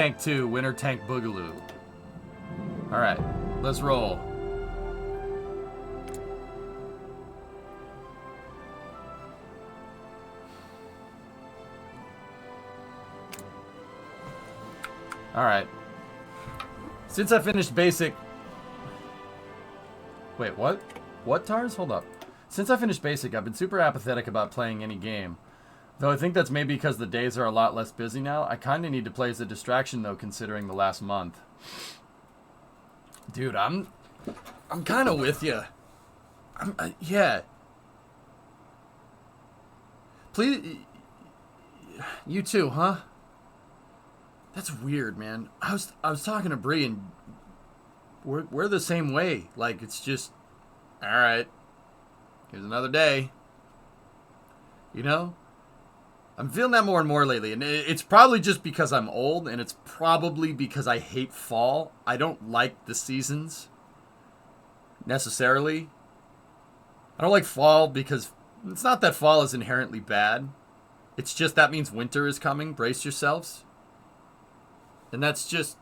Tank 2, Winter Tank Boogaloo. Alright, let's roll. Alright. Since I finished basic... Wait, what? What, Tars? Hold up. Since I finished basic, I've been super apathetic about playing any game. Though I think that's maybe because the days are a lot less busy now. I kind of need to play as a distraction, though, considering the last month. Dude, I'm kind of with you. Yeah. Please... You too, huh? That's weird, man. I was talking to Bree, and we're the same way. Like, it's just... Alright. Here's another day. You know? I'm feeling that more and more lately, and it's probably just because I'm old, and it's probably because I hate fall. I don't like the seasons, necessarily. I don't like fall because it's not that fall is inherently bad. It's just that means winter is coming. Brace yourselves. And that's just...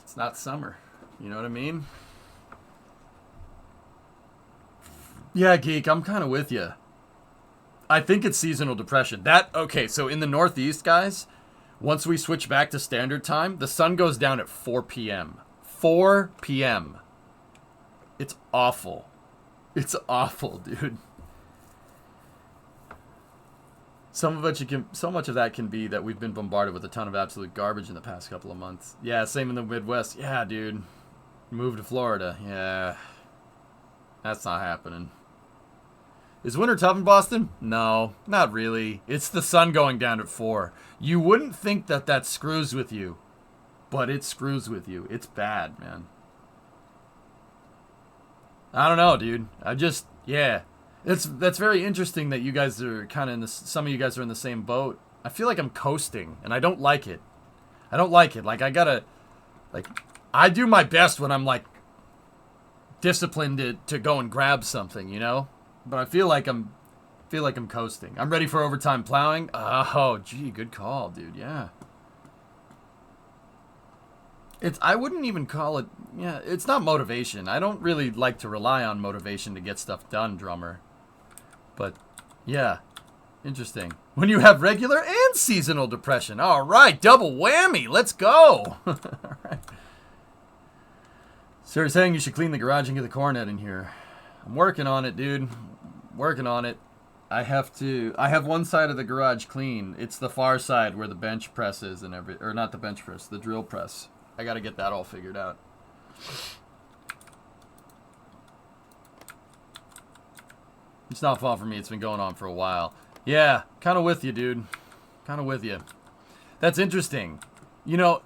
It's not summer. You know what I mean? Yeah, Geek, I'm kind of with you. I think it's seasonal depression. Okay, so in the Northeast, guys, once we switch back to standard time, the sun goes down at 4 p.m. 4 p.m. It's awful. It's awful, dude. So much of that can be that we've been bombarded with a ton of absolute garbage in the past couple of months. Yeah, same in the Midwest. Yeah, dude. Move to Florida. Yeah. That's not happening. Is winter tough in Boston? No, not really. It's the sun going down at 4. You wouldn't think that screws with you, but it screws with you. It's bad, man. I don't know, dude. Yeah. That's very interesting that you guys are kind of in this. Some of you guys are in the same boat. I feel like I'm coasting, and I don't like it. I don't like it. Like, I do my best when I'm, like, disciplined to go and grab something, you know? But I feel like I'm coasting. I'm ready for overtime plowing. Oh, gee, good call, dude. Yeah. I wouldn't even call it... Yeah, it's not motivation. I don't really like to rely on motivation to get stuff done, drummer. But, yeah. Interesting. When you have regular and seasonal depression. All right, double whammy. Let's go. All right. Sir saying you should clean the garage and get the cornet in here. I'm working on it, dude. Working on it. I have one side of the garage clean. It's the far side where the bench press is and or not the bench press, the drill press. I gotta get that all figured out. It's not far from me. It's been going on for a while. Yeah, kind of with you, dude. Kind of with you. That's interesting. You know,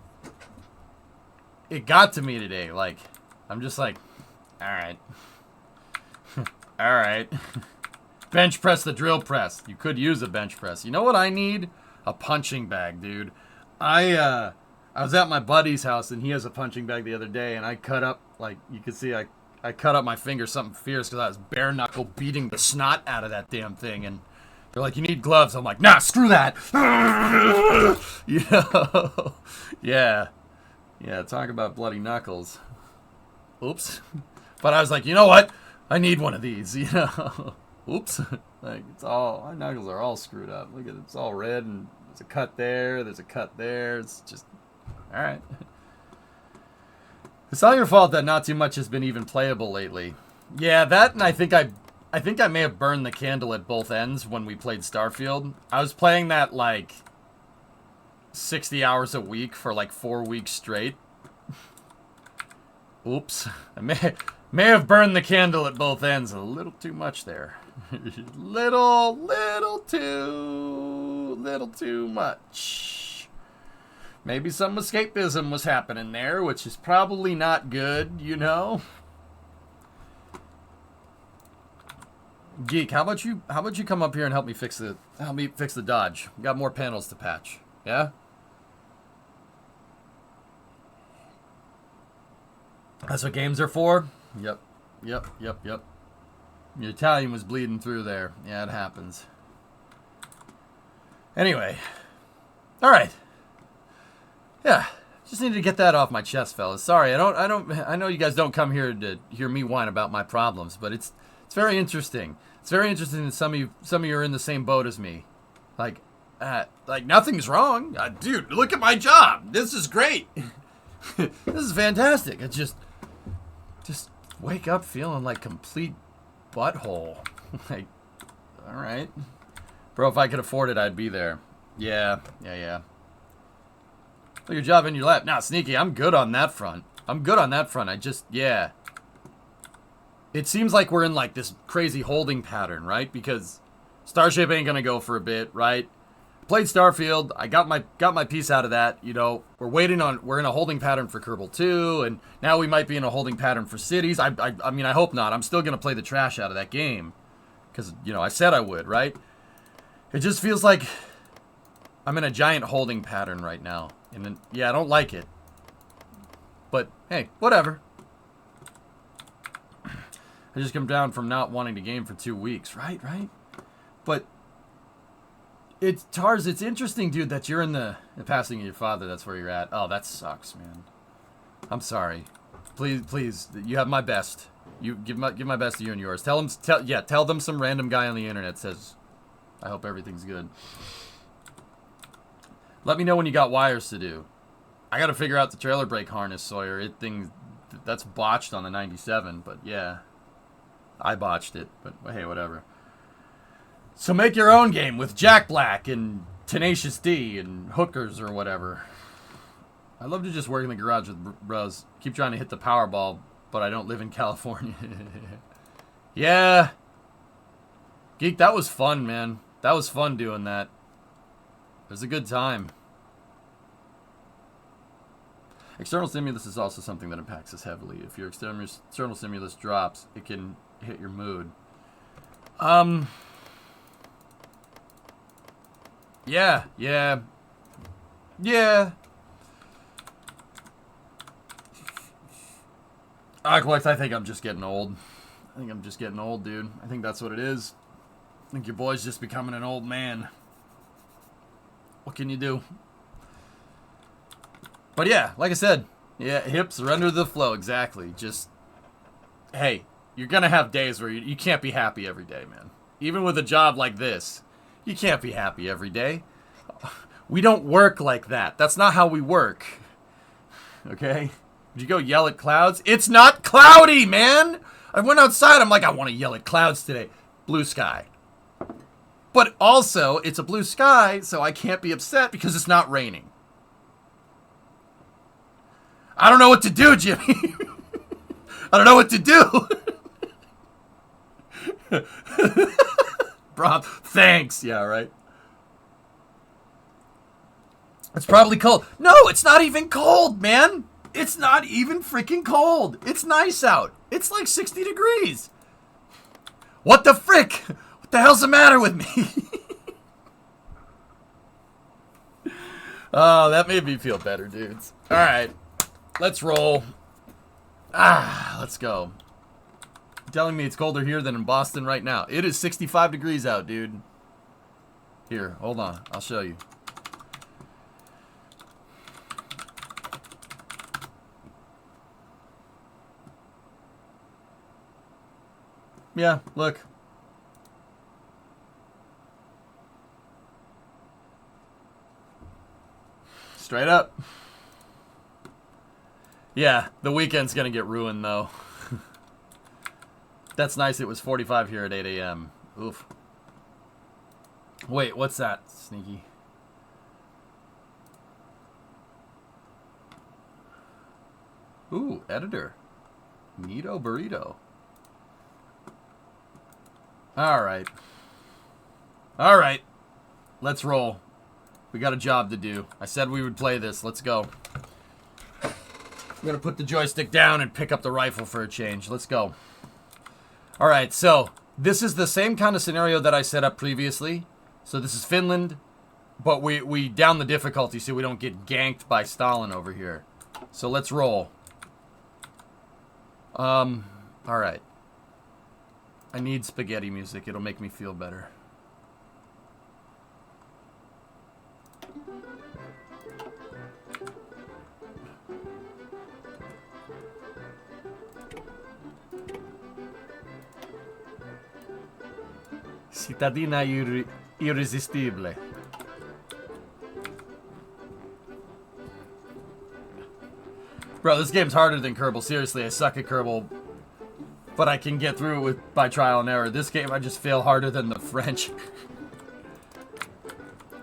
it got to me today. Like, I'm just like, all right. All right. Bench press the drill press. You could use a bench press. You know what I need? A punching bag, dude. I was at my buddy's house, and he has a punching bag the other day, and I cut up, like, you can see I cut up my finger something fierce because I was bare knuckle beating the snot out of that damn thing, and they're like, you need gloves. I'm like, nah, screw that. You know? Yeah. Yeah, talk about bloody knuckles. Oops. But I was like, you know what? I need one of these, you know? Oops. Like, my knuckles are all screwed up. Look at it. It's all red, and there's a cut there. There's a cut there. It's just, all right. It's not your fault that not too much has been even playable lately. Yeah, that, and I think I may have burned the candle at both ends when we played Starfield. I was playing that, like, 60 hours a week for, like, 4 weeks straight. Oops. I may have burned the candle at both ends a little too much there. little too much. Maybe some escapism was happening there, which is probably not good, you know? Geek, how about you come up here and help me fix the Dodge? We got more panels to patch. Yeah? That's what games are for? Yep. Your Italian was bleeding through there. Yeah, it happens. Anyway. Alright. Yeah, just needed to get that off my chest, fellas. Sorry, I know you guys don't come here to hear me whine about my problems, but it's very interesting. It's very interesting that some of you are in the same boat as me. Like nothing's wrong, dude. Look at my job. This is great. This is fantastic. It's just wake up feeling like complete butthole. Like, all right, bro. If I could afford it, I'd be there. Yeah. Put your job in your lap. Nah, Sneaky, I'm good on that front. Yeah. It seems like we're in like this crazy holding pattern, right? Because Starship ain't gonna go for a bit, right? Played Starfield. I got my piece out of that. You know, we're in a holding pattern for Kerbal 2, and now we might be in a holding pattern for Cities. I mean, I hope not. I'm still gonna play the trash out of that game. Because, you know, I said I would, right? It just feels like I'm in a giant holding pattern right now. And then, yeah, I don't like it. But, hey, whatever. I just come down from not wanting to game for 2 weeks, right? But, Tars, it's interesting, dude, that you're in the passing of your father. That's where you're at. Oh, that sucks, man. I'm sorry. Please, you have my best. You give my best to you and yours. Tell them some random guy on the internet says, I hope everything's good. Let me know when you got wires to do. I got to figure out the trailer brake harness, Sawyer. That's botched on the 97, but yeah. I botched it, but hey, whatever. So make your own game with Jack Black and Tenacious D and hookers or whatever. I love to just work in the garage with bros. Keep trying to hit the Powerball, but I don't live in California. Yeah. Geek, that was fun, man. That was fun doing that. It was a good time. External stimulus is also something that impacts us heavily. If your external stimulus drops, it can hit your mood. Yeah. Aquax, I think I'm just getting old. Dude. I think that's what it is. I think your boy's just becoming an old man. What can you do? But yeah, like I said, yeah, hip, surrender to the flow, exactly. Just, hey, you're going to have days where you can't be happy every day, man. Even with a job like this, you can't be happy every day. We don't work like that. That's not how we work. Okay? Did you go yell at clouds? It's not cloudy, man! I went outside, I'm like, I want to yell at clouds today. Blue sky. But also, it's a blue sky, so I can't be upset because it's not raining. I don't know what to do, Jimmy. I don't know what to do. Bro, thanks. Yeah, right. It's probably cold. No, it's not even cold, man. It's not even freaking cold. It's nice out. It's like 60 degrees. What the frick? What the hell's the matter with me? Oh, that made me feel better, dudes. All right. Let's roll. Let's go. You're telling me it's colder here than in Boston right now. It is 65 degrees out, dude. Here, hold on. I'll show you. Yeah, look. Straight up. Yeah, the weekend's gonna get ruined, though. That's nice. It was 45 here at 8 a.m. Oof. Wait, what's that, Sneaky? Ooh, editor. Neato burrito. Alright. Alright. Let's roll. We got a job to do. I said we would play this. Let's go. I'm going to put the joystick down and pick up the rifle for a change. Let's go. Alright, so this is the same kind of scenario that I set up previously. So this is Finland, but we down the difficulty so we don't get ganked by Stalin over here. So let's roll. Alright. I need spaghetti music. It'll make me feel better. Cittadina irresistible. Bro, this game's harder than Kerbal. Seriously, I suck at Kerbal. But I can get through it by trial and error. This game, I just fail harder than the French.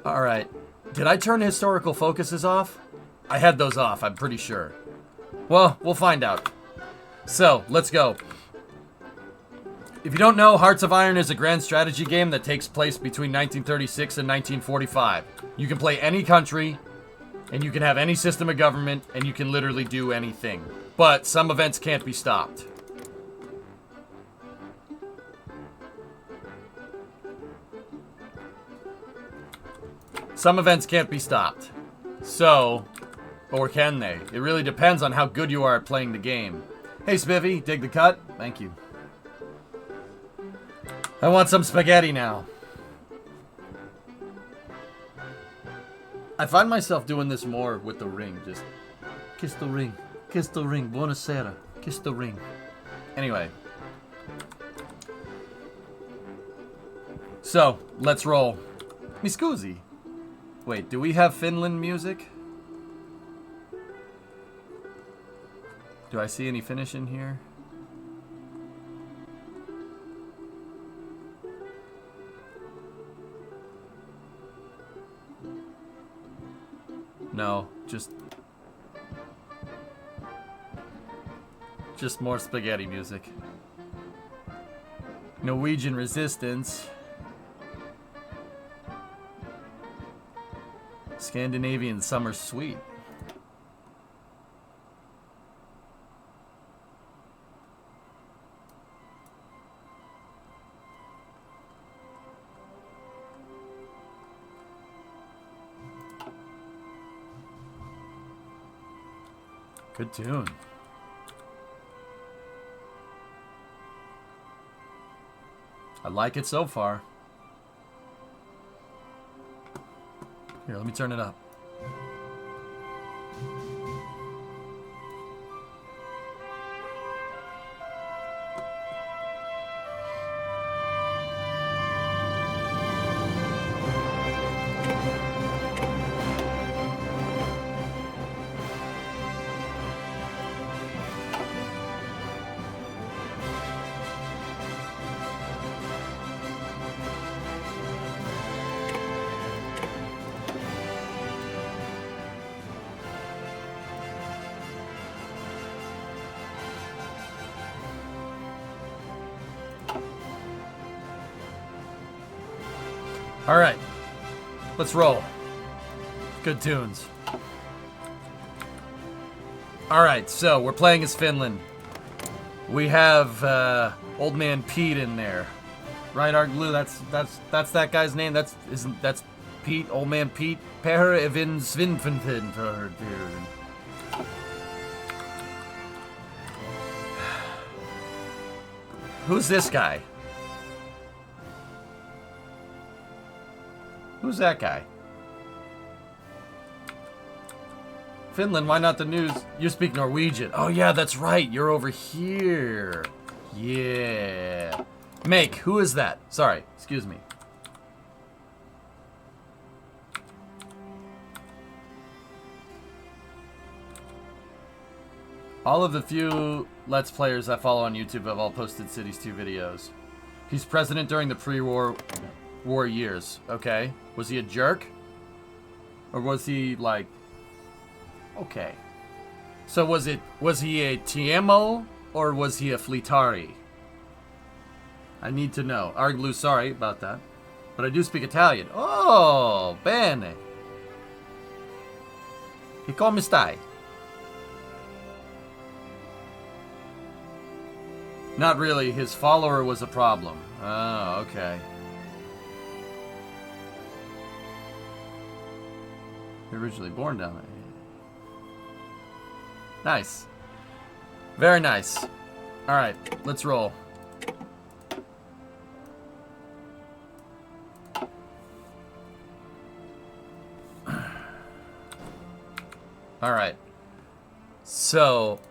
Alright. Did I turn historical focuses off? I had those off, I'm pretty sure. Well, we'll find out. So, let's go. If you don't know, Hearts of Iron is a grand strategy game that takes place between 1936 and 1945. You can play any country, and you can have any system of government, and you can literally do anything. But some events can't be stopped. Some events can't be stopped. So, or can they? It really depends on how good you are at playing the game. Hey, Spiffy, dig the cut? Thank you. I want some spaghetti now. I find myself doing this more with the ring. Just kiss the ring. Kiss the ring. Buonasera. Kiss the ring. Anyway. So, let's roll. Mi scusi. Wait, do we have Finland music? Do I see any Finnish in here? No, just more spaghetti music. Norwegian resistance. Scandinavian summer sweet. Good tune. I like it so far. Here, let me turn it up. All right, let's roll. Good tunes. All right, so we're playing as Finland. We have Old Man Pete in there, right? Arglue, that's that guy's name. That's Pete, Old Man Pete. Per Evin Svinfenfin. Who's this guy? Who's that guy? Finland, why not the news? You speak Norwegian. Oh yeah, that's right. You're over here. Yeah. Make, who is that? Sorry, excuse me. All of the few Let's Players I follow on YouTube have all posted Cities 2 videos. He's president during the pre-war years. Okay. Was he a jerk? Or was he like... Okay. So was he a TMO or was he a Fleetari? I need to know. Arglue, sorry about that. But I do speak Italian. Oh, bene. E come stai? Not really. His follower was a problem. Oh, okay. Originally born down there. Nice. Very nice. Alright, let's roll. Alright. So,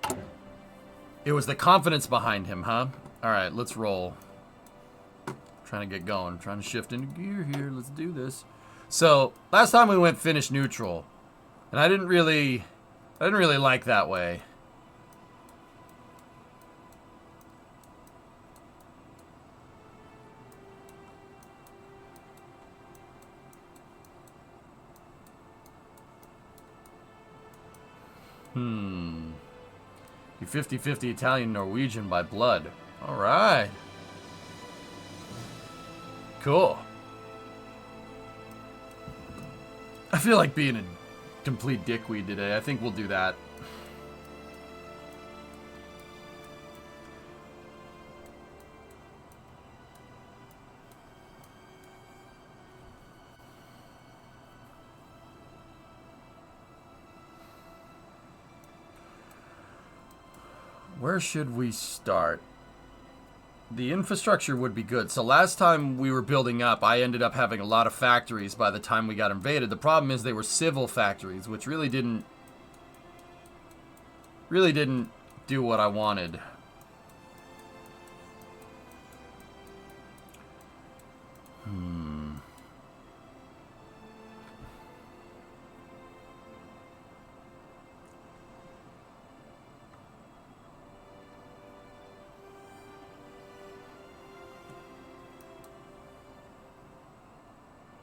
it was the confidence behind him, huh? Alright, let's roll. Trying to get going. Trying to shift into gear here. Let's do this. So, last time we went finish neutral. And I didn't really like that way. You're 50-50 Italian-Norwegian by blood. Alright. Cool. I feel like being a complete dickweed today. I think we'll do that. Where should we start? The infrastructure would be good. So last time we were building up, I ended up having a lot of factories by the time we got invaded. The problem is they were civil factories, which really didn't do what I wanted.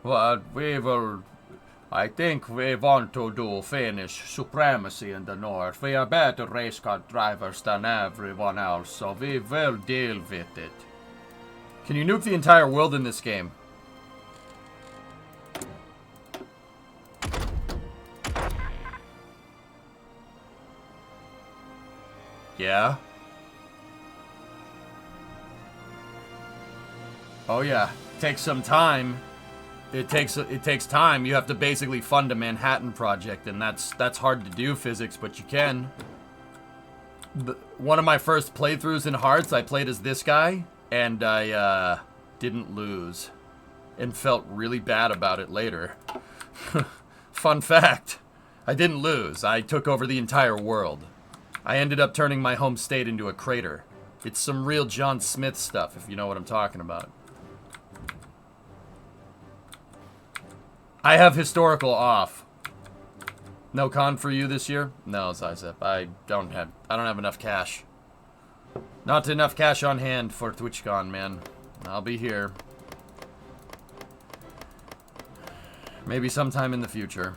What we will, I think we want to do finish supremacy in the north. We are better race car drivers than everyone else, so we will deal with it. Can you nuke the entire world in this game? Yeah. Oh yeah, takes some time. It takes time. You have to basically fund a Manhattan Project, and that's hard to do, physics, but you can. One of my first playthroughs in Hearts, I played as this guy, and I didn't lose, and felt really bad about it later. Fun fact, I didn't lose. I took over the entire world. I ended up turning my home state into a crater. It's some real John Smith stuff, if you know what I'm talking about. I have historical off. No con for you this year? No, Zizep. I don't have enough cash. Not enough cash on hand for TwitchCon, man. I'll be here. Maybe sometime in the future.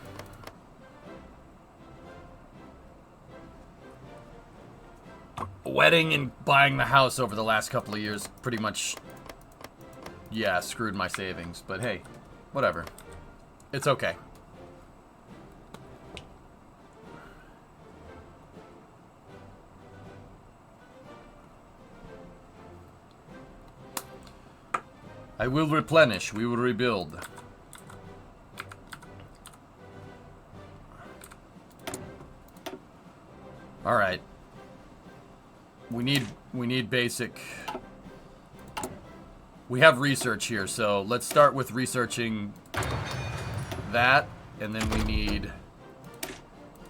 Wedding and buying the house over the last couple of years pretty much, yeah, screwed my savings. But hey, whatever. It's okay. I will replenish. We will rebuild. All right. We need basic. We have research here, so let's start with researching that, and then we need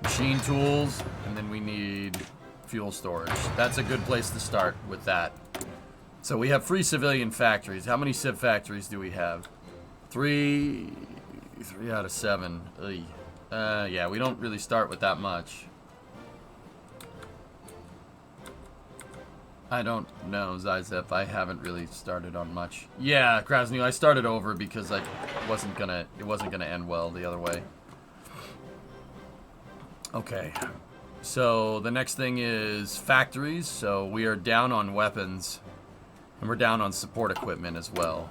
machine tools, and then we need fuel storage. That's a good place to start with that. So we have free civilian factories. How many civ factories do we have? Three out of 7. Yeah, we don't really start with that much. I don't know, Zizep. I haven't really started on much. Yeah, Krasny, I started over because it wasn't gonna end well the other way. Okay. So the next thing is factories. So we are down on weapons, and we're down on support equipment as well.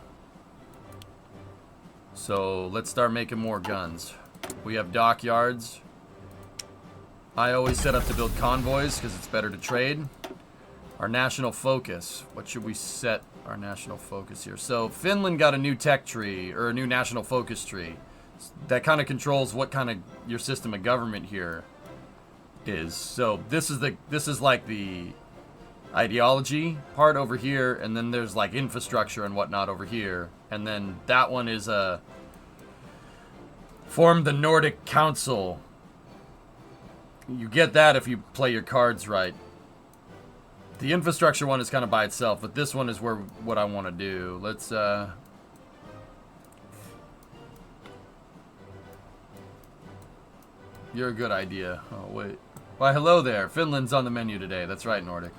So let's start making more guns. We have dockyards. I always set up to build convoys because it's better to trade. Our national focus. What should we set our national focus here? So Finland got a new tech tree, or a new national focus tree. That kind of controls what kind of your system of government here is. So this is like the ideology part over here, and then there's like infrastructure and whatnot over here. And then that one is form the Nordic Council. You get that if you play your cards right. The infrastructure one is kind of by itself, but this one is where what I want to do. Let's, You're a good idea. Oh, wait. Why, hello there. Finland's on the menu today. That's right, Nordic.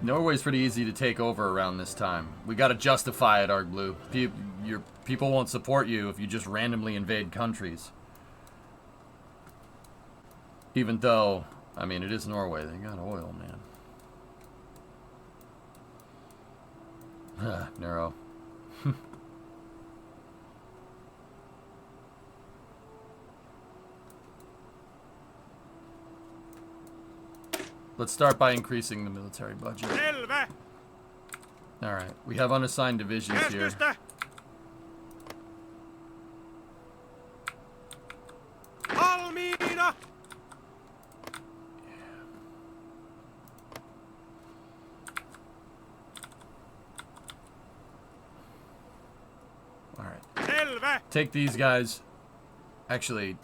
Norway's pretty easy to take over around this time. We gotta justify it, Arg Blue. Your people won't support you if you just randomly invade countries. Even though, I mean, it is Norway. They got oil, man. Nero. Let's start by increasing the military budget. Alright, we have unassigned divisions here. Alright. Take these guys. Actually,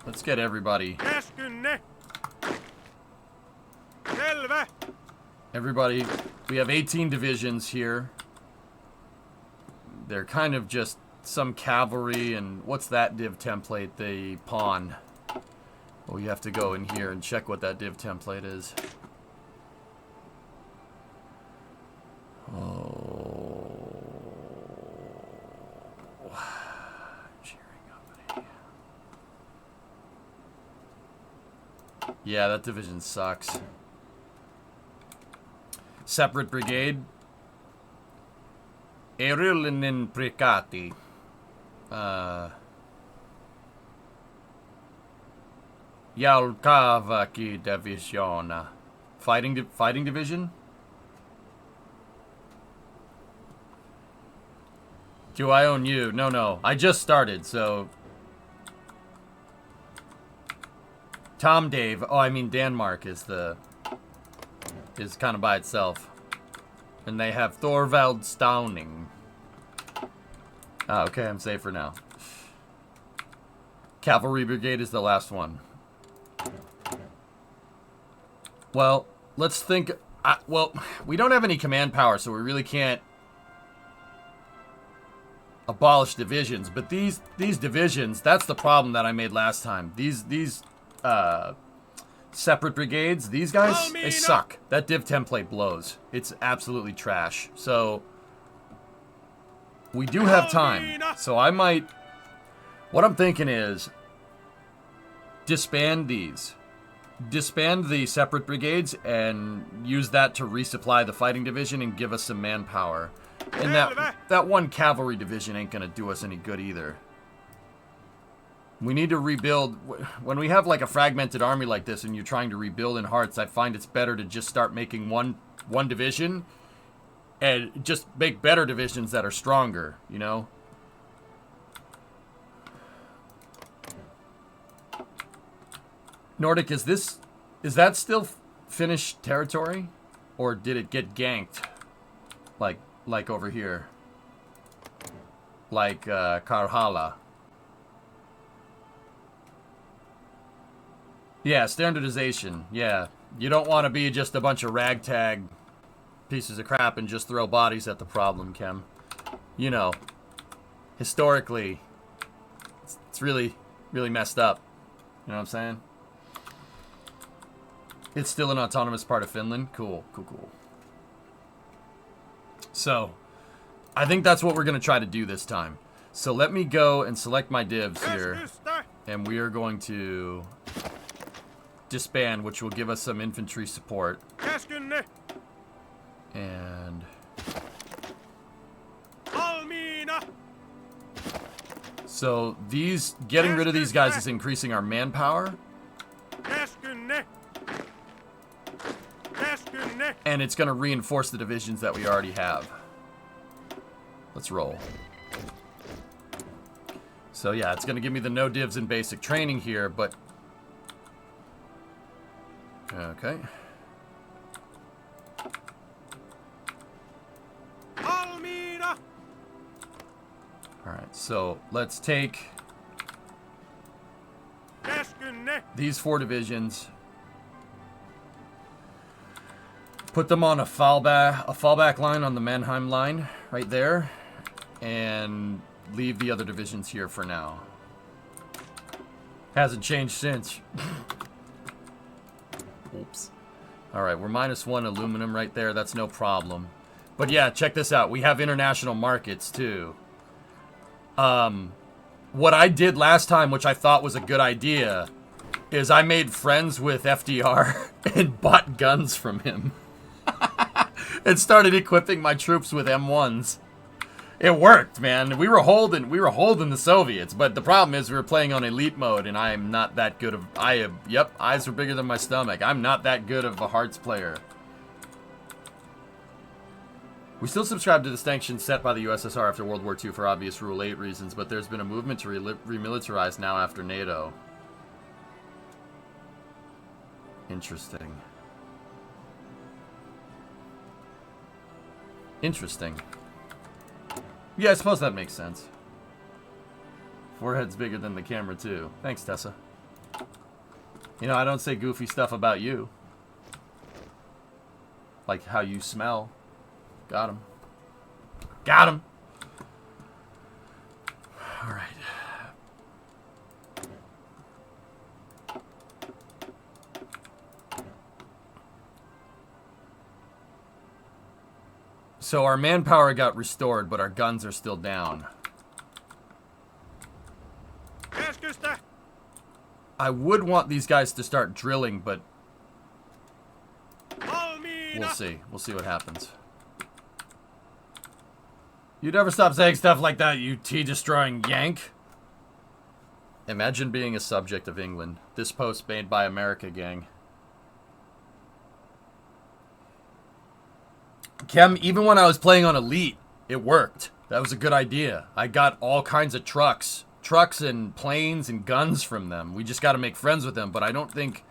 let's get everybody. Everybody, we have 18 divisions here. They're kind of just some cavalry and what's that div template? The pawn. Well, you have to go in here and check what that div template is. Oh. Cheering up. Yeah, that division sucks. Separate brigade. Erilinen Prikati. Jalkavaki Divisiona. Fighting division? Do I own you? No. I just started, so... Tom Dave. Oh, I mean Denmark is kind of by itself. And they have Thorvald Stauning. Ah, okay, I'm safer now. Cavalry Brigade is the last one. Well, let's think... well, we don't have any command power, so we really can't abolish divisions. But these divisions, that's the problem that I made last time. These separate brigades, these guys, they suck. That div template blows. It's absolutely trash. So, we do have time. So I might... What I'm thinking is, disband these. Disband the separate brigades and use that to resupply the fighting division and give us some manpower. And that one cavalry division ain't gonna do us any good either. We need to rebuild. When we have like a fragmented army like this and you're trying to rebuild in Hearts, I find it's better to just start making one division and just make better divisions that are stronger, you know? Nordic, is that still Finnish territory? Or did it get ganked? Like over here. Like Karhala. Yeah, standardization. Yeah. You don't want to be just a bunch of ragtag pieces of crap and just throw bodies at the problem, Kem. You know, historically, it's really, really messed up. You know what I'm saying? It's still an autonomous part of Finland. Cool. So, I think that's what we're going to try to do this time. So let me go and select my divs here. And we are going to disband, which will give us some infantry support. And... So getting rid of these guys is increasing our manpower. And it's going to reinforce the divisions that we already have. Let's roll. So yeah, it's going to give me the no divs in basic training here, but... Okay. Alright, so let's take... these 4 divisions, put them on a fallback line on the Mannheim line right there, and leave the other divisions here for now. Hasn't changed since. Oops. Alright, we're -1 aluminum right there. That's no problem. But yeah, check this out. We have international markets too. What I did last time, which I thought was a good idea, is I made friends with FDR and bought guns from him. And started equipping my troops with M1s. It worked, man. We were holding the Soviets, but the problem is we were playing on elite mode, and I am not that good of... Yep, eyes were bigger than my stomach. I'm not that good of a Hearts player. We still subscribe to the sanctions set by the USSR after World War II for obvious Rule 8 reasons, but there's been a movement to remilitarize now after NATO. Interesting. Interesting. Yeah, I suppose that makes sense. Forehead's bigger than the camera, too. Thanks, Tessa. You know, I don't say goofy stuff about you. Like how you smell. Got him. Got him! Alright. So our manpower got restored, but our guns are still down. I would want these guys to start drilling, but we'll see. We'll see what happens. You never stop saying stuff like that, you tea-destroying yank. Imagine being a subject of England. This post made by America, gang. Kem, even when I was playing on Elite, it worked. That was a good idea. I got all kinds of trucks and planes and guns from them. We just got to make friends with them, but I don't think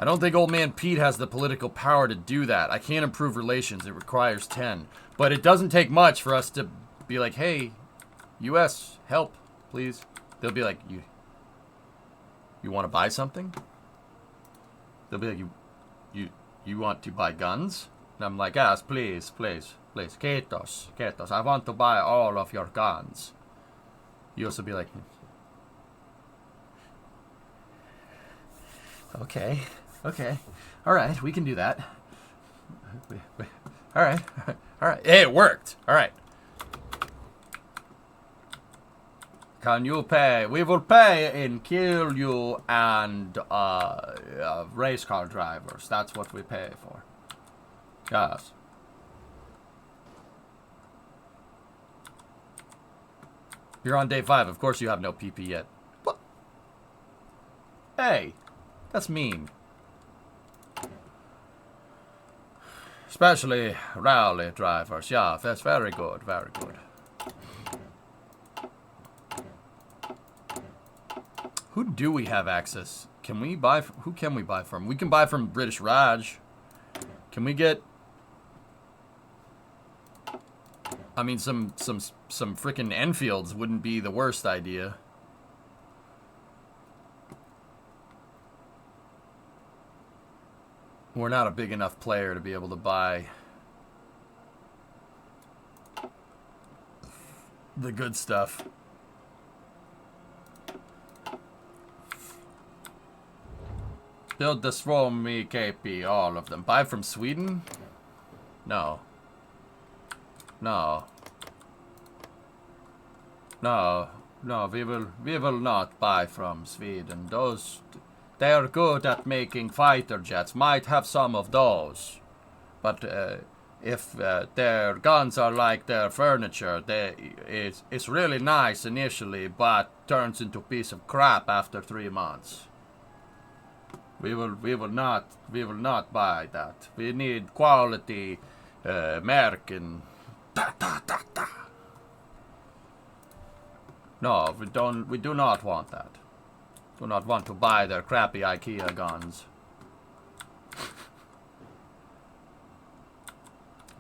old man Pete has the political power to do that. I can't improve relations. It requires 10. But it doesn't take much for us to be like, hey, US, help, please. They'll be like, you want to buy something? They'll be like, you want to buy guns? And I'm like, yes, please, please, please. Ketos, I want to buy all of your guns. You also be like, okay, all right, we can do that. All right. Hey, it worked. All right. Can you pay? We will pay in kill you and race car drivers. That's what we pay for. Yes. You're on day 5. Of course you have no PP yet. What? Hey, that's mean. Especially rally drivers. Yeah, that's very good, very good. Who do we have access? Can we buy? Who can we buy from? We can buy from British Raj. Can we get? I mean, some frickin' Enfields wouldn't be the worst idea. We're not a big enough player to be able to buy the good stuff. Build the Swarmy KP, all of them. Buy from Sweden? No. No. No. No, we will not buy from Sweden. Those, they are good at making fighter jets. Might have some of those. But if their guns are like their furniture, it's really nice initially, but turns into a piece of crap after 3 months. We will not buy that. We need quality American. No, we do not want that. Do not want to buy their crappy IKEA guns.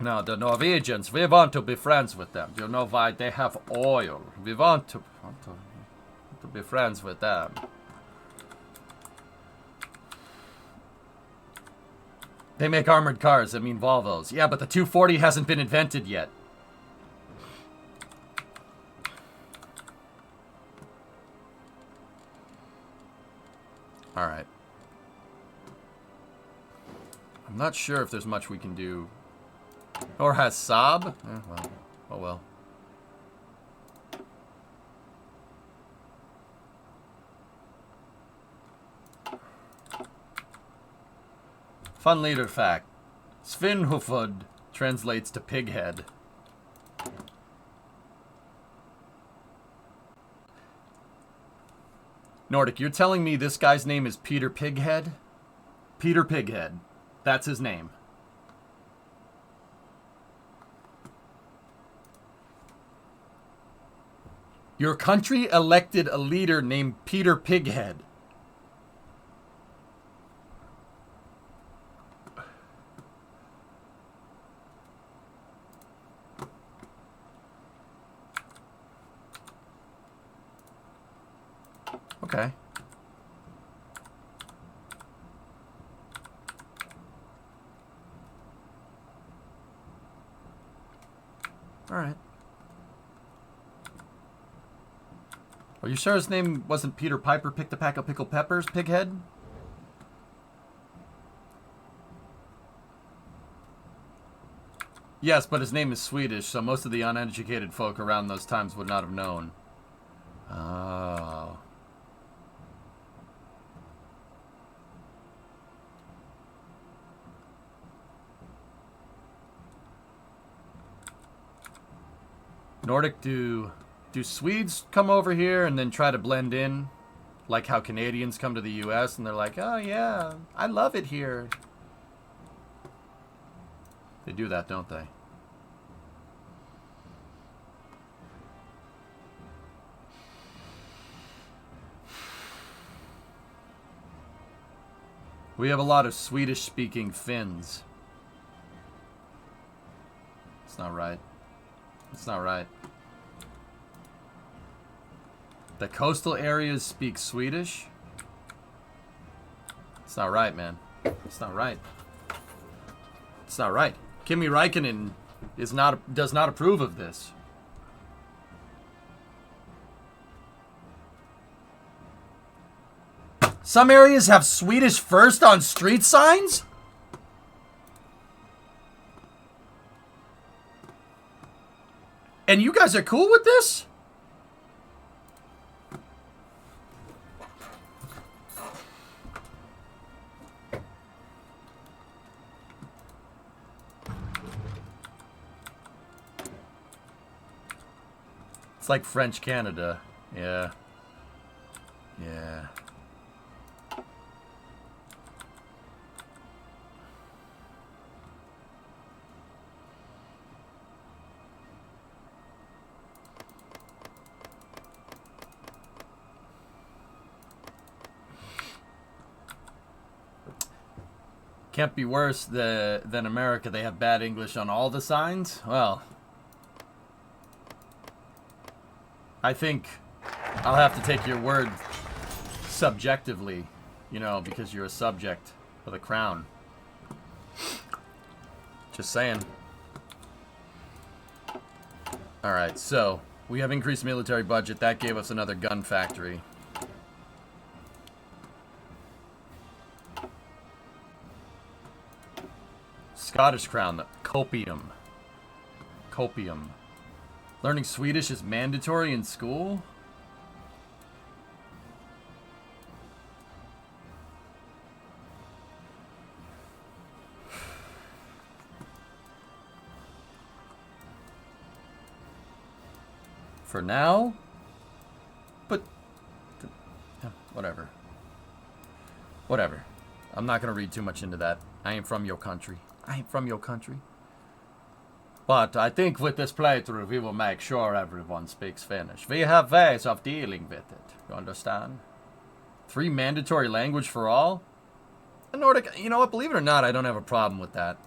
No, the Norwegians, we want to be friends with them. You know why? They have oil. We want to be friends with them. They make armored cars. I mean Volvos. Yeah, but the 240 hasn't been invented yet. Alright. I'm not sure if there's much we can do. Or has Saab? Well. Oh well. Fun leader fact. Svinhufud translates to pighead. Nordic, you're telling me this guy's name is Peter Pighead? Peter Pighead. That's his name. Your country elected a leader named Peter Pighead. Okay. All right. Are you sure his name wasn't Peter Piper picked a pack of pickled peppers, Pighead? Yes, but his name is Swedish, so most of the uneducated folk around those times would not have known. Oh. Nordic, do Swedes come over here and then try to blend in? Like how Canadians come to the US and they're like, oh yeah, I love it here. They do that, don't they? We have a lot of Swedish-speaking Finns. It's not right. It's not right. The coastal areas speak Swedish? It's not right, man. It's not right. It's not right. Kimi Räikkönen does not approve of this. Some areas have Swedish first on street signs? And you guys are cool with this? It's like French Canada. Yeah. Yeah. Can't be worse than America. They have bad English on all the signs. Well, I think I'll have to take your word subjectively, you know, because you're a subject of the crown. Just saying. Alright, so we have increased military budget. That gave us another gun factory. Scottish crown, the copium. Copium. Learning Swedish is mandatory in school? For now? But, whatever. Whatever. I'm not going to read too much into that. I ain't from your country. I ain't from your country. But I think with this playthrough, we will make sure everyone speaks Finnish. We have ways of dealing with it. You understand? 3 mandatory language for all? The Nordic, you know what? Believe it or not, I don't have a problem with that.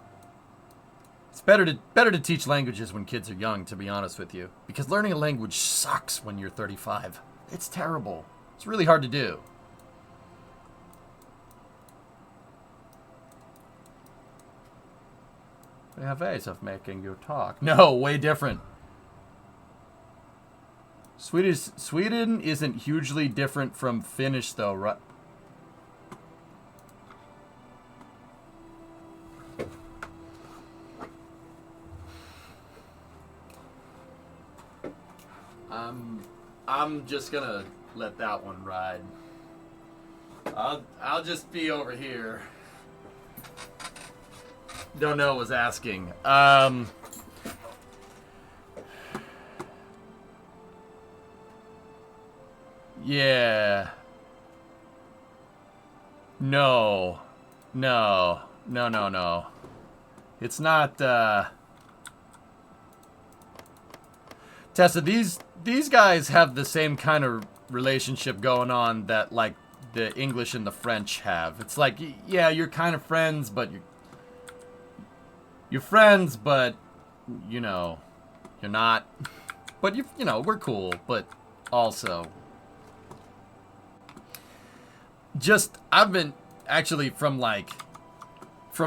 It's better to teach languages when kids are young, to be honest with you. Because learning a language sucks when you're 35. It's terrible. It's really hard to do. They have ways of making you talk. No, way different. Sweden isn't hugely different from Finnish, though, right? I'm just gonna let that one ride. I'll just be over here. Don't know, was asking. Yeah. No. No. No, no, no. It's not, Tessa, these guys have the same kind of relationship going on that, like, the English and the French have. It's like, yeah, you're kind of friends, but you're friends, but, you know, you're not. But, you know, we're cool, but also... Just, I've been, actually, from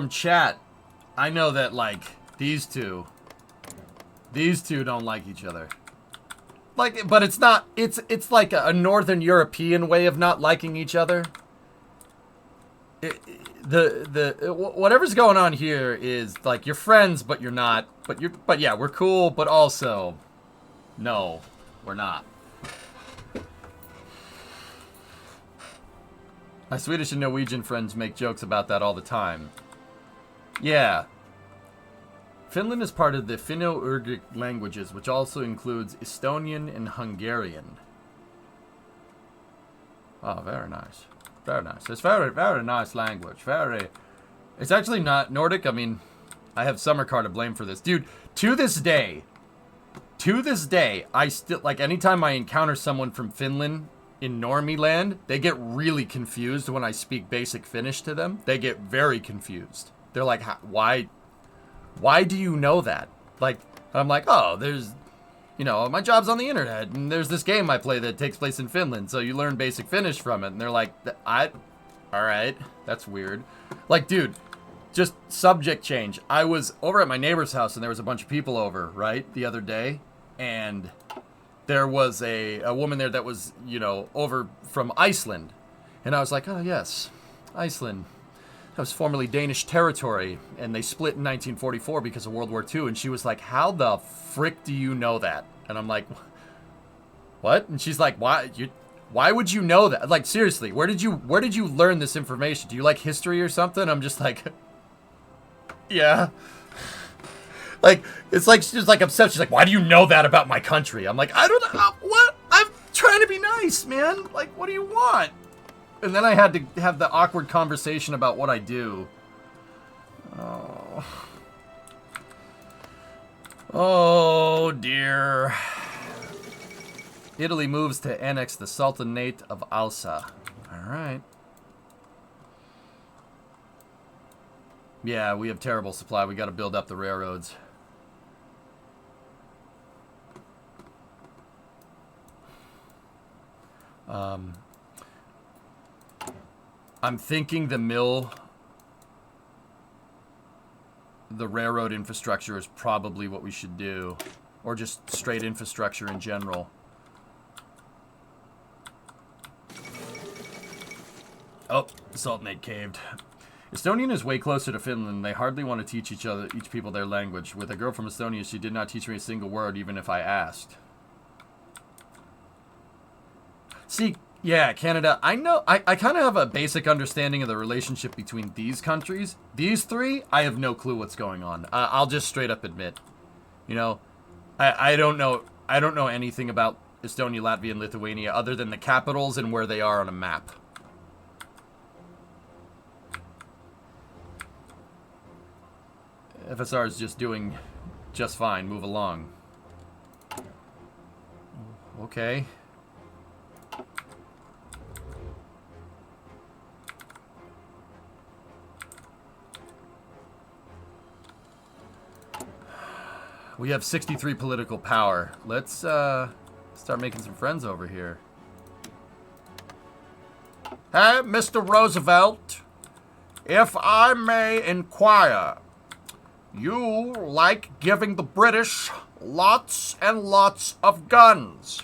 chat, I know that, like, these two don't like each other. Like, but it's not, it's like a Northern European way of not liking each other. Whatever's going on here is, like, you're friends, but you're not, but yeah, we're cool, but also, no, we're not. My Swedish and Norwegian friends make jokes about that all the time. Yeah. Finland is part of the Finno-Ugric languages, which also includes Estonian and Hungarian. Oh, very nice. Very nice. It's very, very nice language. Very... It's actually not Nordic. I mean, I have Summercar to blame for this. Dude, to this day, I still... Like, anytime I encounter someone from Finland... in Normie land, they get really confused when I speak basic Finnish to them. They get very confused. They're like, why do you know that? Like, I'm like, oh, there's, you know, my job's on the internet, and there's this game I play that takes place in Finland, so you learn basic Finnish from it. And they're like, alright, that's weird. Like, dude, just subject change. I was over at my neighbor's house, and there was a bunch of people over, right, the other day, and... there was a woman there that was, you know, over from Iceland. And I was like, oh, yes, Iceland. That was formerly Danish territory. And they split in 1944 because of World War II. And she was like, how the frick do you know that? And I'm like, what? And she's like, why would you know that? Like, seriously, where did you learn this information? Do you like history or something? I'm just like, yeah. Like, it's like, she's like upset. She's like, why do you know that about my country? I'm like, I don't know. What? I'm trying to be nice, man. Like, what do you want? And then I had to have the awkward conversation about what I do. Oh. Oh, dear. Italy moves to annex the Sultanate of Alsa. All right. Yeah, we have terrible supply. We got to build up the railroads. I'm thinking the railroad infrastructure is probably what we should do. Or just straight infrastructure in general. Oh, the Sultanate caved. Estonian is way closer to Finland. They hardly want to teach each people their language. With a girl from Estonia, she did not teach me a single word, even if I asked. See, yeah, Canada, I know, I kind of have a basic understanding of the relationship between these countries. These three, I have no clue what's going on. I'll just straight up admit. You know, I don't know anything about Estonia, Latvia, and Lithuania other than the capitals and where they are on a map. FSR is just doing just fine. Move along. Okay. We have 63 political power. Let's start making some friends over here. Hey, Mr. Roosevelt, if I may inquire, You like giving the British lots and lots of guns.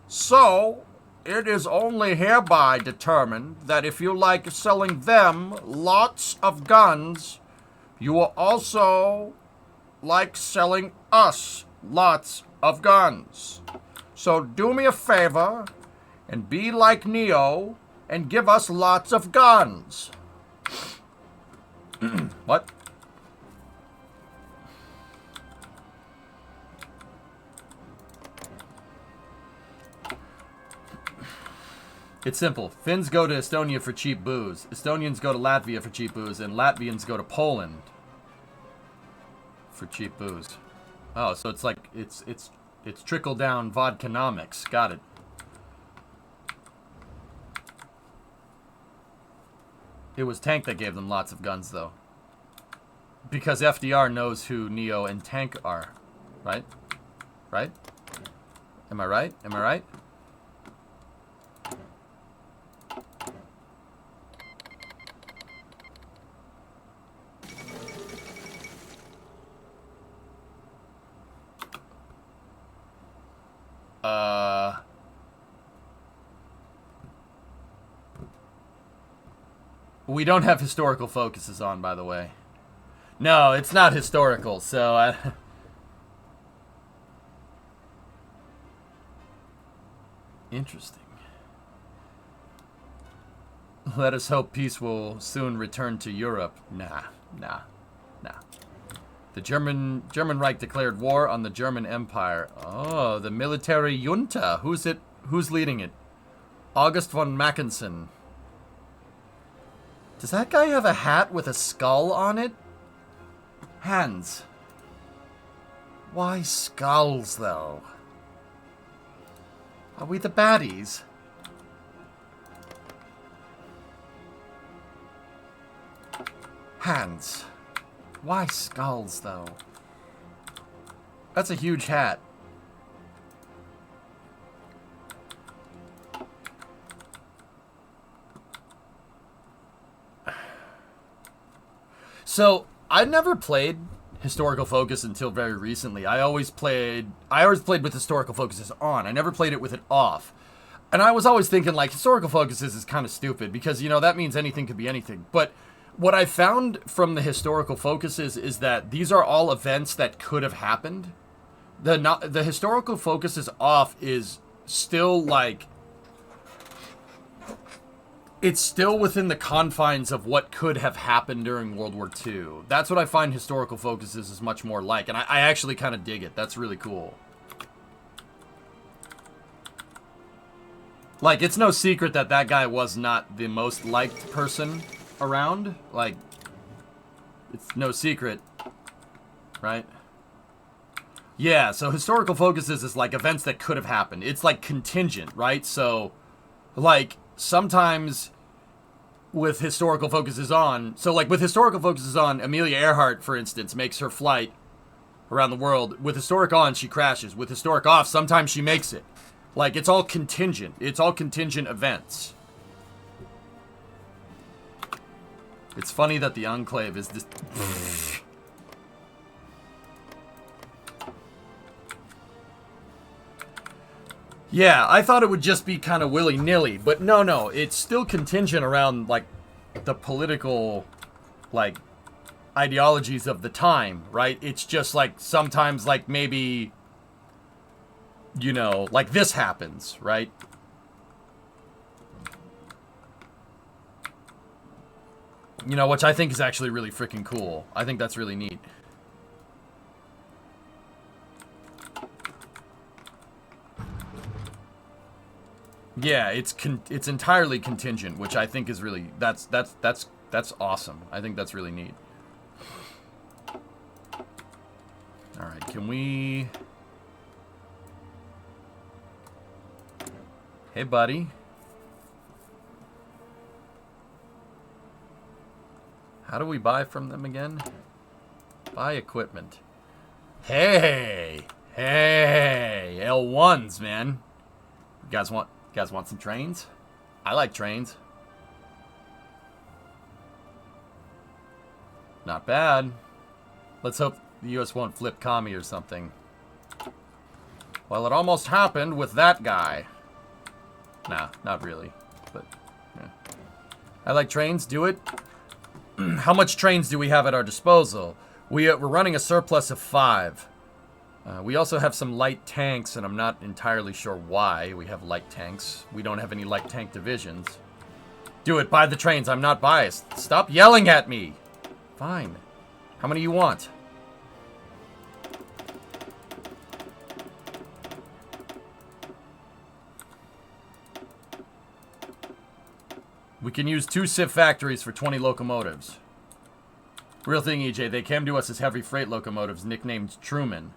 So, it is only hereby determined that if you like selling them lots of guns, you will also like selling us lots of guns. So do me a favor and be like Neo and give us lots of guns. What? It's simple. Finns go to Estonia for cheap booze. Estonians go to Latvia for cheap booze, and Latvians go to Poland for cheap booze. Oh, so it's like it's trickle down vodkanomics. Got it. It was Tank that gave them lots of guns, though, because FDR knows who Neo and Tank are, right? Right? Am I right? Am I right? We don't have historical focuses on, by the way. No, it's not historical, so Interesting. Let us hope peace will soon return to Europe. Nah. The German Reich declared war on the German Empire. Oh, the military junta. Who's leading it? August von Mackensen. Does that guy have a hat with a skull on it? Hands. Why skulls, though? Are we the baddies? Hands. Why skulls, though? That's a huge hat. So, I never played Historical Focus until very recently. I always played with Historical Focuses on. I never played it with it off. And I was always thinking, like, Historical Focuses is kind of stupid because, you know, that means anything could be anything. But what I found from the Historical Focuses is that these are all events that could have happened. The Historical Focuses off is still, like, it's still within the confines of what could have happened during World War II. That's what I find Historical Focuses is much more like, and I actually kind of dig it. That's really cool. Like, it's no secret that that guy was not the most liked person around. Like, it's no secret, right? Yeah, so Historical Focuses is like events that could have happened. It's like contingent, right? So, like, sometimes with Historical Focuses on, so like with Historical Focuses on, Amelia Earhart, for instance, makes her flight around the world. With Historic on, she crashes. With Historic off, sometimes she makes it. Like, it's all contingent. It's all contingent events. It's funny that the Enclave is this... Yeah, I thought it would just be kind of willy-nilly, but no, it's still contingent around, like, the political, like, ideologies of the time, right? It's just, like, sometimes, like, maybe, you know, like this happens, right? You know, which I think is actually really freaking cool. I think that's really neat. Yeah, it's entirely contingent, which I think is really that's awesome. I think that's really neat. All right, can we? Hey, buddy. How do we buy from them again? Buy equipment. Hey, L1s, man. You guys want some trains? I like trains. Not bad. Let's hope the U.S. won't flip commie or something. Well, it almost happened with that guy. Nah, not really. But, yeah. I like trains. Do it. How much trains do we have at our disposal? We're running a surplus of 5. We also have some light tanks, and I'm not entirely sure why we have light tanks. We don't have any light tank divisions. Do it. Buy the trains. I'm not biased. Stop yelling at me. Fine. How many you want? We can use 2 Civ factories for 20 locomotives. Real thing, EJ. They came to us as heavy freight locomotives, nicknamed Truman.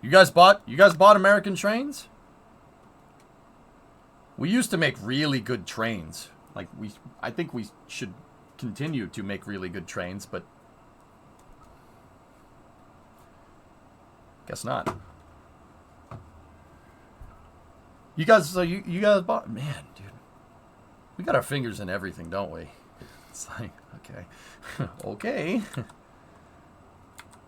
You guys bought American trains? We used to make really good trains. Like I think we should continue to make really good trains, but guess not. You guys bought, man, dude. We got our fingers in everything, don't we? It's like, okay. Okay.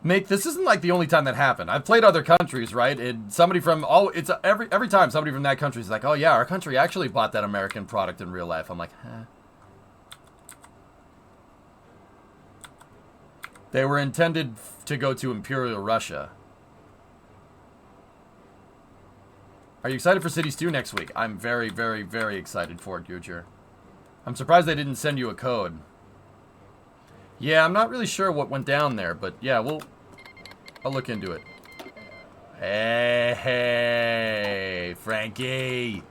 Mate, this isn't like the only time that happened. I've played other countries, right? And somebody from every time somebody from that country is like, "Oh yeah, our country actually bought that American product in real life." I'm like, "Huh." They were intended to go to Imperial Russia. Are you excited for Cities 2 next week? I'm very, very, very excited for it, Gujar. I'm surprised they didn't send you a code. Yeah, I'm not really sure what went down there, but yeah, I'll look into it. Hey, Frankie.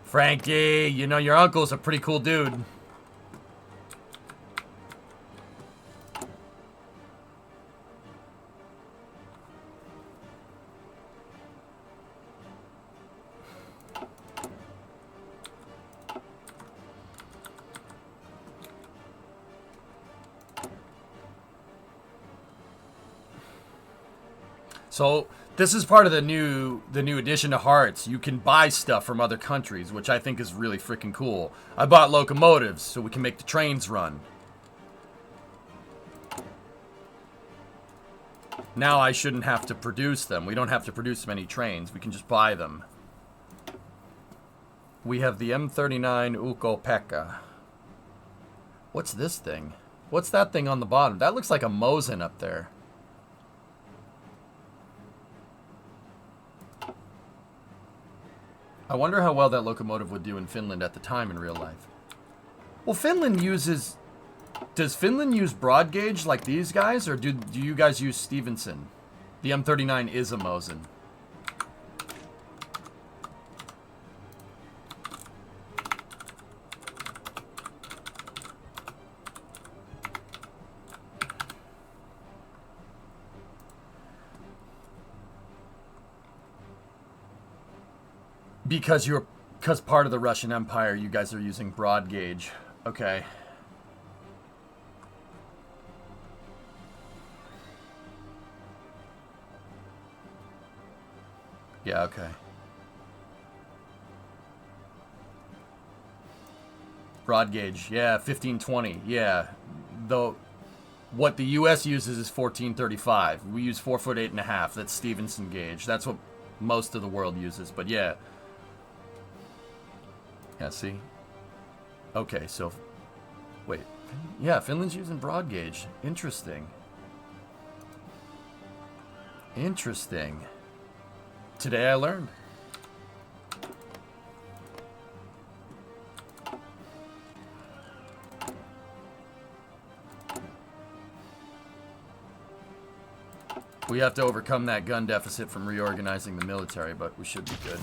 Frankie, you know your uncle's a pretty cool dude. So this is part of the new addition to Hearts. You can buy stuff from other countries, which I think is really freaking cool. I bought locomotives so we can make the trains run. Now I shouldn't have to produce them. We don't have to produce many trains. We can just buy them. We have the M39 Ukko-Pekka. What's this thing? What's that thing on the bottom? That looks like a Mosin up there. I wonder how well that locomotive would do in Finland at the time in real life. Well, Finland uses... Does Finland use broad gauge like these guys, or do you guys use Stevenson? The M39 is a Mosin. Because part of the Russian Empire, you guys are using broad gauge. Okay. Yeah, okay. Broad gauge, yeah, 1520, yeah. Though, what the U.S. uses is 1435. We use 4 foot 8.5. That's Stevenson gauge. That's what most of the world uses, but yeah. Yeah, see? Okay, so... Wait. Yeah, Finland's using broad gauge. Interesting. Interesting. Today I learned. We have to overcome that gun deficit from reorganizing the military, but we should be good.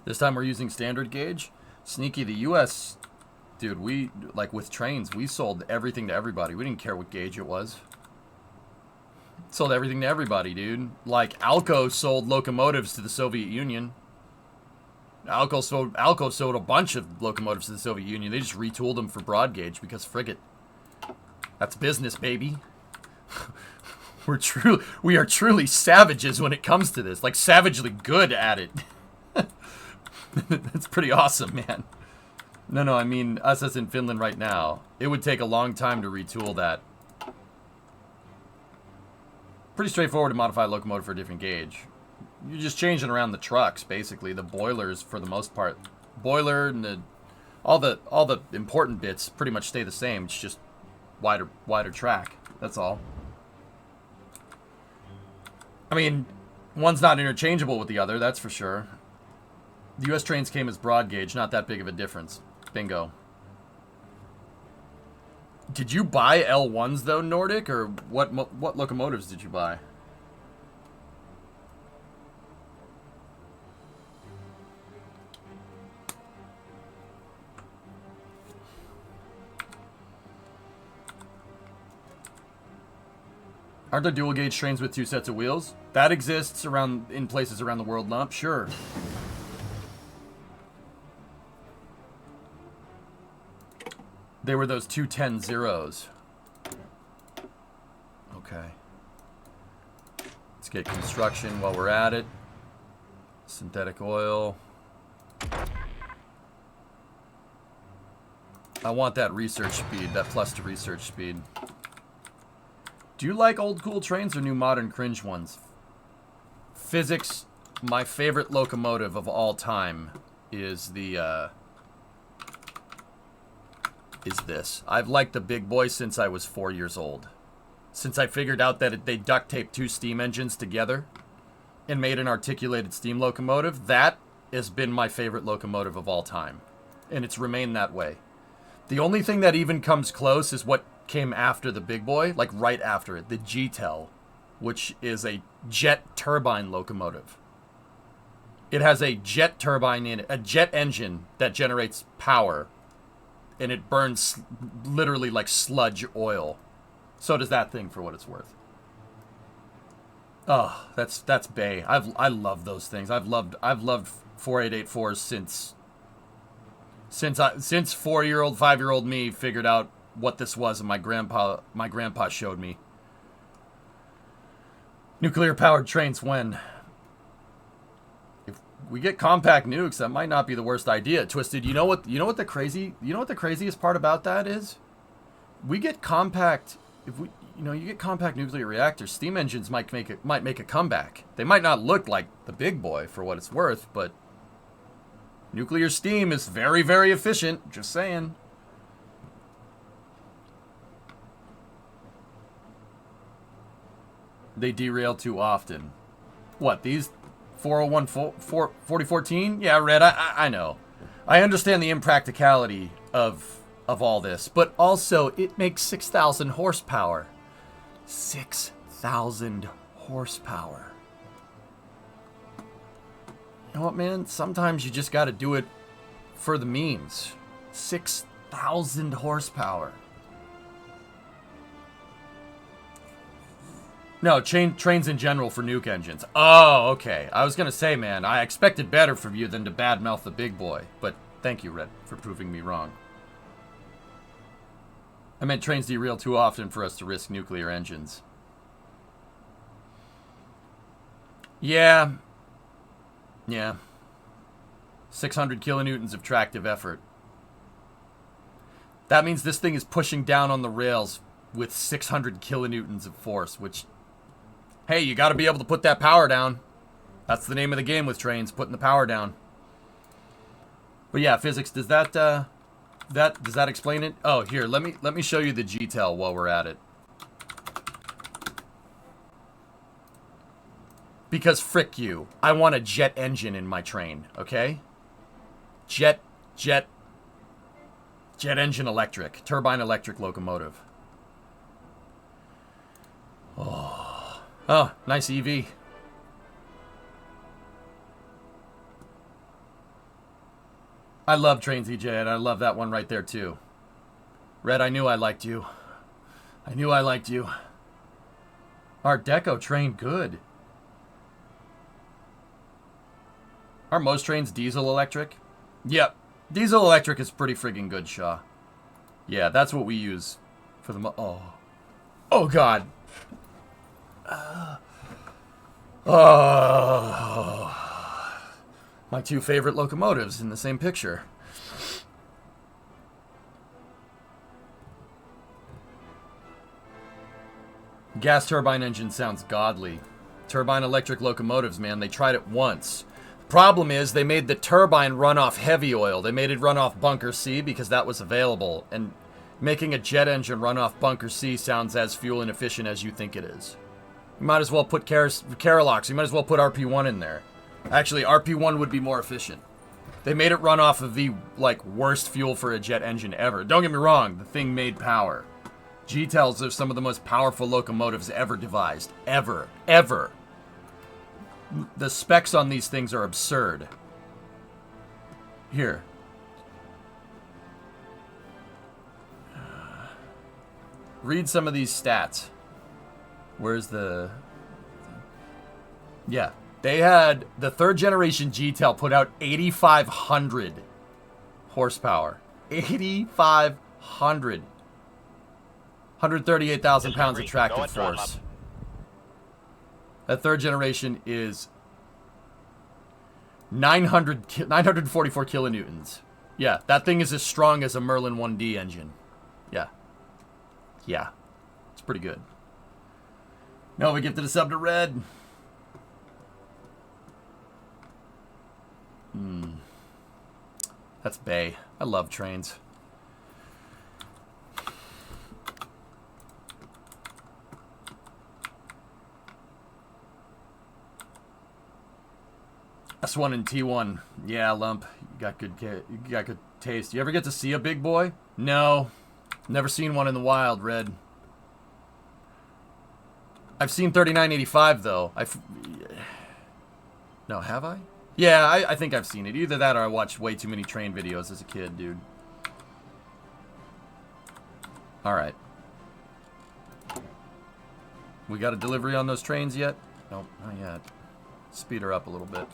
This time we're using standard gauge. Sneaky, the U.S., dude, we, like with trains, we sold everything to everybody. We didn't care what gauge it was. Sold everything to everybody, dude. Like, Alco sold locomotives to the Soviet Union. Alco sold a bunch of locomotives to the Soviet Union. They just retooled them for broad gauge because frigate. That's business, baby. We are truly savages when it comes to this. Like, savagely good at it. That's pretty awesome, man. No, I mean us as in Finland right now. It would take a long time to retool that. Pretty straightforward to modify a locomotive for a different gauge. You're just changing around the trucks, basically. The boilers, for the most part. Boiler and all the important bits pretty much stay the same. It's just wider track. That's all. I mean, one's not interchangeable with the other, that's for sure. The US trains came as broad gauge, not that big of a difference. Bingo. Did you buy L1s though, Nordic, or what locomotives did you buy? Aren't there dual gauge trains with 2 sets of wheels? That exists in places around the world, Lump, sure. They were those 210-0s. Okay. Let's get construction while we're at it. Synthetic oil. I want that research speed, that plus to research speed. Do you like old cool trains or new modern cringe ones? Physics, my favorite locomotive of all time is this. I've liked the big boy since I was 4 years old. Since I figured out that they duct taped 2 steam engines together and made an articulated steam locomotive, that has been my favorite locomotive of all time. And it's remained that way. The only thing that even comes close is what came after the big boy, like right after it, the GTEL, which is a jet turbine locomotive. It has a jet turbine in it, a jet engine that generates power, and it burns literally like sludge oil. So does that thing, for what it's worth. Oh, that's Bay. I love those things. I've loved 4884s since 4-year-old, 5-year-old me figured out what this was, and my grandpa showed me. Nuclear powered trains when? If we get compact nukes, that might not be the worst idea. Twisted, you know what the craziest part about that is? We get compact, you get compact nuclear reactors, steam engines might make a comeback. They might not look like the big boy for what it's worth, but nuclear steam is very, very efficient, just saying. They derail too often. What, these 401 4014? Yeah, Red, I know. I understand the impracticality of all this, but also it makes 6,000 horsepower. 6,000 horsepower. You know what, man? Sometimes you just got to do it for the memes. 6,000 horsepower. No, trains in general for nuke engines. Oh, okay. I was going to say, man, I expected better from you than to badmouth the big boy. But thank you, Red, for proving me wrong. I meant trains derail too often for us to risk nuclear engines. Yeah. 600 kilonewtons of tractive effort. That means this thing is pushing down on the rails with 600 kilonewtons of force, which... Hey, you got to be able to put that power down. That's the name of the game with trains, putting the power down. But yeah, physics, does that explain it? Oh, here, let me show you the GTEL while we're at it. Because frick you, I want a jet engine in my train, okay? Jet engine electric, turbine electric locomotive. Oh, nice EV. I love trains, EJ, and I love that one right there, too. Red, I knew I liked you. Art Deco train, good. Are most trains diesel electric? Yep. Diesel electric is pretty friggin' good, Shaw. Yeah, that's what we use for the Oh, God. My 2 favorite locomotives in the same picture. Gas turbine engine sounds godly. Turbine electric locomotives, man, they tried it once. Problem is, they made the turbine run off heavy oil. They made it run off bunker C because that was available. And making a jet engine run off bunker C sounds as fuel inefficient as you think it is. You might as well put Carolox. You might as well put RP1 in there. Actually, RP1 would be more efficient. They made it run off of the, like, worst fuel for a jet engine ever. Don't get me wrong, the thing made power. G-Tels are some of the most powerful locomotives ever devised. Ever. Ever. The specs on these things are absurd. Here. Read some of these stats. Where's the... Yeah. They had... The third generation G-Tel put out 8,500 horsepower. 8,500. 138,000 pounds of tractive force. That third generation is 944 kilonewtons. Yeah, that thing is as strong as a Merlin 1D engine. Yeah. Yeah. It's pretty good. No, we gifted a sub to Red. That's Bay. I love trains. S1 and T1. Yeah, Lump. You got good taste. You ever get to see a big boy? No. Never seen one in the wild, Red. I've seen 3985 though. No, have I? Yeah, I think I've seen it. Either that or I watched way too many train videos as a kid, dude. Alright. We got a delivery on those trains yet? Nope, not yet. Speed her up a little bit.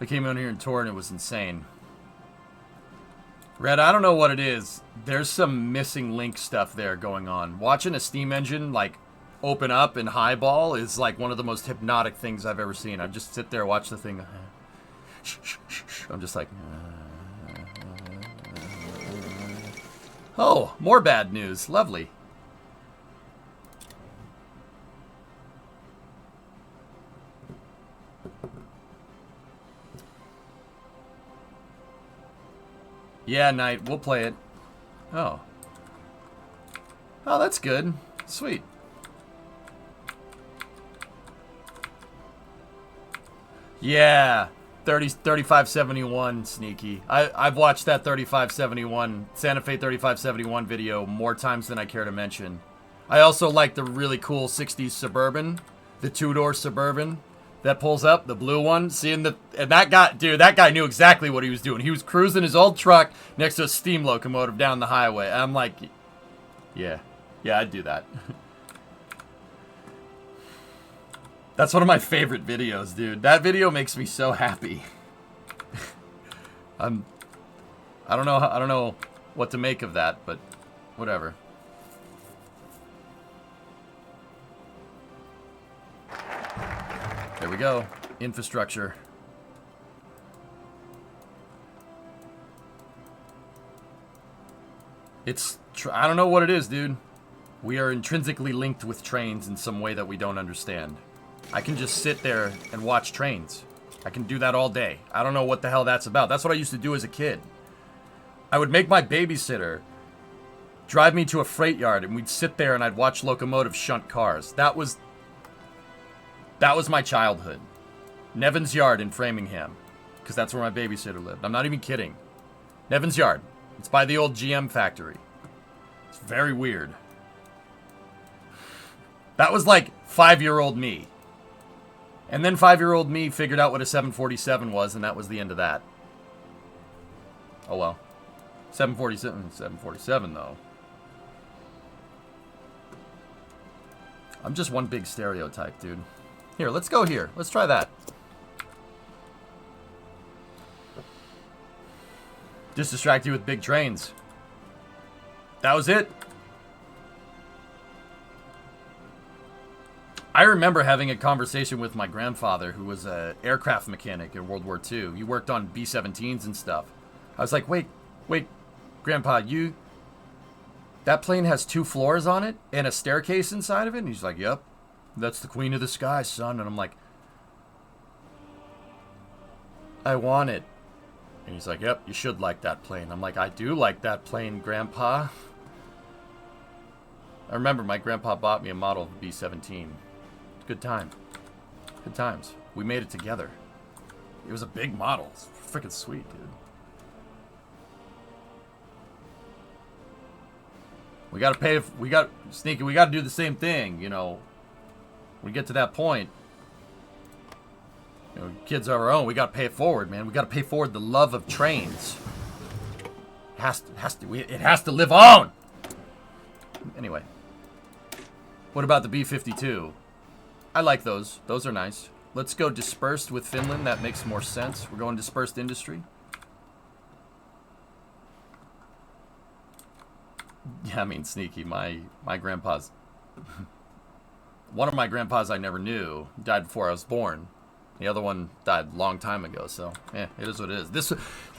I came in here and toured and it was insane. Red, I don't know what it is. There's some missing link stuff there going on. Watching a steam engine, like, open up and highball is, like, one of the most hypnotic things I've ever seen. I just sit there, watch the thing. I'm just like... Oh, more bad news. Lovely. Yeah, Knight, we'll play it. Oh. Oh, that's good. Sweet. Yeah. 3571 sneaky. I've watched that 3571 Santa Fe 3571 video more times than I care to mention. I also like the really cool 60s Suburban, the two-door Suburban that pulls up, the blue one. Seeing the and that guy, dude, that guy knew exactly what he was doing. He was cruising his old truck next to a steam locomotive down the highway. I'm like, yeah, I'd do that. That's one of my favorite videos, dude. That video makes me so happy. I don't know what to make of that, but whatever. There we go. Infrastructure. I don't know what it is, dude. We are intrinsically linked with trains in some way that we don't understand. I can just sit there and watch trains. I can do that all day. I don't know what the hell that's about. That's what I used to do as a kid. I would make my babysitter drive me to a freight yard and we'd sit there and I'd watch locomotives shunt cars. That was my childhood. Nevin's Yard in Framingham. Because that's where my babysitter lived. I'm not even kidding. Nevin's Yard. It's by the old GM factory. It's very weird. That was like 5-year-old me. And then 5-year-old me figured out what a 747 was, and that was the end of that. Oh well. 747 though. I'm just one big stereotype, dude. Here, let's go here. Let's try that. Just distract you with big trains. That was it. I remember having a conversation with my grandfather, who was an aircraft mechanic in World War II. He worked on B-17s and stuff. I was like, wait, Grandpa, you that plane has 2 floors on it and a staircase inside of it. And he's like, yep, that's the Queen of the Sky, son. And I'm like, I want it. And he's like, yep, you should like that plane. I'm like, I do like that plane, Grandpa. I remember my grandpa bought me a model B-17. Good time. Good times. We made it together. It was a big model. It's freaking sweet, dude. We gotta pay. Sneaky. We gotta do the same thing. You know, when we get to that point, you know, kids are our own. We gotta pay it forward, man. We gotta pay forward the love of trains. It has to live on. Anyway, what about the B-52? I like those. Those are nice. Let's go dispersed with Finland. That makes more sense. We're going dispersed industry. Yeah, I mean, sneaky. My grandpa's... One of my grandpas I never knew died before I was born. The other one died a long time ago, so, yeah, it is what it is. This,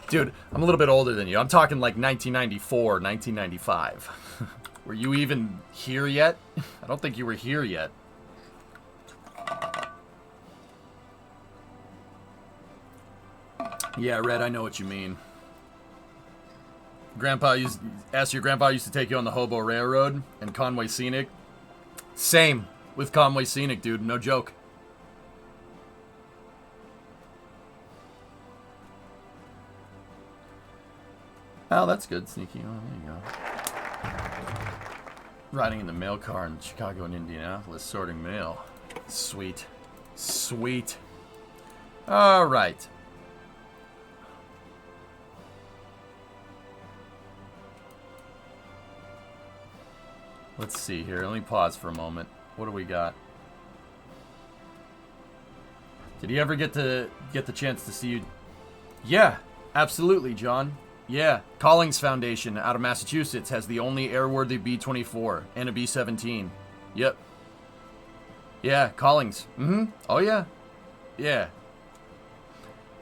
dude, I'm a little bit older than you. I'm talking like 1994, 1995. Were you even here yet? I don't think you were here yet. Yeah, Red, I know what you mean. Your grandpa used to take you on the Hobo Railroad and Conway Scenic. Same with Conway Scenic, dude. No joke. Oh, that's good, Sneaky. Oh, there you go. Riding in the mail car in Chicago and Indianapolis, sorting mail. Sweet. Sweet. All right. Let's see here. Let me pause for a moment. What do we got? Did he ever get the chance to see you? Yeah, absolutely, John. Yeah, Collings Foundation out of Massachusetts has the only airworthy B-24 and a B-17. Yep. Yeah, Collings. Oh yeah. Yeah.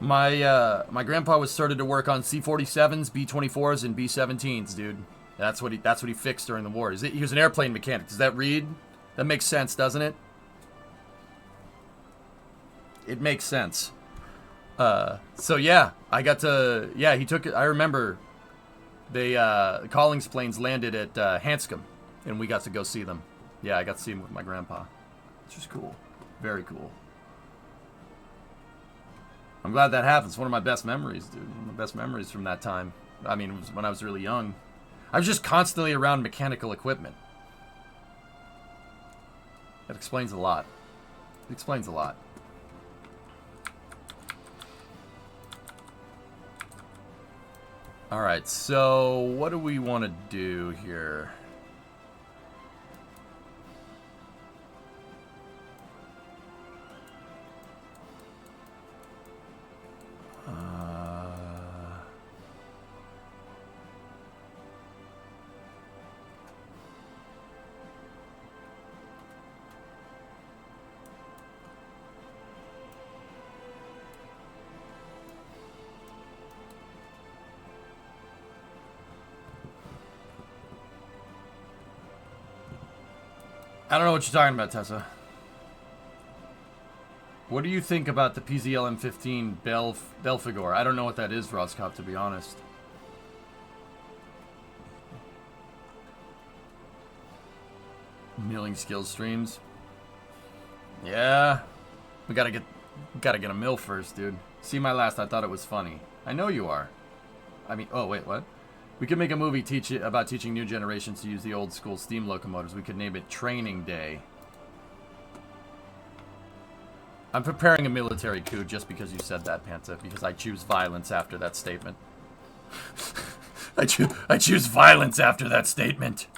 My grandpa was started to work on C-47s, B-24s, and B-17s, dude. That's what he fixed during the war. He was an airplane mechanic. Does that read? That makes sense, doesn't it? It makes sense. So yeah, I got to. Yeah, he took it. I remember. They Collings planes landed at Hanscom, and we got to go see them. Yeah, I got to see them with my grandpa, which is cool. Very cool. I'm glad that happened. It's one of my best memories, dude. One of my best memories from that time. I mean, it was when I was really young. I was just constantly around mechanical equipment. That explains a lot. It explains a lot. Alright, so what do we want to do here? I don't know what you're talking about, Tessa. What do you think about the PZLM-15 Belfagor? I don't know what that is, Roscop, to be honest. Milling skill streams. Yeah. We gotta get a mill first, dude. See my last, I thought it was funny. I know you are. I mean, oh wait, what? We could make a movie about teaching new generations to use the old school steam locomotives. We could name it Training Day. I'm preparing a military coup just because you said that, Panta, because I choose violence after that statement. I choose violence after that statement.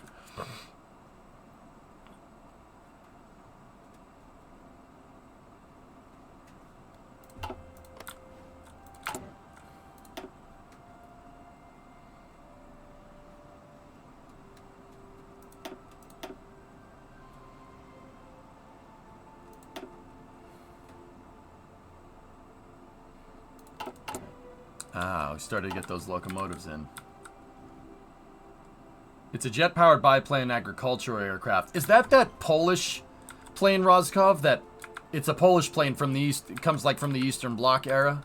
Ah, we started to get those locomotives in. It's a jet-powered biplane agricultural aircraft. Is that Polish plane, Roskov? That it's a Polish plane from the East. It comes like from the Eastern Bloc era.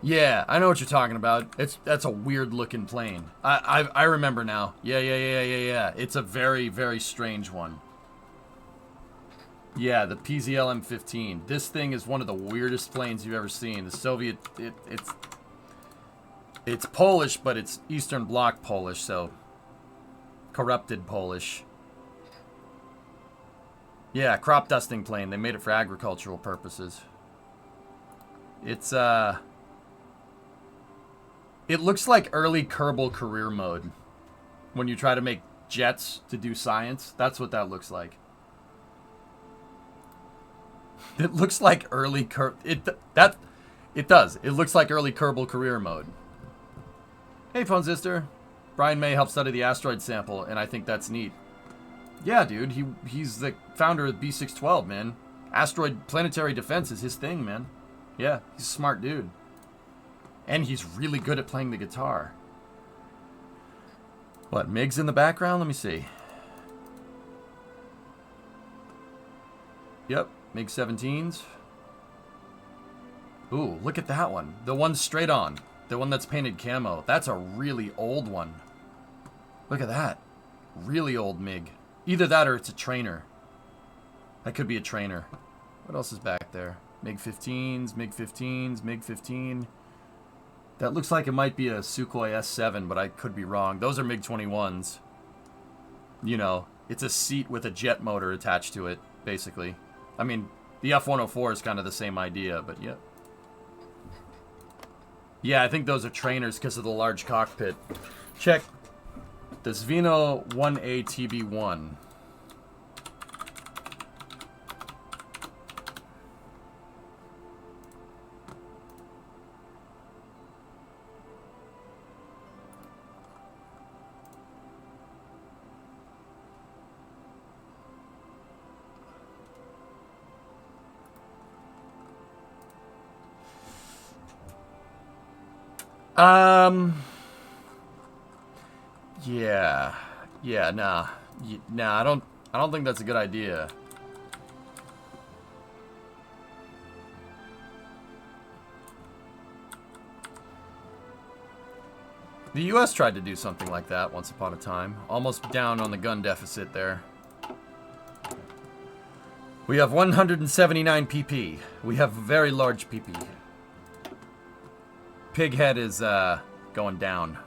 Yeah, I know what you're talking about. That's a weird-looking plane. I remember now. Yeah. It's a very, very strange one. Yeah, the PZL M15. This thing is one of the weirdest planes you've ever seen. The Soviet... It's Polish, but it's Eastern Bloc Polish, so... corrupted Polish. Yeah, crop dusting plane. They made it for agricultural purposes. It's, it looks like early Kerbal Career Mode. When you try to make jets to do science. That's what that looks like. It looks like early it does. It looks like early Kerbal Career Mode. Hey, Phone Sister. Brian May helped study the asteroid sample, and I think that's neat. Yeah, dude, he's the founder of B612, man. Asteroid planetary defense is his thing, man. Yeah, he's a smart dude. And he's really good at playing the guitar. What, MiGs in the background? Let me see. Yep, MiG-17s. Ooh, look at that one. The one straight on. The one that's painted camo. That's a really old one. Look at that. Really old MiG. Either that or it's a trainer. That could be a trainer. What else is back there? MiG-15s, MiG-15s, MiG-15. That looks like it might be a Sukhoi S-7, but I could be wrong. Those are MiG-21s. You know, it's a seat with a jet motor attached to it, basically. I mean, the F-104 is kind of the same idea, but yeah. Yeah, I think those are trainers because of the large cockpit. Check the Zvino 1A TB1. Yeah, nah. Nah, I don't think that's a good idea. The US tried to do something like that once upon a time. Almost down on the gun deficit there. We have 179 PP. We have very large PP. Pighead is going down.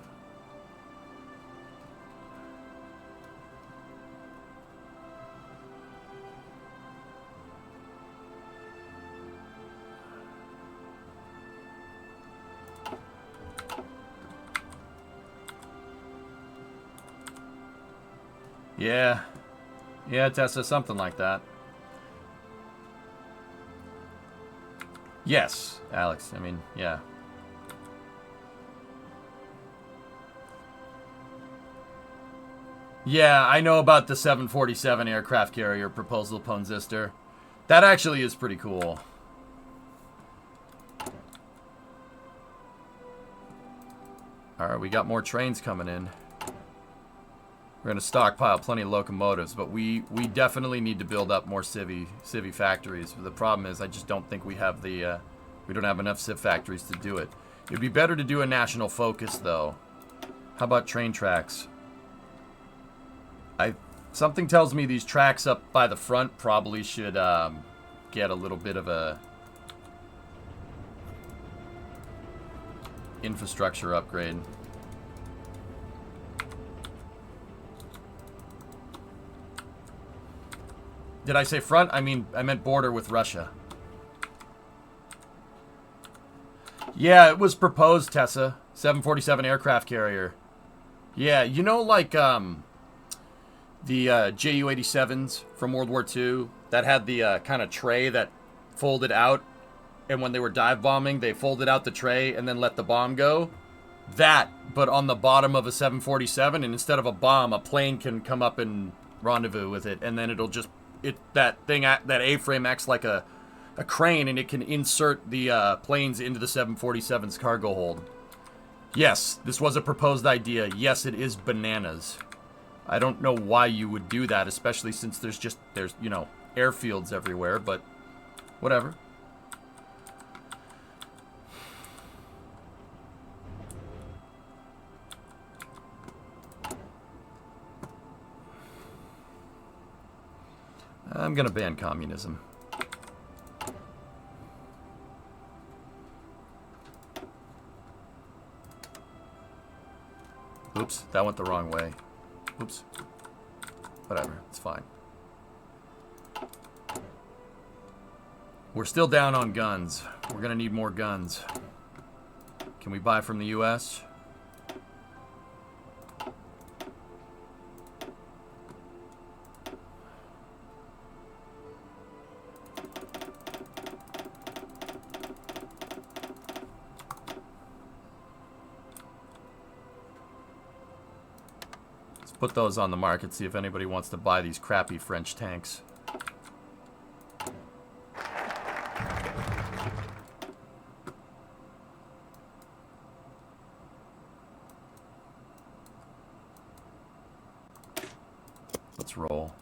Yeah, Tessa, something like that. Yes, Alex, I mean, yeah. Yeah, I know about the 747 aircraft carrier proposal, Ponzister. That actually is pretty cool. Alright, we got more trains coming in. We're going to stockpile plenty of locomotives, but we definitely need to build up more Civi factories. The problem is I just don't think we have the, we don't have enough Civ factories to do it. It'd be better to do a national focus, though. How about train tracks? Something tells me these tracks up by the front probably should get a little bit of a infrastructure upgrade. Did I say front? I meant border with Russia. Yeah, it was proposed, Tessa. 747 aircraft carrier. Yeah, you know, like, the Ju-87s from World War II that had the kind of tray that folded out, and when they were dive bombing, they folded out the tray and then let the bomb go? That, but on the bottom of a 747, and instead of a bomb, a plane can come up and rendezvous with it, and then it'll just... that A-frame acts like a crane, and it can insert the planes into the 747's cargo hold. Yes, this was a proposed idea. Yes, it is bananas. I don't know why you would do that, especially since there's, you know, airfields everywhere, but whatever. I'm gonna ban communism. Oops, that went the wrong way. Oops. Whatever, it's fine. We're still down on guns. We're gonna need more guns. Can we buy from the US? Put those on the market, see if anybody wants to buy these crappy French tanks. Let's roll.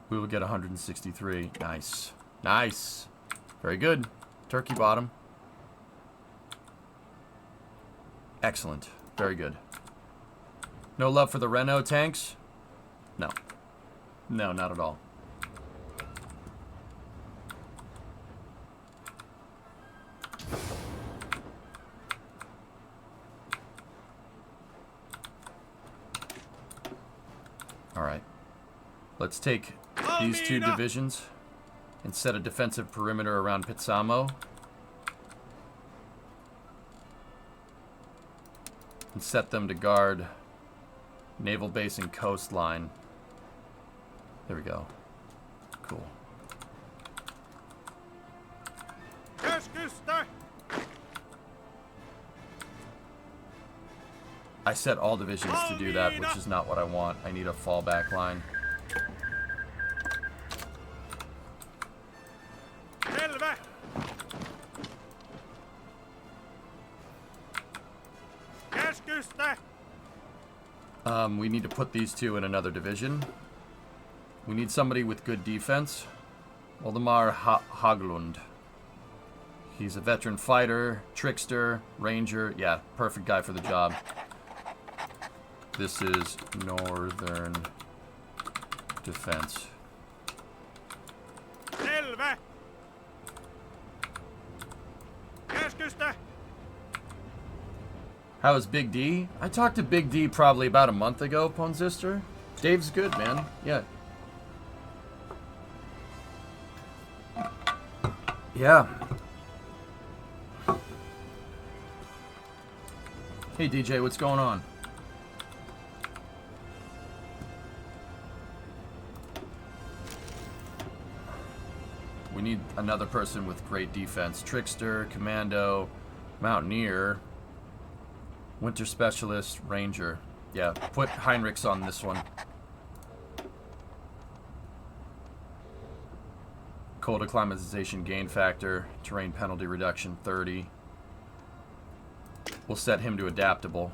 We will get 163. Nice. Nice. Very good. Turkey bottom. Excellent. Very good. No love for the Renault tanks? No. No, not at all. Alright. Let's take these two divisions and set a defensive perimeter around Pitsamo. And set them to guard naval base and coastline. There we go. Cool. I set all divisions to do that, which is not what I want. I need a fallback line. We need to put these two in another division. We need somebody with good defense. Waldemar Haglund. He's a veteran fighter, trickster, ranger. Yeah, perfect guy for the job. This is Northern Defense. How is Big D? I talked to Big D probably about a month ago, Ponzister. Dave's good, man. Yeah. Yeah. Hey, DJ, what's going on? We need another person with great defense. Trickster, Commando, Mountaineer, Winter Specialist, Ranger. Yeah, put Heinrichs on this one. Cold acclimatization gain factor, terrain penalty reduction 30. We'll set him to adaptable.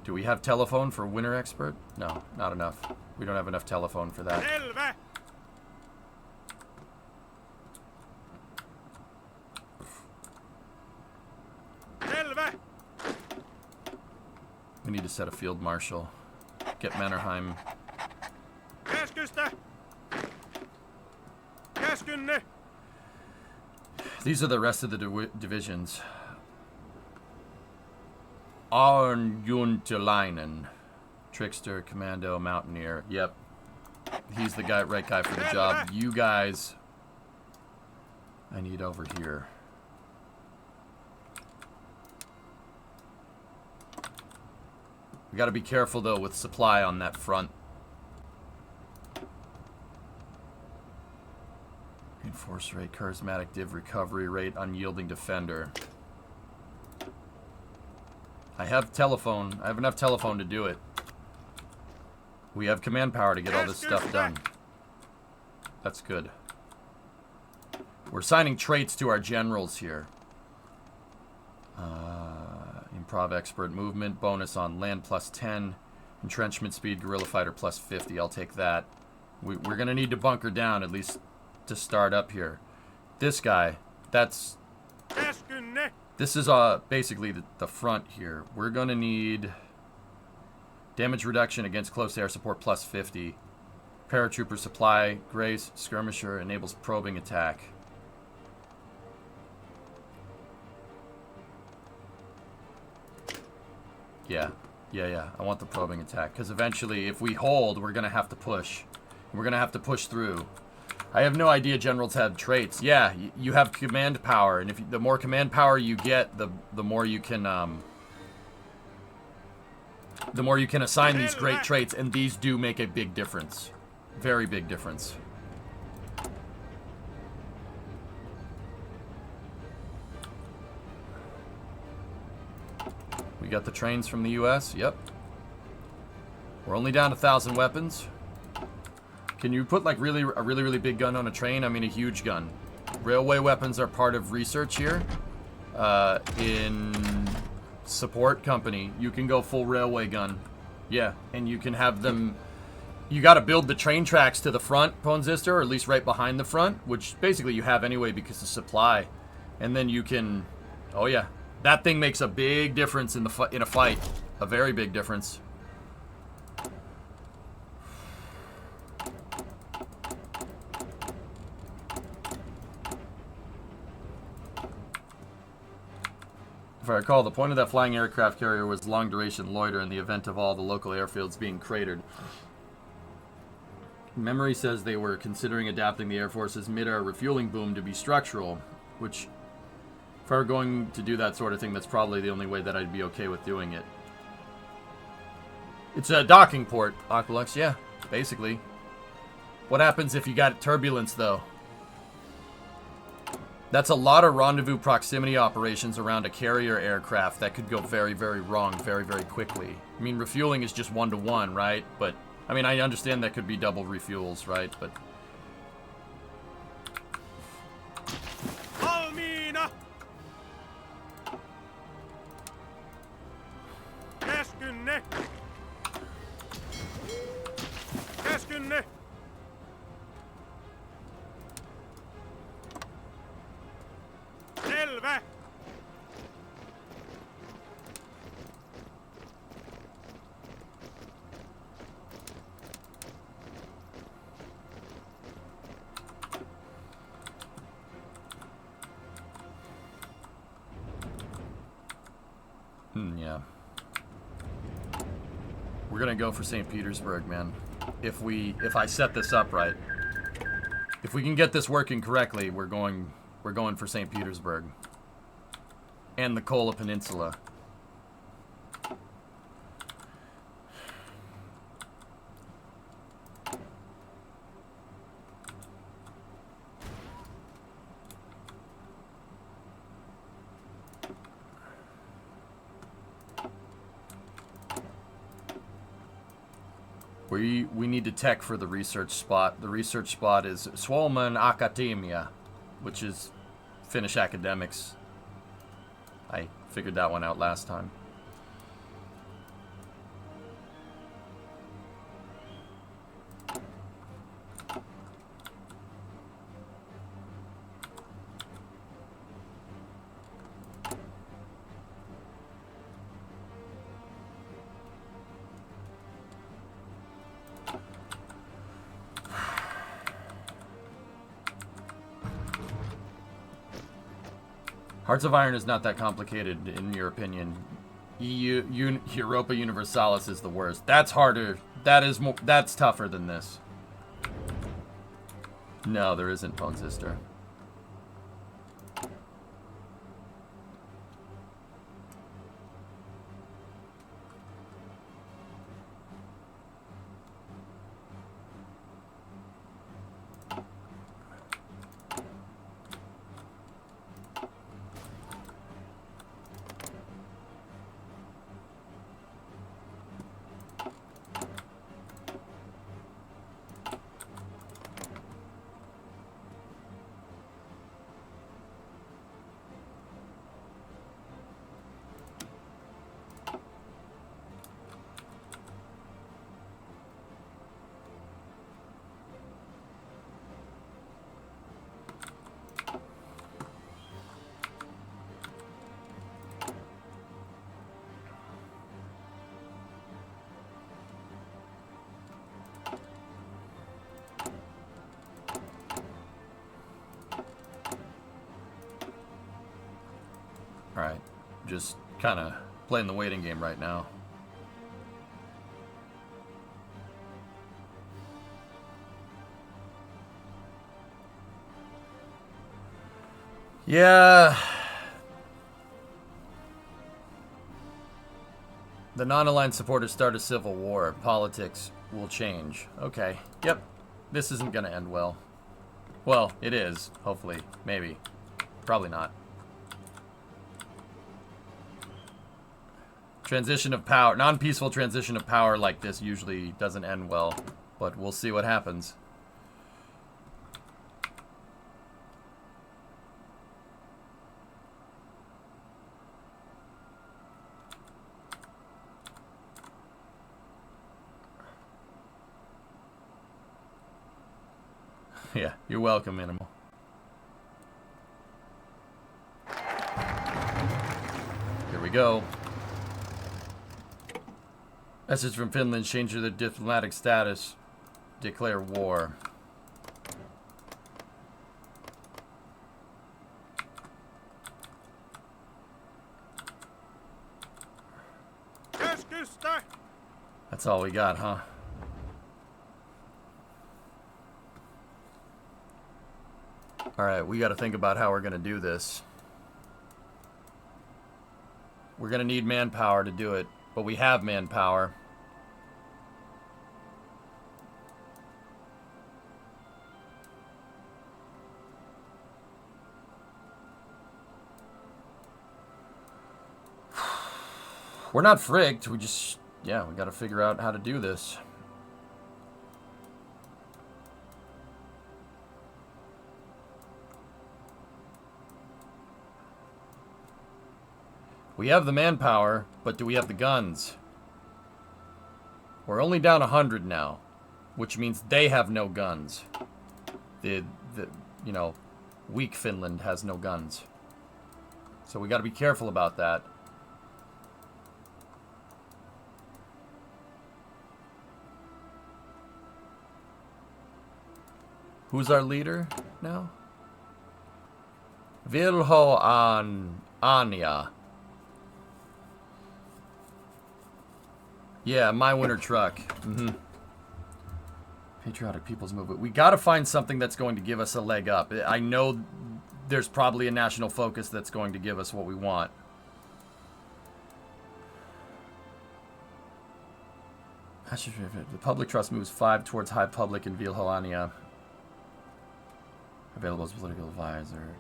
Do we have telephone for Winter Expert? No, not enough. We don't have enough telephone for that. We need to set a field marshal. Get Mannerheim. These are the rest of the divisions. Arnjuntelainen. Trickster, Commando, Mountaineer. Yep. He's the guy, right guy for the job. You guys, I need over here. We gotta be careful, though, with supply on that front. Reinforce rate, charismatic div recovery rate, unyielding defender. I have telephone. I have enough telephone to do it. We have command power to get all this stuff done. That's good. We're assigning traits to our generals here. Prov expert. Movement bonus on land +10. Entrenchment speed, guerrilla fighter +50. I'll take that. We're going to need to bunker down, at least to start up here. This guy, this is basically the front here. We're going to need damage reduction against close air support +50. Paratrooper supply, Grace, skirmisher, enables probing attack. Yeah. I want the probing attack. Because eventually, if we hold, we're going to have to push. We're going to have to push through. I have no idea generals have traits. Yeah, you have command power. And the more command power you get, the more you can... the more you can assign these great traits. And these do make a big difference. Very big difference. We got the trains from the US. Yep. We're only down 1,000 weapons. Can you put like a really big gun on a train? I mean a huge gun. Railway weapons are part of research here. In support company, you can go full railway gun. Yeah, and you can have them... You got to build the train tracks to the front, Ponzister, or at least right behind the front, which basically you have anyway because of supply. And then you can... Oh yeah. That thing makes a big difference in a fight. A very big difference. If I recall, the point of that flying aircraft carrier was long-duration loiter in the event of all the local airfields being cratered. Memory says they were considering adapting the Air Force's mid-air refueling boom to be structural, which, if I were going to do that sort of thing, that's probably the only way that I'd be okay with doing it. It's a docking port, Aqualux, yeah, basically. What happens if you got turbulence, though? That's a lot of rendezvous proximity operations around a carrier aircraft that could go very, very wrong very, very quickly. I mean, refueling is just 1-to-1, right? But, I mean, I understand that could be double refuels, right? But... Almina! Käskynne! Käskynne! Selvä! Yeah. We're gonna go for St. Petersburg, man. If I set this up right. If we can get this working correctly, we're going for St. Petersburg. And the Kola Peninsula. We need to tech for the research spot. The research spot is Suomen Akatemia, which is Finnish academics. I figured that one out last time. Hearts of Iron is not that complicated, in your opinion. Europa Universalis is the worst. That's harder. That's tougher than this. No, there isn't, Bone Sister. just kind of playing the waiting game right now. Yeah. The non-aligned supporters start a civil war. Politics will change. Okay. Yep. This isn't going to end well. Well, it is. Hopefully. Maybe. Probably not. Transition of power. Non-peaceful transition of power like this usually doesn't end well. But we'll see what happens. Yeah, you're welcome, Animal. Here we go. Message from Finland, change their diplomatic status. Declare war. That's all we got, huh? Alright, we gotta think about how we're gonna do this. We're gonna need manpower to do it, but we have manpower. We're not fricked, we just, yeah, we gotta figure out how to do this. We have the manpower, but do we have the guns? We're only down 100 now, which means they have no guns. The you know, weak Finland has no guns. So we got to be careful about that. Who's our leader now? Vilho Anya. Yeah, my winter truck. Patriotic People's Movement. We gotta find something that's going to give us a leg up. I know there's probably a national focus that's going to give us what we want. The public trust moves 5 towards high public in Vilhelania. Available as political advisor.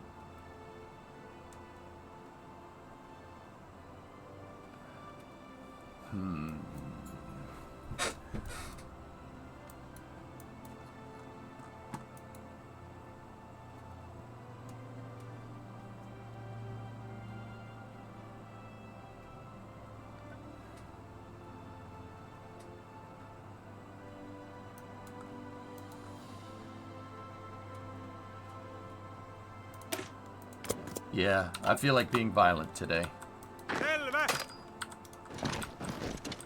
Yeah, I feel like being violent today.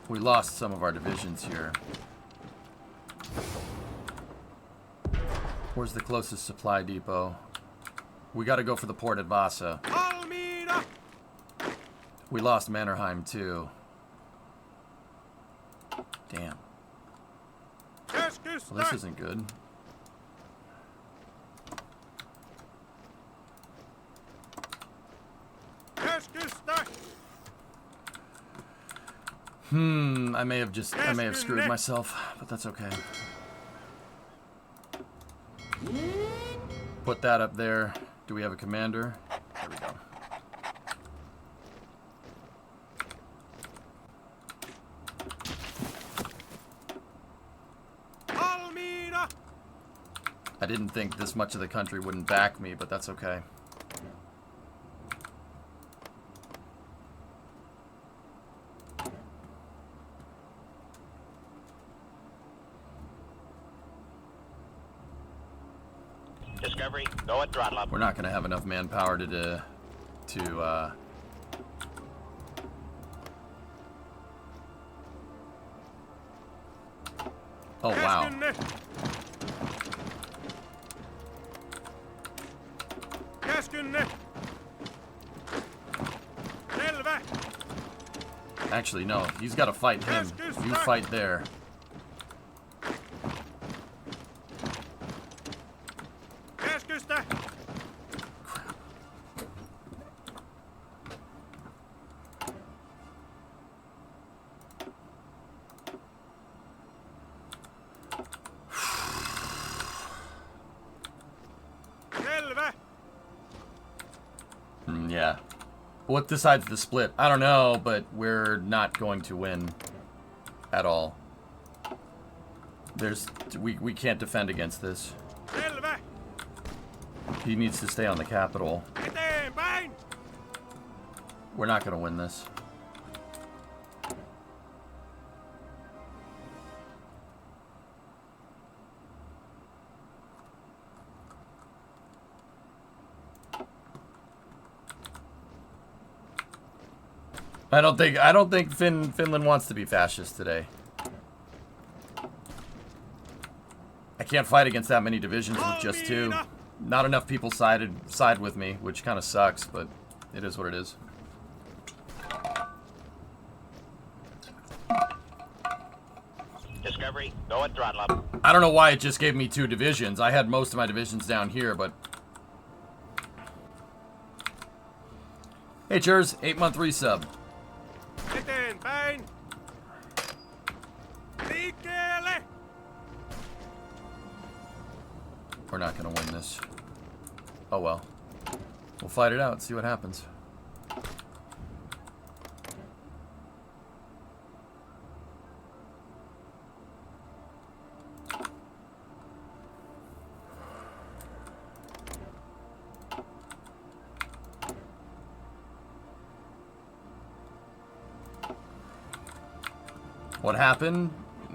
We lost some of our divisions here. Where's the closest supply depot? We gotta go for the port at Vasa. We lost Mannerheim too. Damn. Well, this isn't good. I may have screwed myself, but that's okay. Put that up there. Do we have a commander? There we go. I didn't think this much of the country wouldn't back me, but that's okay. Discovery, go at throttle up. We're not going to have enough manpower to oh, wow. Actually, no. He's got to fight him. You fight there. Keskusta! Selvä! Yeah. What decides the split? I don't know, but we're not going to win at all. We can't defend against this. Selvä! He needs to stay on the capital. Eteenpäin! We're not going to win this. I don't think Finland wants to be fascist today. I can't fight against that many divisions with just 2. Not enough people side with me, which kind of sucks, but it is what it is. Discovery, go at throttle up. I don't know why it just gave me 2 divisions. I had most of my divisions down here, but... Hey, Chers, 8-month resub. Eteenpäin! Liikkeelle! We're not going to win this. Oh well. We'll fight it out, see what happens. What happened?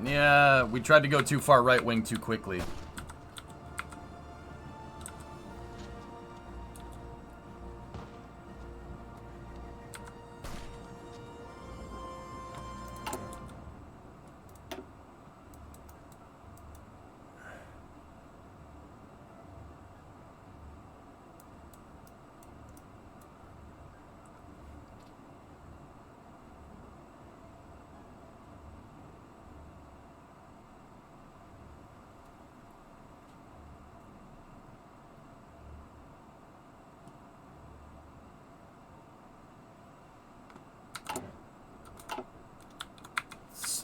Yeah, we tried to go too far right wing too quickly.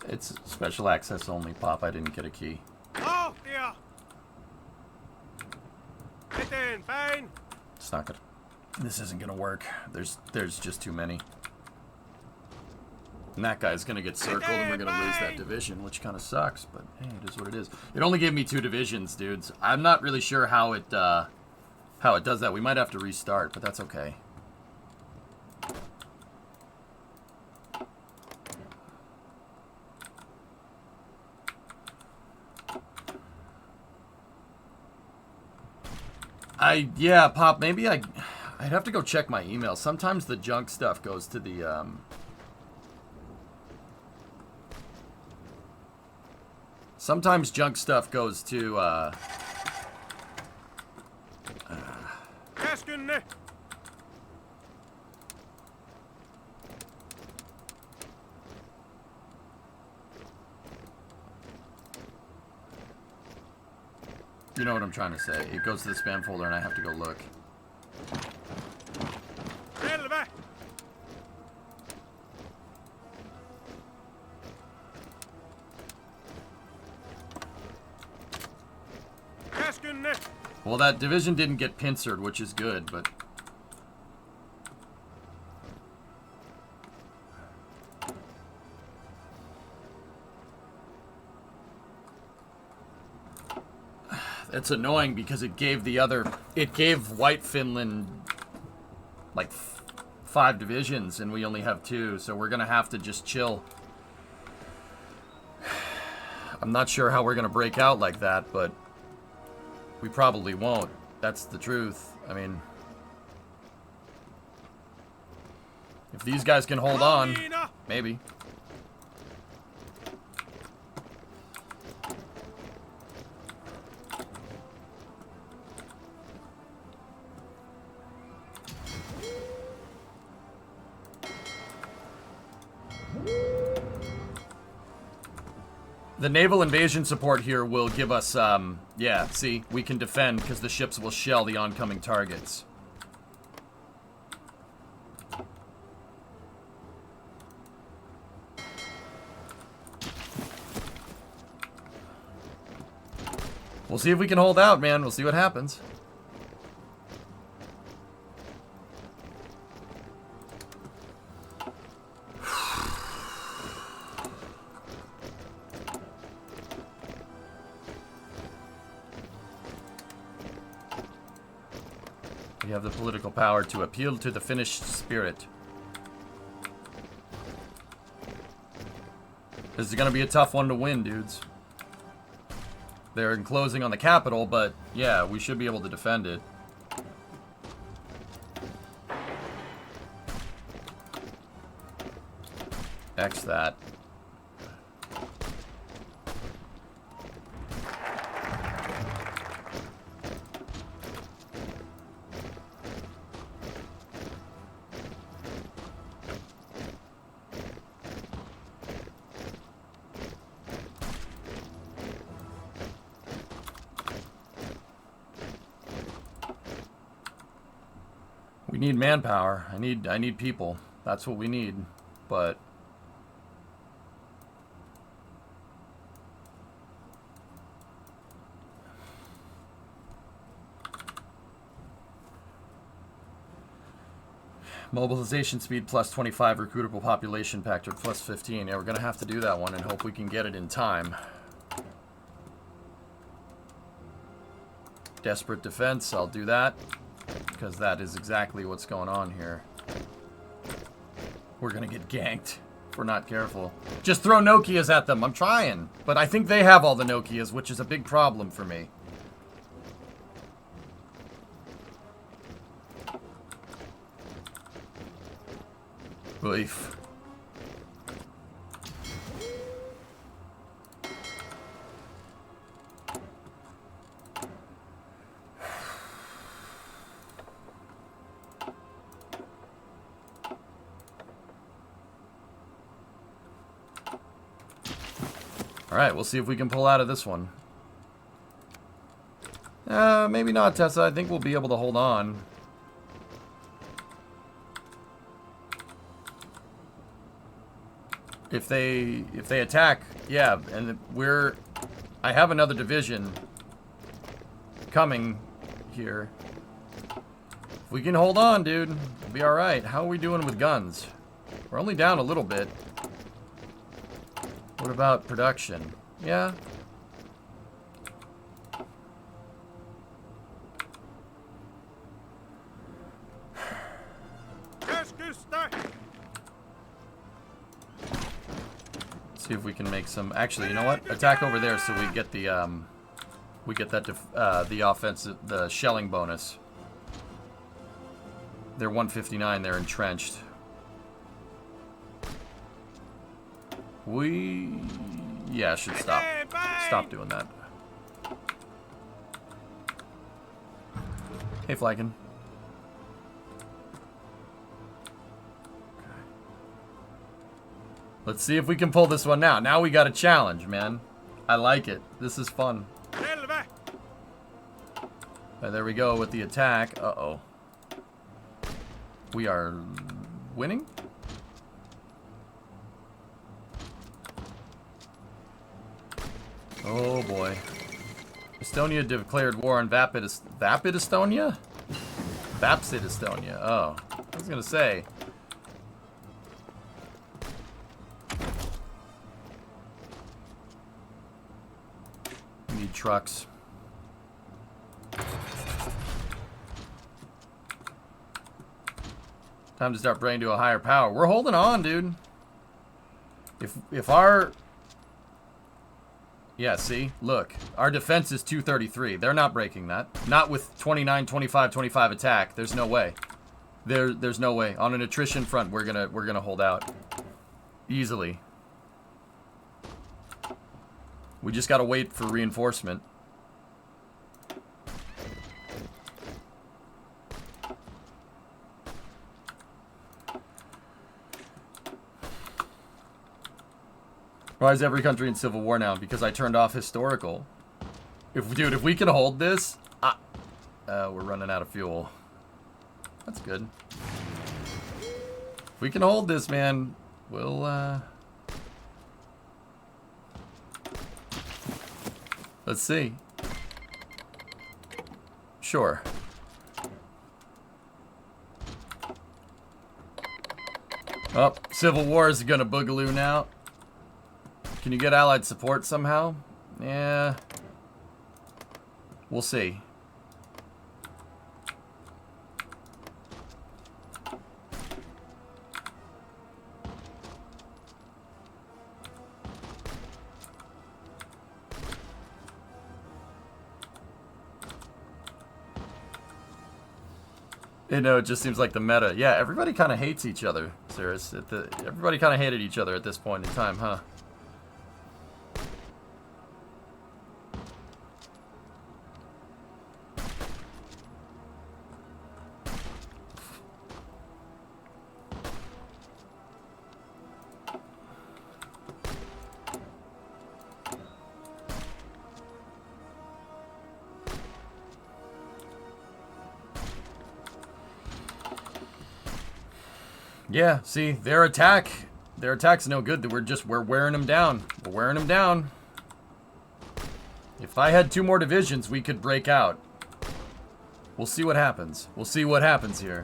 It's special access only, Pop. I didn't get a key. Vauhtia! Eteenpäin! It's not gonna... This isn't gonna work. There's just too many. And that guy's gonna get circled and we're gonna lose that division, which kind of sucks, but hey, it is what it is. It only gave me 2 divisions, dudes. I'm not really sure how it does that. We might have to restart, but that's okay. Yeah, Pop, maybe I'd have to go check my email. Sometimes the junk stuff goes to the, sometimes junk stuff goes to, Käskynne! you know what I'm trying to say. It goes to the spam folder and I have to go look. Selvä! Käskynne! Well, that division didn't get pincered, which is good, but... It's annoying because it gave White Finland like 5 divisions and we only have 2, so we're gonna have to just chill. I'm not sure how we're gonna break out like that, but we probably won't. That's the truth. I mean, if these guys can hold on, maybe. The naval invasion support here will give us, yeah, see, we can defend because the ships will shell the oncoming targets. We'll see if we can hold out, man. We'll see what happens. We have the political power to appeal to the Finnish spirit. This is going to be a tough one to win, dudes. They're enclosing on the capital, but yeah, we should be able to defend it. X that. We need manpower. I need people. That's what we need. But mobilization speed plus 25, recruitable population factor plus 15. Yeah, we're gonna have to do that one and hope we can get it in time. Desperate defense, I'll do that. Because that is exactly what's going on here. We're gonna get ganked if we're not careful. Just throw Nokias at them. I'm trying. But I think they have all the Nokias, which is a big problem for me. Oof. Alright, we'll see if we can pull out of this one. Maybe not, Tessa. I think we'll be able to hold on. If they attack, yeah, and I have another division coming here. If we can hold on, dude, we'll be alright. How are we doing with guns? We're only down a little bit. What about production? Yeah. See if we can make some. Actually, you know what? Attack over there so we get the the offensive, the shelling bonus. They're 159. They're entrenched. Yeah, should stop doing that. Hey, Flykin. Let's see if we can pull this one out. Now we got a challenge, man. I like it. This is fun. There we go with the attack. Uh-oh. We are winning? Oh boy. Estonia declared war on Vapid Estonia? Vapsid Estonia. Oh. I was gonna say. We need trucks. Time to start praying to a higher power. We're holding on, dude. If our... Yeah, see? Look. Our defense is 233. They're not breaking that. Not with 29, 25, 25 attack. There's no way. There's no way. On an attrition front, we're gonna hold out. Easily. We just gotta wait for reinforcement. Why is every country in civil war now? Because I turned off historical. Dude, if we can hold this... we're running out of fuel. That's good. If we can hold this, man, we'll, let's see. Sure. Oh, Civil War is gonna boogaloo now. Can you get allied support somehow? Yeah. We'll see. You know, it just seems like the meta. Yeah, everybody kind of hates each other, Cirrus. Everybody kind of hated each other at this point in time, huh? Yeah, see, their attack's no good. We're wearing them down. We're wearing them down. If I had 2 more divisions, we could break out. We'll see what happens. We'll see what happens here.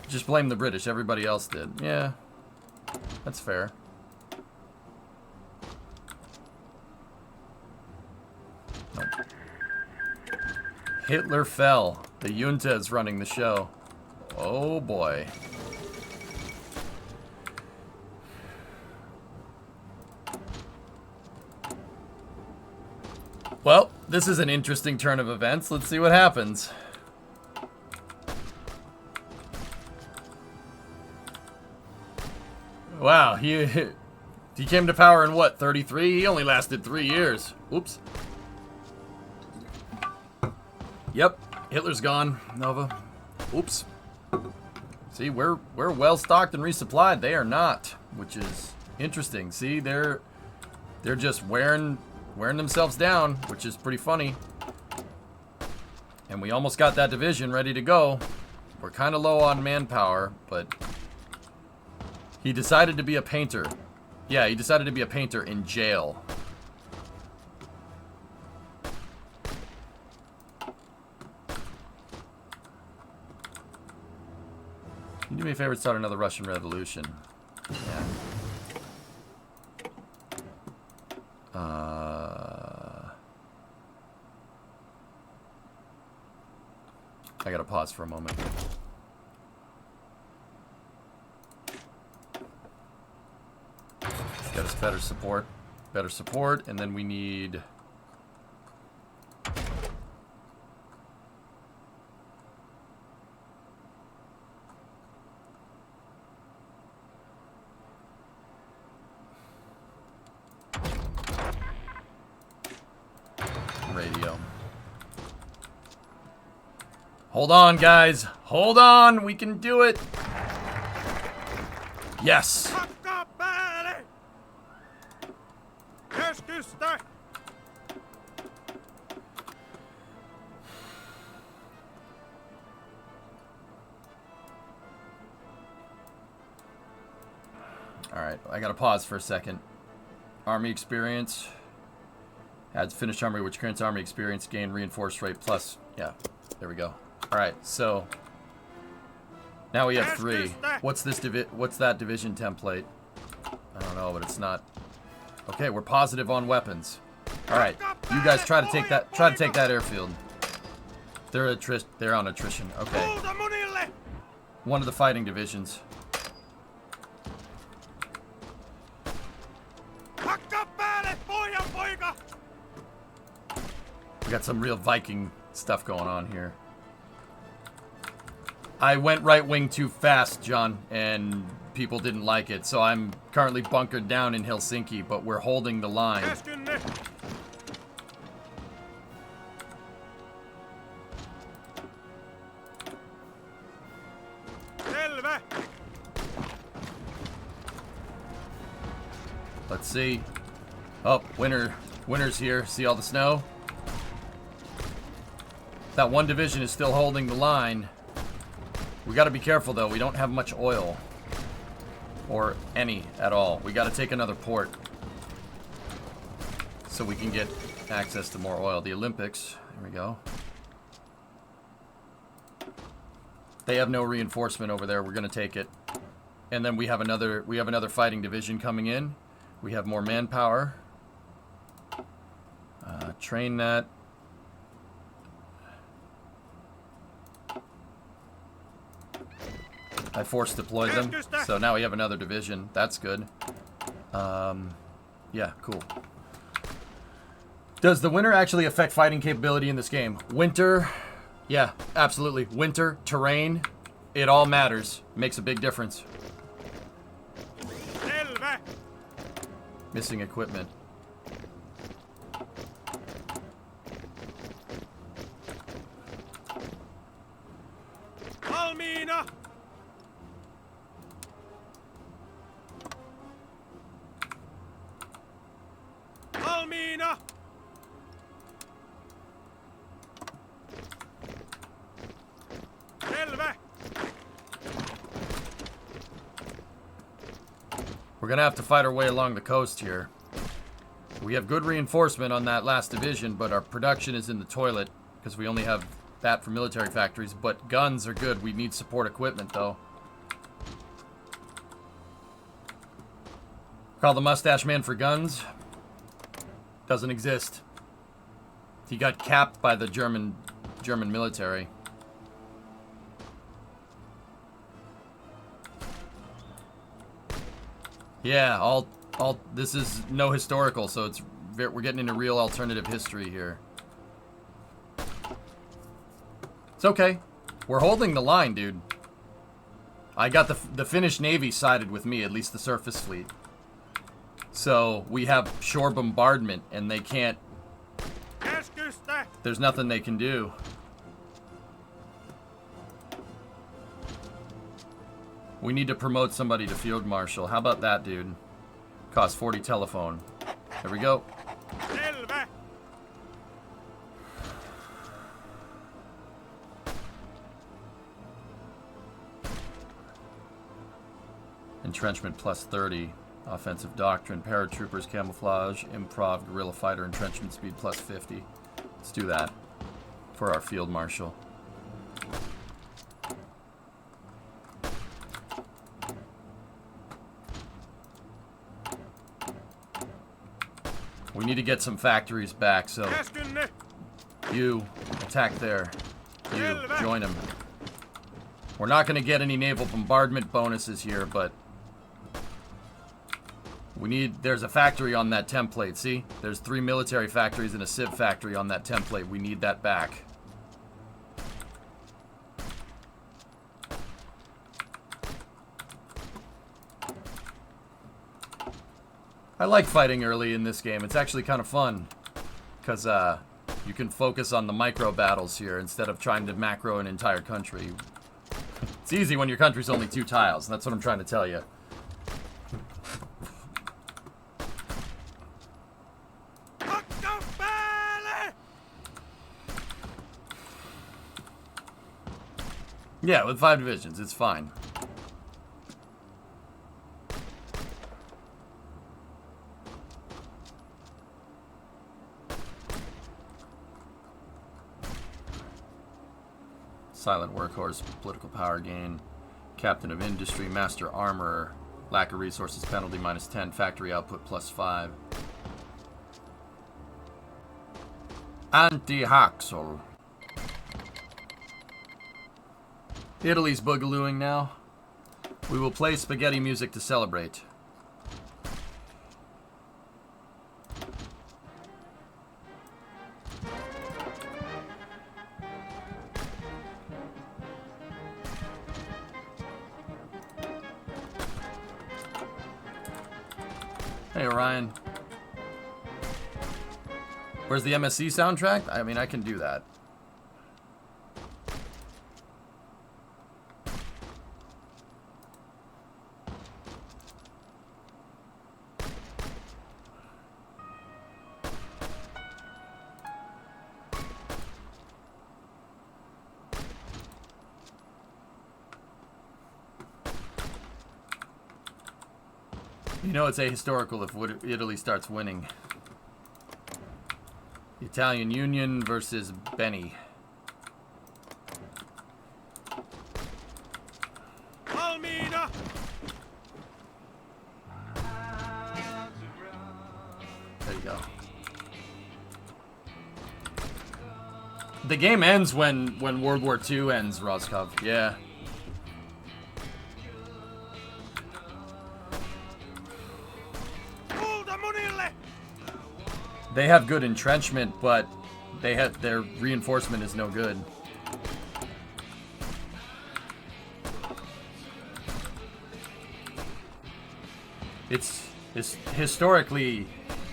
Just blame the British. Everybody else did. Yeah, that's fair. Hitler fell. The junta is running the show. Oh boy. Well, this is an interesting turn of events. Let's see what happens. Wow, he came to power in what, 33? He only lasted 3 years. Oops. Yep, Hitler's gone, Nova. Oops. See, we're well stocked and resupplied. They are not, which is interesting. See, they're just wearing themselves down, which is pretty funny. And we almost got that division ready to go. We're kind of low on manpower, but he decided to be a painter. Yeah, he decided to be a painter in jail. Can you do me a favor and start another Russian Revolution? Yeah. I gotta pause for a moment. Get us better support. Better support, and then we need... radio. Hold on, guys. Hold on. We can do it. Yes. Alright, I gotta pause for a second. Army experience. Adds finished army, which grants army experience, gain reinforced rate plus. Yeah, there we go. Alright, so now we have 3. What's this what's that division template? I don't know, but it's not. Okay, we're positive on weapons. Alright, you guys try to take that airfield. They're on attrition. Okay. One of the fighting divisions. We got some real Viking stuff going on here. I went right wing too fast, John, and people didn't like it, so I'm currently bunkered down in Helsinki, but we're holding the line. Let's see. Oh, winter's here. See all the snow? That one division is still holding the line. We got to be careful, though. We don't have much oil. Or any at all. We got to take another port. So we can get access to more oil. The Olympics. Here we go. They have no reinforcement over there. We're going to take it. And then we have another fighting division coming in. We have more manpower. Train that. I force deployed them. So now we have another division. That's good. Yeah, cool. Does the winter actually affect fighting capability in this game? Winter, yeah, absolutely. Winter, terrain, it all matters. Makes a big difference. Selvä. Missing equipment. Valmiina. Valmiina. Selvä. We're gonna have to fight our way along the coast here. We have good reinforcement on that last division, but our production is in the toilet because we only have that for military factories. But guns are good. We need support equipment, though. Call the Mustache Man for guns. Doesn't exist. He got capped by the German military. Yeah, all this is no historical, so we're getting into real alternative history here. It's okay. We're holding the line, dude. I got the Finnish Navy sided with me, at least the surface fleet. So we have shore bombardment, and they can't. Keskusta. There's nothing they can do. We need to promote somebody to field marshal. How about that, dude? Cost 40 telephone. There we go. Selvä. Entrenchment plus 30. Offensive doctrine, paratroopers, camouflage, improv, guerrilla fighter, entrenchment speed plus 50. Let's do that for our field marshal. We need to get some factories back, so Käskynne. you attack there. You join them. We're not going to get any naval bombardment bonuses here, but there's a factory on that template, see? There's 3 military factories and a civ factory on that template. We need that back. I like fighting early in this game. It's actually kind of fun. Because you can focus on the micro battles here instead of trying to macro an entire country. It's easy when your country's only 2 tiles. That's what I'm trying to tell you. Hakka päälle. Yeah, with 5 divisions, it's fine. Silent workhorse, political power gain, captain of industry, master armorer, lack of resources penalty minus 10, factory output plus 5. Anti-Haxel. Italy's boogalooing now. We will play spaghetti music to celebrate. Hey, Orion. Where's the MSC soundtrack? I mean, I can do that. You know it's ahistorical if Italy starts winning. Italian Union versus Beni. Valmiina! There you go. The game ends when World War II ends, Roscoe. Yeah. Kultamunille! They have good entrenchment, but their reinforcement is no good. It's historically,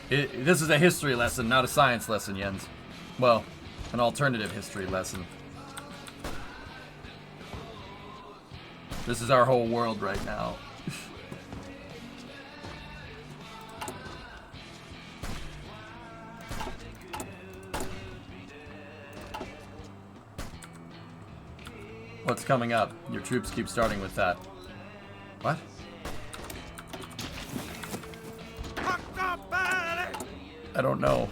this is a history lesson, not a science lesson, Jens. Well, an alternative history lesson. This is our whole world right now. What's coming up? Your troops keep starting with that. What? Hakkaa päälle! I don't know.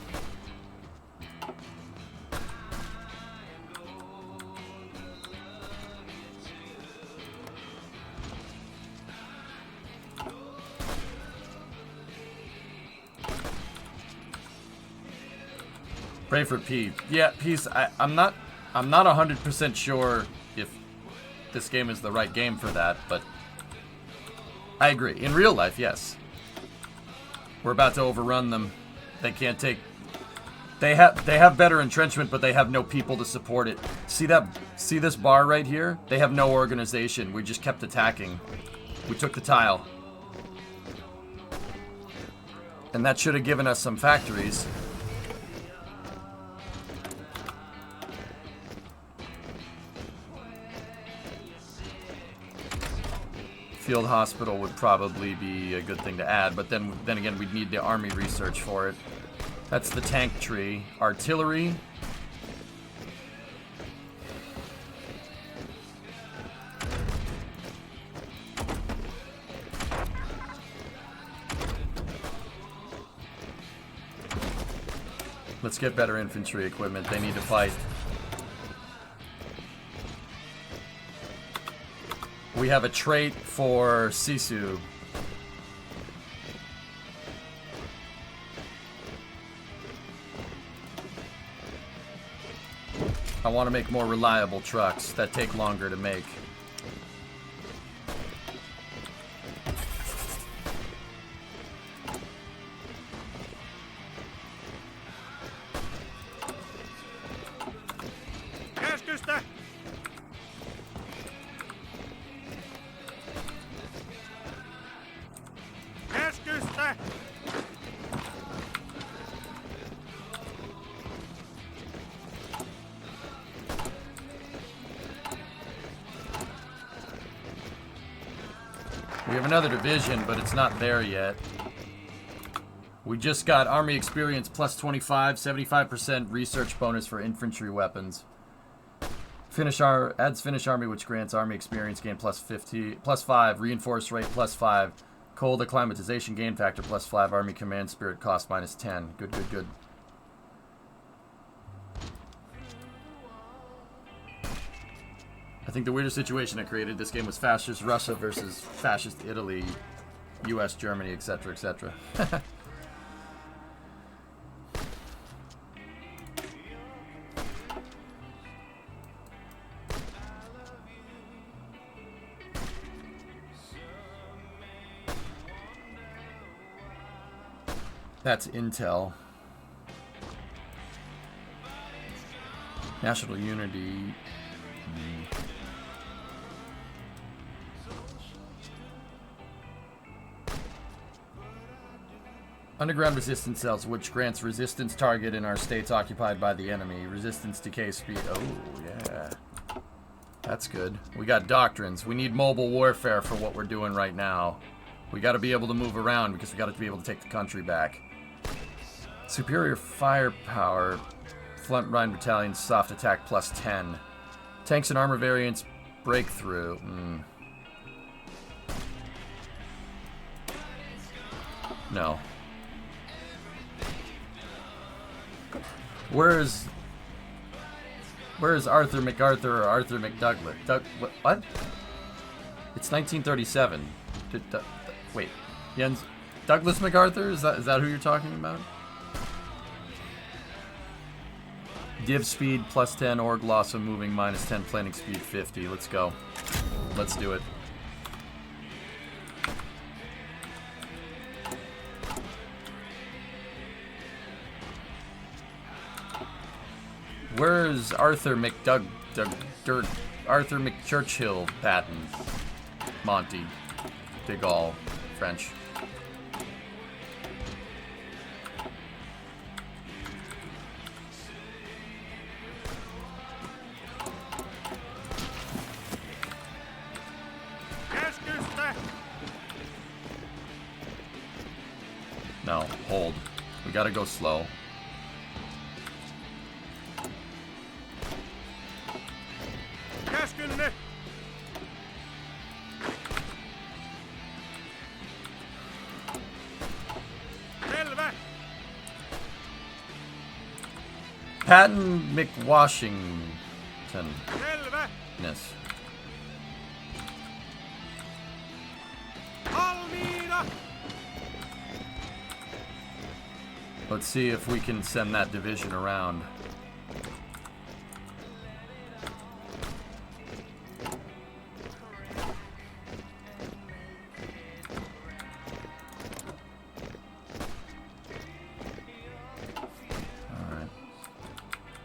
Pray for peace. Yeah, peace. I'm not 100% sure if this game is the right game for that, but I agree. In real life, yes. We're about to overrun them. They can't take. They have better entrenchment, but they have no people to support it. See this bar right here? They have no organization. We just kept attacking. We took the tile. And that should have given us some factories. Field hospital would probably be a good thing to add, but then again, we'd need the army research for it. That's the tank tree. Artillery. Let's get better infantry equipment. They need to fight. We have a trait for Sisu. I want to make more reliable trucks that take longer to make. Keskusta! Keskusta! We have another division, but it's not there yet. We just got Army Experience plus 25, 75% research bonus for infantry weapons. Adds Finnish Army, which grants Army Experience gain plus 50, plus 5, reinforce rate plus 5, cold acclimatization gain factor plus 5, Army Command Spirit cost minus 10. Good, good, good. I think the weirdest situation I created this game was fascist Russia versus fascist Italy, US, Germany, etc., etc. That's Intel. National Unity. Underground resistance cells, which grants resistance target in our states occupied by the enemy. Resistance decay speed. Oh, yeah. That's good. We got doctrines. We need mobile warfare for what we're doing right now. We got to be able to move around because we got to be able to take the country back. Superior firepower. Frontline battalions, soft attack plus 10. Tanks and armor variants, breakthrough. No. Where's Arthur MacArthur or Arthur McDouglas? What? It's 1937. Wait, Jens Douglas MacArthur? Is that who you're talking about? Div speed plus 10, org loss of moving minus 10, planning speed 50. Let's go. Let's do it. Where's Arthur Arthur McChurchill, Patton, Monty, De Gaulle, French? No, hold. We gotta go slow. Patton McWashington. Yes. Let's see if we can send that division around.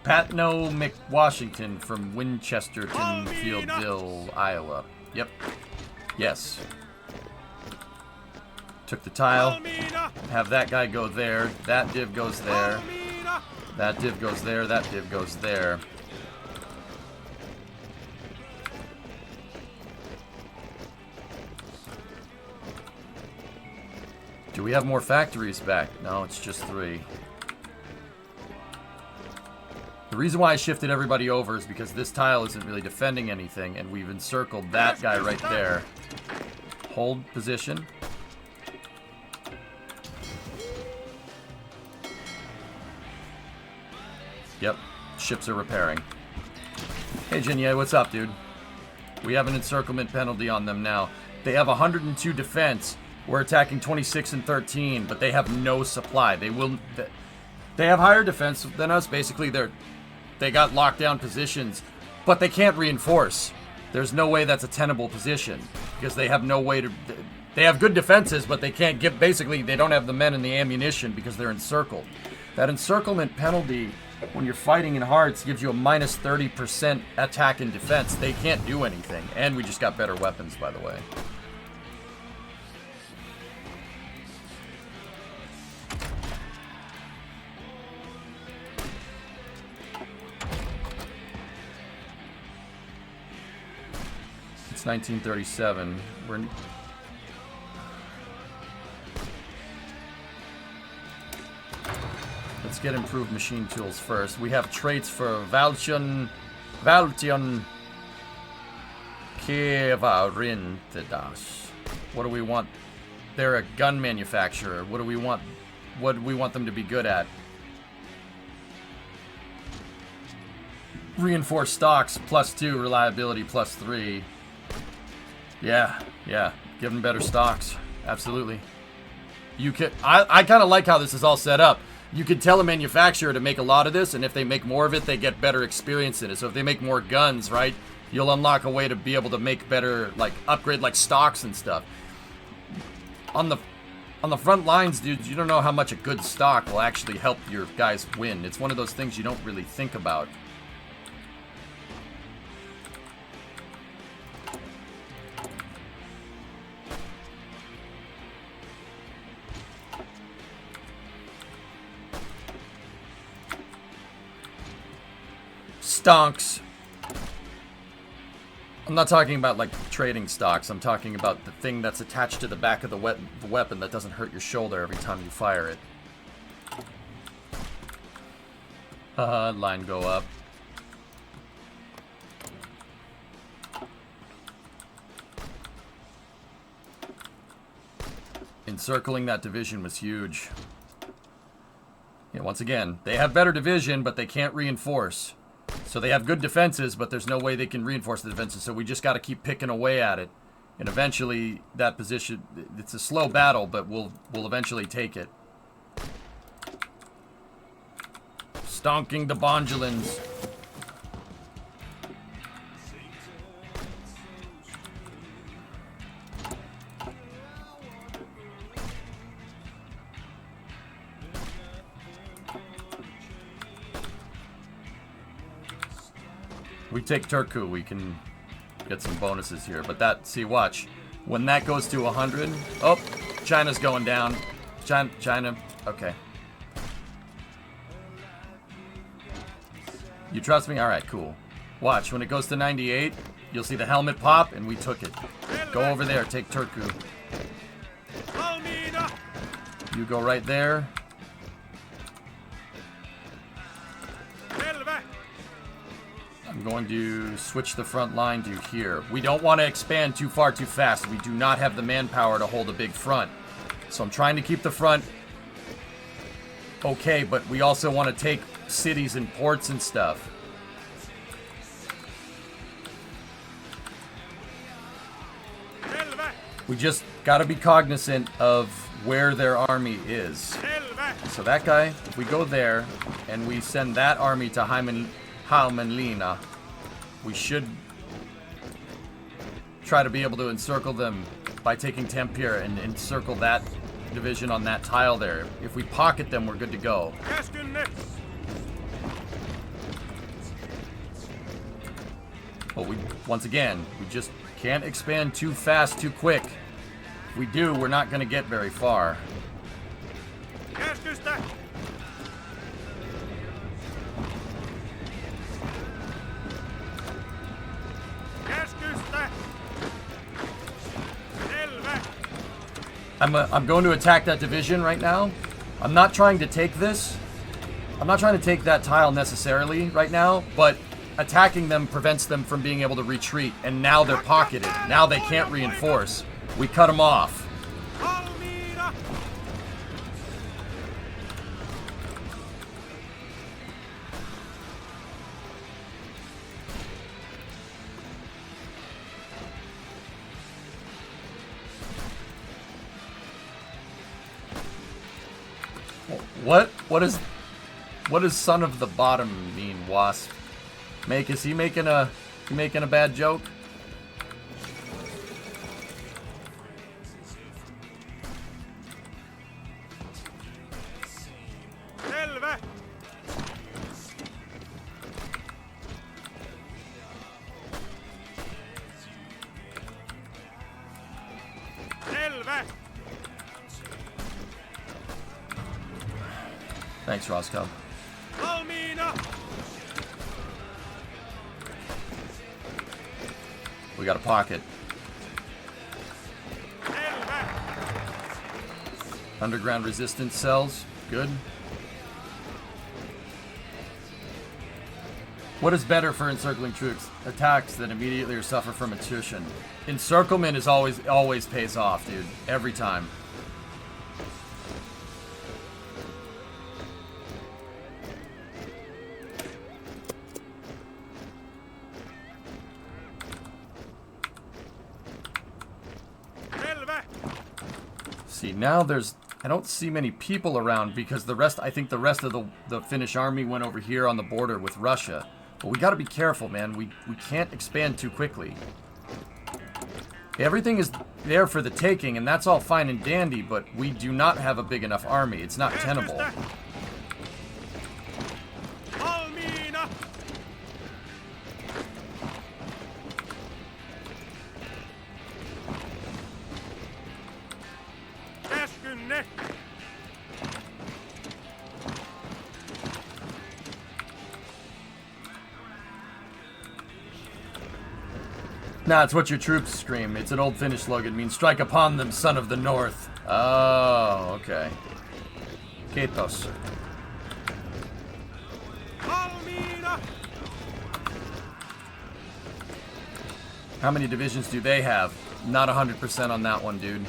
Patno McWashington from Winchesterton Fieldville, Iowa. Yep. Yes. Took the tile. Have that guy go there. That div goes there. That div goes there. That div goes there. Do we have more factories back? No, it's just 3. The reason why I shifted everybody over is because this tile isn't really defending anything, and we've encircled that guy right there. Hold position. Yep, ships are repairing. Hey, Jinya, what's up, dude? We have an encirclement penalty on them now. They have 102 defense. We're attacking 26 and 13, but they have no supply. They have higher defense than us. Basically, they got lockdown positions, but they can't reinforce. There's no way that's a tenable position because they have no way to. They have good defenses, but they can't give. Basically, they don't have the men and the ammunition because they're encircled. That encirclement penalty, when you're fighting in hearts, gives you a minus 30% attack and defense. They can't do anything, and we just got better weapons, by the way. It's 1937. Let's get improved machine tools first. We have traits for Valtion Kevarintidas. What do we want? They're a gun manufacturer. What do we want? What do we want them to be good at? Reinforced stocks, +2, reliability, +3. Yeah. Give them better stocks. Absolutely. You could. I kind of like how this is all set up. You could tell a manufacturer to make a lot of this, and if they make more of it, they get better experience in it. So if they make more guns, right, you'll unlock a way to be able to make better, like, upgrade, like, stocks and stuff. On the front lines, dude, you don't know how much a good stock will actually help your guys win. It's one of those things you don't really think about. Stonks. I'm not talking about, like, trading stocks. I'm talking about the thing that's attached to the back of the weapon that doesn't hurt your shoulder every time you fire it. Line go up. Encircling that division was huge. Yeah, once again, they have better division, but they can't reinforce. So they have good defenses, but there's no way they can reinforce the defenses. So we just got to keep picking away at it. And eventually, that position, it's a slow battle, but we'll eventually take it. Stonking the Bondulans. We take Turku, we can get some bonuses here. But that, see, watch. When that goes to 100, oh, China's going down. China, okay. You trust me? All right, cool. Watch, when it goes to 98, you'll see the helmet pop, and we took it. Go over there, take Turku. You go right there. I'm going to switch the front line to here. We don't want to expand too far too fast. We do not have the manpower to hold a big front. So I'm trying to keep the front okay, but we also want to take cities and ports and stuff. We just got to be cognizant of where their army is. So that guy, if we go there and we send that army to Hämeenlinna, we should try to be able to encircle them by taking Tampere and encircle that division on that tile there. If we pocket them, we're good to go. But once again, we just can't expand too fast, too quick. If we do, we're not going to get very far. I'm going to attack that division right now. I'm not trying to take this. I'm not trying to take that tile necessarily right now, but attacking them prevents them from being able to retreat, and now they're pocketed. Now they can't reinforce. We cut them off. What does son of the bottom mean, Wasp? Is he making a bad joke? Thanks, Roscoe. We got a pocket. Underground resistance cells. Good. What is better for encircling troops? Attacks that immediately or suffer from attrition. Encirclement is always pays off, dude. Every time. See, now I don't see many people around because I think the rest of the Finnish army went over here on the border with Russia. But we got to be careful, man. We can't expand too quickly. Everything is there for the taking, and that's all fine and dandy, but we do not have a big enough army. It's not tenable. Nah, it's what your troops scream. It's an old Finnish slogan. It means strike upon them, son of the north. Oh, okay. Kiitos. How many divisions do they have? Not 100% on that one, dude.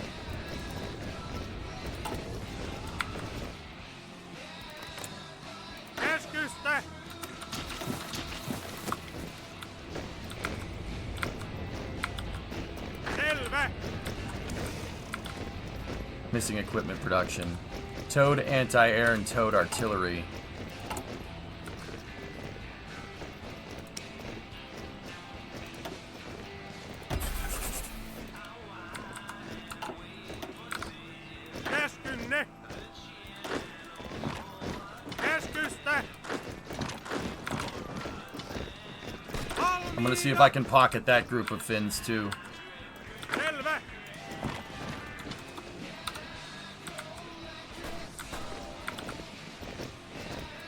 Missing equipment production. Towed anti-air and towed artillery. Käskynne! Käskystä! I'm gonna see if I can pocket that group of Finns too. Selvä!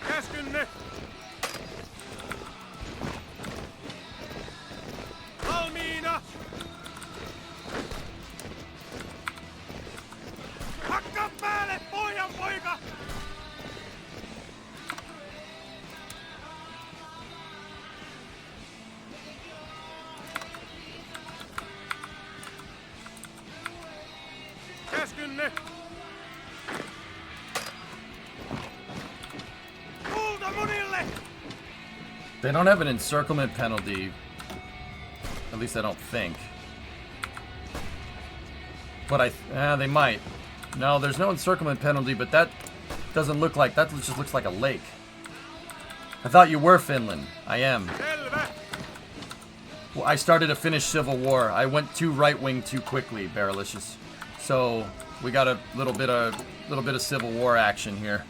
Käskynne! Valmiina! Hakkaa päälle, pojan poika! Käskynne! Kulta munille! They don't have an encirclement penalty. At least I don't think. But they might. No, there's no encirclement penalty, but that doesn't look like, that just looks like a lake. I thought you were Finland. I am. Selvä! Well, I started a Finnish civil war. I went too right-wing too quickly, Baralicious. So we got a little bit of civil war action here.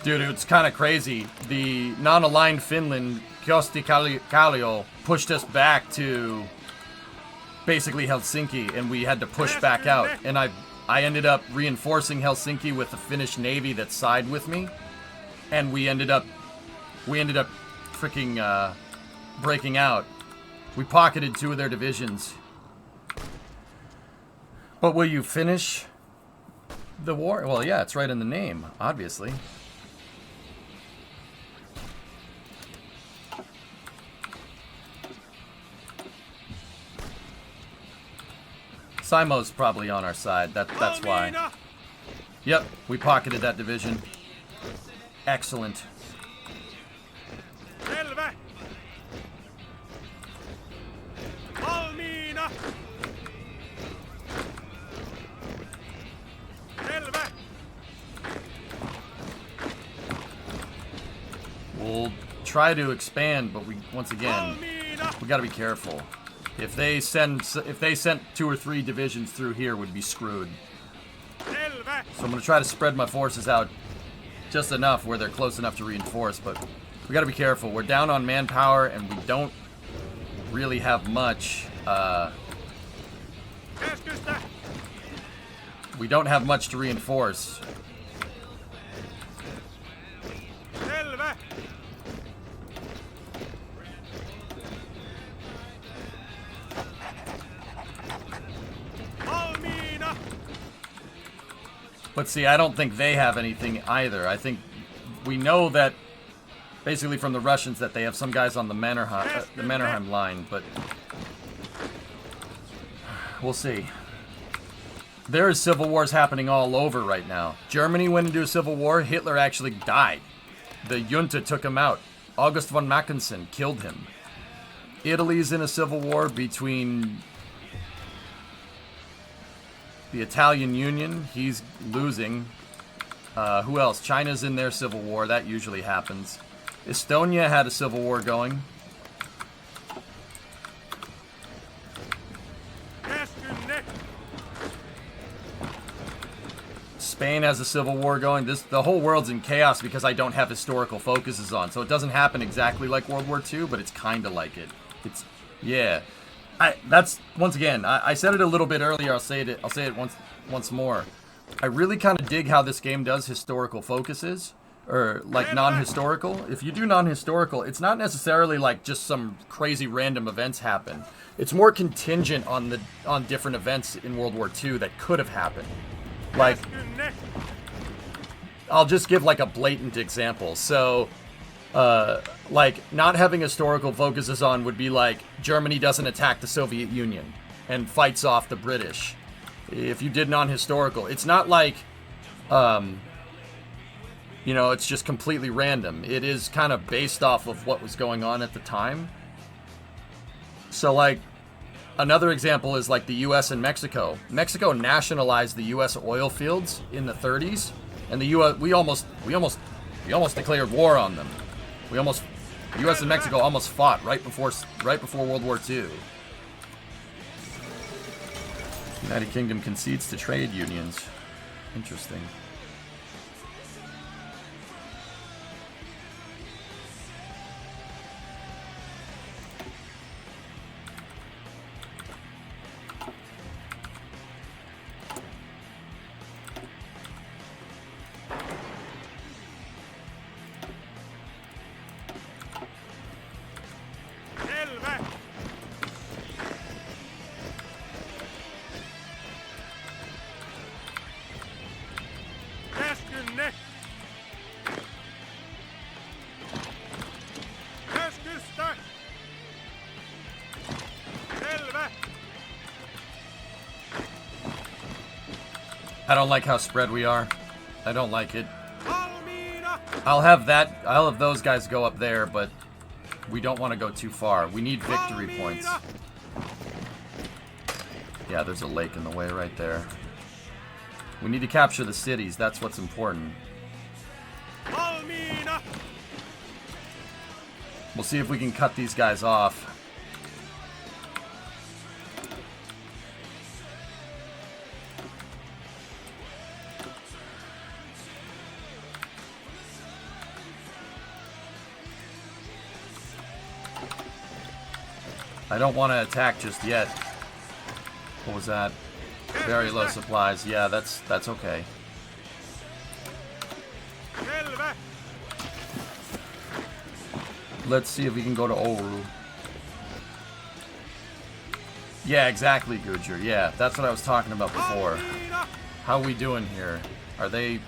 Dude, it's kind of crazy. The non-aligned Finland, Kyösti Kallio, pushed us back to basically Helsinki, and we had to push back out. And I ended up reinforcing Helsinki with the Finnish Navy that sided with me, and we ended up freaking breaking out. We pocketed 2 of their divisions. But will you finish the war? Well, yeah, it's right in the name, obviously. Simo's probably on our side. That's why. Valmiina! Yep, we pocketed that division. Excellent. Selvä! Valmiina! Selvä! We'll try to expand, but once again, Valmiina! we got to be careful. If they sent 2 or 3 divisions through here, we'd be screwed. Selvä! So I'm going to try to spread my forces out just enough where they're close enough to reinforce, but we got to be careful. We're down on manpower, and we don't really have much. Käskystä! We don't have much to reinforce. Selvä! Valmiina! But see, I don't think they have anything either. I think we know that basically from the Russians that they have some guys on the Mannerheim line, but we'll see. There is civil wars happening all over right now. Germany went into a civil war. Hitler actually died. The junta took him out. August von Mackensen killed him. Italy's in a civil war between the Italian Union. He's losing. Who else? China's in their civil war. That usually happens. Estonia had a civil war going. Käskynne! Spain has a civil war going. The whole world's in chaos because I don't have historical focuses on. So it doesn't happen exactly like World War II, but it's kind of like it. Yeah. That's once again. I said it a little bit earlier. I'll say it once more. I really kind of dig how this game does historical focuses, or like non-historical. If you do non-historical, it's not necessarily like just some crazy random events happen. It's more contingent on different events in World War II that could have happened. Like, Käskynne! I'll just give like a blatant example. So, like not having historical focuses on would be like Germany doesn't attack the Soviet Union and fights off the British. If you did non-historical, it's not like, it's just completely random. It is kind of based off of what was going on at the time. So like, Another example is like the U.S. and Mexico. Mexico nationalized the U.S. oil fields in the 30s, and the U.S. we almost declared war on them. U.S. and Mexico almost fought right before World War II. United Kingdom concedes to trade unions. Interesting. Selvä. Käskynne. Käskystä. Selvä. I don't like how spread we are. I don't like it. Valmiina. I'll have those guys go up there, but we don't want to go too far. We need victory points. Yeah, there's a lake in the way right there. We need to capture the cities. That's what's important. Valmiina. We'll see if we can cut these guys off. I don't want to attack just yet. What was that? Very low supplies. Yeah, that's okay. Selvä. Let's see if we can go to Oulu. Yeah, exactly, Gurger. Yeah, that's what I was talking about before. Valmiina. How are we doing here? Are they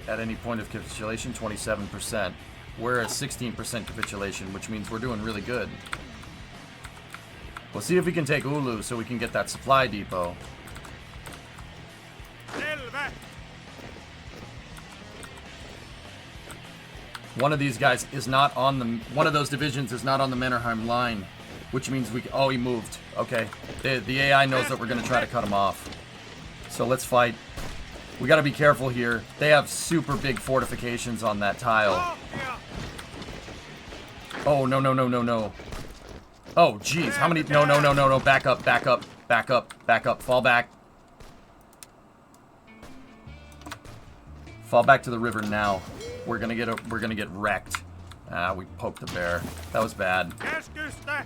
at any point of capitulation? 27%. We're at 16% capitulation, which means we're doing really good. We'll see if we can take Oulu so we can get that supply depot. Selvä. One of these guys is not on the... One of those divisions is not on the Mannerheim line, which means we... Oh, he moved. Okay. The AI knows that we're going to try to cut him off. So let's fight. We got to be careful here. They have super big fortifications on that tile. Pohja. Oh, no, no, no, no, no. Oh, jeez. How many... No, no, no, no, no. Back up, back up, back up, back up. Fall back. Fall back to the river now. We're gonna get wrecked. Ah, we poked the bear. That was bad. Käskystä.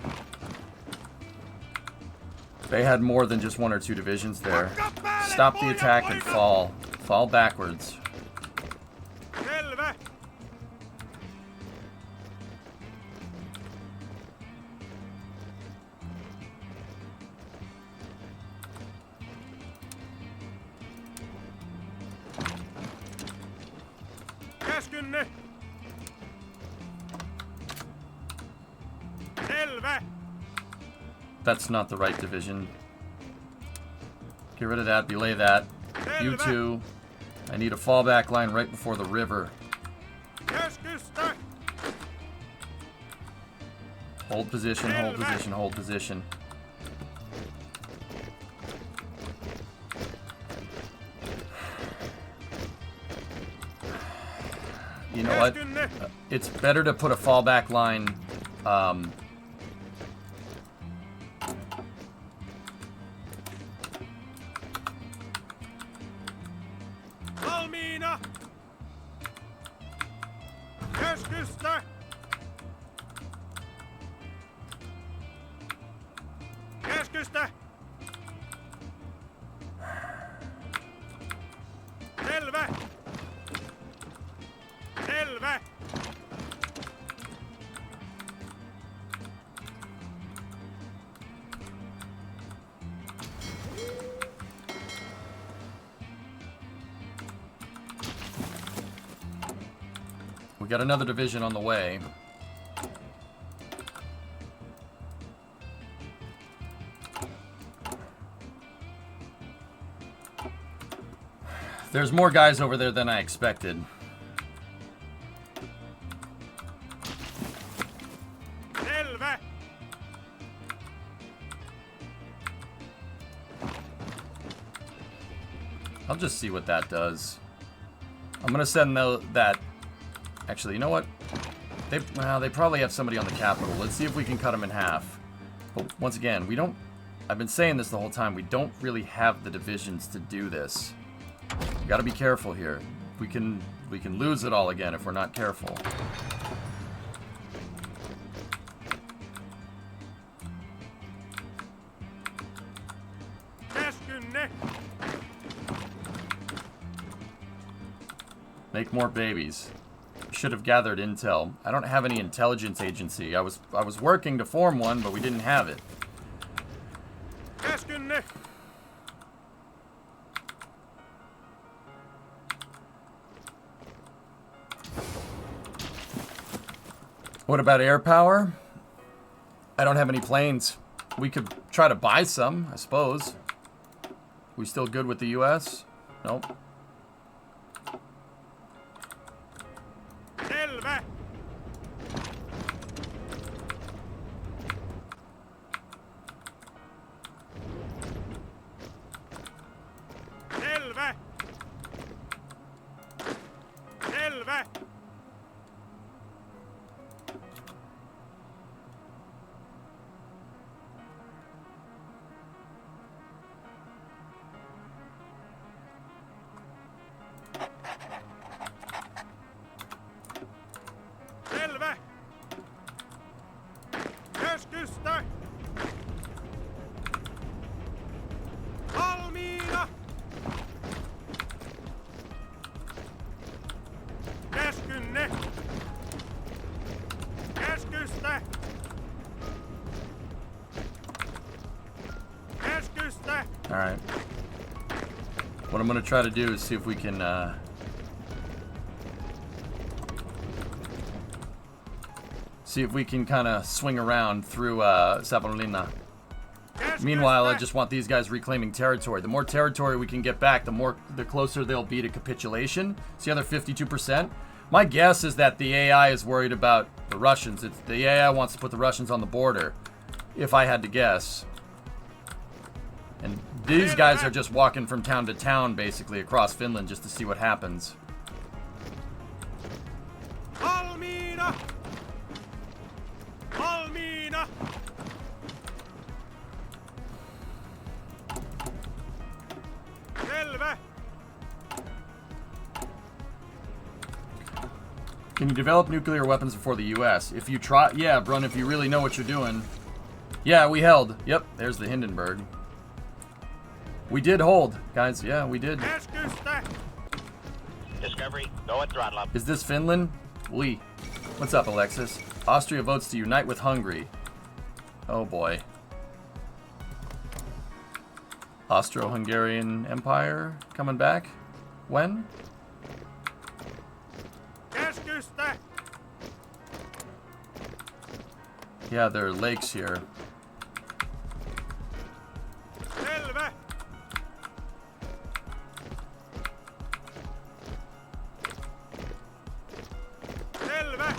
They had more than just one or two divisions there. Hakka päälle, Stop the pojat, attack and poika. fall. Fall backwards. Selvä. Käskynne. Selvä. That's not the right division. Get rid of that. Belay that. You two. I need a fallback line right before the river. Käskystä. Hold position, hold position, hold position. You know what? Käskynne. It's better to put a fallback line. Valmiina. Käskystä. Käskystä. Selvä. Selvä. We got another division on the way. There's more guys over there than I expected. Selvä. I'll just see what that does. I'm gonna send that. Actually, you know what? They probably have somebody on the Capitol. Let's see if we can cut them in half. But once again, we don't. I've been saying this the whole time. We don't really have the divisions to do this. We got to be careful here. We can lose it all again if we're not careful. Make more babies. Should have gathered intel. I don't have any intelligence agency. I was working to form one, but we didn't have it. What about air power? I don't have any planes. We could try to buy some, I suppose. We still good with the US? Nope. Alright. What I'm going to try to do is see if we can, kind of swing around through, Savonlinna. Meanwhile, I just want these guys reclaiming territory. The more territory we can get back, the closer they'll be to capitulation. See how they're 52%? My guess is that the AI is worried about the Russians. The AI wants to put the Russians on the border, if I had to guess. And these guys are just walking from town to town, basically, across Finland just to see what happens. Valmiina! Valmiina! Selvä! Can you develop nuclear weapons before the U.S.? If you try... Yeah, Brun, if you really know what you're doing. Yeah, we held. Yep, there's the Hindenburg. We did hold, guys. Yeah, we did. Discovery, go at throttle up. Is this Finland? We. What's up, Alexis? Austria votes to unite with Hungary. Oh, boy. Austro-Hungarian Empire coming back? When? Yeah, there are lakes here. Selvä! Selvä!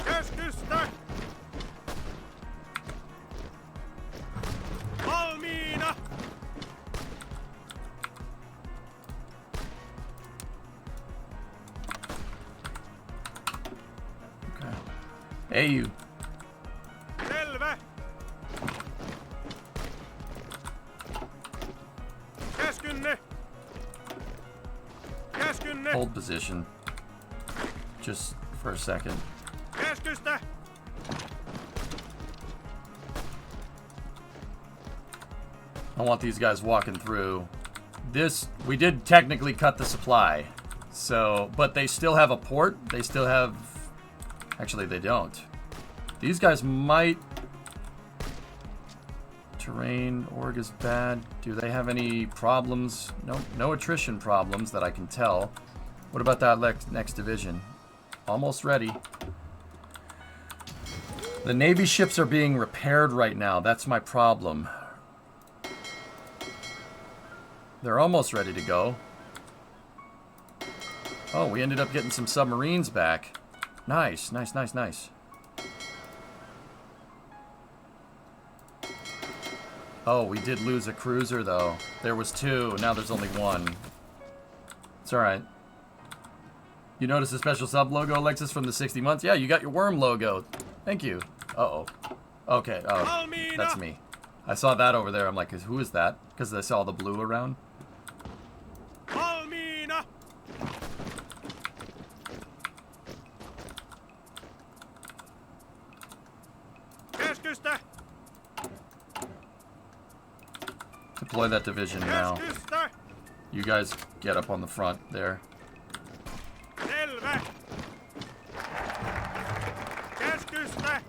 Keskusta! Valmiina! Okay. Hey, you. Selvä! Käskynne! Käskynne! Hold position. Just for a second. Käskystä! I want these guys walking through. This, we did technically cut the supply. So, but they still have a port. They still have... Actually, they don't. These guys might... Terrain, org is bad. Do they have any problems? No, no attrition problems that I can tell. What about that next division? Almost ready. The Navy ships are being repaired right now. That's my problem. They're almost ready to go. Oh, we ended up getting some submarines back. Nice, nice, nice, nice. Oh, we did lose a cruiser, though. There was 2. Now there's only 1. It's alright. You noticed the special sub logo, Alexis, from the 60 months? Yeah, you got your worm logo. Thank you. Uh-oh. Okay, oh, that's me. I saw that over there. I'm like, who is that? Because I saw the blue around. Valmiina! Keskusta! Deploy that division now. Keskusta! You guys get up on the front there. Selvä! Keskusta!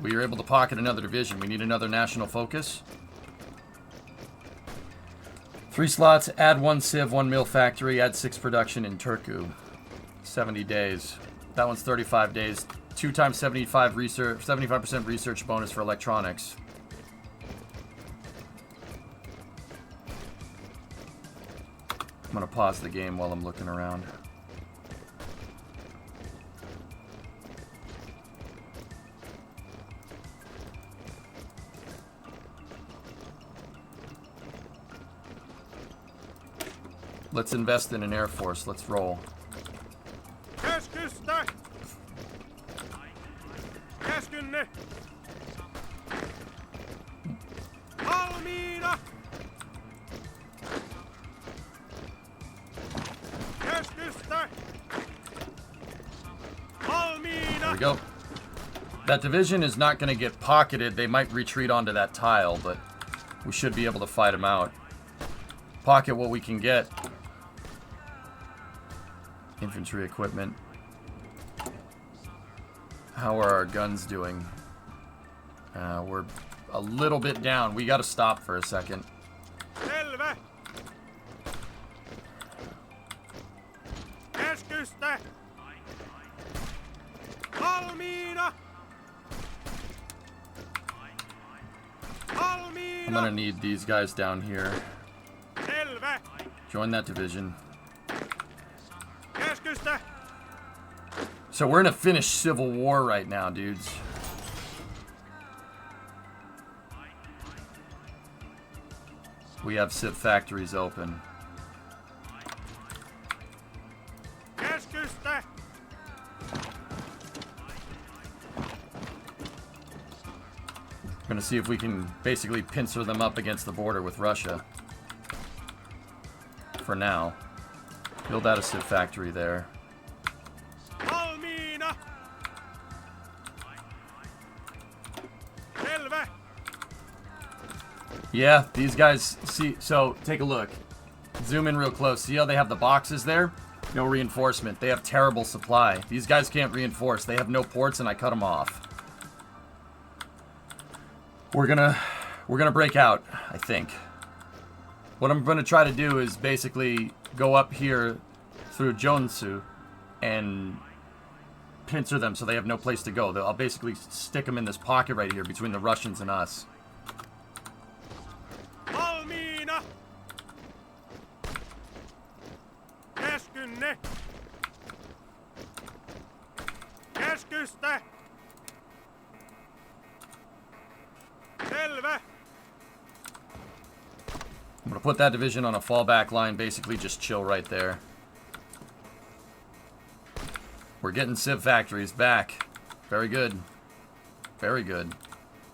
We were able to pocket another division. We need another national focus. 3 slots, add 1 civ, 1 mill factory, add 6 production in Turku. 70 days. That one's 35 days. 2 times 75% research bonus for electronics. I'm gonna pause the game while I'm looking around. Let's invest in an Air Force. Let's roll. Keskusta! Käskynne! Valmiina! Keskusta! Valmiina! There we go. That division is not going to get pocketed. They might retreat onto that tile, but we should be able to fight them out. Pocket what we can get. Infantry equipment. How are our guns doing? We're a little bit down. We got to stop for a second. Selvä! Keskusta! Valmiina! Valmiina! I'm going to need these guys down here. Selvä! Join that division. Keskusta! So we're in a Finnish civil war right now, dudes. We have civ factories open. Keskusta! We're going to see if we can basically pincer them up against the border with Russia. For now. Build out a civ factory there. Valmiina! Selvä! Yeah, these guys, see, so take a look. Zoom in real close. See how they have the boxes there? No reinforcement. They have terrible supply. These guys can't reinforce. They have no ports and I cut them off. We're gonna break out, I think. What I'm gonna try to do is basically go up here through Jonsu and pincer them so they have no place to go. I'll basically stick them in this pocket right here between the Russians and us. Valmiina! Käskynne! Keskusta! Selvä! I'm going to put that division on a fallback line, basically just chill right there. We're getting civ factories back. Very good. Very good.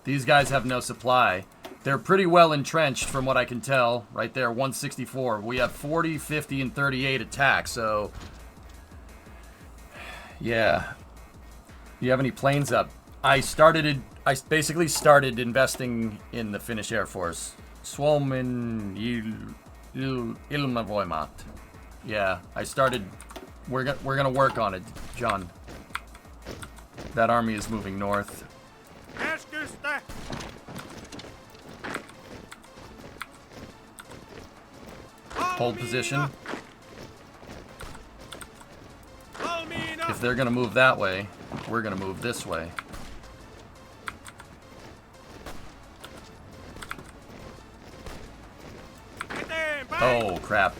These guys have no supply. They're pretty well entrenched from what I can tell. Right there, 164. We have 40, 50, and 38 attacks, so... Yeah. Do you have any planes up? I basically started investing in the Finnish Air Force. Suomen Ilmavoimat. Yeah, I started. We're gonna work on it, John. That army is moving north. Keskusta! Hold position. Valmiina! If they're gonna move that way, we're gonna move this way. Eteenpäin! Oh crap!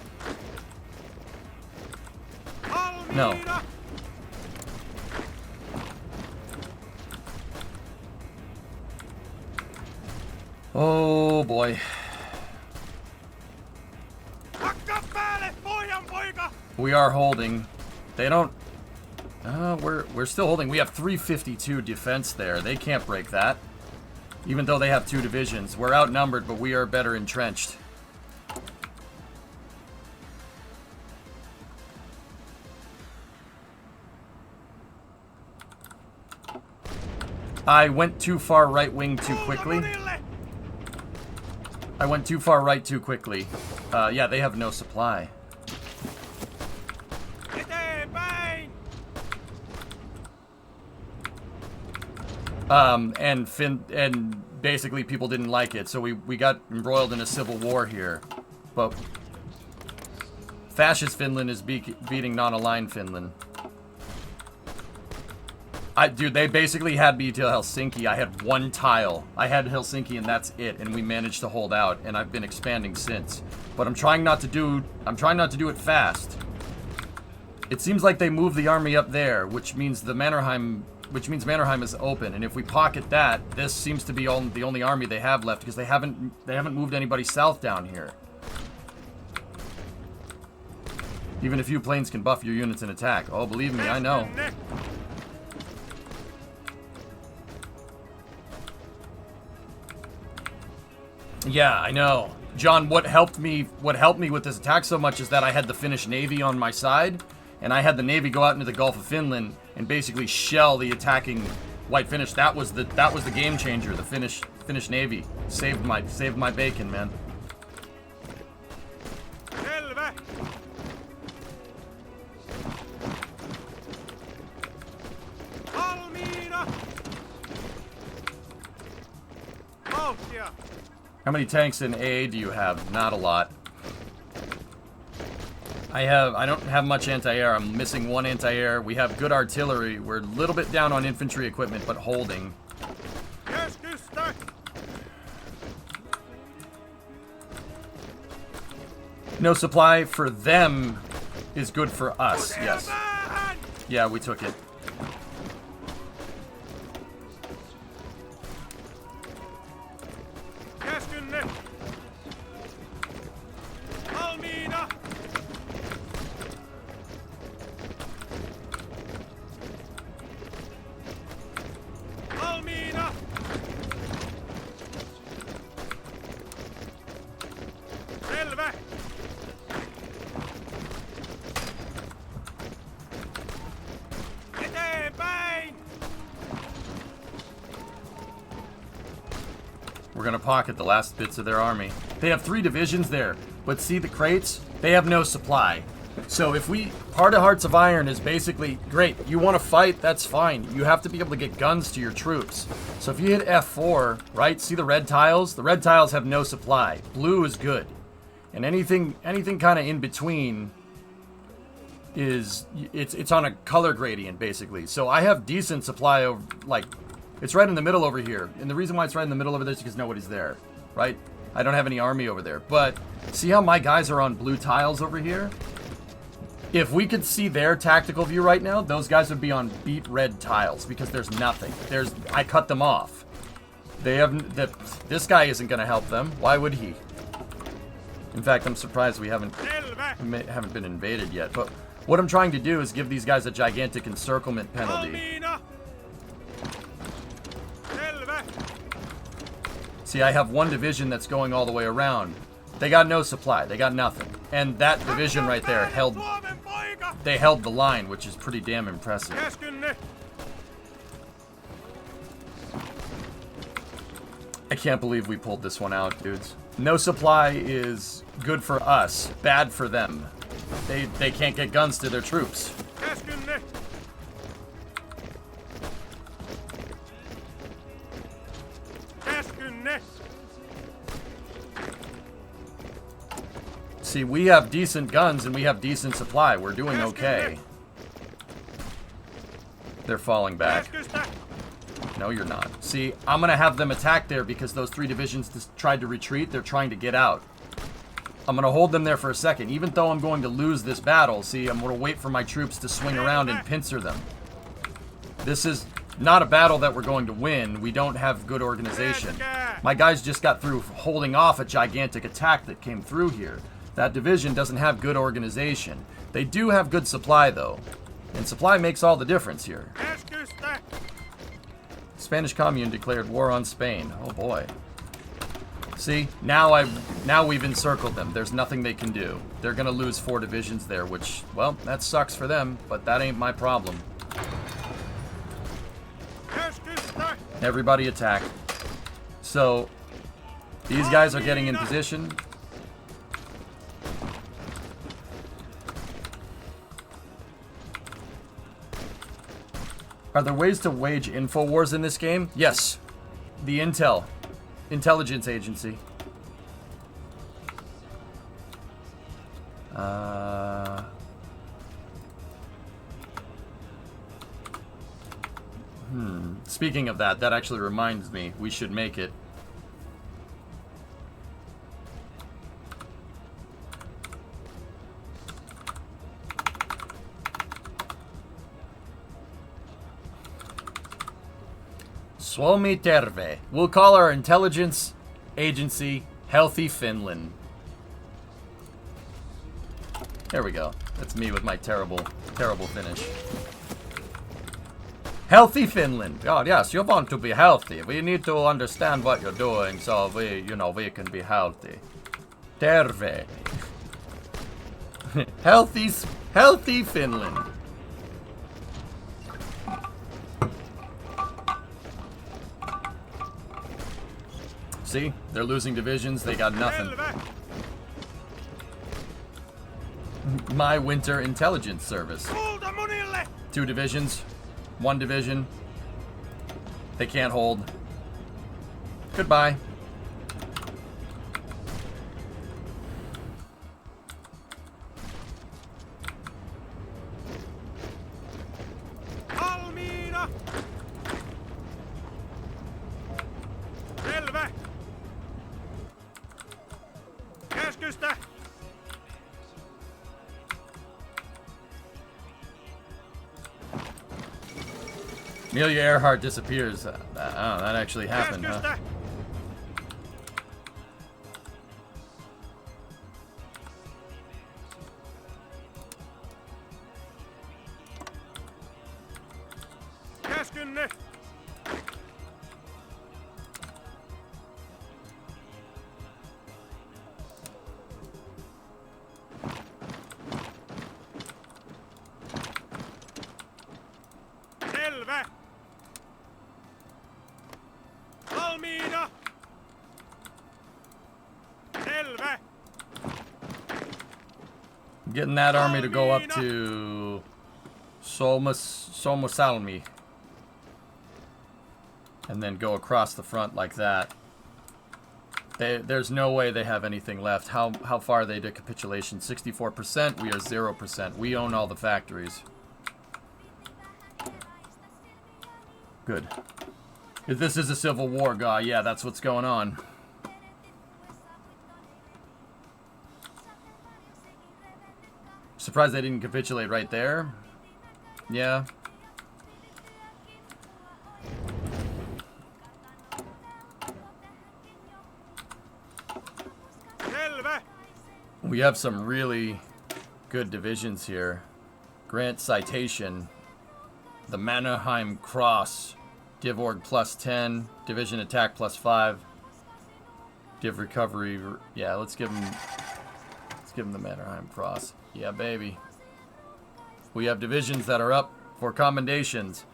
No. Valmiina! Oh boy. Hakka päälle, pojan poika! We are holding. They don't. We're still holding. We have 352 defense there. They can't break that. Even though they have 2 divisions. We're outnumbered, but we are better entrenched. I went too far right wing too quickly. Monille! I went too far right too quickly. Yeah, they have no supply. Eteenpäin! And basically people didn't like it, so we got embroiled in a civil war here. But fascist Finland is beating non-aligned Finland. Dude, they basically had me to Helsinki. I had 1 tile. I had Helsinki and that's it, and we managed to hold out, and I've been expanding since. But I'm trying not to do it fast. It seems like they moved the army up there, which means Mannerheim is open, and if we pocket that, this seems to be the only army they have left, because they haven't moved anybody south down here. Even a few planes can buff your units in attack. Oh, believe me, I know. Käskynne! Yeah, I know. John, what helped me with this attack so much is that I had the Finnish Navy on my side, and I had the Navy go out into the Gulf of Finland and basically shell the attacking White Finnish. That was the game changer. The Finnish Navy saved my bacon, man. Selvä! Valmiina! Vauhtia! How many tanks in AA do you have? Not a lot. I don't have much anti-air. I'm missing 1 anti-air. We have good artillery. We're a little bit down on infantry equipment, but holding. Keskusta! No supply for them is good for us. Yes. Päähän! Yeah, we took it. Käskynne! Valmiina! Valmiina! Selvä! Eteenpäin! We're gonna pocket the last bits of their army. They have 3 divisions there, but see the crates? They have no supply. So if part of Hearts of Iron is basically, great, you want to fight, that's fine. You have to be able to get guns to your troops. So if you hit F4, right, see the red tiles? The red tiles have no supply. Blue is good. And anything kind of in between is, it's on a color gradient, basically. So I have decent supply of, like, it's right in the middle over here. And the reason why it's right in the middle over there is because nobody's there, right? I don't have any army over there. But see how my guys are on blue tiles over here? If we could see their tactical view right now, those guys would be on beat red tiles because there's nothing. I cut them off. This guy isn't going to help them. Why would he? In fact, I'm surprised we haven't been invaded yet. But what I'm trying to do is give these guys a gigantic encirclement penalty. Valmiina! Selvä! See, I have 1 division that's going all the way around. They got no supply. They got nothing. And that division right there held the line, which is pretty damn impressive. Käskynne! I can't believe we pulled this one out, dudes. No supply is good for us, bad for them. They can't get guns to their troops. Käskynne! Käskynne! See, we have decent guns and we have decent supply. We're doing okay. They're falling back. Käskystä! No, you're not. See, I'm going to have them attack there because those 3 divisions just tried to retreat. They're trying to get out. I'm going to hold them there for a second. Even though I'm going to lose this battle, see, I'm going to wait for my troops to swing around and pincer them. This is not a battle that we're going to win. We don't have good organization. My guys just got through holding off a gigantic attack that came through here. That division doesn't have good organization. They do have good supply, though. And supply makes all the difference here. Spanish Commune declared war on Spain. Oh boy. See, now we've encircled them. There's nothing they can do. They're gonna lose 4 divisions there, which, well, that sucks for them, but that ain't my problem. Everybody attack. So, these guys are getting in position. Are there ways to wage info wars in this game? Yes. The intelligence agency. Speaking of that, that actually reminds me, we should make it. Suomi Terve. We'll call our intelligence agency Healthy Finland. There we go. That's me with my terrible, terrible finish. Healthy Finland. God, yes, you want to be healthy. We need to understand what you're doing so we can be healthy. Terve. Healthy Finland. See? They're losing divisions. They got nothing. My Winter Intelligence Service. 2 divisions. 1 division. They can't hold. Goodbye. Valmiina! Selvä! Käskystä! Amelia Earhart disappears. Oh, that actually happened, huh? Käskynne! Selvä! Valmiina! Selvä! Getting that army to go up to Suomussalmi. And then go across the front like that. There's no way they have anything left. How far are they to capitulation? 64%. We are 0%. We own all the factories. Good. If this is a civil war, guy, yeah, that's what's going on. Surprised they didn't capitulate right there. Yeah. We have some really good divisions here. Grant Citation. The Mannerheim Cross. Div Org plus 10. Division Attack plus 5. Div Recovery. Yeah, let's give him the Mannerheim Cross. Yeah, baby. We have divisions that are up for commendations.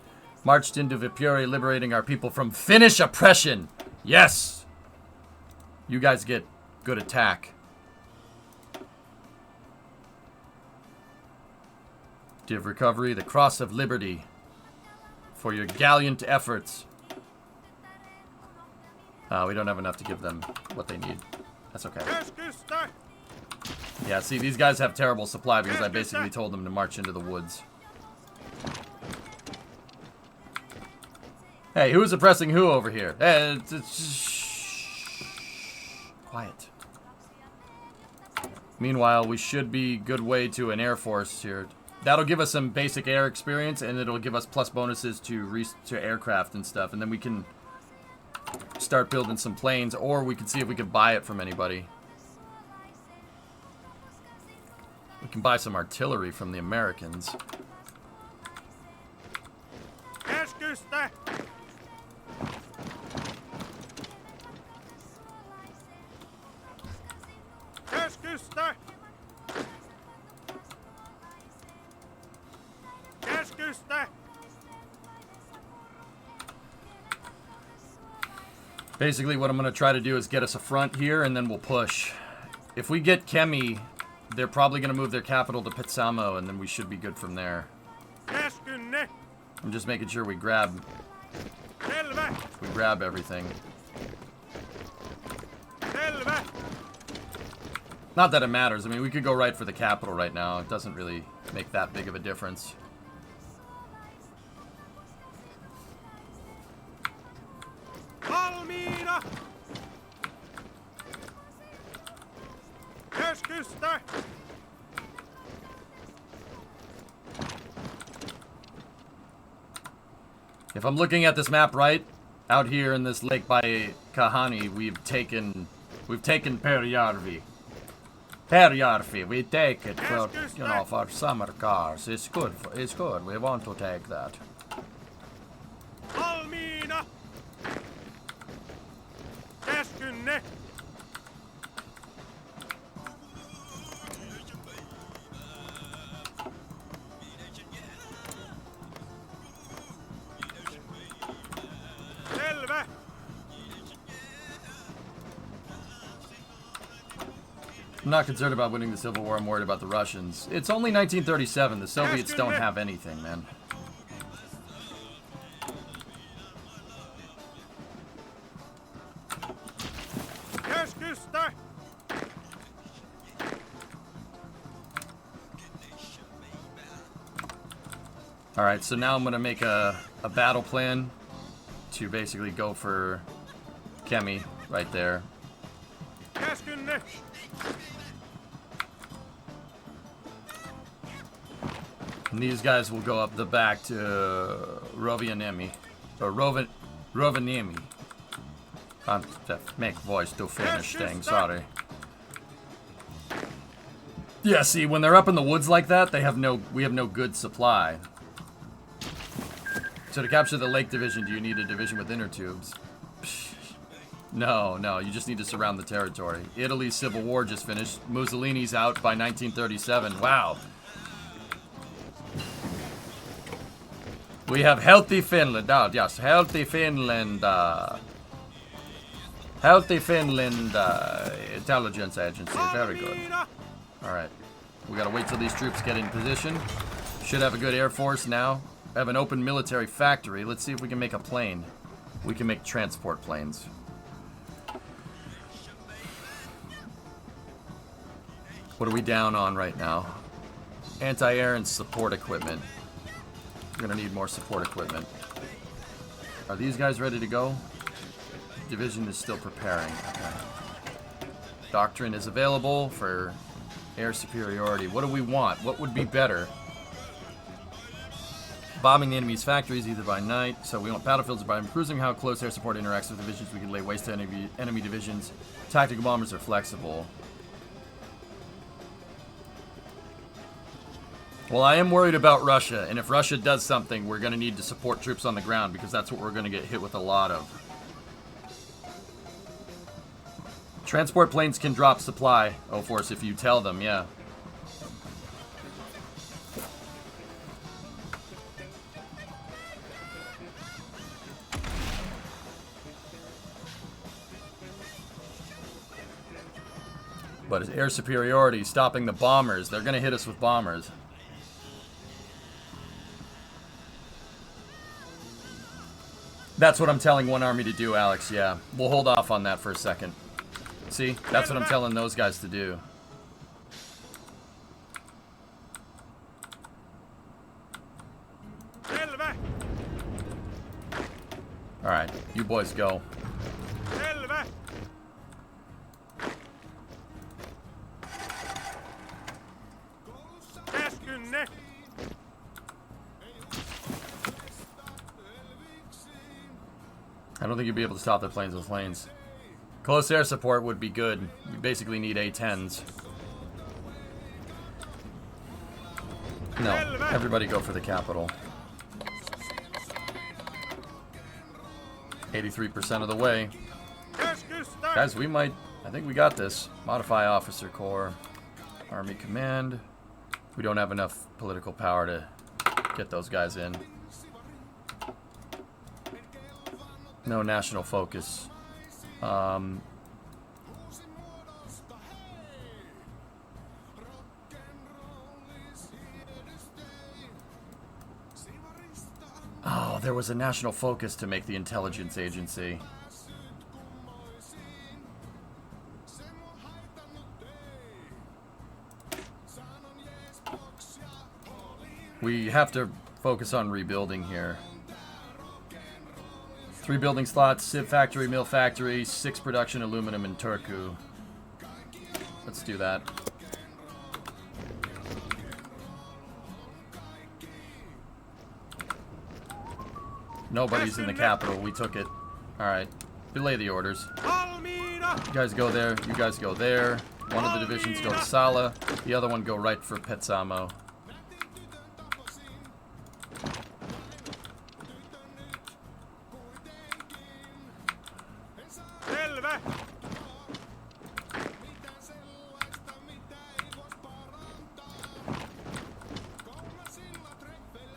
Marched into Viipuri, liberating our people from Finnish oppression. Yes! You guys get good attack. Div Recovery, the Cross of Liberty. For your gallant efforts. We don't have enough to give them what they need. That's okay. Yeah, see, these guys have terrible supply because I basically told them to march into the woods. Hey, who's oppressing who over here? Hey, quiet. Meanwhile, we should be good way to an Air Force here. That'll give us some basic air experience, and it'll give us plus bonuses to aircraft and stuff. And then we can start building some planes, or we can see if we can buy it from anybody. We can buy some artillery from the Americans. Keskusta! Keskusta! Keskusta! Basically, what I'm going to try to do is get us a front here, and then we'll push. If we get Kemi, they're probably going to move their capital to Petsamo, and then we should be good from there. Keskunne! I'm just making sure we grab Selvä! everything. Selvä! Not that it matters. I mean, we could go right for the capital right now. It doesn't really make that big of a difference. Valmiina! Keskusta! If I'm looking at this map right, out here in this lake by Kahani, we've taken Perjärvi. Perjärvi, we take it for, you know, for summer cars. It's good. It's good. We want to take that. Valmiina! Keskunne! Selvä! I'm not concerned about winning the Civil War. I'm worried about the Russians. It's only 1937. The Soviets don't have anything, man. Keskusta! Alright, so now I'm going to make a battle plan to basically go for Kemi right there. Keskunne! And these guys will go up the back to Rovaniemi. Or Rovaniemi. Can't make voice do Finnish thing, sorry. Yeah, see, when they're up in the woods like that, we have no good supply. So to capture the Lake Division, do you need a division with inner tubes? No, you just need to surround the territory. Italy's civil war just finished. Mussolini's out by 1937. Wow. We have healthy Finland. Oh, yes, healthy Finland. Healthy Finland intelligence agency. Very good. Alright. We gotta wait till these troops get in position. Should have a good air force now. Have an open military factory. Let's see if we can make a plane. We can make transport planes. What are we down on right now? Anti-air and support equipment. We're gonna need more support equipment. Are these guys ready to go? Division is still preparing. Okay. Doctrine is available for air superiority. What do we want? What would be better? Bombing the enemy's factories either by night. So we want battlefields by cruising how close air support interacts with divisions. We can lay waste to enemy divisions. Tactical bombers are flexible. Well, I am worried about Russia, and if Russia does something, we're going to need to support troops on the ground, because that's what we're going to get hit with a lot of. Transport planes can drop supply, O-Force, if you tell them, yeah. But it's air superiority, stopping the bombers. They're going to hit us with bombers. That's what I'm telling one army to do, Alex, yeah. We'll hold off on that for a second. See? That's what I'm telling those guys to do. Alright, you boys go. Käskynne! I don't think you'd be able to stop their planes with planes. Close air support would be good. You basically need A-10s. No, everybody go for the capital. 83% of the way. Käskystä! Guys, we might... I think we got this. Modify Officer Corps. Army Command. We don't have enough political power to get those guys in. No national focus. Oh, there was a national focus to make the intelligence agency. We have to focus on rebuilding here. 3 building slots, Civ Factory, Mill Factory, 6 production, aluminum, and Turku. Let's do that. Nobody's in the capital. We took it. Alright. Belay the orders. Valmiina! You guys go there. You guys go there. One of the divisions go to Sala. The other one go right for Petsamo. Selvä!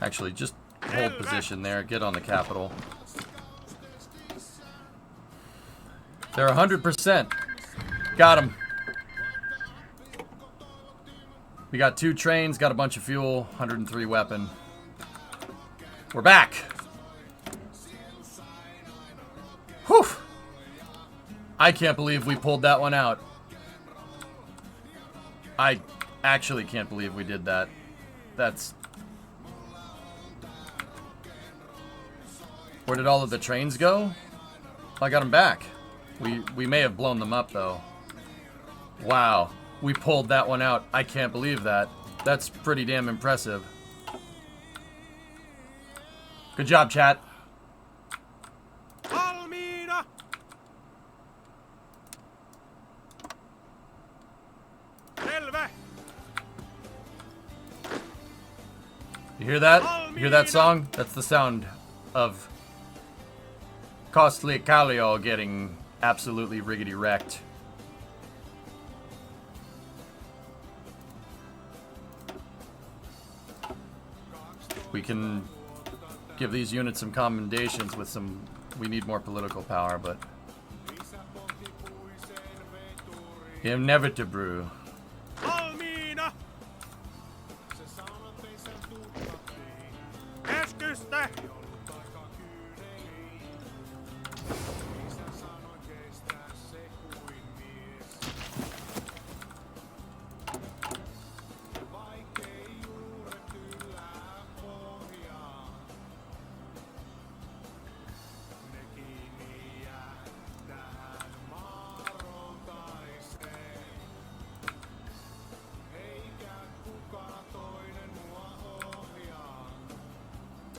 Actually, just hold position there. Get on the capital. They're 100%. Got them. We got 2 trains, got a bunch of fuel, 103 weapon. We're back. Whew. I can't believe we pulled that one out. I actually can't believe we did that. That's... Where did all of the trains go? I got them back. We may have blown them up, though. Wow. We pulled that one out. I can't believe that. That's pretty damn impressive. Good job, chat. Valmiina! Selvä! You hear that? You hear that song? That's the sound of Costly Kallio getting absolutely riggedy wrecked. We can give these units some commendations with some... We need more political power, but... Inevitable. Valmiina! Käskystä!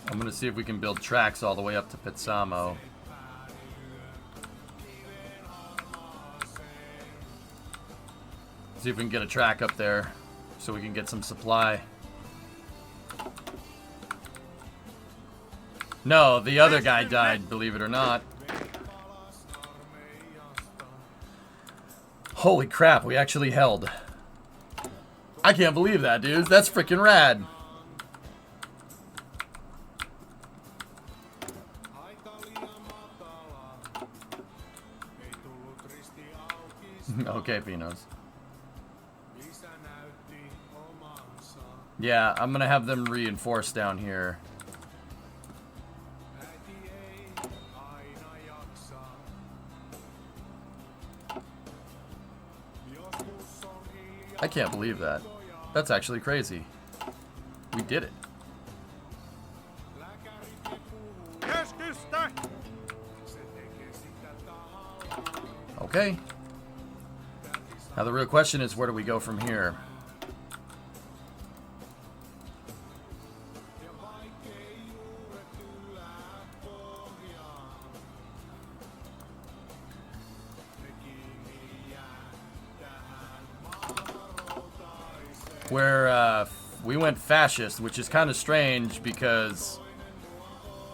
I'm gonna see if we can build tracks all the way up to Petsamo. See if we can get a track up there so we can get some supply. No, the other guy died, believe it or not. Holy crap, we actually held. I can't believe that, dudes. That's freaking rad. Okay, Pinos. Yeah, I'm gonna have them reinforce down here. I can't believe that. That's actually crazy. We did it. Käskystä! Okay. Now the real question is, where do we go from here? where we went fascist, which is kind of strange because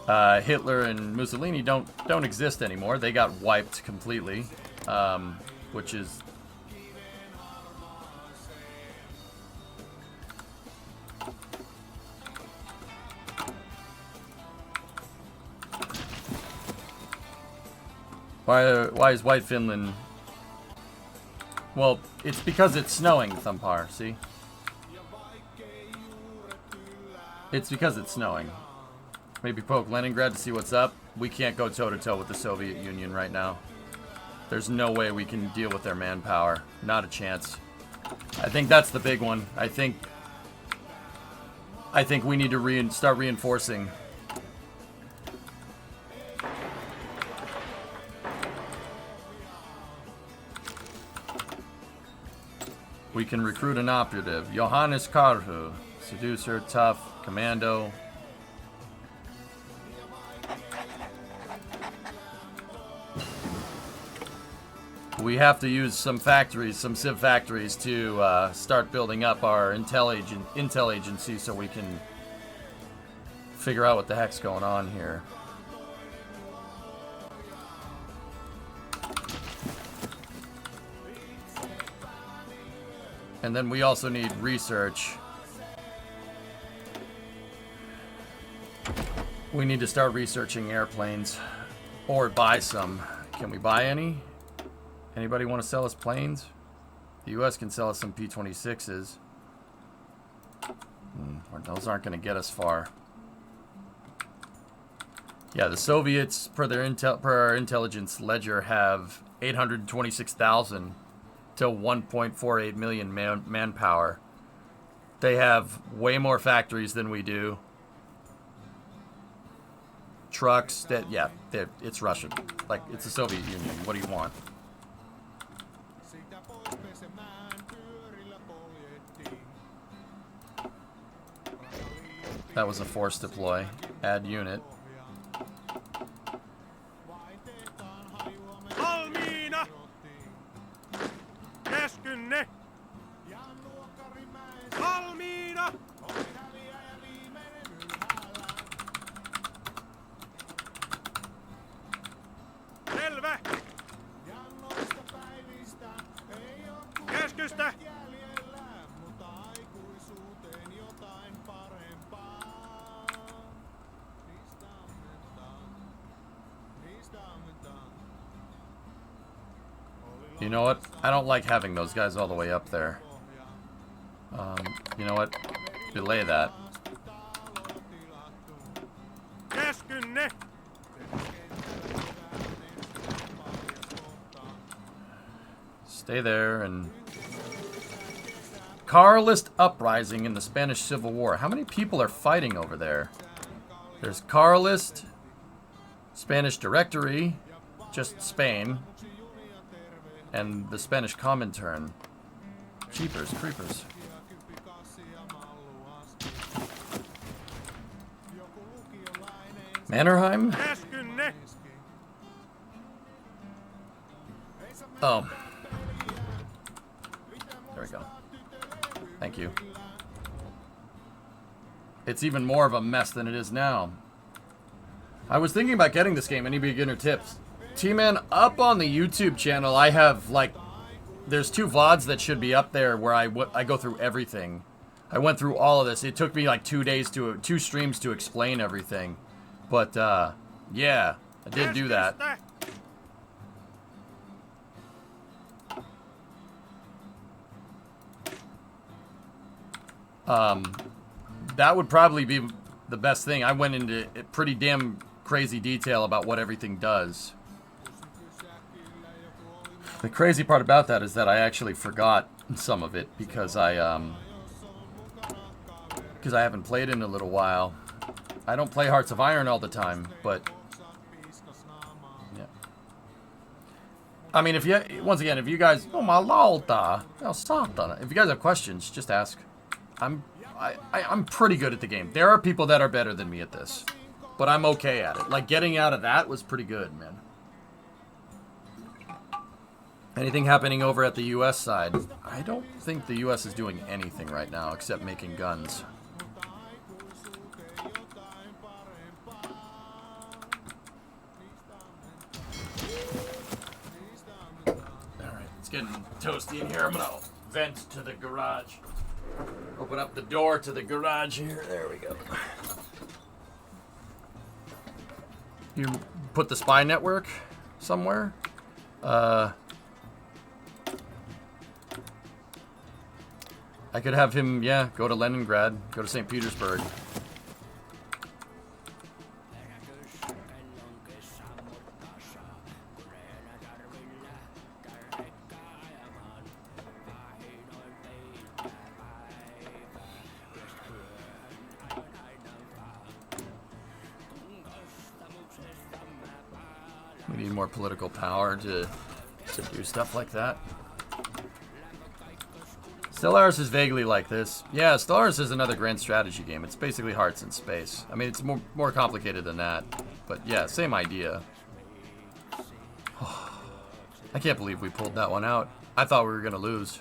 Hitler and Mussolini don't exist anymore. They got wiped completely, which is why is White Finland? Well, it's because it's snowing, Thumpar, see? It's because it's snowing. Maybe poke Leningrad to see what's up. We can't go toe-to-toe with the Soviet Union right now. There's no way we can deal with their manpower. Not a chance. I think that's the big one. I think we need to start reinforcing. We can recruit an operative. Johannes Karhu. Seducer, tough, commando. We have to use some factories, some civ factories to start building up our intel agency so we can figure out what the heck's going on here. And then we also need research. We need to start researching airplanes or buy some. Can we buy any? Anybody want to sell us planes? The US can sell us some P-26s. Those aren't going to get us far. Yeah, the Soviets, per our intelligence ledger, have 826,000 to 1.48 million manpower. They have way more factories than we do. Trucks, it's Russian. Like, it's the Soviet Union. What do you want? That was a force deploy. Add unit. Valmiina! Käskynne! Valmiina! Selvä! Käskystä! You know what? I don't like having those guys all the way up there. You know what? Delay that. Käskynne! Stay there and... Carlist uprising in the Spanish Civil War. How many people are fighting over there? There's Carlist, Spanish Directory, just Spain, and the Spanish Comintern. Jeepers, creepers. Mannerheim? Käskynne! Oh. There we go. Thank you. It's even more of a mess than it is now. I was thinking about getting this game. Any beginner tips? T-Man, up on the YouTube channel, I have, like, there's 2 VODs that should be up there where I go through everything. I went through all of this. It took me, like, 2 streams to explain everything. But, yeah, I did do that. That would probably be the best thing. I went into pretty damn crazy detail about what everything does. The crazy part about that is that I actually forgot some of it because I haven't played in a little while. I don't play Hearts of Iron all the time, but yeah. I mean, if you guys, oh my lord, if you guys have questions, just ask. I'm pretty good at the game. There are people that are better than me at this, but I'm okay at it. Like, getting out of that was pretty good, man. Anything happening over at the U.S. side? I don't think the U.S. is doing anything right now except making guns. Alright, it's getting toasty in here. I'm gonna vent to the garage. Open up the door to the garage here. There we go. You put the spy network somewhere? I could have him, yeah, go to Leningrad, go to St. Petersburg. We need more political power to do stuff like that. Stellaris is vaguely like this. Yeah, Stellaris is another grand strategy game. It's basically Hearts in space. I mean, it's more complicated than that. But yeah, same idea. I can't believe we pulled that one out. I thought we were going to lose.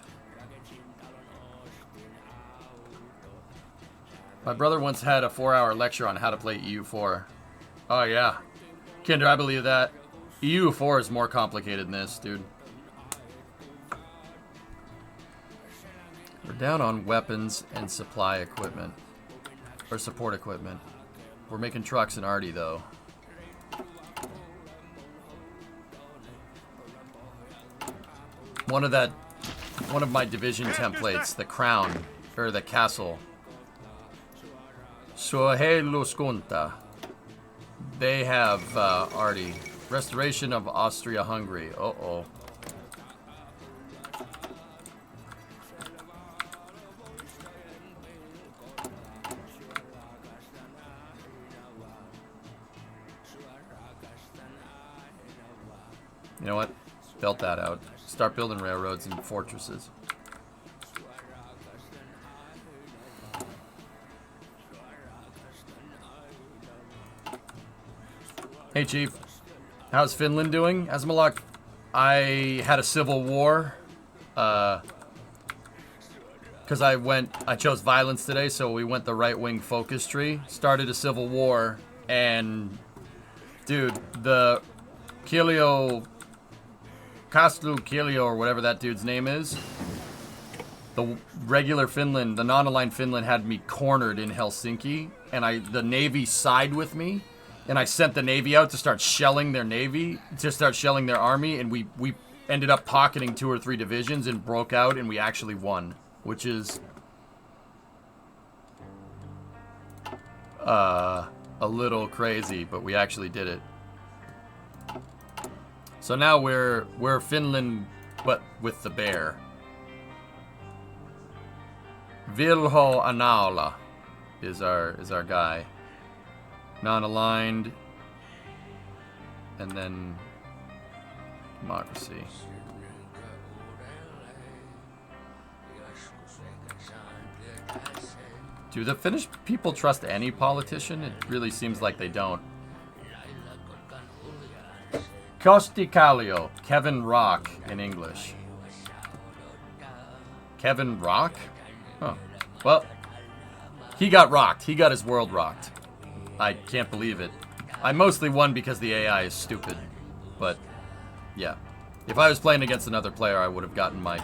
My brother once had a 4-hour lecture on how to play EU4. Oh, yeah. Kinder, I believe that. EU4 is more complicated than this, dude. We're down on weapons and supply equipment. Or support equipment. We're making trucks in Arty, though. One of my division templates, the crown, or the castle. Soheluskunta. They have Arty. Restoration of Austria-Hungary. Uh-oh. You know what? Belt that out. Start building railroads and fortresses. Hey, Chief. How's Finland doing? Asmalok, I had a civil war. Because I chose violence today, so we went the right-wing focus tree. Started a civil war, and... Dude, the Kastlu Kilio, or whatever that dude's name is. The regular Finland, the non-aligned Finland had me cornered in Helsinki, and the Navy sided with me, and I sent the Navy out to start shelling their Navy, to start shelling their army, and we ended up pocketing 2 or 3 divisions and broke out, and we actually won, which is a little crazy, but we actually did it. So now we're Finland, but with the bear. Vilho Anaula is our guy. Non-aligned, and then democracy. Do the Finnish people trust any politician? It really seems like they don't. Kosti Kallio, Kevin Rock in English. Kevin Rock? Oh, well, he got rocked. He got his world rocked. I can't believe it. I mostly won because the AI is stupid. But, yeah. If I was playing against another player, I would have gotten my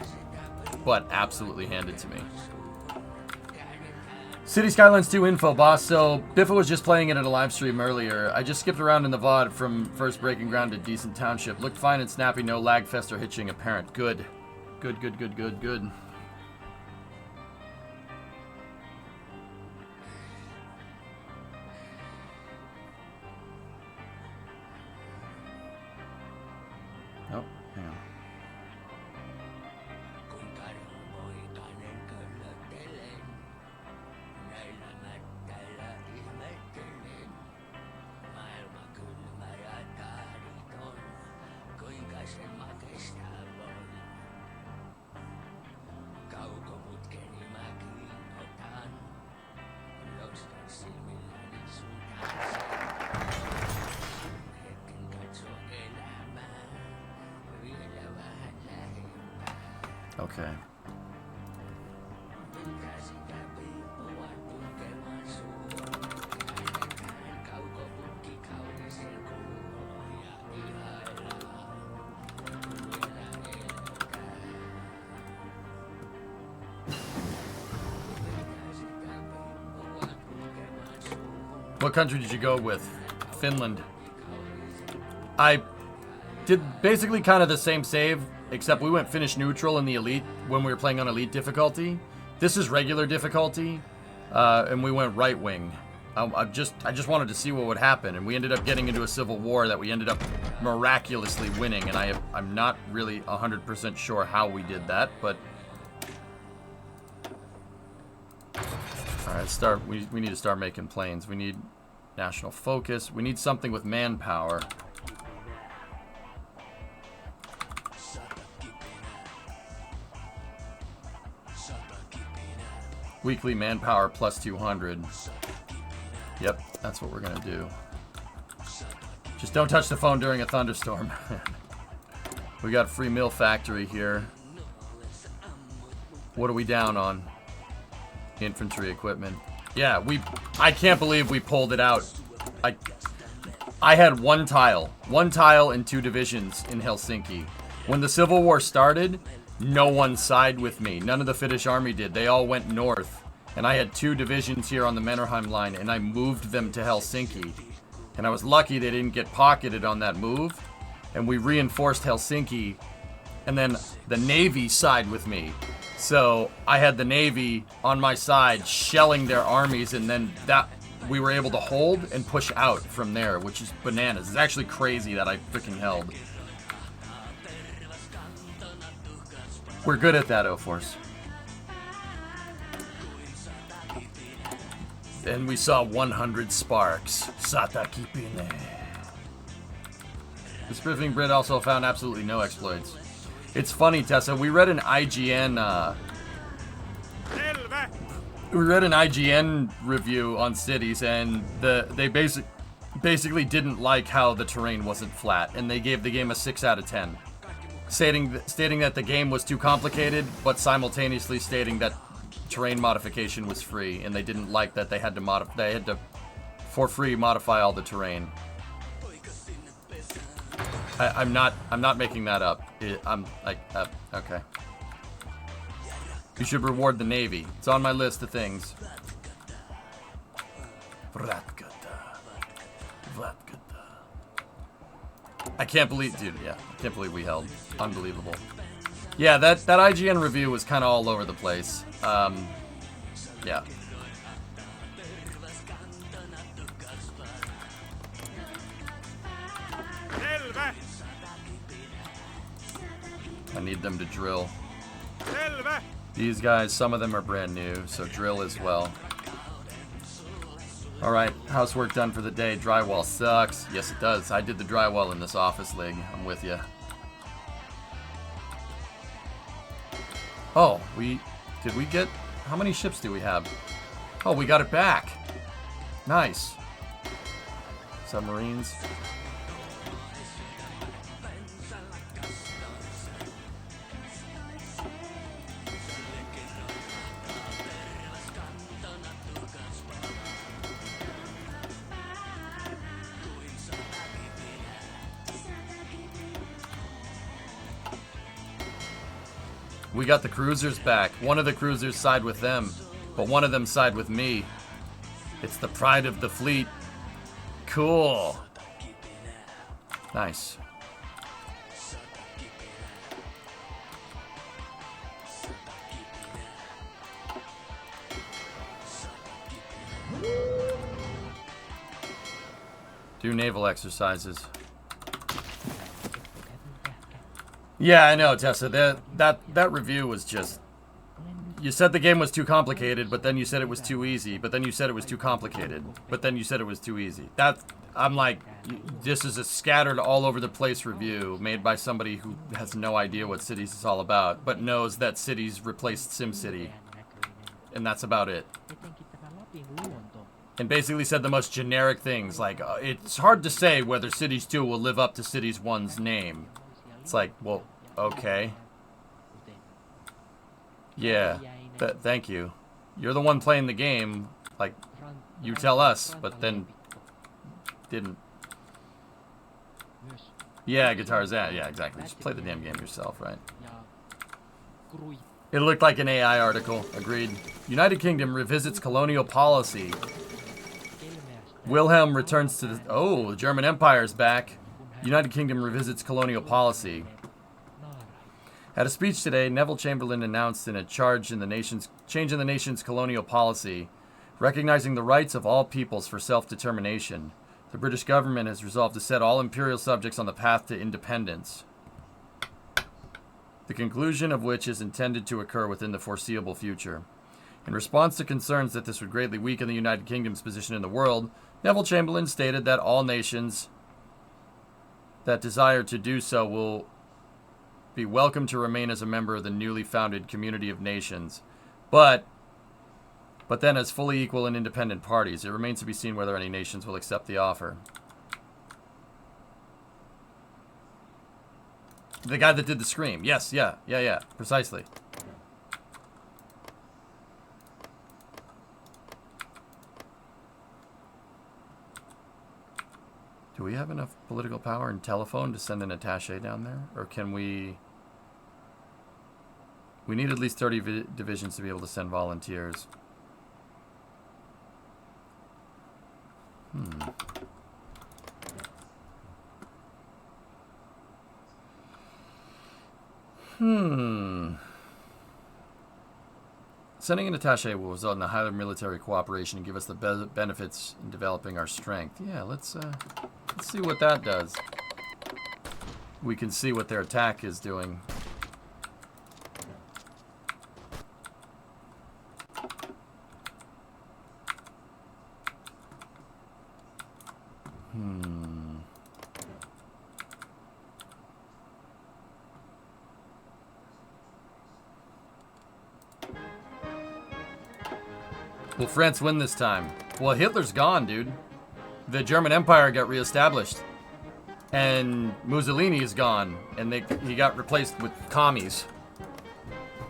butt absolutely handed to me. City Skylines 2 info, boss. So, Biffa was just playing it at a live stream earlier. I just skipped around in the VOD from first breaking ground to Decent Township. Looked fine and snappy, no lag fest or hitching apparent. Good. Good, good, good, good, good. Oh, hang on. Okay. What country did you go with? Finland. I did basically kind of the same save, except we went finish neutral in the elite when we were playing on elite difficulty. This is regular difficulty, and we went right wing. I just wanted to see what would happen, and we ended up getting into a civil war that we ended up miraculously winning, and I'm not really 100% sure how we did that, but all right, start. We need to start making planes. We need national focus. We need something with manpower. Weekly manpower plus 200. Yep, that's what we're gonna do. Just don't touch the phone during a thunderstorm. We got free mill factory here. What are we down on? Infantry equipment. Yeah, I can't believe we pulled it out. I had one tile and 2 divisions in Helsinki. When the Civil War started, no one sided with me. None of the Finnish army did. They all went north. And I had 2 divisions here on the Mannerheim line, and I moved them to Helsinki. And I was lucky they didn't get pocketed on that move. And we reinforced Helsinki, and then the Navy sided with me. So I had the Navy on my side shelling their armies, and then that we were able to hold and push out from there, which is bananas. It's actually crazy that I freaking held. We're good at that, O-Force. And we saw 100 sparks. Sata kipine. The Spiffing Brit also found absolutely no exploits. It's funny, Tessa. We read an IGN. We read an IGN review on cities, and they basically didn't like how the terrain wasn't flat, and they gave the game a 6 out of 10, stating that the game was too complicated, but simultaneously stating that terrain modification was free, and they didn't like that they had to for free modify all the terrain. I'm not making that up. I'm like, okay. You should reward the Navy. It's on my list of things. I can't believe, dude, yeah. I can't believe we held. Unbelievable. Yeah, that IGN review was kind of all over the place. Yeah. I need them to drill. These guys, some of them are brand new, so drill as well. Alright, housework done for the day. Drywall sucks. Yes, it does. I did the drywall in this office league. I'm with you. Oh, did we get... How many ships do we have? Oh, we got it back. Nice. Submarines. We got the cruisers back. One of the cruisers side with them, but one of them side with me. It's the pride of the fleet. Cool. Nice. Do naval exercises. Yeah, I know, Tessa. That review was just... You said the game was too complicated, but then you said it was too easy, but then you said it was too complicated, but then you said it was too easy. I'm like, this is a scattered all over the place review made by somebody who has no idea what Cities is all about, but knows that Cities replaced SimCity. And that's about it. And basically said the most generic things, like, it's hard to say whether Cities 2 will live up to Cities 1's name. It's like, well, okay. Yeah. Thank you. You're the one playing the game. Like, you tell us, but then didn't. Yeah, guitars that. Yeah, exactly. Just play the damn game yourself, right? It looked like an AI article. Agreed. United Kingdom revisits colonial policy. Wilhelm returns to the... Oh, the German Empire's back. United Kingdom revisits colonial policy. At a speech today, Neville Chamberlain announced in a change in the nation's colonial policy, recognizing the rights of all peoples for self-determination. The British government has resolved to set all imperial subjects on the path to independence, the conclusion of which is intended to occur within the foreseeable future. In response to concerns that this would greatly weaken the United Kingdom's position in the world, Neville Chamberlain stated that all nations that desire to do so will be welcome to remain as a member of the newly founded community of nations, but then as fully equal and independent parties. It remains to be seen whether any nations will accept the offer. The guy that did the scream. Yes, yeah, precisely. Do we have enough political power and telephone to send an attaché down there? Or can we... We need at least 30 divisions to be able to send volunteers. Sending an attaché will result in a higher military cooperation and give us the benefits in developing our strength. Yeah, let's see what that does. We can see what their attack is doing. Will France win this time? Well, Hitler's gone, dude. The German Empire got reestablished. And Mussolini is gone. And he got replaced with commies.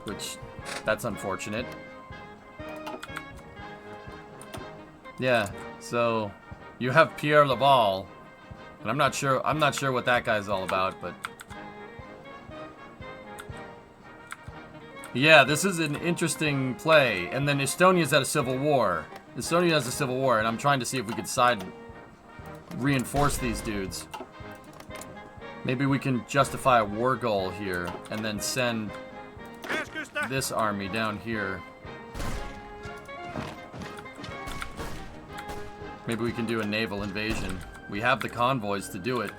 Which, that's unfortunate. Yeah, so you have Pierre Laval. And I'm not sure what that guy's all about, but... Yeah, this is an interesting play. And then Estonia's at a civil war. Estonia has a civil war, and I'm trying to see if we could reinforce these dudes. Maybe we can justify a war goal here, and then send this army down here. Maybe we can do a naval invasion. We have the convoys to do it.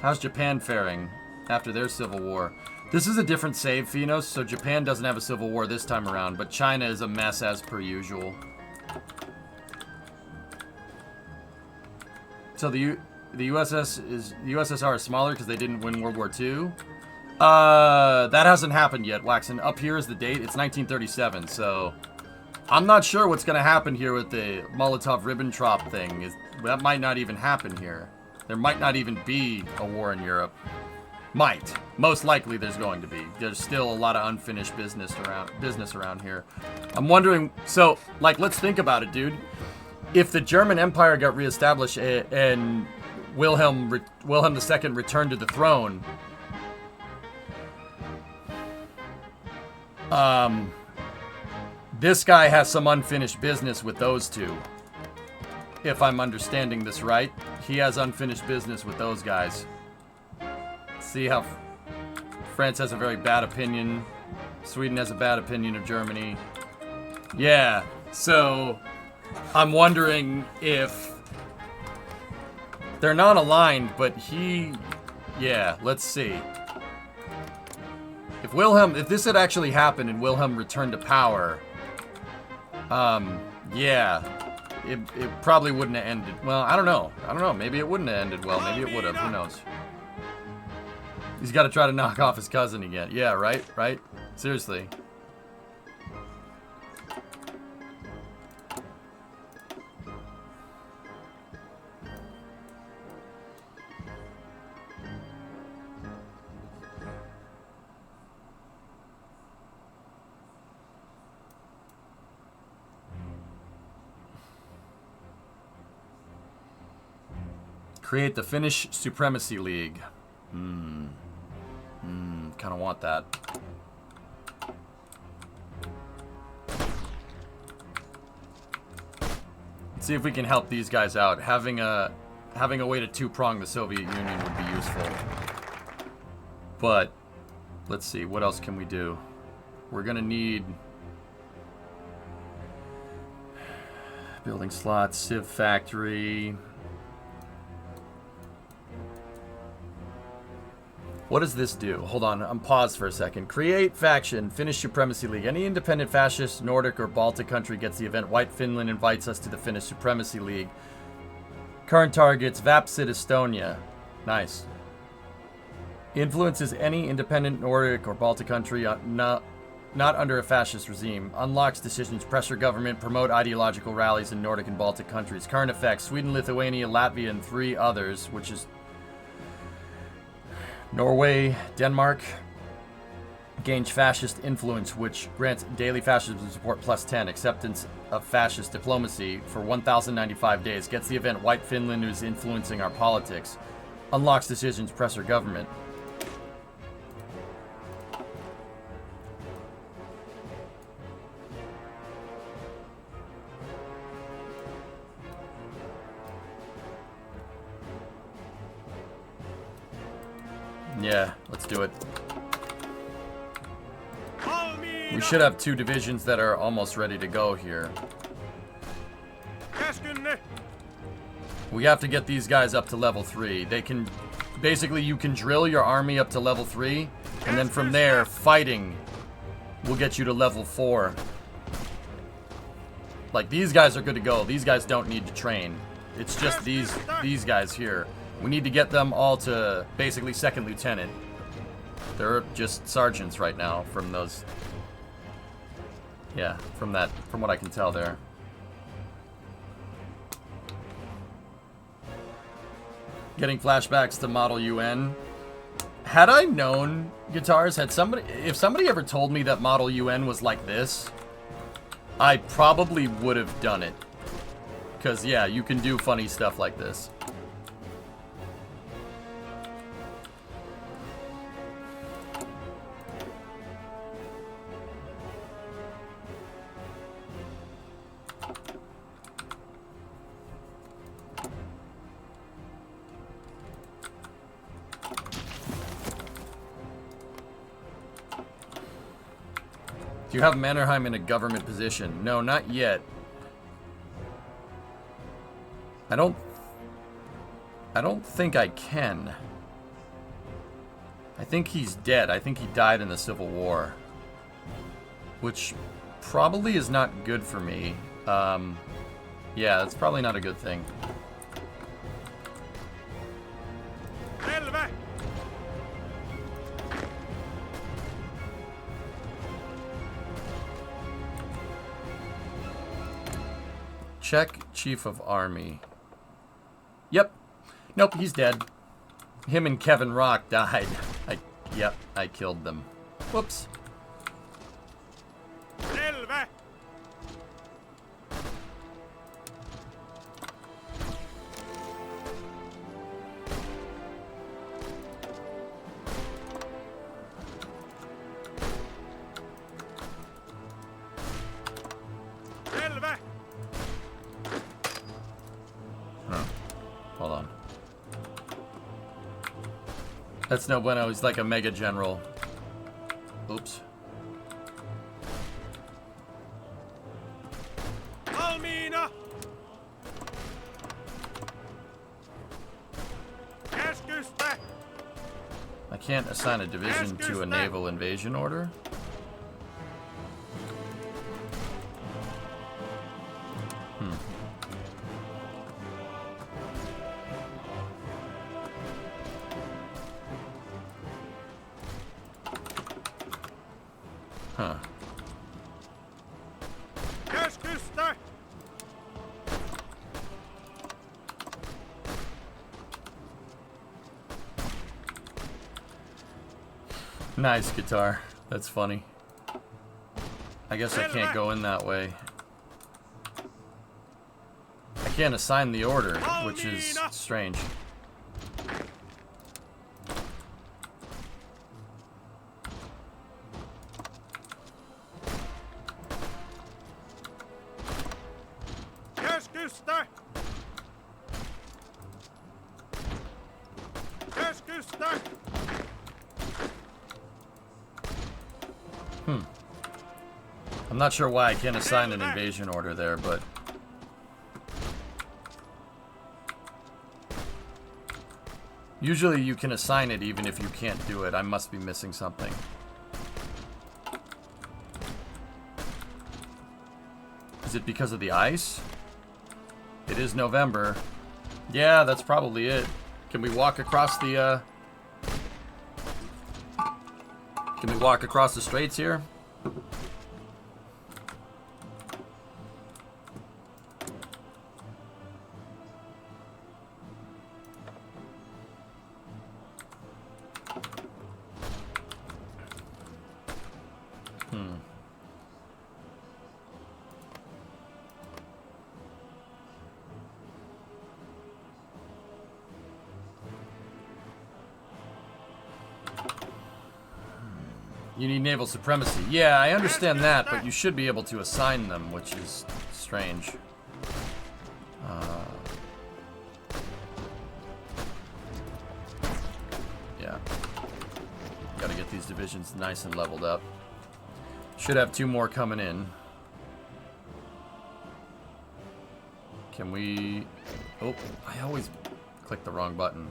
How's Japan faring after their civil war? This is a different save, Phenos, so Japan doesn't have a civil war this time around, but China is a mess as per usual. So the USSR is smaller because they didn't win World War II. That hasn't happened yet, Waxen. Up here is the date. It's 1937, so I'm not sure what's going to happen here with the Molotov-Ribbentrop thing. That might not even happen here. There might not even be a war in Europe. Might. Most likely there's going to be. There's still a lot of unfinished business around here. I'm wondering, so, like, let's think about it, dude. If the German Empire got reestablished and Wilhelm II returned to the throne, this guy has some unfinished business with those two. If I'm understanding this right, he has unfinished business with those guys. See how France has a very bad opinion. Sweden has a bad opinion of Germany. Yeah, so I'm wondering if they're not aligned, but yeah, let's see. If this had actually happened and Wilhelm returned to power, yeah, it probably wouldn't have ended. Well, I don't know. Maybe it wouldn't have ended well. Maybe it would have. Who knows? He's got to try to knock off his cousin again. Yeah, right? Seriously. Create the Finnish Supremacy League. Kind of want that. Let's see if we can help these guys out. Having a way to two-prong the Soviet Union would be useful. But let's see, what else can we do? We're gonna need building slots, Civ factory. What does this do? Hold on, I'm paused for a second. Create faction, Finnish Supremacy League. Any independent fascist, Nordic, or Baltic country gets the event. White Finland invites us to the Finnish Supremacy League. Current targets, Vapsit, Estonia. Nice. Influences any independent Nordic or Baltic country not under a fascist regime. Unlocks decisions, pressure government, promote ideological rallies in Nordic and Baltic countries. Current effects, Sweden, Lithuania, Latvia, and 3 others, which is Norway, Denmark. Gains fascist influence, which grants daily fascism support +10. Acceptance of fascist diplomacy for 1,095 days. Gets the event White Finland, who's influencing our politics. Unlocks decisions, pressure government. Yeah, let's do it. We should have 2 divisions that are almost ready to go here. We have to get these guys up to level 3. They can... Basically, you can drill your army up to level 3, and then from there, fighting will get you to level 4. Like, these guys are good to go. These guys don't need to train. It's just these guys here. We need to get them all to basically second lieutenant. They're just sergeants right now from those... Yeah, from what I can tell there. Getting flashbacks to Model UN. Had I known guitars, if somebody ever told me that Model UN was like this, I probably would have done it. Because, yeah, you can do funny stuff like this. Do you have Mannerheim in a government position? No, not yet. I don't think I can. I think he's dead. I think he died in the Civil War. Which probably is not good for me. Yeah, that's probably not a good thing. Check Chief of Army. Yep. Nope, he's dead. Him and Kevin Rock died. Yep, I killed them. Whoops. Hold on. That's no bueno. He's like a mega general. Oops. Almina! I can't assign a division to a naval invasion order. Huh. Nice guitar. That's funny. I guess I can't go in that way. I can't assign the order, which is strange. Keskusta! Keskusta! I'm not sure why I can't assign an invasion order there, but... Usually you can assign it even if you can't do it. I must be missing something. Is it because of the ice? It is November. Yeah, that's probably it. Can we walk across the, Can we walk across the straits here? You need naval supremacy. Yeah, I understand that, but you should be able to assign them, which is strange. Yeah. Gotta get these divisions nice and leveled up. Should have 2 more coming in. Can we... Oh, I always click the wrong button.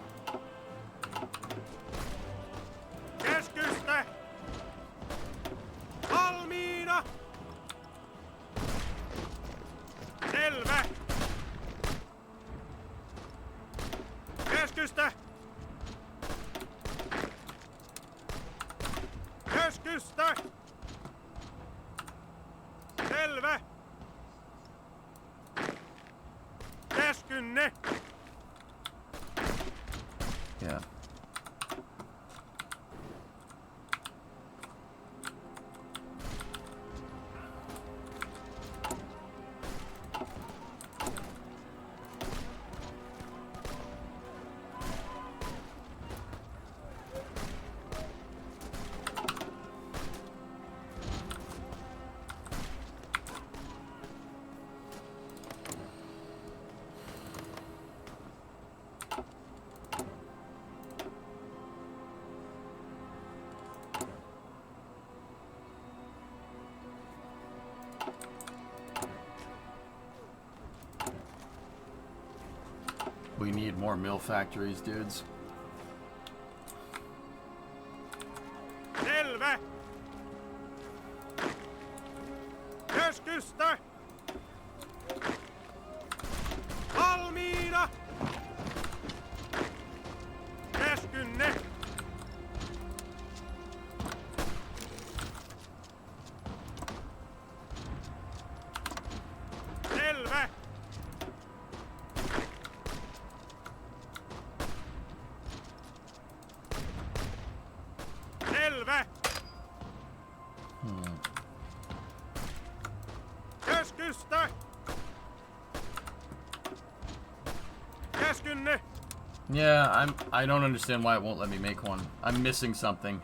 Keskusta! Valmiina! Selvä! Keskusta! Keskusta! Selvä! Käskynne! Yeah. We need more mill factories, dudes. Selvä! Keskusta! Valmiina! Käskynne! Selvä! Selvä! Keskusta! Käskynne! Yeah, I don't understand why it won't let me make one. I'm missing something.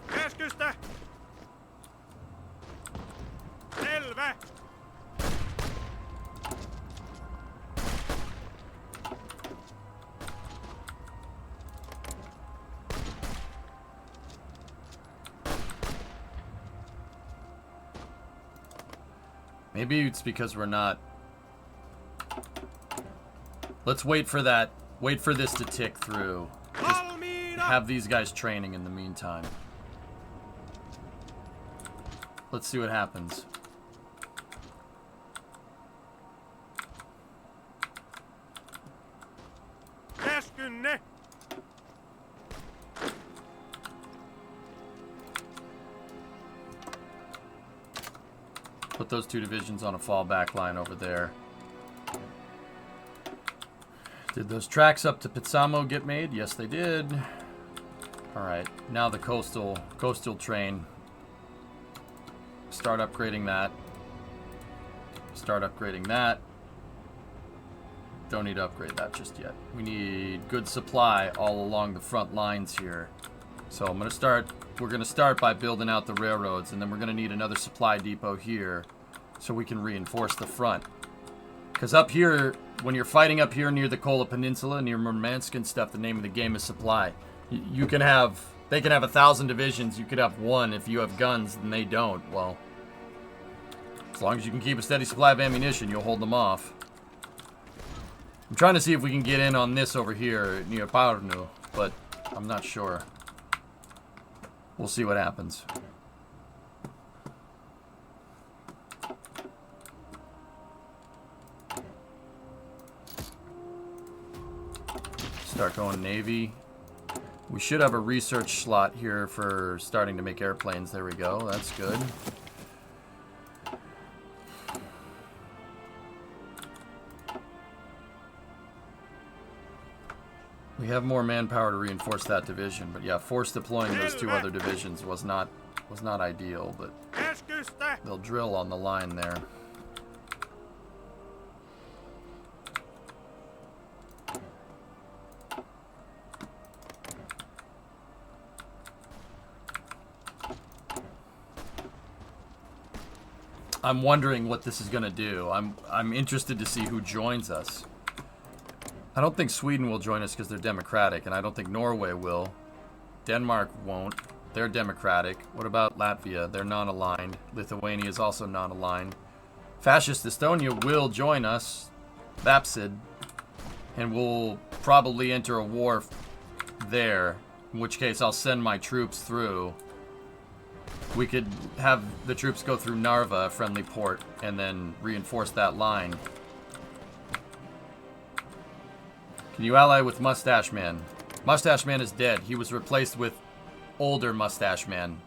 Keskusta! Selvä! Maybe it's because we're not... Let's wait for that. Wait for this to tick through. Just Valmiina! have these guys training in the meantime. Let's see what happens. Käskynne! Put those 2 divisions on a fallback line over there. Did those tracks up to Pitsamo get made? Yes, they did. All right, now the coastal train. Start upgrading that. Start upgrading that. Don't need to upgrade that just yet. We need good supply all along the front lines here. So we're gonna start by building out the railroads, and then we're gonna need another supply depot here so we can reinforce the front. Because up here, when you're fighting up here near the Kola Peninsula, near Murmansk and stuff, the name of the game is supply. They can have 1,000 divisions, you could have one. If you have guns and they don't, well, as long as you can keep a steady supply of ammunition, you'll hold them off. I'm trying to see if we can get in on this over here near Parnu, but I'm not sure. We'll see what happens. Start going Navy. We should have a research slot here for starting to make airplanes. There we go. That's good. We have more manpower to reinforce that division, but yeah, force deploying those two other divisions was not ideal, but they'll drill on the line there. I'm wondering what this is going to do. I'm interested to see who joins us. I don't think Sweden will join us because they're democratic, and I don't think Norway will. Denmark won't. They're democratic. What about Latvia? They're non-aligned. Lithuania is also non-aligned. Fascist Estonia will join us, Vapsid, and we'll probably enter a war there, in which case I'll send my troops through. We could have the troops go through Narva, a friendly port, and then reinforce that line. Can you ally with Mustache Man? Mustache Man is dead. He was replaced with older Mustache Man.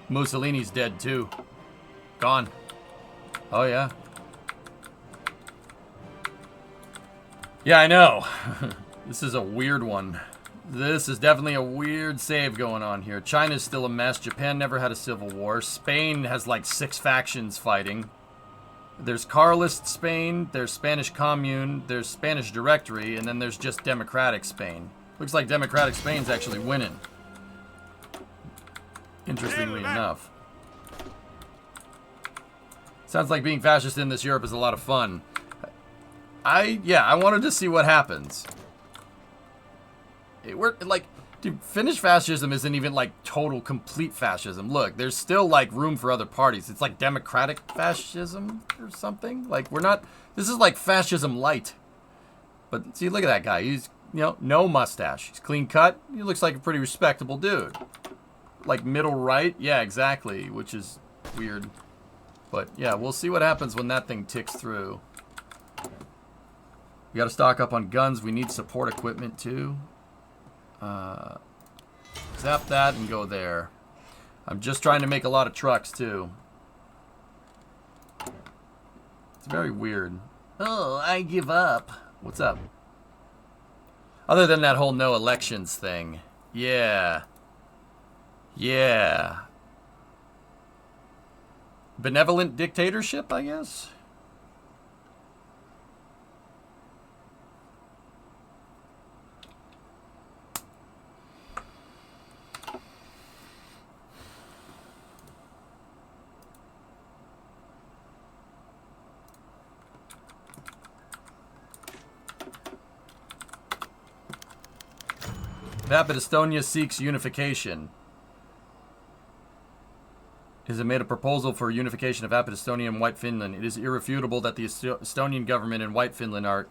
Mussolini's dead too. Gone. Oh yeah. Yeah, I know. This is a weird one. This is definitely a weird save going on here. China's still a mess. Japan never had a civil war. Spain has like 6 factions fighting. There's Carlist Spain, there's Spanish Commune, there's Spanish Directory, and then there's just Democratic Spain. Looks like Democratic Spain's actually winning. Interestingly enough. Sounds like being fascist in this Europe is a lot of fun. I wanted to see what happens. Dude, Finnish fascism isn't even like total, complete fascism. Look, there's still like room for other parties. It's like democratic fascism or something. Like this is like fascism light. But see, look at that guy. He's, no mustache. He's clean cut. He looks like a pretty respectable dude. Like middle right. Yeah, exactly. Which is weird. But yeah, we'll see what happens when that thing ticks through. We got to stock up on guns. We need support equipment too. Zap that and go there. I'm just trying to make a lot of trucks too. It's very weird. Oh, I give up. What's up? Other than that whole no elections thing. Yeah. Yeah. Benevolent dictatorship, I guess? Vapid Estonia seeks unification. It has made a proposal for unification of Vapid Estonia and White Finland. It is irrefutable that the Estonian government and White Finland are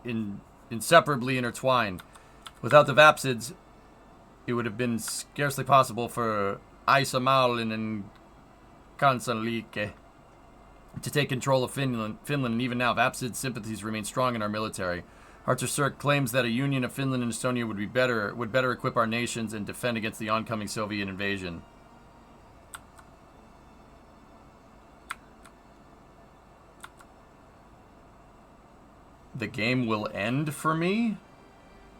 inseparably intertwined. Without the Vapsids, it would have been scarcely possible for Iisalmen and Kansanliike to take control of Finland, and even now, Vapsid sympathies remain strong in our military. Arthur Sirk claims that a union of Finland and Estonia would better equip our nations and defend against the oncoming Soviet invasion. The game will end for me?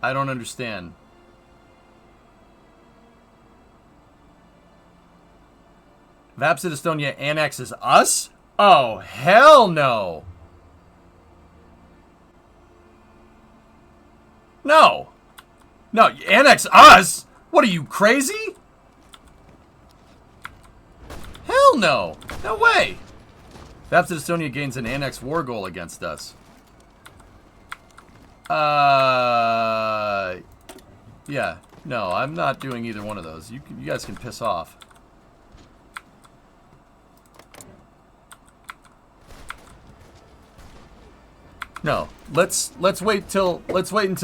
I don't understand. Vapsid Estonia annexes us? Oh, hell no! No. No, annex us? What are you, crazy? Hell no. No way. Baptist Estonia gains an annex war goal against us. Yeah. No, I'm not doing either one of those. You guys can piss off. No. Let's wait until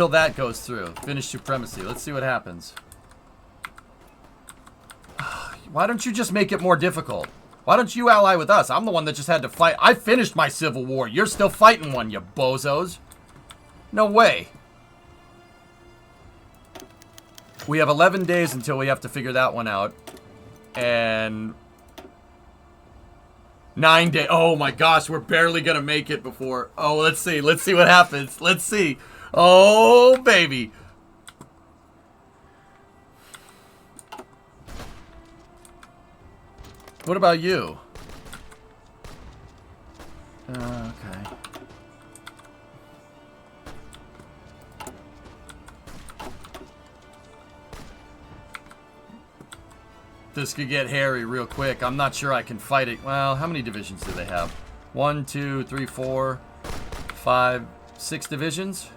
that goes through. Finish supremacy. Let's see what happens. Why don't you just make it more difficult? Why don't you ally with us? I'm the one that just had to fight. I finished my civil war. You're still fighting one, you bozos. No way. We have 11 days until we have to figure that one out. And 9 days. Oh my gosh, we're barely gonna make it before. Oh, let's see. Let's see what happens. Let's see. Oh, baby. What about you? Okay. This could get hairy real quick. I'm not sure I can fight it. Well, how many divisions do they have? 1, 2, 3, 4, 5, 6 divisions?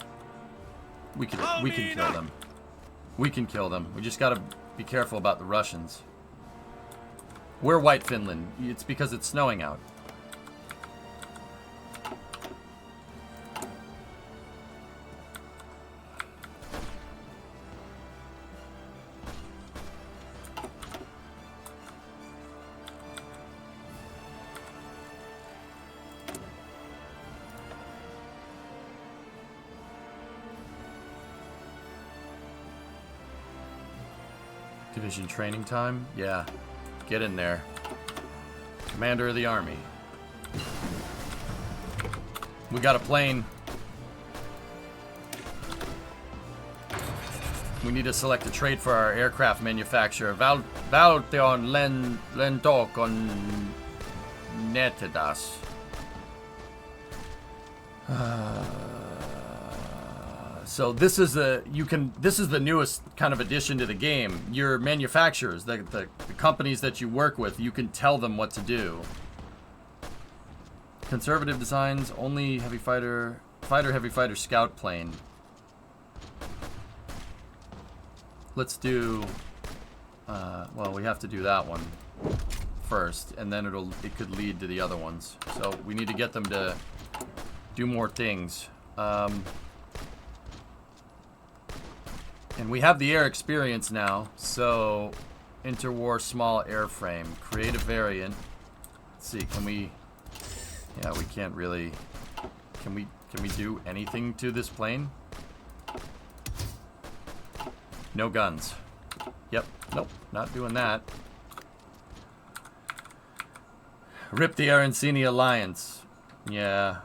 We can kill them. We can kill them. We just gotta be careful about the Russians. We're White Finland. It's because it's snowing out. Division training time? Yeah. Get in there. Commander of the Army. We got a plane. We need to select a trait for our aircraft manufacturer. Valtion Lentokon Netedas. So this is the newest kind of addition to the game. Your manufacturers, the companies that you work with, you can tell them what to do. Conservative designs, only heavy fighter, heavy fighter scout plane. Let's do, well, we have to do that one first, and then it could lead to the other ones. So we need to get them to do more things. And we have the air experience now, so interwar small airframe, create a variant. Let's see, can we? Yeah, we can't really. Can we do anything to this plane? No guns. Yep. Nope. Not doing that. Rip the Arancini Alliance. Yeah.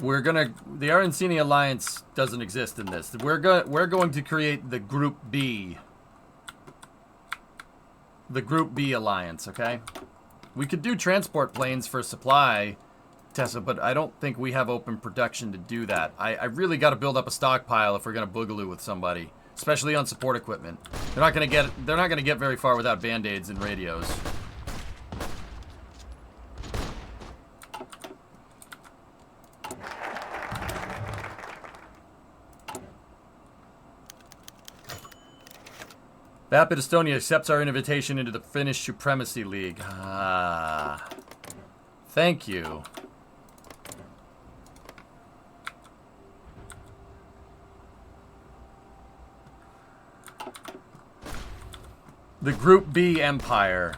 The Arancini Alliance doesn't exist in this. We're going to create the Group B. The Group B Alliance, okay? We could do transport planes for supply, Tessa, but I don't think we have open production to do that. I really got to build up a stockpile if we're going to boogaloo with somebody, especially on support equipment. They're not going to get very far without band-aids and radios. Vapid Estonia accepts our invitation into the Finnish Supremacy League. Ah. Thank you. The Group B Empire.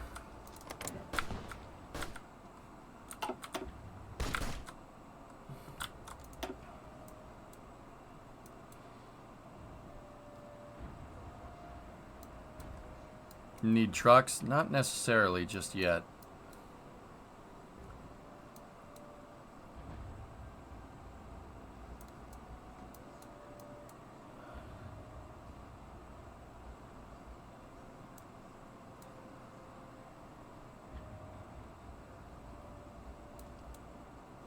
Need trucks? Not necessarily just yet.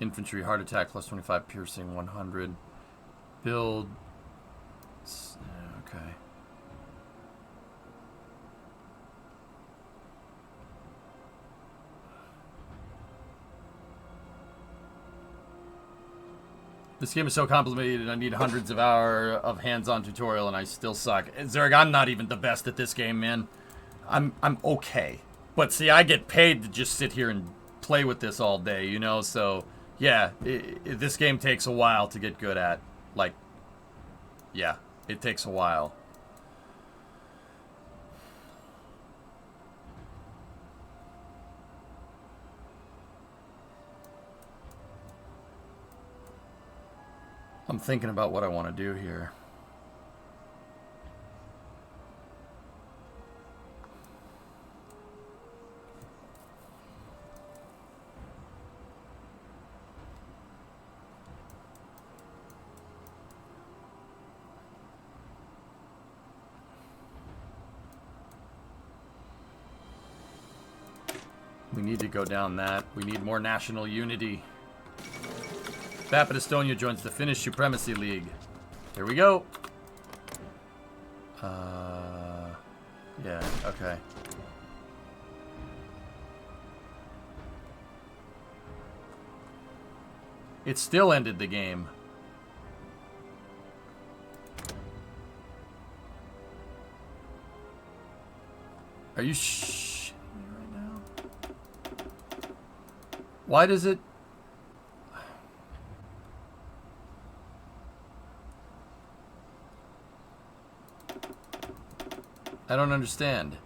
Infantry heart attack plus 25 piercing 100. Build. Okay. This game is so complicated, I need hundreds of hours of hands-on tutorial, and I still suck. Zerg, I'm not even the best at this game, man. I'm okay. But see, I get paid to just sit here and play with this all day, you know? So, yeah, this game takes a while to get good at. Like, yeah, it takes a while. I'm thinking about what I want to do here. We need to go down that. We need more national unity. Vapid Estonia joins the Finnish Supremacy League. Here we go. Yeah, okay. It still ended the game. Are you shitting me right now? Why does it... I don't understand.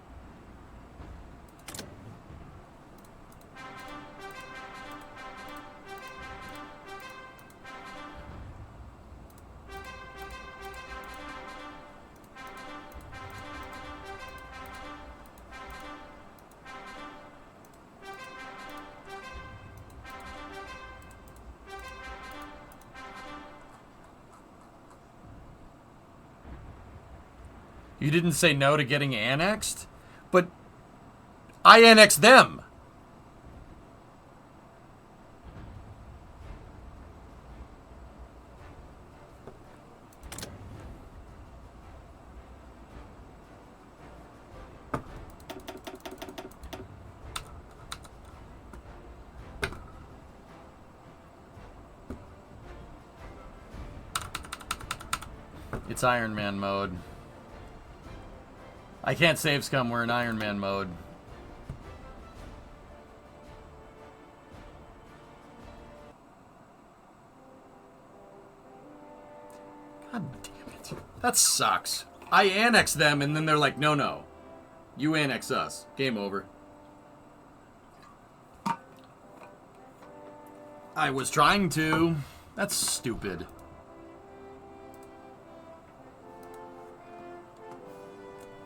You didn't say no to getting annexed? But I annexed them. It's Iron Man mode. I can't save scum, we're in Iron Man mode. God damn it. That sucks. I annex them and then they're like, no, no. You annex us. Game over. I was trying to. That's stupid.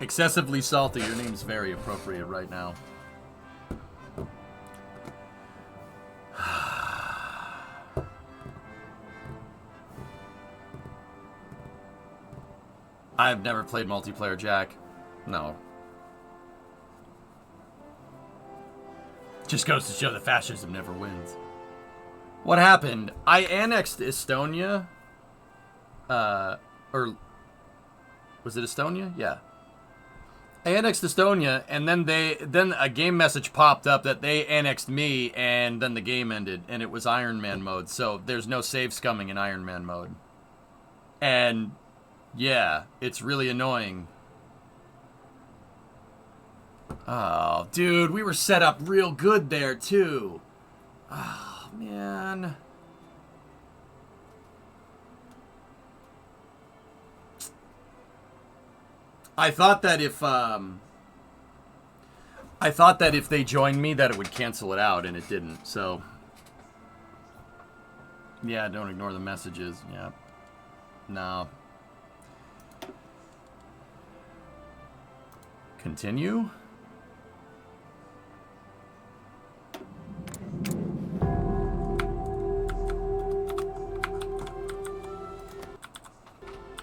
Excessively salty. Your name's very appropriate right now. I've never played multiplayer, Jack. No. Just goes to show that fascism never wins. What happened? I annexed Estonia. Or was it Estonia? Yeah. I annexed Estonia, and then a game message popped up that they annexed me, and then the game ended, and it was Iron Man mode. So there's no save scumming in Iron Man mode. And yeah, it's really annoying. Oh, dude, we were set up real good there too. Oh, man. I thought that if they joined me that it would cancel it out, and it didn't. So yeah, don't ignore the messages. Yeah. No. Continue.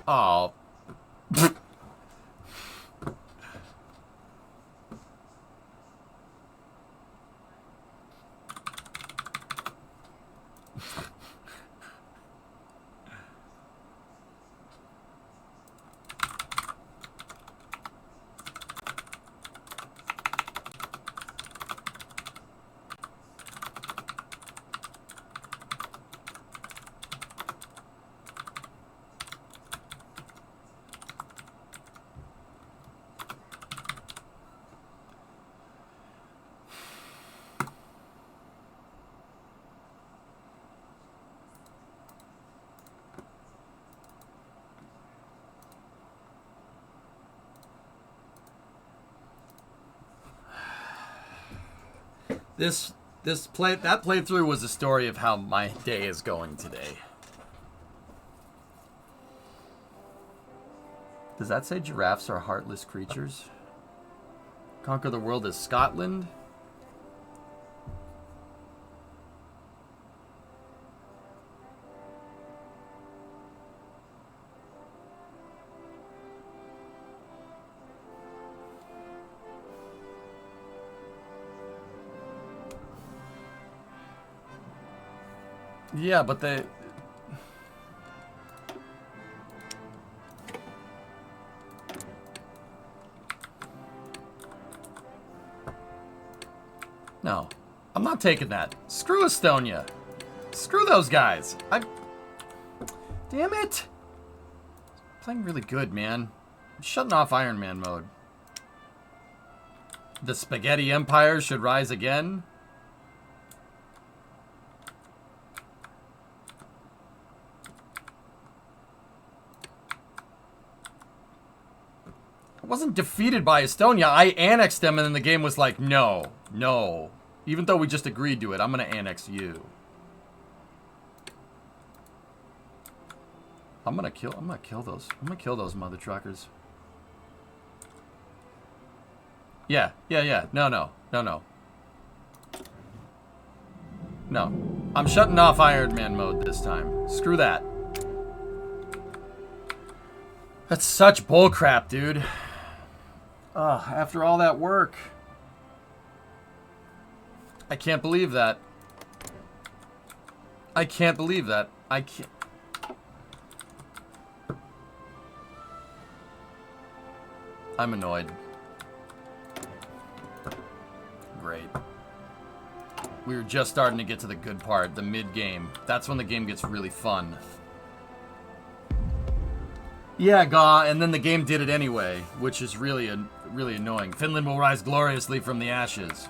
Oh. That playthrough was a story of how my day is going today. Does that say giraffes are heartless creatures? Conquer the world as Scotland? Yeah, but they... No. I'm not taking that. Screw Estonia. Screw those guys. Damn it! Playing really good, man. I'm shutting off Iron Man mode. The Spaghetti Empire should rise again. I wasn't defeated by Estonia. I annexed them and then the game was like, no. No. Even though we just agreed to it, I'm gonna annex you. I'm gonna kill those mother truckers. Yeah. No. No. I'm shutting off Iron Man mode this time. Screw that. That's such bullcrap, dude. Ugh, after all that work. I can't believe that. I can't believe that. I can't. I'm annoyed. Great. We were just starting to get to the good part, the mid-game. That's when the game gets really fun. Yeah, Gaw, and then the game did it anyway, which is really annoying. Finland will rise gloriously from the ashes.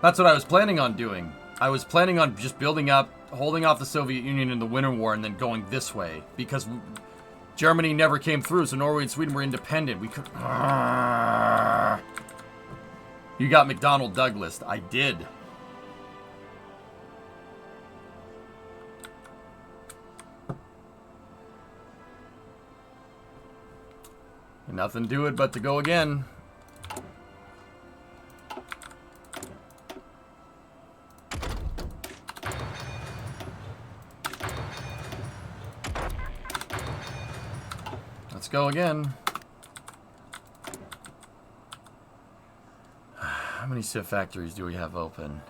That's what I was planning on doing. I was planning on just building up, holding off the Soviet Union in the Winter War, and then going this way. Because Germany never came through, so Norway and Sweden were independent. We could... You got McDonnell Douglas. I did. Nothing to it but to go again. Let's go again. How many Civ factories do we have open?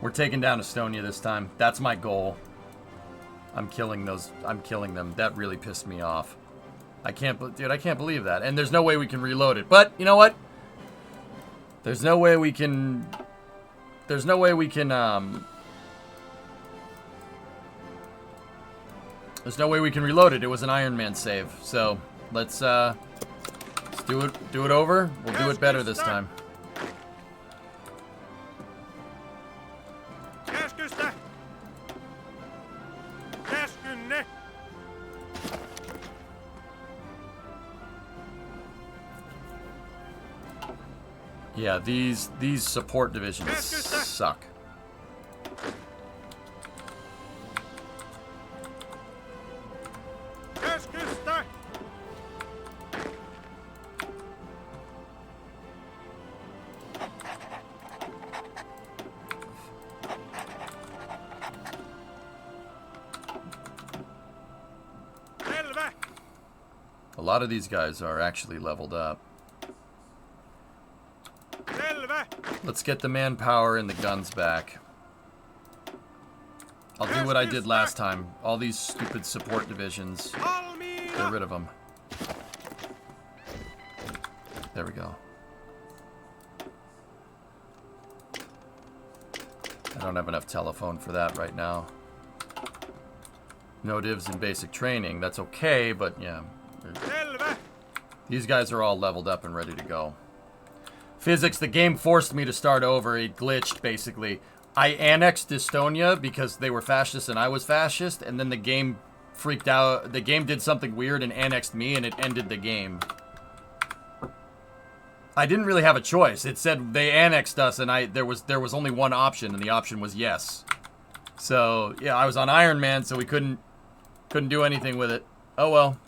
We're taking down Estonia this time. That's my goal. I'm killing them. That really pissed me off. I can't believe that. And there's no way we can reload it. But, you know what? There's no way we can reload it. It was an Iron Man save. So, let's do it over. We'll do it better this time. Yeah, these support divisions suck. A lot of these guys are actually leveled up. Let's get the manpower and the guns back. I'll do what I did last time. All these stupid support divisions. Get Valmiina! rid of them. There we go. I don't have enough telephone for that right now. No divs in basic training. That's okay, but yeah. Selvä! These guys are all leveled up and ready to go. Physics, the game forced me to start over. It glitched, basically. I annexed Estonia because they were fascist and I was fascist, and then the game freaked out. The game did something weird and annexed me, and it ended the game. I didn't really have a choice. It said they annexed us, and there was only one option, and the option was yes. So yeah, I was on Iron Man, so we couldn't do anything with it. Oh well,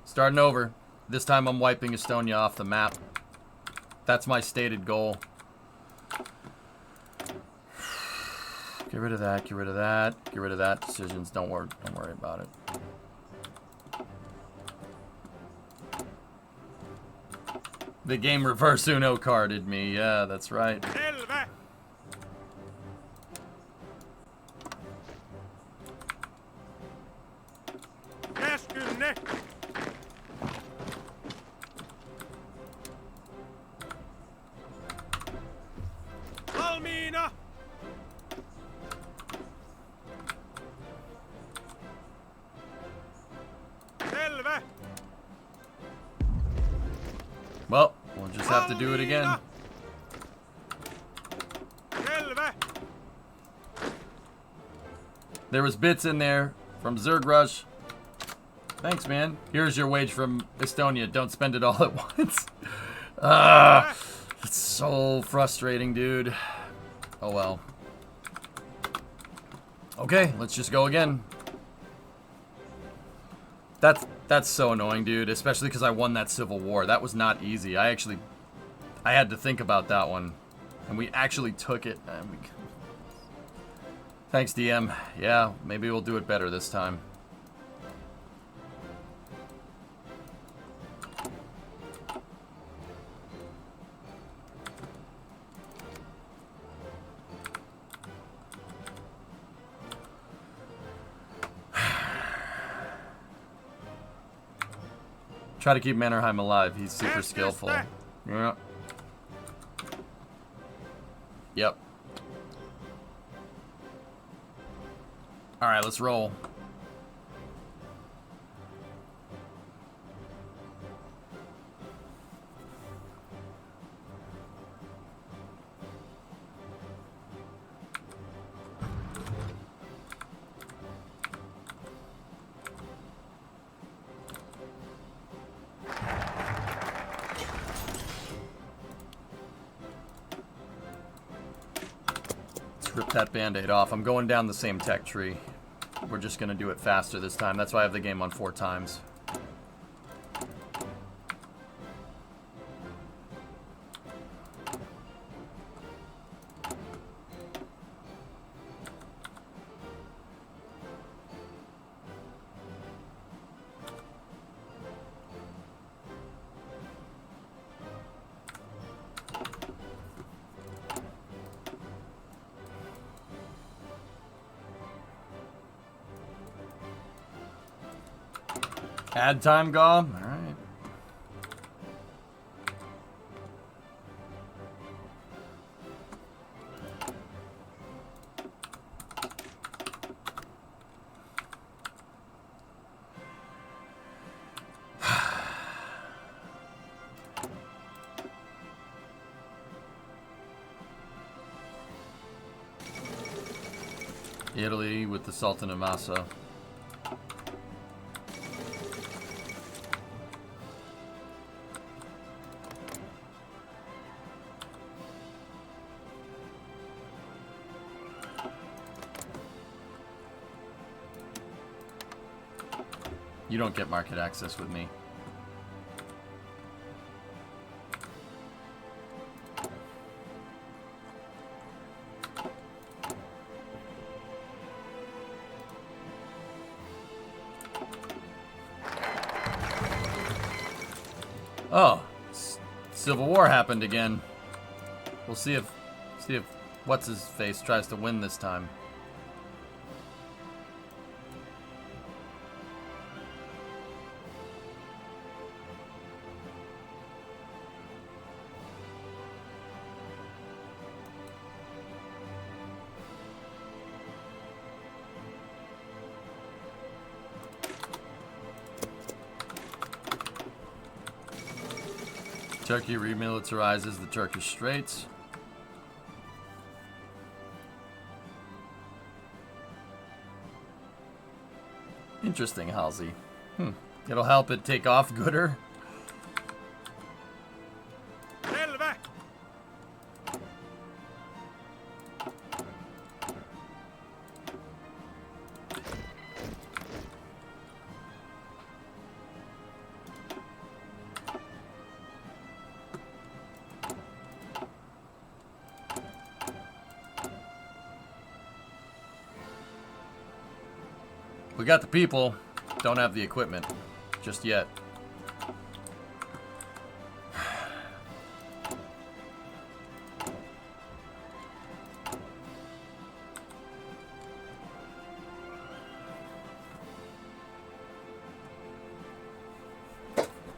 starting over. This time I'm wiping Estonia off the map. That's my stated goal. Get rid of that. Get rid of that. Get rid of that. Decisions. Don't worry about it. The game reverse Uno carded me. Yeah, that's right. Selvä! Käskynne! Valmiina! Selvä! Well, we'll just have to do it again. Selvä! There was bits in there from Zerg Rush. Thanks, man. Here's your wage from Estonia. Don't spend it all at once. It's so frustrating, dude. Oh well. Okay, let's just go again. That's so annoying, dude. Especially because I won that Civil War. That was not easy. I had to think about that one, and we actually took it. Thanks, DM. Yeah, maybe we'll do it better this time. Try to keep Mannerheim alive. He's super skillful. Yeah. Yep. Alright, let's roll. Rip that band-aid off. I'm going down the same tech tree. We're just going to do it faster this time. That's why I have the game on 4 times. Ad time, Gob? Alright. Italy with the Sultan of Massa. You don't get market access with me. Oh, Civil War happened again. We'll see if what's his face tries to win this time. Turkey remilitarizes the Turkish Straits. Interesting, Halsey. It'll help it take off gooder. Selvä. We got the people, don't have the equipment just yet.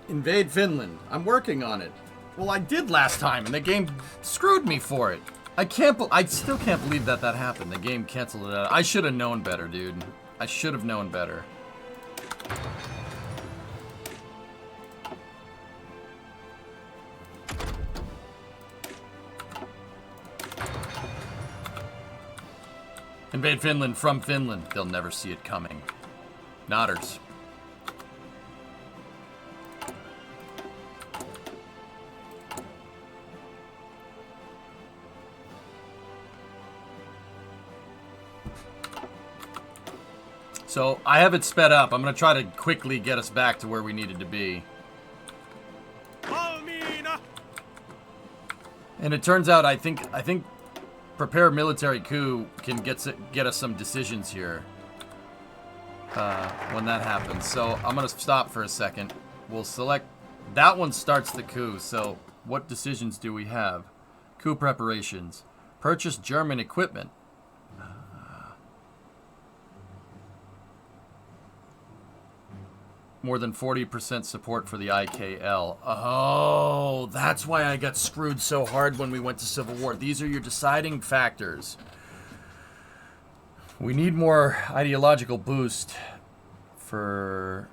Invade Finland. I'm working on it. Well, I did last time, and the game screwed me for it. I still can't believe that happened. The game canceled it out. I should have known better, dude. I should have known better. Invade Finland from Finland. They'll never see it coming. Nodders. So, I have it sped up. I'm going to try to quickly get us back to where we needed to be. Valmiina. And it turns out I think prepare military coup can get us some decisions here when that happens. So, I'm going to stop for a second. We'll select... That one starts the coup. So, what decisions do we have? Coup preparations. Purchase German equipment. More than 40% support for the IKL. Oh, that's why I got screwed so hard when we went to Civil War. These are your deciding factors. We need more ideological boost for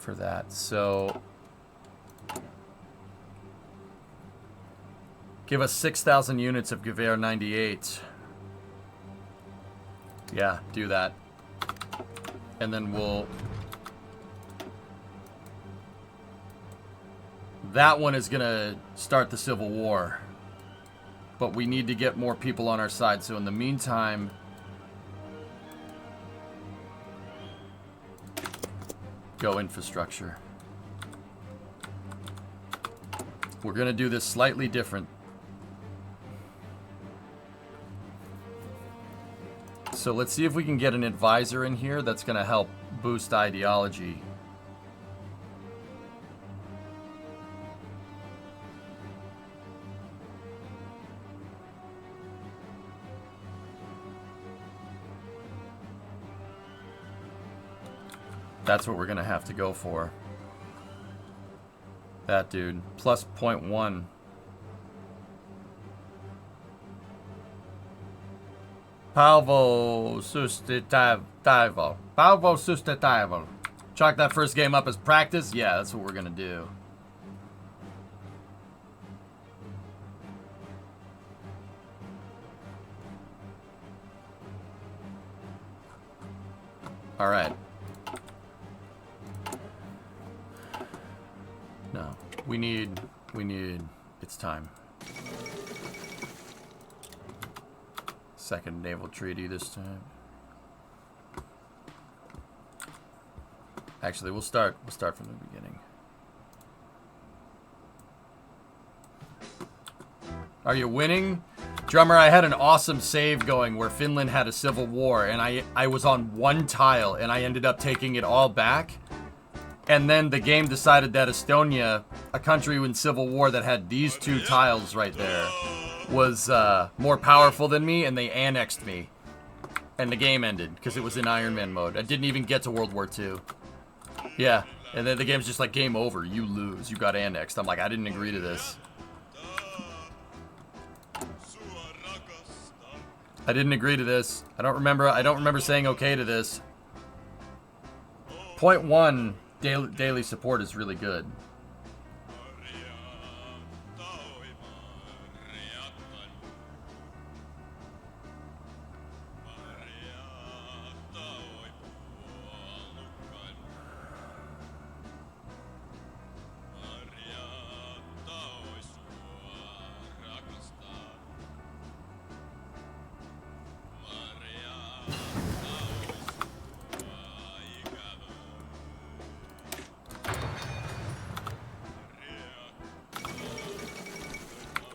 that. So give us 6,000 units of Gewehr 98. Yeah, do that. And then we'll... That one is going to start the Civil War. But we need to get more people on our side. So in the meantime... Go infrastructure. We're going to do this slightly different. So let's see if we can get an advisor in here that's going to help boost ideology. That's what we're going to have to go for. That dude. Plus 0.1. Palvo sustentativo. Palvo sustentativo. Chalk that first game up as practice? Yeah, that's what we're going to do. All right. No, we need, it's time. Second naval treaty this time. Actually, we'll start from the beginning. Are you winning? Drummer, I had an awesome save going where Finland had a civil war and I was on one tile and I ended up taking it all back. And then the game decided that Estonia, a country in civil war that had these two tiles right there, was more powerful than me, and they annexed me. And the game ended, because it was in Iron Man mode. I didn't even get to World War II. Yeah, and then the game's just like, game over, you lose, you got annexed. I'm like, I didn't agree to this. I didn't agree to this. I don't remember saying okay to this. 0.1 daily support is really good.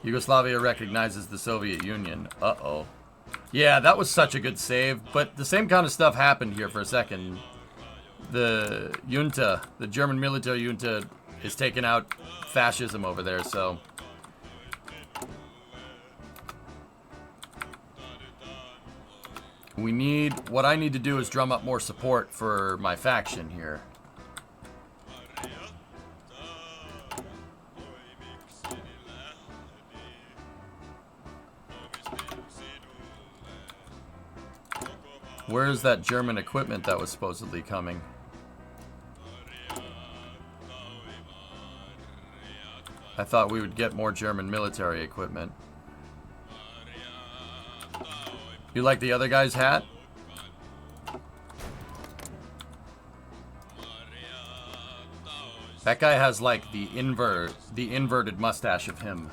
Yugoslavia recognizes the Soviet Union. Uh-oh. Yeah, that was such a good save, but the same kind of stuff happened here for a second. The junta, the German military junta, is taking out fascism over there, so... What I need to do is drum up more support for my faction here. Where's that German equipment that was supposedly coming? I thought we would get more German military equipment. You like the other guy's hat? That guy has like the inverted mustache of him.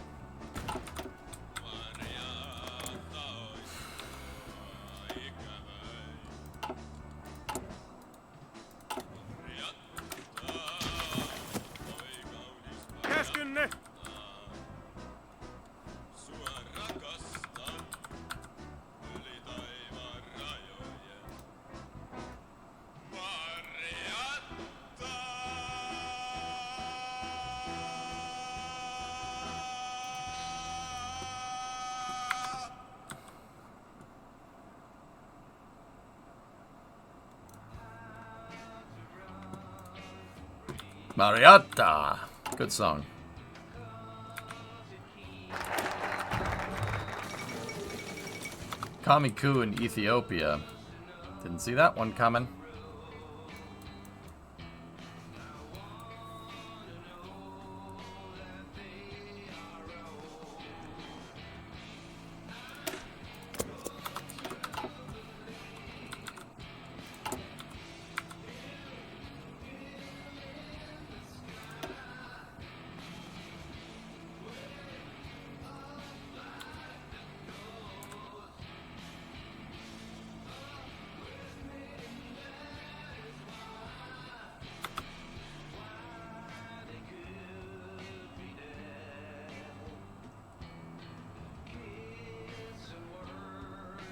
Käskynne! Marietta! Good song. Kamiku in Ethiopia. Didn't see that one coming.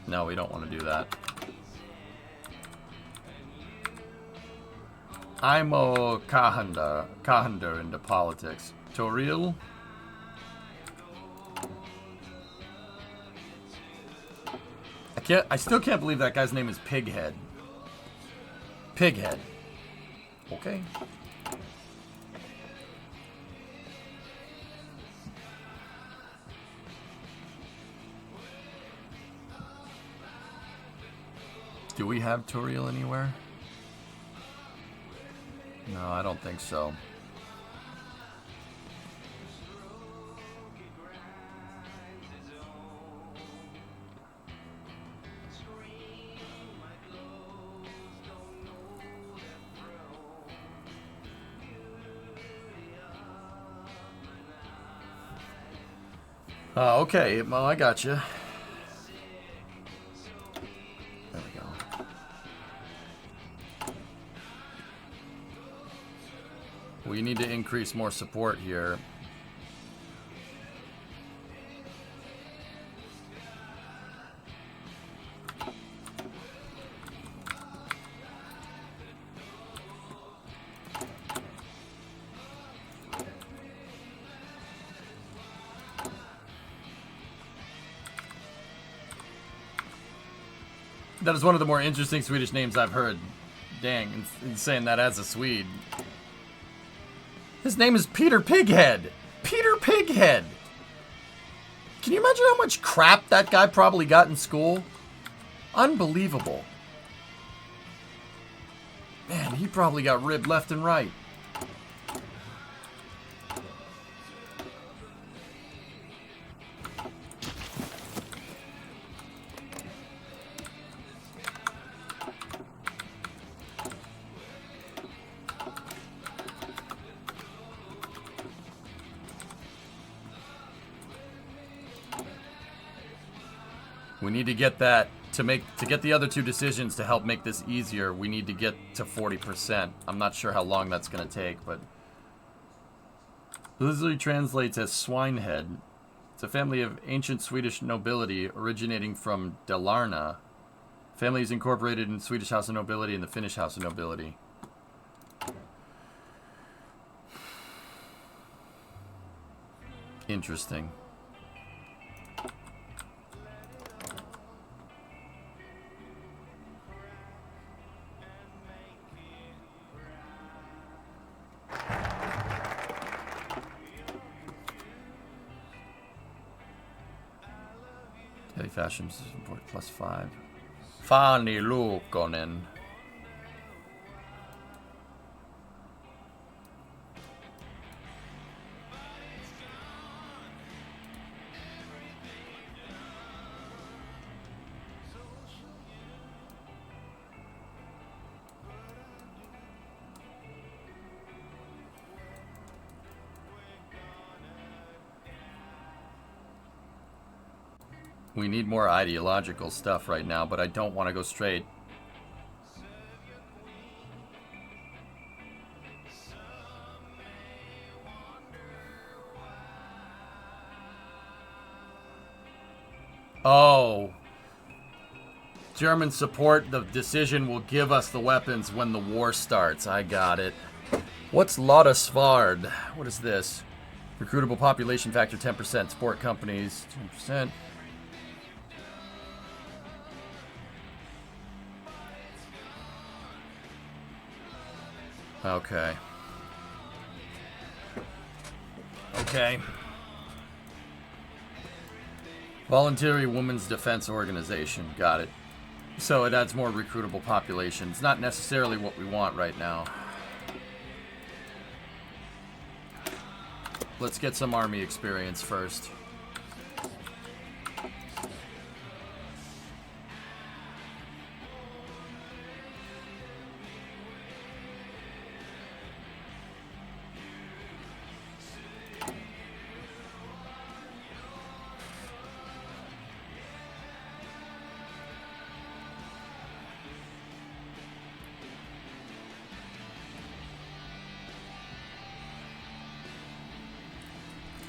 No, we don't want to do that. Imo Kahender into politics. Toril? I still can't believe that guy's name is Pighead. Pighead. Okay. Do we have Turiel anywhere? No, I don't think so. Okay, well, I got you. There we go. We need to increase more support here. That is one of the more interesting Swedish names I've heard. Dang, and saying that as a Swede. His name is Peter Pighead. Peter Pighead. Can you imagine how much crap that guy probably got in school? Unbelievable. Man, he probably got ribbed left and right. We need to get that to get the other two decisions to help make this easier. We need to get to 40%. I'm not sure how long that's going to take, but literally translates as swinehead. It's a family of ancient Swedish nobility originating from Dalarna. Family is incorporated in Swedish House of Nobility and the Finnish House of Nobility. Interesting. Heavy fashions import +5. Fani Luukkonen. We need more ideological stuff right now, but I don't want to go straight. Oh. German support the decision will give us the weapons when the war starts. I got it. What's Lotta Svard? What is this? Recruitable population factor 10%. Sport companies 10%. Okay. Okay. Voluntary Women's Defense Organization. Got it. So it adds more recruitable population. It's not necessarily what we want right now. Let's get some army experience first.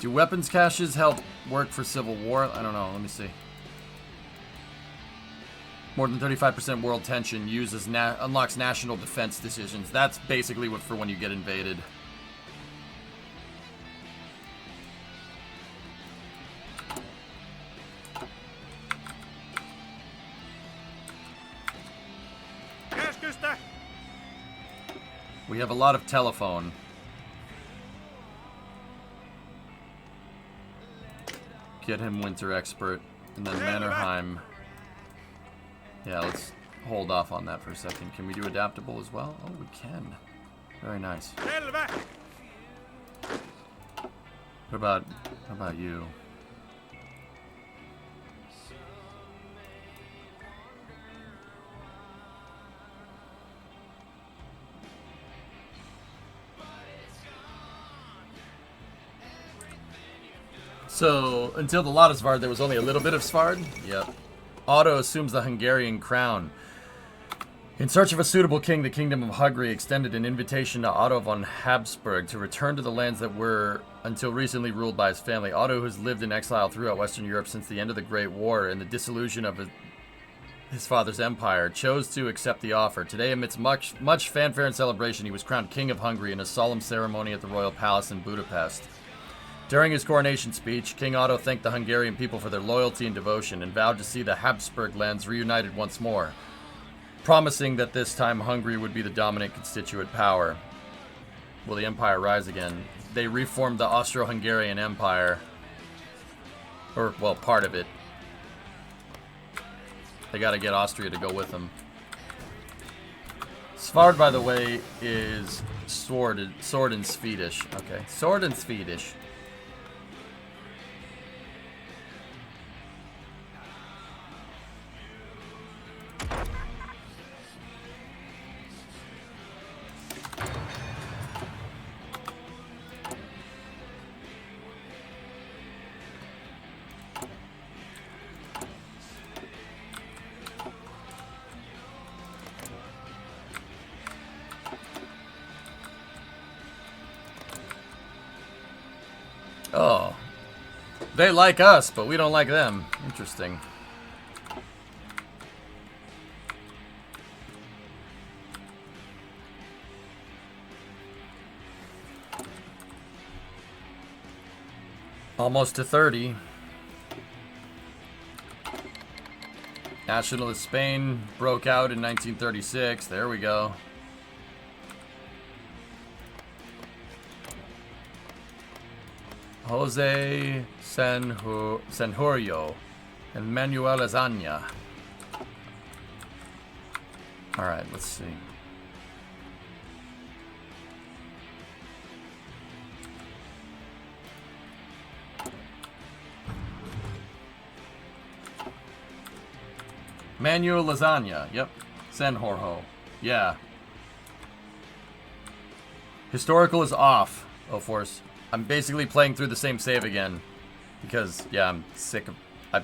Do weapons caches help work for Civil War? I don't know. Let me see. More than 35% world tension uses unlocks national defense decisions. That's basically what for when you get invaded. We have a lot of telephone. Get him Winter Expert, and then Mannerheim. Yeah, let's hold off on that for a second. Can we do adaptable as well? Oh, we can. Very nice. What about you? So, until the Lotta Svard, there was only a little bit of Svard? Yep. Otto assumes the Hungarian crown. In search of a suitable king, the Kingdom of Hungary extended an invitation to Otto von Habsburg to return to the lands that were, until recently, ruled by his family. Otto, who has lived in exile throughout Western Europe since the end of the Great War and the dissolution of his father's empire, chose to accept the offer. Today, amidst much fanfare and celebration, he was crowned King of Hungary in a solemn ceremony at the Royal Palace in Budapest. During his coronation speech, King Otto thanked the Hungarian people for their loyalty and devotion and vowed to see the Habsburg lands reunited once more, promising that this time Hungary would be the dominant constituent power. Will the empire rise again? They reformed the Austro-Hungarian Empire. Or, well, part of it. They gotta get Austria to go with them. Svard, by the way, is sword in Swedish. Okay, sword in Swedish. Oh. They like us, but we don't like them. Interesting. Almost to 30. Nationalist Spain broke out in 1936. There we go. Jose Senhorio and Manuel Azaña. All right, let's see. Manuel Lasagna. Yep. Senhorjo. Yeah. Historical is off. Oh, force. I'm basically playing through the same save again. Because, yeah, I'm sick of...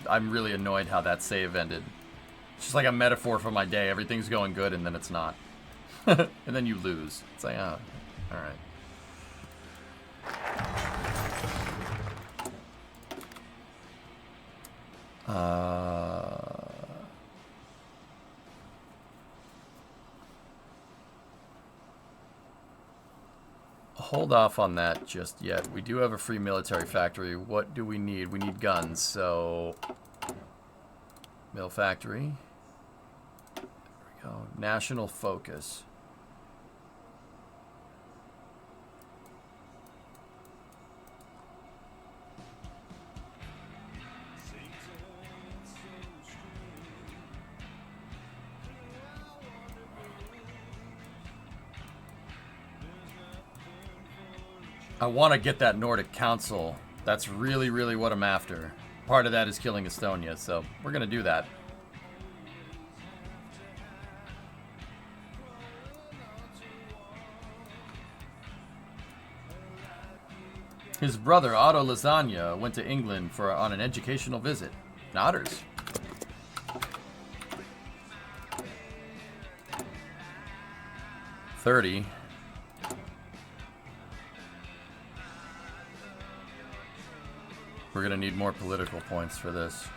I'm really annoyed how that save ended. It's just like a metaphor for my day. Everything's going good, and then it's not. And then you lose. It's like, oh, alright. Hold off on that just yet. We do have a free military factory. What do we need? We need guns, so... Mill factory. There we go. National focus. I want to get that Nordic Council. That's really, really what I'm after. Part of that is killing Estonia, so we're going to do that. His brother, Otto Lasagna, went to England on an educational visit. Nodders. $30. We're going to need more political points for this.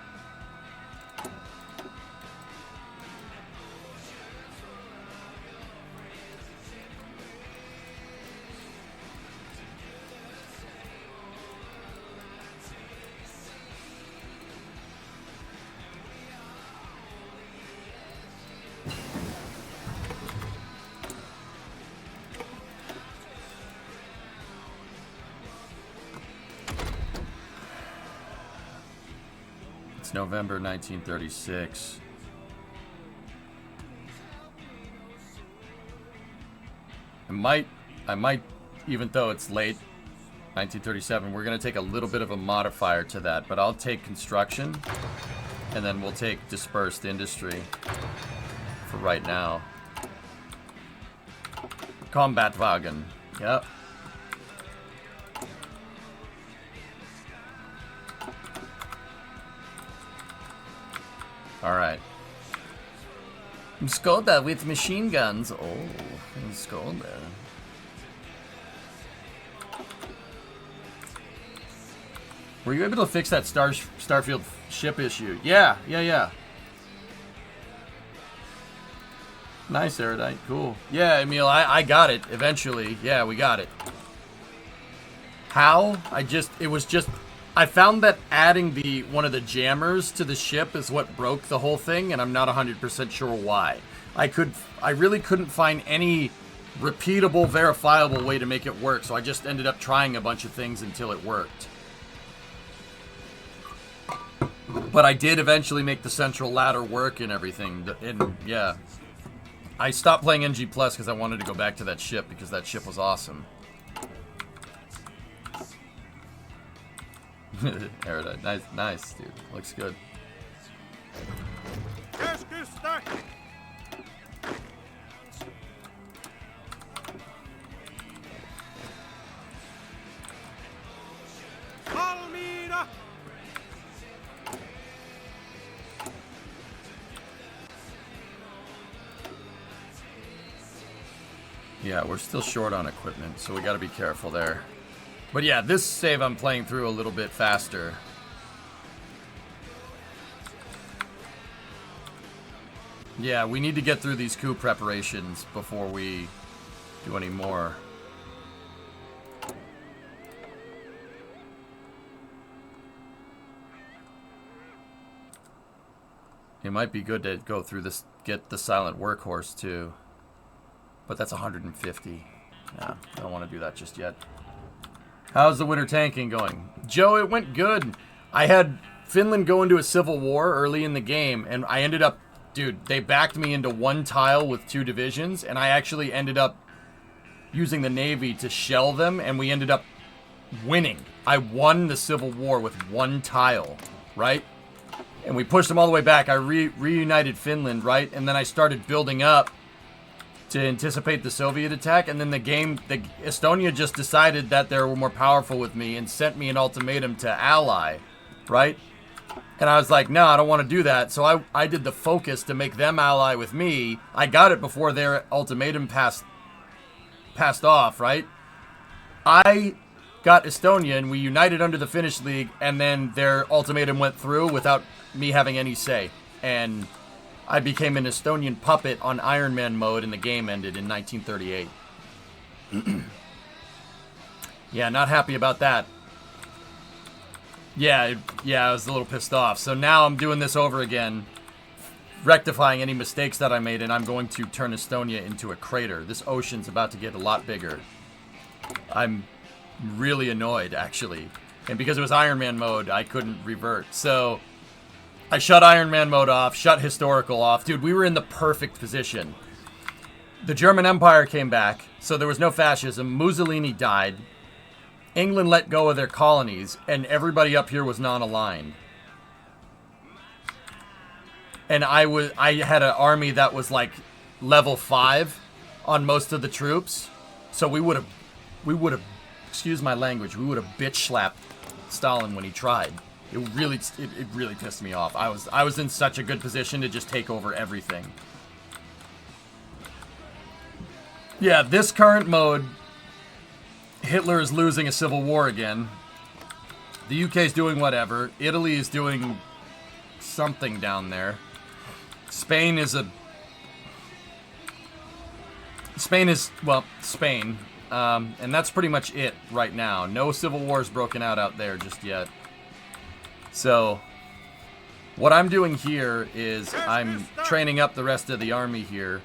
November 1936. I might, even though it's late, 1937, we're going to take a little bit of a modifier to that, but I'll take construction, and then we'll take dispersed industry for right now. Combat wagon. Yep. Alright. Skoda with machine guns. Oh, Skoda. Were you able to fix that Starfield ship issue? Yeah. Nice, Erudite. Cool. Yeah, Emil, I got it eventually. Yeah, we got it. How? I found that adding one of the jammers to the ship is what broke the whole thing, and I'm not 100% sure why. I really couldn't find any repeatable, verifiable way to make it work, so I just ended up trying a bunch of things until it worked. But I did eventually make the central ladder work and everything, and yeah. I stopped playing NG Plus because I wanted to go back to that ship, because that ship was awesome. Erudite. Nice, dude. Looks good. Palmyra. Yeah, we're still short on equipment, so we gotta be careful there. But yeah, this save I'm playing through a little bit faster. Yeah, we need to get through these coup preparations before we do any more. It might be good to go through this, get the silent workhorse too. But that's 150. Nah, I don't want to do that just yet. How's the winter tanking going? Joe, it went good. I had Finland go into a civil war early in the game, and I ended up, dude, they backed me into one tile with 2 divisions, and I actually ended up using the Navy to shell them, and we ended up winning. I won the civil war with 1 tile, right? And we pushed them all the way back. I reunited Finland, right? And then I started building up to anticipate the Soviet attack, and then Estonia just decided that they were more powerful with me and sent me an ultimatum to ally, right? And I was like, no, I don't want to do that. So I did the focus to make them ally with me. I got it before their ultimatum passed off, right? I got Estonia, and we united under the Finnish League, and then their ultimatum went through without me having any say. And I became an Estonian puppet on Iron Man mode, and the game ended in 1938. Yeah, not happy about that. Yeah, I was a little pissed off. So now I'm doing this over again, rectifying any mistakes that I made, and I'm going to turn Estonia into a crater. This ocean's about to get a lot bigger. I'm really annoyed, actually. And because it was Iron Man mode, I couldn't revert. So I shut Iron Man mode off, shut Historical off. Dude, we were in the perfect position. The German Empire came back, so there was no fascism. Mussolini died. England let go of their colonies, and everybody up here was non-aligned. And I had an army that was like level 5 on most of the troops. So we would have, excuse my language, we would have bitch slapped Stalin when he tried. It really pissed me off. I was in such a good position to just take over everything. Yeah, this current mode, Hitler is losing a civil war again. The UK is doing whatever. Italy is doing something down there. Spain. And that's pretty much it right now. No civil wars broken out there just yet. So, what I'm doing here is I'm training up the rest of the army here.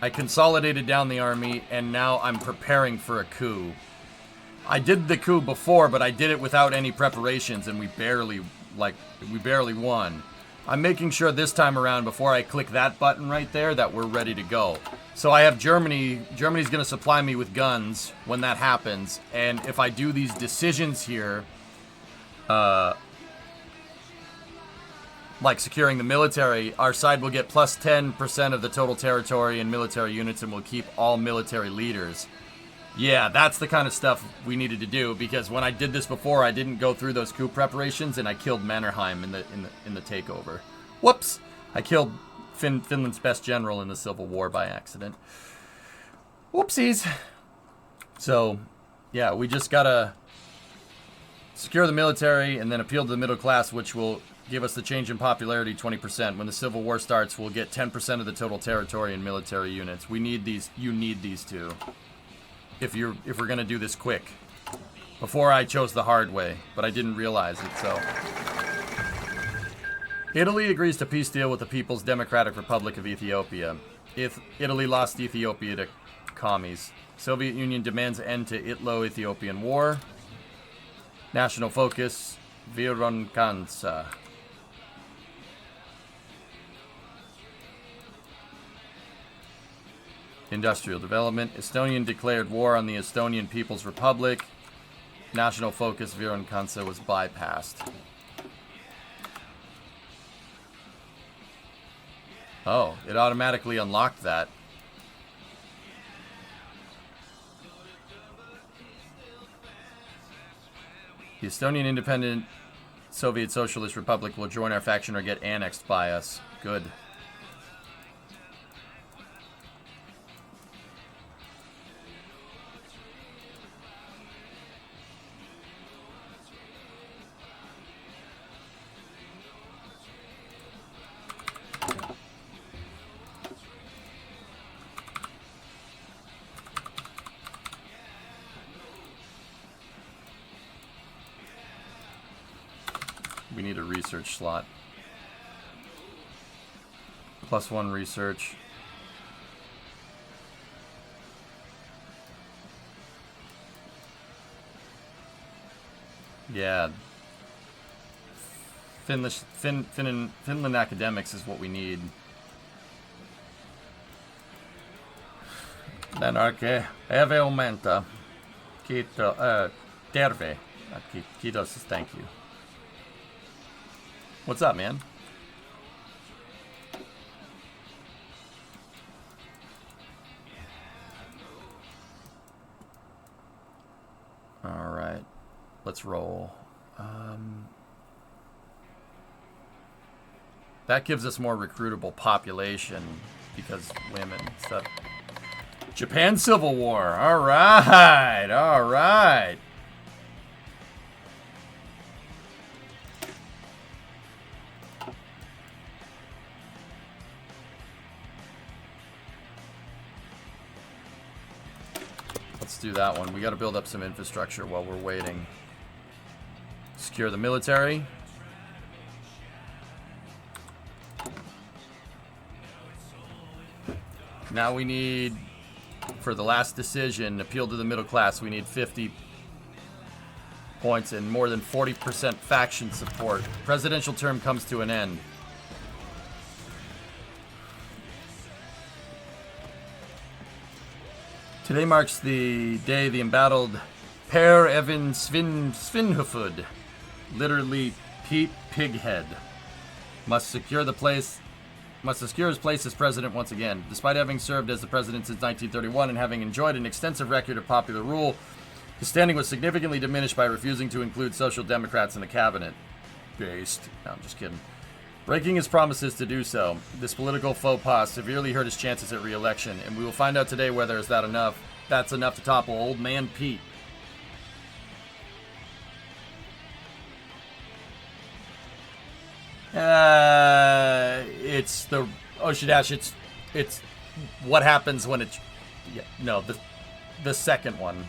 I consolidated down the army, and now I'm preparing for a coup. I did the coup before, but I did it without any preparations, and we barely won. I'm making sure this time around, before I click that button right there, that we're ready to go. So I have Germany. Germany's going to supply me with guns when that happens, and if I do these decisions here, like securing the military, our side will get plus 10% of the total territory and military units, and we'll keep all military leaders. Yeah, that's the kind of stuff we needed to do, because when I did this before, I didn't go through those coup preparations, and I killed Mannerheim in the takeover. Whoops! I killed Finland's best general in the Civil War by accident. Whoopsies! So, yeah, we just gotta secure the military and then appeal to the middle class, which will give us the change in popularity 20%. When the Civil War starts, we'll get 10% of the total territory and military units. We need these. You need these two. If we're gonna do this quick. Before I chose the hard way, but I didn't realize it, so. Italy agrees to peace deal with the People's Democratic Republic of Ethiopia. If Italy lost Ethiopia to commies. Soviet Union demands end to Italo-Ethiopian War. National focus, Vironkansa. Industrial development. Estonian declared war on the Estonian People's Republic. National focus, Vironkansa, was bypassed. Oh, it automatically unlocked that. The Estonian Independent Soviet Socialist Republic will join our faction or get annexed by us. Good. need a research slot. +1 research. Yeah. Finland academics is what we need. Denarke, eve aumenta. Terve. Kiitos, thank you. What's up, man? All right, let's roll. That gives us more recruitable population because women stuff. Japan Civil War. All right, all right. Let's do that one. We got to build up some infrastructure while we're waiting. Secure the military. Now we need, for the last decision, appeal to the middle class, we need 50 points and more than 40% faction support. Presidential term comes to an end. Today marks the day the embattled Per Even Svinhufvud, literally Pete Pighead, must secure his place as president once again. Despite having served as the president since 1931 and having enjoyed an extensive record of popular rule, his standing was significantly diminished by refusing to include Social Democrats in the cabinet. Based. No, I'm just kidding. Breaking his promises to do so, this political faux pas severely hurt his chances at re-election, and we will find out today whether that's enough to topple old man Pete. It's the Oshidash. It's what happens when it. Yeah, no, the second one.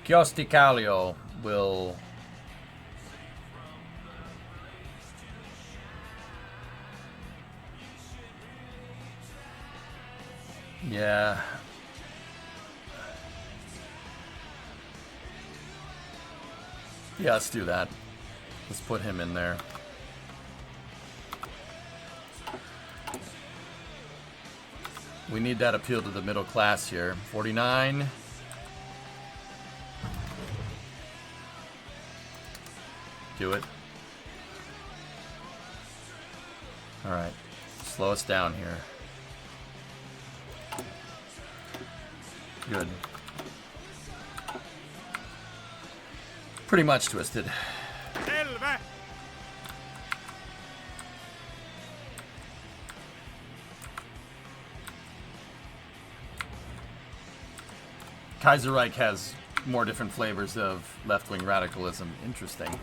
Giosticalio will. Yeah. Yeah, let's do that. Let's put him in there. We need that appeal to the middle class here. 49. Do it. All right. Slow us down here. Good. Pretty much twisted. Selvä. Kaiserreich has more different flavors of left-wing radicalism. Interesting.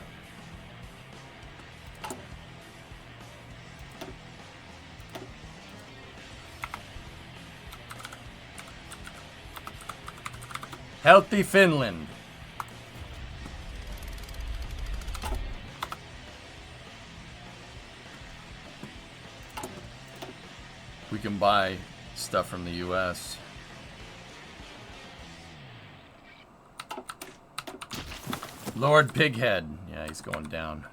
Healthy Finland. We can buy stuff from the US. Lord Pighead. Yeah, he's going down.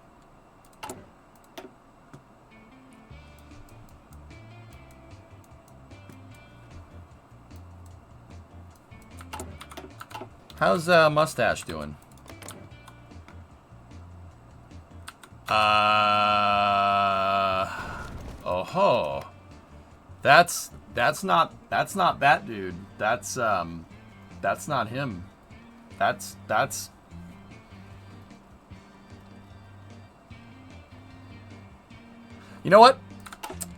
How's Mustache doing? Oh-ho. That's not that dude. That's not him. That's You know what?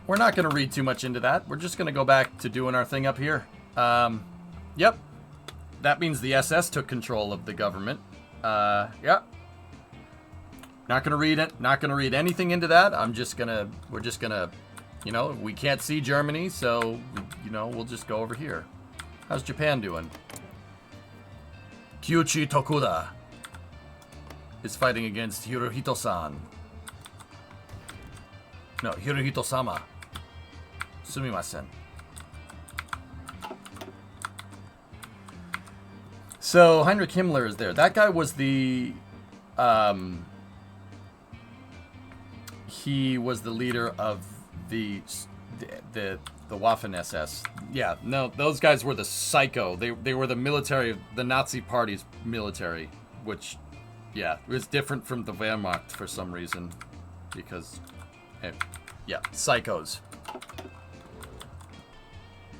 We're not going to read too much into that. We're just going to go back to doing our thing up here. Yep. That means the SS took control of the government. Yeah. Not going to read it. Not going to read anything into that. We're just going to, we can't see Germany, so, we'll just go over here. How's Japan doing? Kyuchi Tokuda is fighting against Hirohito-san. No, Hirohito-sama. Sumimasen. So, Heinrich Himmler is there. That guy was the... he was the leader of the Waffen-SS. Yeah, no, those guys were the psycho. They were the military, the Nazi party's military, which, yeah, was different from the Wehrmacht for some reason. Because, yeah, psychos.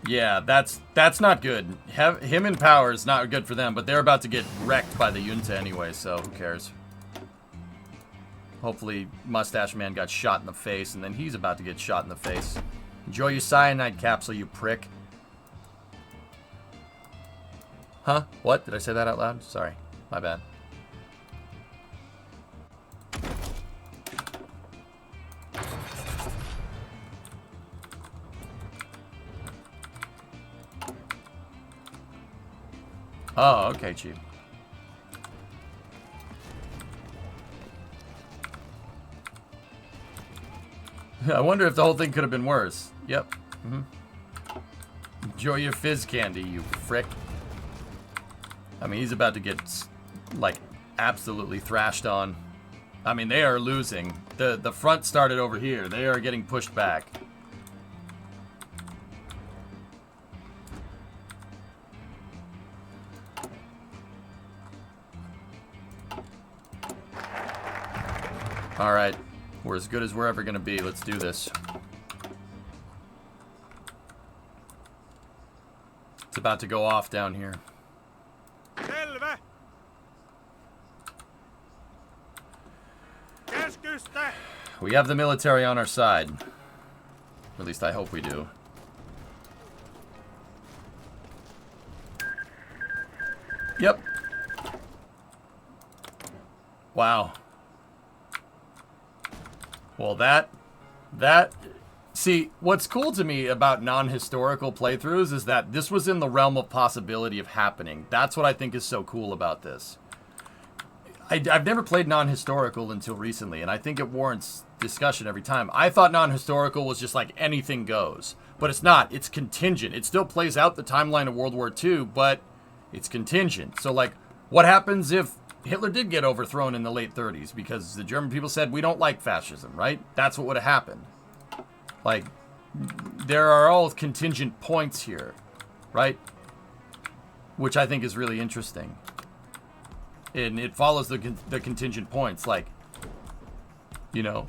Yeah, that's not good. Him in power is not good for them, but they're about to get wrecked by the junta anyway, so who cares? Hopefully, Mustache Man got shot in the face, and then he's about to get shot in the face. Enjoy your cyanide capsule, you prick. Huh? What? Did I say that out loud? Sorry. My bad. Oh, okay, Chief. I wonder if the whole thing could have been worse. Yep. Enjoy your fizz candy, you frick. I mean, he's about to get, like, absolutely thrashed on. I mean, they are losing. The front started over here. They are getting pushed back. All right. We're as good as we're ever going to be. Let's do this. It's about to go off down here. Selvä. Käskystä. We have the military on our side. At least I hope we do. Yep. Wow. Well, see, what's cool to me about non-historical playthroughs is that this was in the realm of possibility of happening. That's what I think is so cool about this. I've never played non-historical until recently, and I think it warrants discussion every time. I thought non-historical was just like anything goes, but it's not. It's contingent. It still plays out the timeline of World War II, but it's contingent. So, like, what happens if Hitler did get overthrown in the late 30s because the German people said, we don't like fascism, right? That's what would have happened. Like, there are all contingent points here, right? Which I think is really interesting. And it follows the contingent points. Like, you know,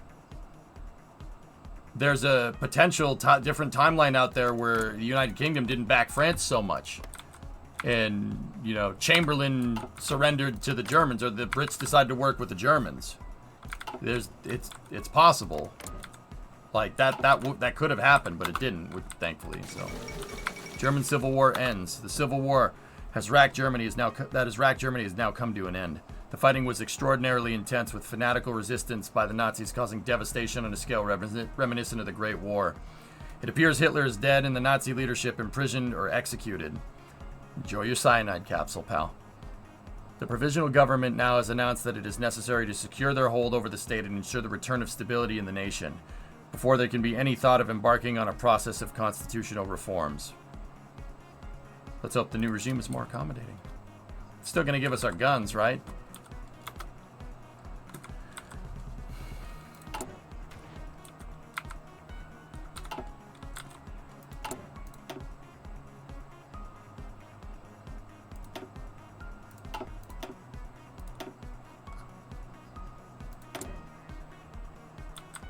there's a potential different timeline out there where the United Kingdom didn't back France so much. And, you know, Chamberlain surrendered to the Germans, or the Brits decided to work with the Germans. It's possible. Like, that could have happened, but it didn't, thankfully, so. German Civil War ends. The Civil War has racked Germany has now come to an end. The fighting was extraordinarily intense, with fanatical resistance by the Nazis causing devastation on a scale reminiscent of the Great War. It appears Hitler is dead and the Nazi leadership imprisoned or executed. Enjoy your cyanide capsule, pal. The provisional government now has announced that it is necessary to secure their hold over the state and ensure the return of stability in the nation, before there can be any thought of embarking on a process of constitutional reforms. Let's hope the new regime is more accommodating. It's still going to give us our guns, right?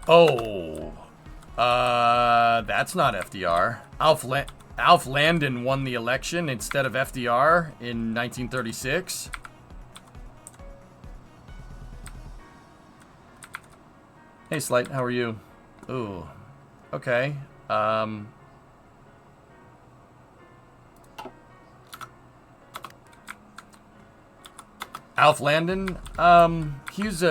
Oh, that's not FDR. Alf Landon won the election instead of FDR in 1936. Hey, Slight, how are you? Ooh, okay. Alf Landon, he's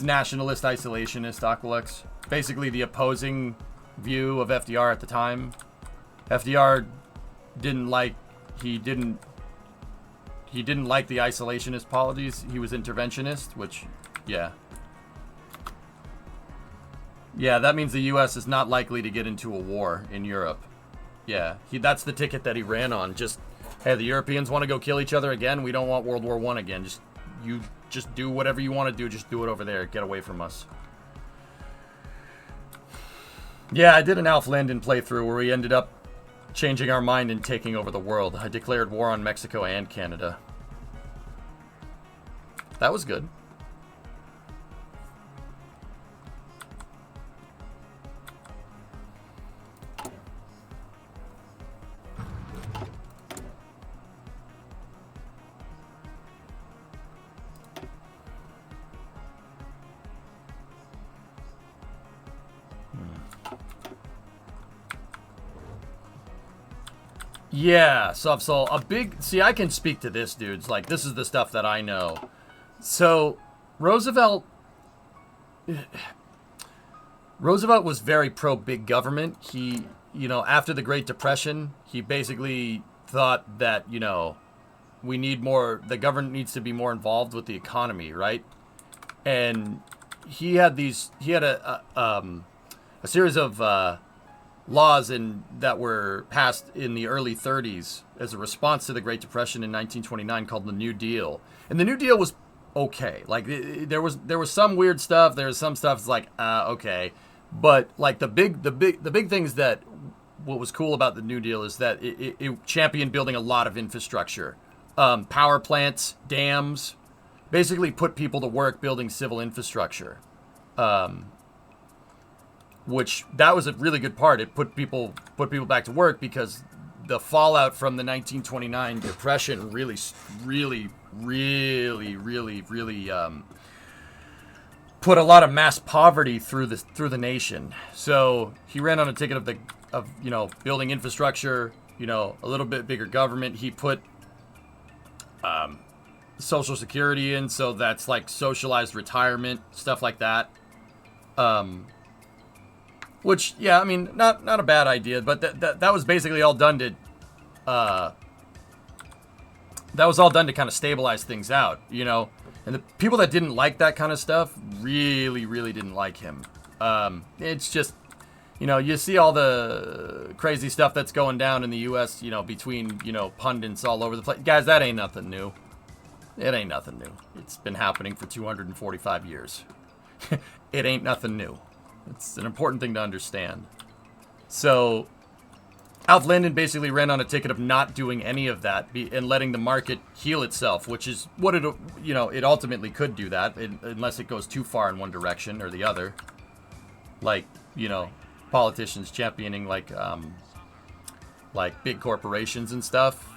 nationalist isolationist, Aqualux. Basically the opposing view of FDR at the time. FDR didn't he didn't like the isolationist policies. He was interventionist, which, yeah. Yeah, that means the U.S. is not likely to get into a war in Europe. Yeah, that's the ticket that he ran on. Just, hey, the Europeans want to go kill each other again. We don't want World War I again. You just do whatever you want to do. Just do it over there. Get away from us. Yeah, I did an Alf Landon playthrough where we ended up changing our mind and taking over the world. I declared war on Mexico and Canada. That was good. Yeah, Soft Soul. See, I can speak to this, dudes. Like, this is the stuff that I know. So, Roosevelt was very pro-big government. He, after the Great Depression, he basically thought that, we need more, the government needs to be more involved with the economy, right? And he had a series of laws that were passed in the early 30s as a response to the Great Depression in 1929 called the New Deal. And the New Deal was okay. Like, there was some weird stuff. There was some stuff that's like, okay. But like the big things that what was cool about the New Deal is that it championed building a lot of infrastructure. Power plants, dams, basically put people to work building civil infrastructure. Which that was a really good part. It put people back to work because the fallout from the 1929 Depression really put a lot of mass poverty through the nation. So he ran on a ticket of building infrastructure, a little bit bigger government. He put Social Security in, so that's like socialized retirement, stuff like that. Which, yeah, I mean, not a bad idea, but that was basically all done to, kind of stabilize things out, And the people that didn't like that kind of stuff really, really didn't like him. It's just, you see all the crazy stuff that's going down in the U.S., between, pundits all over the place. Guys, that ain't nothing new. It ain't nothing new. It's been happening for 245 years. It ain't nothing new. It's an important thing to understand. So, Alf Landon basically ran on a ticket of not doing any of that and letting the market heal itself, which is what it ultimately could do that, unless it goes too far in one direction or the other. Like, politicians championing like big corporations and stuff.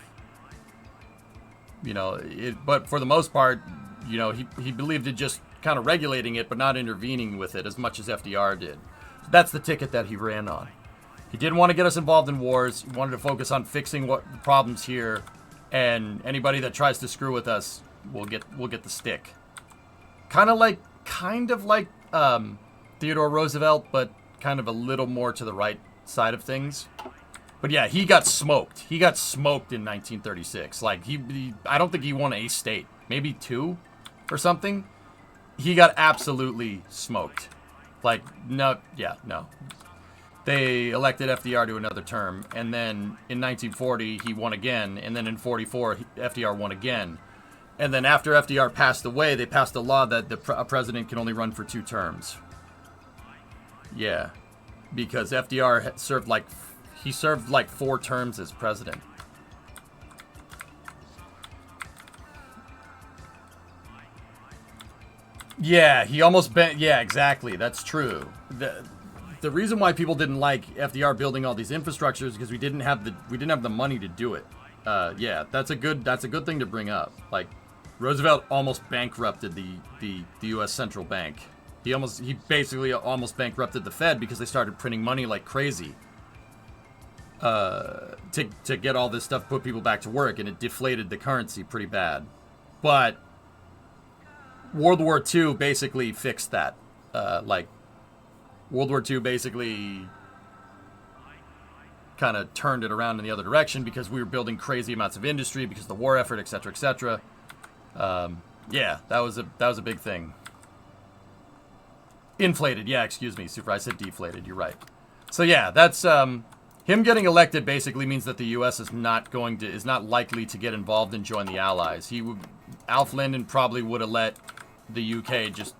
But for the most part, he believed in just kind of regulating it, but not intervening with it as much as FDR did. That's the ticket that he ran on. He didn't want to get us involved in wars. He wanted to focus on fixing what the problems here, and anybody that tries to screw with us will get the stick. Kind of like Theodore Roosevelt, but kind of a little more to the right side of things. But yeah, he got smoked. He got smoked in 1936. Like I don't think he won a state, maybe 2 or something. He got absolutely smoked. Like, no. They elected FDR to another term, and then in 1940, he won again, and then in 44, FDR won again. And then after FDR passed away, they passed a law that a president can only run for 2 terms. Yeah, because FDR served like 4 terms as president. Yeah, he almost been. Yeah, exactly. That's true. The reason why people didn't like FDR building all these infrastructures is because we didn't have the money to do it. Yeah, that's a good thing to bring up. Like, Roosevelt almost bankrupted the U.S. Central Bank. He basically almost bankrupted the Fed because they started printing money like crazy. To get all this stuff, put people back to work, and it deflated the currency pretty bad. But World War II basically fixed that. World War II basically kind of turned it around in the other direction because we were building crazy amounts of industry because of the war effort, etc., etc. Yeah, that was a big thing. Inflated, yeah, excuse me, Super. I said deflated. You're right. So yeah, that's him getting elected. Basically means that the U.S. is not likely to get involved and join the Allies. Alf Linden probably would have let the UK just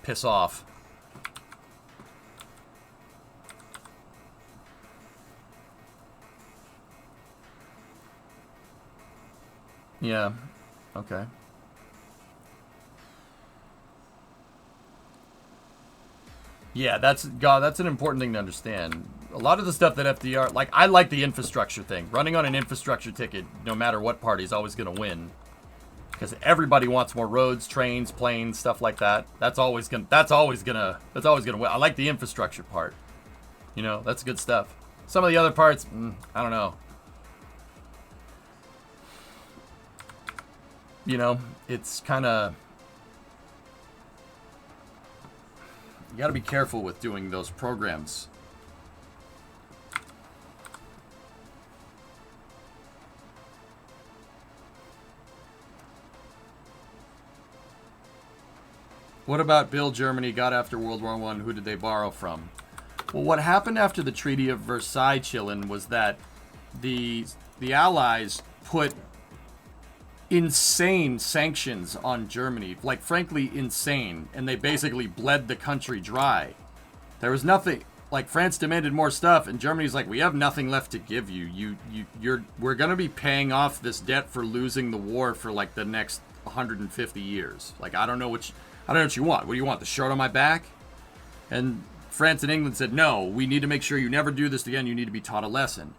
piss off. Yeah. Okay. Yeah, that's an important thing to understand. A lot of the stuff that FDR, like, I like the infrastructure thing. Running on an infrastructure ticket, no matter what party, is always going to win. Because everybody wants more roads, trains, planes, stuff like that. That's always gonna win. I like the infrastructure part. You know, that's good stuff. Some of the other parts, I don't know. You know, it's kind of... You got to be careful with doing those programs. What about Bill Germany got after World War I? Who did they borrow from? Well, what happened after the Treaty of Versailles, Chillin, was that the Allies put insane sanctions on Germany, like frankly insane, and they basically bled the country dry. There was nothing, like France demanded more stuff, and Germany's like, we have nothing left to give you. We're gonna be paying off this debt for losing the war for like the next 150 years. Like I don't know what you want. What do you want? The shirt on my back? And France and England said, no, we need to make sure you never do this again. You need to be taught a lesson.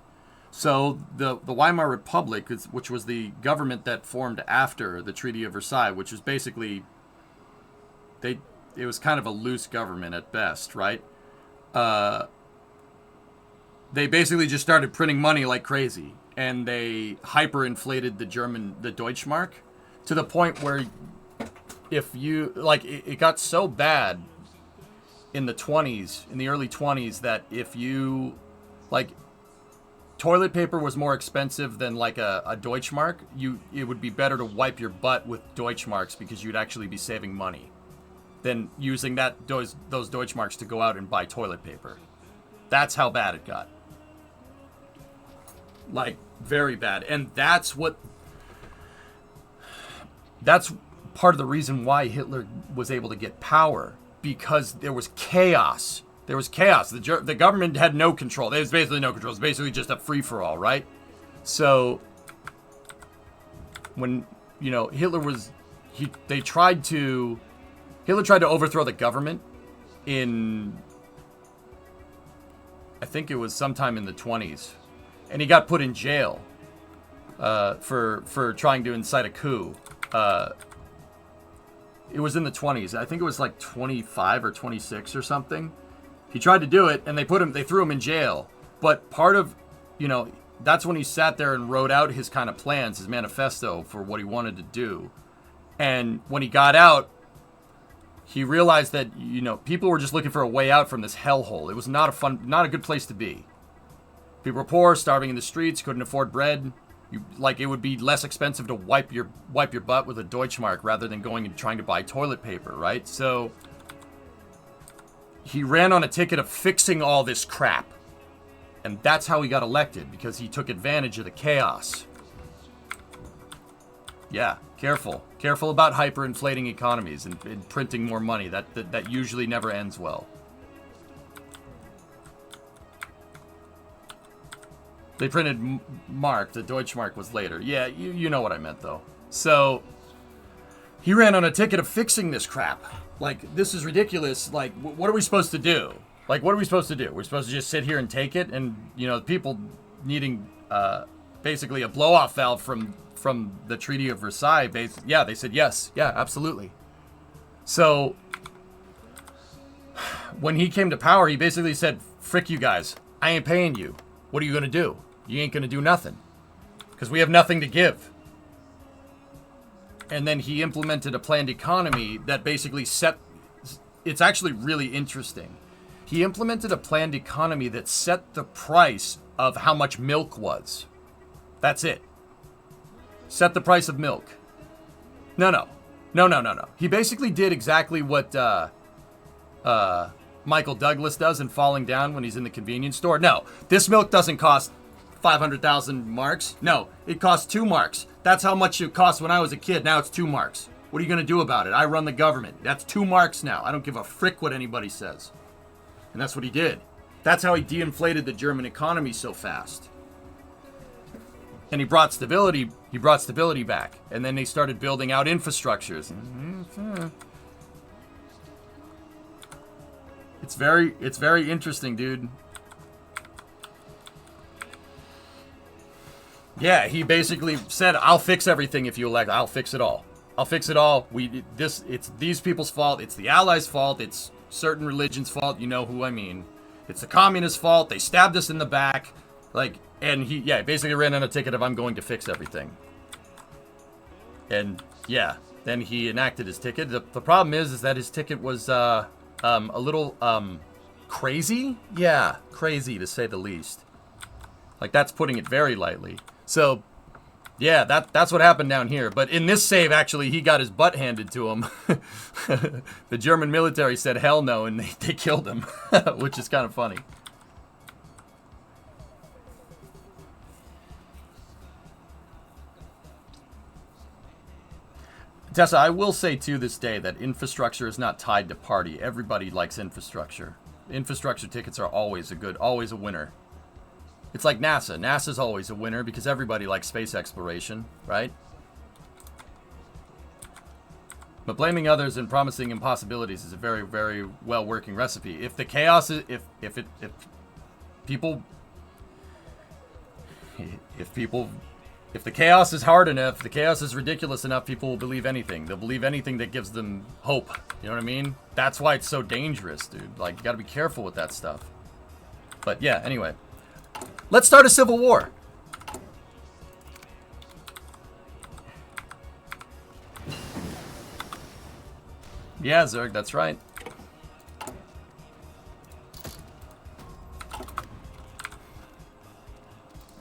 So the Weimar Republic, which was the government that formed after the Treaty of Versailles, which was basically, it was kind of a loose government at best, right? They basically just started printing money like crazy, and they hyperinflated the Deutschmark to the point where if you, like, it got so bad in the early 20s, that if you, like, toilet paper was more expensive than like a Deutschmark, it would be better to wipe your butt with Deutschmarks because you'd actually be saving money than using those Deutschmarks to go out and buy toilet paper. That's how bad it got. Like, very bad. And that's part of the reason why Hitler was able to get power, because there was chaos. There was chaos. The government had no control. There was basically no control. It was basically just a free-for-all, right? So, when, you know, Hitler tried to overthrow the government in, I think it was sometime in the 20s. And he got put in jail for trying to incite a coup. It was in the 20s. I think it was like 25 or 26 or something. He tried to do it, and they threw him in jail. But part of, you know, that's when he sat there and wrote out his kind of plans, his manifesto for what he wanted to do. And when he got out, he realized that, you know, people were just looking for a way out from this hellhole. It was not a good place to be. People were poor, starving in the streets, couldn't afford bread. It would be less expensive to wipe your butt with a Deutschmark rather than going and trying to buy toilet paper, right? So he ran on a ticket of fixing all this crap. And that's how he got elected, because he took advantage of the chaos. Yeah, careful. Careful about hyperinflating economies and printing more money. That usually never ends well. They printed Mark. The Deutschmark was later. Yeah, you know what I meant, though. So he ran on a ticket of fixing this crap. Like, this is ridiculous. Like, what are we supposed to do? Like, what are we supposed to do? We're supposed to just sit here and take it? And, you know, people needing basically a blow-off valve from the Treaty of Versailles. Yeah, they said yes. Yeah, absolutely. So when he came to power, he basically said, frick you guys. I ain't paying you. What are you going to do? You ain't going to do nothing. Because we have nothing to give. And then he implemented a planned economy that basically it's actually really interesting. He implemented a planned economy that set the price of how much milk was. That's it. Set the price of milk. No. He basically did exactly what Michael Douglas does in Falling Down when he's in the convenience store. No, this milk doesn't cost 500,000 marks. No, it costs 2 marks. That's how much it cost when I was a kid. Now it's 2 marks. What are you going to do about it? I run the government. That's 2 marks now. I don't give a frick what anybody says. And that's what he did. That's how he de-inflated the German economy so fast. And he brought stability back. And then they started building out infrastructures. It's very interesting, dude. Yeah, he basically said, "I'll fix everything if you elect. I'll fix it all. I'll fix it all. It's these people's fault. It's the Allies' fault. It's certain religions' fault. You know who I mean. It's the communists' fault. They stabbed us in the back." And he basically ran on a ticket of, "I'm going to fix everything." And yeah, then he enacted his ticket. The problem is that his ticket was a little crazy. Yeah, crazy to say the least. Like, that's putting it very lightly. So, yeah, that's what happened down here. But in this save, actually, he got his butt handed to him. The German military said hell no, and they killed him, which is kind of funny. Tessa, I will say to this day that infrastructure is not tied to party. Everybody likes infrastructure. Infrastructure tickets are always a winner. It's like NASA. NASA's always a winner because everybody likes space exploration, right? But blaming others and promising impossibilities is a very, very well working recipe. If the chaos is, if the chaos is hard enough, the chaos is ridiculous enough, people will believe anything. They'll believe anything that gives them hope. You know what I mean? That's why it's so dangerous, dude. Like, you gotta be careful with that stuff. But yeah, anyway. Let's start a civil war. Yeah, Zerg, that's right.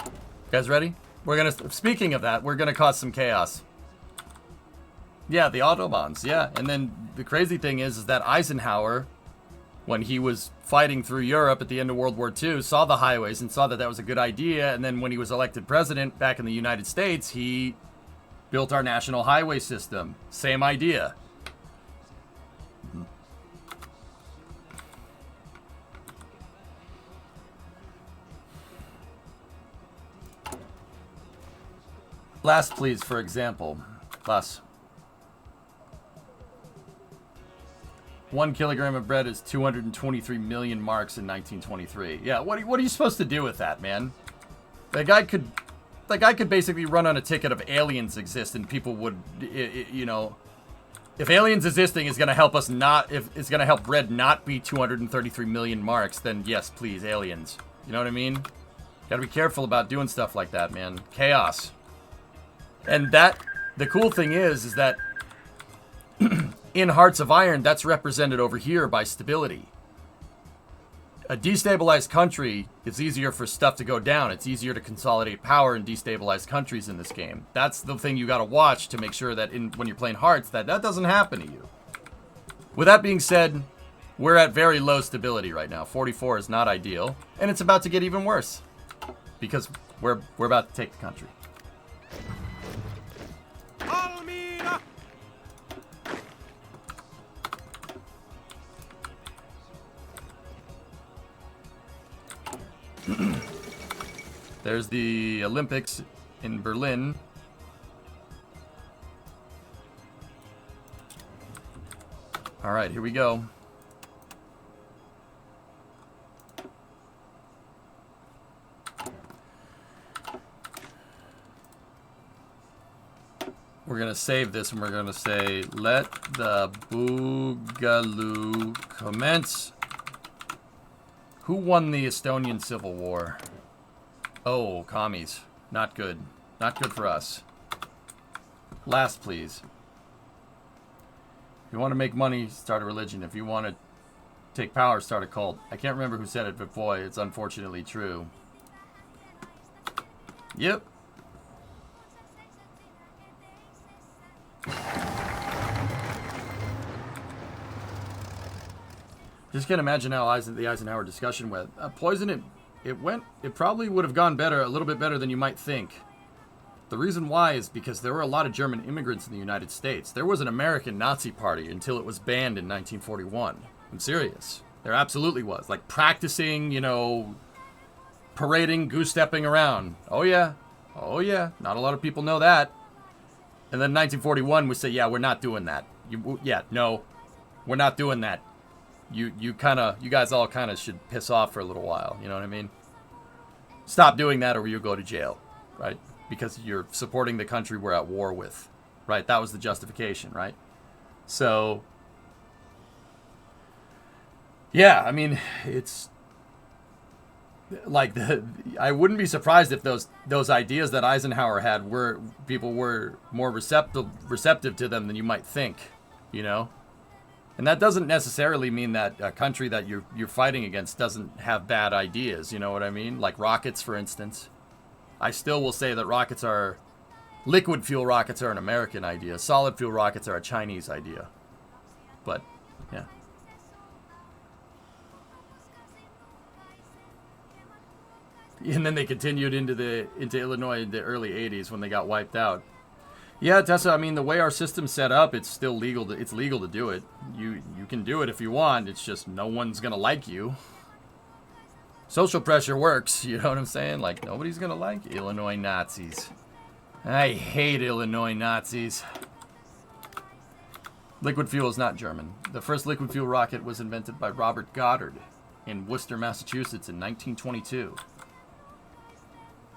You guys ready? Speaking of that, we're gonna cause some chaos. Yeah, the Autobahns, yeah. And then the crazy thing is that Eisenhower, when he was fighting through Europe at the end of World War II, saw the highways and saw that that was a good idea. And then when he was elected president back in the United States, he built our national highway system. Same idea. Last, please, for example. Last. 1 kilogram of bread is 223 million marks in 1923. Yeah, what are you supposed to do with that, man? That guy could basically run on a ticket of aliens exist, and people would, you know, if aliens existing is gonna help us not, if it's gonna help bread not be 233 million marks, then yes, please, aliens. You know what I mean? Gotta be careful about doing stuff like that, man. Chaos. And the cool thing is that in Hearts of Iron, that's represented over here by stability. A destabilized country, it's easier for stuff to go down. It's easier to consolidate power in destabilized countries in this game. That's the thing you gotta watch to make sure that when you're playing Hearts, that doesn't happen to you. With that being said, we're at very low stability right now. 44 is not ideal, and it's about to get even worse. Because we're about to take the country. Almina! There's the Olympics in Berlin. All right, here we go. We're going to save this and we're going to say, let the Boogaloo commence. Who won the Estonian Civil War? Oh, commies. Not good. Not good for us. Last, please. If you want to make money, start a religion. If you want to take power, start a cult. I can't remember who said it, but boy, it's unfortunately true. Yep. Just can't imagine how the Eisenhower discussion went. Poison, it probably would have gone better, a little bit better than you might think. The reason why is because there were a lot of German immigrants in the United States. There was an American Nazi party until it was banned in 1941. I'm serious. There absolutely was. Like practicing, you know, parading, goose-stepping around. Oh yeah. Oh yeah. Not a lot of people know that. And then 1941 we say, yeah, we're not doing that. No. We're not doing that. You guys all kind of should piss off for a little while, you know what I mean? Stop doing that or you go to jail, right? Because you're supporting the country we're at war with, right? That was the justification, right? So, yeah, I mean, it's like I wouldn't be surprised if those ideas that Eisenhower had people were more receptive to them than you might think, you know? And that doesn't necessarily mean that a country that you're fighting against doesn't have bad ideas, you know what I mean? Like rockets, for instance. I still will say that liquid fuel rockets are an American idea. Solid fuel rockets are a Chinese idea. But, yeah. And then they continued into Illinois in the early 80s when they got wiped out. Yeah, Tessa, I mean, the way our system's set up, it's still legal. It's legal to do it. You can do it if you want. It's just no one's going to like you. Social pressure works, you know what I'm saying? Like, nobody's going to like Illinois Nazis. I hate Illinois Nazis. Liquid fuel is not German. The first liquid fuel rocket was invented by Robert Goddard in Worcester, Massachusetts in 1922.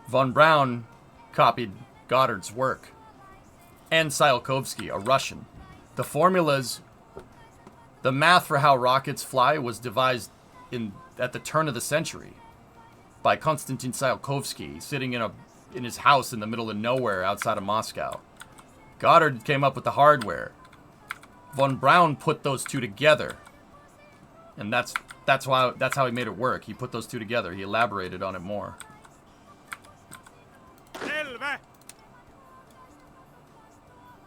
Von Braun copied Goddard's work. And Tsiolkovsky, a Russian. The formulas, the math for how rockets fly was devised at the turn of the century by Konstantin Tsiolkovsky, sitting in his house in the middle of nowhere outside of Moscow. Goddard came up with the hardware. Von Braun put those two together, and that's how he made it work. He put those two together. He elaborated on it more.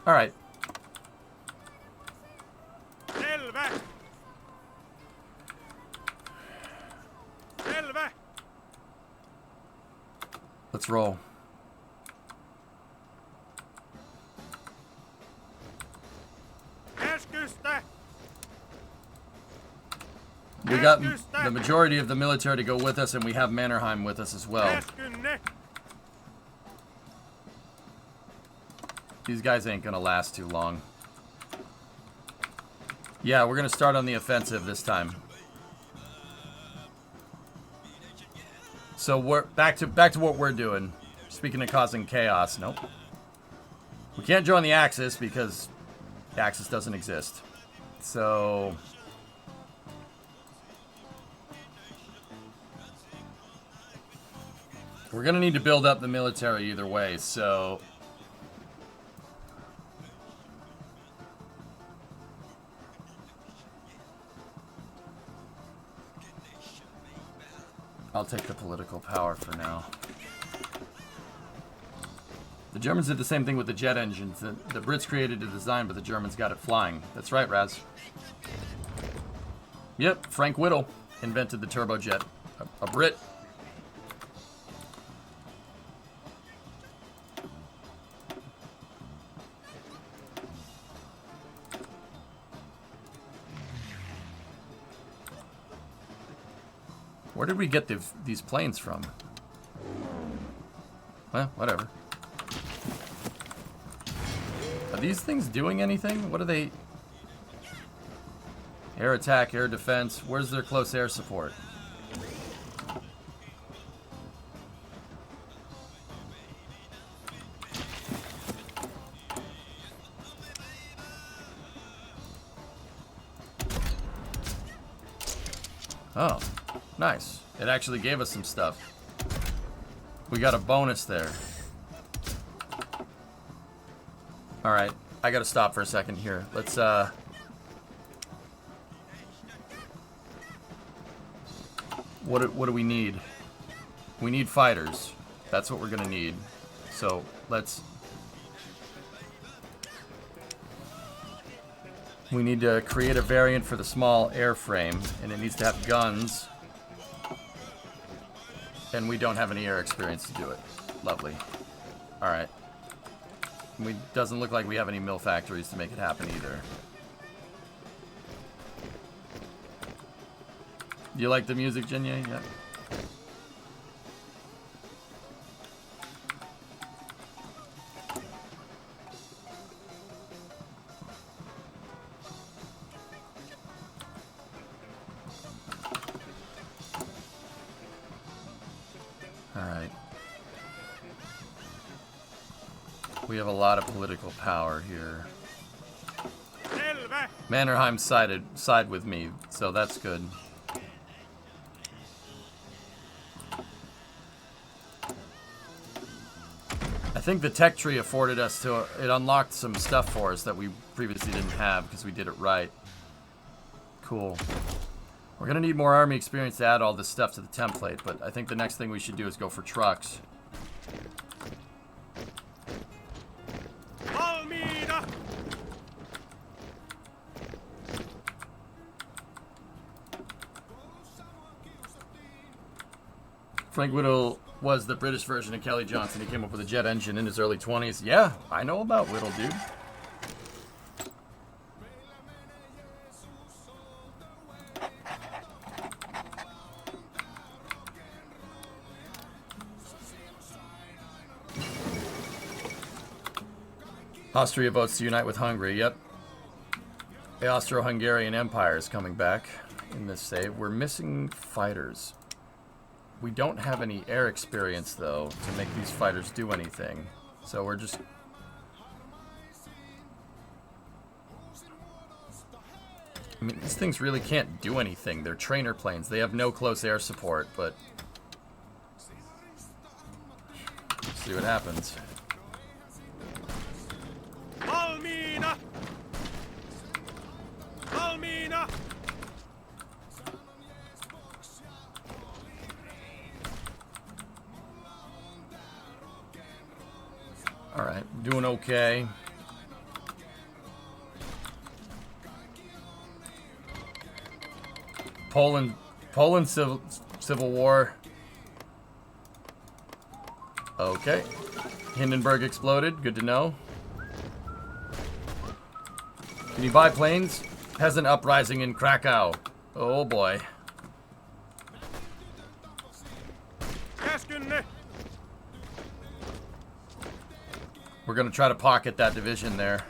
All right. Let's roll. We got the majority of the military to go with us, and we have Mannerheim with us as well. These guys ain't gonna last too long. Yeah, we're gonna start on the offensive this time. So we're back to what we're doing. Speaking of causing chaos, nope. We can't join the Axis because the Axis doesn't exist. So we're gonna need to build up the military either way, so I'll take the political power for now. The Germans did the same thing with the jet engines. The Brits created the design, but the Germans got it flying. That's right, Raz. Yep, Frank Whittle invented the turbojet. A Brit. Where did we get these planes from? Well, whatever. Are these things doing anything? What are they? Air attack, air defense. Where's their close air support? Oh. Nice. It actually gave us some stuff. We got a bonus there. Alright. I gotta stop for a second here. Let's, What do we need? We need fighters. That's what we're going to need. So let's... We need to create a variant for the small airframe, and it needs to have guns. And we don't have any air experience to do it. Lovely. Alright. Doesn't look like we have any mill factories to make it happen either. Do you like the music, Jinya? Yeah. Alright. We have a lot of political power here. Mannerheim side with me, so that's good. I think the tech tree afforded us to... It unlocked some stuff for us that we previously didn't have because we did it right. Cool. We're going to need more army experience to add all this stuff to the template, but I think the next thing we should do is go for trucks. Valmiina! Frank Whittle was the British version of Kelly Johnson. He came up with a jet engine in his early 20s. Yeah, I know about Whittle, dude. Austria votes to unite with Hungary. Yep. The Austro-Hungarian Empire is coming back in this save. We're missing fighters. We don't have any air experience, though, to make these fighters do anything. So we're just... I mean, these things really can't do anything. They're trainer planes. They have no close air support, but... Let's see what happens. Valmiina! Valmiina! Alright, doing okay. Poland Civil War. Okay. Hindenburg exploded, good to know. Can you buy planes? Peasant uprising in Krakow. Oh boy. We're gonna try to pocket that division there.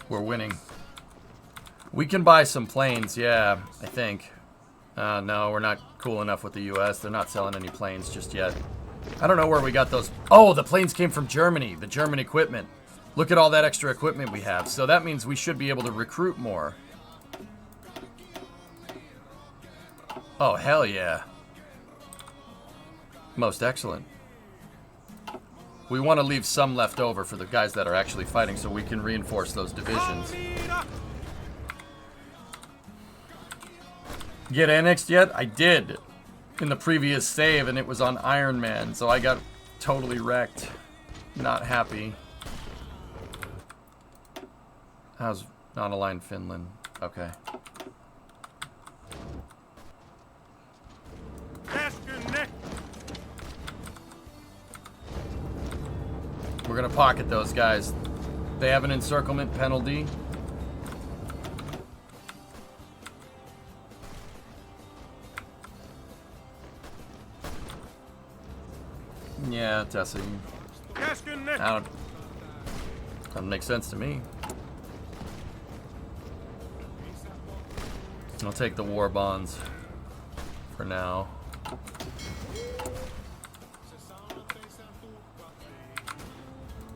We're winning. We can buy some planes, yeah, I think. No, we're not cool enough with the US. They're not selling any planes just yet. I don't know where we got those. Oh, the planes came from Germany, the German equipment. Look at all that extra equipment we have. So that means we should be able to recruit more. Oh, hell yeah. Most excellent. We want to leave some left over for the guys that are actually fighting so we can reinforce those divisions. Get annexed yet? I did. In the previous save, and it was on Iron Man, so I got totally wrecked. Not happy. How's non-aligned Finland? Okay. We're gonna pocket those guys. They have an encirclement penalty. Yeah, Tessie. Doesn't make sense to me. I'll take the war bonds for now.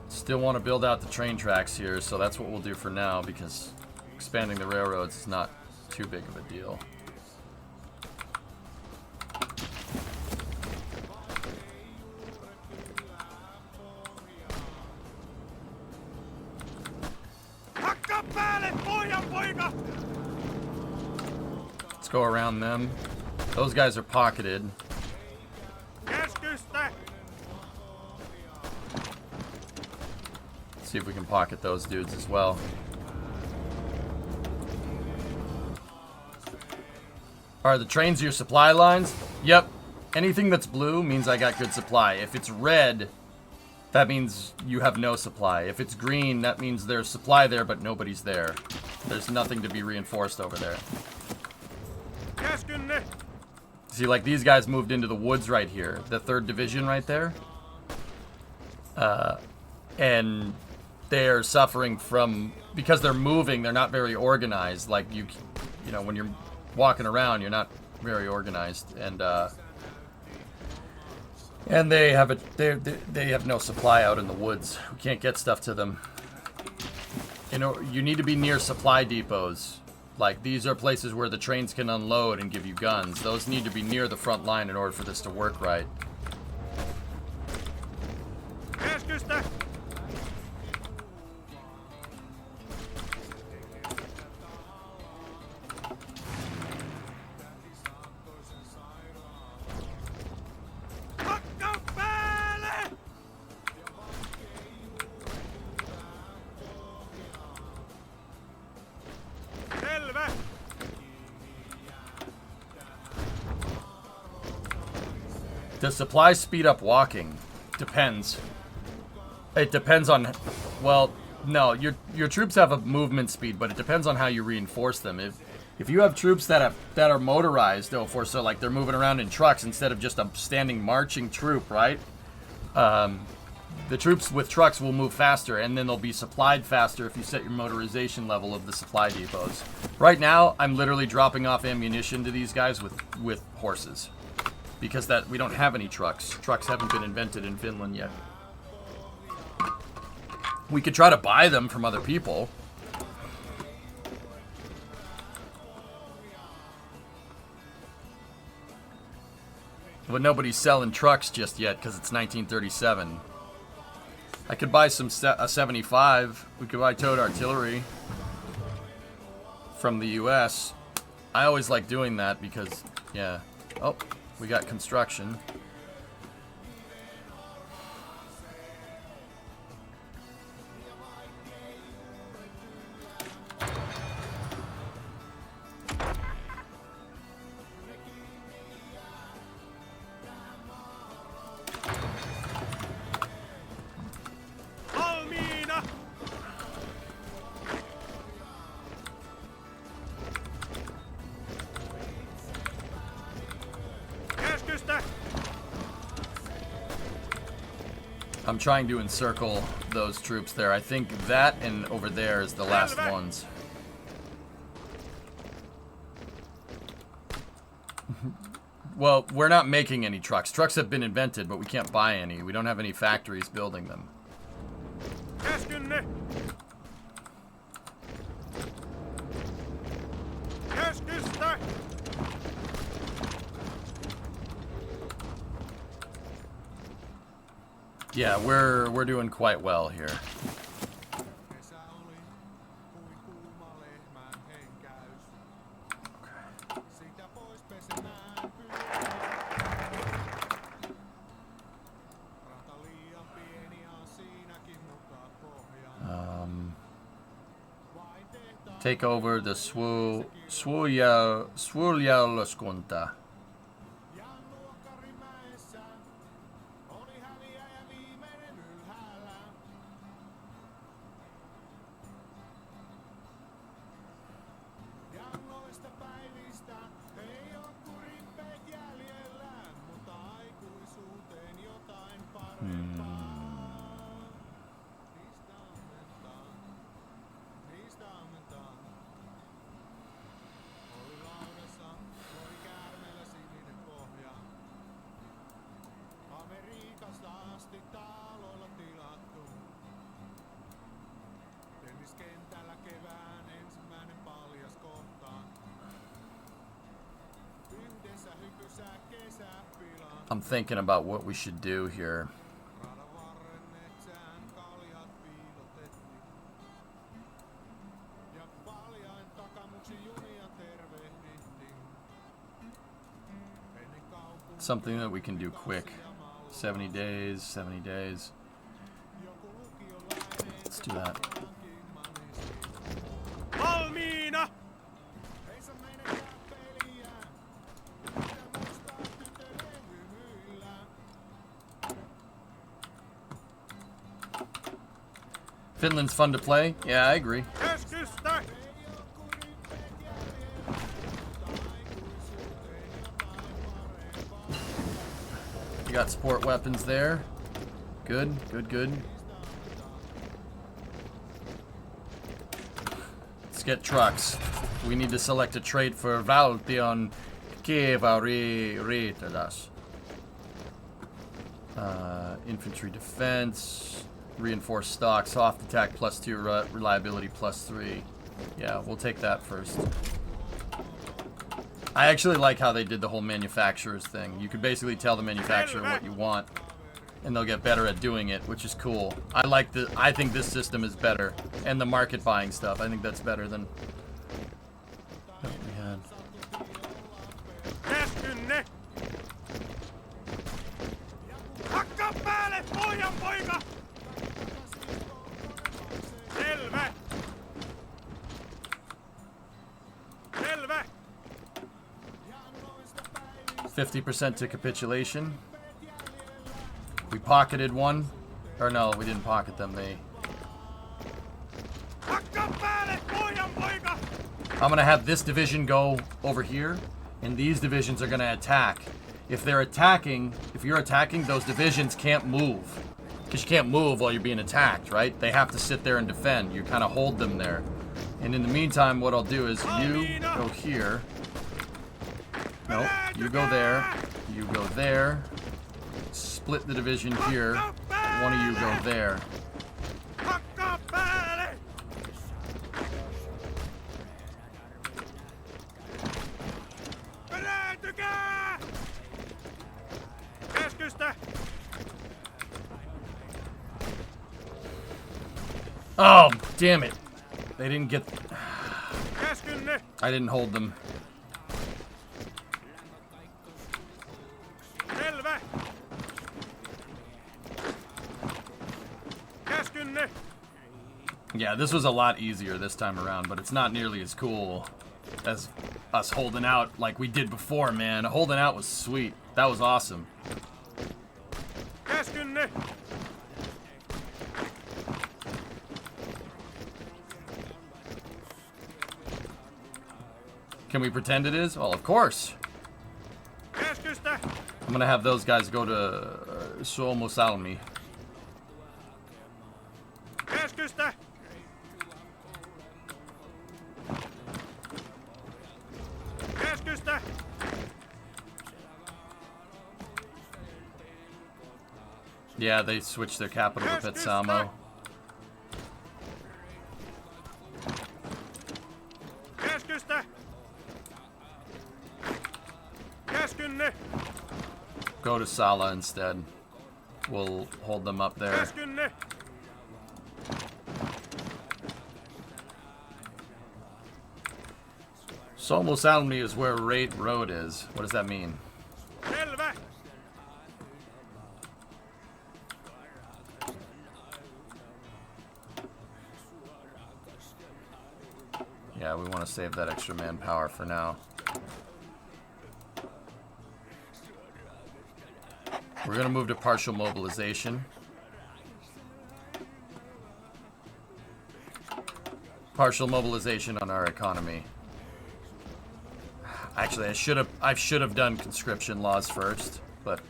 Still want to build out the train tracks here, so that's what we'll do for now because expanding the railroads is not too big of a deal. Valmiina! Let's go around them. Those guys are pocketed. Keskystä! See if we can pocket those dudes as well. Are the trains your supply lines? Yep. Anything that's blue means I got good supply. If it's red, that means you have no supply. If it's green, that means there's supply there, but nobody's there. There's nothing to be reinforced over there. Keskynne! See, like, these guys moved into the woods right here. The 3rd Division right there. And they're suffering from... Because they're moving, they're not very organized. Like, you know, when you're walking around, you're not very organized. And they have they have no supply out in the woods. We can't get stuff to them. You know, you need to be near supply depots. Like, these are places where the trains can unload and give you guns. Those need to be near the front line in order for this to work right. Keskystä! Hakka päälle! Selvä! Does supply speed up walking? Depends. It depends on... Well, no. Your troops have a movement speed, but it depends on how you reinforce them. If you have troops that are motorized, so like they're moving around in trucks instead of just a standing marching troop, right? The troops with trucks will move faster, and then they'll be supplied faster if you set your motorization level of the supply depots. Right now, I'm literally dropping off ammunition to these guys with horses. Because we don't have any trucks. Trucks haven't been invented in Finland yet. We could try to buy them from other people. But nobody's selling trucks just yet because it's 1937. I could buy a 75. We could buy towed artillery from the US. I always like doing that because, yeah. Oh, we got construction. Valmiina! Keskystä! I'm trying to encircle those troops there. I think that and over there is the last ones. Well, we're not making any trucks. Trucks have been invented, but we can't buy any. We don't have any factories building them. Keskynne! Keskystä! Yeah, we're doing quite well here. Kesä oli kuin kuuma lehmän henkäys. Siitä pois pesemään pyörää. Rata liian pieni on siinäkin mukaan pohjaan. Vain tehtaan Take over the Suojalaskunta. Jan Luokkarimäessä oli häviäjä viimeinen ylhäällä. Jangoista päivistä ei oo kuin rippeet jäljellä, mutta aikuisuuteen jotain parempaa. Niistä ammentaa. Oli laudassa, oli käärmeellä sininen pohja. Amerikasta asti taaloilla tilattu. Tenniskentällä kevään ensimmäinen paljas kohta. Yhdessä hypyssä kesä pilattu. I'm thinking about what we should do here. Radan varren metsään kaljat piilotettiin. Ja paljain something that we can do quick. 70 days, 70 days. Let's do that. Valmiina! Finland's fun to play. Yeah, I agree. Keskusta! You got sport weapons there. Good, good, good. Let's get trucks. We need to select a trait for Valtion Kievaritadas. Infantry defense, reinforced stock, soft attack +2, reliability +3. Yeah, we'll take that first. I actually like how they did the whole manufacturers thing. You could basically tell the manufacturer what you want, and they'll get better at doing it, which is cool. I think this system is better, and the market buying stuff. I think that's better than what we had. Keskynne! Hakka päälle, pojan poika! Selvä! Selvä! 50% to capitulation. We pocketed one. Or no, we didn't pocket them. Hakka päälle, pojan poika! I'm going to have this division go over here, and these divisions are going to attack. If you're attacking, those divisions can't move. Because you can't move while you're being attacked, right? They have to sit there and defend. You kind of hold them there. And in the meantime, what I'll do is you go here. Nope, you go there. You go there. Split the division here. One of you go there. Hakka päälle! Perääntykää! Keskusta! Oh, damn it. They didn't get... Keskynne! I didn't hold them. Selvä! Keskynne! Yeah, this was a lot easier this time around, but it's not nearly as cool as us holding out like we did before, man. Holding out was sweet. That was awesome. Keskynne! Can we pretend it is? Well, of course. Keskusta! I'm gonna have those guys go to Suomusalmi. Keskusta! Keskusta! Yeah, they switched their capital to Petsamo. Keskusta! Keskynne! Go to Sala instead. We'll hold them up there. Keskynne! Suomusalmi is where Raid Road is. What does that mean? Selvä! Yeah, we want to save that extra manpower for now. We're going to move to partial mobilization. Partial mobilization on our economy. Actually, I should have done conscription laws first, but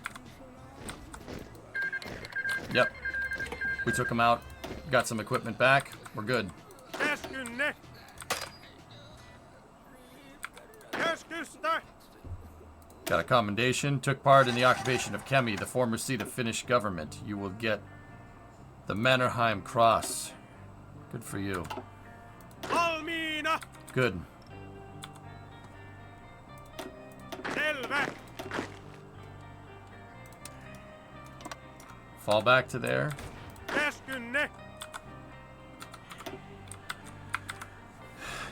yep. We took them out, got some equipment back. We're good. Keskynne! Keskusta! Got a commendation. Took part in the occupation of Kemi, the former seat of Finnish government. You will get the Mannerheim Cross. Good for you. Valmiina! Good. Selvä! Fall back to there. Keskynne!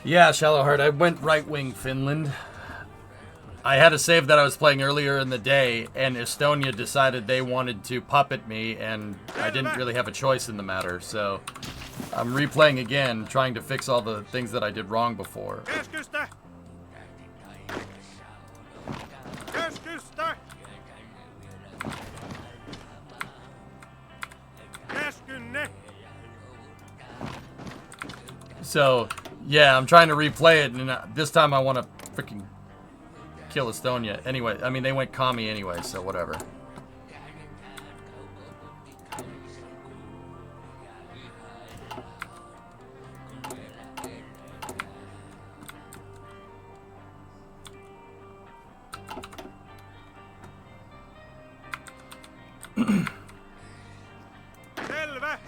Yeah, Shallowheart, I went right-wing Finland. I had a save that I was playing earlier in the day, and Estonia decided they wanted to puppet me, and I didn't really have a choice in the matter, so I'm replaying again, trying to fix all the things that I did wrong before. Keskusta! Keskusta! Keskunne! So, yeah, I'm trying to replay it, and this time I want to freaking kill Estonia. Anyway, I mean, they went commie anyway, so whatever. Selvä!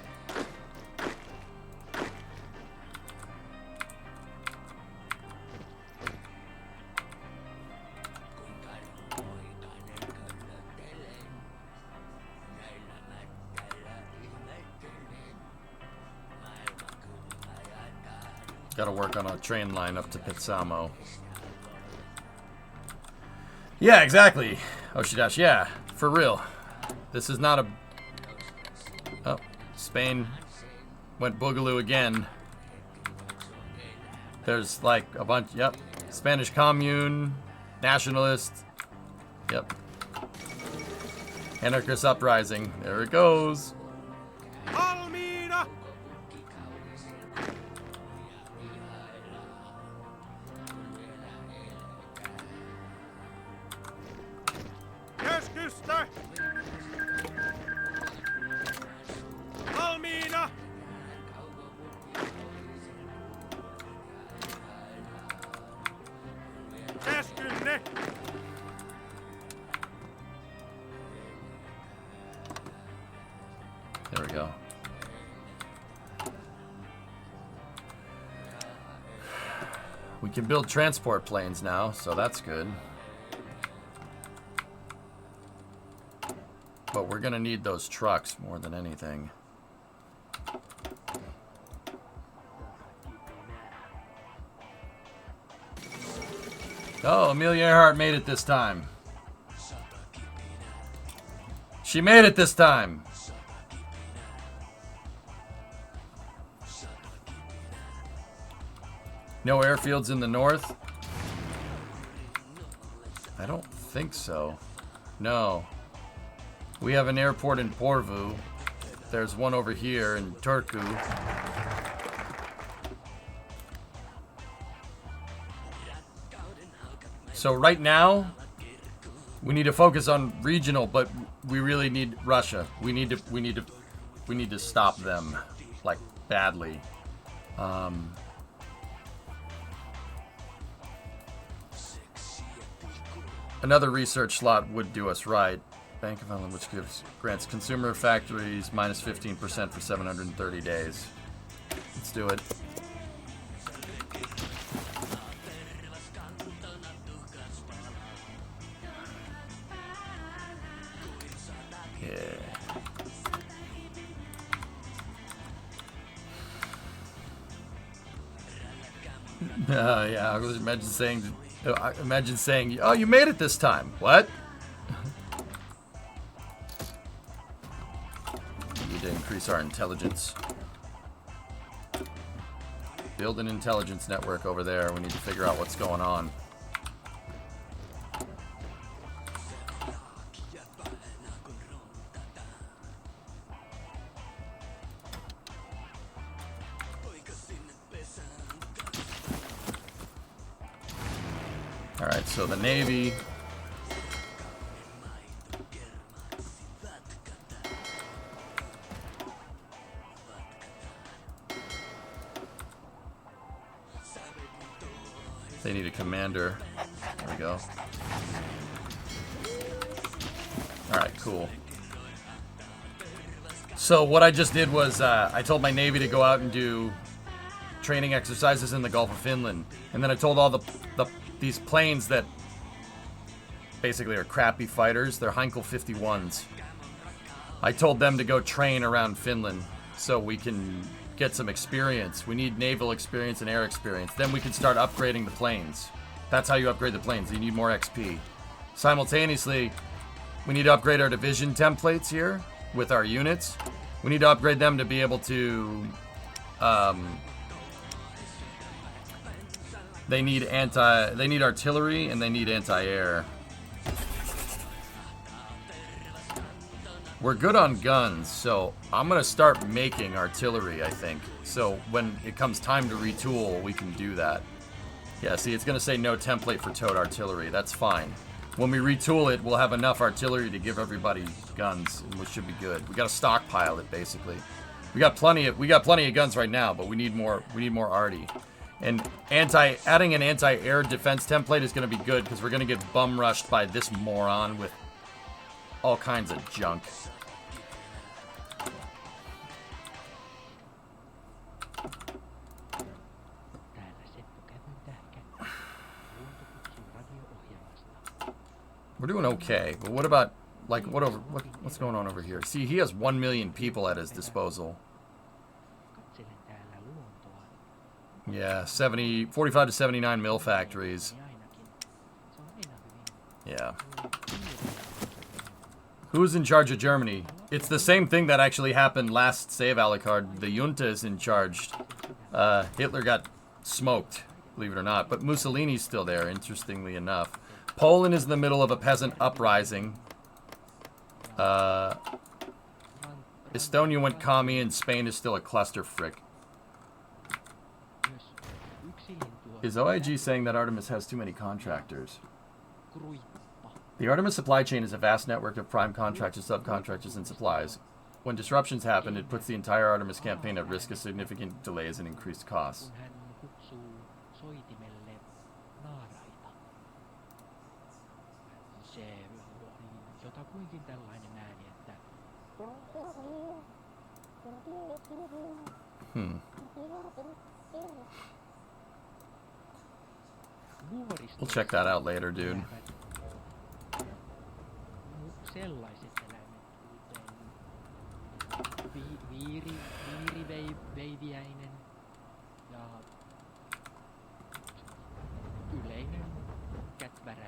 Got to work on a train line up to Pitsamo. Yeah, exactly. Oshidash, yeah, for real. This is not a... Oh, Spain went boogaloo again. There's like a bunch, yep. Spanish Commune, Nationalist, yep. Anarchist Uprising, there it goes. Valmiina! Keskusta! Valmiina! Keskunne! There we go. We can build transport planes now, so that's good. But we're gonna need those trucks more than anything. Oh, Amelia Earhart made it this time. She made it this time. No airfields in the north? I don't think so. No. We have an airport in Porvoo. There's one over here in Turku. So right now, we need to focus on regional, but we really need Russia. We need to stop them, like, badly. Another research slot would do us right. Bank of Ireland, which grants consumer factories minus 15% for 730 days. Let's do it. Yeah. Yeah, I was imagine saying, oh, you made it this time. What? We need to increase our intelligence. Build an intelligence network over there. We need to figure out what's going on. Alright, so the Navy. They need a commander. There we go. Alright, cool. So what I just did was I told my Navy to go out and do training exercises in the Gulf of Finland. And then I told all these planes that basically are crappy fighters, they're Heinkel 51s. I told them to go train around Finland so we can get some experience. We need naval experience and air experience. Then we can start upgrading the planes. That's how you upgrade the planes. You need more XP. Simultaneously, we need to upgrade our division templates here with our units. We need to upgrade them to be able to... they need artillery and they need anti-air. We're good on guns, so I'm gonna start making artillery, I think. So when it comes time to retool, we can do that. Yeah, see, it's gonna say no template for towed artillery. That's fine. When we retool it, we'll have enough artillery to give everybody guns, which should be good. We gotta stockpile it, basically. We got plenty of guns right now, but we need more arty. And adding an anti-air defense template is gonna be good because we're gonna get bum rushed by this moron with all kinds of junk. We're doing okay, but what about, like, what's going on over here? See, he has 1 million people at his disposal. Yeah, 45 to 79 mill factories. Yeah. Who's in charge of Germany? It's the same thing that actually happened last save Alucard. The junta is in charge. Hitler got smoked, believe it or not, but Mussolini's still there, interestingly enough. Poland is in the middle of a peasant uprising. Estonia went commie and Spain is still a cluster frick. Is OIG saying that Artemis has too many contractors? The Artemis supply chain is a vast network of prime contractors, subcontractors, and supplies. When disruptions happen, it puts the entire Artemis campaign at risk of significant delays and increased costs. We'll check that out later, dude.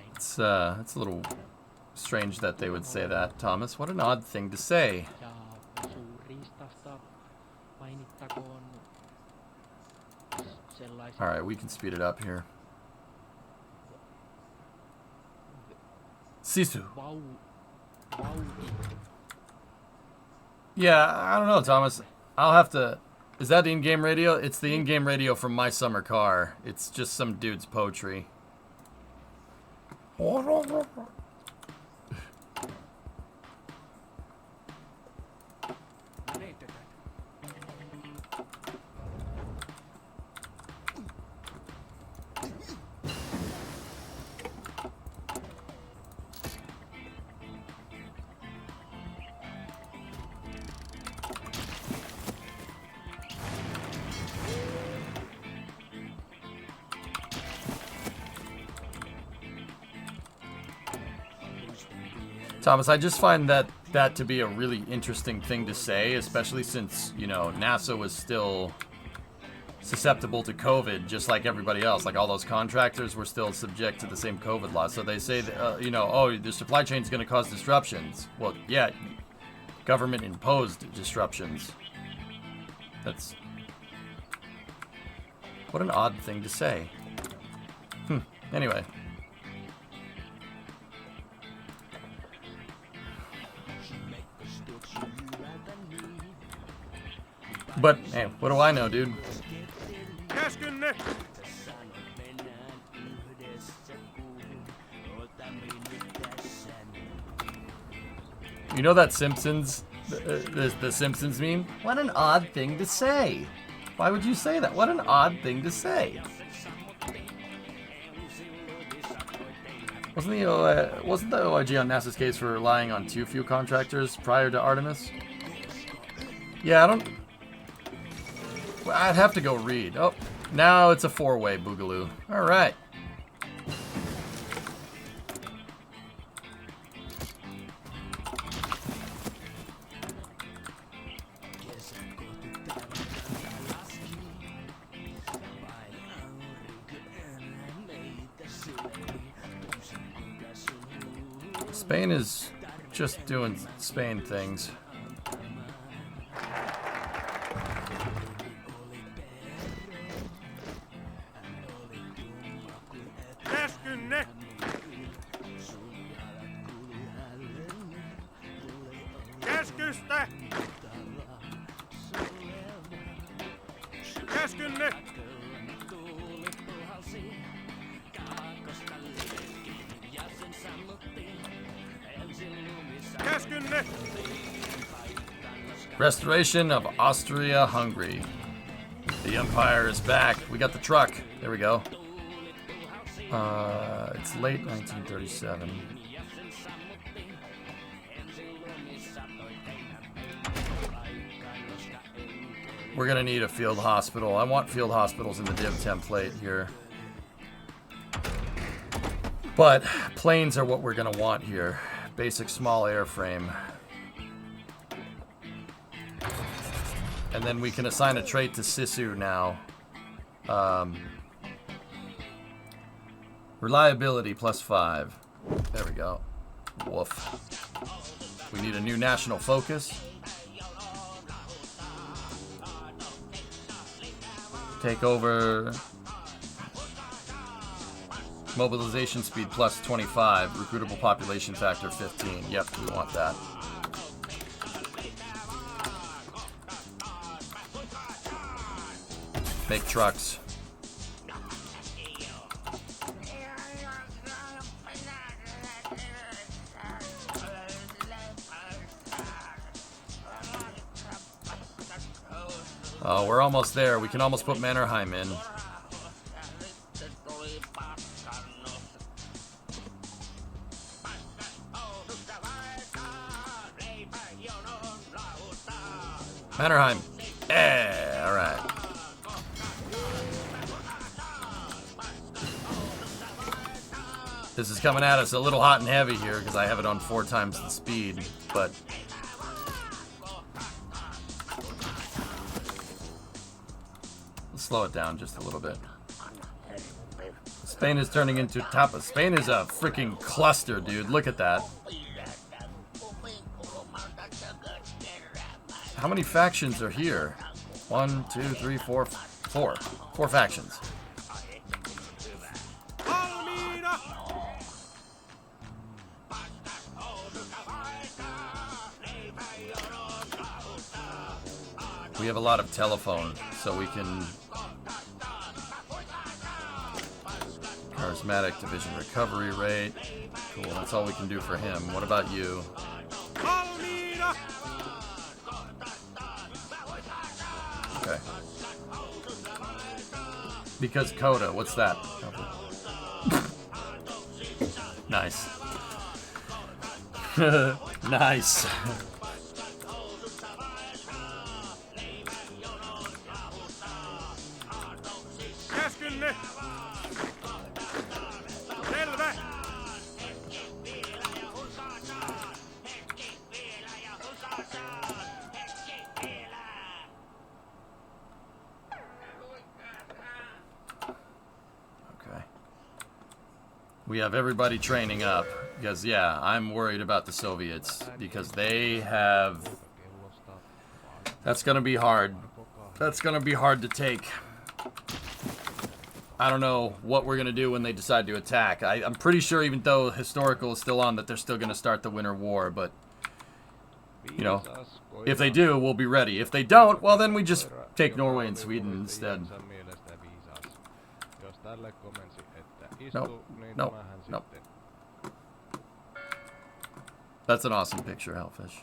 It's a little strange that they would say that, Thomas. What an odd thing to say. Alright, we can speed it up here. Sisu. Yeah, I don't know, Thomas. I'll have to... Is that in-game radio? It's the in-game radio from my summer car. It's just some dude's poetry. Thomas, I just find that to be a really interesting thing to say, especially since, you know, NASA was still susceptible to COVID, just like everybody else. Like, all those contractors were still subject to the same COVID law. So they say, that, you know, oh, the supply chain is going to cause disruptions. Well, yeah, government imposed disruptions. That's... What an odd thing to say. Anyway. But, hey, what do I know, dude? You know that Simpsons, the Simpsons meme? What an odd thing to say. Why would you say that? What an odd thing to say. Wasn't the OIG on NASA's case for relying on too few contractors prior to Artemis? Yeah, I'd have to go read. Oh, now it's a four-way boogaloo. All right. Spain is just doing Spain things. Käskynne. Käskystä. Käskynne. Käskynne. Restoration of Austria-Hungary. The Empire is back. We got the truck. There we go. It's late 1937. We're gonna need a field hospital. I want field hospitals in the div template here. But planes are what we're gonna want here. Basic small airframe. And then we can assign a trait to Sisu now. Reliability +5. There we go. Woof. We need a new national focus. Take over. Mobilization speed +25. Recruitable population factor 15. Yep, we want that. Make trucks. Oh, we're almost there. We can almost put Mannerheim in. Mannerheim. Yeah, all right. This is coming at us a little hot and heavy here because I have it on 4 times the speed, but let's slow it down just a little bit. Spain is turning into tapas. Spain is a freaking cluster, dude. Look at that. How many factions are here? 1, 2, 3, 4, 4. 4 factions. Valmiina. We have a lot of telephone, so we can... Charismatic division recovery rate. Cool, that's all we can do for him. What about you? Valmiina. Okay. Because Coda, what's that? Nice. Nice. Käskynne. Selvä. Okay. We have everybody training up. Because, yeah, I'm worried about the Soviets. Because they have... That's going to be hard. That's going to be hard to take. I don't know what we're going to do when they decide to attack. I'm pretty sure even though historical is still on that they're still going to start the Winter War. But, you know, if they do, we'll be ready. If they don't, well, then we just take Norway and Sweden instead. No, no, no. That's an awesome picture, Hellfish.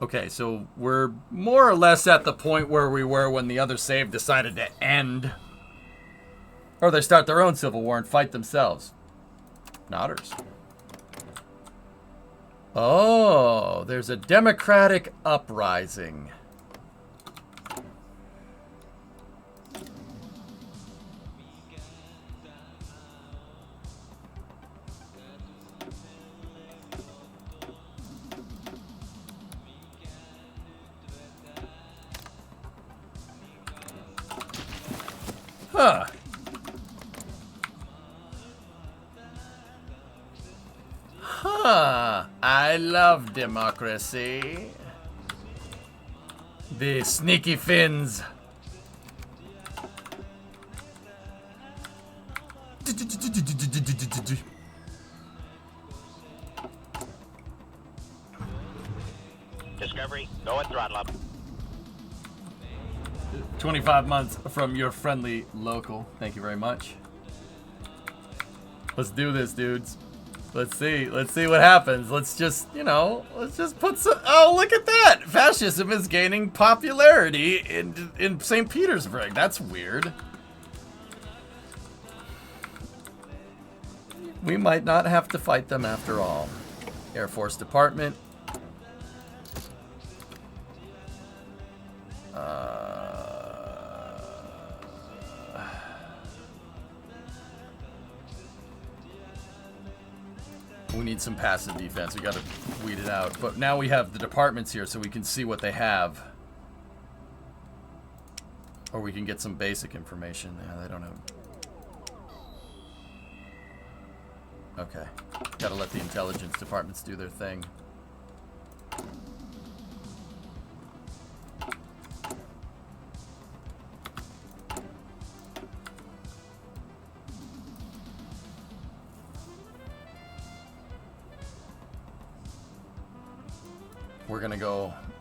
Okay, so we're more or less at the point where we were when the other save decided to end. Or they start their own civil war and fight themselves. Nodders. Oh, there's a democratic uprising. Huh. I love democracy. The sneaky Finns. Discovery, go and throttle up. 25 months from your friendly local. Thank you very much. Let's do this, dudes. Let's see what happens. Let's just, let's just put some. Oh, look at that! Fascism is gaining popularity in St. Petersburg. That's weird. We might not have to fight them after all. Air Force Department. We need some passive defense. We gotta weed it out. But now we have the departments here so we can see what they have. Or we can get some basic information. Yeah, they don't have. Okay. Gotta let the intelligence departments do their thing.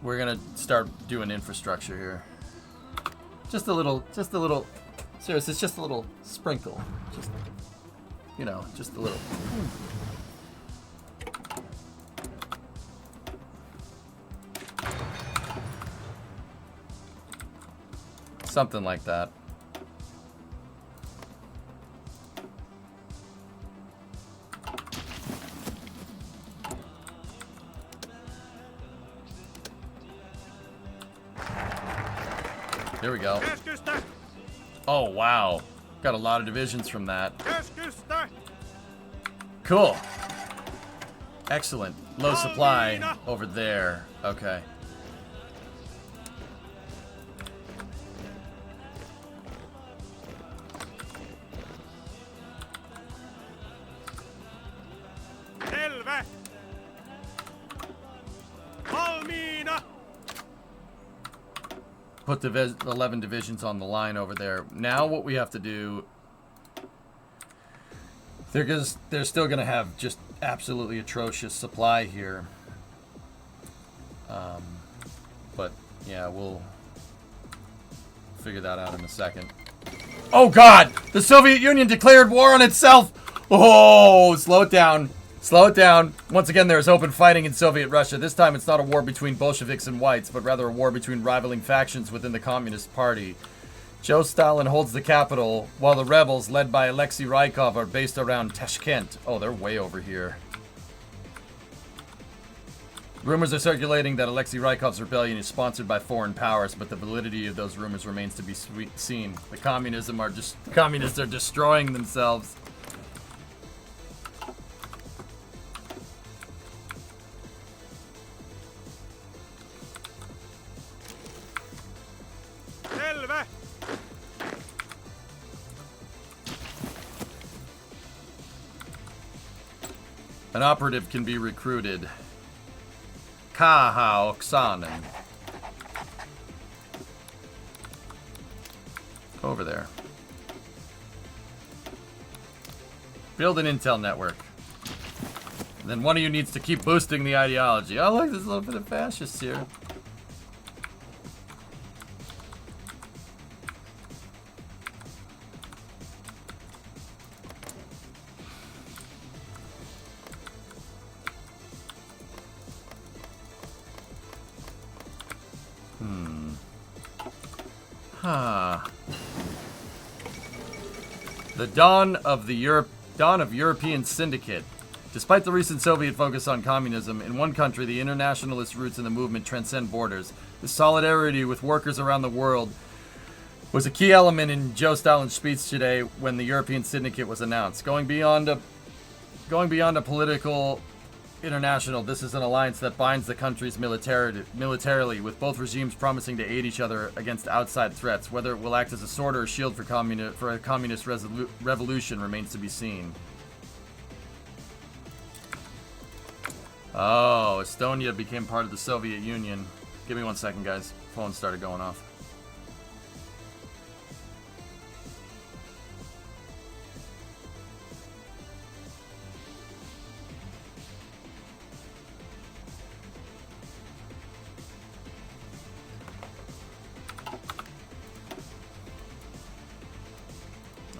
We're gonna start doing infrastructure here. Just a little, serious, it's just a little sprinkle. Just, just a little. Something like that. There we go. Oh, wow. Got a lot of divisions from that. Cool. Excellent. Low supply over there. Okay. Put the 11 divisions on the line over there. Now what we have to do... They're still going to have just absolutely atrocious supply here. But, yeah, we'll figure that out in a second. Oh, God! The Soviet Union declared war on itself! Oh, slow it down. Slow it down. Once again, there is open fighting in Soviet Russia. This time, it's not a war between Bolsheviks and whites, but rather a war between rivaling factions within the Communist Party. Joe Stalin holds the capital, while the rebels, led by Alexei Rykov, are based around Tashkent. Oh, they're way over here. Rumors are circulating that Alexei Rykov's rebellion is sponsored by foreign powers, but the validity of those rumors remains to be seen. The communists are destroying themselves. An operative can be recruited. Kaha Oksanen. Over there. Build an intel network. And then one of you needs to keep boosting the ideology. Oh, look, there's a little bit of fascists here. The dawn of European syndicate. Despite the recent Soviet focus on communism, in one country, the internationalist roots in the movement transcend borders. The solidarity with workers around the world was a key element in Joe Stalin's speech today when the European syndicate was announced. Going beyond a political international, this is an alliance that binds the countries militarily, with both regimes promising to aid each other against outside threats. Whether it will act as a sword or a shield for a communist revolution remains to be seen. Oh, Estonia became part of the Soviet Union. Give me 1 second, guys. Phone started going off.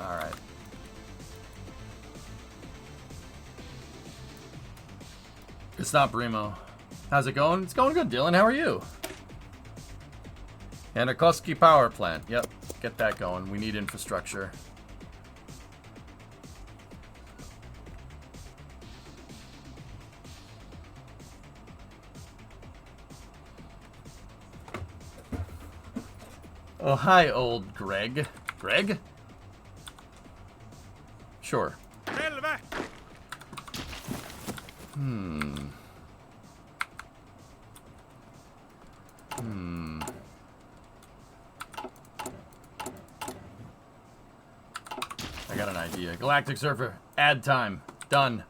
All right. It's not Brimo. How's it going? It's going good, Dylan. How are you? Anakoski Power Plant. Yep, get that going. We need infrastructure. Oh, hi, old Greg. Greg? Sure. Selvä. I got an idea. Galactic Surfer. Add time. Done.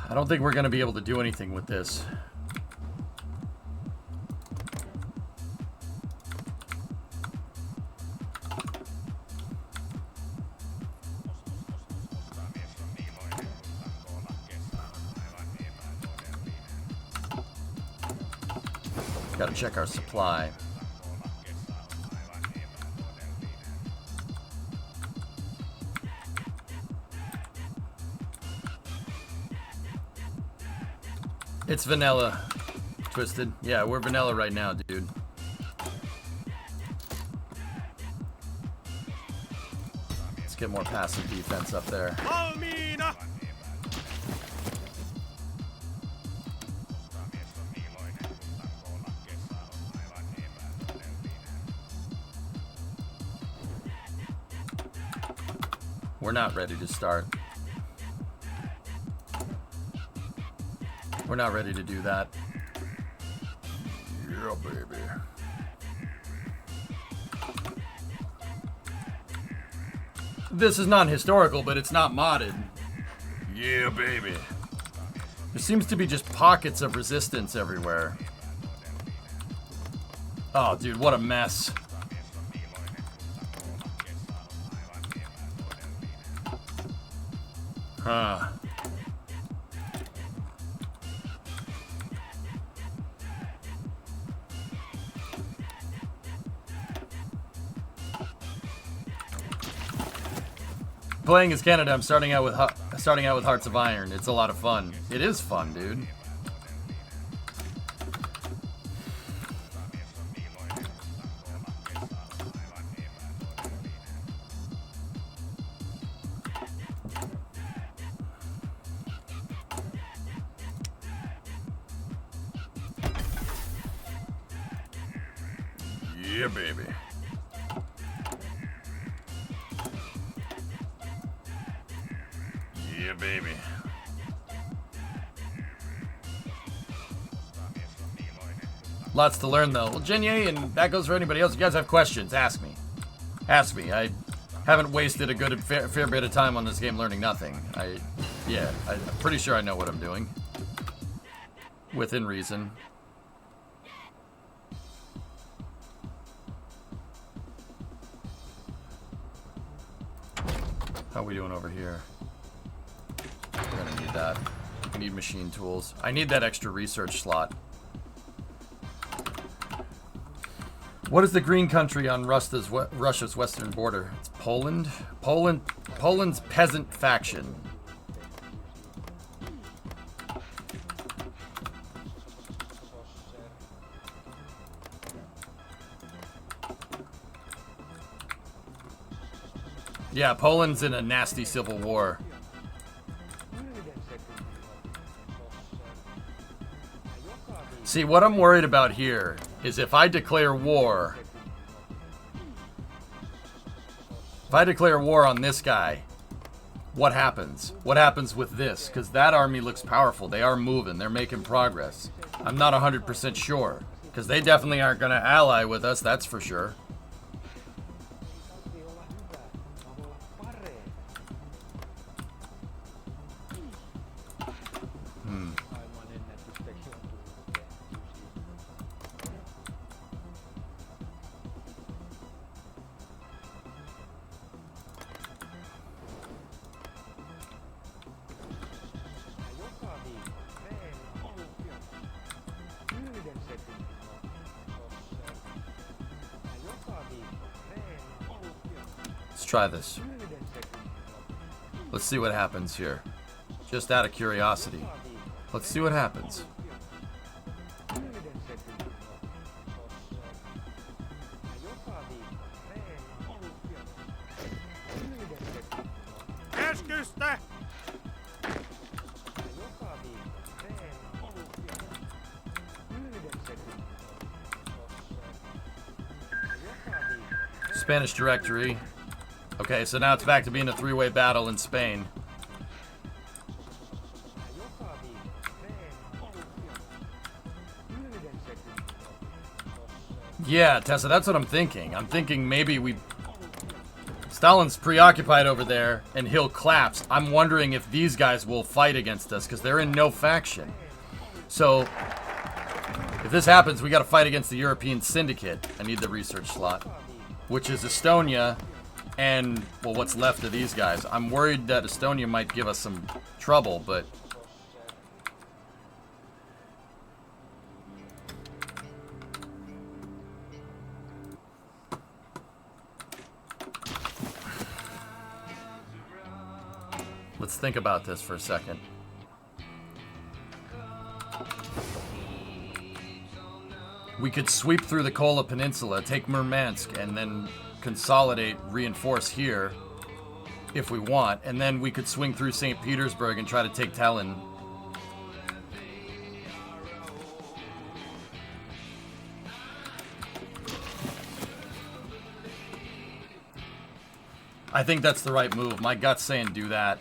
I don't think we're going to be able to do anything with this. Gotta check our supply. It's vanilla, Twisted. Yeah, we're vanilla right now, dude. Let's get more passive defense up there. Valmiina. We're not ready to start. We're not ready to do that. Yeah, baby. This is non-historical, but it's not modded. Yeah, baby. There seems to be just pockets of resistance everywhere. Oh, dude, what a mess. Huh. Playing as Canada, I'm starting out with Hearts of Iron. It's a lot of fun. It is fun, dude. Yeah, baby. Yeah, baby. Lots to learn, though. Well, Jenye, and that goes for anybody else. If you guys have questions, ask me. Ask me. I haven't wasted a good fair bit of time on this game learning nothing. I'm pretty sure I know what I'm doing. Within reason. How are we doing over here? We're gonna need that. We need machine tools. I need that extra research slot. What is the green country on Russia's western border? It's Poland. Poland's peasant faction. Yeah, Poland's in a nasty civil war. See, what I'm worried about here is if I declare war... If I declare war on this guy, what happens? What happens with this? Because that army looks powerful. They are moving. They're making progress. I'm not 100% sure. Because they definitely aren't going to ally with us, that's for sure. Let's try this. Let's see what happens here. Just out of curiosity. Let's see what happens. Keskystä! Spanish directory. Okay, so now it's back to being a three-way battle in Spain. Yeah, Tessa, that's what I'm thinking. I'm thinking maybe Stalin's preoccupied over there and he'll collapse. I'm wondering if these guys will fight against us because they're in no faction. So, if this happens, we got to fight against the European Syndicate. I need the research slot, which is Estonia and, well, what's left of these guys. I'm worried that Estonia might give us some trouble, but... let's think about this for a second. We could sweep through the Kola Peninsula, take Murmansk, and then consolidate, reinforce here if we want. And then we could swing through St. Petersburg and try to take Tallinn. I think that's the right move. My gut's saying do that.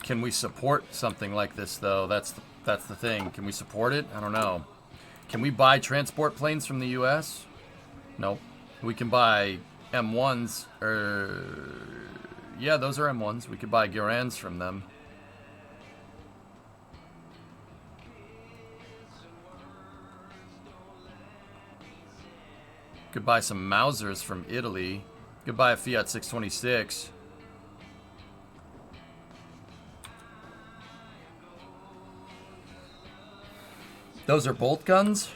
Can we support something like this, though? That's the thing. Can we support it? I don't know. Can we buy transport planes from the U.S.? Nope. We can buy M1s. Yeah, those are M1s. We could buy Garans from them. Could buy some Mausers from Italy. Could buy a Fiat 626. Those are bolt guns.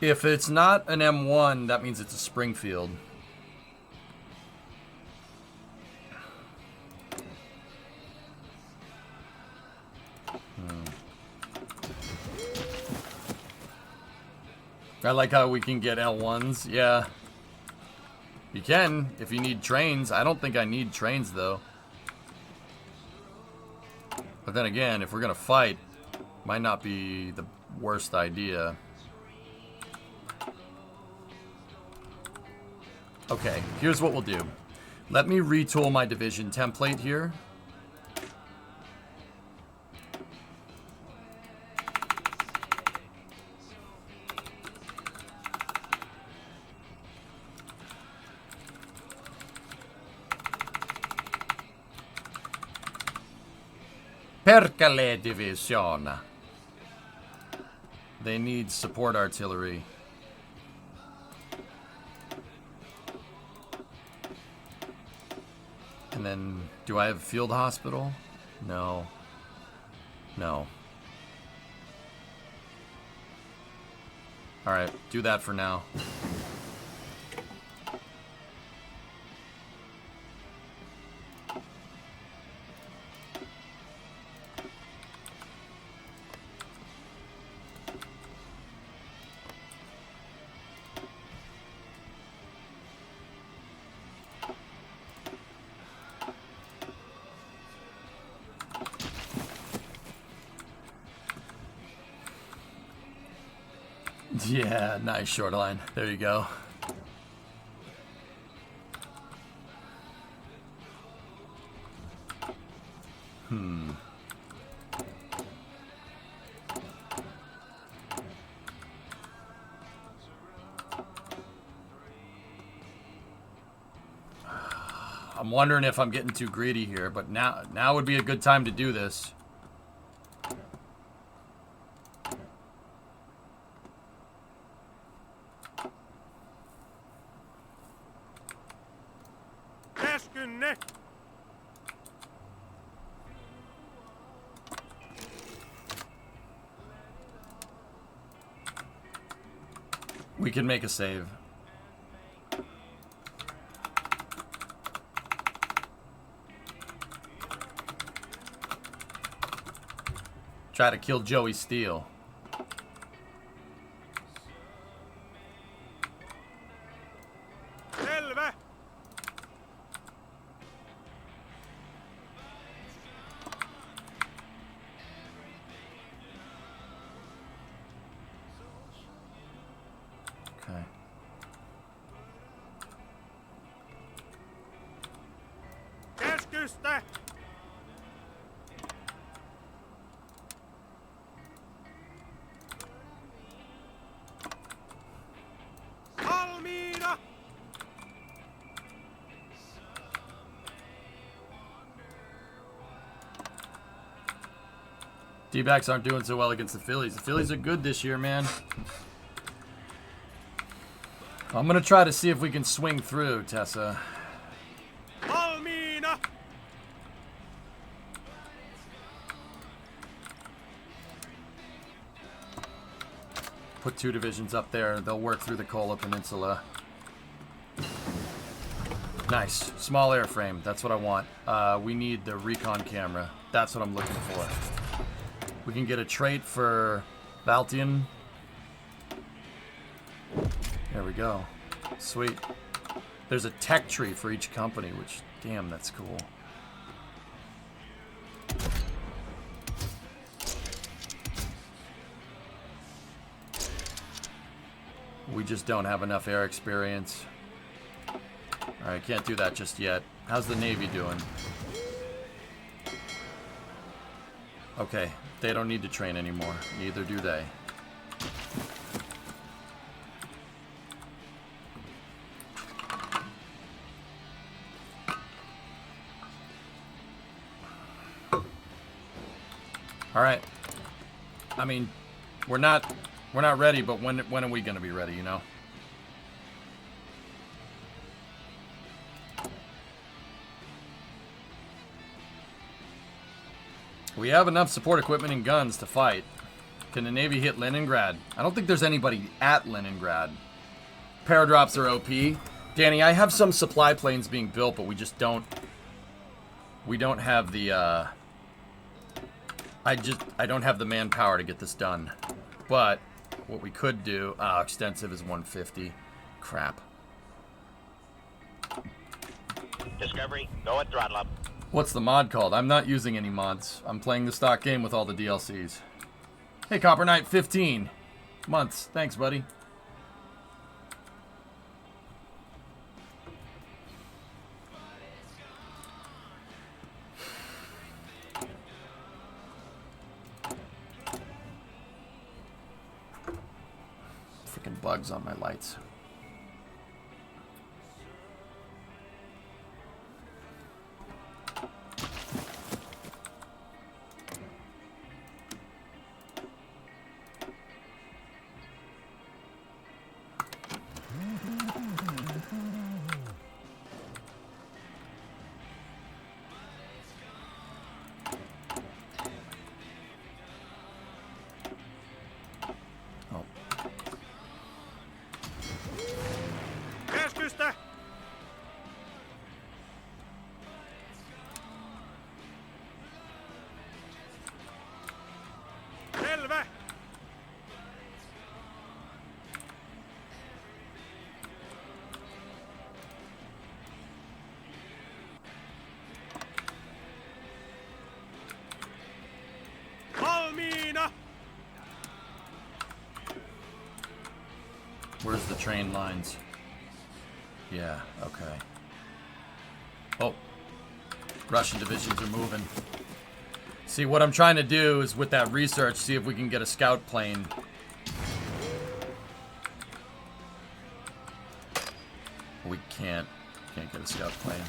If it's not an M1, that means it's a Springfield. I like how we can get L1s. Yeah. You can, if you need trains. I don't think I need trains, though. But then again, if we're going to fight, might not be the worst idea. Okay, here's what we'll do. Let me retool my division template here. Perkele Division. They need support artillery. And then, do I have a field hospital? No. No. Alright, do that for now. Yeah, nice short line. There you go. I'm wondering if I'm getting too greedy here, but now would be a good time to do this. We can make a save. Try to kill Joey Steele. Selvä. Okay. Käskystä. Valmiina. D-backs aren't doing so well against the Phillies. The Phillies are good this year, man. I'm going to try to see if we can swing through, Tessa. Valmiina. Put 2 divisions up there. They'll work through the Kola Peninsula. Nice. Small airframe. That's what I want. We need the recon camera. That's what I'm looking for. We can get a trait for Valtian. There we go. Sweet. There's a tech tree for each company, which, damn, that's cool. We just don't have enough air experience. Alright, can't do that just yet. How's the Navy doing? Okay, they don't need to train anymore. Neither do they. Alright. I mean, we're not ready, but when are we gonna be ready, you know? We have enough support equipment and guns to fight. Can the Navy hit Leningrad? I don't think there's anybody at Leningrad. Paradrops are OP. Danny, I have some supply planes being built, but we just don't... We don't have the, I don't have the manpower to get this done. But what we could do... extensive is 150. Crap. Discovery, go and throttle up. What's the mod called? I'm not using any mods. I'm playing the stock game with all the DLCs. Hey, Copper Knight, 15 months. Thanks, buddy. Freaking bugs on my lights. Käskystä. Selvä. Valmiina. Where's the train lines? Yeah, okay. Oh. Russian divisions are moving. See, what I'm trying to do is with that research, see if we can get a scout plane. We can't get a scout plane.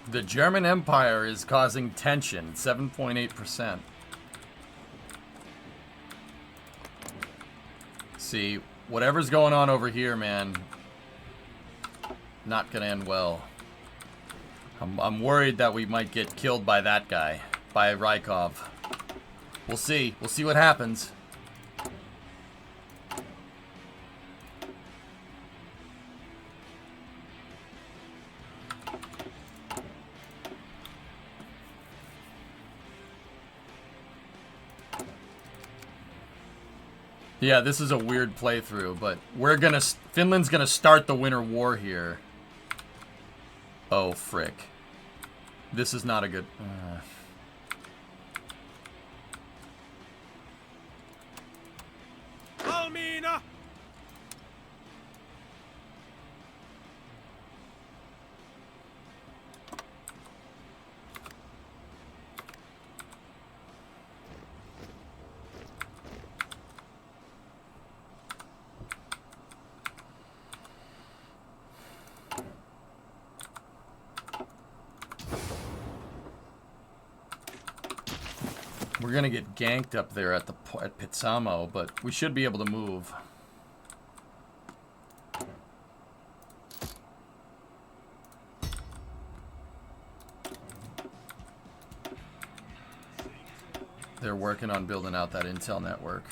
The German Empire is causing tension, 7.8%. See, whatever's going on over here, man, not gonna end well. I'm worried that we might get killed by that guy. by Rykov. We'll see. We'll see what happens. Yeah, this is a weird playthrough, but Finland's gonna start the Winter War here. Oh, frick. This is not a good... Valmiina! We're gonna get ganked up there at Pitsamo, but we should be able to move. They're working on building out that intel network.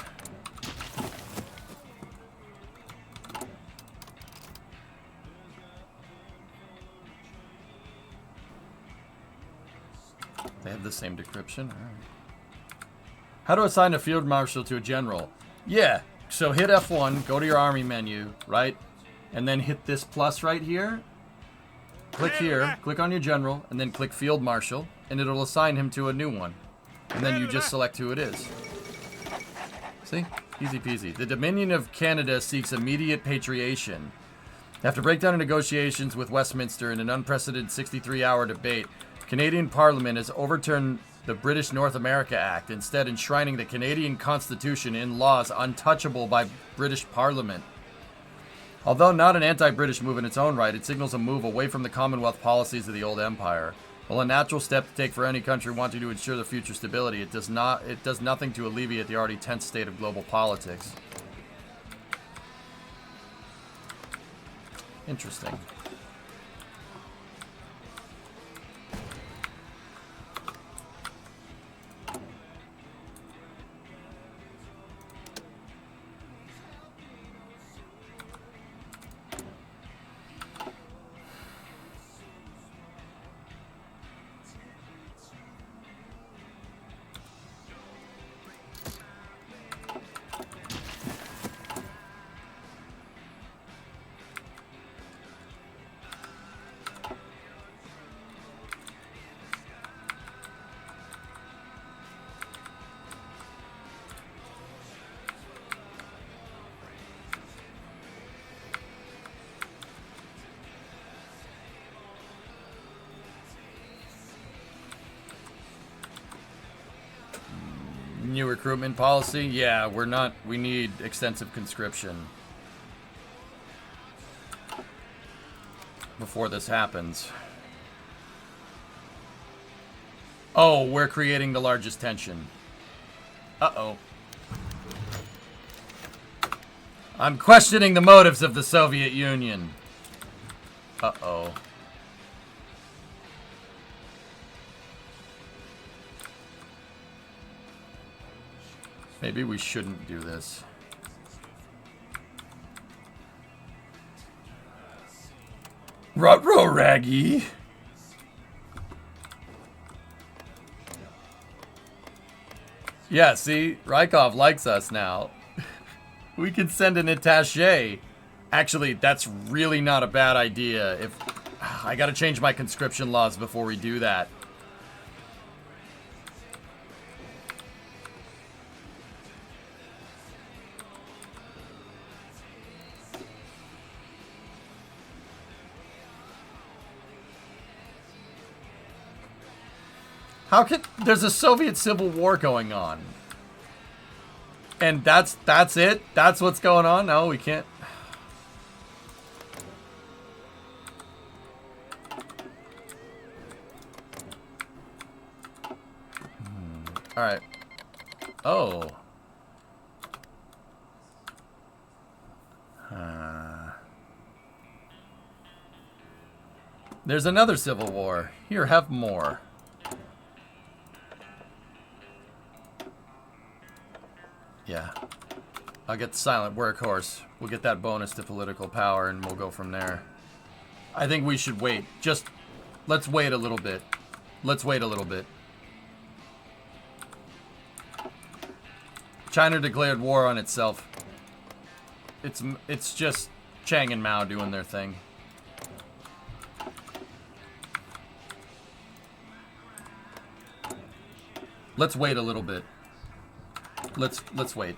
They have the same decryption? All right. How to assign a field marshal to a general? Yeah, so hit F1, go to your army menu, right? And then hit this plus right here. Click here, click on your general, and then click field marshal, and it'll assign him to a new one. And then you just select who it is. See? Easy peasy. The Dominion of Canada seeks immediate patriation. After breakdown of negotiations with Westminster in an unprecedented 63-hour debate, Canadian Parliament has overturned the British North America Act, instead enshrining the Canadian Constitution in laws untouchable by British Parliament. Although not an anti-British move in its own right, it signals a move away from the Commonwealth policies of the old empire. While a natural step to take for any country wanting to ensure the future stability, it does nothing to alleviate the already tense state of global politics. Interesting. New recruitment policy? Yeah, we need extensive conscription before this happens. Oh, we're creating the largest tension. Uh-oh. I'm questioning the motives of the Soviet Union. Uh-oh. Maybe we shouldn't do this. Ruh-roh, Raggy! Yeah, see? Rykov likes us now. We can send an attaché. Actually, that's really not a bad idea. I gotta change my conscription laws before we do that. There's a Soviet Civil War going on. And that's it? That's what's going on? No, we can't. Alright. Oh. There's another Civil War. Here, have more. Yeah. I'll get the silent workhorse. We'll get that bonus to political power, and we'll go from there. I think we should wait. Just, let's wait a little bit. Let's wait a little bit. China declared war on itself. It's just Chang and Mao doing their thing. Let's wait a little bit. Let's wait.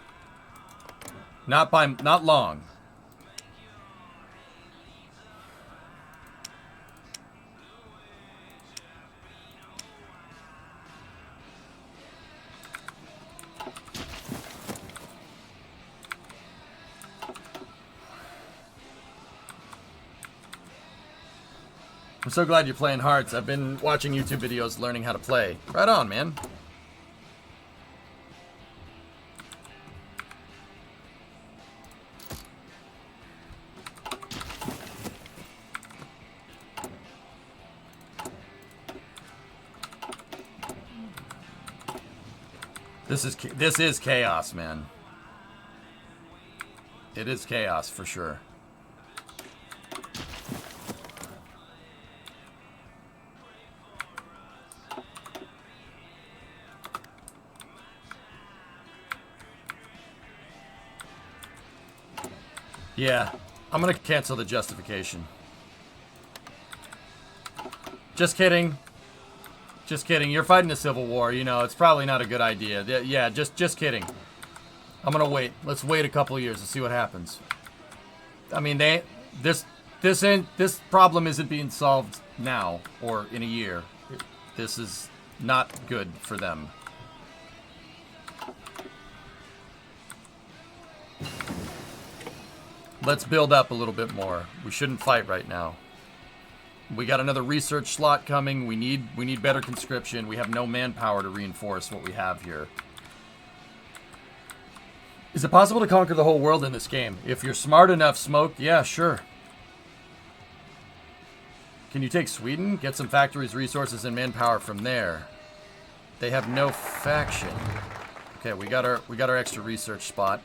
Not long. I'm so glad you're playing Hearts. I've been watching YouTube videos learning how to play. Right on, man. This is chaos, man. It is chaos for sure. Yeah, I'm gonna cancel the justification. Just kidding. Just kidding. You're fighting a civil war. You know, it's probably not a good idea. Yeah, just kidding. I'm gonna wait. Let's wait a couple of years and see what happens. I mean, this problem isn't being solved now or in a year. This is not good for them. Let's build up a little bit more. We shouldn't fight right now. We got another research slot coming. We need better conscription. We have no manpower to reinforce what we have here. Is it possible to conquer the whole world in this game? If you're smart enough, Smoke, yeah, sure. Can you take Sweden? Get some factories, resources, and manpower from there. They have no faction. Okay, we got our extra research spot.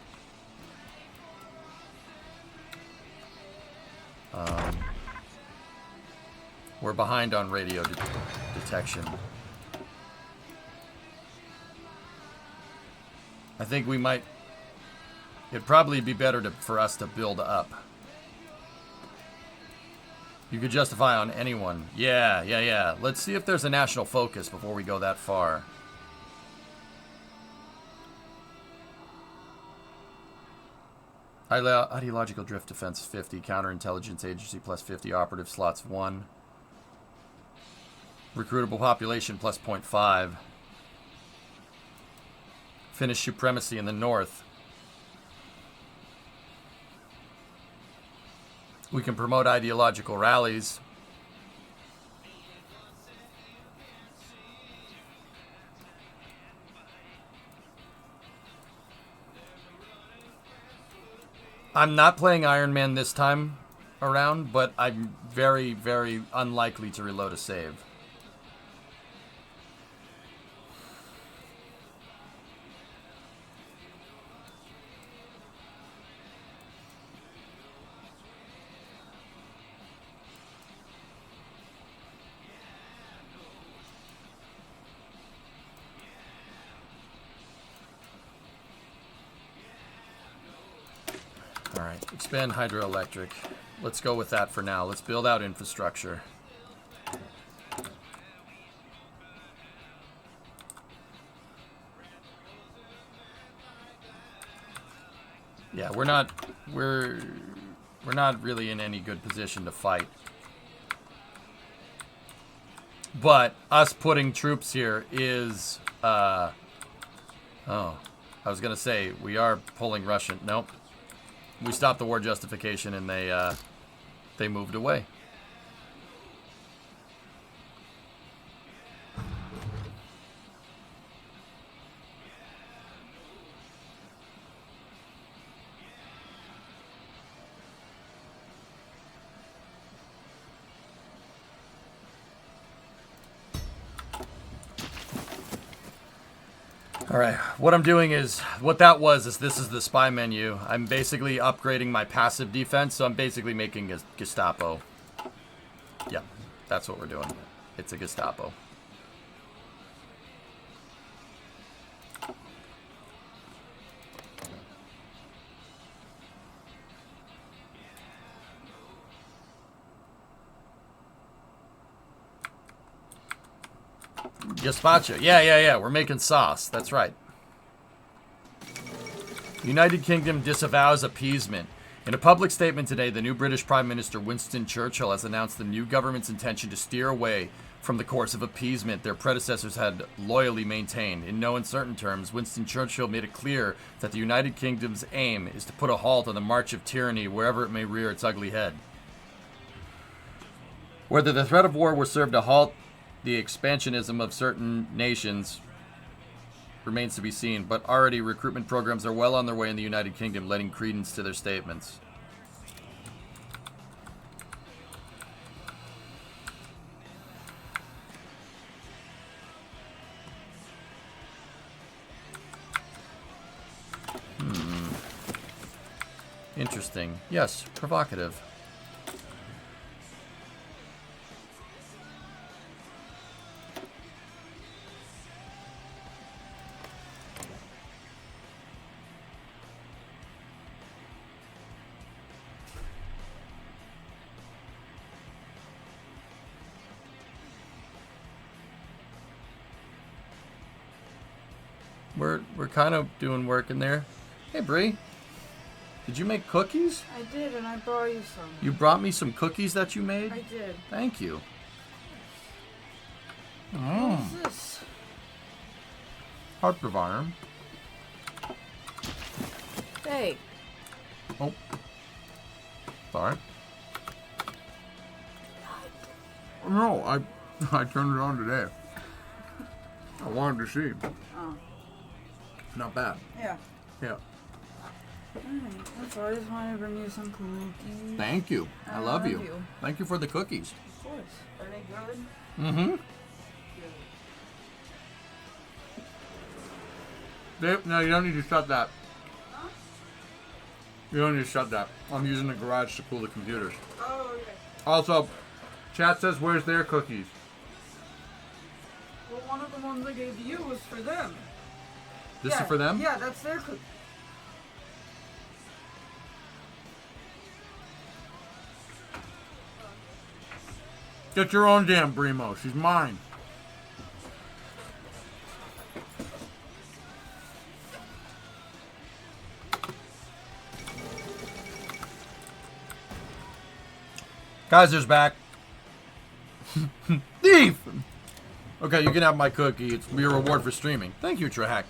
We're behind on radio detection. I think we might... It'd probably be better for us to build up. You could justify on anyone. Yeah. Let's see if there's a national focus before we go that far. Ideological drift defense 50, counterintelligence agency plus 50, operative slots 1. Recruitable population plus 0.5. Finnish supremacy in the north. We can promote ideological rallies. I'm not playing Iron Man this time around, but I'm very, very unlikely to reload a save. Alright, expand hydroelectric. Let's go with that for now. Let's build out infrastructure. Yeah, we're not really in any good position to fight. But us putting troops here is oh, I was gonna say we are pulling Russian. Nope. We stopped the war justification and they moved away. All right, what I'm doing is, what that was is this is the spy menu. I'm basically upgrading my passive defense, so I'm basically making a Gestapo. Yeah, that's what we're doing. It's a Gestapo. Gazpacho. Yeah. We're making sauce. That's right. United Kingdom disavows appeasement. In a public statement today, the new British Prime Minister Winston Churchill has announced the new government's intention to steer away from the course of appeasement their predecessors had loyally maintained. In no uncertain terms, Winston Churchill made it clear that the United Kingdom's aim is to put a halt on the march of tyranny wherever it may rear its ugly head. Whether the threat of war will serve to halt the expansionism of certain nations remains to be seen, but already recruitment programs are well on their way in the United Kingdom, lending credence to their statements. Interesting. Yes, provocative. We're kind of doing work in there. Hey, Bree. Did you make cookies? I did, and I brought you some. You brought me some cookies that you made? I did. Thank you. What's this? Heart of iron. Hey. Oh. Sorry. No, I turned it on today. I wanted to see. Oh. Not bad. Yeah. Yeah. Alright, that's all. I just wanted to bring you some cookies. Thank you. I love you. Thank you for the cookies. Of course. Are they good? Mm-hmm. Dave, no, you don't need to shut that. Huh? You don't need to shut that. I'm using the garage to cool the computers. Oh, okay. Also, chat says, where's their cookies? Well, one of the ones I gave you was for them. This is for them? Yeah, that's their cookie. Get your own damn Brimo. She's mine. Kaiser's back. Thief! Okay, you can have my cookie. It's your reward for streaming. Thank you, Trahack.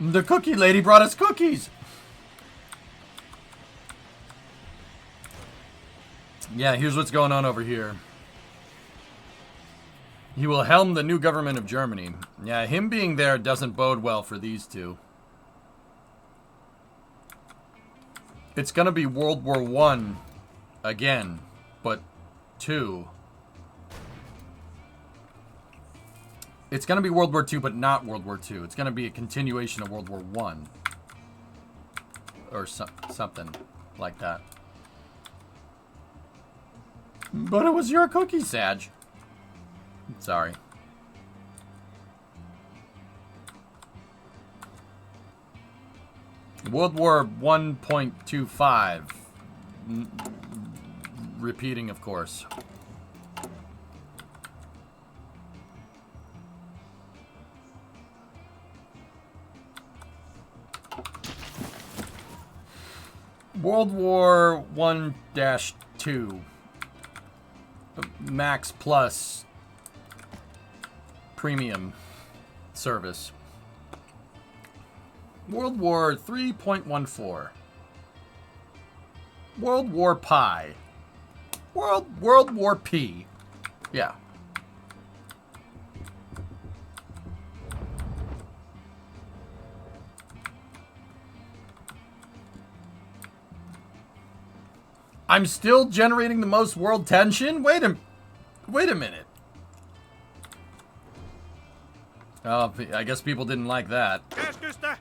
The cookie lady brought us cookies. Yeah, here's what's going on over here. He will helm the new government of Germany. Yeah, him being there doesn't bode well for these two. It's gonna be World War I again, but II. It's gonna be World War II, but not World War II. It's gonna be a continuation of World War I. Or something like that. But it was your cookie, Sag. Sorry. World War 1.25. Repeating, of course. World War 1-2. Max Plus Premium Service. World War 3.14. World War Pi. World War P. Yeah. I'm still generating the most world tension? Wait a minute. Oh, I guess people didn't like that. Käskystä!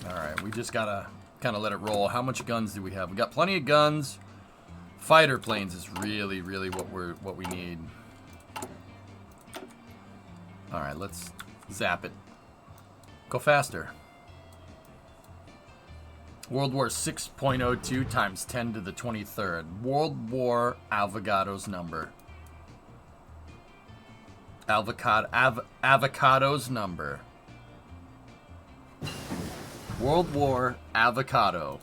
Alright, we just gotta kind of let it roll. How much guns do we have? We got plenty of guns. Fighter planes is really, really what we need. Alright, let's zap it. Go faster. World War 6.02 times 10 to the 23rd. World War Avogadro's number. Avocado's number. World War Avocado.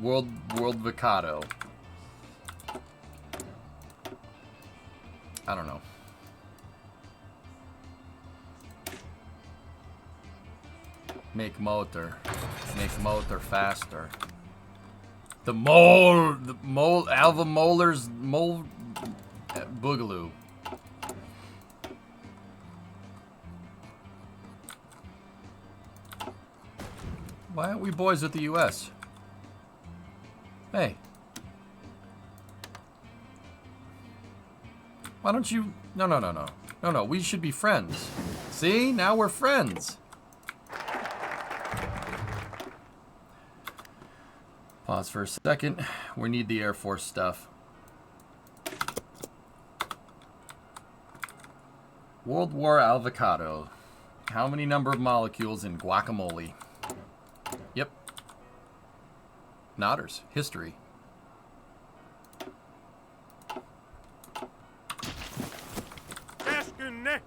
World Avocado. I don't know. Make motor faster. The Alva Molars, Boogaloo. Why aren't we boys with the U.S.? Hey. Why don't you... No, we should be friends. See? Now we're friends. Pause for a second. We need the Air Force stuff. World War Avocado. How many number of molecules in guacamole? Yep. Nodders. History. Käskynne!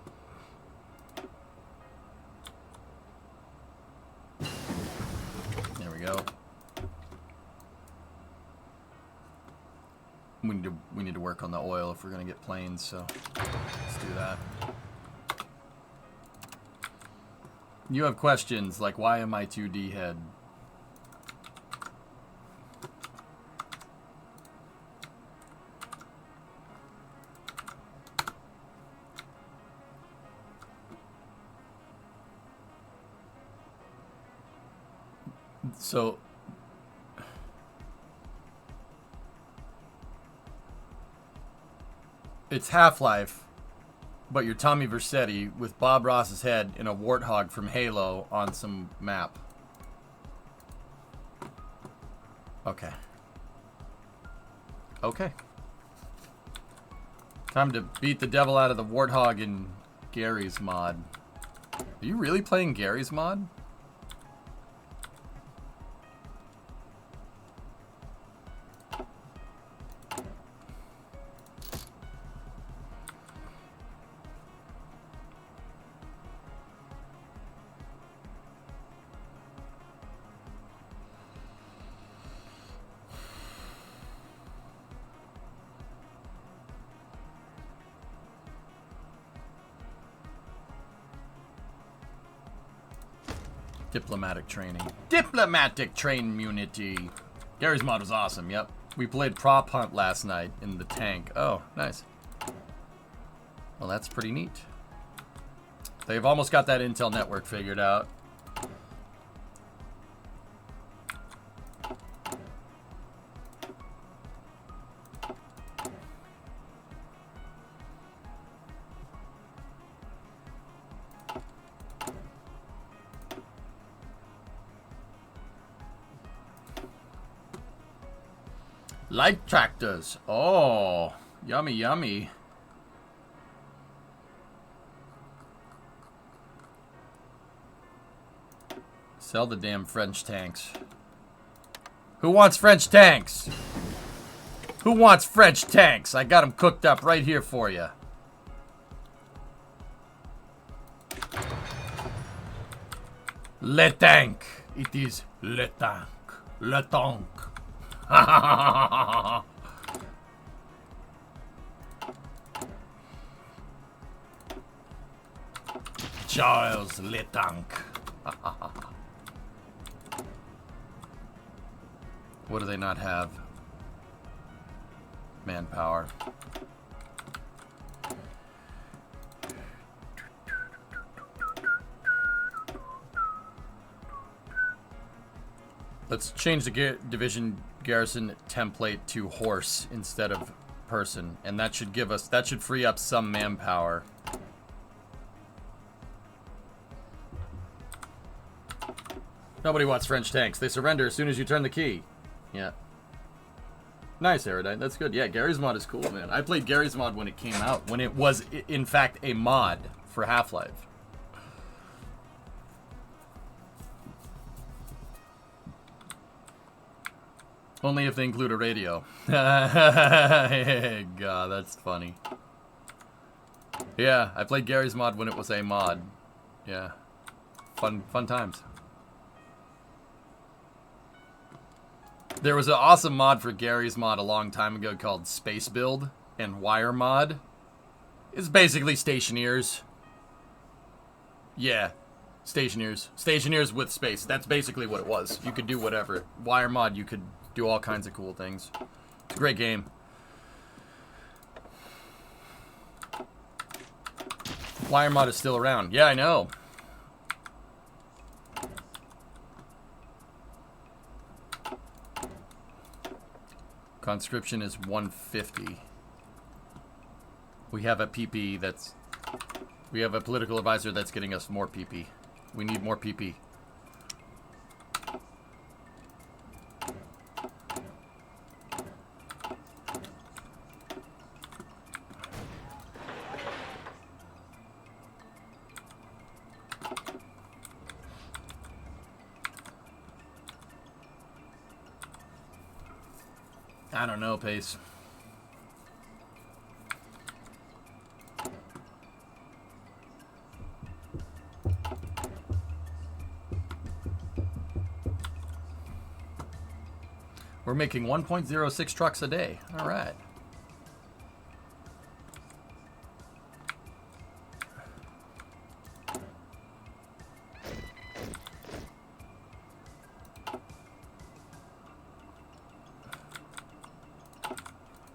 There we go. We need to work on the oil if we're gonna get planes, so let's do that. You have questions like, why am I 2D head? So it's Half-Life, but you're Tommy Vercetti with Bob Ross's head in a warthog from Halo on some map. Okay. Okay. Time to beat the devil out of the warthog in Gary's mod. Are you really playing Gary's mod? Diplomatic training. Diplomatic train immunity. Gary's mod was awesome, yep. We played prop hunt last night in the tank. Oh, nice. Well, that's pretty neat. They've almost got that Intel network figured out. Light tractors. Oh, yummy, yummy. Sell the damn French tanks. Who wants French tanks? Who wants French tanks? I got them cooked up right here for you. Le tank. It is le tank. Le tank. Charles Letank. What do they not have? Manpower. Let's change the division garrison template to horse instead of person, and that should give us, that should free up some manpower. Nobody wants French tanks. They surrender as soon as you turn the key. Yeah. Nice, Erudite. That's good. Yeah, Gary's Mod is cool, man. I played Gary's Mod when it came out, when it was, in fact, a mod for Half-Life. Only if they include a radio. God, that's funny. Yeah, I played Gary's Mod when it was a mod. Yeah. Fun times. There was an awesome mod for Gary's Mod a long time ago called Space Build and Wire Mod. It's basically Stationeers. Yeah, Stationeers. Stationeers with space. That's basically what it was. You could do whatever. Wire Mod, you could do all kinds of cool things. It's a great game. Wire Mod is still around. Yeah, I know. Conscription is 150. We have a PP that's... We have a political advisor that's getting us more PP. We need more PP. I don't know, Pace. We're making 1.06 trucks a day. All right.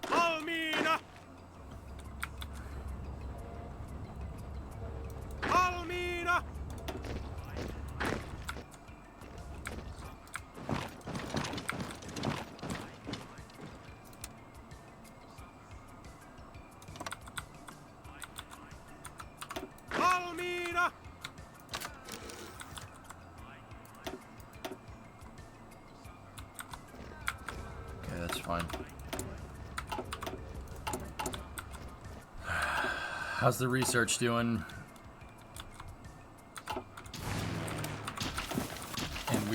Valmiina! Valmiina! Valmiina! Okay, that's fine. How's the research doing? And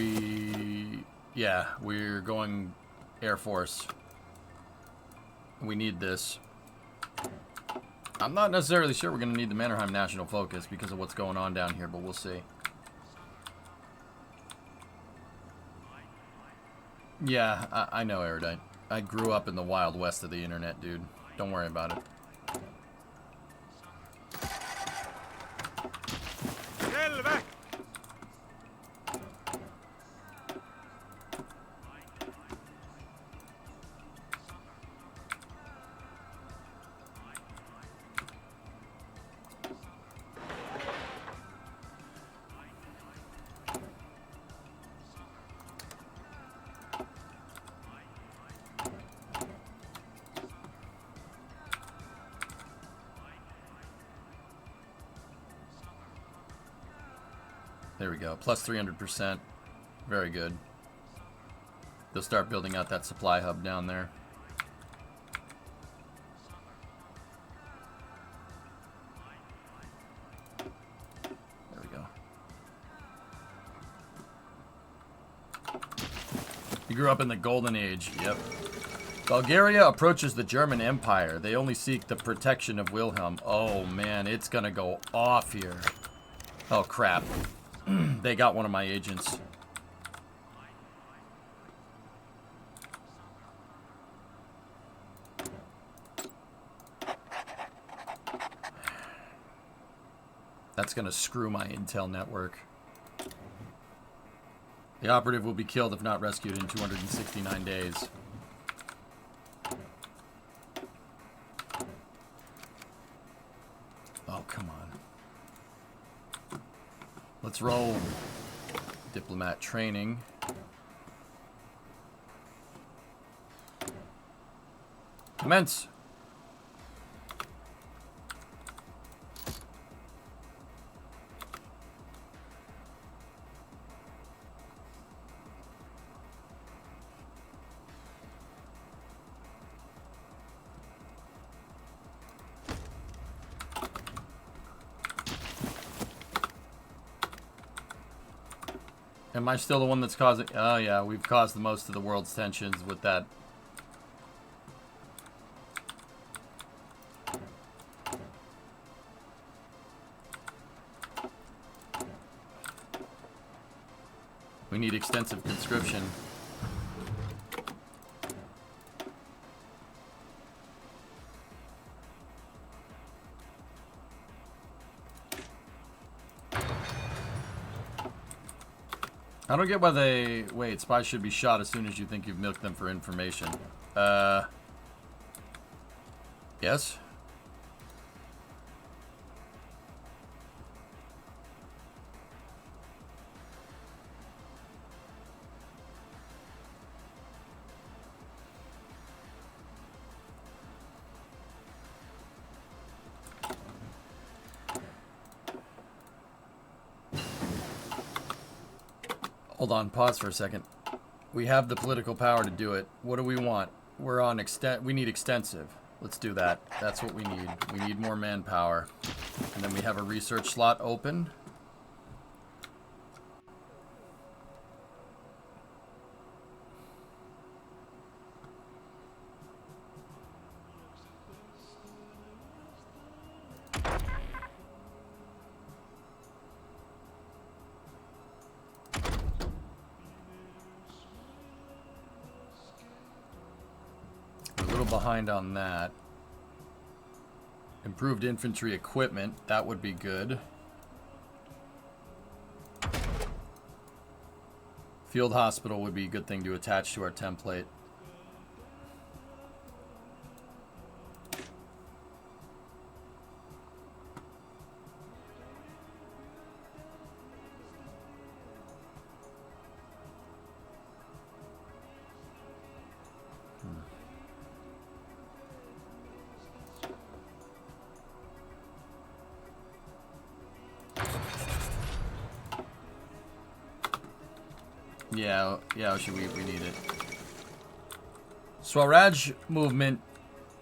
we're going Air Force. We need this. I'm not necessarily sure we're going to need the Mannerheim National Focus because of what's going on down here, but we'll see. Yeah, I know, Erudite. I grew up in the Wild West of the internet, dude. Don't worry about it. Selvä! There we go. Plus 300%. Very good. They'll start building out that supply hub down there. There we go. You grew up in the Golden Age. Yep. Bulgaria approaches the German Empire. They only seek the protection of Wilhelm. Oh, man. It's gonna go off here. Oh, crap. They got one of my agents. That's gonna screw my intel network. The operative will be killed if not rescued in 269 days. Oh, come on. Let's roll. Diplomat training. Commence. Am I still the one that's causing... Oh, yeah, we've caused the most of the world's tensions with that. We need extensive conscription. I don't get why they... Wait, spies should be shot as soon as you think you've milked them for information. Yes? Hold on, pause for a second. We have the political power to do it. What do we want? We're on we need extensive. Let's do that. That's what we need. We need more manpower. And then we have a research slot open. Behind on that. Improved infantry equipment, that would be good. Field hospital would be a good thing to attach to our template. Yeah, we need it. Swaraj movement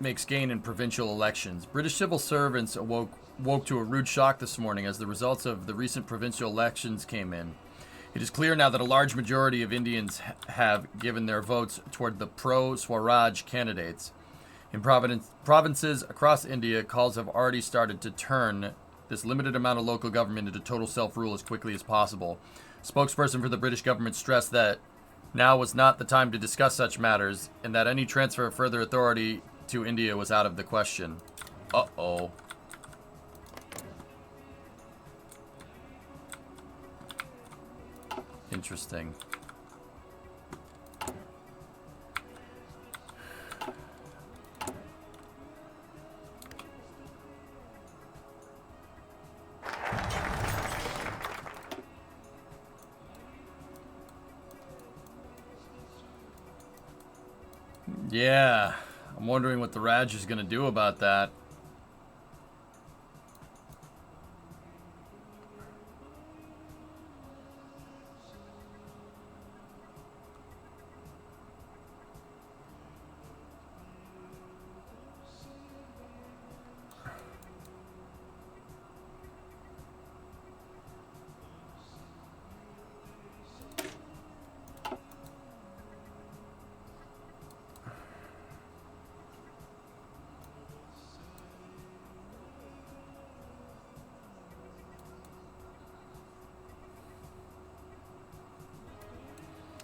makes gain in provincial elections. British civil servants woke to a rude shock this morning as the results of the recent provincial elections came in. It is clear now that a large majority of Indians have given their votes toward the pro-Swaraj candidates. In provinces across India, calls have already started to turn this limited amount of local government into total self-rule as quickly as possible. Spokesperson for the British government stressed that now was not the time to discuss such matters, and that any transfer of further authority to India was out of the question. Uh-oh. Interesting. Yeah, I'm wondering what the Raj is going to do about that.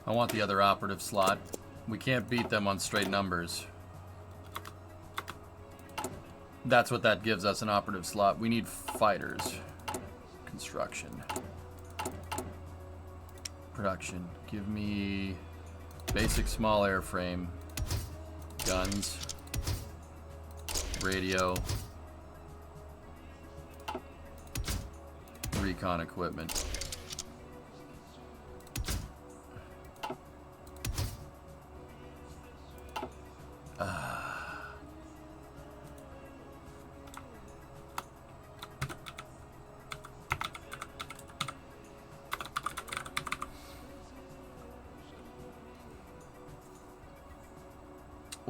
I want the other operative slot. We can't beat them on straight numbers. That's what that gives us, an operative slot. We need fighters. Construction. Production. Give me basic small airframe. Guns. Radio. Recon equipment.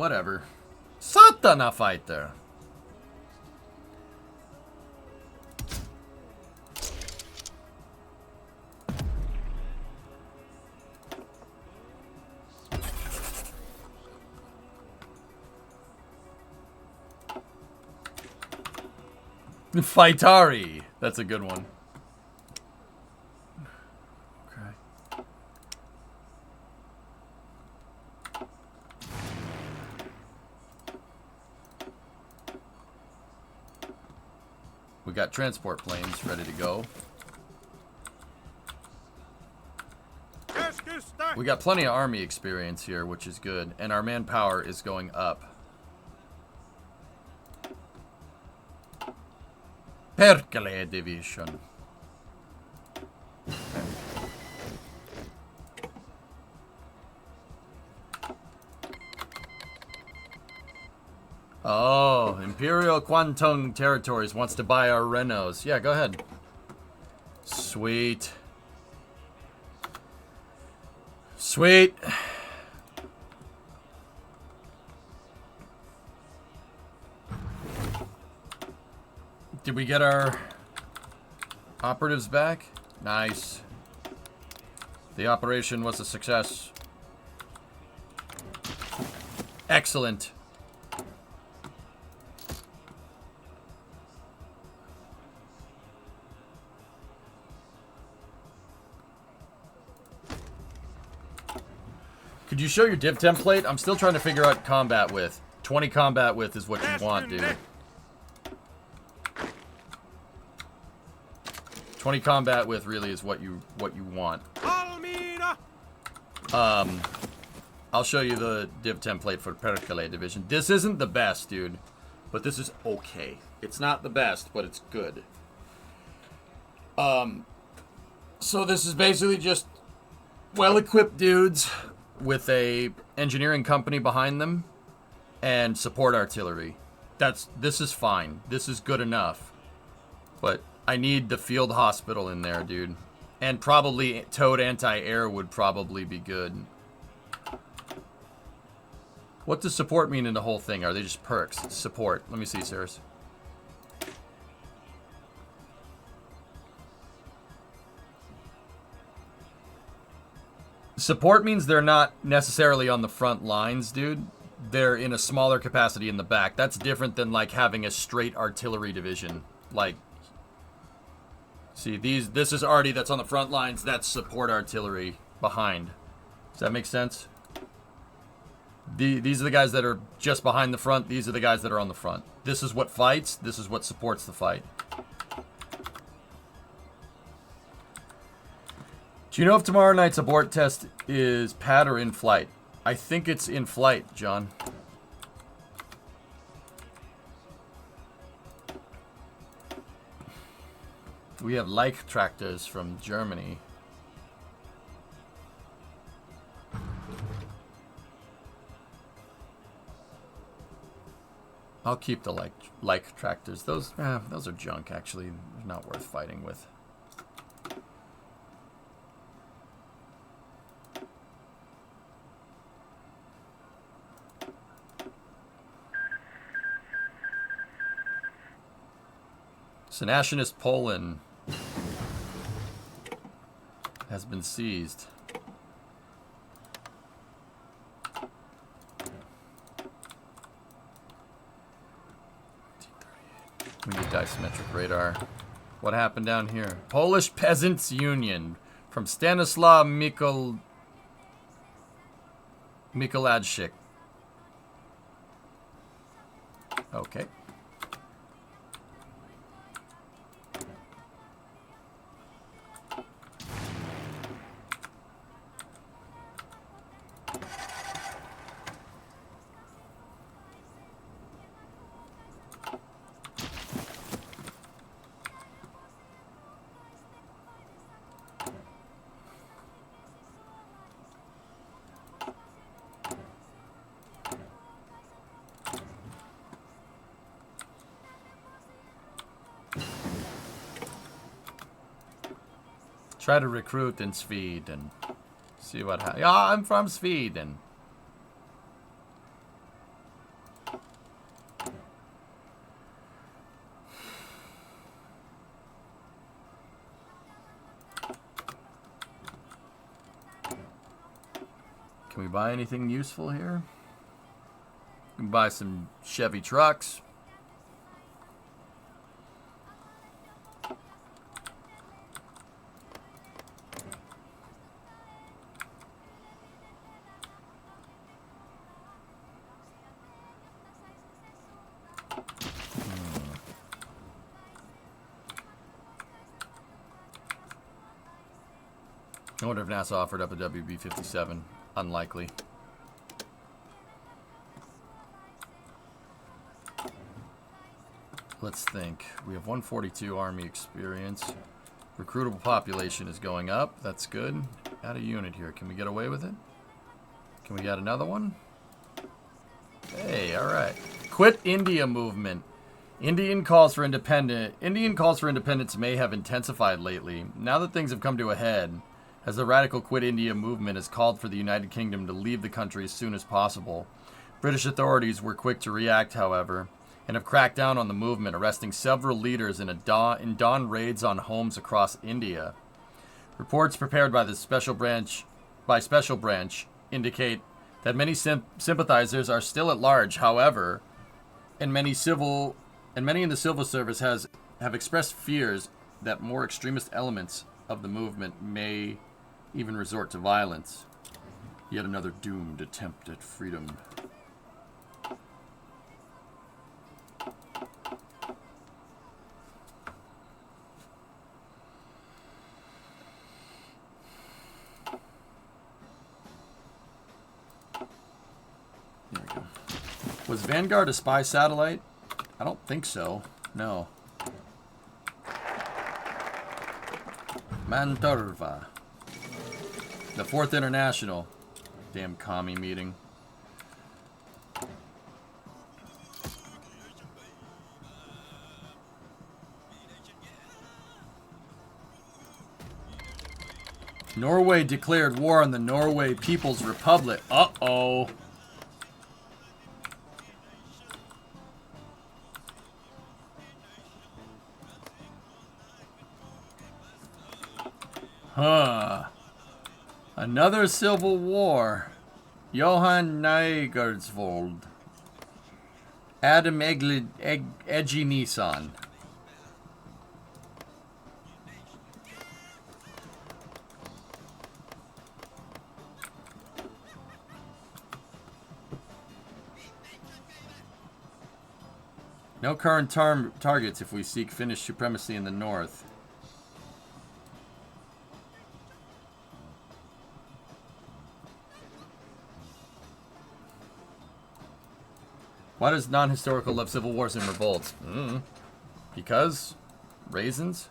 Whatever. Satana fighter. Fightari. That's a good one. Okay. We got transport planes ready to go. Keskusta! We got plenty of army experience here, which is good. And our manpower is going up. Perkele Division. Oh, Imperial Kwantung Territories wants to buy our Renos. Yeah, go ahead. Sweet. Sweet. Did we get our operatives back? Nice. The operation was a success. Excellent. Could you show your div template? I'm still trying to figure out combat width. 20 combat width is what you want, dude. 20 combat width really is what you want. Almina! I'll show you the div template for Perkele Division. This isn't the best, dude, but this is okay. It's not the best, but it's good. So this is basically just well-equipped dudes with a engineering company behind them and support artillery. This is fine. This is good enough. But I need the field hospital in there, dude. And probably towed anti-air would probably be good. What does support mean in the whole thing? Are they just perks? Support. Let me see, sirs. Support means they're not necessarily on the front lines, dude. They're in a smaller capacity in the back. That's different than, like, having a straight artillery division. Like, see, this is arty that's on the front lines. That's support artillery behind. Does that make sense? These are the guys that are just behind the front. These are the guys that are on the front. This is what fights. This is what supports the fight. Do you know if tomorrow night's abort test is pad or in flight? I think it's in flight, John. We have Leich tractors from Germany. I'll keep the Leich tractors. Those are junk, actually. They're not worth fighting with. Nationalist Poland has been seized. We need diametric radar. What happened down here? Polish Peasants Union from Stanislaw Mikoladczyk. Okay. Try to recruit in Sweden. See what happens. Yeah, I'm from Sweden. Can we buy anything useful here? We can buy some Chevy trucks. I wonder if NASA offered up a WB-57. Unlikely. Let's think. We have 142 Army experience. Recruitable population is going up. That's good. Add a unit here. Can we get away with it? Can we get another one? Hey, alright. Quit India movement. Indian calls for independence may have intensified lately. Now that things have come to a head, as the radical Quit India movement has called for the United Kingdom to leave the country as soon as possible. British authorities were quick to react, however, and have cracked down on the movement, arresting several leaders in dawn raids on homes across India. Reports prepared by the Special Branch indicate that many sympathizers are still at large, however, and many in the civil service have expressed fears that more extremist elements of the movement may even resort to violence. Yet another doomed attempt at freedom. There we go. Was Vanguard a spy satellite? I don't think so. No. Mantorva. The Fourth International. Damn commie meeting. Norway declared war on the Norway People's Republic. Uh-oh. Huh. Another civil war. Johan Nygaardsvold. Adam Eginisson. No current targets if we seek Finnish supremacy in the north. Why does non-historical love civil wars and revolts? Because? Raisins?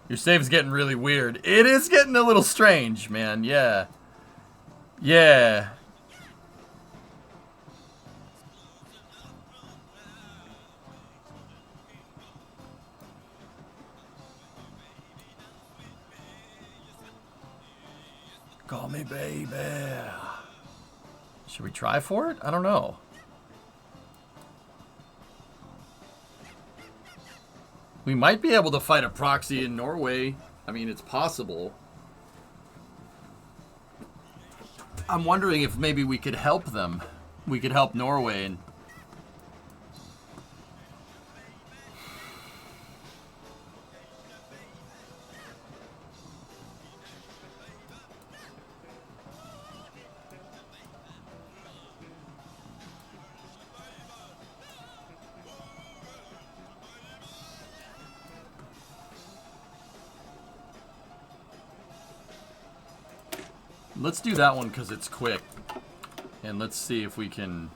Your save's getting really weird. It is getting a little strange, man. Yeah. Yeah. Call me baby. Should we try for it? I don't know. We might be able to fight a proxy in Norway. I mean, it's possible. I'm wondering if maybe we could help them. We could help Norway and... Let's do that one because it's quick. And let's see if we can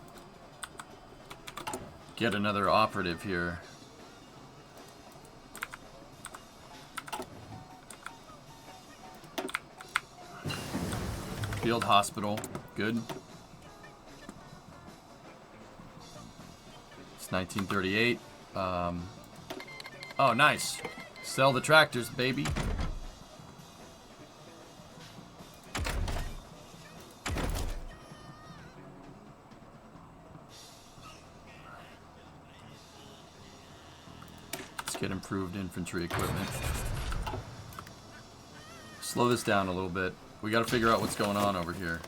get another operative here. Field hospital. Good. It's 1938. Oh, nice. Sell the tractors, baby. Get improved infantry equipment. Slow this down a little bit. We gotta figure out what's going on over here.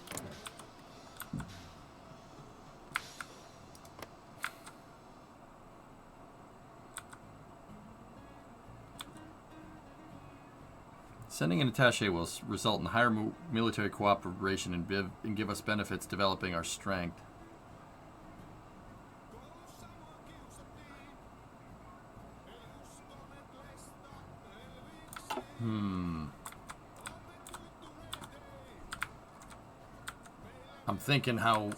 Sending an attaché will result in higher military cooperation and give us benefits developing our strength. I'm thinking how...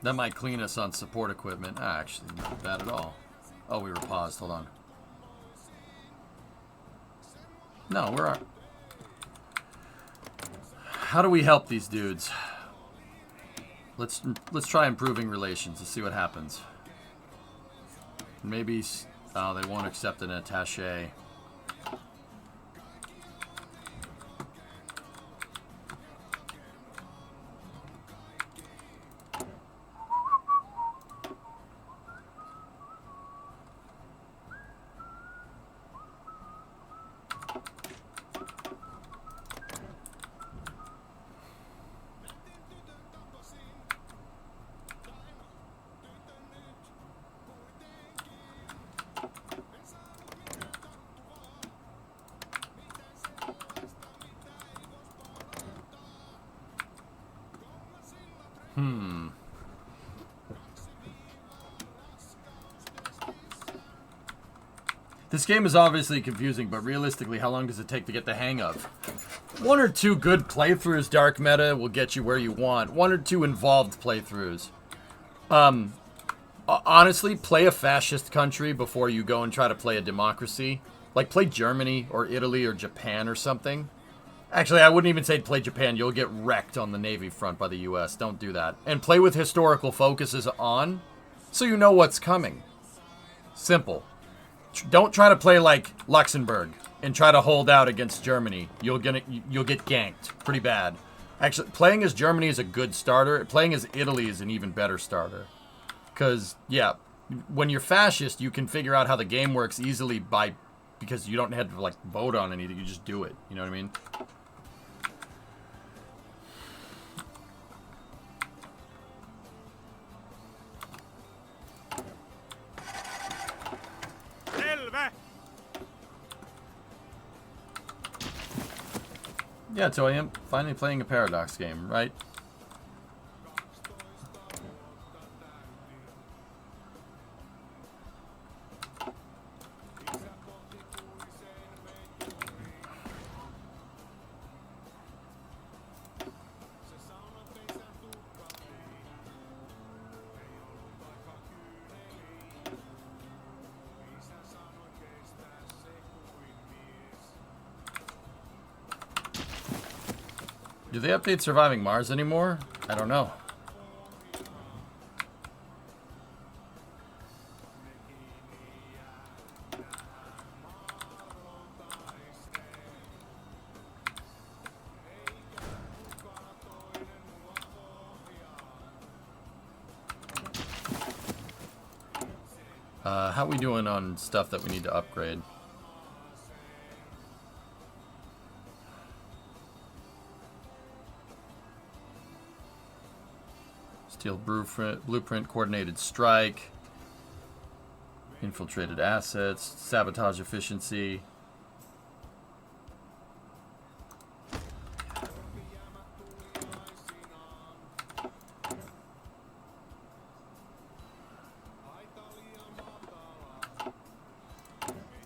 That might clean us on support equipment. Ah, actually, not bad at all. Oh, we were paused. Hold on. No, we're... How do we help these dudes? Let's try improving relations. Let's see what happens. Maybe... Oh, they won't accept an attaché. This game is obviously confusing, but realistically, how long does it take to get the hang of? 1 or 2 good playthroughs, Dark Meta, will get you where you want. 1 or 2 involved playthroughs. Honestly, play a fascist country before you go and try to play a democracy. Like, play Germany or Italy or Japan or something. Actually, I wouldn't even say play Japan. You'll get wrecked on the Navy front by the US. Don't do that. And play with historical focuses on, so you know what's coming. Simple. Don't try to play like Luxembourg and try to hold out against Germany. You'll get ganked pretty bad. Actually, playing as Germany is a good starter. Playing as Italy is an even better starter. Because, yeah, when you're fascist, you can figure out how the game works easily because you don't have to, like, vote on anything. You just do it. You know what I mean? Selvä! Yeah, so I am finally playing a Paradox game, right? Do they update Surviving Mars anymore? I don't know. How we doing on stuff that we need to upgrade? Steel blueprint, coordinated strike, infiltrated assets, sabotage efficiency.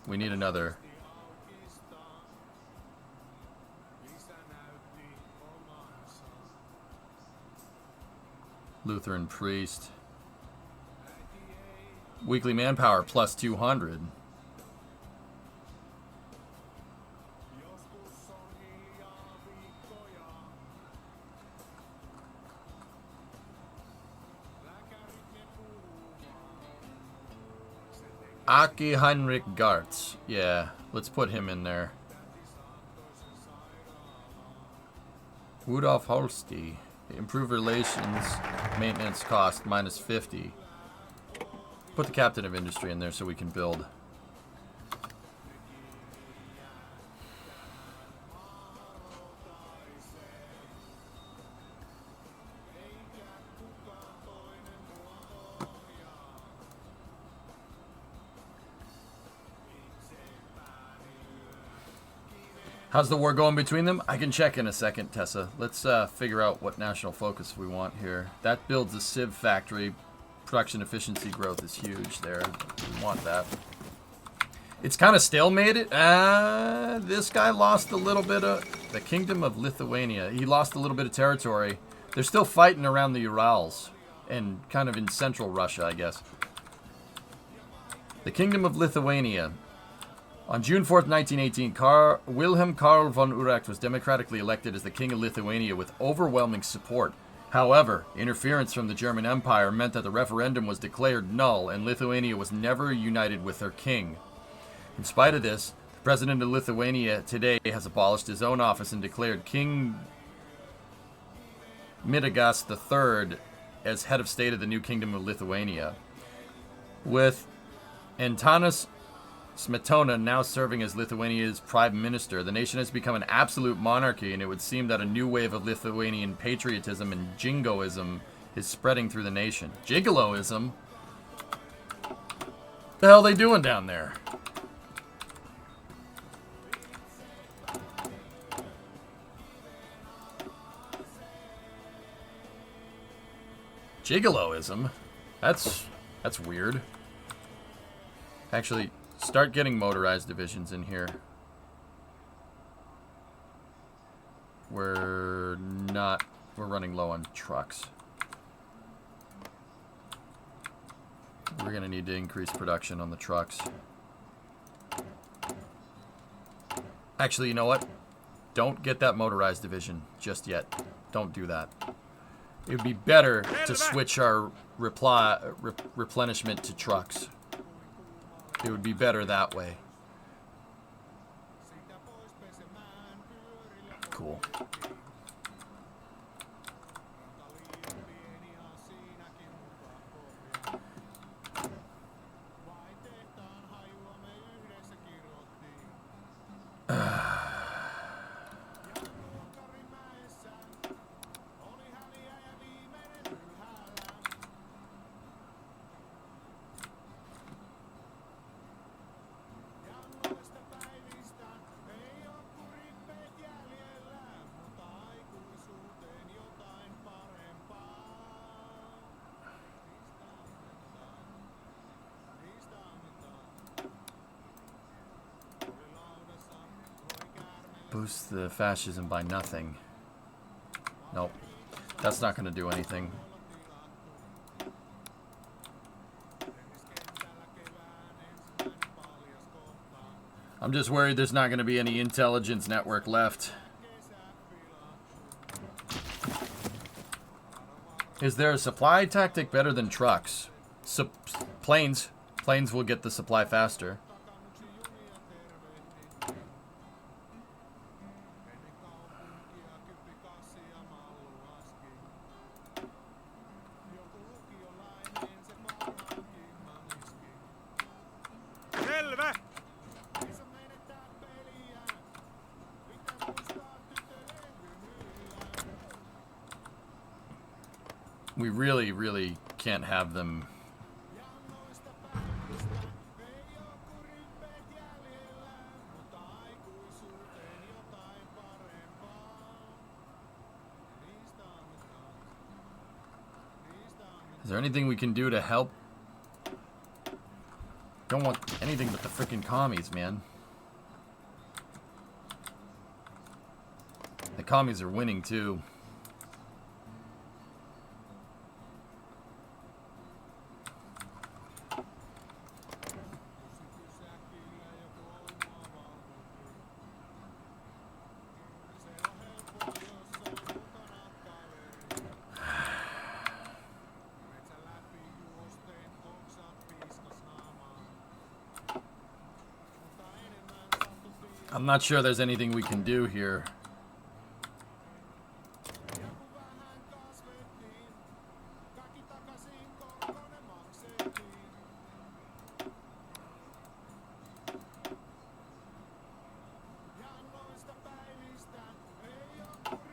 We need another. Lutheran priest. Weekly manpower plus 200. Aki Heinrich Gartz. Yeah, let's put him in there. Rudolf Holsti. Improve relations, maintenance cost, minus 50. Put the captain of industry in there so we can build. How's the war going between them? I can check in a second, Tessa. Let's figure out what national focus we want here. That builds a Civ factory. Production efficiency growth is huge there. We want that. It's kind of stalemated. This guy lost a little bit of... The Kingdom of Lithuania. He lost a little bit of territory. They're still fighting around the Urals. And kind of in central Russia, I guess. The Kingdom of Lithuania. On June 4th, 1918, Wilhelm Karl von Urach was democratically elected as the King of Lithuania with overwhelming support. However, interference from the German Empire meant that the referendum was declared null and Lithuania was never united with her king. In spite of this, the President of Lithuania today has abolished his own office and declared King Mindaugas III as head of state of the new Kingdom of Lithuania. With Antanas Smetona now serving as Lithuania's prime minister, the nation has become an absolute monarchy, and it would seem that a new wave of Lithuanian patriotism and jingoism is spreading through the nation. Gigoloism? The hell are they doing down there? Gigoloism? That's weird. Actually, start getting motorized divisions in here. We're running low on trucks. We're gonna need to increase production on the trucks. Actually, you know what? Don't get that motorized division just yet. Don't do that. It would be better to switch our replenishment to trucks. It would be better that way. Cool. Boost the fascism by nothing. Nope. That's not going to do anything. I'm just worried there's not going to be any intelligence network left. Is there a supply tactic better than trucks? Planes. Planes will get the supply faster. Selvä! We really, really can't have them. Is there anything we can do to help? Don't want anything but the freaking commies, man. The commies are winning too. I'm not sure there's anything we can do here.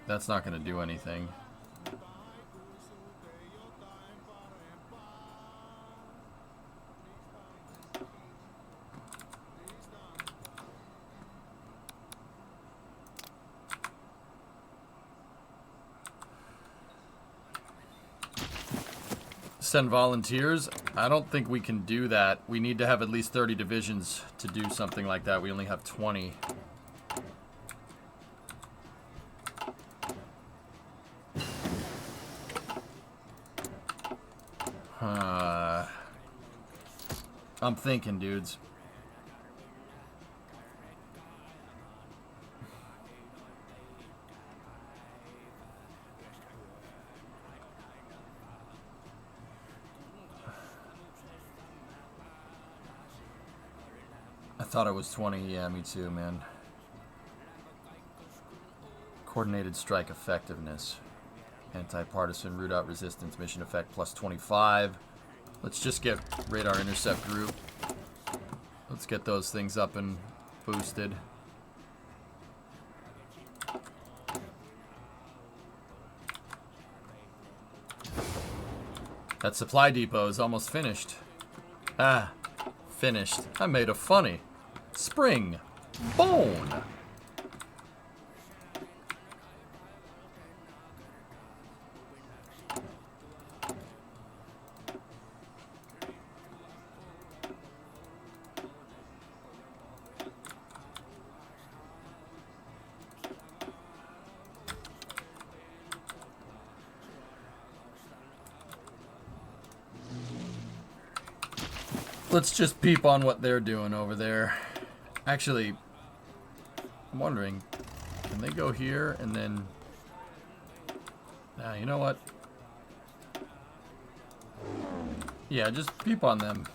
That's not going to do anything. Send volunteers. I don't think we can do that. We need to have at least 30 divisions to do something like that. We only have 20. I'm thinking, dudes. I thought it was 20. Yeah, me too, man. Coordinated strike effectiveness. Anti-partisan root out resistance mission effect plus 25. Let's just get radar intercept group. Let's get those things up and boosted. That supply depot is almost finished. Ah, finished. I made a funny. Spring. Bone. Let's just peep on what they're doing over there. Actually, I'm wondering, can they go here and then... Nah, you know what? Yeah, just peep on them.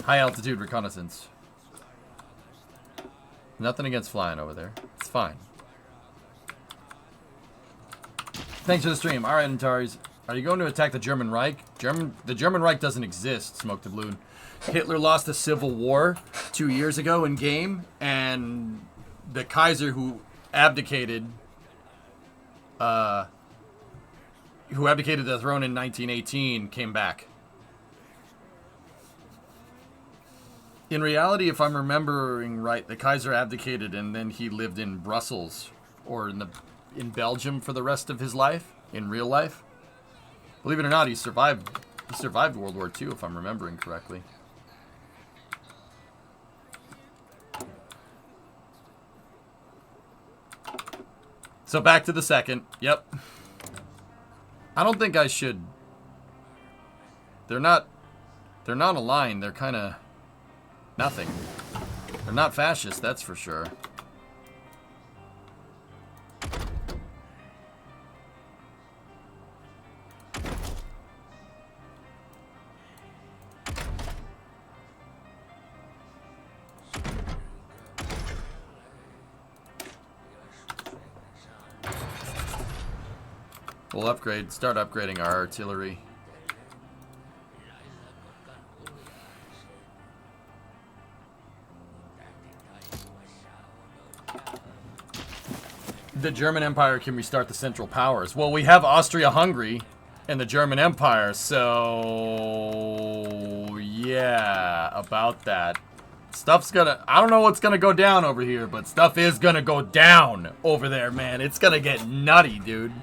High altitude reconnaissance. Nothing against flying over there. It's fine. Thanks for the stream. Alright, Antares. Are you going to attack the German Reich? The German Reich doesn't exist, Smoke the Balloon. Hitler lost a civil war 2 years ago in game, and the Kaiser who abdicated the throne in 1918 came back. In reality, if I'm remembering right, the Kaiser abdicated and then he lived in Brussels or in Belgium for the rest of his life, in real life. Believe it or not, he survived World War II, if I'm remembering correctly. So back to the second. Yep. I don't think I should. They're not aligned. They're kind of nothing. They're not fascist, that's for sure. We'll start upgrading our artillery. The German Empire can restart the Central Powers. Well, we have Austria-Hungary and the German Empire, so yeah, about that. Stuff's gonna, I don't know what's gonna go down over here, but stuff is gonna go down over there, man. It's gonna get nutty, dude.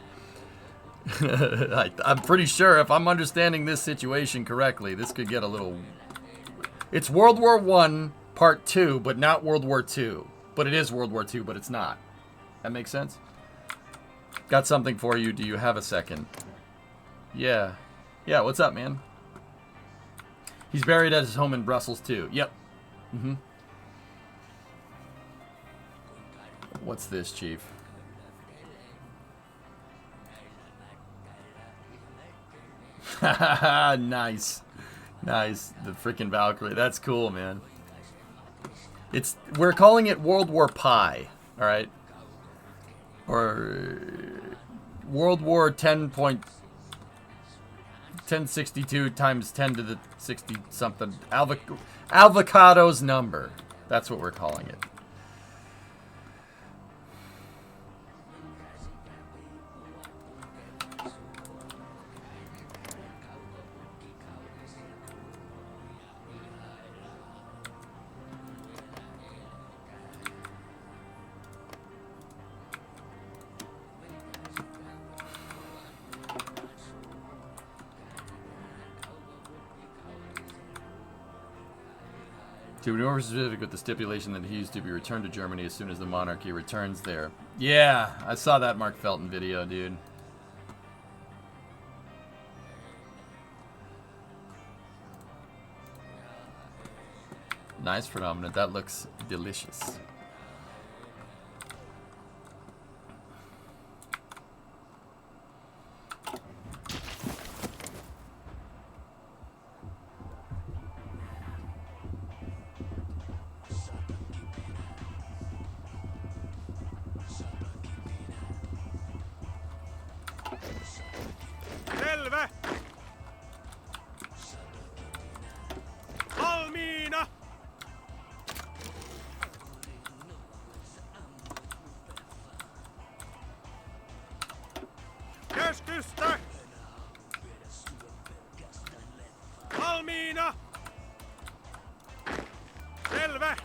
I'm pretty sure if I'm understanding this situation correctly, this could get a little... It's World War I Part 2, but not World War II. But it is World War II, but it's not. That makes sense? Got something for you. Do you have a second? Yeah. Yeah, what's up, man? He's buried at his home in Brussels, too. Yep. Mm-hmm. What's this, Chief? Nice. Nice. The freaking Valkyrie. That's cool, man. We're calling it World War Pi, all right? Or World War 10.1062 times 10 to the 60 something. Avocado's number. That's what we're calling it. To be more specific, with the stipulation that he is to be returned to Germany as soon as the monarchy returns there. Yeah, I saw that Mark Felton video, dude. Nice phenomenon. That looks delicious. Selvä! Valmiina! Keskystä! Valmiina! Selvä!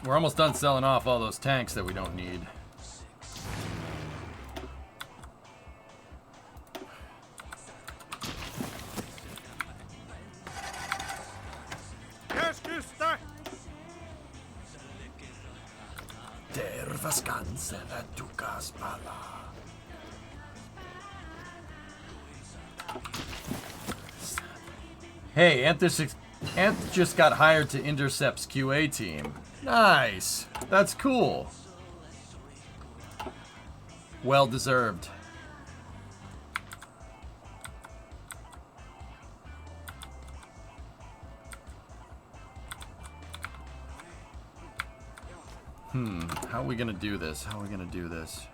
We're almost done selling off all those tanks that we don't need. Keskystä! Tervas kansella tukas palaa. Hey, Anth just got hired to Intercept's QA team. Nice. That's cool. Well deserved. How are we gonna do this? How are we gonna do this?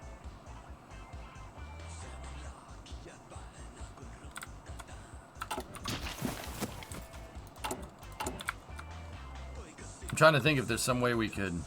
I'm trying to think if there's some way we could...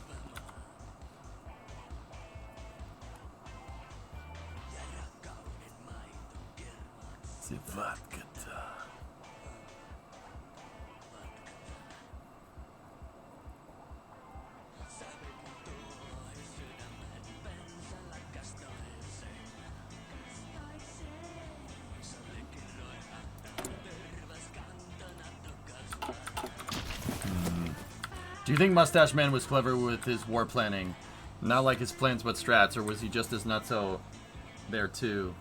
Do you think Mustache Man was clever with his war planning? Not like his plans but strats, or was he just as nutso there too?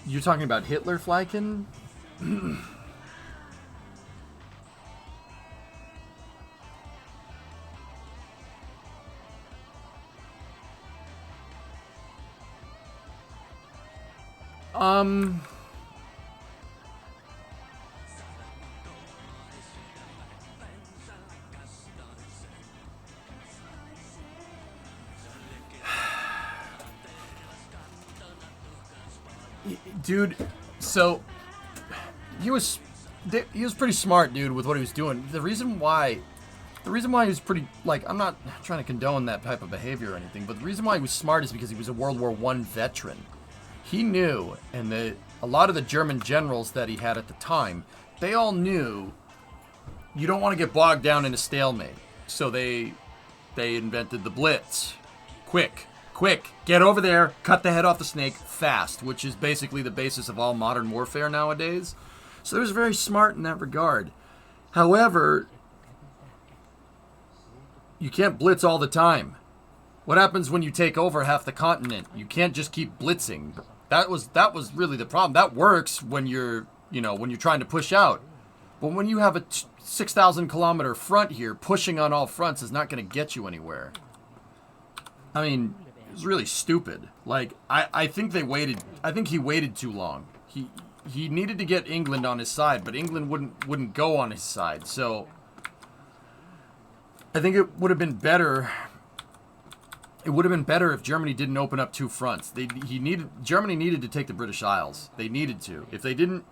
You're talking about Hitler, Flykin? Dude, so he was pretty smart, dude, with what he was doing. The reason why he was pretty, like, I'm not trying to condone that type of behavior or anything, but the reason why he was smart is because he was a World War I veteran. He knew, and a lot of the German generals that he had at the time, they all knew you don't want to get bogged down in a stalemate. So they invented the Blitz. Quick, get over there, cut the head off the snake fast, which is basically the basis of all modern warfare nowadays. So they was very smart in that regard. However, you can't blitz all the time. What happens when you take over half the continent? You can't just keep blitzing. That was really the problem. That works when you're trying to push out. But when you have a 6,000 kilometer front here, pushing on all fronts is not going to get you anywhere. I mean, it was really stupid. Like, I think they waited. I think he waited too long. He needed to get England on his side, but England wouldn't go on his side. So I think it would have been better. It would have been better if Germany didn't open up two fronts. Germany needed to take the British Isles. They needed to. If they didn't,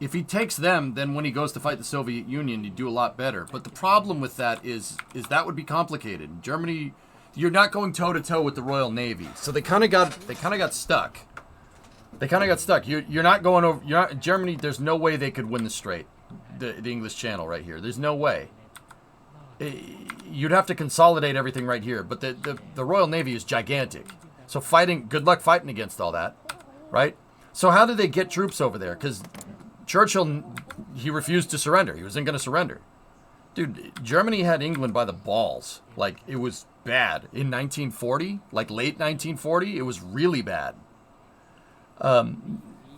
if he takes them, then when he goes to fight the Soviet Union, he'd do a lot better. But the problem with that is that would be complicated. Germany, you're not going toe to toe with the Royal Navy, so they kind of got stuck. They kind of got stuck. You're not going over. You're not Germany. There's no way they could win the Strait, the English Channel right here. There's no way. You'd have to consolidate everything right here. But the Royal Navy is gigantic. So good luck fighting against all that, right? So how did they get troops over there? Because Churchill, he refused to surrender. He wasn't going to surrender. Dude, Germany had England by the balls. Like, it was bad. In 1940, like late 1940, it was really bad.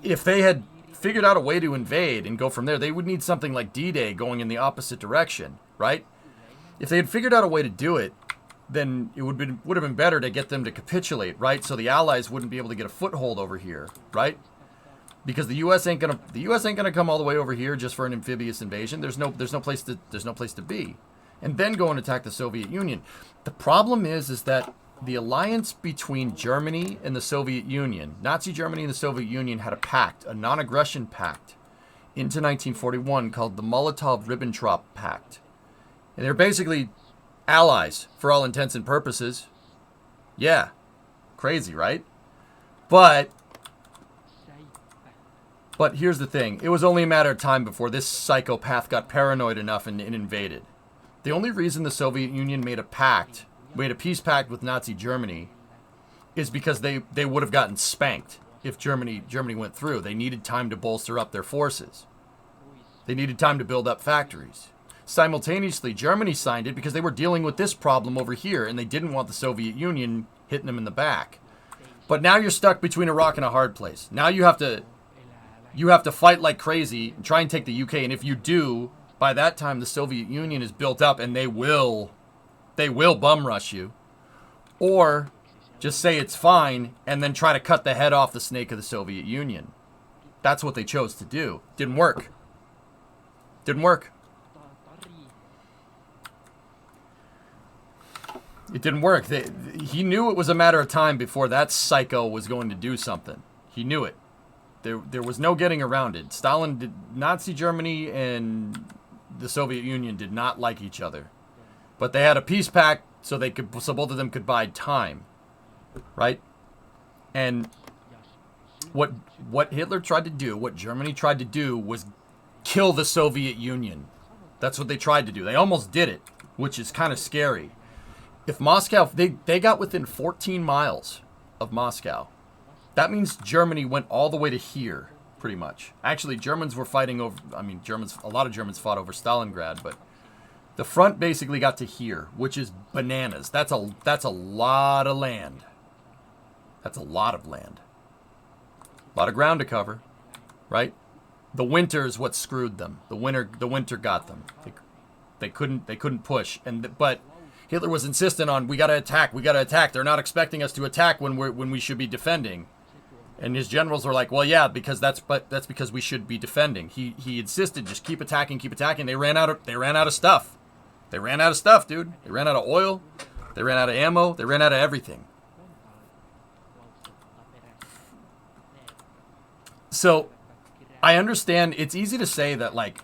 If they had figured out a way to invade and go from there, they would need something like D-Day going in the opposite direction, right? If they had figured out a way to do it, then it would have been better to get them to capitulate, right? So the Allies wouldn't be able to get a foothold over here, right? Because the U.S. ain't gonna come all the way over here just for an amphibious invasion. There's no place to be, and then go and attack the Soviet Union. The problem is that the alliance between Germany and the Soviet Union, Nazi Germany and the Soviet Union, had a pact, a non-aggression pact, into 1941 called the Molotov-Ribbentrop Pact. And they're basically allies for all intents and purposes. Yeah. Crazy, right? But here's the thing. It was only a matter of time before this psychopath got paranoid enough and invaded. The only reason the Soviet Union made a peace pact with Nazi Germany is because they would have gotten spanked if Germany went through. They needed time to bolster up their forces. They needed time to build up factories. Simultaneously, Germany signed it because they were dealing with this problem over here, and they didn't want the Soviet Union hitting them in the back. But now you're stuck between a rock and a hard place. Now you have to fight like crazy and try and take the UK, and if you do, by that time the Soviet Union is built up, and they will bum rush you. Or just say it's fine and then try to cut the head off the snake of the Soviet Union. That's what they chose to do. Didn't work. It didn't work. He knew it was a matter of time before that psycho was going to do something. He knew it. There was no getting around it. Nazi Germany and the Soviet Union did not like each other. But they had a peace pact so both of them could bide time. Right? And what Hitler tried to do, what Germany tried to do, was kill the Soviet Union. That's what they tried to do. They almost did it, which is kind of scary. If Moscow, they got within 14 miles of Moscow. That means Germany went all the way to here, pretty much. Actually, Germans were fighting over, a lot of Germans fought over Stalingrad, but the front basically got to here, which is bananas. That's a lot of land. That's a lot of land. A lot of ground to cover, right? The winter is what screwed them. The winter got them. They couldn't push, but Hitler was insistent on, we got to attack. They're not expecting us to attack when we should be defending. And his generals were like, well, yeah, because that's because we should be defending. He insisted, just keep attacking. They ran out of stuff. They ran out of stuff, dude. They ran out of oil. They ran out of ammo. They ran out of everything. So I understand it's easy to say that, like,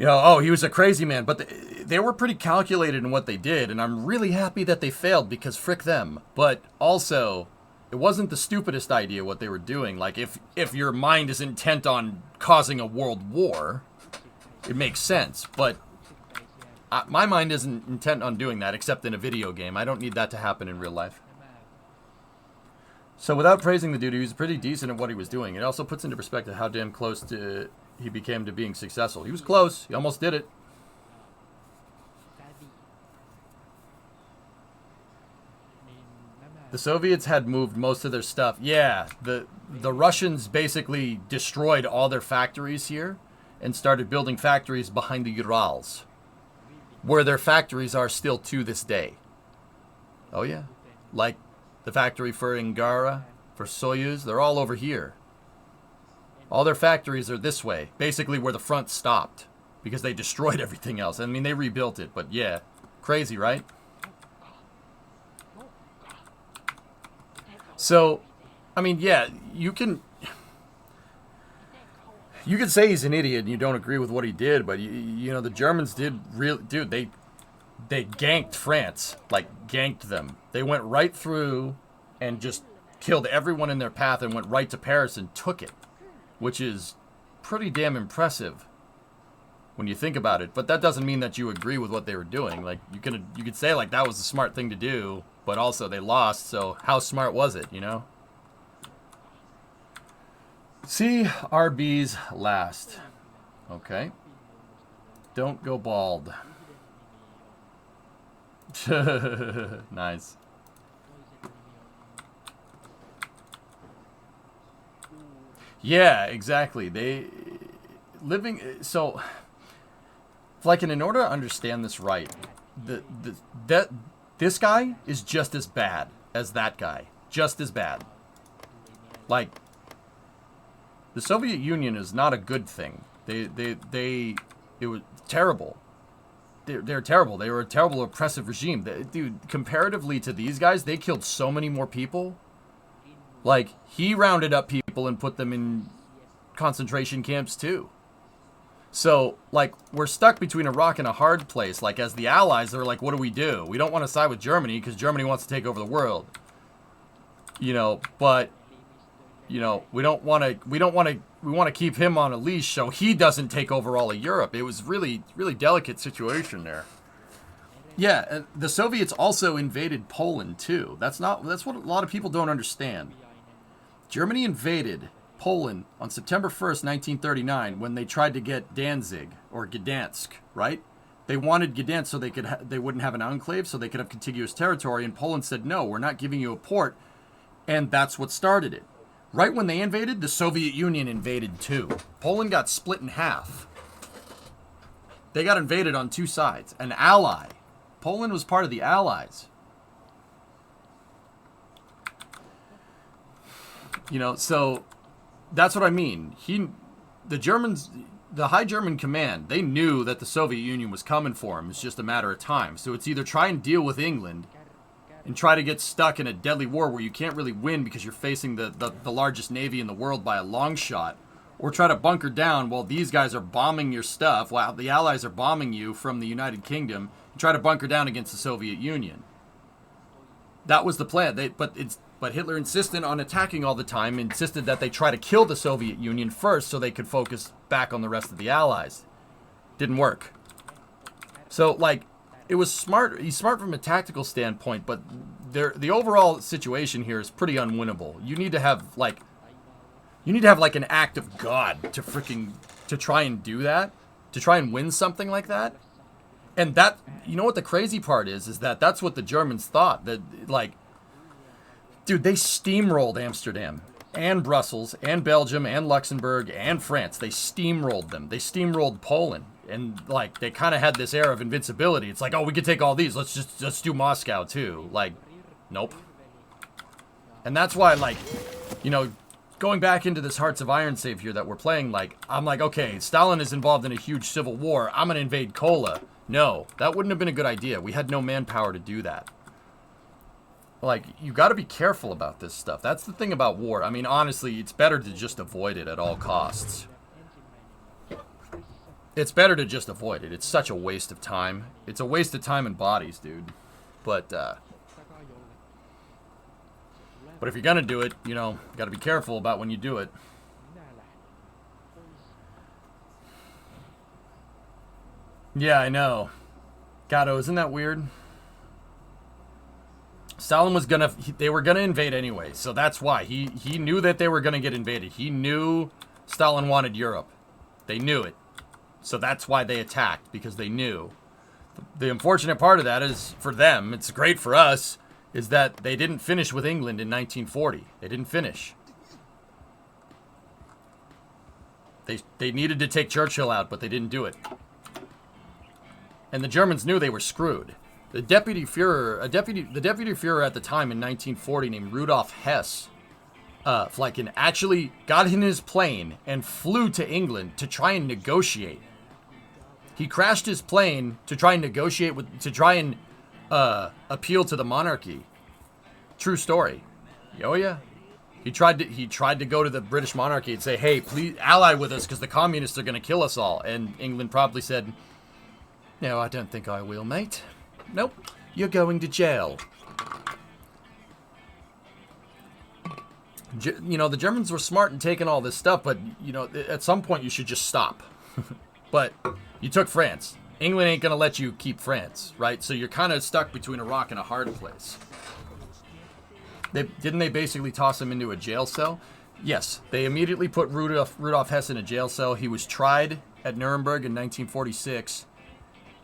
oh, he was a crazy man, but they were pretty calculated in what they did, and I'm really happy that they failed because frick them. But also, it wasn't the stupidest idea what they were doing. Like, if your mind is intent on causing a world war, it makes sense. But my mind isn't intent on doing that, except in a video game. I don't need that to happen in real life. So without praising the dude, he was pretty decent at what he was doing. It also puts into perspective how damn close he became to being successful. He was close. He almost did it. The Soviets had moved most of their stuff. Yeah, the Russians basically destroyed all their factories here and started building factories behind the Urals, where their factories are still to this day. Oh yeah, like the factory for Angara, for Soyuz, they're all over here. All their factories are this way, basically where the front stopped, because they destroyed everything else. I mean, they rebuilt it, but yeah, crazy, right? So, I mean, yeah, you can say he's an idiot and you don't agree with what he did, but you know, the Germans did really, dude, they ganked France, like ganked them. They went right through and just killed everyone in their path and went right to Paris and took it, which is pretty damn impressive when you think about it. But that doesn't mean that you agree with what they were doing. Like, you could say like that was the smart thing to do, but also they lost, so how smart was it, you know? See RB's last. Okay. Don't go bald. Nice. Yeah, exactly. They living so like, in order to understand this right, this guy is just as bad as that guy. Just as bad. Like, the Soviet Union is not a good thing. It was terrible. They're terrible. They were a terrible oppressive regime. Dude, comparatively to these guys, they killed so many more people. Like, he rounded up people and put them in concentration camps too. So, like, we're stuck between a rock and a hard place. Like, as the Allies, they're like, what do? We don't want to side with Germany because Germany wants to take over the world. You know, but, you know, we want to keep him on a leash so he doesn't take over all of Europe. It was really, really delicate situation there. Yeah, and the Soviets also invaded Poland too. That's what a lot of people don't understand. Germany invaded Poland on September 1st, 1939, when they tried to get Danzig, or Gdansk, right? They wanted Gdansk so they wouldn't have an enclave, so they could have contiguous territory, and Poland said, no, we're not giving you a port, and that's what started it. Right when they invaded, the Soviet Union invaded too. Poland got split in half. They got invaded on two sides. An ally. Poland was part of the Allies. You know, so that's what I mean. The Germans, the High German Command, they knew that the Soviet Union was coming for them. It's just a matter of time. So it's either try and deal with England and try to get stuck in a deadly war where you can't really win because you're facing the largest navy in the world by a long shot, or try to bunker down while these guys are bombing your stuff, while the Allies are bombing you from the United Kingdom, and try to bunker down against the Soviet Union. That was the plan. But Hitler insisted on attacking all the time, insisted that they try to kill the Soviet Union first so they could focus back on the rest of the Allies. Didn't work. So, like, it was smart. He's smart from a tactical standpoint, but the overall situation here is pretty unwinnable. You need to have like an act of God to try and do that, to try and win something like that. And that, you know what the crazy part is that that's what the Germans thought. That, like, dude, they steamrolled Amsterdam and Brussels and Belgium and Luxembourg and France. They steamrolled them. They steamrolled Poland. And, like, they kind of had this air of invincibility. It's like, oh, we could take all these. Let's do Moscow, too. Like, nope. And that's why, like, you know, going back into this Hearts of Iron save here that we're playing, like, I'm like, okay, Stalin is involved in a huge civil war. I'm going to invade Kola. No, that wouldn't have been a good idea. We had no manpower to do that. Like, you got to be careful about this stuff. That's the thing about war. I mean, honestly, it's better to just avoid it at all costs. It's better to just avoid it. It's such a waste of time. It's a waste of time and bodies, dude. But if you're gonna do it, you know, gotta be careful about when you do it. Yeah, I know. Gato, isn't that weird? Stalin was they were gonna invade anyway, so that's why. He knew that they were gonna get invaded. He knew Stalin wanted Europe. They knew it. So that's why they attacked, because they knew. The unfortunate part of that is, for them, it's great for us, is that they didn't finish with England in 1940. They didn't finish. They needed to take Churchill out, but they didn't do it. And the Germans knew they were screwed. The deputy Führer at the time in 1940 named Rudolf Hess, Fleichen, actually got in his plane and flew to England to try and negotiate. He crashed his plane to try and negotiate to try and appeal to the monarchy. True story. Oh yeah. He tried to go to the British monarchy and say, "Hey, please ally with us because the communists are going to kill us all." And England probably said, "No, I don't think I will, mate. Nope, you're going to jail." The Germans were smart in taking all this stuff, but, at some point you should just stop. But you took France. England ain't going to let you keep France, right? So you're kind of stuck between a rock and a hard place. Didn't they basically toss him into a jail cell? Yes, they immediately put Rudolf Hess in a jail cell. He was tried at Nuremberg in 1946,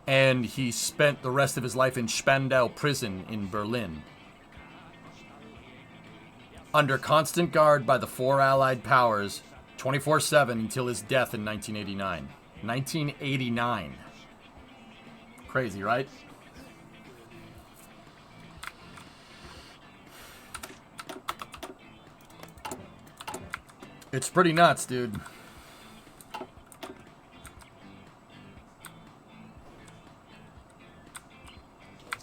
and he spent the rest of his life in Spandau prison in Berlin, under constant guard by the 4 Allied powers, 24/7 until his death in 1989. 1989. Crazy, right? It's pretty nuts, dude.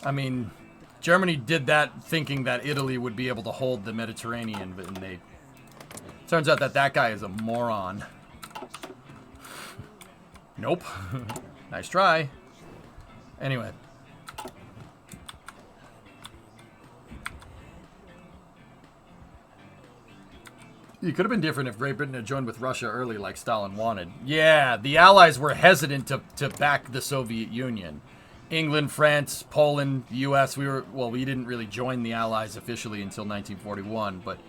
I mean, Germany did that thinking that Italy would be able to hold the Mediterranean, but turns out that guy is a moron. Nope. Nice try. Anyway. It could have been different if Great Britain had joined with Russia early like Stalin wanted. Yeah, the Allies were hesitant to back the Soviet Union. England, France, Poland, the U.S., we didn't really join the Allies officially until 1941, but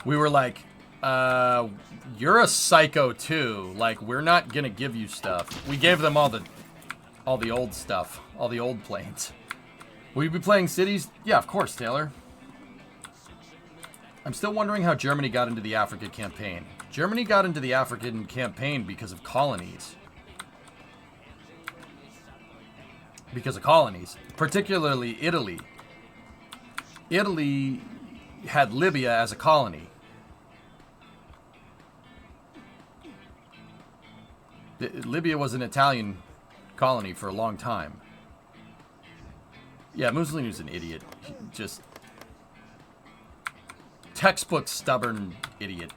we were like, you're a psycho too. Like, we're not gonna give you stuff. We gave them all the old stuff, all the old planes. Will you be playing cities? Yeah, of course, Taylor. I'm still wondering how Germany got into the African campaign. Germany got into the African campaign because of colonies. Because of colonies, particularly Italy. Italy had Libya as a colony. Libya was an Italian colony for a long time. Yeah, Mussolini was an idiot. Just textbook stubborn idiot.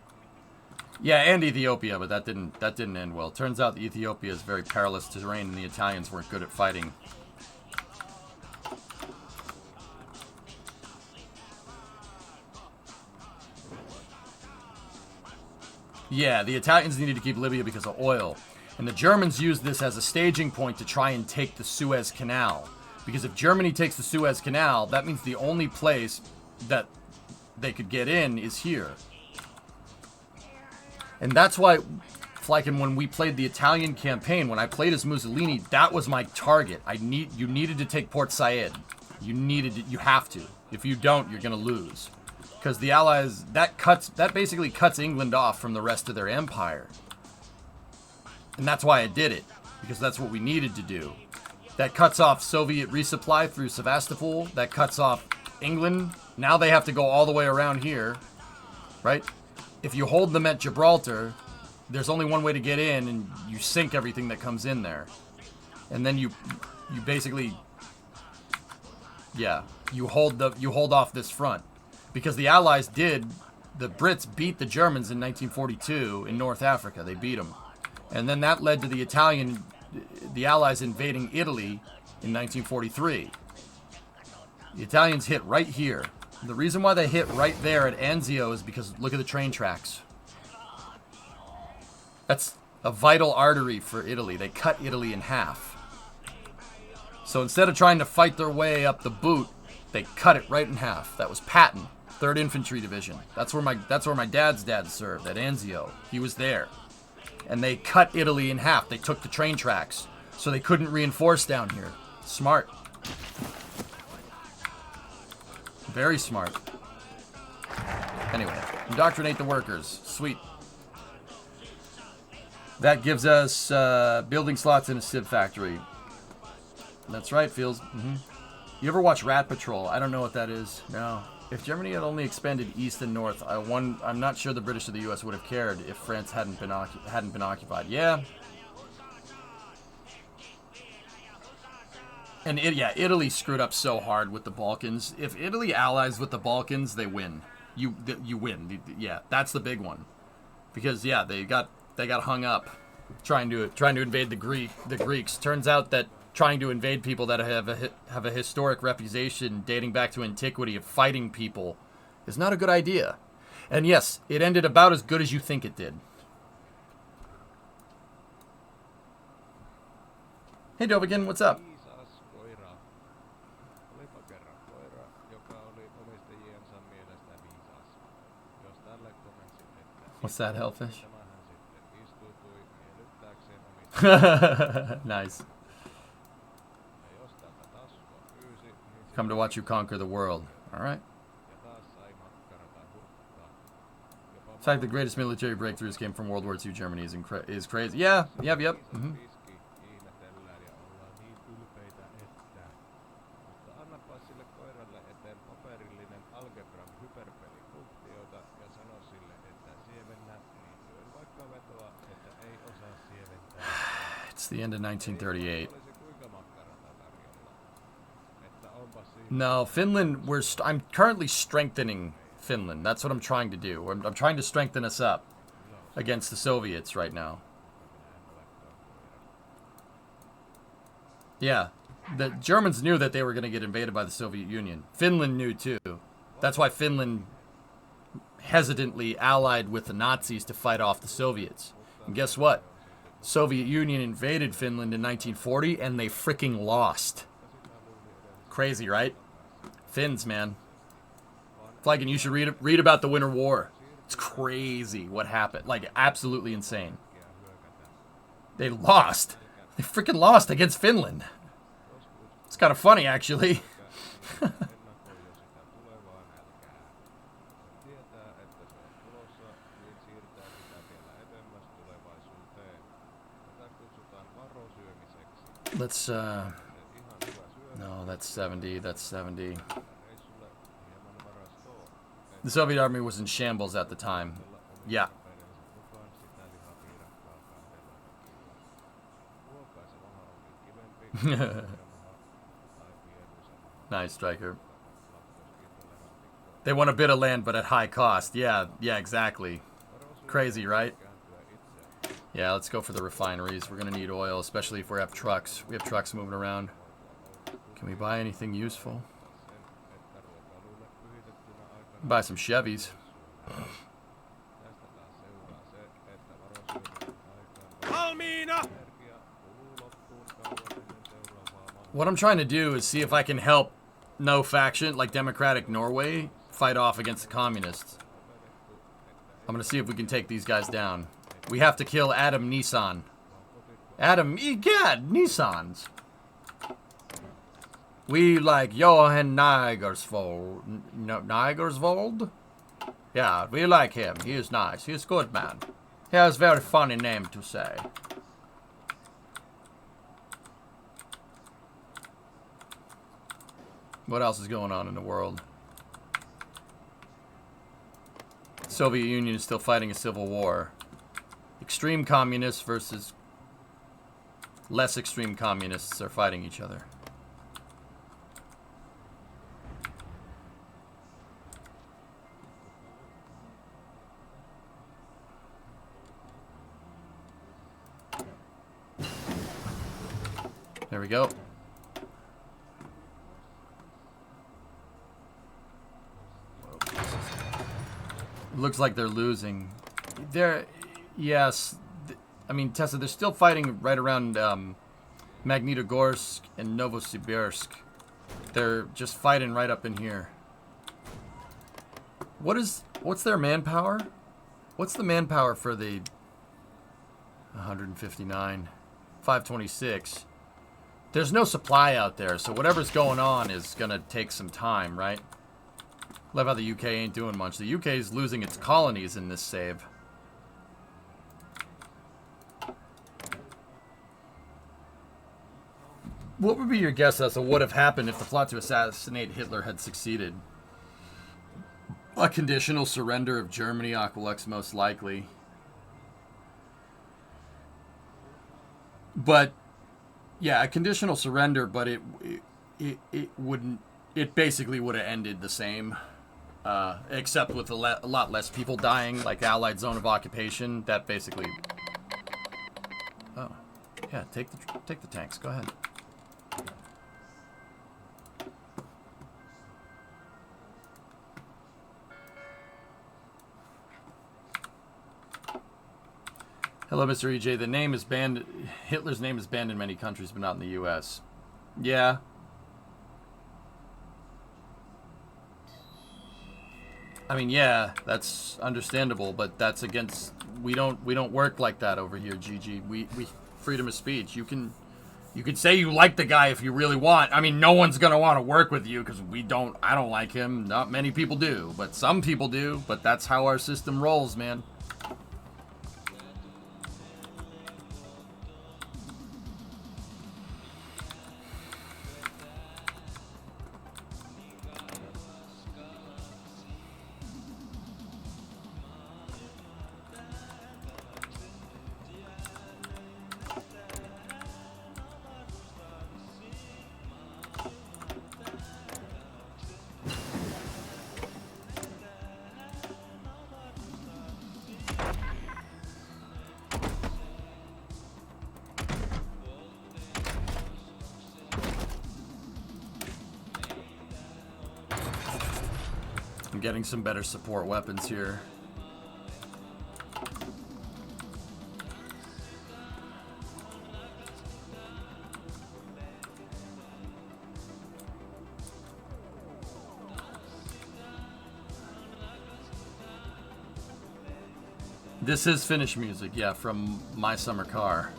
Yeah, and Ethiopia, but that didn't end well. Turns out Ethiopia is very perilous terrain, and the Italians weren't good at fighting. Yeah, the Italians needed to keep Libya because of oil. And the Germans used this as a staging point to try and take the Suez Canal. Because if Germany takes the Suez Canal, that means the only place that they could get in is here. And that's why, Fleichen, when we played the Italian campaign, when I played as Mussolini, that was my target. You needed to take Port Said. You have to. If you don't, you're going to lose. Because the Allies, that basically cuts England off from the rest of their empire. And that's why I did it. Because that's what we needed to do. That cuts off Soviet resupply through Sevastopol. That cuts off England. Now they have to go all the way around here. Right? If you hold them at Gibraltar, there's only one way to get in, and you sink everything that comes in there. And then you basically, yeah, you hold off this front. Because the Allies the Brits beat the Germans in 1942 in North Africa. They beat them. And then that led to the Allies invading Italy in 1943. The Italians hit right here. The reason why they hit right there at Anzio is because look at the train tracks. That's a vital artery for Italy. They cut Italy in half. So instead of trying to fight their way up the boot, they cut it right in half. That was Patton, 3rd Infantry Division. That's where my dad's dad served, at Anzio. He was there. And they cut Italy in half. They took the train tracks, so they couldn't reinforce down here. Smart. Very smart. Anyway, indoctrinate the workers. Sweet. That gives us building slots in a civ factory. That's right, Fields. You ever watch Rat Patrol? I don't know what that is. No. If Germany had only expanded east and north, I'm not sure the British or the U.S. would have cared if France hadn't been occupied. Yeah. And Italy screwed up so hard with the Balkans. If Italy allies with the Balkans, they win. You win. Yeah, that's the big one. Because yeah, they got hung up trying to invade the Greeks. Turns out that trying to invade people that have a historic reputation dating back to antiquity of fighting people is not a good idea. And yes, it ended about as good as you think it did. Hey Dovigan, what's up? Viisas koira. Olipa kerran koira, joka oli omistajiensa mielestä viisas. Jos tälle komensin, että What's that, Hellfish? tämähän sitten istuutui miellyttääkseen omistajiensa. Nice. Ja jos tältä taskua pyysi, niin Come to watch you conquer the world. All right. ja taas sai makkarata hurttaa. In fact, the greatest military breakthroughs came from World War II Germany is crazy. Yeah, yep. Riski ihmetellään ja ollaan niin ylpeitä, että... Mutta annapa sille koiralle eteen paperillinen algebran hyperpelifunktioita ja sano sille, että sievennä liittyen vaikka vetoa, että ei osaa sieventää. It's the end of 1938. Olisi kuinka makkarata tarjolla. Että onpa siinä... No, Finland. I'm currently strengthening Finland. That's what I'm trying to do. I'm trying to strengthen us up against the Soviets right now. Yeah, the Germans knew that they were going to get invaded by the Soviet Union. Finland knew too. That's why Finland hesitantly allied with the Nazis to fight off the Soviets. And guess what? Soviet Union invaded Finland in 1940 and they freaking lost. Crazy, right? Finns, man. Flagon, you should read about the Winter War. It's crazy what happened. Like, absolutely insane. They lost. They freaking lost against Finland. It's kind of funny, actually. Let's, no, that's 70. That's 70. The Soviet army was in shambles at the time. Yeah. Nice, Striker. They want a bit of land, but at high cost. Yeah, exactly. Crazy, right? Yeah, let's go for the refineries. We're going to need oil, especially if we have trucks. We have trucks moving around. Can we buy anything useful? Buy some Chevys. Valmiina! What I'm trying to do is see if I can help no faction, like Democratic Norway, fight off against the communists. I'm going to see if we can take these guys down. We have to kill Adam Nissan. God, Nissans. We like Johan Nigersvold. Nigersvold? Yeah, we like him. He is nice. He's a good man. He has a very funny name to say. What else is going on in the world? Soviet Union is still fighting a civil war. Extreme communists versus less extreme communists are fighting each other. There we go. Looks like they're losing. Yes. I mean, Tessa, they're still fighting right around Magnitogorsk and Novosibirsk. They're just fighting right up in here. What's their manpower? What's the manpower for the 159, 526? There's no supply out there, so whatever's going on is gonna take some time, right? Love how the UK ain't doing much. The UK is losing its colonies in this save. What would be your guess as to what have happened if the plot to assassinate Hitler had succeeded? A conditional surrender of Germany, Aquilux most likely. But, yeah, a conditional surrender, but it wouldn't, it basically would have ended the same. Except with a lot less people dying, like Allied zone of occupation. That basically... Oh. Yeah, take the tanks. Go ahead. Hello, Mr. EJ. The name is banned. Hitler's name is banned in many countries, but not in the U.S. Yeah. I mean, yeah, that's understandable, but that's against. We don't work like that over here, GG. We freedom of speech. You can say you like the guy if you really want. I mean, no one's gonna want to work with you because we don't. I don't like him. Not many people do, but some people do. But that's how our system rolls, man. I'm getting some better support weapons here. This is Finnish music, yeah, from My Summer Car.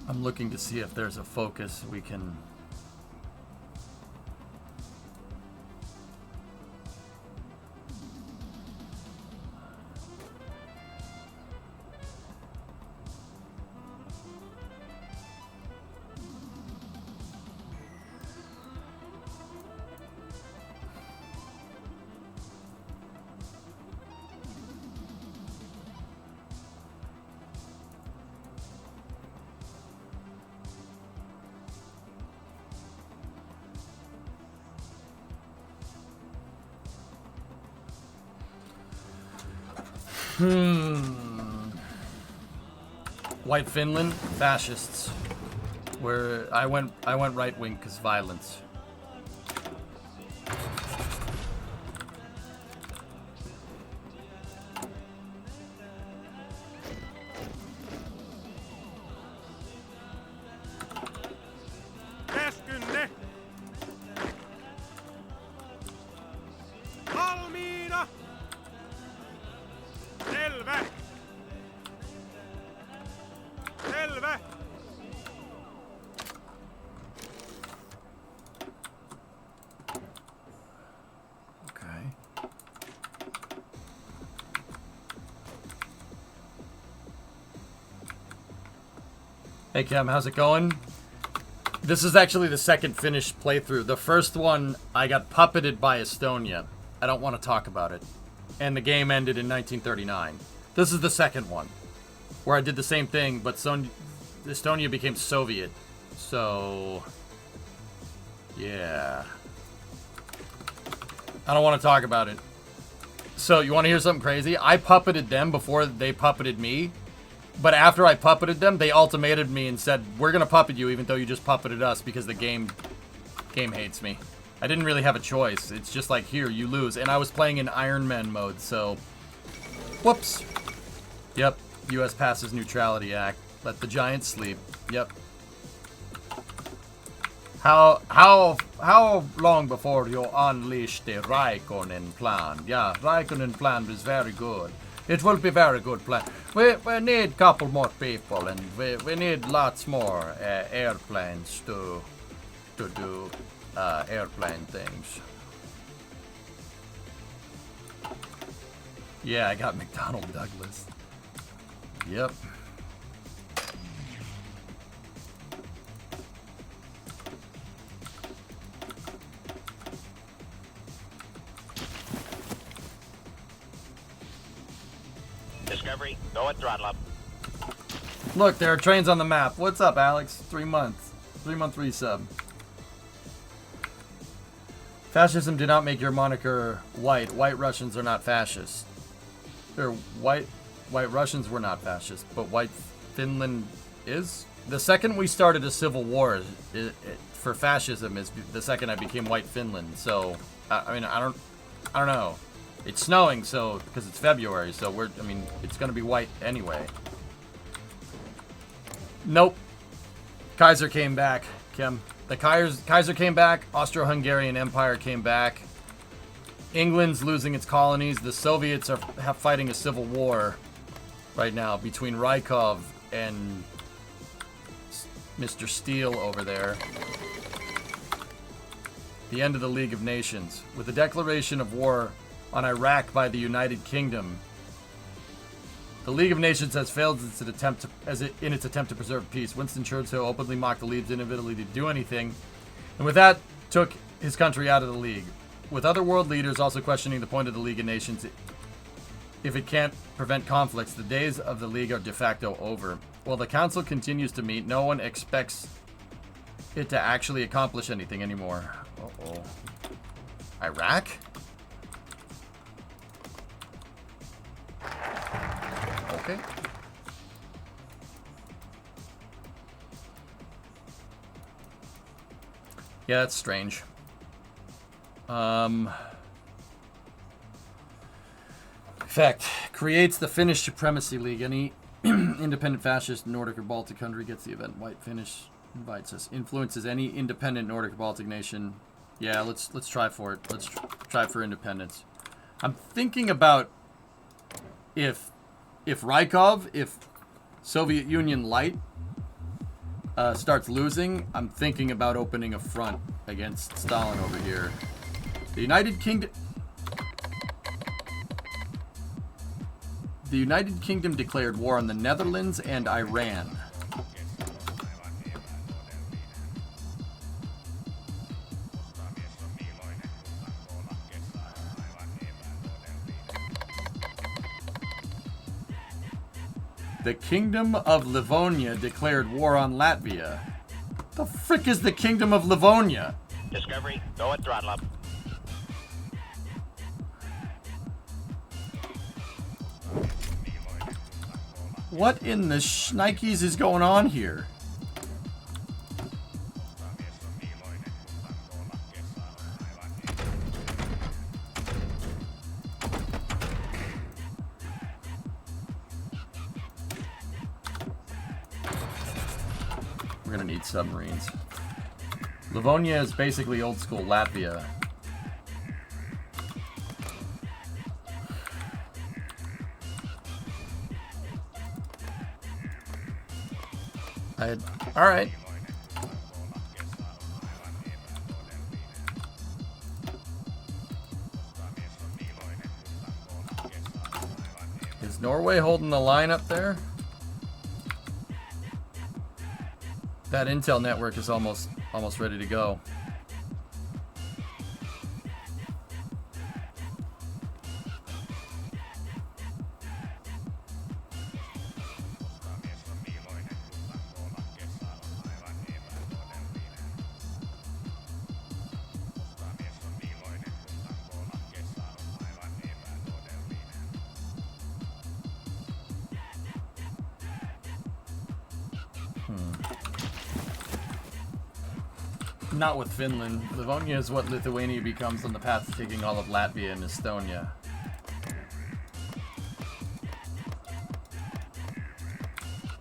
I'm looking to see if there's a focus we can... White Finland, fascists. Where I went right wing because violence. Käskynne! Valmiina! Selvä! Selvä! Okay. Hey Cam, how's it going? This is actually the second finished playthrough. The first one, I got puppeted by Estonia. I don't want to talk about it. And the game ended in 1939. This is the second one, where I did the same thing, but Estonia became Soviet. So, yeah. I don't want to talk about it. So, you want to hear something crazy? I puppeted them before they puppeted me. But after I puppeted them, they ultimated me and said, we're going to puppet you even though you just puppeted us because the game hates me. I didn't really have a choice. It's just like, here, you lose. And I was playing in Iron Man mode, so... Whoops. Yep. U.S. passes Neutrality Act. Let the giants sleep. Yep. How long before you unleash the Raikkonen plan? Yeah, Raikkonen plan is very good. It will be very good plan. We need a couple more people, and we need lots more airplanes to do airplane things. Yeah, I got McDonnell Douglas. Yep. Discovery, go at throttle up. Look, there are trains on the map. What's up, Alex? 3 months. 3-month resub. Fascism did not make your moniker white. White Russians are not fascists. They're white Russians were not fascist, but white Finland is? The second we started a civil war for fascism is the second I became white Finland. So, I mean, I don't know. It's snowing, so, because it's February, so it's gonna be white anyway. Nope. Kaiser came back, Kim. The Kaiser came back. Austro-Hungarian Empire came back. England's losing its colonies. The Soviets are fighting a civil war right now between Rykov and Mr. Steele over there. The end of the League of Nations. With the declaration of war on Iraq by the United Kingdom, the League of Nations has failed in its attempt to preserve peace. Winston Churchill openly mocked the League's inability to do anything, and with that took his country out of the League. With other world leaders also questioning the point of the League of Nations, if it can't prevent conflicts, the days of the League are de facto over. While the Council continues to meet, no one expects it to actually accomplish anything anymore. Uh-oh. Iraq? Okay. Yeah, that's strange. Effect. Creates the Finnish Supremacy League. Any independent fascist Nordic or Baltic country gets the event. White Finnish invites us. Influences any independent Nordic or Baltic nation. Yeah, let's try for it. Let's try for independence. I'm thinking about if Rykov, if Soviet Union Light starts losing, I'm thinking about opening a front against Stalin over here. The United Kingdom declared war on the Netherlands and Iran. The Kingdom of Livonia declared war on Latvia. The frick is the Kingdom of Livonia? Discovery, go at throttle up. What in the shnikes is going on here? We're gonna need submarines. Livonia is basically old school Latvia. All right. Is Norway holding the line up there? That intel network is almost ready to go. Not with Finland. Livonia is what Lithuania becomes on the path to taking all of Latvia and Estonia.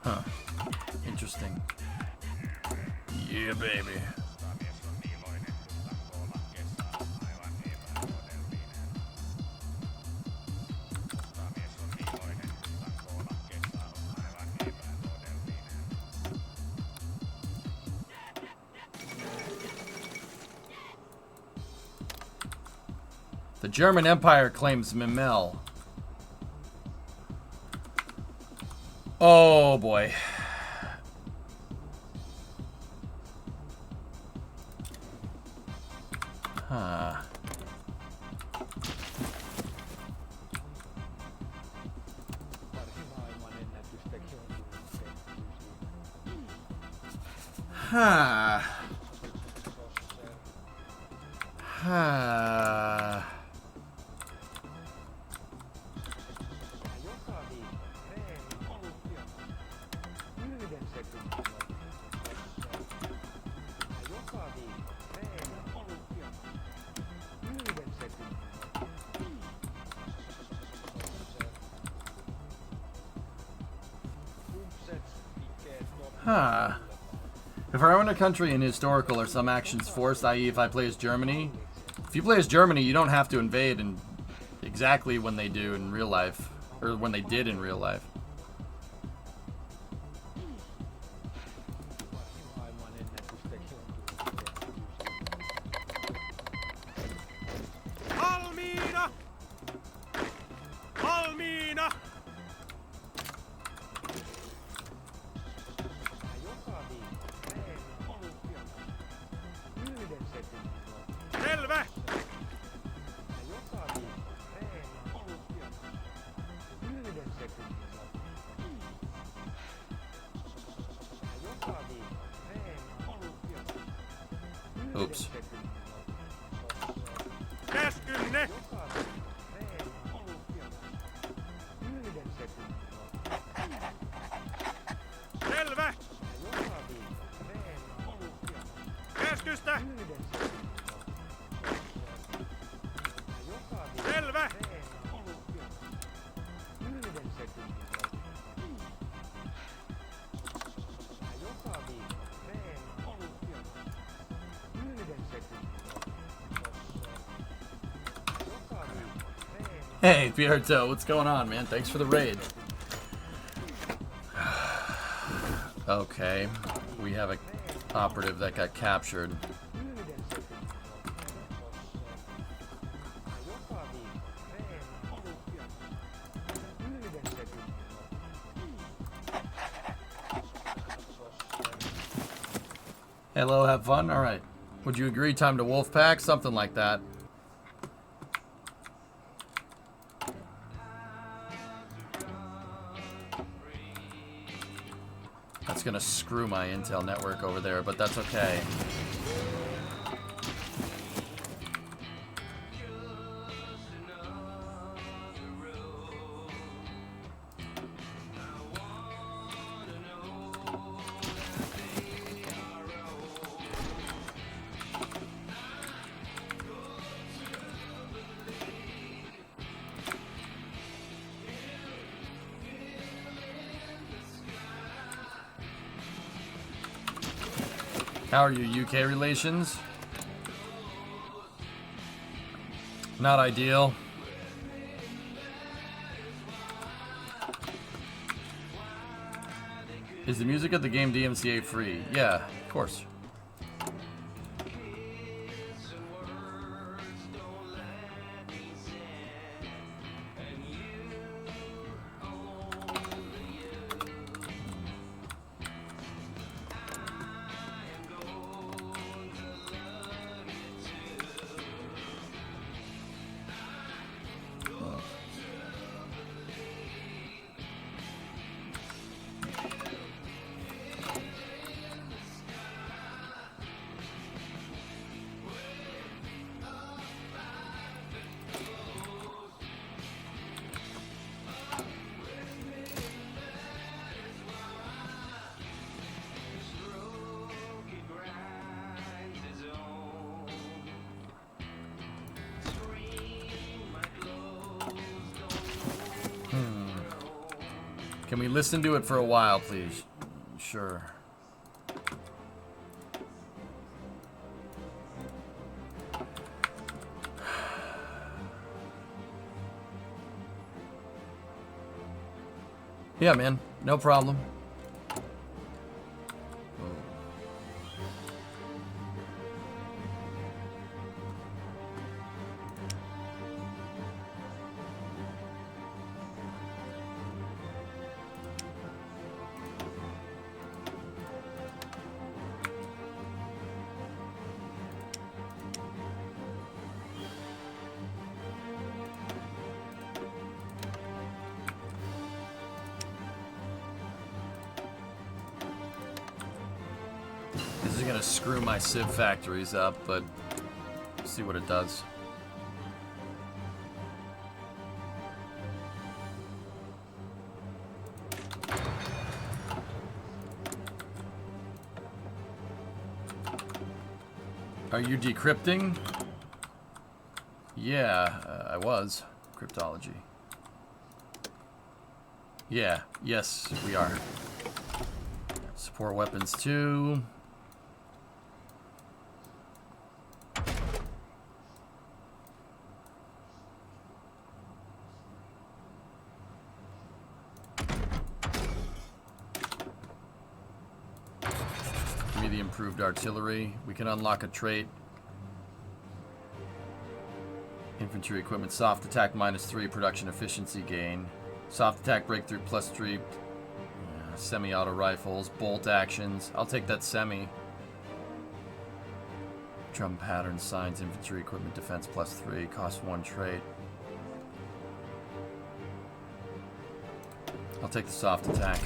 Huh. Interesting. Yeah, baby. The German Empire claims Memel. Oh boy. Huh. Huh. Huh. Huh. If I own a country in historical or some actions forced, i.e. if I play as Germany, if you play as Germany, you don't have to invade and exactly when they do in real life, or when they did in real life. Valmiina! Valmiina! Selvä! Oops. Käskynne! Selvä! Käskystä! Selvä! Hey, Pierto, what's going on, man? Thanks for the raid. Okay, we have a operative that got captured. Hello, have fun? Alright. Would you agree time to Wolfpack? Something like that. That's gonna screw my Intel network over there, but that's okay. How are your UK relations? Not ideal. Is the music of the game DMCA free? Yeah, of course. Can we listen to it for a while, please? Sure. Yeah, man. No problem. This is gonna screw my Civ factories up, but see what it does. Are you decrypting? Yeah, I was. Cryptology. Yeah, yes, we are. Support weapons too. Give me the improved artillery. We can unlock a trait. Infantry equipment, soft attack -3, production efficiency gain. Soft attack breakthrough +3. Semi-auto rifles, bolt actions. I'll take that semi. Drum pattern, signs, infantry equipment, defense +3. Cost 1 trait. I'll take the soft attack.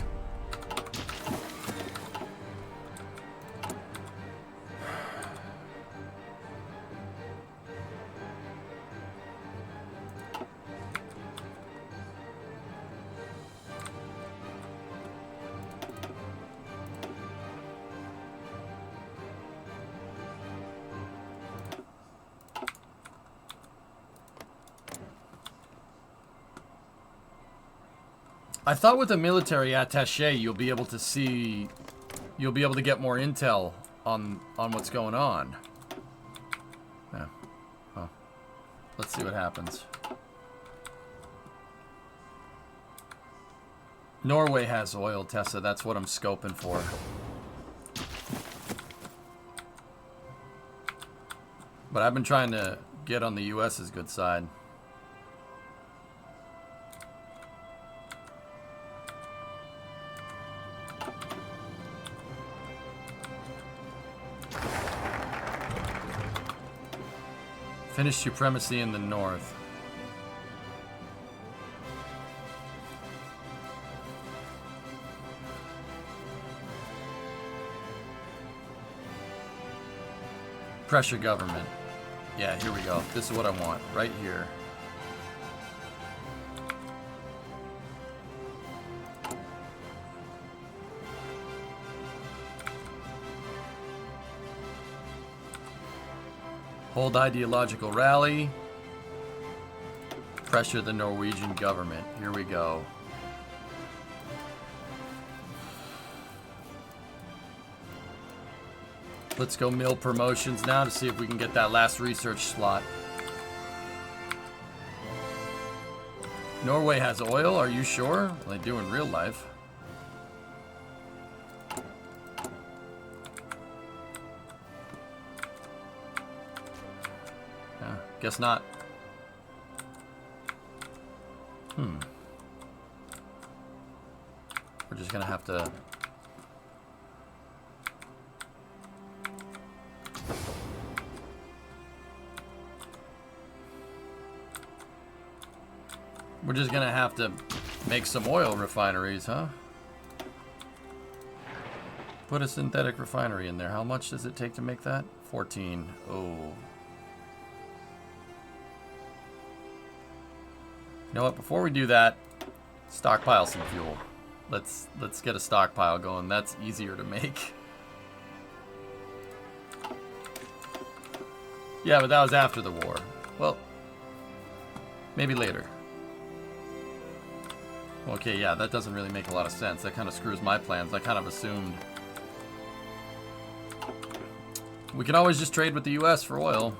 I thought with a military attaché you'll be able to see, you'll be able to get more intel on what's going on. Yeah. Well, let's see what happens. Norway has oil, Tessa. That's what I'm scoping for. But I've been trying to get on the US's good side. Finnish supremacy in the north. Pressure government. Yeah, here we go. This is what I want. Right here. Hold ideological rally. Pressure the Norwegian government. Here we go. Let's go mill promotions now to see if we can get that last research slot. Norway has oil, are you sure? Well, they do in real life. Guess not. We're just gonna have to... We're just gonna have to make some oil refineries, huh? Put a synthetic refinery in there. How much does it take to make that? 14. Oh. You know what? Before we do that, stockpile some fuel. Let's get a stockpile going. That's easier to make. Yeah, but that was after the war. Well, maybe later. Okay, yeah, that doesn't really make a lot of sense. That kind of screws my plans. I kind of assumed. We can always just trade with the US for oil,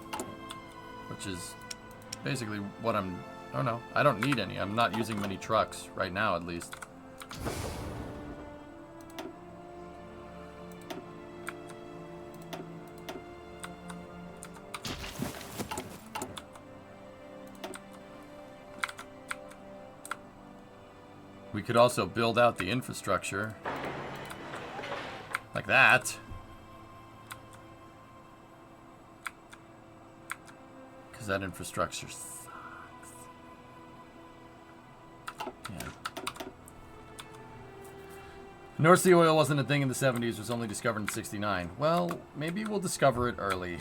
which is basically what I'm... Oh, no. I don't need any. I'm not using many trucks right now, at least. We could also build out the infrastructure. Like that. Because that infrastructure sucks. Yeah. North Sea oil wasn't a thing in the 70s. It was only discovered in 69. Well, maybe we'll discover it early.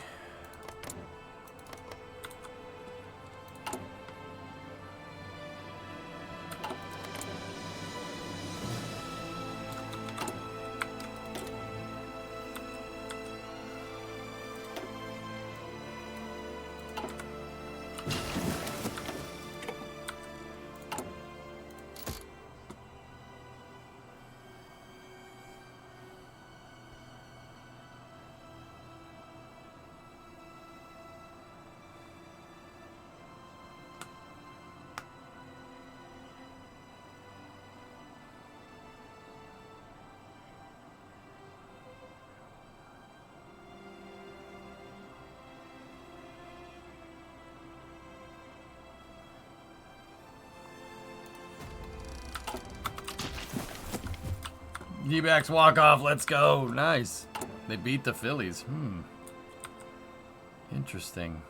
D-backs walk off. Let's go. Nice. They beat the Phillies. Interesting.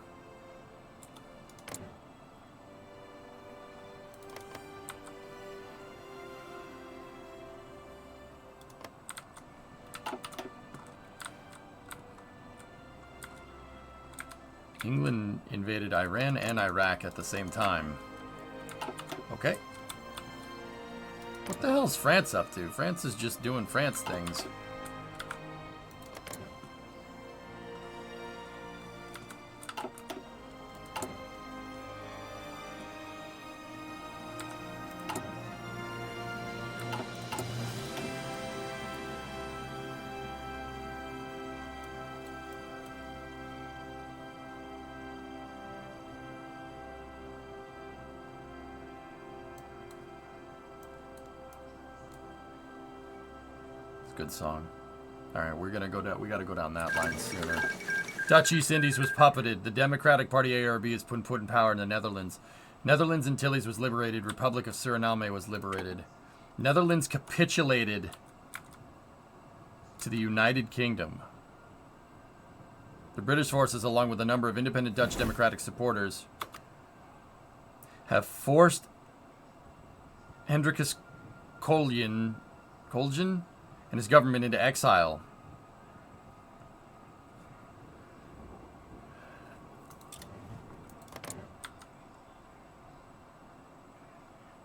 England invaded Iran and Iraq at the same time. Okay. What the hell's France up to? France is just doing France things. Good song. All right, we're gonna go down. We gotta go down that line sooner. Dutch East Indies was puppeted. The Democratic Party ARB has been put in power in the Netherlands. Netherlands Antilles was liberated. Republic of Suriname was liberated. Netherlands capitulated to the United Kingdom. The British forces, along with a number of independent Dutch Democratic supporters, have forced Hendrikus Koljan and his government into exile.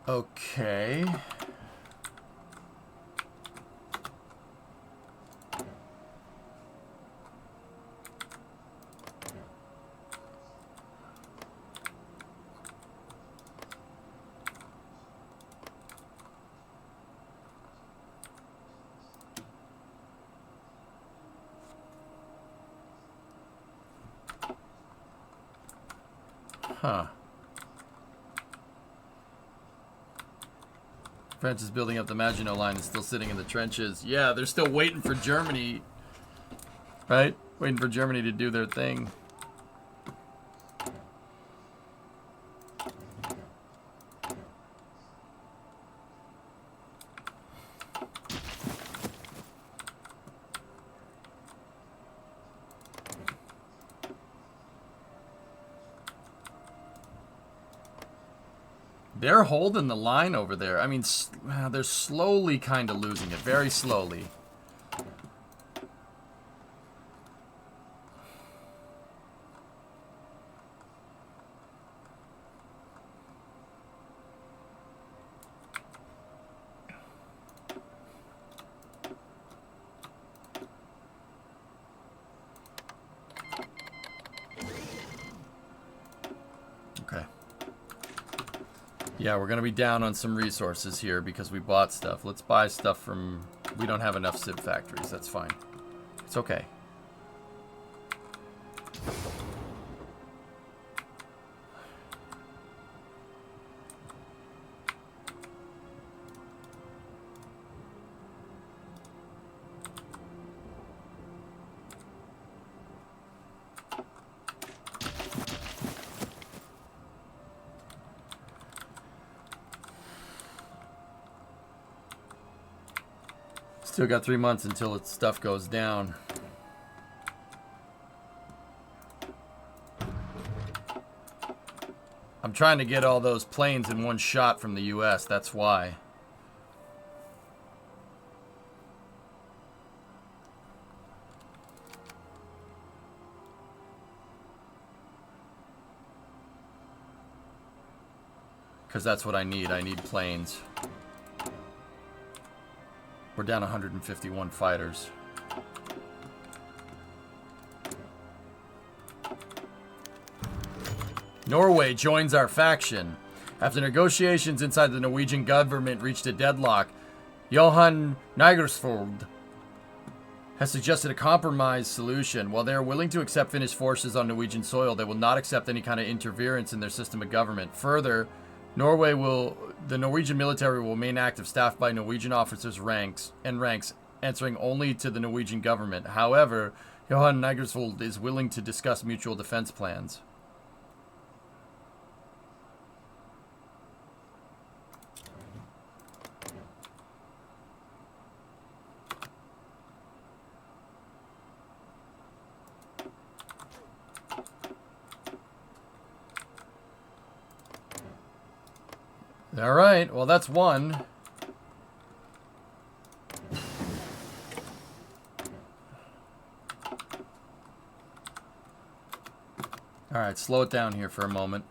Okay. Huh. France is building up the Maginot Line and still sitting in the trenches. Yeah, they're still waiting for Germany. Right? Waiting for Germany to do their thing. They're holding the line over there. I mean, they're slowly kind of losing it. Very slowly. Yeah, we're going to be down on some resources here because we bought stuff. Let's buy stuff from... We don't have enough Civ factories. That's fine. It's okay. Still got 3 months until its stuff goes down. I'm trying to get all those planes in one shot from the US, that's why. Because that's what I need. I need planes. We're down 151 fighters. Norway joins our faction. After negotiations inside the Norwegian government reached a deadlock, Johan Nigersvold has suggested a compromise solution. While they are willing to accept Finnish forces on Norwegian soil, they will not accept any kind of interference in their system of government. Further, the Norwegian military will remain active, staffed by Norwegian officers ranks, answering only to the Norwegian government. However, Johan Nigersvold is willing to discuss mutual defense plans. All right, well, that's one. All right, slow it down here for a moment.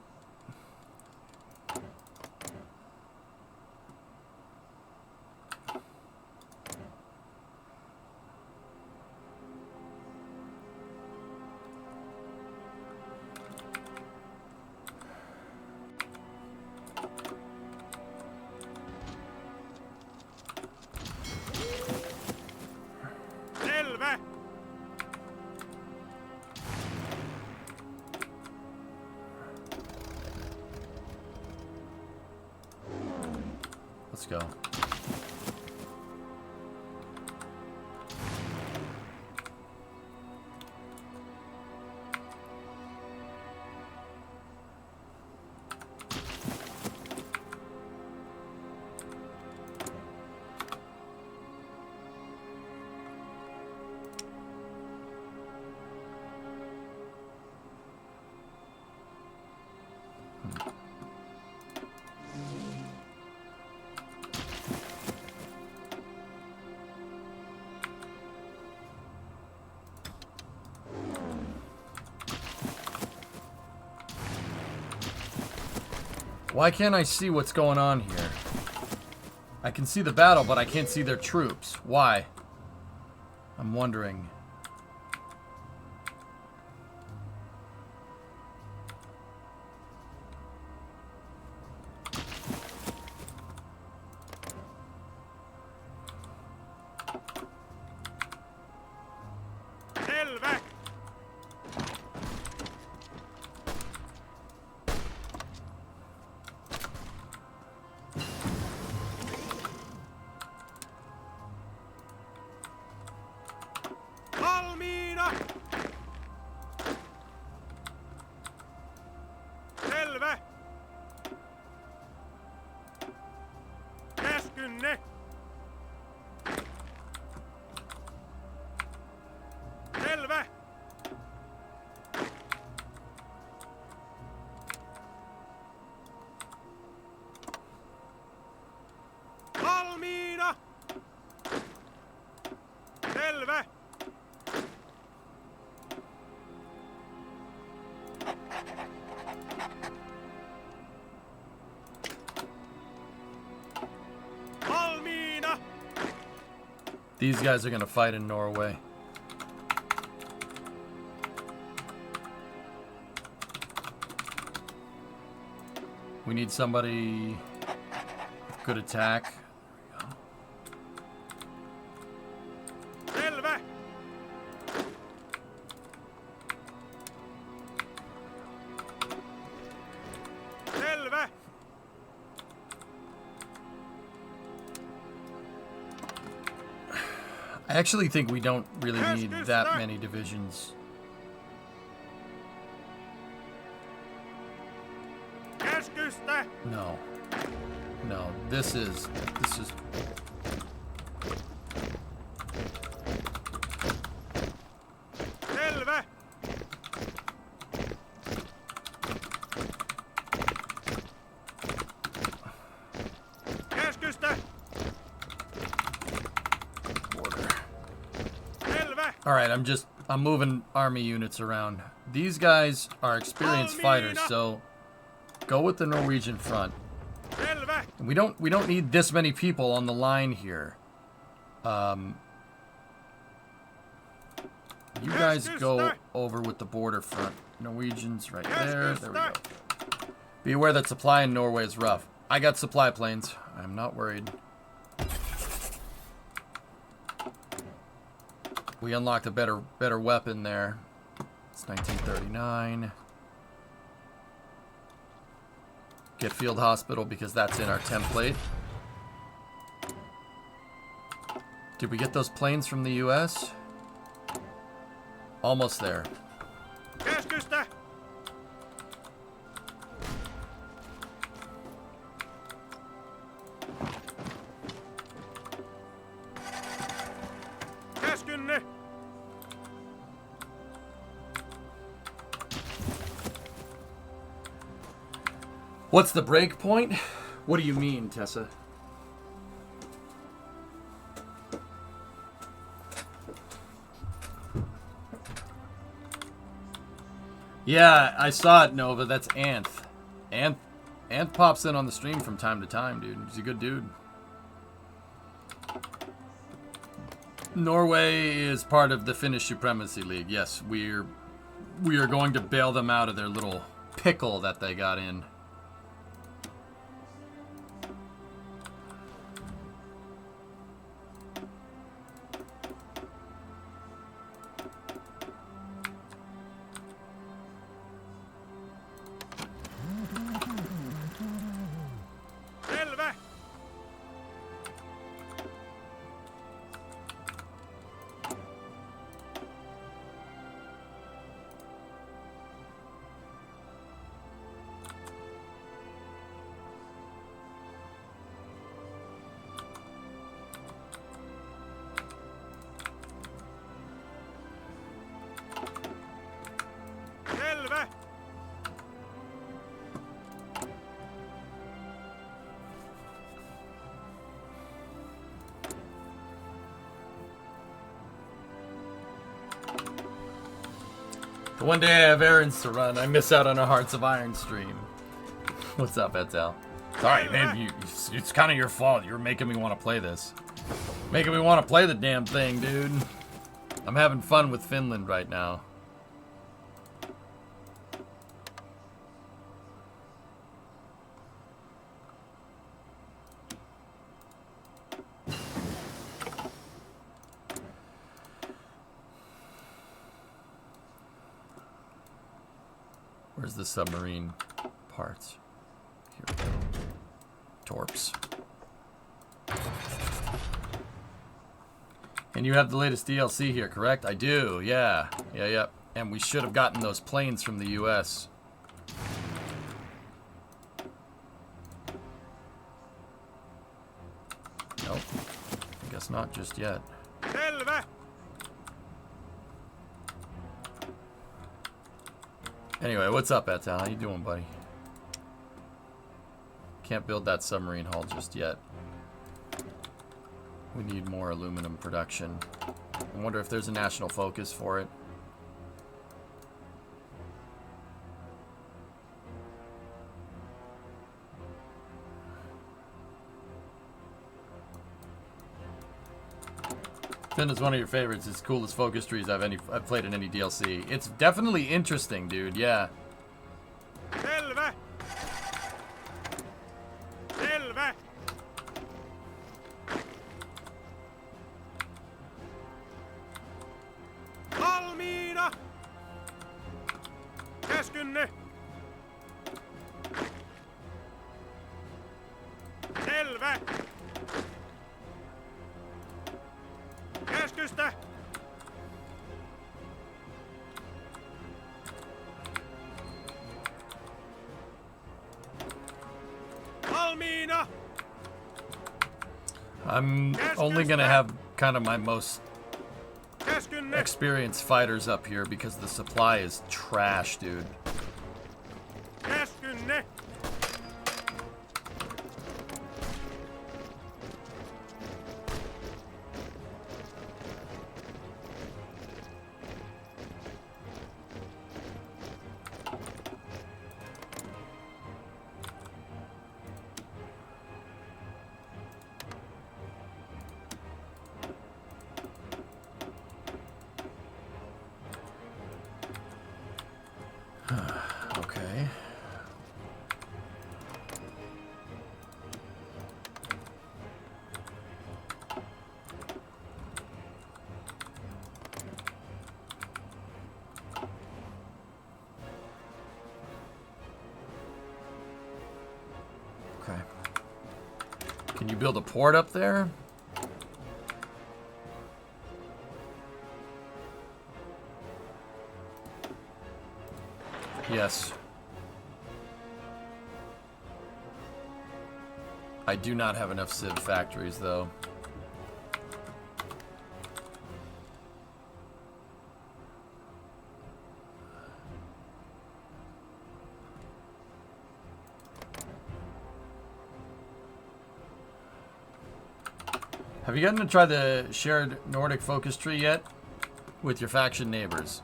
Selvä! Let's go. Why can't I see what's going on here? I can see the battle, but I can't see their troops. Why? I'm wondering. Selvä! Valmiina! Selvä! Käskynne! Selvä! Valmiina! Selvä! Valmiina! These guys are going to fight in Norway. We need somebody with good attack. Selvä. Selvä. I actually think we don't really need that many divisions. Käskystä. No. No, this is Selvä. Käskystä. border. Selvä. All right, I'm moving army units around. These guys are experienced fighters, so go with the Norwegian front. Selvä. And we don't need this many people on the line here. You guys go over with the border front. Norwegians right there. There we go. Be aware that supply in Norway is rough. I got supply planes. I'm not worried. We unlocked a better weapon there. It's 1939. Get field hospital because that's in our template. Did we get those planes from the US? Almost there. Käskystä. Käskynne. What's the break point? What do you mean, Tessa? Yeah, I saw it, Nova. That's Anth. Anth pops in on the stream from time to time, dude. He's a good dude. Norway is part of the Finnish Supremacy League. Yes, we are going to bail them out of their little pickle that they got in. Selvä. Selvä. But one day I have errands to run. I miss out on a Hearts of Iron stream. What's up, Etel? Sorry, babe. It's kind of your fault. You're making me want to play this. Making me want to play the damn thing, dude. I'm having fun with Finland right now. Where's the submarine parts? Here we go. Torps. And you have the latest DLC here, correct? I do, yeah. Yeah. And we should have gotten those planes from the US. Nope. I guess not just yet. Selvä. Anyway, what's up, Etal? How you doing, buddy? Can't build that submarine hull just yet. We need more aluminum production. I wonder if there's a national focus for it. Finland's one of your favorites. It's the coolest focus trees I've played in any DLC. It's definitely interesting, dude. Yeah. Selvä. Selvä! Käskystä! Valmiina! I'm only gonna have kind of my most Käskynne! experienced fighters up here because the supply is trash, dude. Käskynne! Okay. Okay. Can you build a port up there? Yes. I do not have enough Civ factories, though. Have you gotten to try the shared Nordic focus tree yet? With your faction neighbors?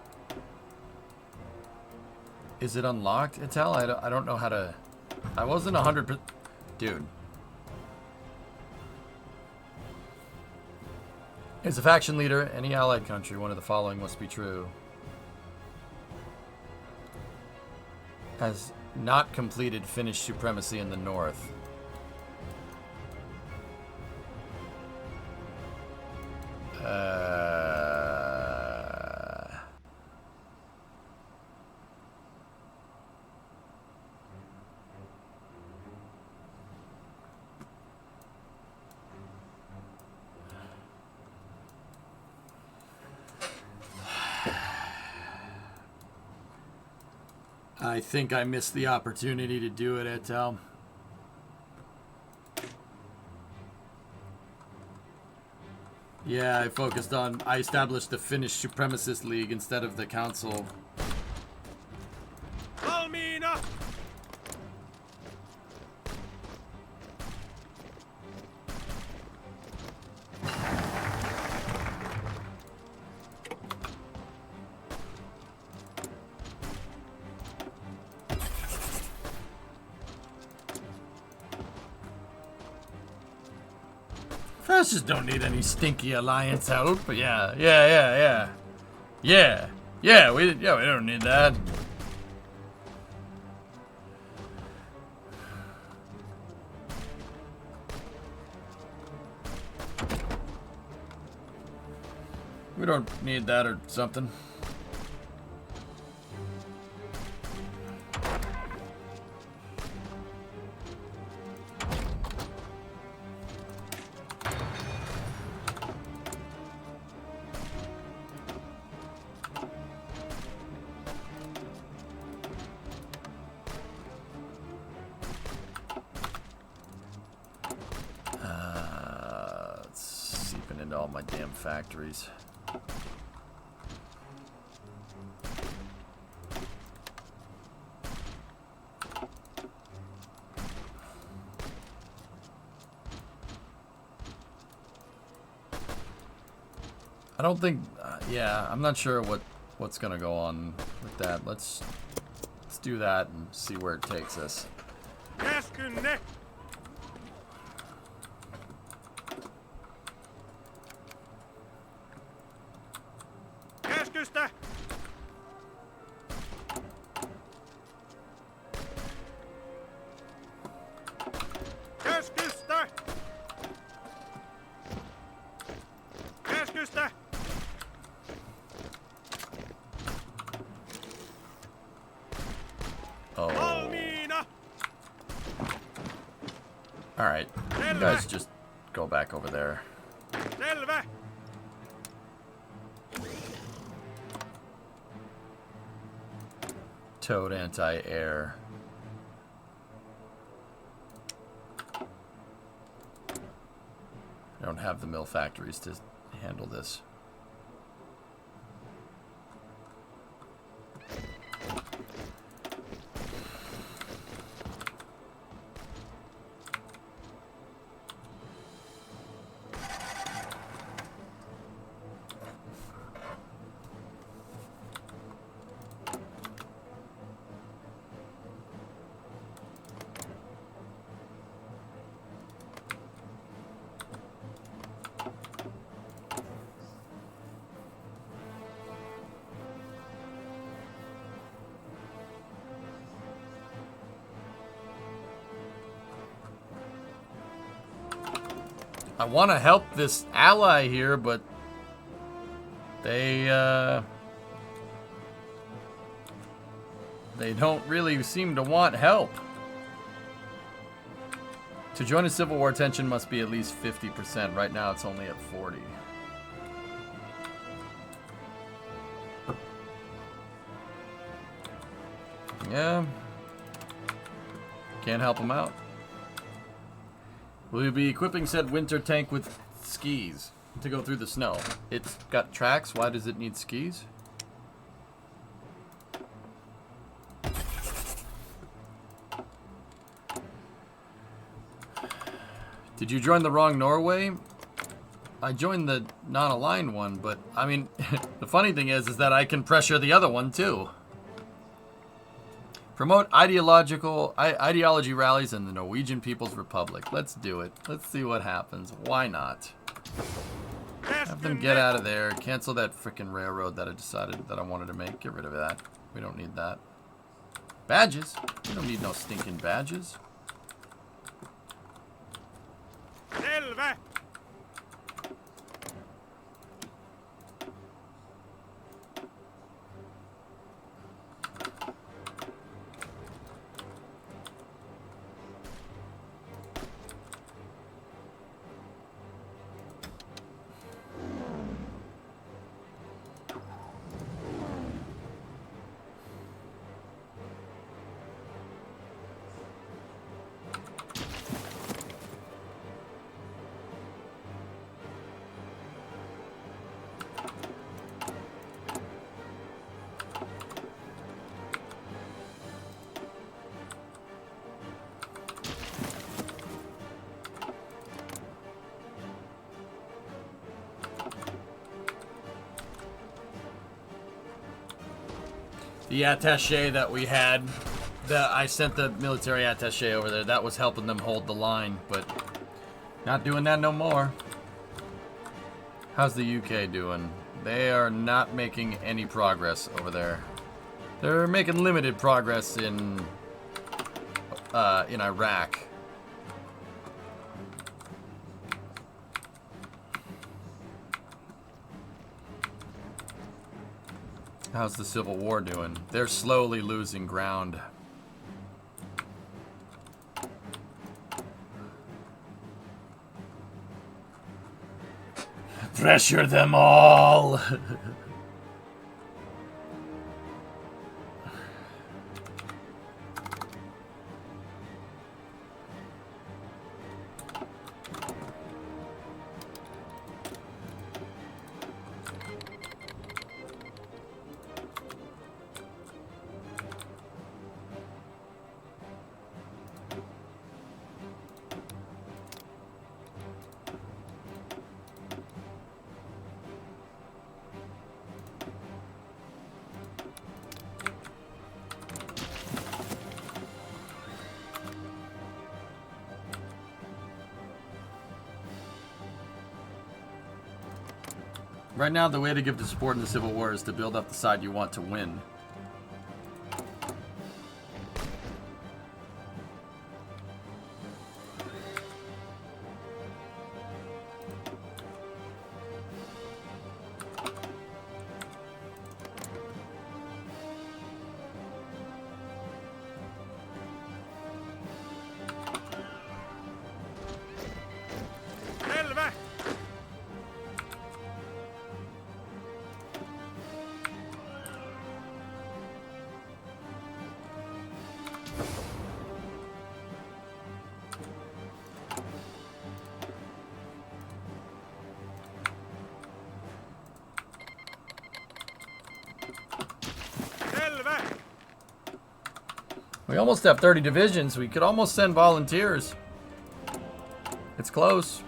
Is it unlocked, Ital? I don't know how to... I wasn't 100%... Dude. As a faction leader, any allied country, one of the following must be true. Has not completed Finnish supremacy in the north. I think I missed the opportunity to do it, Etel. Yeah, I established the Finnish Supremacist League instead of the Council. Valmiina! Fascists don't need any stinky alliance help, but yeah, we don't need that. We don't need that or something. It's seeping into all my damn factories. I don't think, yeah, I'm not sure what's gonna go on with that. Let's do that and see where it takes us. Käskynne! Käskystä! Käskystä! Käskystä! Oh. Valmiina! All Alright. You guys just go back over there. Selvä. Toad anti-air. I don't have the mill factories to handle this. I want to help this ally here, but they don't really seem to want help. To join a civil war, tension must be at least 50%. Right now, it's only at 40. Yeah. Can't help them out. Will you be equipping said winter tank with skis to go through the snow? It's got tracks. Why does it need skis? Did you join the wrong Norway? I joined the non-aligned one, but I mean, the funny thing is that I can pressure the other one too. Promote ideology rallies in the Norwegian People's Republic. Let's do it. Let's see what happens. Why not? Have them get out of there. Cancel that frickin' railroad that I decided that I wanted to make. Get rid of that. We don't need that. Badges? We don't need no stinking badges. Selvä. The attaché that we had, I sent the military attaché over there. That was helping them hold the line, but not doing that no more. How's the UK doing? They are not making any progress over there. They're making limited progress in Iraq. How's the Civil War doing? They're slowly losing ground. Pressure them all! Right now, the way to give the support in the Civil War is to build up the side you want to win. We almost have 30 divisions. We could almost send volunteers. It's close.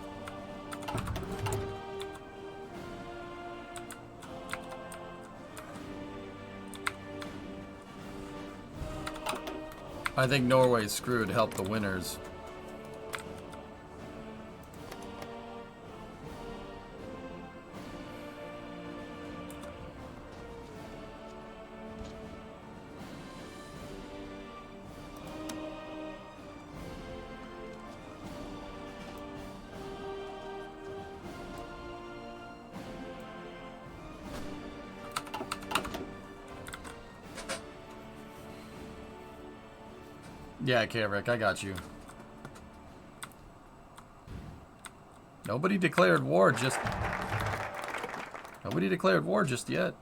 I think Norway's screwed. Help the winners. Yeah, K-Rick, I got you. Nobody declared war just yet.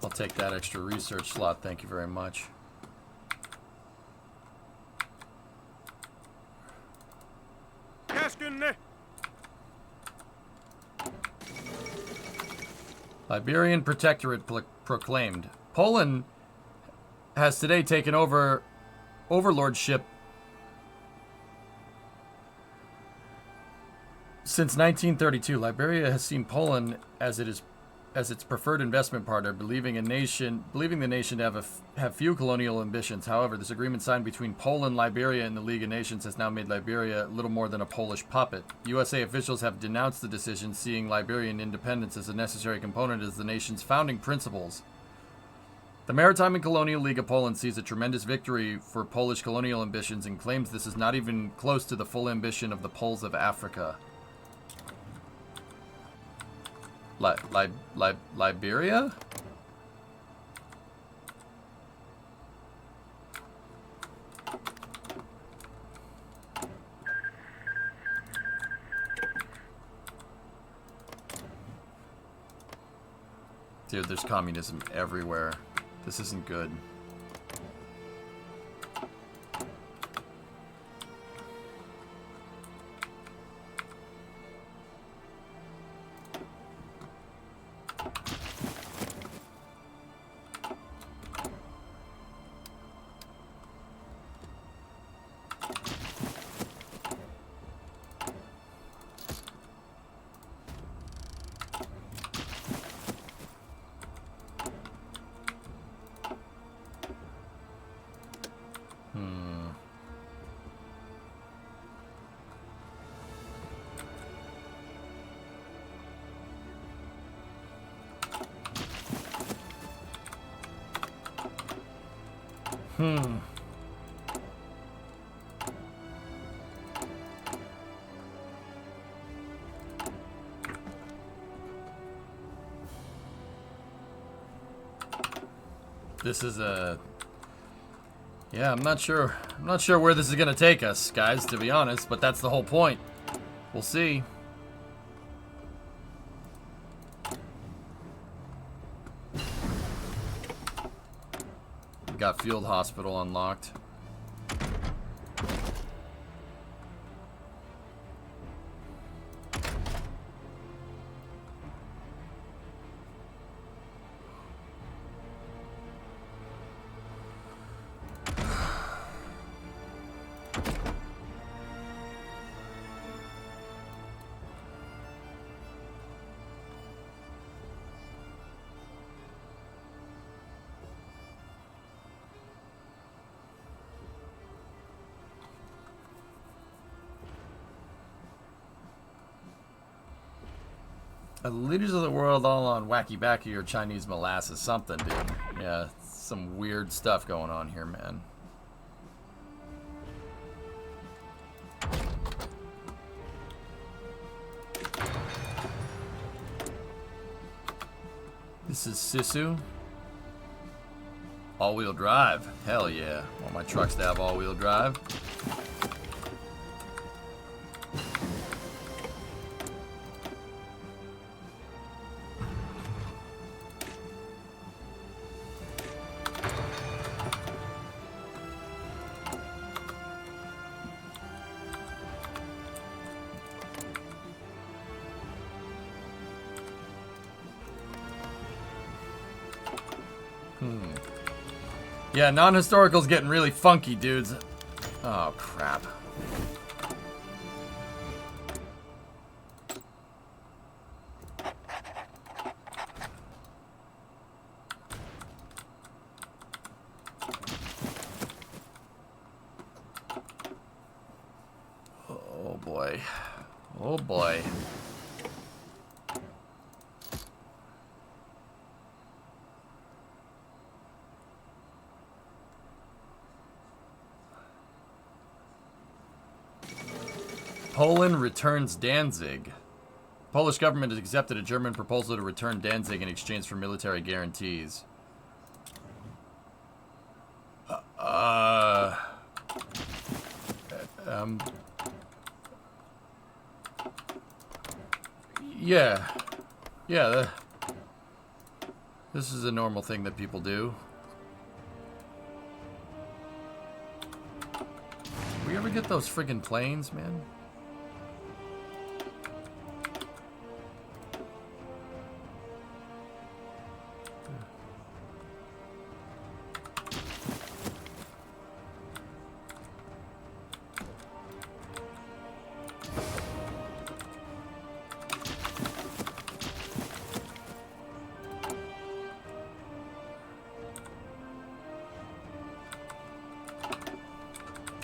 I'll take that extra research slot, thank you very much. Käskynne! Liberian Protectorate proclaimed. Poland has today taken over overlordship since 1932. Liberia has seen Poland as its preferred investment partner, believing the nation to have few colonial ambitions. However, this agreement signed between Poland, Liberia, and the League of Nations has now made Liberia little more than a Polish puppet. USA officials have denounced the decision, seeing Liberian independence as a necessary component of the nation's founding principles. The Maritime and Colonial League of Poland sees a tremendous victory for Polish colonial ambitions and claims this is not even close to the full ambition of the Poles of Africa. Liberia? Dude, there's communism everywhere. This isn't good. This is a... Yeah, I'm not sure where this is gonna take us, guys, to be honest, but that's the whole point. We'll see. Got field hospital unlocked. The leaders of the world all on wacky backy or Chinese molasses something, dude. Yeah, some weird stuff going on here, man. This is Sisu. All-wheel drive. Hell yeah. Want my trucks to have all-wheel drive. Yeah, non-historical's getting really funky, dudes. Oh, crap. Oh, boy. Oh, boy. Poland returns Danzig. Polish government has accepted a German proposal to return Danzig in exchange for military guarantees. Yeah. Yeah, this is a normal thing that people do. We ever get those friggin' planes, man?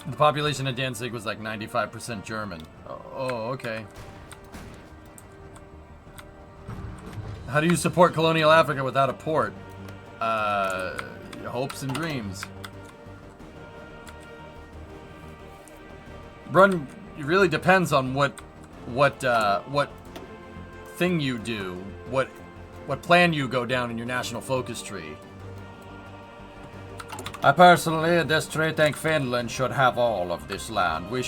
The population of Danzig was like 95% German. Oh, okay. How do you support colonial Africa without a port? Hopes and dreams. Run. It really depends on what thing you do, what plan you go down in your national focus tree. I personally just think Finland should have all of this land. We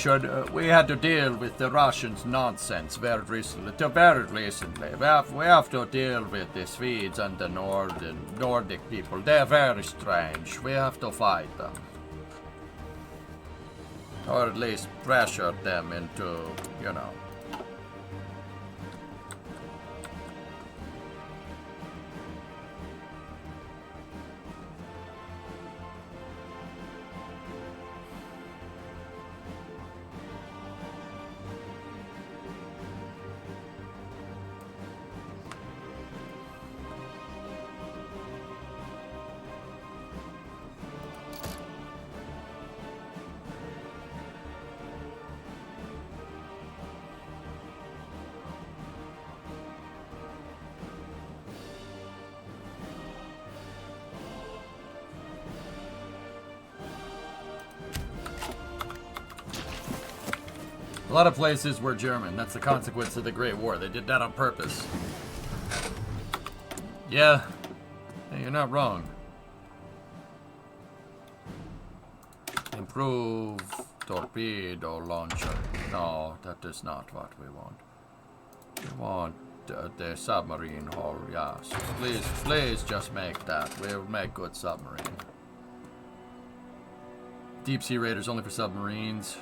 had to deal with the Russians' nonsense very recently. We have to deal with the Swedes and the Nordic people. They're very strange. We have to fight them. Or at least pressure them into, you know. A lot of places were German. That's the consequence of the Great War. They did that on purpose. Yeah. Hey, you're not wrong. Improve torpedo launcher. No, that is not what we want. We want the submarine hull. Yes. Please just make that. We'll make good submarine. Deep sea raiders only for submarines.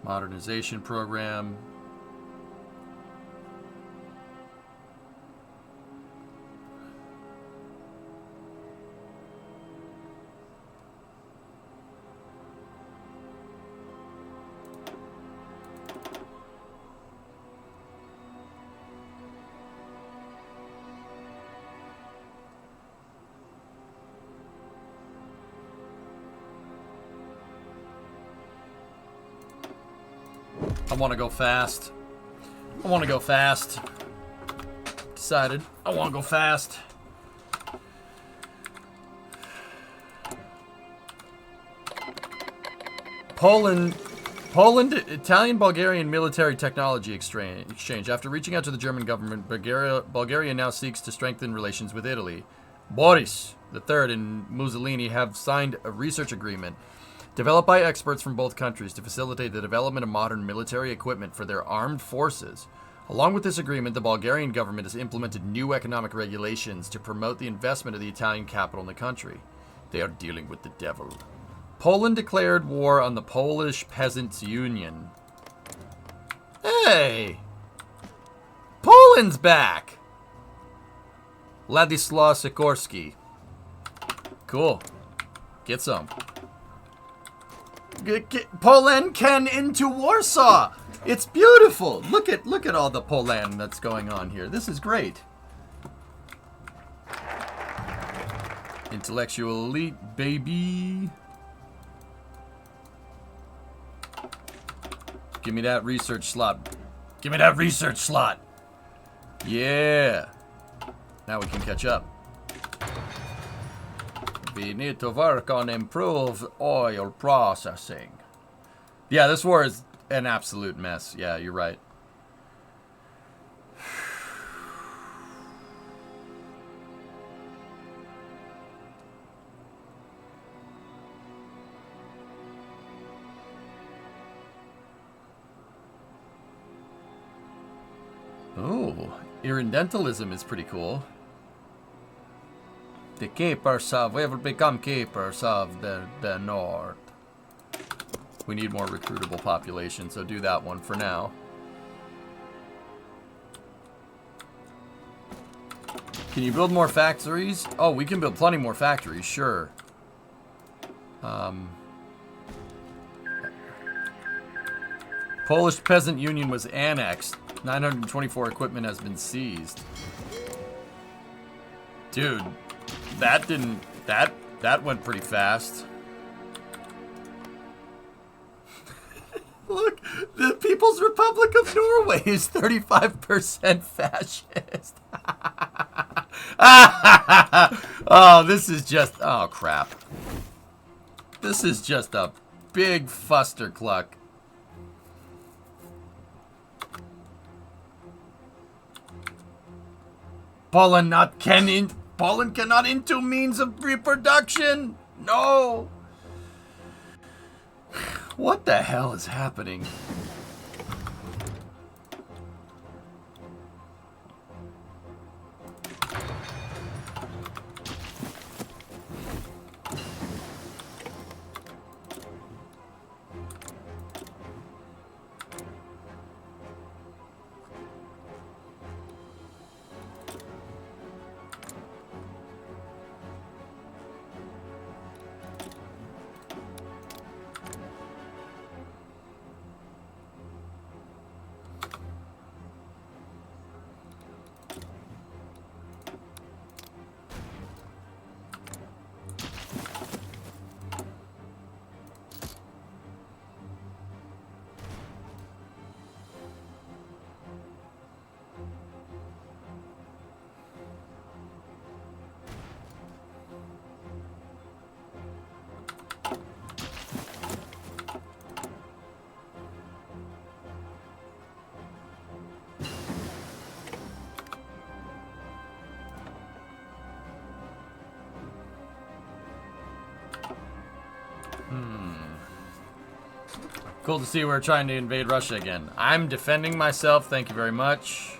Modernization program. I want to go fast. I want to go fast. Decided. I want to go fast. Poland, Italian-Bulgarian military technology exchange. After reaching out to the German government, Bulgaria now seeks to strengthen relations with Italy. Boris III and Mussolini have signed a research agreement developed by experts from both countries to facilitate the development of modern military equipment for their armed forces. Along with this agreement, the Bulgarian government has implemented new economic regulations to promote the investment of the Italian capital in the country. They are dealing with the devil. Poland declared war on the Polish Peasants' Union. Hey! Poland's back! Ladislaw Sikorsky. Cool. Get some. Poland can into Warsaw. It's beautiful. Look at all the Poland that's going on here. This is great. Intellectual elite, baby. Give me that research slot. Give me that research slot. Yeah. Now we can catch up. We need to work on improved oil processing. Yeah, this war is an absolute mess. Yeah, you're right. Oh, Irredentalism is pretty cool. The keepers of, we will become keepers of the North. We need more recruitable population, so do that one for now. Can you build more factories? Oh, we can build plenty more factories, sure. Polish Peasant Union was annexed. 924 equipment has been seized. Dude, that went pretty fast. Look, the People's Republic of Norway is 35% fascist. Oh, this is just, oh crap. This is just a big fustercluck. Poland cannot into means of reproduction. No. What the hell is happening? Cool to see we're trying to invade Russia again. I'm defending myself, thank you very much.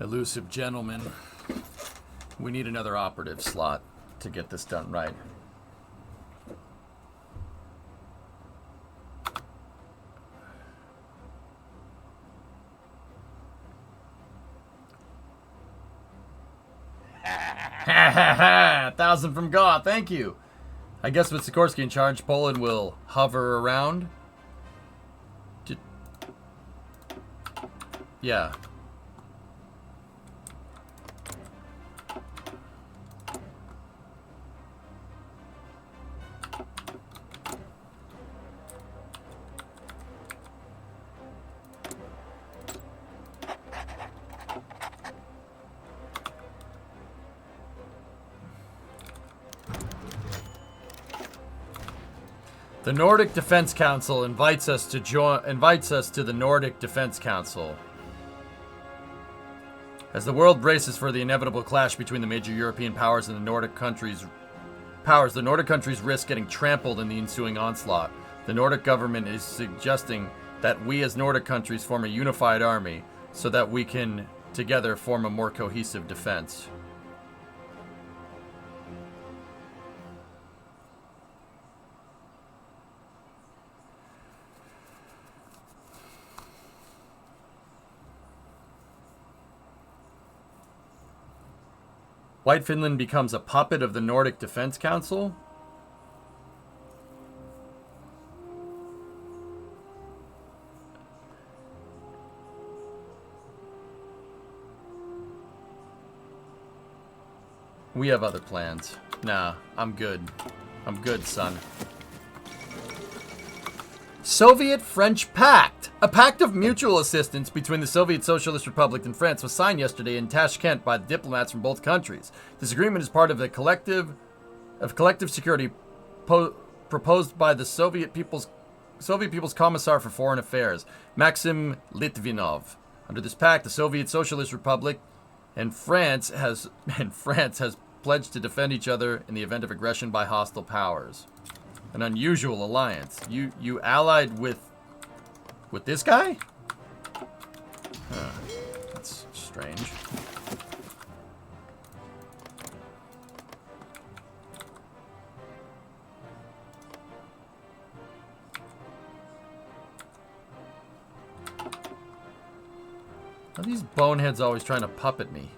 Elusive gentleman. We need another operative slot to get this done right. $1,000 from God, thank you. I guess with Sikorsky in charge, Poland will hover around. Yeah. The Nordic Defense Council invites us to the Nordic Defense Council. As the world braces for the inevitable clash between the major European powers and the Nordic countries risk getting trampled in the ensuing onslaught. The Nordic government is suggesting that we as Nordic countries form a unified army. so that we can together form a more cohesive defense. White Finland becomes a puppet of the Nordic Defense Council? We have other plans. Nah, I'm good. I'm good, son. Soviet-French Pact. A pact of mutual assistance between the Soviet Socialist Republic and France was signed yesterday in Tashkent by the diplomats from both countries. This agreement is part of the collective security proposed by the Soviet People's Commissar for Foreign Affairs, Maxim Litvinov. Under this pact, the Soviet Socialist Republic and France has pledged to defend each other in the event of aggression by hostile powers. An unusual alliance. You allied with this guy? Huh. That's strange. Are these boneheads always trying to puppet me?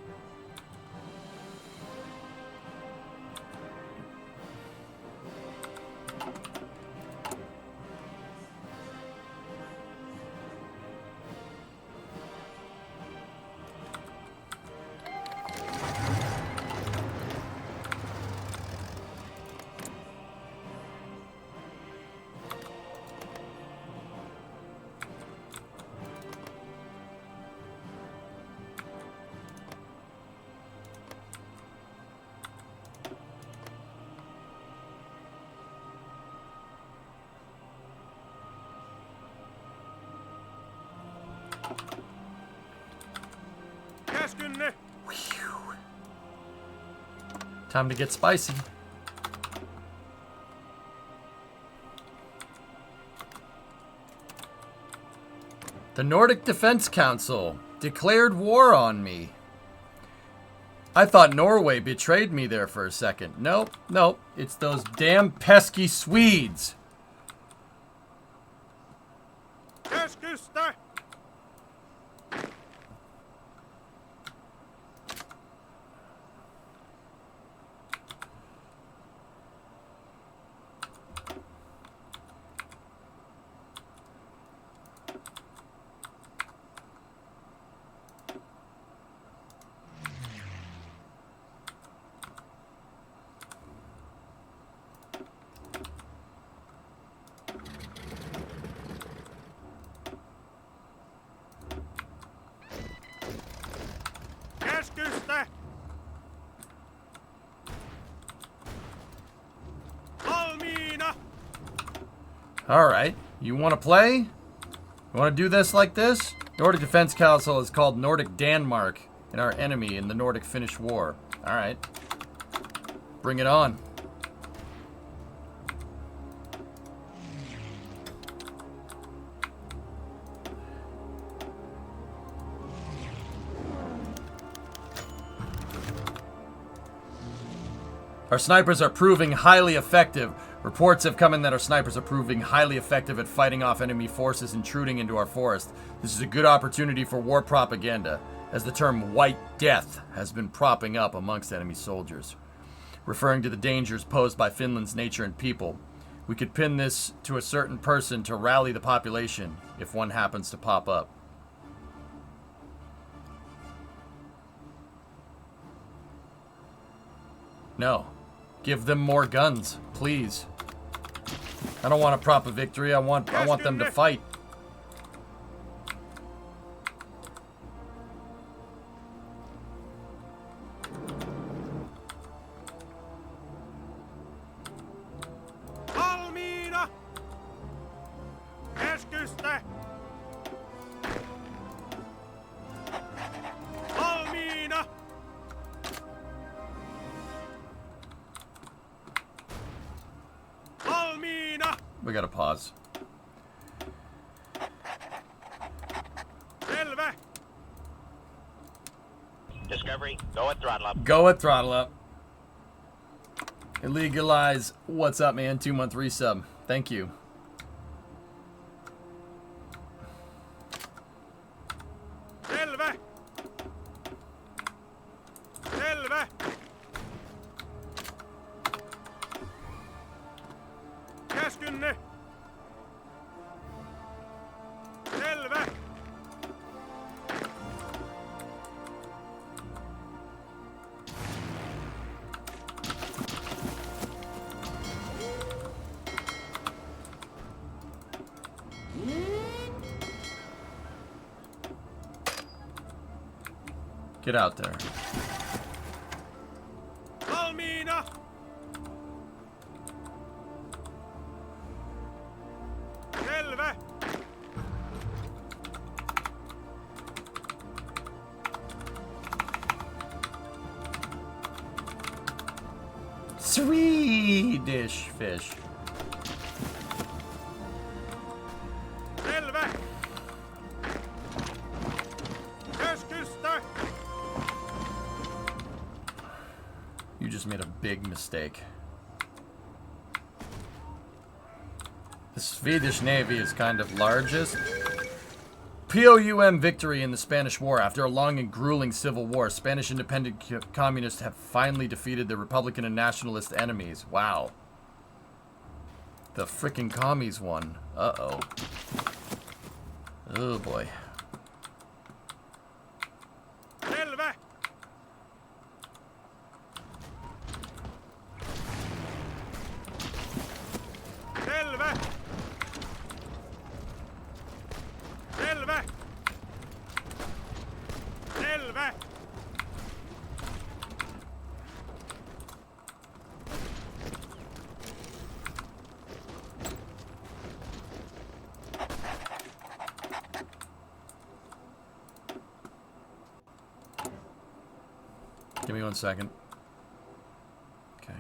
Käskynne! Time to get spicy. The Nordic Defense Council declared war on me. I thought Norway betrayed me there for a second. Nope, nope. It's those damn pesky Swedes. Käskystä! Käskystä! Valmiina! All right. You want to play? You want to do this like this? Nordic Defense Council is called Nordic Denmark and our enemy in the Nordic-Finnish War. All right. Bring it on. Our snipers are proving highly effective. Reports have come in that our snipers are proving highly effective at fighting off enemy forces intruding into our forest. This is a good opportunity for war propaganda, as the term White Death has been propping up amongst enemy soldiers, referring to the dangers posed by Finland's nature and people. We could pin this to a certain person to rally the population if one happens to pop up. No. Give them more guns, please. I don't want to prop a victory. I want them to fight. Valmiina! Käskystä! Valmiina! Valmiina! We gotta pause. Selvä! Discovery, go at throttle up. Go at throttle up. Illegalize. What's up, man? 2-month resub. Thank you. Selvä. Selvä. Käskynne. Selvä. Get out there. Valmiina. Selvä. Swedish fish. Selvä. Käskystä. You just made a big mistake. The Swedish Navy is kind of largest. POUM victory in the Spanish War. After a long and grueling civil war, Spanish independent communists have finally defeated their Republican and nationalist enemies. Wow. The frickin' commies won. Uh-oh. Oh boy. Selvä. Selvä. Selvä. Selvä. Give me 1 second. Okay.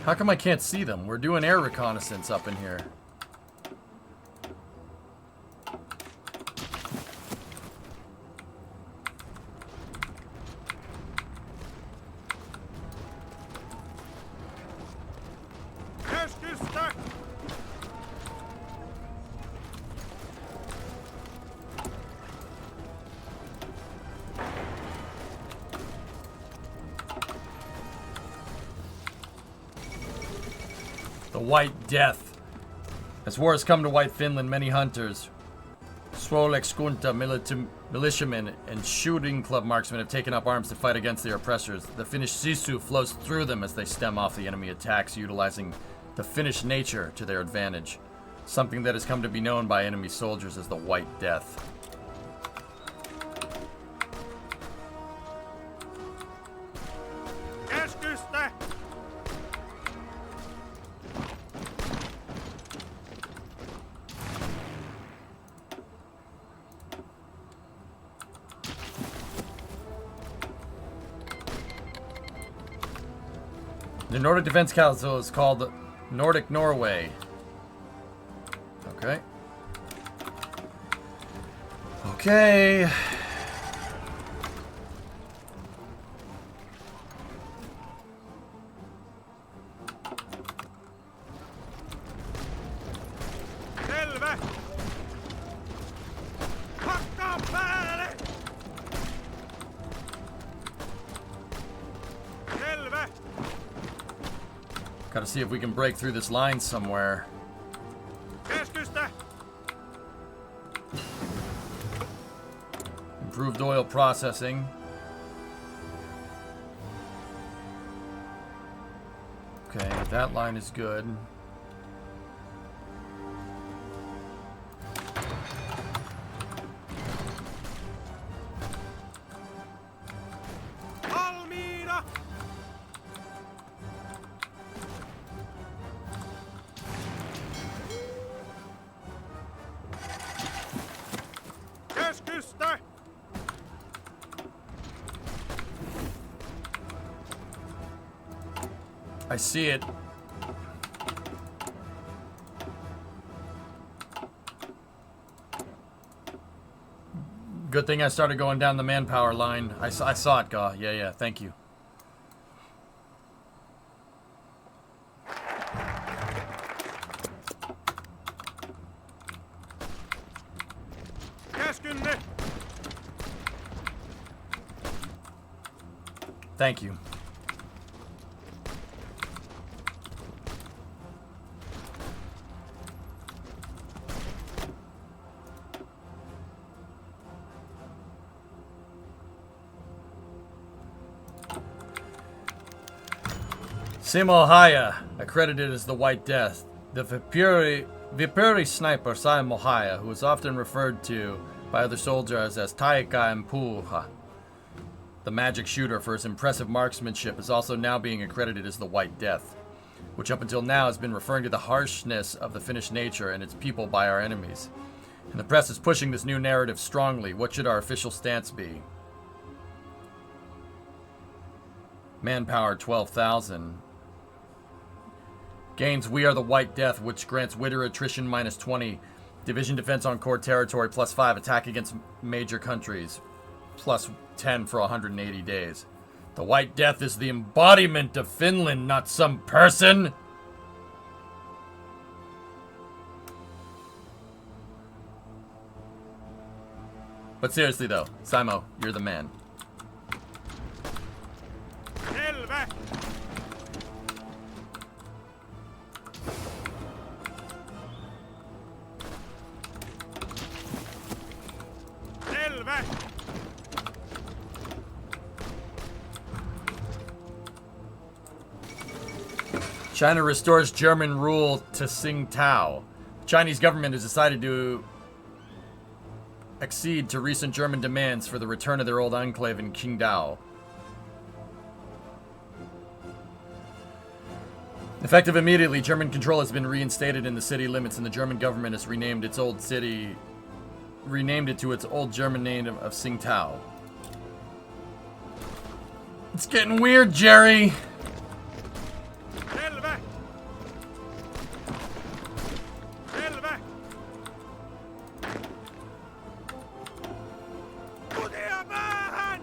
How come I can't see them? We're doing air reconnaissance up in here. Käskystä. The White Death. As war has come to White Finland, many hunters, Swolexkunta militiamen, and shooting club marksmen have taken up arms to fight against their oppressors. The Finnish Sisu flows through them as they stem off the enemy attacks, utilizing the Finnish nature to their advantage. Something that has come to be known by enemy soldiers as the White Death. Käskystä. The Nordic Defense Council is called Nordic Norway. Okay. Okay. Selvä. Hakkaa päälle. Selvä. Gotta see if we can break through this line somewhere. Käskystä. Improved oil processing. Okay, that line is good. Valmiina. I see it. Good thing I started going down the manpower line. I saw it, Gaw. Yeah, thank you. Käskynne! Thank you. Simo Haya, accredited as the White Death. The Vipuri sniper Simo Haya, who is often referred to by other soldiers as Taika Mpuha, the magic shooter for his impressive marksmanship, is also now being accredited as the White Death, which up until now has been referring to the harshness of the Finnish nature and its people by our enemies. And the press is pushing this new narrative strongly. What should our official stance be? Manpower 12,000. Gains We Are the White Death, which grants Witter attrition -20, division defense on core territory +5, attack against major countries +10 for 180 days. The White Death is the embodiment of Finland, not some person. But seriously though, Simo, you're the man. Selvä! Selvä! China restores German rule to Tsingtao. The Chinese government has decided to accede to recent German demands for the return of their old enclave in Qingdao. Effective immediately, German control has been reinstated in the city limits, and the German government has renamed it to its old German name of Tsingtao. It's getting weird, Jerry. Selvä! Selvä! Kutia päähän!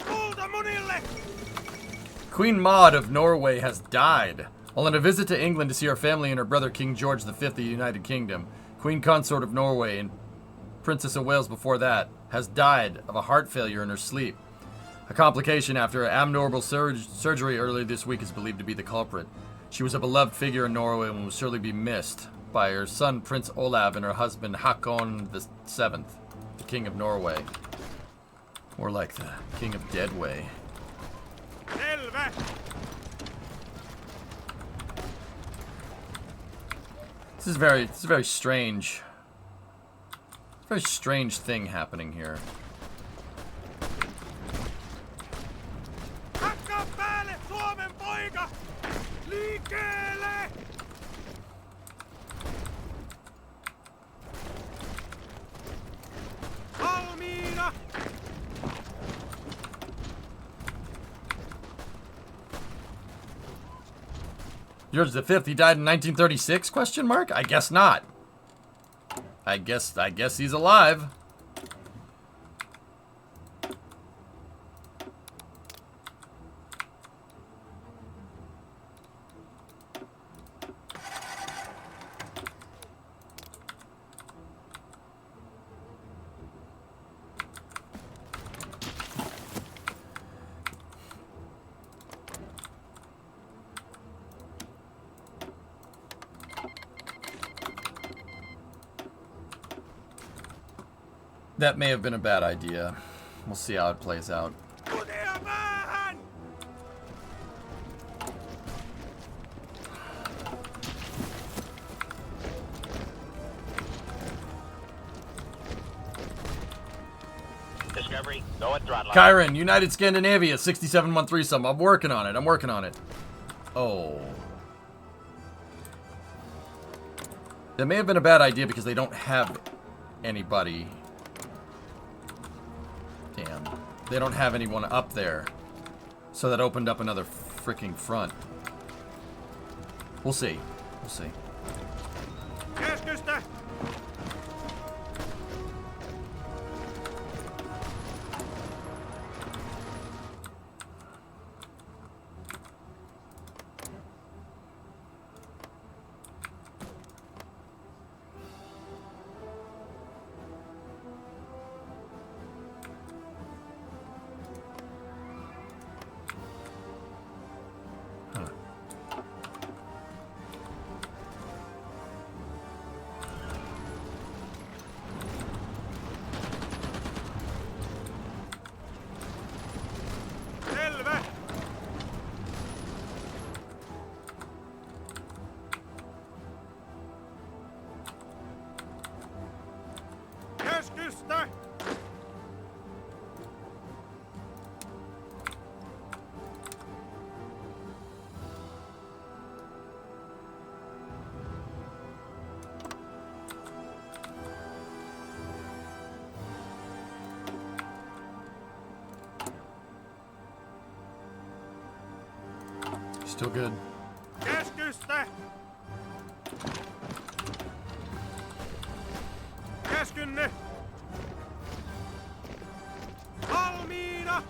Kulta munille! Queen Maud of Norway has died. While on a visit to England to see her family and her brother King George V of the United Kingdom, Queen Consort of Norway and Princess of Wales before that has died of a heart failure in her sleep. A complication after abnormal surgery earlier this week is believed to be the culprit. She was a beloved figure in Norway and will surely be missed by her son Prince Olav and her husband Hakon VII, the King of Norway. More like the King of Deadway. Selvä! This is a very strange. Very strange thing happening here. Hakkaa päälle, Suomen poika! Liikkeelle! Valmiina! George V, he died in 1936? Question mark? I guess not. I guess he's alive. That may have been a bad idea. We'll see how it plays out. Kutia päähän! Discovery, go at throttle up. Kyron, United Scandinavia, 6713 some. I'm working on it. Oh. That may have been a bad idea because they don't have anybody. Damn. They don't have anyone up there. So that opened up another freaking front. We'll see. We'll see. Keskystä! Selvä! Keskystä! Still good. Keskystä! Keskynne! Valmiina!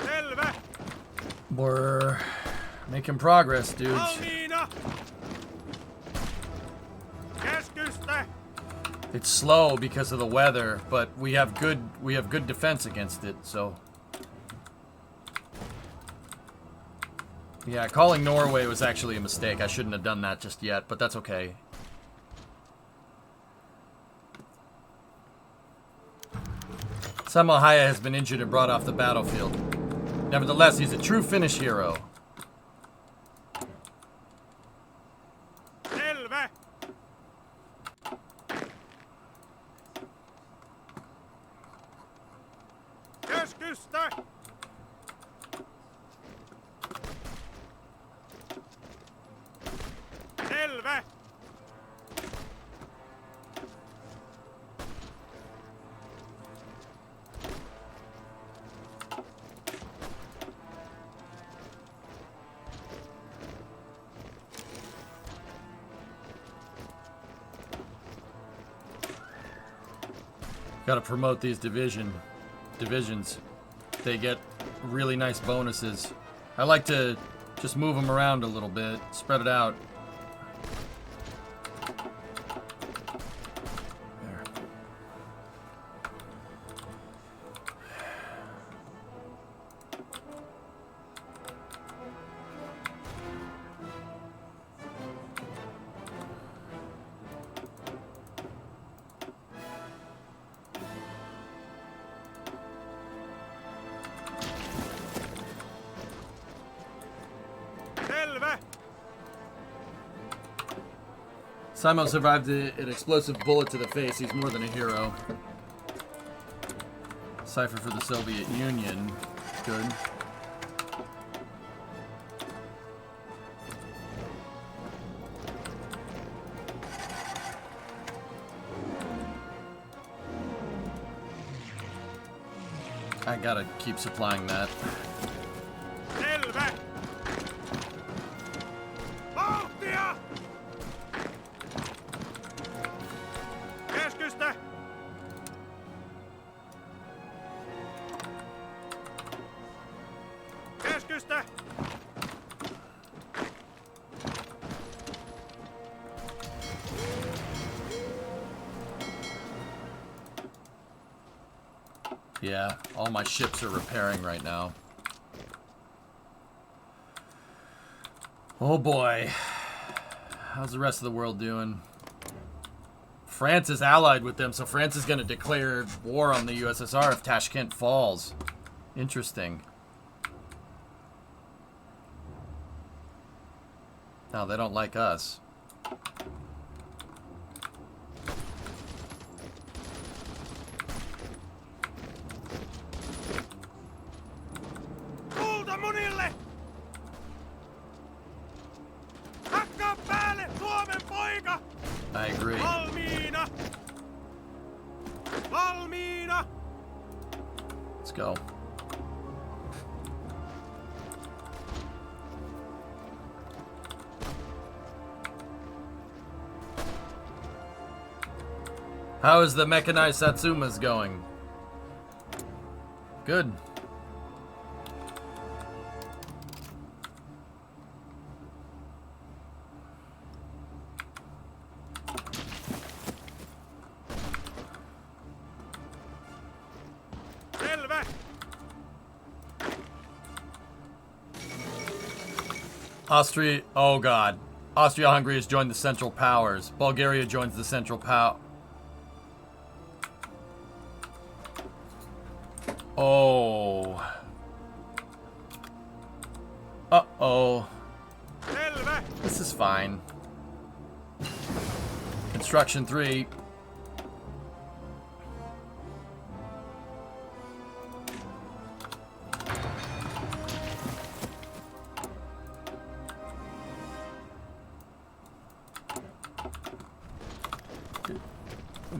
Selvä! We're making progress, dudes. Valmiina! Keskystä! It's slow because of the weather, but we have good defense against it, so. Yeah, calling Norway was actually a mistake. I shouldn't have done that just yet, but that's okay. Samohaya has been injured and brought off the battlefield. Nevertheless, he's a true Finnish hero. Selvä! Keskystä! Selvä! Got to promote these divisions. They get really nice bonuses. I like to just move them around a little bit, spread it out. There. Selvä! Simo survived an explosive bullet to the face. He's more than a hero. Cipher for the Soviet Union. Good. I gotta keep supplying that. Selvä! Vauhtia! Keskystä! Keskystä! Yeah, all my ships are repairing right now. Oh boy. How's the rest of the world doing? France is allied with them, so France is going to declare war on the USSR if Tashkent falls. Interesting. No, they don't like us. Tulta munille! Hakkaa päälle, Suomen poika! I agree. Valmiina! Valmiina! Let's go. How is the mechanized Satsumas going? Good. Selvä! Austria, oh god. Austria-Hungary has joined the Central Powers. Bulgaria joins the Central Power. Oh. Uh-oh. Selvä! This is fine. Construction 3.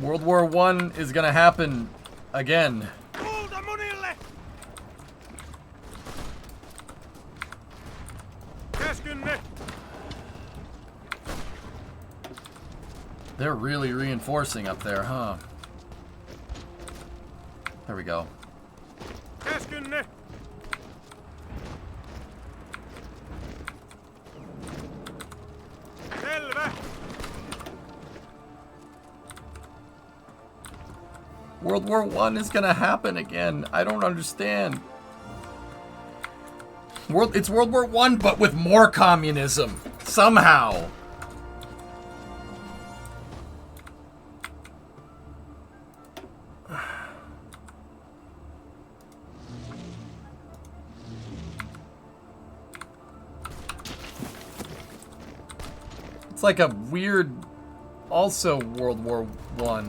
World War I is gonna happen again. Kulta munille! Käskynne! They're really reinforcing up there, huh? There we go. Käskynne! Selvä! World War I is gonna happen again. I don't understand. It's World War I, but with more communism. Somehow. It's like a weird, also World War I.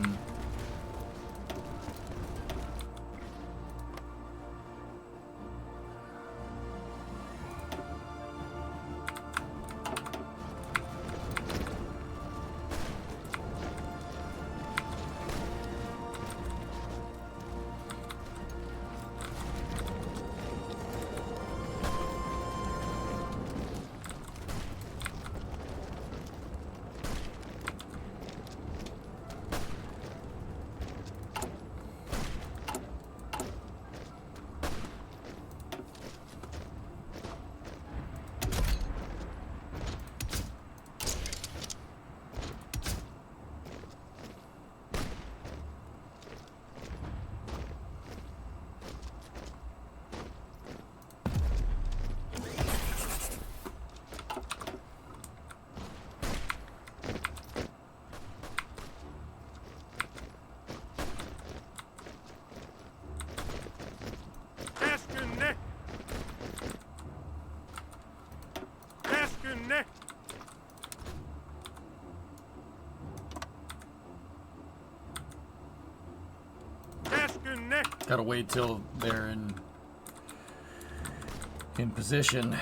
Käskynne! Käskynne! Käskynne! Gotta wait till they're in position.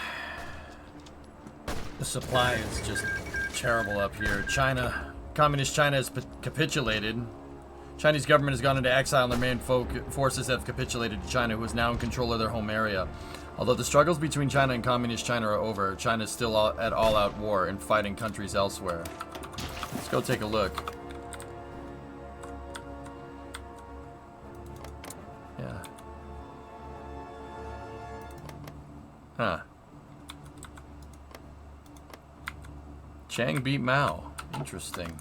The supply is just terrible up here. China, communist China has capitulated. Chinese government has gone into exile and their main forces have capitulated to China, who is now in control of their home area. Although the struggles between China and communist China are over, China is still at all-out war and fighting countries elsewhere. Let's go take a look. Yeah. Huh. Chiang beat Mao. Interesting.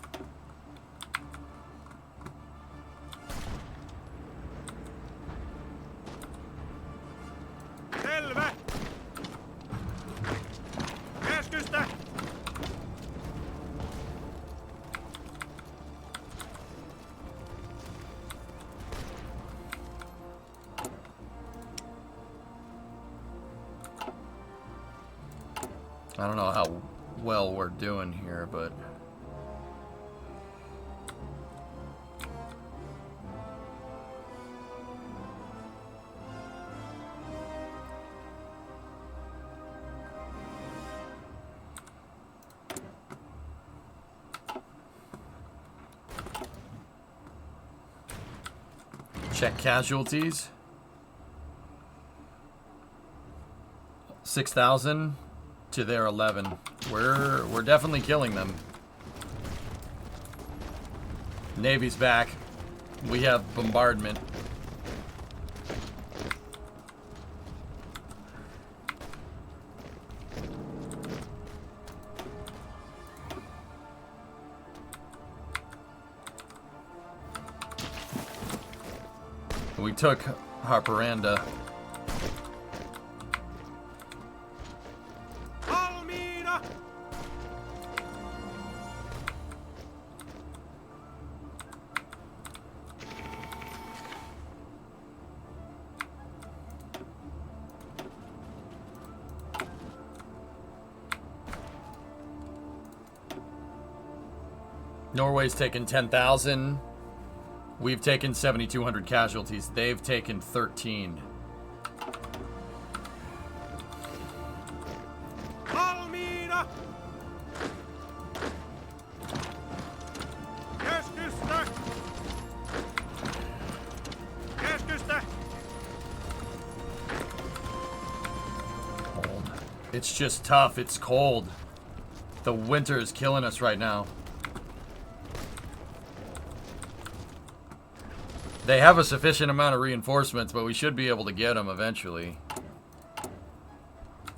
Selvä! Käskystä! I don't know how well we're doing here, but Check casualties. 6,000 to their 11. We're definitely killing them. Navy's back. We have bombardment. We took Harperanda. Valmiina! Norway's taken 10,000. We've taken 7,200 casualties. They've taken 13. Valmiina! Keskusta! Keskusta! Cold. It's just tough. It's cold. The winter is killing us right now. They have a sufficient amount of reinforcements, but we should be able to get them eventually.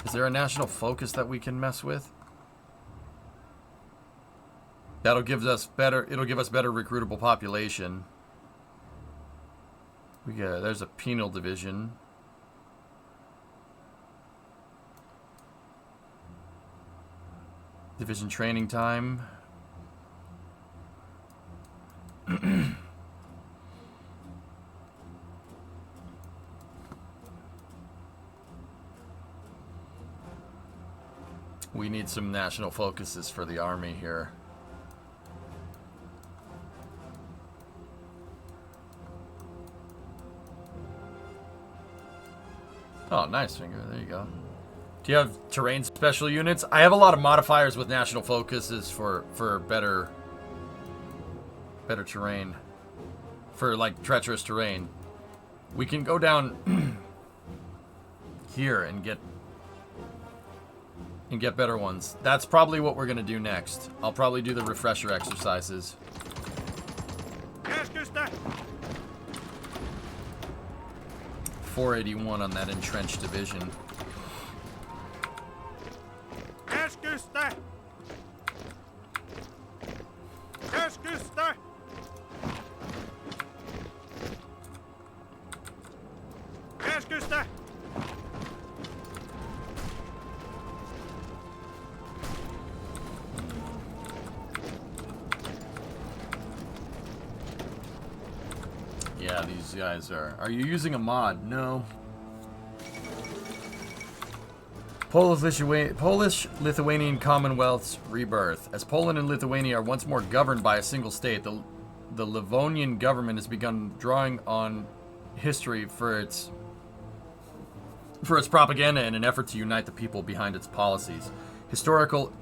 Is there a national focus that we can mess with? That'll give us better. It'll give us better recruitable population. There's a penal division. Division training time. We need some national focuses for the army here. Oh, nice finger. There you go. Do you have terrain special units? I have a lot of modifiers with national focuses for better terrain. For like treacherous terrain. We can go down here and get better ones. That's probably what we're gonna do next. I'll probably do the refresher exercises. Keskusta! 481 on that entrenched division. Keskusta! Keskusta! Keskusta! Yeah, these guys are... Are you using a mod? No. Polish-Lithuanian Commonwealth's rebirth. As Poland and Lithuania are once more governed by a single state, the Livonian government has begun drawing on history for its propaganda in an effort to unite the people behind its policies. Historical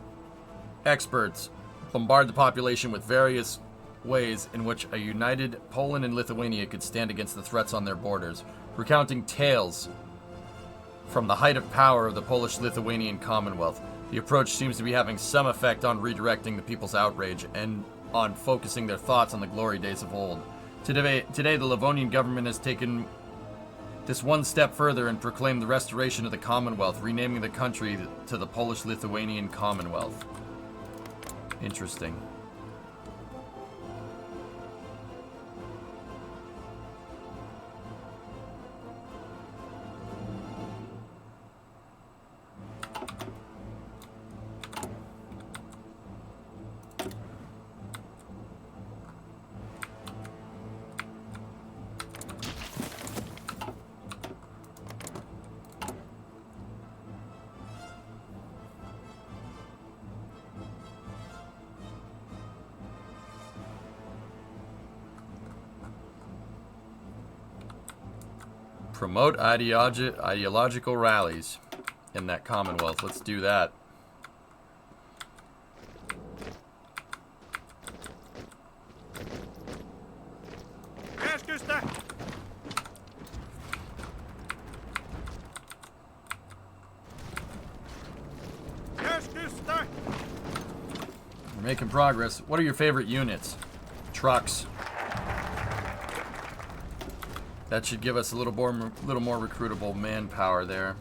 experts bombard the population with various ways in which a united Poland and Lithuania could stand against the threats on their borders, recounting tales from the height of power of the Polish-Lithuanian Commonwealth. The approach seems to be having some effect on redirecting the people's outrage and on focusing their thoughts on the glory days of old. Today, the Livonian government has taken this one step further and proclaimed the restoration of the Commonwealth, renaming the country to the Polish-Lithuanian Commonwealth. Interesting. Promote ideological rallies in that Commonwealth. Let's do that. Keskusta! We're making progress. What are your favorite units? Trucks. That should give us a little more recruitable manpower there.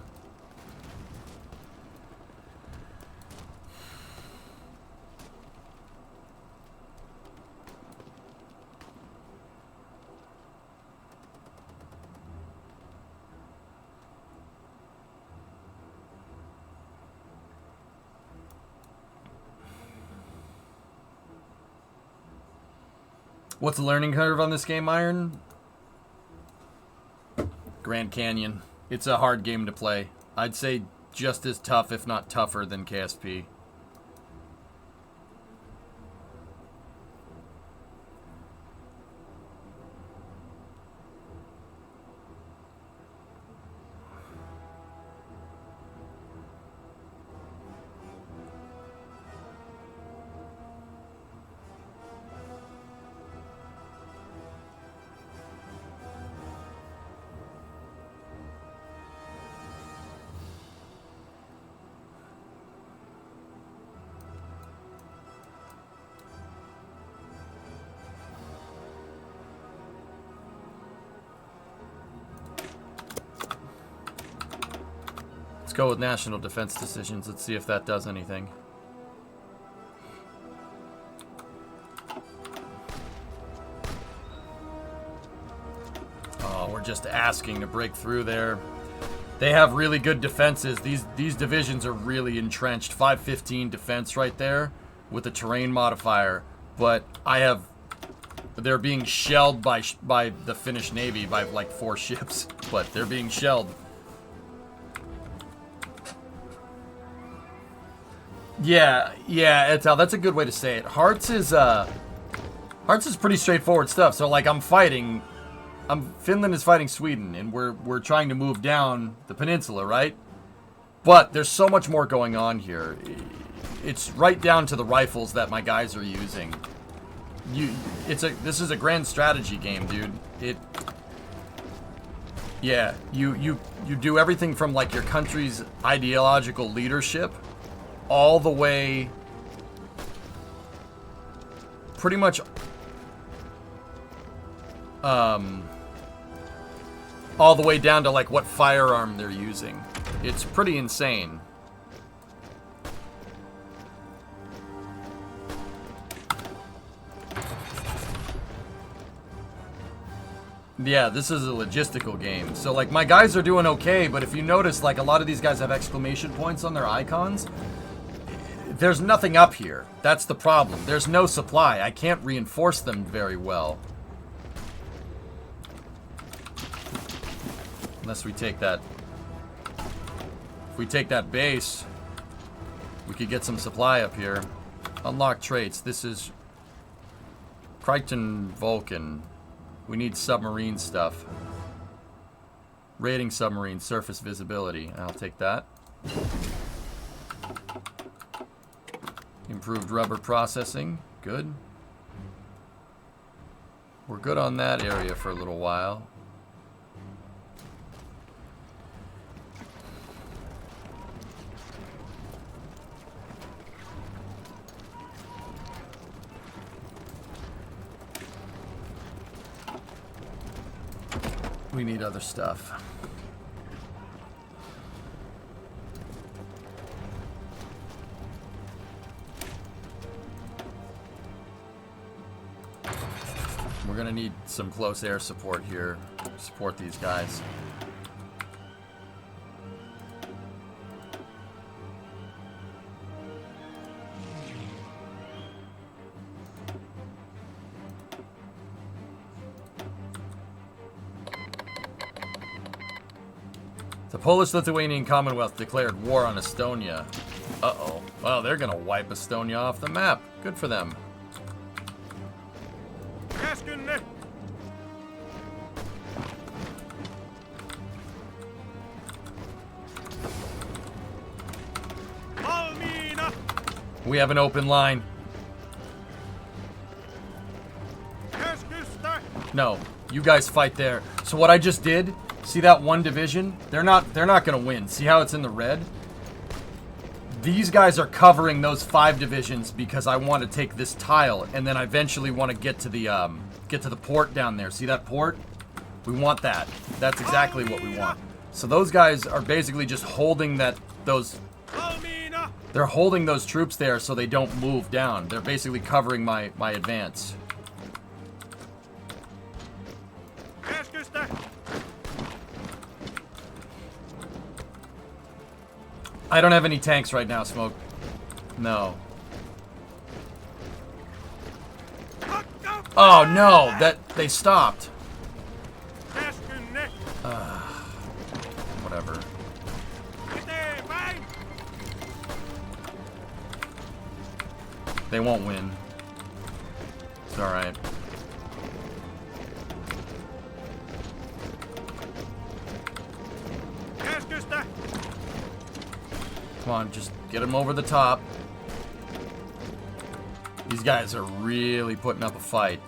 What's the learning curve on this game, Iron? Grand Canyon. It's a hard game to play. I'd say just as tough, if not tougher, than KSP. Let's go with national defense decisions. Let's see if that does anything. Oh, we're just asking to break through there. They have really good defenses. These divisions are really entrenched. 515 defense right there with a terrain modifier. But they're being shelled by the Finnish Navy by like 4 ships. But they're being shelled. Yeah, Etal, that's a good way to say it. Hearts is pretty straightforward stuff. So like Finland is fighting Sweden, and we're trying to move down the peninsula, right? But there's so much more going on here. It's right down to the rifles that my guys are using. This is a grand strategy game, dude. You do everything from like your country's ideological leadership all the way, pretty much, all the way down to like what firearm they're using. It's pretty insane. Yeah, this is a logistical game. So like my guys are doing okay, but if you notice, like a lot of these guys have exclamation points on their icons. There's nothing up here. That's the problem. There's no supply. I can't reinforce them very well. Unless we take that. If we take that base, we could get some supply up here. Unlock traits. This is Crichton Vulcan. We need submarine stuff. Raiding submarine, surface visibility. I'll take that. Improved rubber processing. Good. We're good on that area for a little while. We need other stuff. We're gonna need some close air support here to support these guys. The Polish-Lithuanian Commonwealth declared war on Estonia. Uh-oh. Well, they're gonna wipe Estonia off the map. Good for them. Käskynne! Valmiina! We have an open line. Käskystä! No, you guys fight there. So what I just did, see that one division? They're not gonna win. See how it's in the red? These guys are covering those 5 divisions because I want to take this tile, and then I eventually want to get to the port down there. See that port? We want that. That's exactly what we want. So those guys are basically just holding Valmiina! they're holding those troops there so they don't move down. They're basically covering my advance. Keskystä! I don't have any tanks right now, Smoke. No. Hakka! Oh no, they stopped. Käskynne! Whatever. Eteenpäin! They won't win. It's alright. Käskystä! Come on, just get them over the top. These guys are really putting up a fight.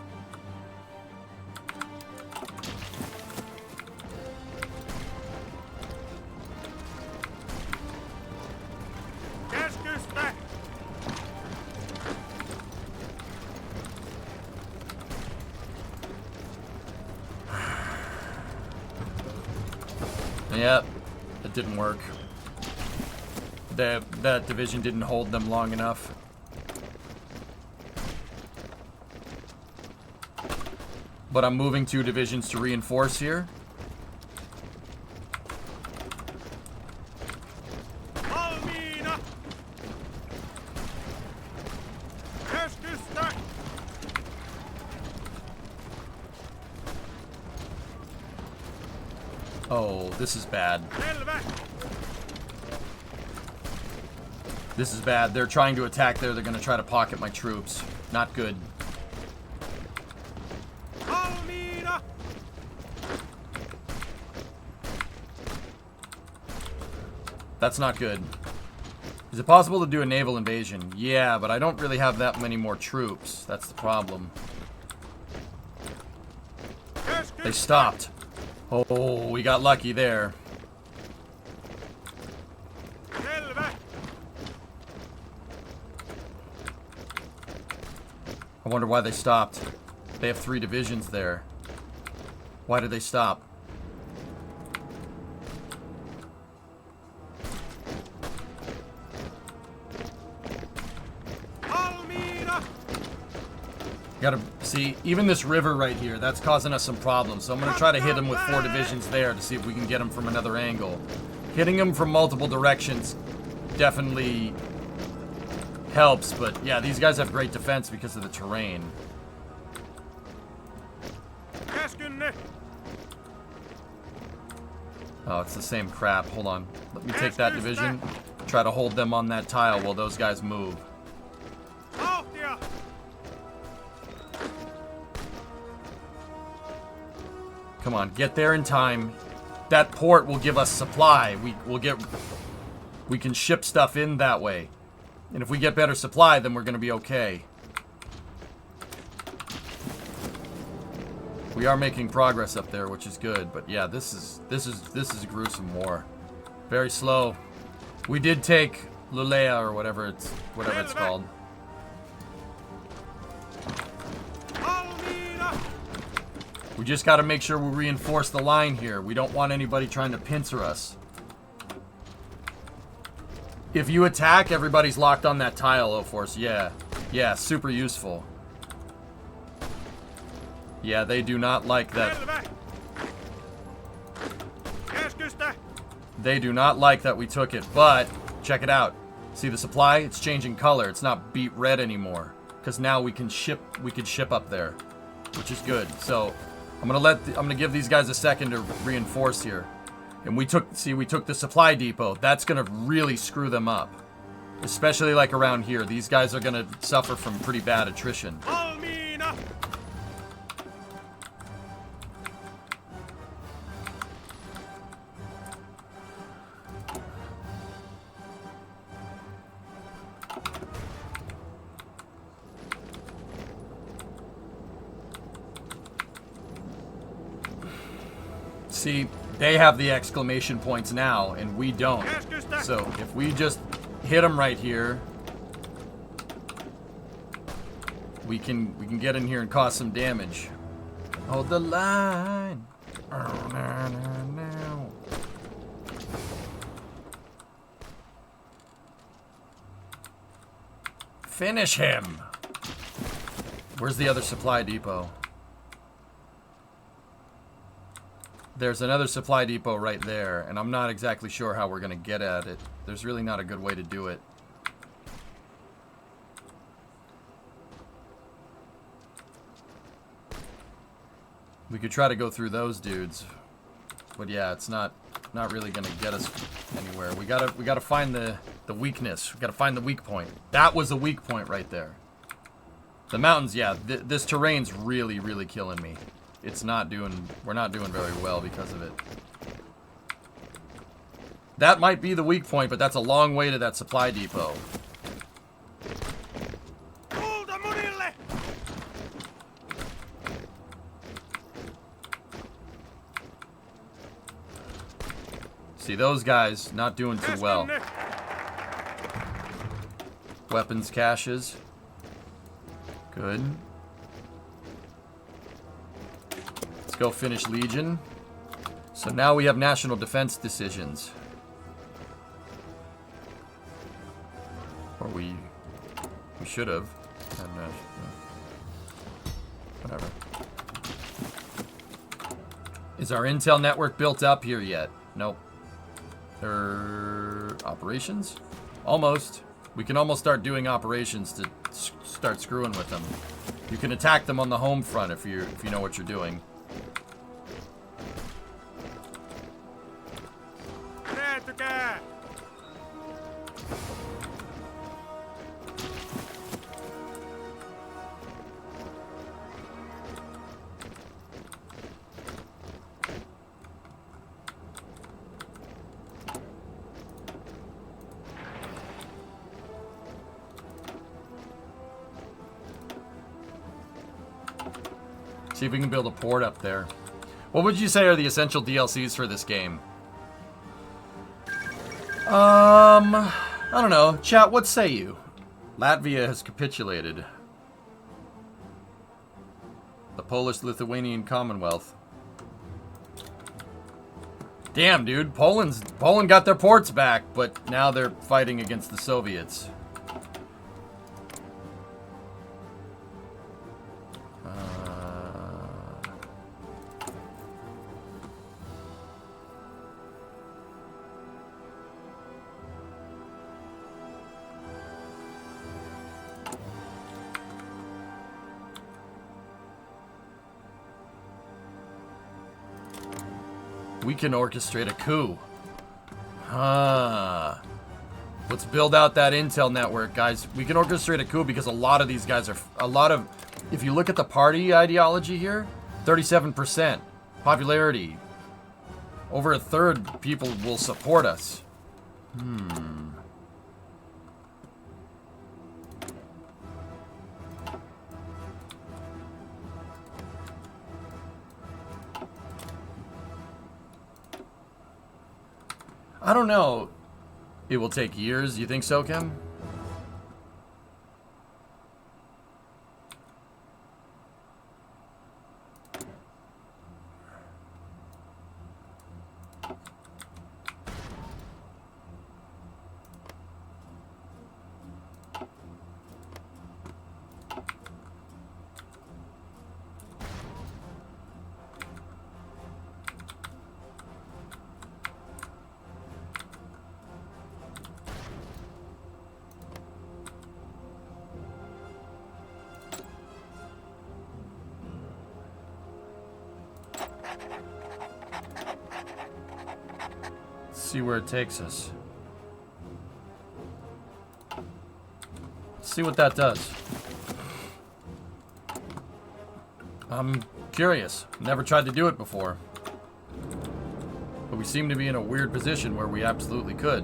Käskystä! Yep, it didn't work. That division didn't hold them long enough. But I'm moving 2 divisions to reinforce here. Valmiina! Käskystä! Oh, this is bad. Selvä! This is bad. They're trying to attack there. They're going to try to pocket my troops. Not good. Valmiina! That's not good. Is it possible to do a naval invasion? Yeah, but I don't really have that many more troops. That's the problem. They stopped. Oh, we got lucky there. Selvä! I wonder why they stopped. They have 3 divisions there. Why did they stop? Valmiina! Gotta see, even this river right here, that's causing us some problems. So I'm gonna try to hit them with 4 divisions there to see if we can get them from another angle. Hitting them from multiple directions definitely helps, but yeah, these guys have great defense because of the terrain. Käskynne! Oh, it's the same crap. Hold on. Let me take that division. Try to hold them on that tile while those guys move. Vauhtia! Come on, get there in time. That port will give us supply. We can ship stuff in that way. And if we get better supply, then we're going to be okay. We are making progress up there, which is good. But yeah, this is a gruesome war. Very slow. We did take Lulea or whatever it's called. Valmiina! We just got to make sure we reinforce the line here. We don't want anybody trying to pincer us. If you attack, everybody's locked on that tile, O-Force. Yeah. Yeah, super useful. Yeah, they do not like that. Selvä! Käskystä! They do not like that we took it, but check it out. See the supply? It's changing color. It's not beet red anymore. Because now we can ship up there, which is good. So I'm gonna give these guys a second to reinforce here. And we took the supply depot. That's gonna really screw them up. Especially like around here. These guys are gonna suffer from pretty bad attrition. Valmiina! See, they have the exclamation points now, and we don't. So if we just hit them right here, we can get in here and cause some damage. Hold the line. Finish him. Where's the other supply depot? There's another supply depot right there, and I'm not exactly sure how we're going to get at it. There's really not a good way to do it. We could try to go through those dudes. But yeah, it's not really going to get us anywhere. We gotta find the weakness. We gotta find the weak point. That was a weak point right there. The mountains, yeah, this terrain's really, really killing me. It's not doing, we're not doing very well because of it. That might be the weak point, but that's a long way to that supply depot. Kulta munille! See, those guys not doing too well. Käskynne! Weapons caches. Good. Let's go finish Legion. So now we have national defense decisions. Or we should have. Whatever. Is our intel network built up here yet? Nope. Operations? Almost. We can almost start doing operations to start screwing with them. You can attack them on the home front if you know what you're doing. Räätykää! See if we can build a port up there. What would you say are the essential DLCs for this game? I don't know. Chat, what say you? Latvia has capitulated. The Polish-Lithuanian Commonwealth. Damn, dude. Poland got their ports back, but now they're fighting against the Soviets. We can orchestrate a coup. Let's build out that intel network, guys. We can orchestrate a coup because a lot of these guys are... If you look at the party ideology here, 37% popularity. Over a third people will support us. I don't know. It will take years. You think so, Kim? See where it takes us. See what that does. I'm curious. Never tried to do it before. But we seem to be in a weird position where we absolutely could.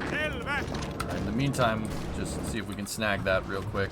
Selvä! In the meantime, just see if we can snag that real quick.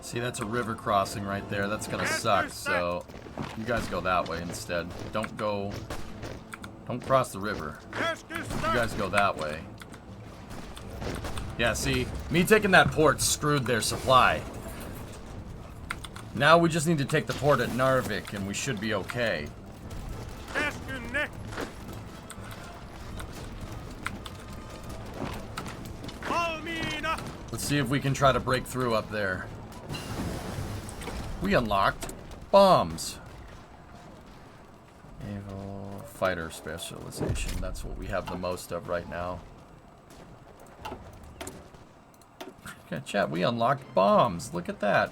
See, that's a river crossing right there. That's gonna suck, so you guys go that way instead. Don't cross the river. You guys go that way. Yeah, see, me taking that port screwed their supply. Now we just need to take the port at Narvik and we should be okay. Keskynne! Valmiina! Let's see if we can try to break through up there. We unlocked bombs. Naval fighter specialization. That's what we have the most of right now. Okay, chat, we unlocked bombs. Look at that.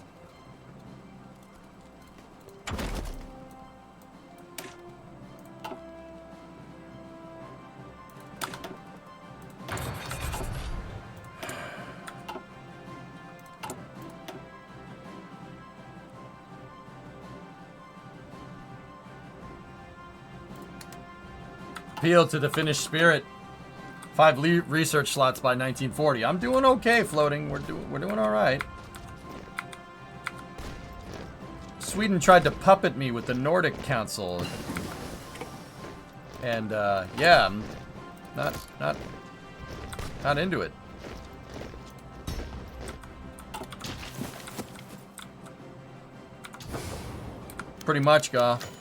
Appeal to the Finnish spirit. 5 research slots by 1940. I'm doing okay, floating. We're doing all right. Sweden tried to puppet me with the Nordic Council, and yeah, I'm not into it. Pretty much, Goff.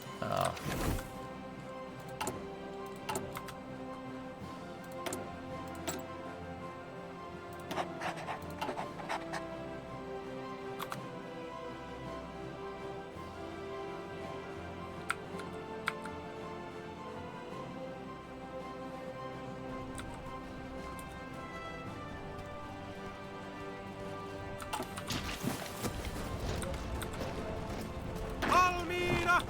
Valmiina!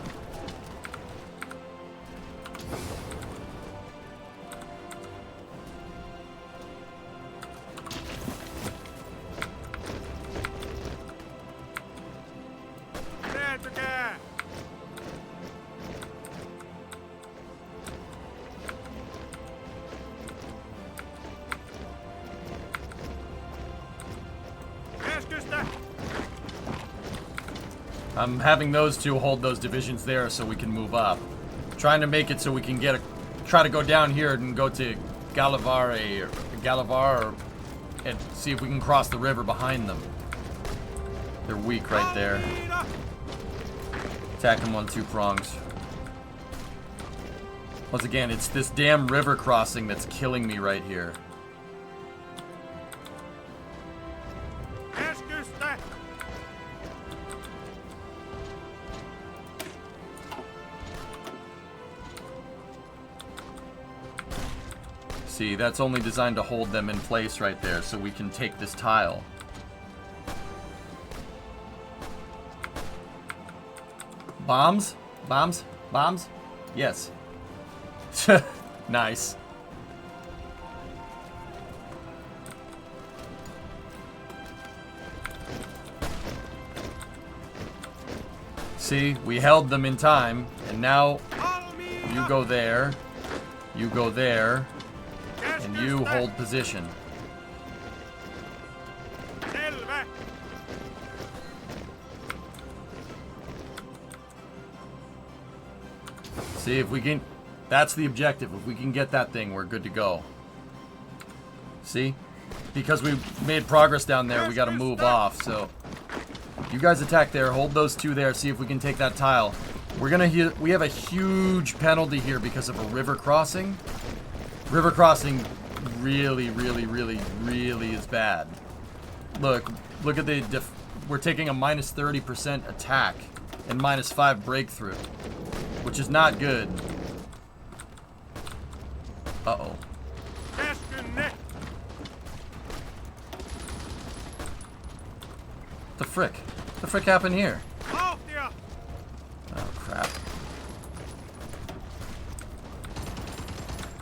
Reetykää! Keskystä! I'm having those two hold those divisions there so we can move up. Trying to make it so we can try to go down here and go to Galavar, and see if we can cross the river behind them. They're weak right there. Valmiina! Attack them on 2 prongs. Once again, it's this damn river crossing that's killing me right here. Keskystä! See, that's only designed to hold them in place right there so we can take this tile. Bombs? Bombs? Bombs? Yes. Nice. See, we held them in time, and now Valmiina! you go there, you go there, and you Keskystä! hold position. Selvä! See if we can. That's the objective. If we can get that thing, we're good to go. See? Because we made progress down there, we got to move off. So you guys attack there. Hold those 2 there. See if we can take that tile. We have a huge penalty here because of a river crossing. River crossing really, really, really, really is bad. Look at the we're taking a minus 30% attack and minus 5 breakthrough, which is not good. Uh-oh. Keskynne! The frick? The frick happened here? Vauhtia! Oh, crap.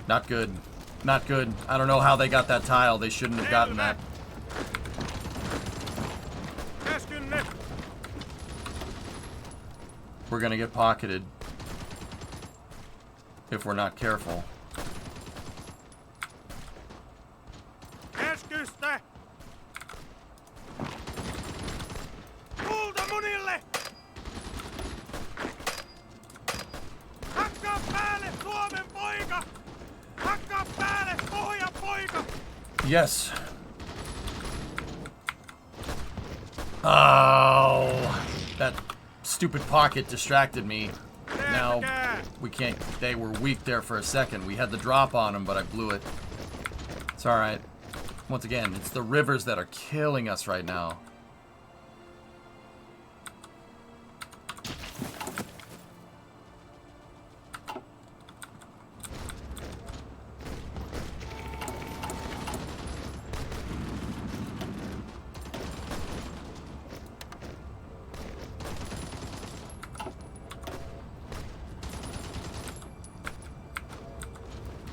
Not good. Not good. I don't know how they got that tile. They shouldn't have gotten that. Keskynne! We're gonna get pocketed if we're not careful. Yes. Oh, that stupid pocket distracted me. Now we can't. They were weak there for a second. We had the drop on them, but I blew it. It's all right. Once again, it's the rivers that are killing us right now.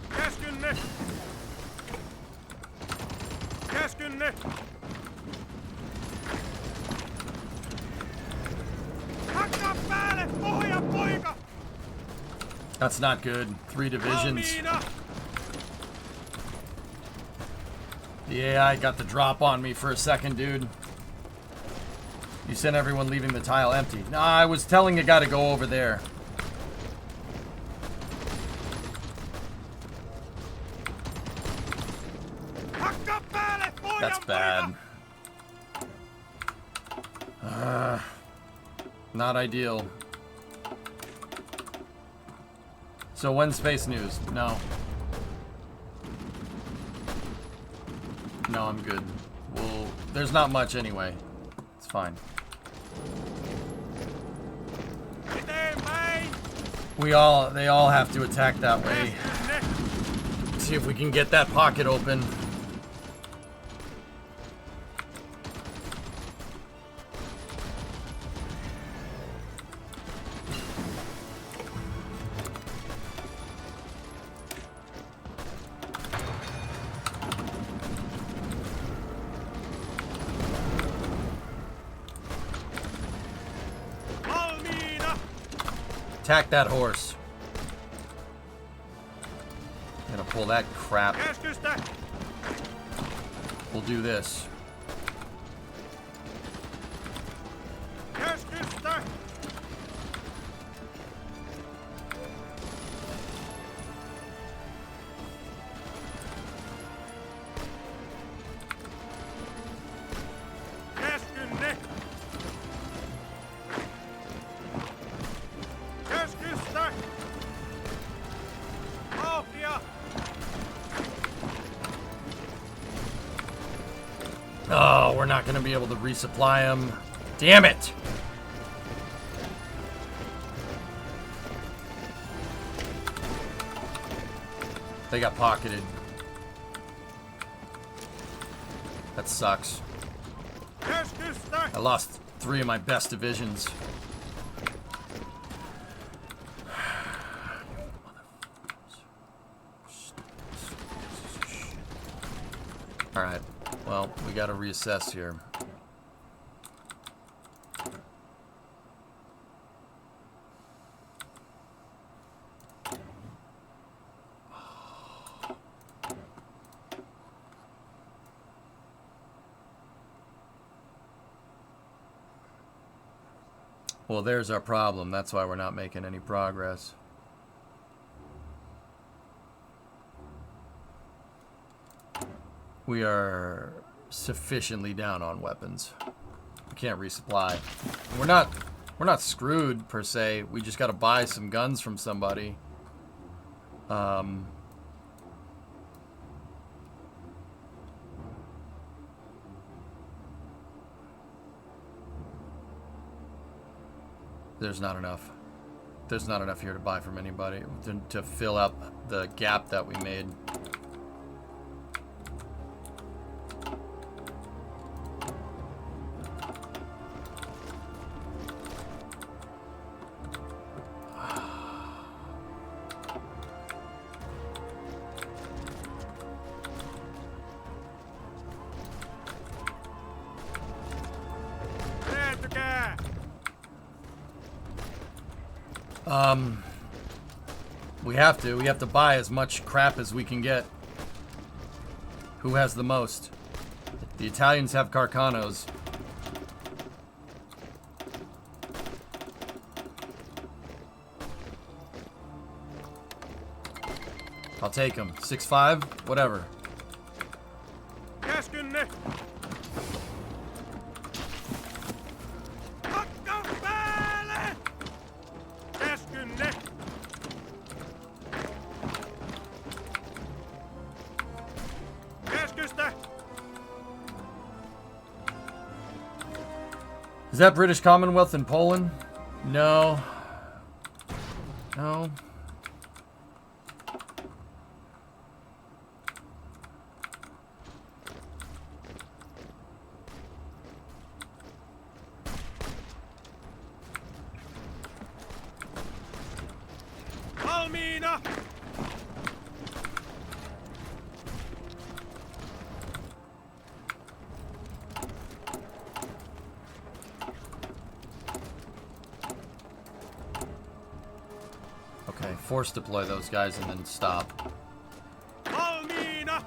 Käskynne! Käskynne! Hakkaa päälle! Ohja poika! That's not good. 3 divisions. Valmiina! Yeah, I got the drop on me for a second, dude. You sent everyone leaving the tile empty. Nah, I was telling a guy to go over there. Hakkaa päälle! Pojan That's bad. Not ideal. So when's space news? No. No, I'm good. Well, there's not much anyway. It's fine. Eteenpäin! They all have to attack that way. Käskynne! See if we can get that pocket open. Valmiina! Attack that horse. I'm gonna pull that crap. Käskystä! We'll do this. Käskystä! Käskynne! Käskystä! Vauhtia! Oh, we're not gonna be able to resupply them. Damn it! They got pocketed. That sucks. Käskystä! I lost 3 of my best divisions. Alright, well, we gotta reassess here. Well, there's our problem. That's why we're not making any progress. We are sufficiently down on weapons. We can't resupply. We're not screwed per se. We just got to buy some guns from somebody. There's not enough. There's not enough here to buy from anybody to fill up the gap that we made. Kääntykää! We have to buy as much crap as we can get. Who has the most? The Italians have Carcanos. I'll take them. 6.5, whatever. Käskynne! Hakka päälle! Käskynne! Käskystä! Is that British Commonwealth in Poland? No. No. Valmiina! Okay, force deploy those guys and then stop. Valmiina!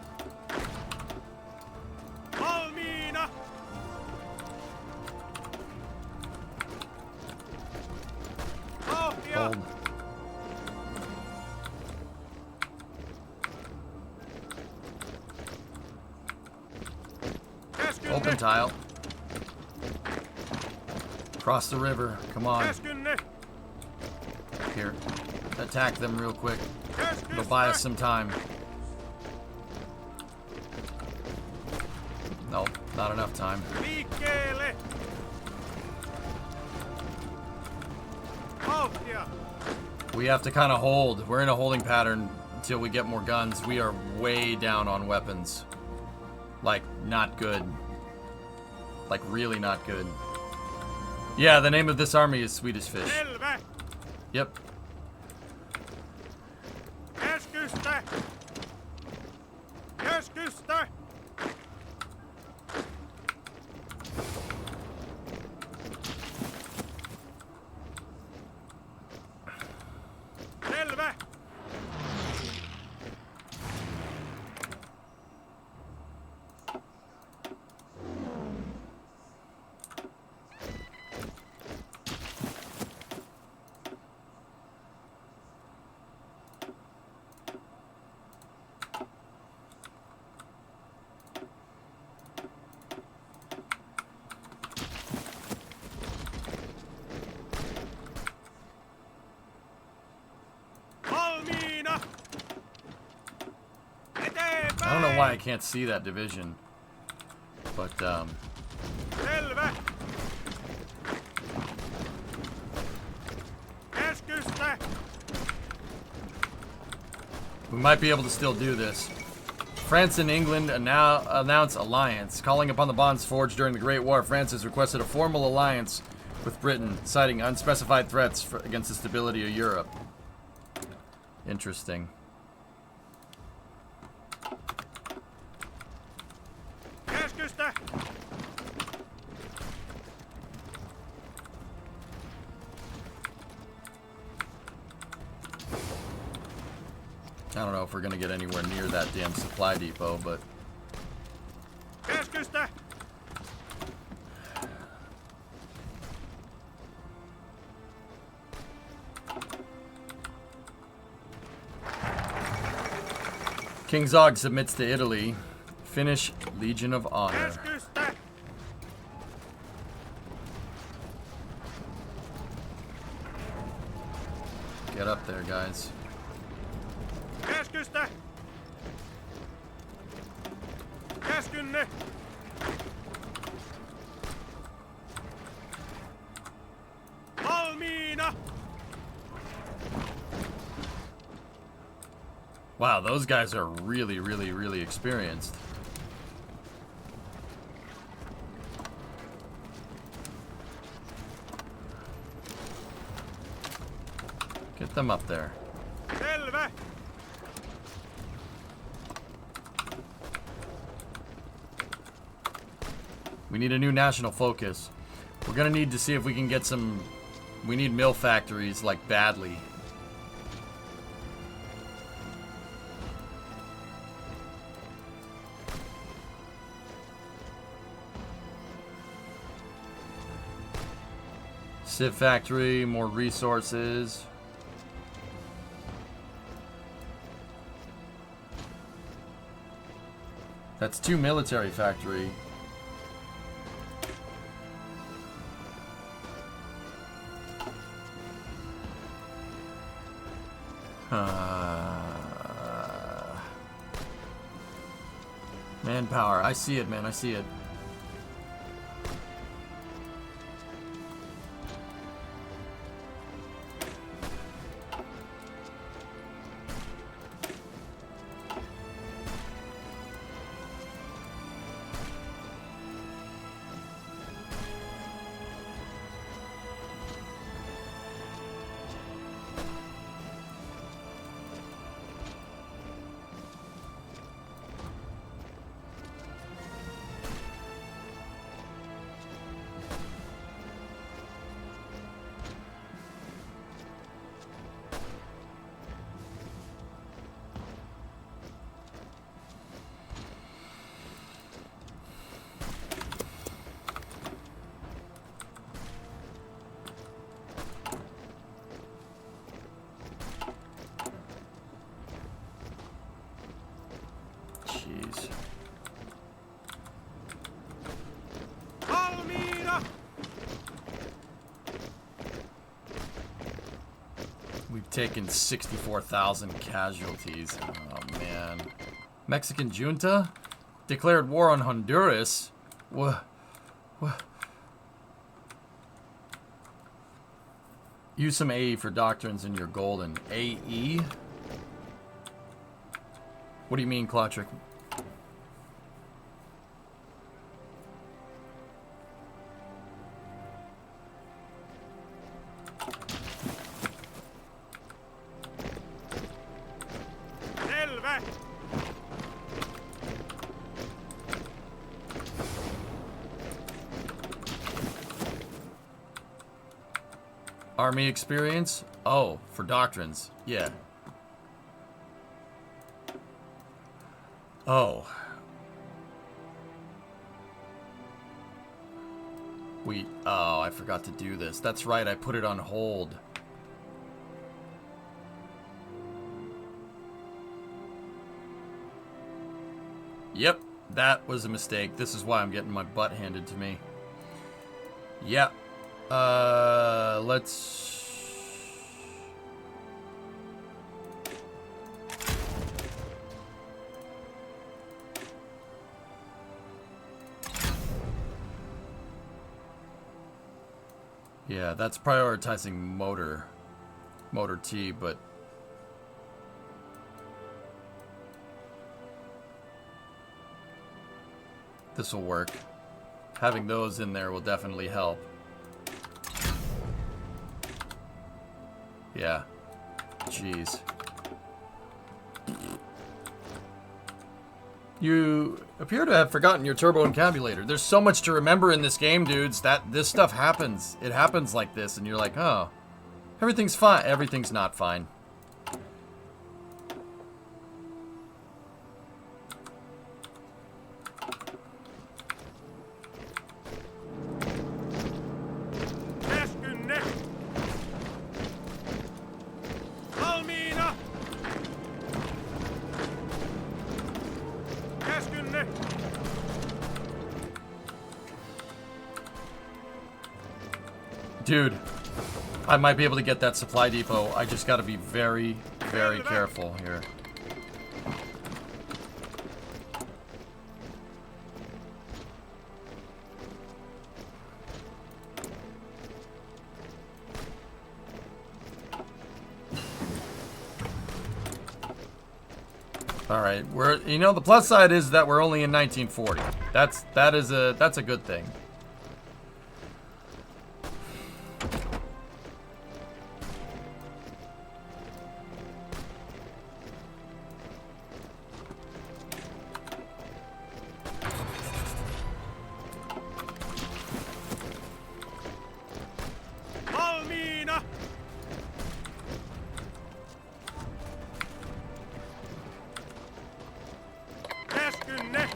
Valmiina! Vauhtia! Hold. Käskynne! Open tile. Cross the river. Come on. Käskynne! Here. Attack them real quick. Käskystä! It'll buy us some time. No, not enough time. Liikkeelle! Vauhtia! We have to kind of hold. We're in a holding pattern until we get more guns. We are way down on weapons. Like, not good. Like, really not good. Yeah, the name of this army is Swedish Fish. Selvä! Yep. Käskystä! Käskystä! Selvä! Valmiina! Eteenpäin! I don't know why I can't see that division. But, Selvä! Käskystä! we might be able to still do this. France and England announce alliance. Calling upon the bonds forged during the Great War, France has requested a formal alliance with Britain, citing unspecified threats against the stability of Europe. Interesting. Käskystä! I don't know if we're gonna get anywhere near that damn supply depot, but Käskystä! King Zog submits to Italy. Finnish Legion of Honor. Käskystä! Get up there, guys. Käskystä! Käskynne! Valmiina! Wow, those guys are really, really, really experienced. Get them up there. Selvä! We need a new national focus. We're gonna need to see if we can get some... We need mill factories, like, badly. Civ factory, more resources. That's 2 military factory. Manpower. I see it, man. I see it. Jeez. Valmiina! We've taken 64,000 casualties. Oh, man. Mexican junta declared war on Honduras. What? Use some AE for doctrines in your golden. AE? What do you mean, Clotrick? Selvä! Army experience? Oh, for doctrines. Yeah. Oh. Oh, I forgot to do this. That's right, I put it on hold. Yep, that was a mistake. This is why I'm getting my butt handed to me. Yep. Let's... Yeah, that's prioritizing motor T, but this will work. Having those in there will definitely help. Yeah. Jeez. You appear to have forgotten your turbo encabulator. There's so much to remember in this game, dudes. This stuff happens. It happens like this, and you're like, oh, everything's fine. Everything's not fine. Käskynne! Valmiina! Käskynne! Dude, I might be able to get that supply depot. I just gotta be very, very careful here. All right, you know, the plus side is that we're only in 1940. That's a good thing. Valmiina! Käskynne!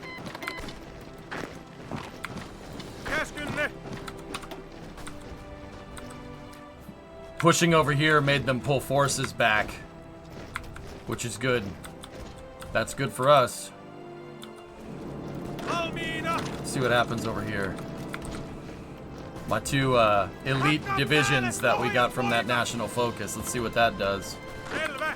Käskynne! Pushing over here made them pull forces back, which is good. That's good for us. see what happens over here. My two elite divisions that we got from that national focus. Let's see what that does. Selvä.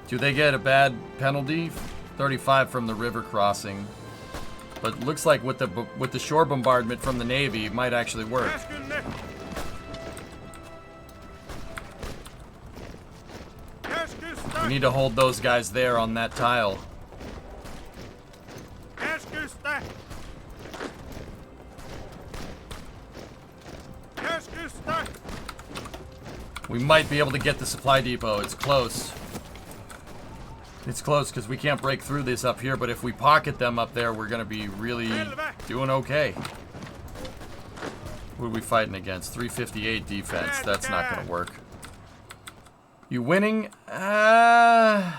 Do they get a bad penalty? 35 from the river crossing. But looks like with the shore bombardment from the Navy, it might actually work. Käskynne. Käskystä. We need to hold those guys there on that tile. Käskystä. Käskystä. We might be able to get the supply depot. It's close. It's close because we can't break through this up here, but if we pocket them up there, we're going to be really doing okay. Who are we fighting against? 358 defense. That's not going to work. You winning? The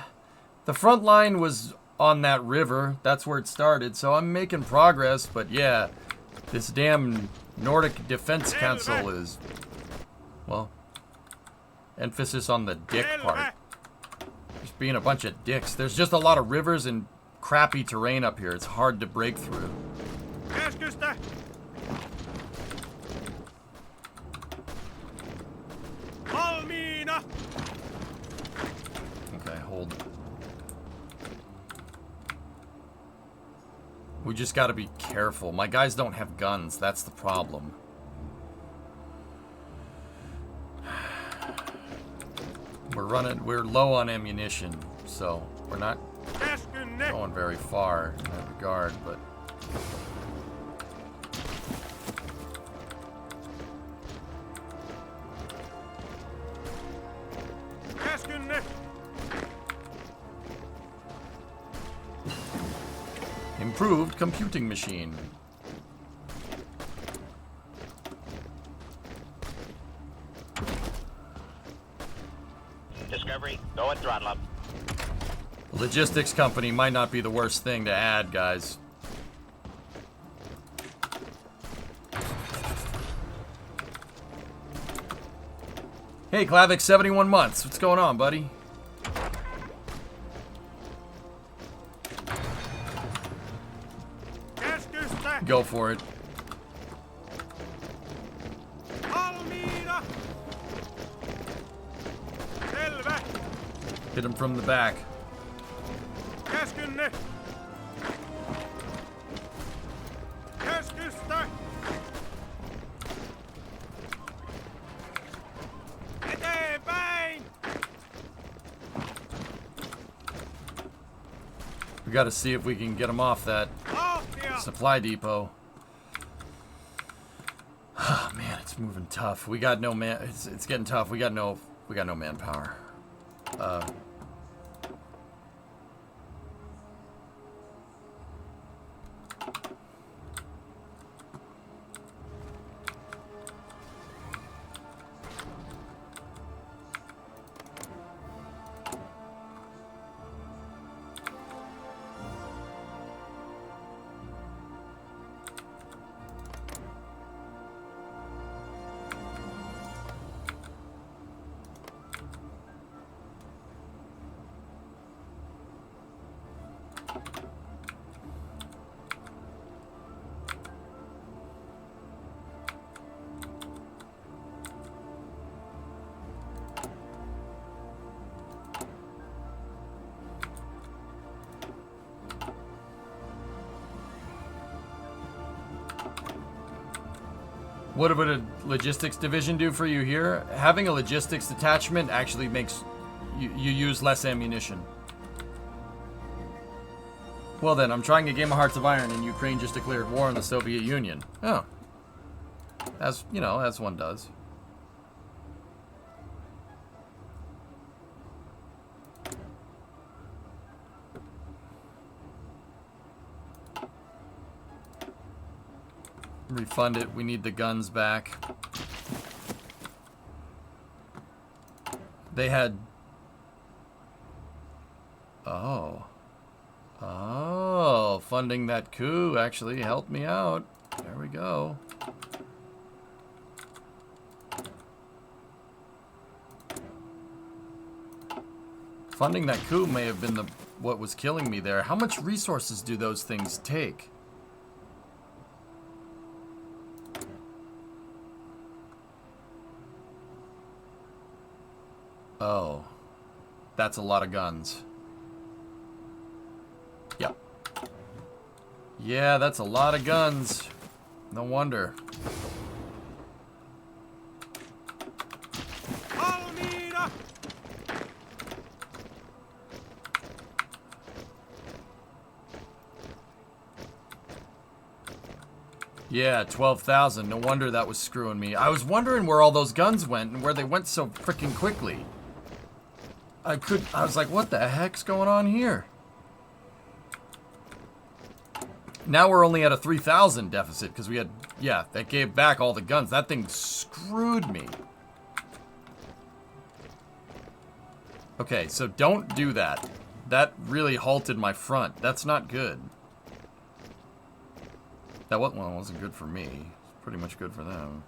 front line was on that river. That's where it started, so I'm making progress, but yeah, this damn Nordic Defense Council is, well, emphasis on the dick part. Just being a bunch of dicks. There's just a lot of rivers and crappy terrain up here. It's hard to break through. Käskystä. Valmiina. Okay, hold. We just gotta be careful. My guys don't have guns. That's the problem. We're low on ammunition, so we're not Käskynne. going very far in that regard, but Käskynne. improved computing machine. Discovery, go and throttle up. Logistics company might not be the worst thing to add, guys. Hey, Glavik, 71 months. What's going on, buddy? Käskystä. Go for it. Valmiina. Selvä. Hit him from the back. Käskynne. Käskystä. Eteenpäin. We gotta see if we can get him off that Vauhtia. supply depot. Oh, man, it's moving tough. We got no man. It's getting tough. We got no manpower. What would a logistics division do for you here? Having a logistics detachment actually makes you use less ammunition. Well then, I'm trying a game of Hearts of Iron and Ukraine just declared war on the Soviet Union. Oh. As, you know, as one does. Refund it. We need the guns back. They had... Oh. Oh, funding that coup actually helped me out. There we go. Funding that coup may have been what was killing me there. How much resources do those things take? that's a lot of guns. Yep. Yeah, that's a lot of guns. No wonder. Valmiina! Yeah, 12,000. No wonder that was screwing me. I was wondering where all those guns went and where they went so freaking quickly. I was like, what the heck's going on here? Now we're only at a 3,000 deficit because we had, yeah, that gave back all the guns. That thing screwed me. Okay, so don't do that. That really halted my front. That's not good. That one wasn't good for me. It's pretty much good for them.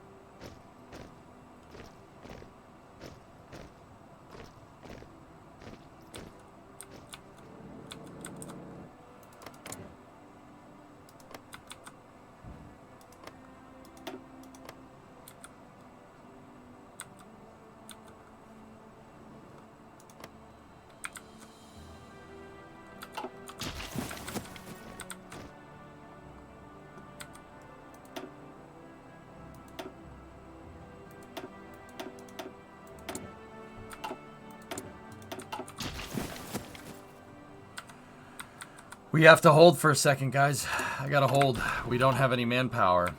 We have to hold for a second, guys. I gotta hold. We don't have any manpower.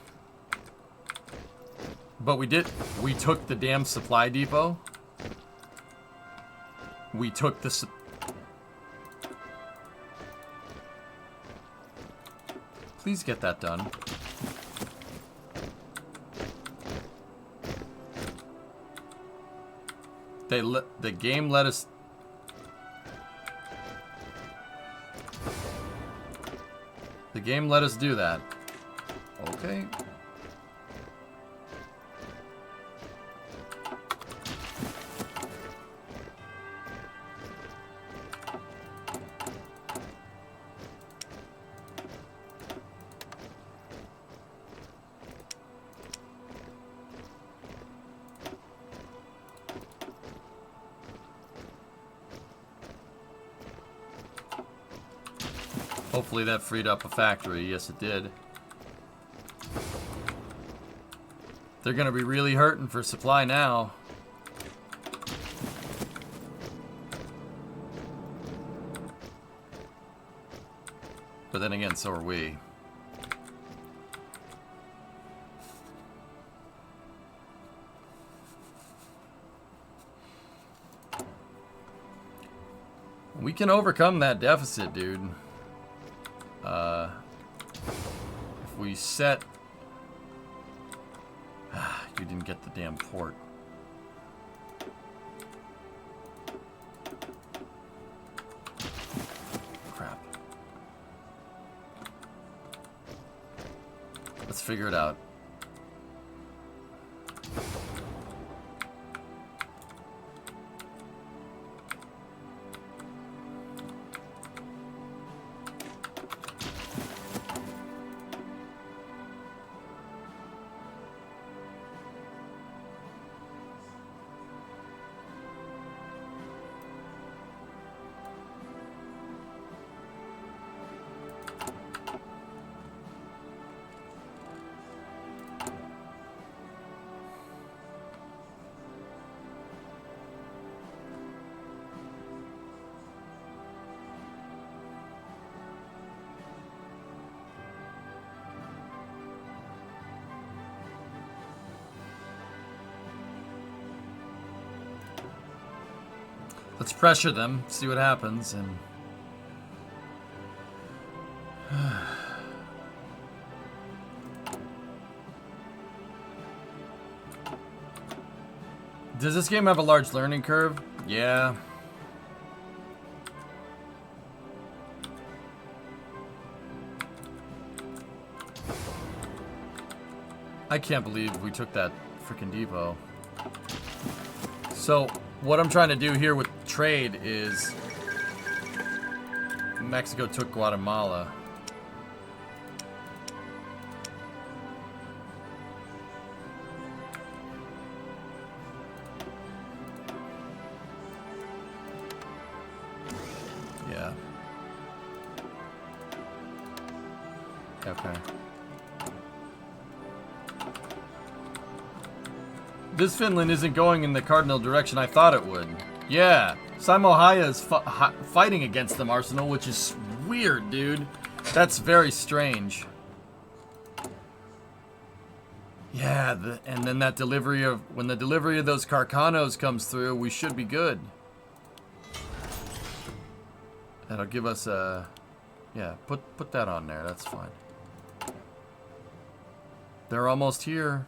But we did. We took the damn supply depot. We took the... Please get that done. The game let us... The game let us do that. Okay. Hopefully that freed up a factory. Yes, it did. They're gonna be really hurting for supply now. But then again, so are we. We can overcome that deficit, dude. If we set... You didn't get the damn port. Crap. Let's figure it out. Let's pressure them, see what happens, and... Does this game have a large learning curve? Yeah. I can't believe we took that freaking depot. So, what I'm trying to do here with trade is... Mexico took Guatemala. Yeah. Okay. This Finland isn't going in the cardinal direction I thought it would. Yeah. Simo Haya is fighting against them, Arsenal, which is weird, dude. That's very strange. Yeah, and then that delivery of... When the delivery of those Carcanos comes through, we should be good. That'll give us a... Yeah, put that on there. That's fine. They're almost here.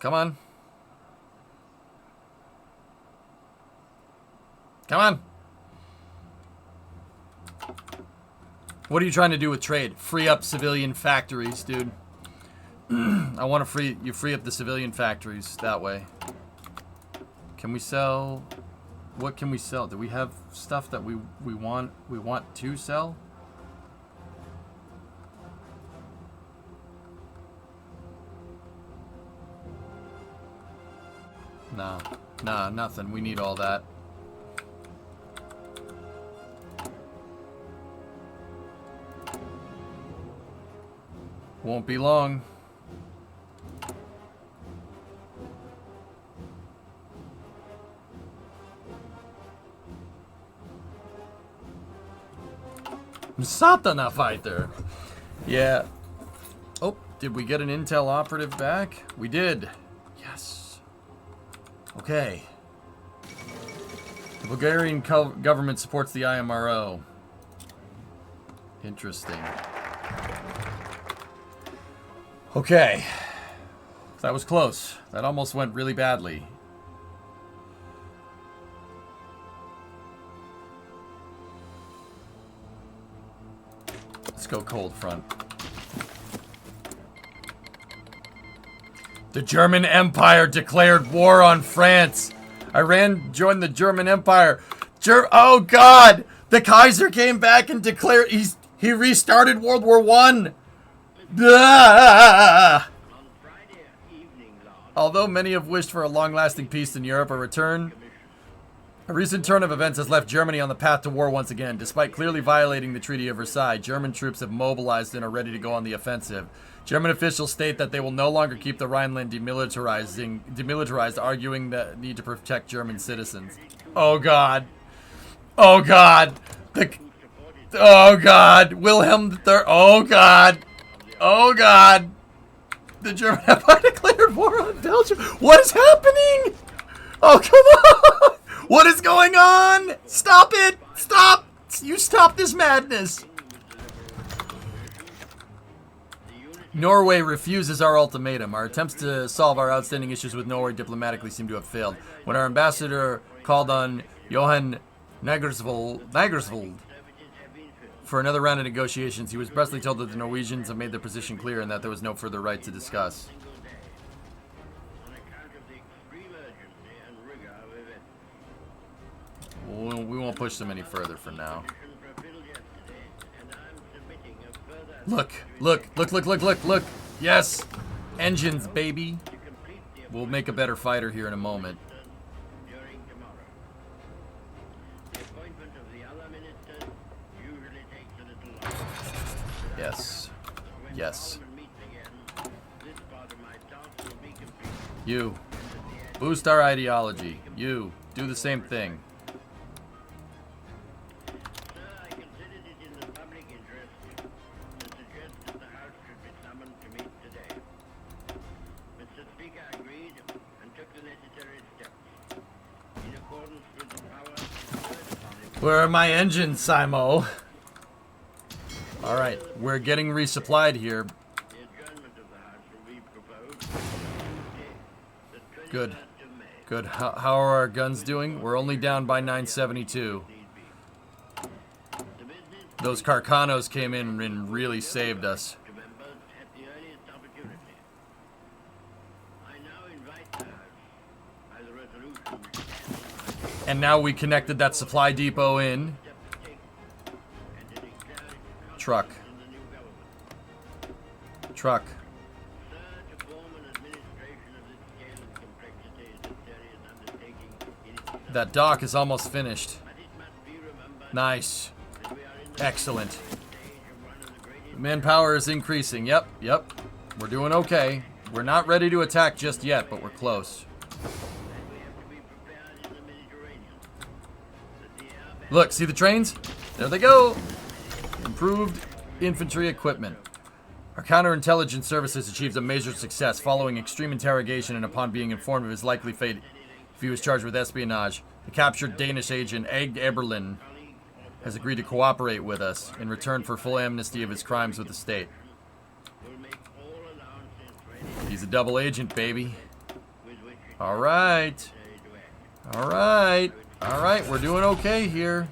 Come on. Come on. What are you trying to do with trade? Free up civilian factories, dude. I want to free up the civilian factories that way. Can we sell? What can we sell? Do we have stuff that we want to sell? Nah, nothing. We need all that. Won't be long. Satana fighter. Yeah. Oh, did we get an intel operative back? We did. Yes. Okay. The Bulgarian government supports the IMRO. Interesting. Okay. That was close. That almost went really badly. Let's go cold front. The German Empire declared war on France. Iran joined the German Empire. Oh God! The Kaiser came back and declared he restarted World War I. Ah! Although many have wished for a long-lasting peace in Europe, a recent turn of events has left Germany on the path to war once again. Despite clearly violating the Treaty of Versailles, German troops have mobilized and are ready to go on the offensive. German officials state that they will no longer keep the Rhineland demilitarized, arguing the need to protect German citizens. Oh God. Oh God. Oh God. Wilhelm III. Oh God. Oh God. The German Empire declared war on Belgium. What is happening? Oh, come on. What is going on? Stop it. Stop. You stop this madness. Norway refuses our ultimatum. Our attempts to solve our outstanding issues with Norway diplomatically seem to have failed. When our ambassador called on Johan Nagersvold for another round of negotiations, he was expressly told that the Norwegians have made their position clear and that there was no further right to discuss. We won't push them any further for now. Look. Yes. Engines, baby. We'll make a better fighter here in a moment. Yes. Yes. You. Boost our ideology. You. Do the same thing. Where are my engines, Simo? Alright, we're getting resupplied here. Good. Good. How are our guns doing? We're only down by 972. Those Carcanos came in and really saved us. And now we connected that supply depot in. Truck. Truck. That dock is almost finished. Nice. Excellent. Manpower is increasing. Yep, yep. We're doing okay. We're not ready to attack just yet, but we're close. Look, see the trains? There they go. Improved infantry equipment. Our counterintelligence services achieved a major success following extreme interrogation and upon being informed of his likely fate if he was charged with espionage. The captured Danish agent Egg Eberlin has agreed to cooperate with us in return for full amnesty of his crimes with the state. He's a double agent, baby. Alright. Alright. Alright, we're doing okay here.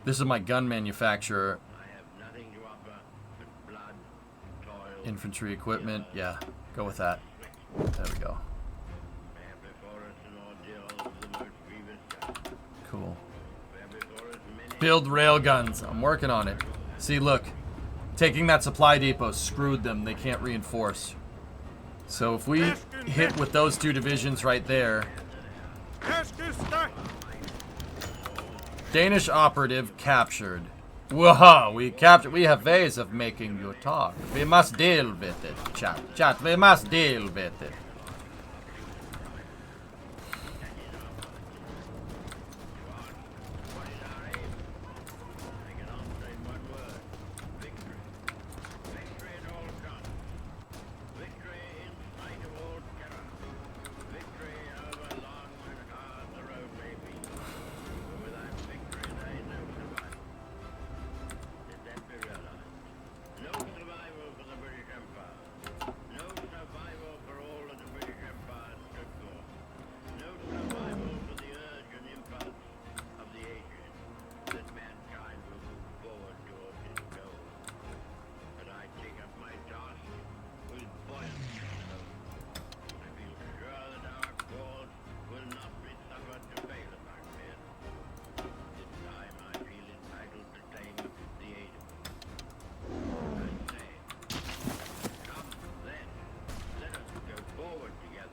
This is my gun manufacturer. Infantry equipment. Yeah, go with that. There we go. Cool. Build railguns. I'm working on it. See, look. Taking that supply depot screwed them. They can't reinforce. So if we hit with those two divisions right there. Danish operative captured. Whoa, we have ways of making you talk. We must deal with it, chat. Chat, we must deal with it.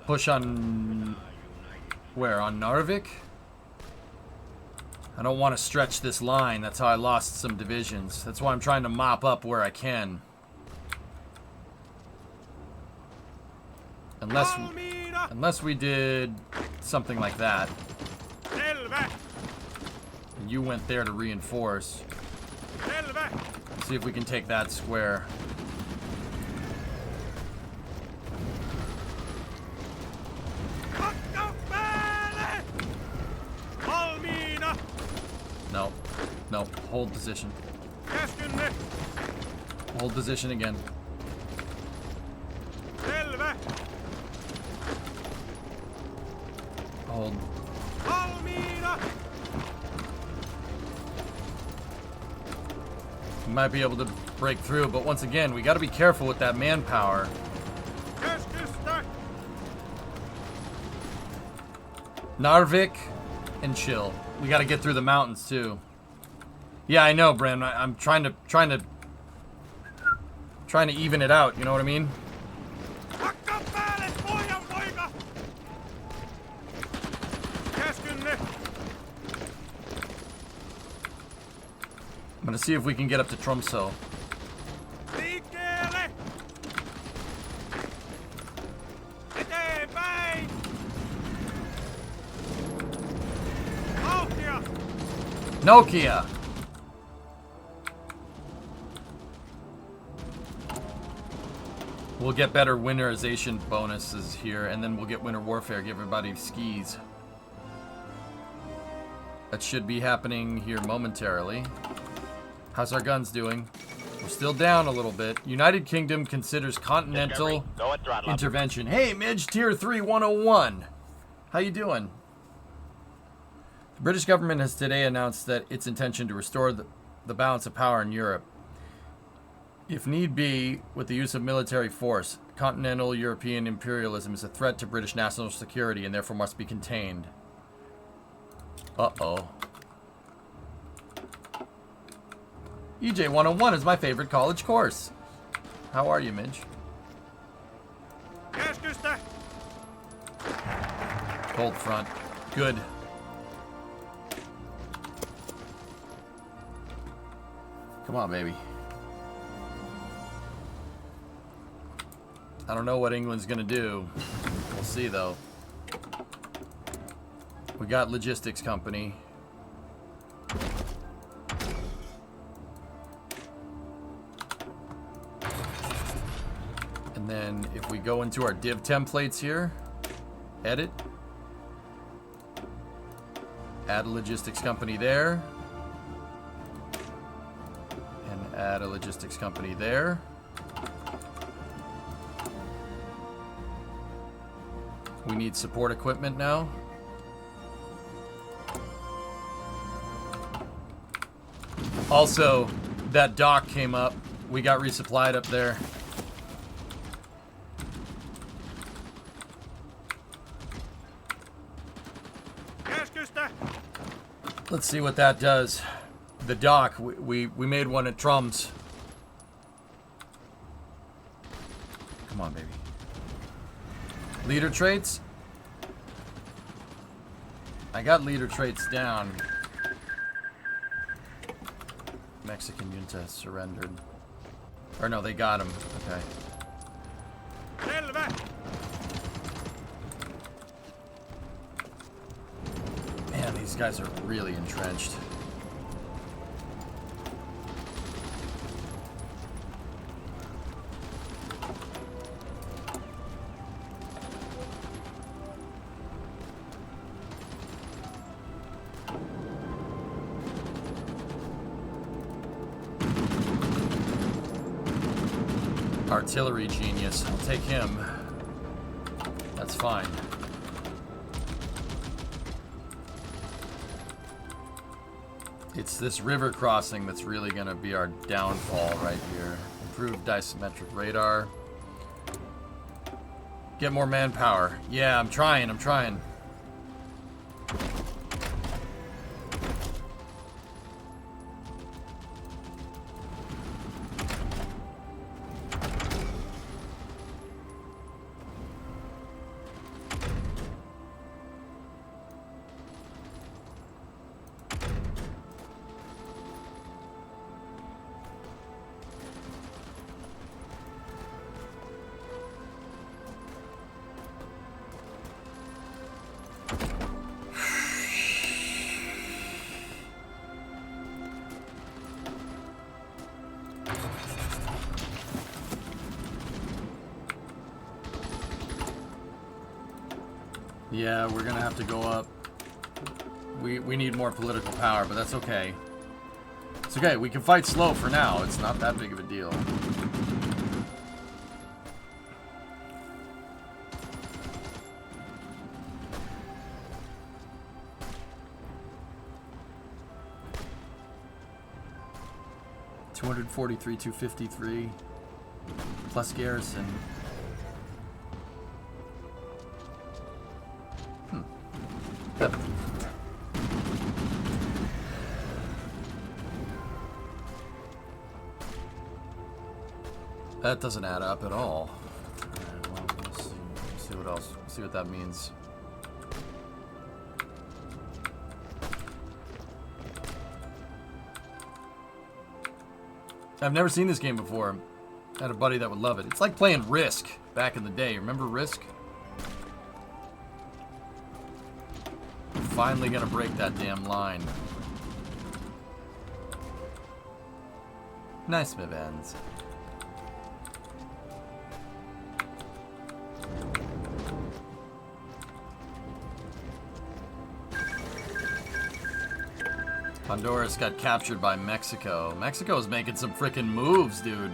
Push on... where? On Narvik? I don't want to stretch this line. That's how I lost some divisions. That's why I'm trying to mop up where I can. Unless we did something like that. And you went there to reinforce. Let's see if we can take that square. No. No. Hold position. Hold position again. Hold. We might be able to break through, but once again, we got to be careful with that manpower. Narvik and chill. We got to get through the mountains too. Yeah, I know, Bram. I'm trying to even it out. You know what I mean? I'm gonna see if we can get up to Tromsø. Nokia! We'll get better winterization bonuses here, and then we'll get winter warfare, give everybody skis. That should be happening here momentarily. How's our guns doing? We're still down a little bit. United Kingdom considers continental intervention. Hey, Midge, Tier 3 101. How you doing? The British government has today announced that its intention to restore the balance of power in Europe. If need be, with the use of military force, continental European imperialism is a threat to British national security and therefore must be contained. Uh-oh. EJ 101 is my favorite college course. How are you, Midge? Keskystä! Cold front. Good. Come on, baby. I don't know what England's gonna do. We'll see, though. We got logistics company. And then if we go into our div templates here, edit, add a logistics company there, and add a logistics company there. We need support equipment now. Also, that dock came up. We got resupplied up there. Keskystä! Let's see what that does. The dock, we made one at Trum's. Come on, baby. Leader traits. I got leader traits down. Mexican junta surrendered. Or no, they got him. Okay. Selvä! Man, these guys are really entrenched. Artillery genius. I'll take him. That's fine. It's this river crossing that's really going to be our downfall right here. Improved isometric radar. Get more manpower. Yeah, I'm trying. Yeah, we're gonna have to go up. We need more political power, but that's okay. It's okay, we can fight slow for now. It's not that big of a deal. $243, $253 plus garrison. That doesn't add up at all. Well, let's see what else. See what that means. I've never seen this game before. I had a buddy that would love it. It's like playing Risk back in the day. Remember Risk? Finally gonna break that damn line. Nice, Mivans. Honduras got captured by Mexico. Mexico's making some frickin' moves, dude.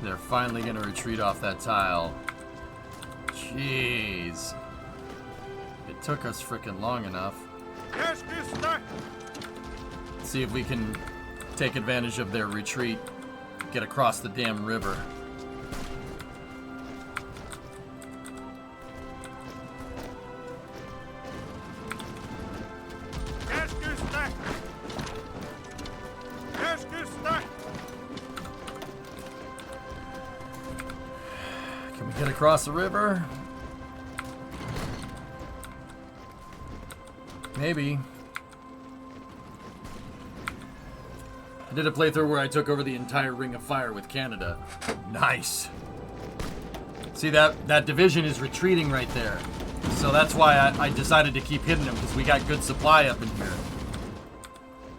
They're finally gonna retreat off that tile. Jeez. It took us frickin' long enough. Keskusta! See if we can take advantage of their retreat. Get across the damn river. Keskusta! Keskusta! Can we get across the river? Maybe. I did a playthrough where I took over the entire Ring of Fire with Canada. Nice. See, that division is retreating right there. So that's why I decided to keep hitting them, because we got good supply up in here.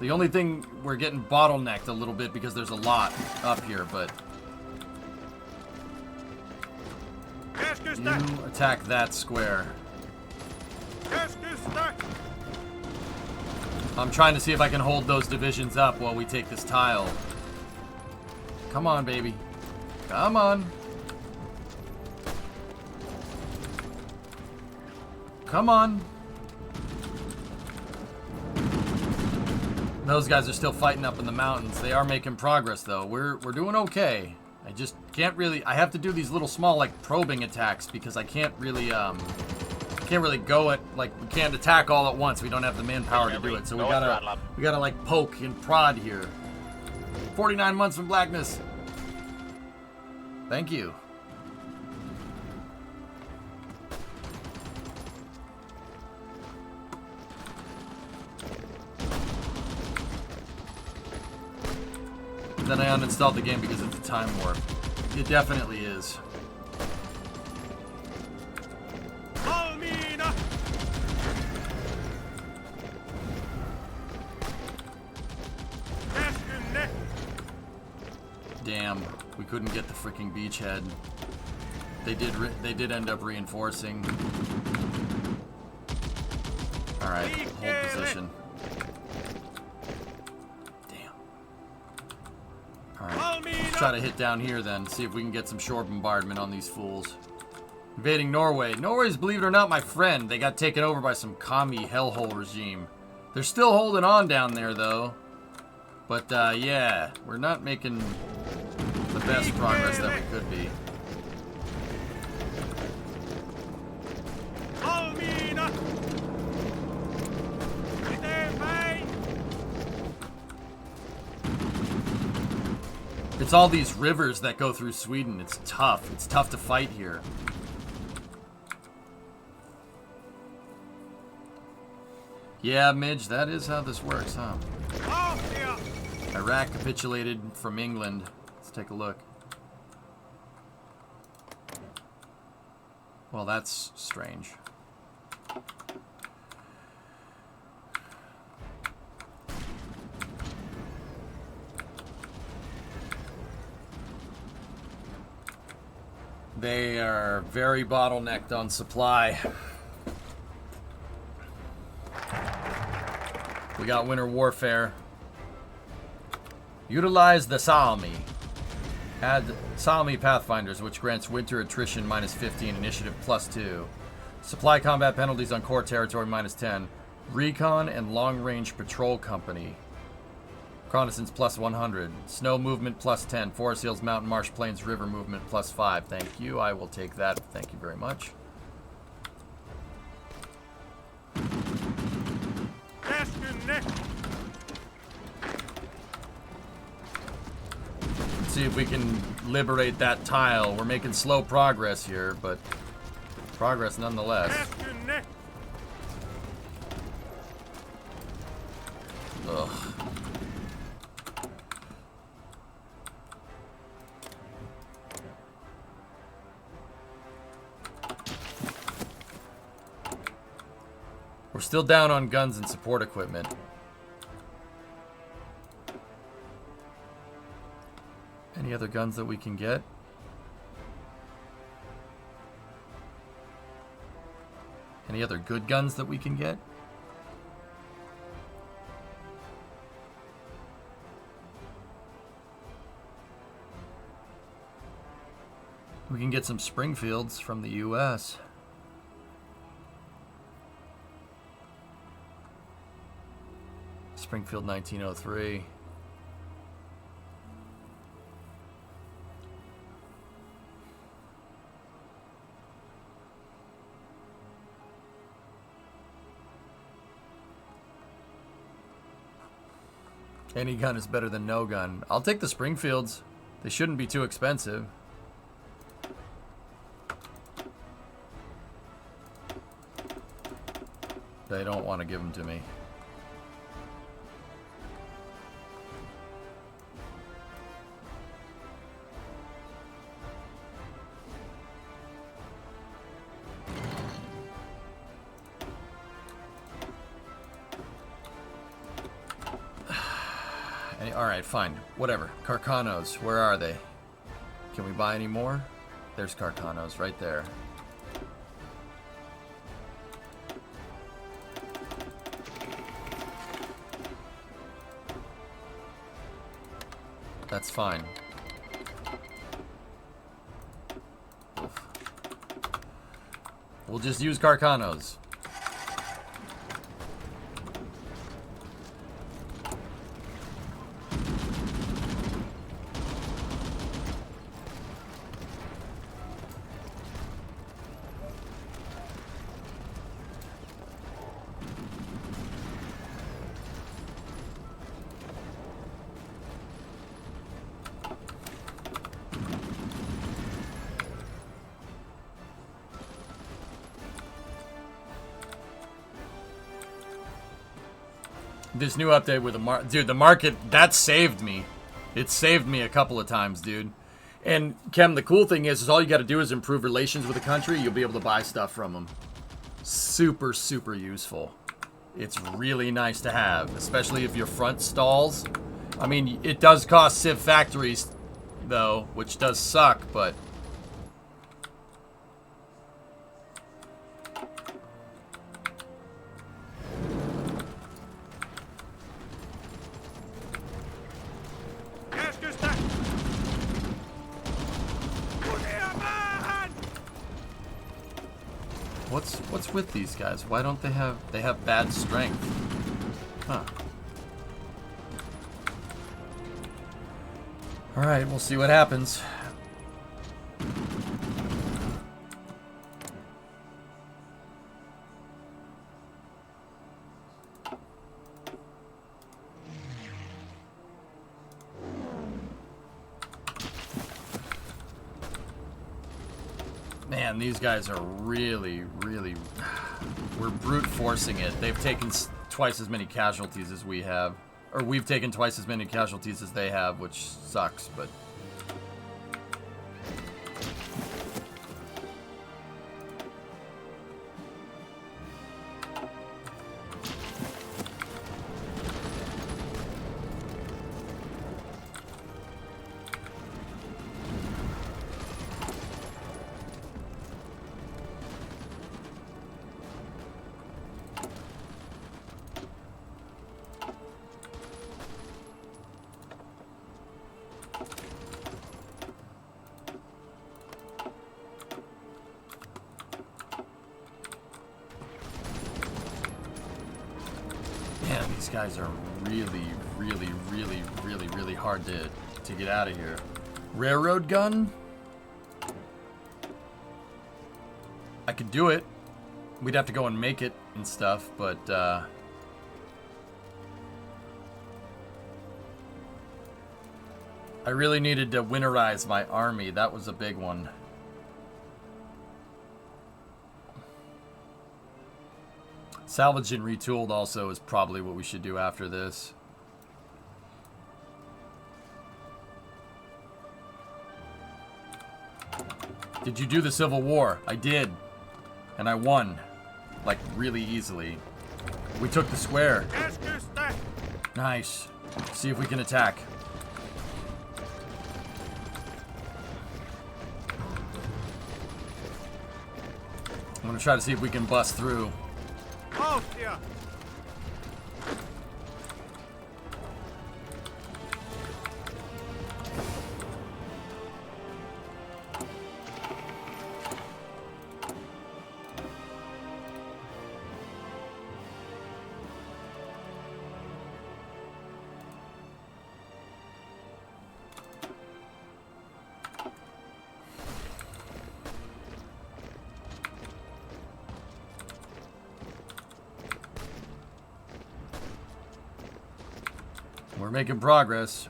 The only thing, we're getting bottlenecked a little bit because there's a lot up here, but... Keskusta! You attack that square. Keskusta! I'm trying to see if I can hold those divisions up while we take this tile. Come on, baby. Come on. Come on. Those guys are still fighting up in the mountains. They are making progress, though. We're doing okay. I just can't really... I have to do these little small, like, probing attacks because I can't really go at, like, we can't attack all at once. We don't have the manpower to do it. So we gotta like poke and prod here. 49 months from blackness. Thank you. Then I uninstalled the game because it's a time warp. It definitely is. Valmiina! Käskynne! Damn, we couldn't get the freaking beachhead. They did end up reinforcing. All right, hold position. Damn. All right, let's try to hit down here then. See if we can get some shore bombardment on these fools. Invading Norway. Norway's, believe it or not, my friend. They got taken over by some commie hellhole regime. They're still holding on down there, though. But, yeah, we're not making the best progress that we could be. Valmiina! Eteenpäin! It's all these rivers that go through Sweden. It's tough. It's tough to fight here. Yeah, Midge, that is how this works, huh? Vauhtia! Iraq capitulated from England. Let's take a look. Well, that's strange. They are very bottlenecked on supply. We got winter warfare. Utilize the Salmi. Add Salmi Pathfinders, which grants winter attrition -50 and initiative +2. Supply combat penalties on core territory -10. Recon and long range patrol company. Reconnaissance +100. Snow movement +10. Forest hills, mountain, marsh, plains, river movement +5. Thank you. I will take that. Thank you very much. Käskynne! See if we can liberate that tile. We're making slow progress here, but progress nonetheless. Käskynne! Ugh. We're still down on guns and support equipment. Any other guns that we can get? Any other good guns that we can get? We can get some Springfields from the US. Springfield 1903. Any gun is better than no gun. I'll take the Springfields. They shouldn't be too expensive. They don't want to give them to me. Alright, fine. Whatever. Carcanos, where are they? Can we buy any more? There's Carcanos right there. That's fine. Oof. We'll just use Carcanos. This new update with the market, that saved me. It saved me a couple of times, dude. And Kem, the cool thing is all you got to do is improve relations with the country. You'll be able to buy stuff from them. Super, super useful. It's really nice to have, especially if your front stalls. I mean, it does cost Civ factories, though, which does suck, but... What's with these guys? Why don't they have bad strength? Huh. Alright, we'll see what happens. Man, these guys are really... We're brute forcing it. They've taken twice as many casualties as we have. Or we've taken twice as many casualties as they have, which sucks, but... These guys are really hard to get out of here. Railroad gun? I could do it. We'd have to go and make it and stuff, but I really needed to winterize my army. That was a big one. Salvaged and retooled also is probably what we should do after this. Did you do the Civil War? I did. And I won. Like, really easily. We took the square. Nice. See if we can attack. I'm gonna try to see if we can bust through. Oh, yeah. We're making progress.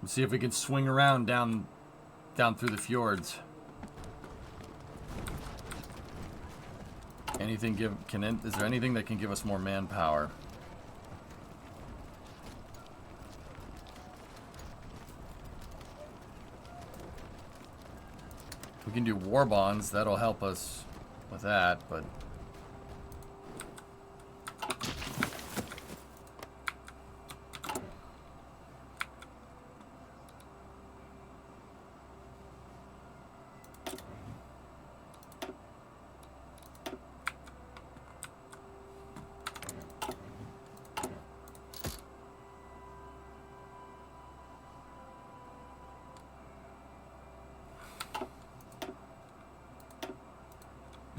Let's see if we can swing around down through the fjords. Anything is there anything that can give us more manpower? We can do war bonds. That'll help us with that, but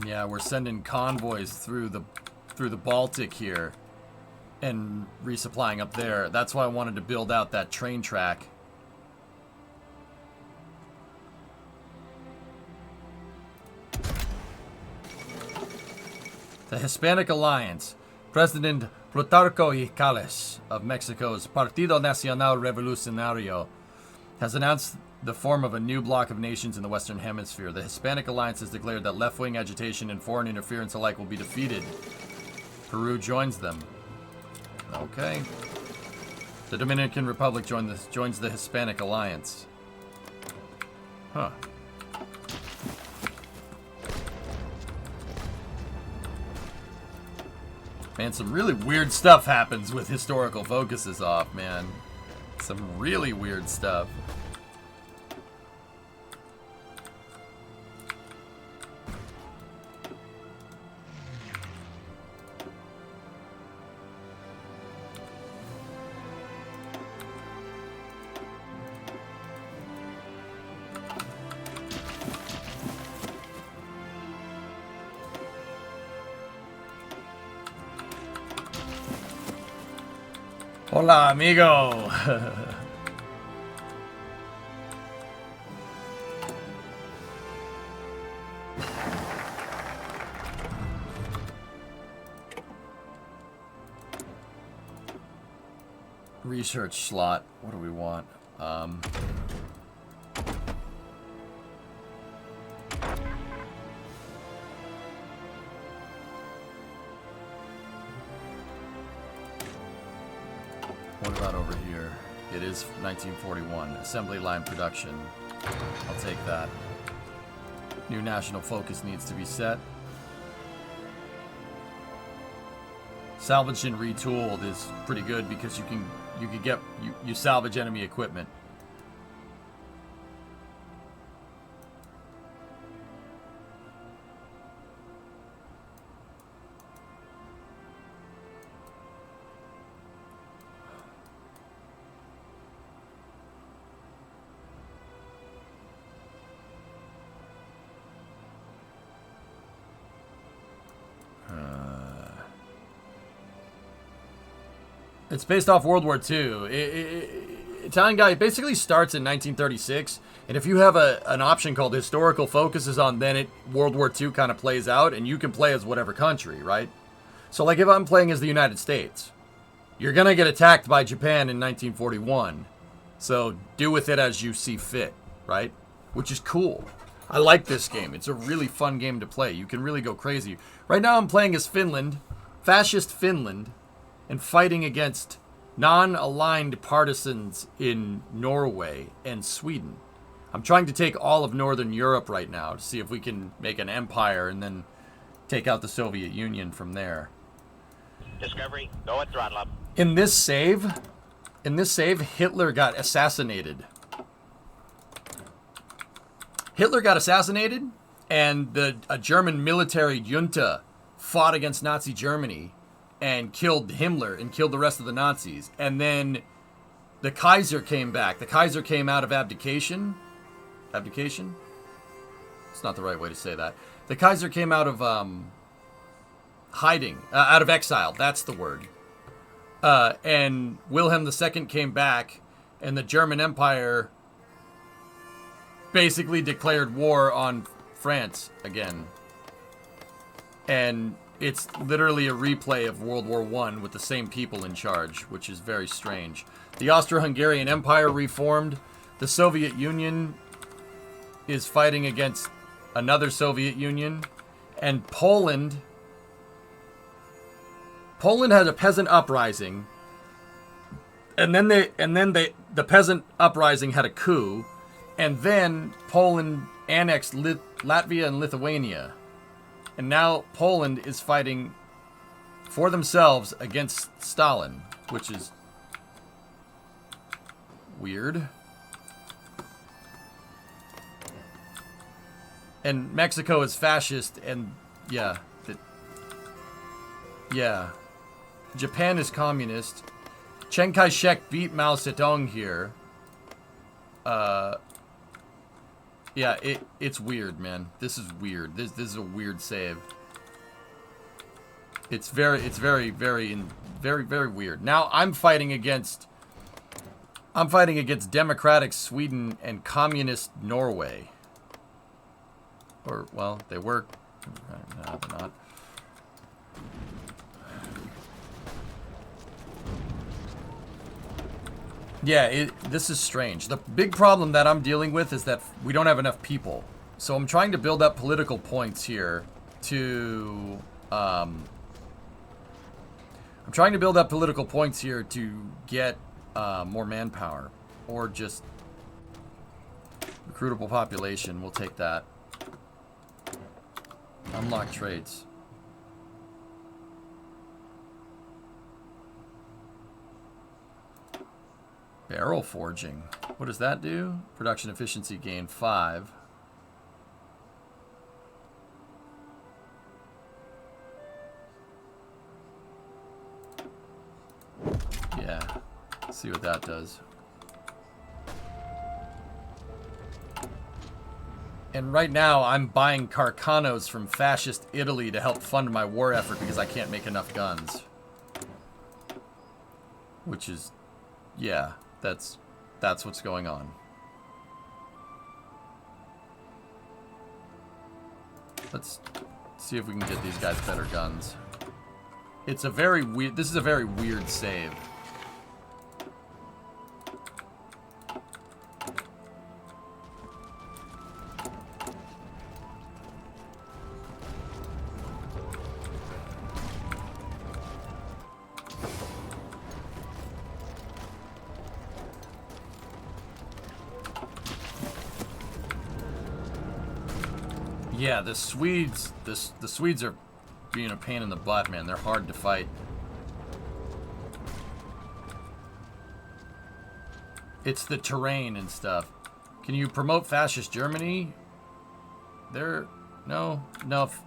yeah, we're sending convoys through the Baltic here and resupplying up there. That's why I wanted to build out that train track. The Hispanic Alliance. President Plutarco Icales of Mexico's Partido Nacional Revolucionario has announced the form of a new bloc of nations in the Western Hemisphere. The Hispanic Alliance has declared that left-wing agitation and foreign interference alike will be defeated. Peru joins them. Okay. The Dominican Republic joins the Hispanic Alliance. Huh. Man, some really weird stuff happens with historical focuses off, man. Some really weird stuff. Hola, amigo. Research slot. What do we want? What about over here? It is 1941. Assembly line production. I'll take that. New national focus needs to be set. Salvaged and retooled is pretty good because you salvage enemy equipment. It's based off World War II. Italian Guy basically starts in 1936, and if you have an option called Historical Focuses on, then World War II kind of plays out, and you can play as whatever country, right? So, like, if I'm playing as the United States, you're going to get attacked by Japan in 1941. So, do with it as you see fit, right? Which is cool. I like this game. It's a really fun game to play. You can really go crazy. Right now I'm playing as Finland, fascist Finland, and fighting against non-aligned partisans in Norway and Sweden. I'm trying to take all of Northern Europe right now to see if we can make an empire and then take out the Soviet Union from there. Discovery, go at throttle up. In this save, Hitler got assassinated. Hitler got assassinated, and a German military junta fought against Nazi Germany and killed Himmler and killed the rest of the Nazis. And then the Kaiser came back. The Kaiser came out of abdication. Abdication? It's not the right way to say that. The Kaiser came out of hiding, out of exile. That's the word. And Wilhelm II came back, and the German Empire basically declared war on France again. And it's literally a replay of World War I with the same people in charge, which is very strange. The Austro-Hungarian Empire reformed. The Soviet Union is fighting against another Soviet Union. And Poland had a peasant uprising. And then the peasant uprising had a coup. And then Poland annexed Latvia and Lithuania. And now Poland is fighting for themselves against Stalin, which is weird. And Mexico is fascist, and yeah. Japan is communist. Chiang Kai-shek beat Mao Zedong here. Yeah, it's weird, man. This is weird. This is a weird save. It's very weird. Now I'm fighting against democratic Sweden and communist Norway. Or, well, they were. No, they're not. Yeah, this is strange. The big problem that I'm dealing with is that we don't have enough people. So I'm trying to build up political points here to... I'm trying to build up political points here to get more manpower. Or just recruitable population. We'll take that. Unlock trades. Barrel forging. What does that do? Production efficiency gain 5. Yeah. Let's see what that does. And right now, I'm buying Carcanos from fascist Italy to help fund my war effort because I can't make enough guns. Which is... yeah. That's what's going on. Let's see if we can get these guys better guns. It's a very weird... this is a very weird save. Yeah, the Swedes are being a pain in the butt, man. They're hard to fight. It's the terrain and stuff. Can you promote fascist Germany? No.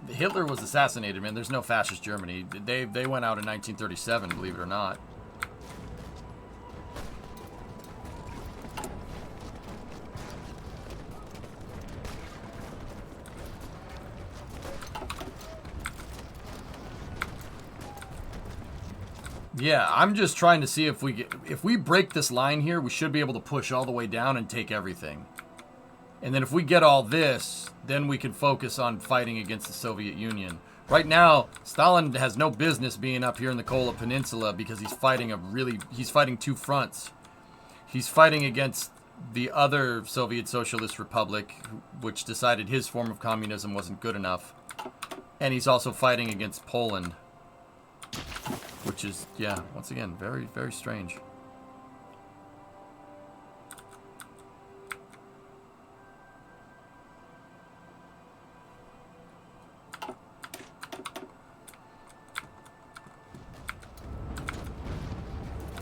Hitler was assassinated, man. There's no fascist Germany. They went out in 1937, believe it or not. Yeah, I'm just trying to see if we break this line here, we should be able to push all the way down and take everything. And then if we get all this, then we can focus on fighting against the Soviet Union. Right now, Stalin has no business being up here in the Kola Peninsula because he's fighting two fronts. He's fighting against the other Soviet Socialist Republic, which decided his form of communism wasn't good enough. And he's also fighting against Poland. Which is, yeah, once again, very, very strange.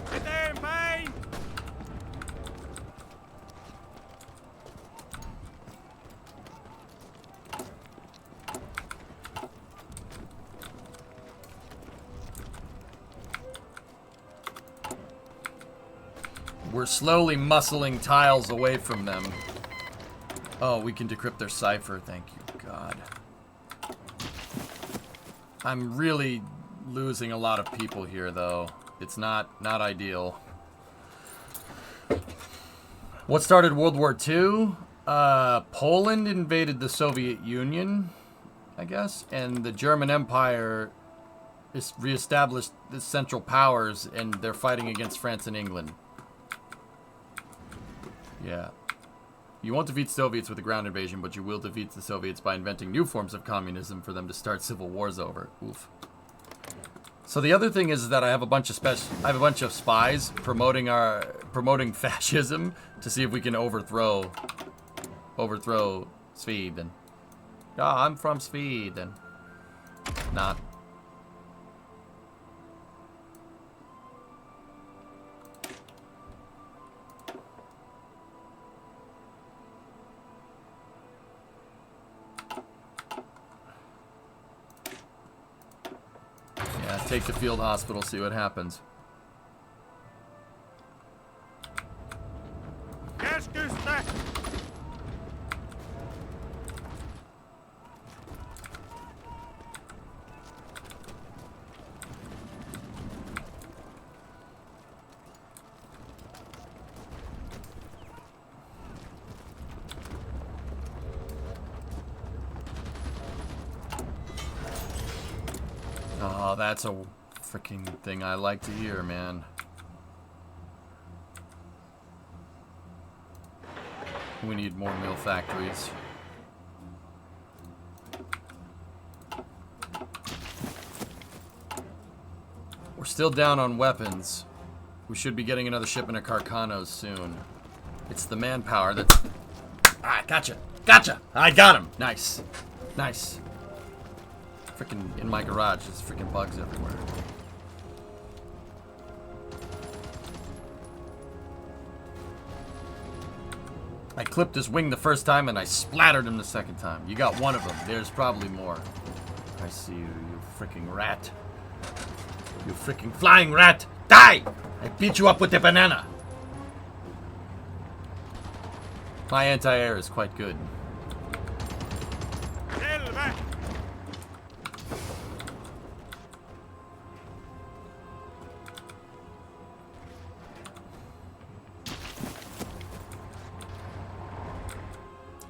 Eteenpäin! We're slowly muscling tiles away from them. Oh, we can decrypt their cipher. Thank you, God. I'm really losing a lot of people here, though. It's not ideal. What started World War II? Poland invaded the Soviet Union, I guess, and the German Empire reestablished the Central Powers, and they're fighting against France and England. Yeah. You won't defeat Soviets with a ground invasion, but you will defeat the Soviets by inventing new forms of communism for them to start civil wars over. Oof. So the other thing is that I have a bunch of spies promoting fascism to see if we can overthrow Sweden. Yeah, I'm from Sweden. Not. Yeah, take the field hospital, see what happens. Keskusta! Oh, that's a freaking thing I like to hear, man. We need more mill factories. We're still down on weapons. We should be getting another shipment of Carcanos soon. It's the manpower that's... Ah, gotcha! Gotcha! I got him! Nice. Nice. Freaking in my garage, there's freaking bugs everywhere. I clipped his wing the first time and I splattered him the second time. You got one of them. There's probably more. I see you, you freaking rat. You freaking flying rat. Die! I beat you up with the banana. My anti-air is quite good. Selvä!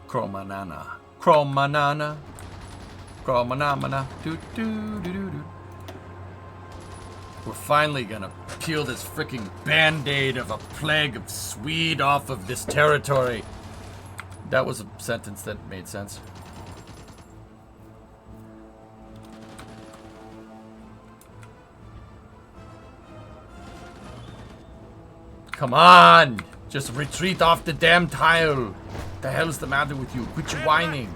Cromanana. Cromanana. Cromanamana. Do do do do do. We're finally gonna peel this freaking band-aid of a plague of Swede off of this territory. That was a sentence that made sense. Come on! Just retreat off the damn tile! The hell's the matter with you? Quit your whining!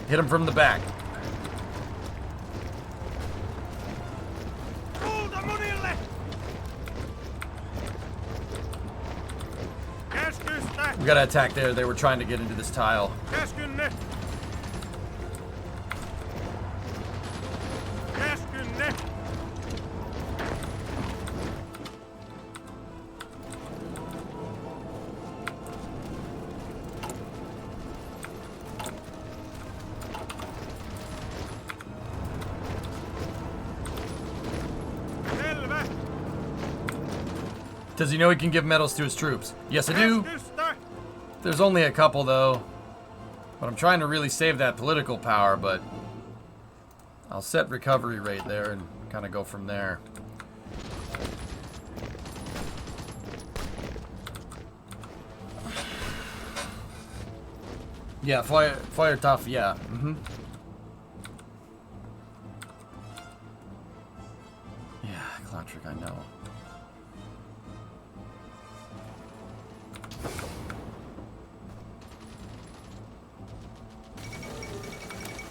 Hit him from the back. Kulta munille! Keskusta! We gotta attack there. They were trying to get into this tile. Käskynne! Käskynne! Selvä! Does he know he can give medals to his troops? Yes, I do. Keskusta! There's only a couple, though. But I'm trying to really save that political power, but... I'll set recovery rate there and kind of go from there. Yeah, fire tough, yeah. Mm-hmm. Yeah, Cloud Trick, I know.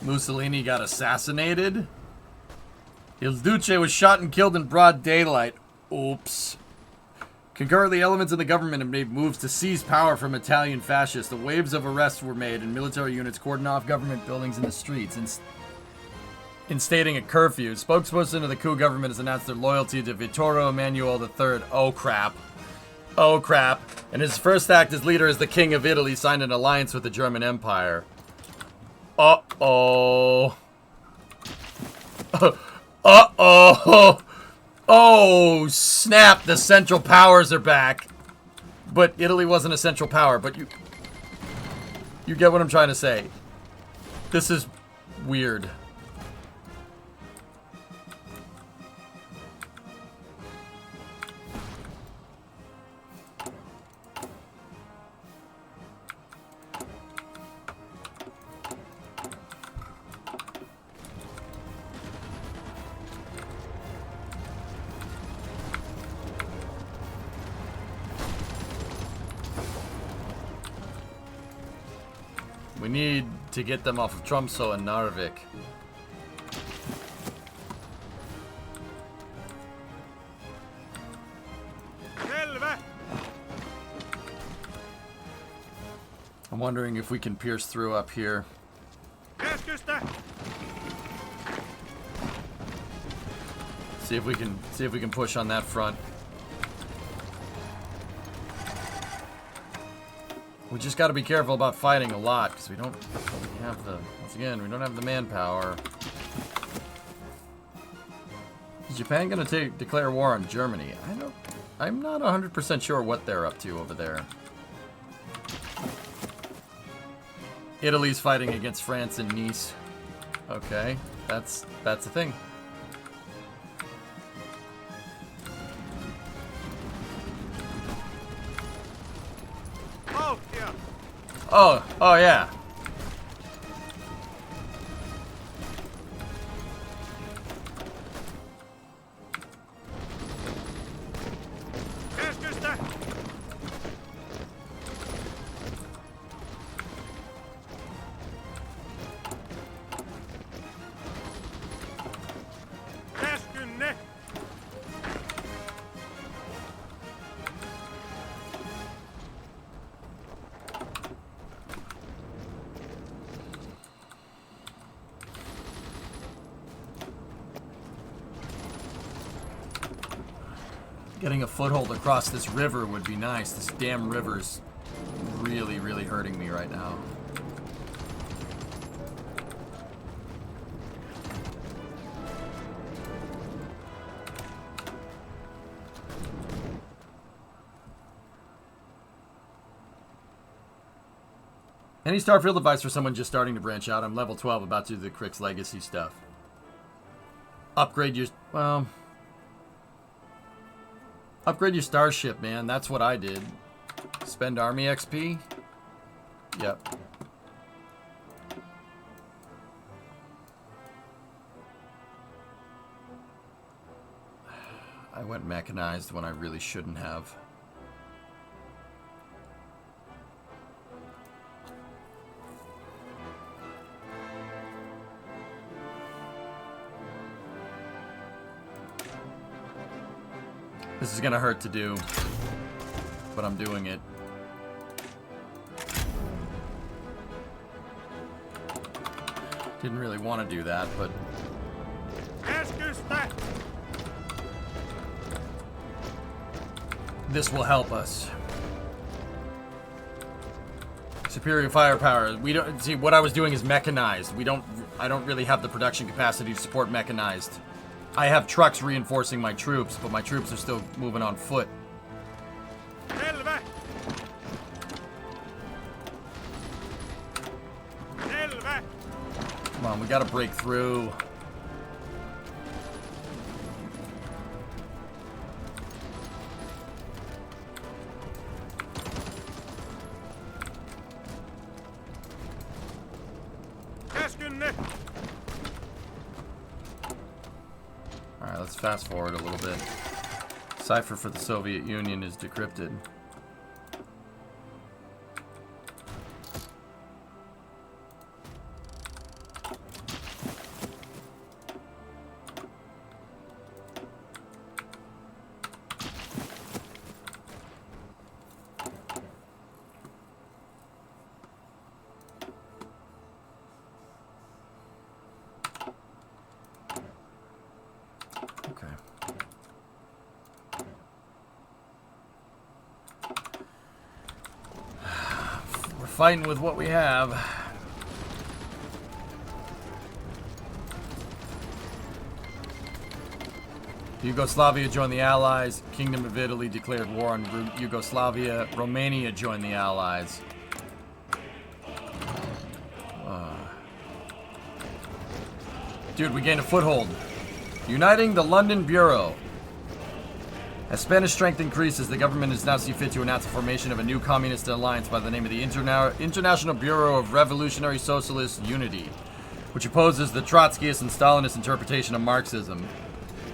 Mussolini got assassinated. Il Duce was shot and killed in broad daylight. Oops. Concurrently, elements in the government have made moves to seize power from Italian fascists. The waves of arrests were made, and military units cordoned off government buildings in the streets, instating a curfew. Spokesperson of the coup government has announced their loyalty to Vittorio Emanuele III. Oh, crap. Oh, crap. And his first act as leader as the King of Italy signed an alliance with the German Empire. Uh-oh. Uh-oh. Oh, snap. The Central Powers are back. But Italy wasn't a Central Power. But you get what I'm trying to say. This is weird. We need to get them off of Tromsø and Narvik. Selvä. I'm wondering if we can pierce through up here. Keskusta. See if we can push on that front. We just got to be careful about fighting a lot because we don't have the, once again, we don't have the manpower. Is Japan going to declare war on Germany? I'm not 100% sure what they're up to over there. Italy's fighting against France in Nice. Okay, that's a thing. Baltia. Oh yeah. Keskusta. Käskynne. Getting a foothold across this river would be nice. This damn river's really, really hurting me right now. Any Starfield advice for someone just starting to branch out? I'm level 12, about to do the Crix Legacy stuff. Upgrade your... well... upgrade your starship, man. That's what I did. Spend army XP? Yep. I went mechanized when I really shouldn't have. This is gonna hurt to do, but I'm doing it. Didn't really want to do that, but... Keskusta. this will help us. Superior firepower. We don't... see, what I was doing is mechanized. I don't really have the production capacity to support mechanized. I have trucks reinforcing my troops, but my troops are still moving on foot. Selvä. Selvä. Come on, we gotta break through. Käskynne. Alright, let's fast forward a little bit. Cipher for the Soviet Union is decrypted. Fighting with what we have. Yugoslavia joined the Allies. Kingdom of Italy declared war on Yugoslavia. Romania joined the Allies. Dude, we gained a foothold. Uniting the London Bureau. As Spanish strength increases, the government is now see fit to announce the formation of a new communist alliance by the name of the International Bureau of Revolutionary Socialist Unity, which opposes the Trotskyist and Stalinist interpretation of Marxism.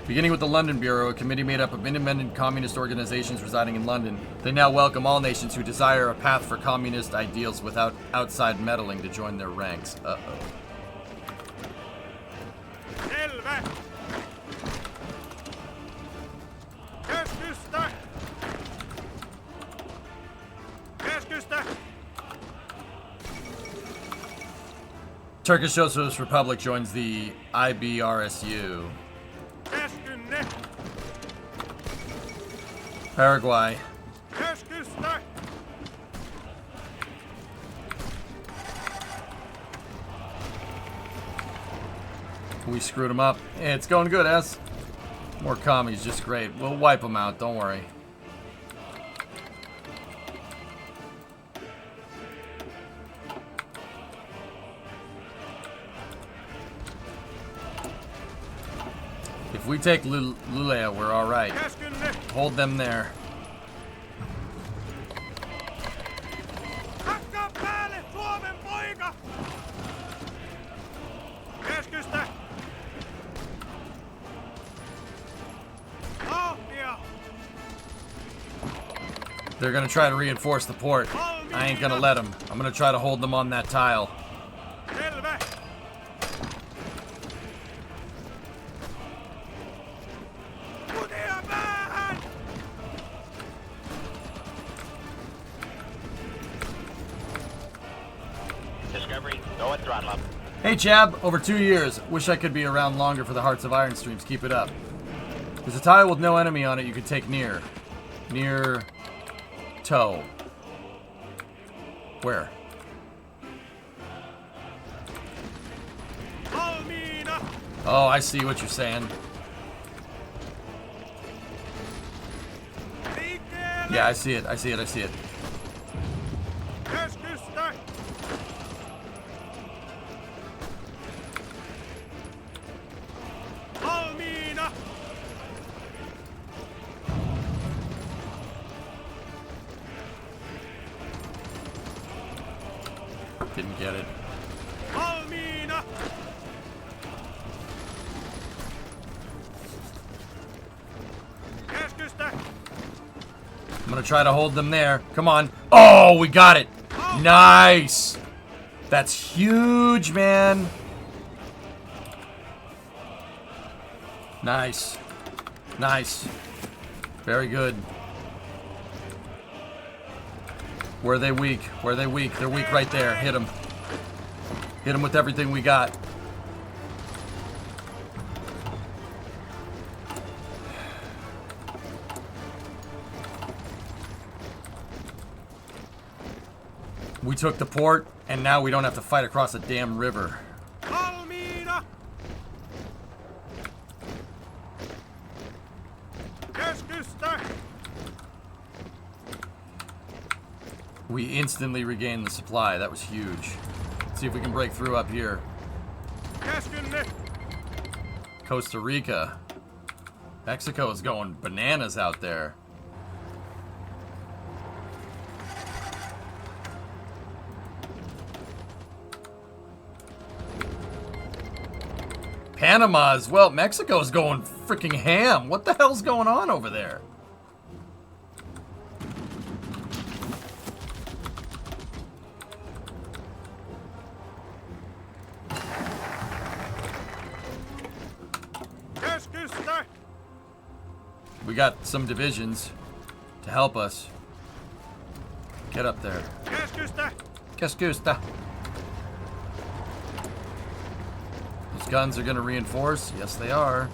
Beginning with the London Bureau, a committee made up of independent communist organizations residing in London. They now welcome all nations who desire a path for communist ideals without outside meddling to join their ranks. Uh-oh. Selvä. Keskusta. Keskusta. Turkish Socialist Republic joins the IBRSU. Käskynne. Paraguay. Keskusta. We screwed them up. Hey, it's going good, S. More commies, just great. We'll wipe them out, don't worry. If we take Lulea, we're alright. Käskynne. Hold them there. Hakkaa päälle, Suomen poika! Keskusta. Vauhtia. They're gonna try to reinforce the port. I ain't gonna let them. I'm gonna try to hold them on that tile. Selvä. Kutia päähän! Discovery, go at throttle up. Hey Chab, over 2 years. Wish I could be around longer for the Hearts of Iron streams. Keep it up. There's a tile with no enemy on it you can take near. Near toe. Where? Valmiina! Oh, I see what you're saying. Liikkeelle! Yeah, I see it. I see it. I see it. Keskusta! Valmiina! Didn't get it. Valmiina! Keskusta! I'm gonna try to hold them there. Come on. Oh, we got it. Nice. That's huge, man. Nice. Nice. Very good. Where are they weak? Where are they weak? They're weak right there. Hit them. Hit them with everything we got. We took the port, and now we don't have to fight across a damn river. Valmiina! Keskusta! We instantly regained the supply. That was huge. Let's see if we can break through up here. Käskynne! Costa Rica. Mexico is going bananas out there. Panama as well. Mexico's going freaking ham. What the hell's going on over there? Keskusta! We got some divisions to help us. Get up there. Keskusta! Que gusta. Those guns are going to reinforce. Yes, they are.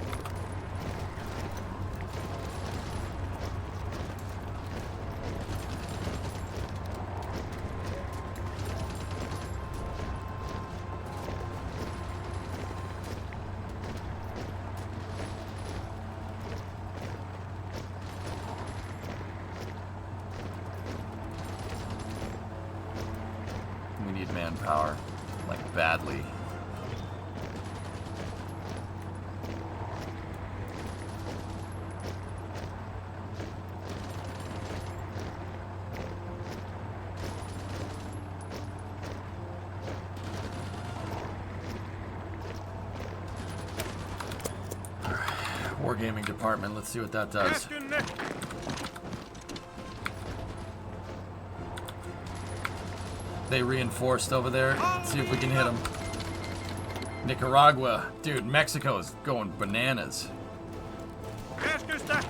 We need manpower, like badly. Wargaming department. Let's see what that does. Käskynne! They reinforced over there. Let's see if we can hit them. Nicaragua. Dude, Mexico's going bananas. Käskystä!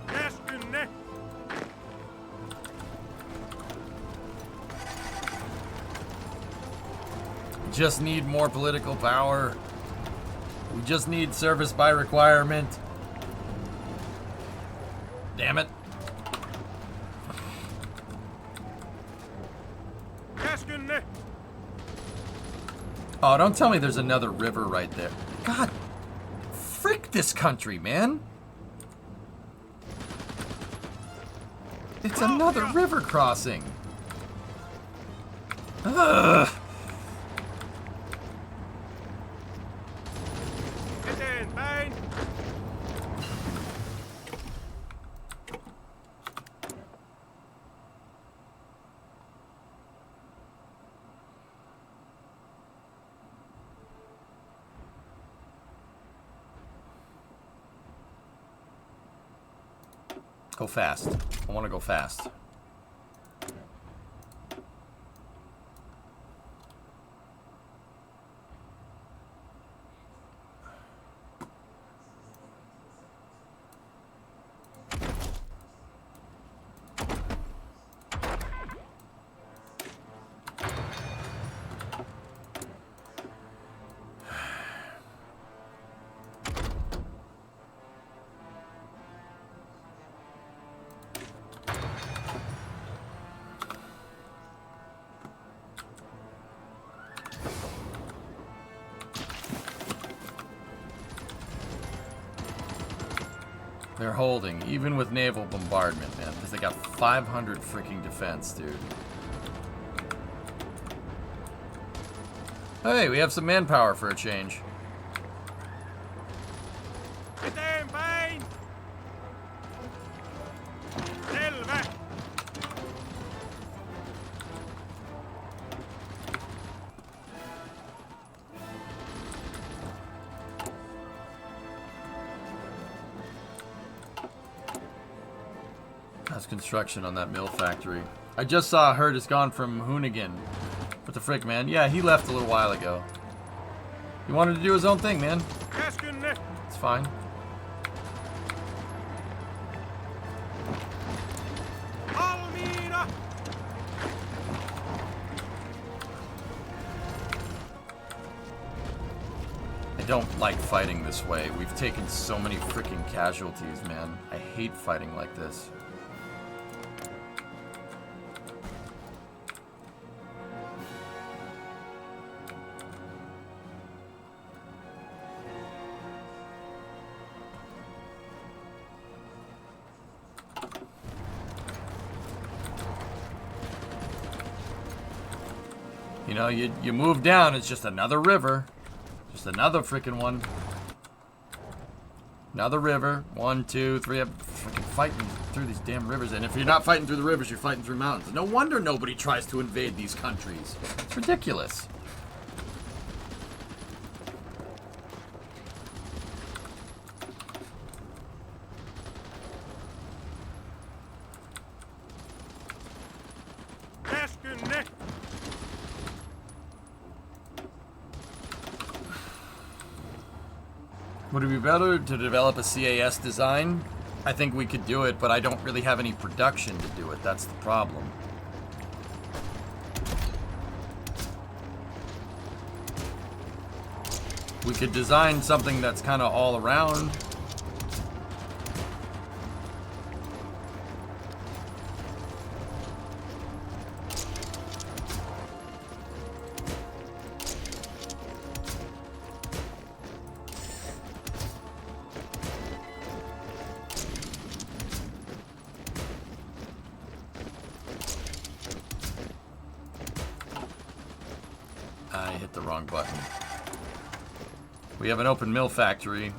Käskynne! We just need more political power. We just need service by requirement. Damn it. Käskynne! Oh, don't tell me there's another river right there. God, frick this country, man. It's another river crossing. Ugh. Eteenpäin! Go fast. I want to go fast. They're holding, even with naval bombardment, man, because they got 500 freaking defense, dude. Hey, we have some manpower for a change. Eteenpäin! Selvä! How's construction on that mill factory? I just saw Hurt is gone from Hoonigan. What the frick, man? Yeah, he left a little while ago. He wanted to do his own thing, man. Käskynne! It's fine. Valmiina! I don't like fighting this way. We've taken so many freaking casualties, man. I hate fighting like this. You know, you move down, it's just another river. Just another freaking one. Another river. 1, 2, 3. I'm freaking fighting through these damn rivers. And if you're not fighting through the rivers, you're fighting through mountains. No wonder nobody tries to invade these countries. It's ridiculous. Käskynne! Would it be better to develop a CAS design? I think we could do it, but I don't really have any production to do it. That's the problem. We could design something that's kind of all around. I hit the wrong button. We have an open mill factory.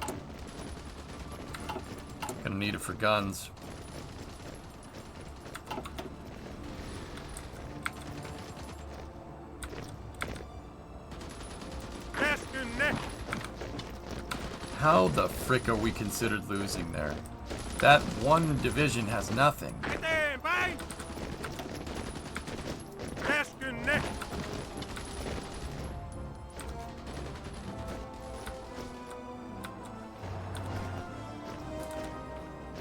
Gonna need it for guns. How the frick are we considered losing there? That one division has nothing. Eteenpäin! Käskynne!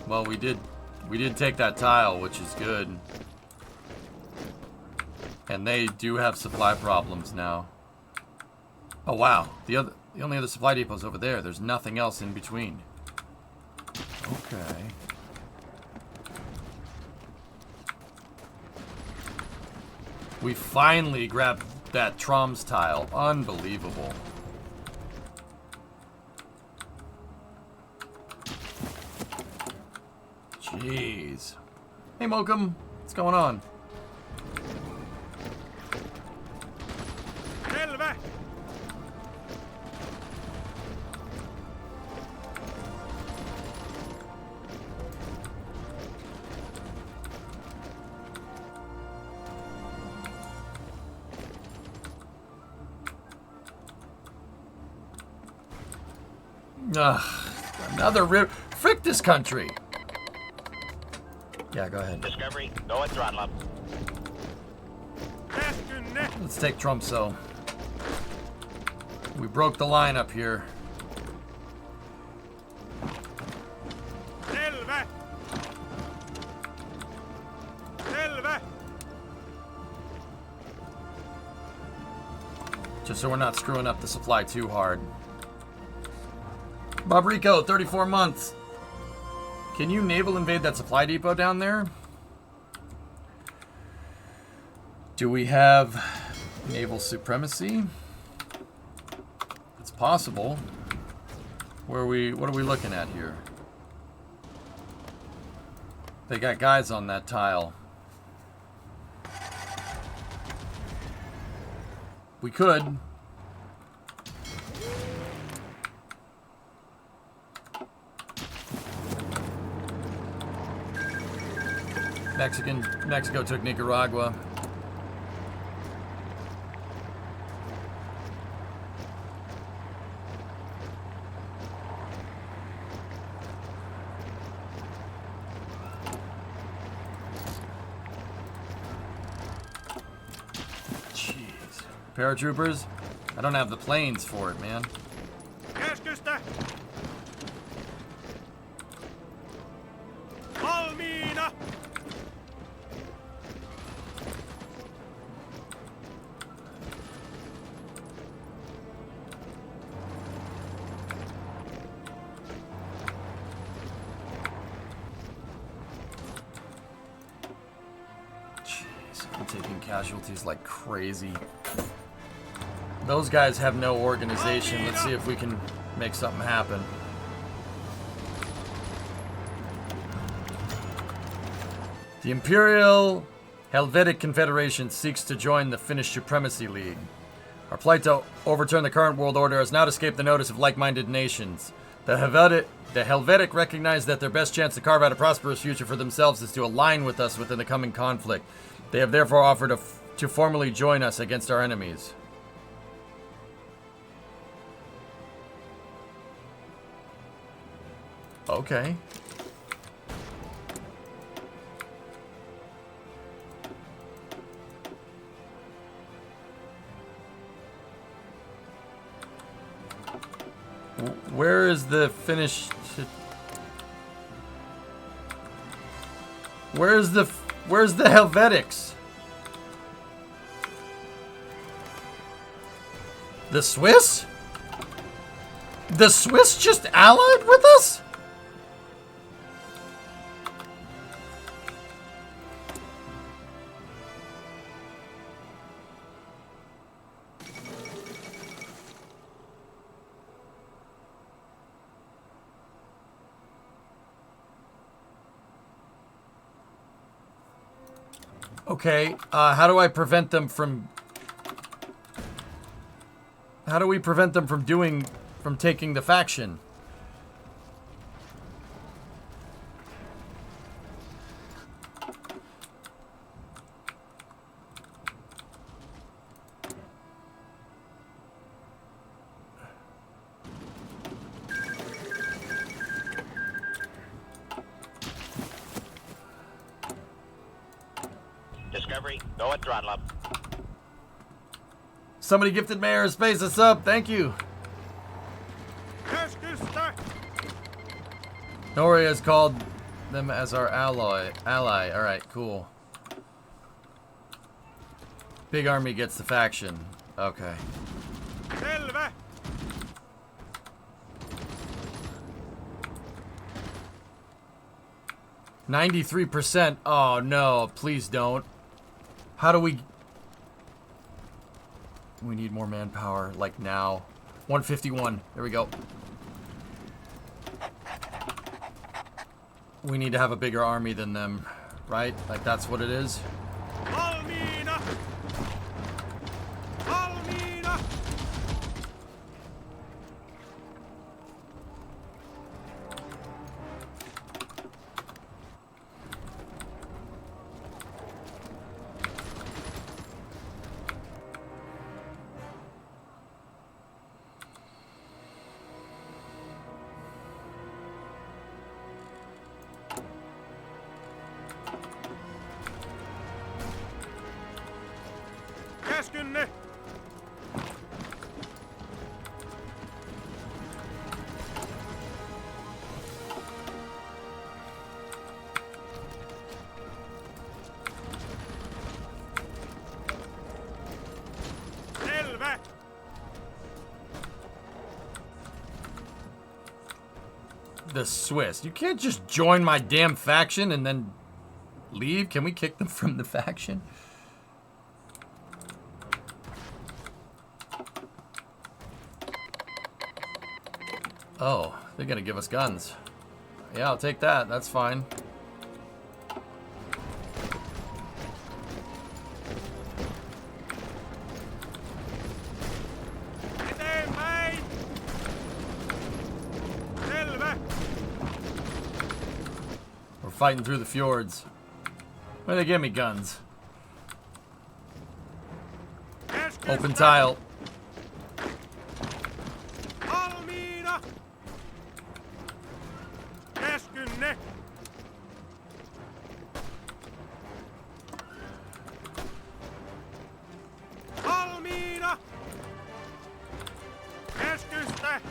Well, we did take that tile, which is good. And they do have supply problems now. Oh wow, the only other supply depot's over there. There's nothing else in between. Okay. We finally grabbed that Troms tile. Unbelievable. Jeez. Hey, Mokum. What's going on? Selvä! Ugh. Another rip. Frick this country. Yeah, go ahead. Discovery, go at throttle up. Käskynne! Let's take Tromso. We broke the line up here. Selvä! Selvä! Just so we're not screwing up the supply too hard. Bob Rico, 34 months. Can you naval invade that supply depot down there? Do we have naval supremacy? It's possible. What are we looking at here? They got guys on that tile. We could. Mexico took Nicaragua. Jeez. Paratroopers? I don't have the planes for it, man. Käskystä! Valmiina! Jeez, I'm taking casualties like crazy. Those guys have no organization. Let's see if we can make something happen. The Imperial Helvetic Confederation seeks to join the Finnish Supremacy League. Our plight to overturn the current world order has not escaped the notice of like-minded nations. The Helvetic recognize that their best chance to carve out a prosperous future for themselves is to align with us within the coming conflict. They have therefore offered to formally join us against our enemies. Okay. Where is the Finnish? Where's the Helvetics? The Swiss? The Swiss just allied with us? Okay, how do I prevent them from... How do we prevent them from taking the faction? Discovery, go at throttle up. Somebody gifted Mayor of Space a sub. Thank you. Keskusta! Nori has called them as our ally. All right, cool. Big army gets the faction. Okay. Selvä! 93%. Oh no, please don't. How do we... We need more manpower, like now. 151. There we go. We need to have a bigger army than them, right? Like that's what it is. Valmiina! Valmiina! Käskynne! Selvä! The Swiss. You can't just join my damn faction and then leave. Can we kick them from the faction? Oh, they're gonna give us guns. Yeah, I'll take that. That's fine. Eteenpäin! Selvä! We're fighting through the fjords. Why they give me guns? Käskystä! Open tile. Valmiina! Käskynne! Valmiina! Käskystä!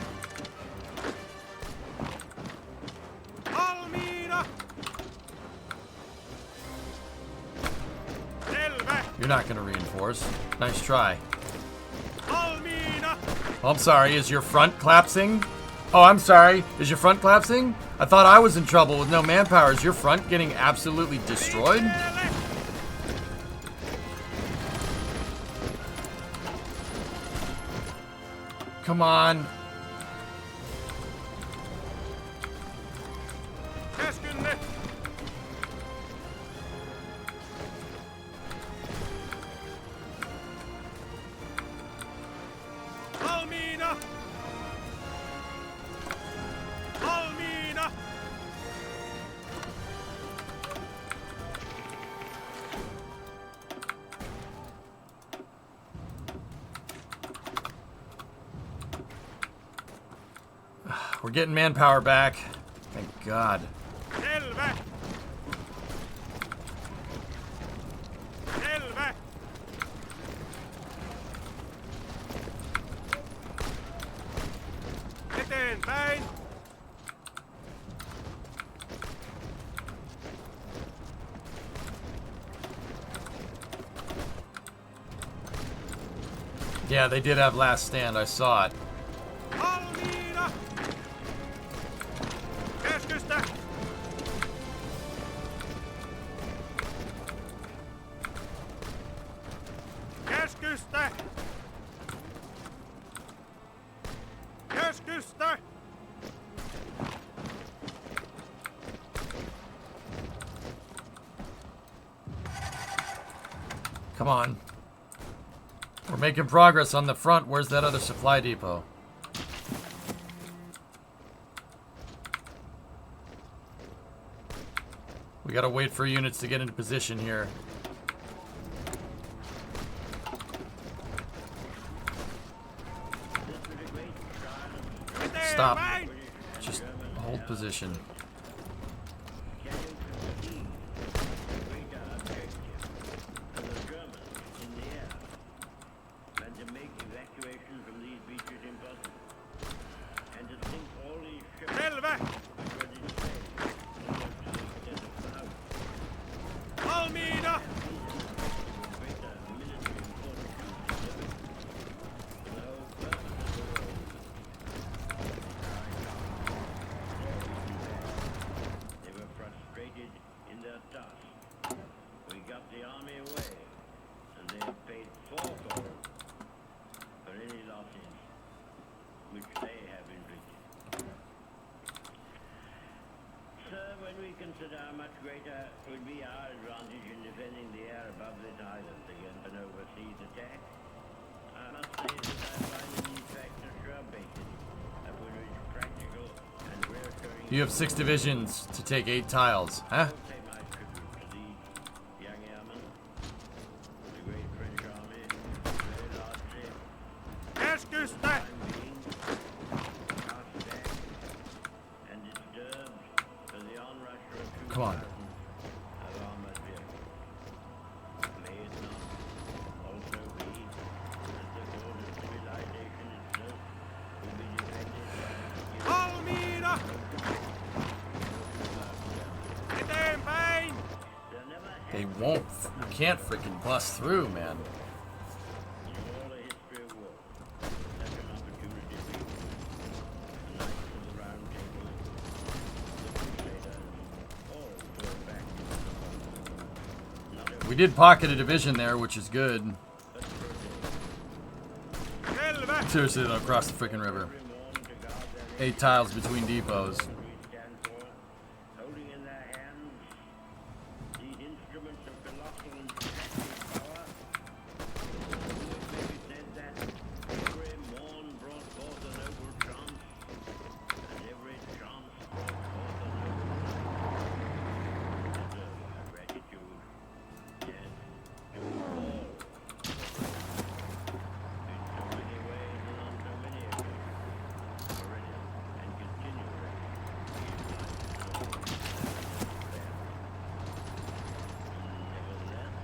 Valmiina! Selvä! You're not gonna reinforce. Nice try. Valmiina! Oh, I'm sorry. Is your front collapsing? Oh, I'm sorry. Is your front collapsing? I thought I was in trouble with no manpower. Is your front getting absolutely destroyed? Liikkeelle! Come on. Käskynne! Valmiina! Valmiina! We're getting manpower back. Thank God. Selvä! Selvä! Eteenpäin! Yeah, they did have last stand. I saw it. Valmiina! Käskystä! Käskystä! Käskystä! Come on. We're making progress on the front. Where's that other supply depot? We gotta wait for units to get into position here. Stop. Eteenpäin! Just hold position. evacuation from these beaches impossible. And to sink all these ships Selvä! ready to sail, almost to the extent of thousands. Valmiina! Greater military importance to deliver. For the whole purpose of the war. They were frustrated in their task. We got the army away, and they have paid fourfold for any losses which they have inflicted. Sir, when we consider how much greater would be our advantage in defending the air above this island against an overseas attack, I must say that I find in these facts a sure basis upon which practical and reassuring You have 6 divisions to take 8 tiles, huh? pay my tribute to these young airmen. The great French army, very largely Keskystä! being cast back and disturbed for the onrush of 2,000 Come on. of armored vehicles. May it not also be that the cause of civilization itself will be defended by Valmiina! Eteenpäin! there never has They won't. You can't freaking bust through, man. in all the history of war such an opportunity been. The Knights of the Round Table, the Crusaders, all fall back into the hole. Not a We did pocket a division there, which is good. but for a day. Selvä! Seriously, though, across the freaking river. Every morn to guard their 8 tiles between depots. we stand for, holding in their hands these instruments of colossal and destructive power. It may be said that every morn brought forth a noble chance, and every chance brought forth a noble night. Deserve our gratitude, yes, to all. In so many ways and on so many occasions, already and continually, nevertheless,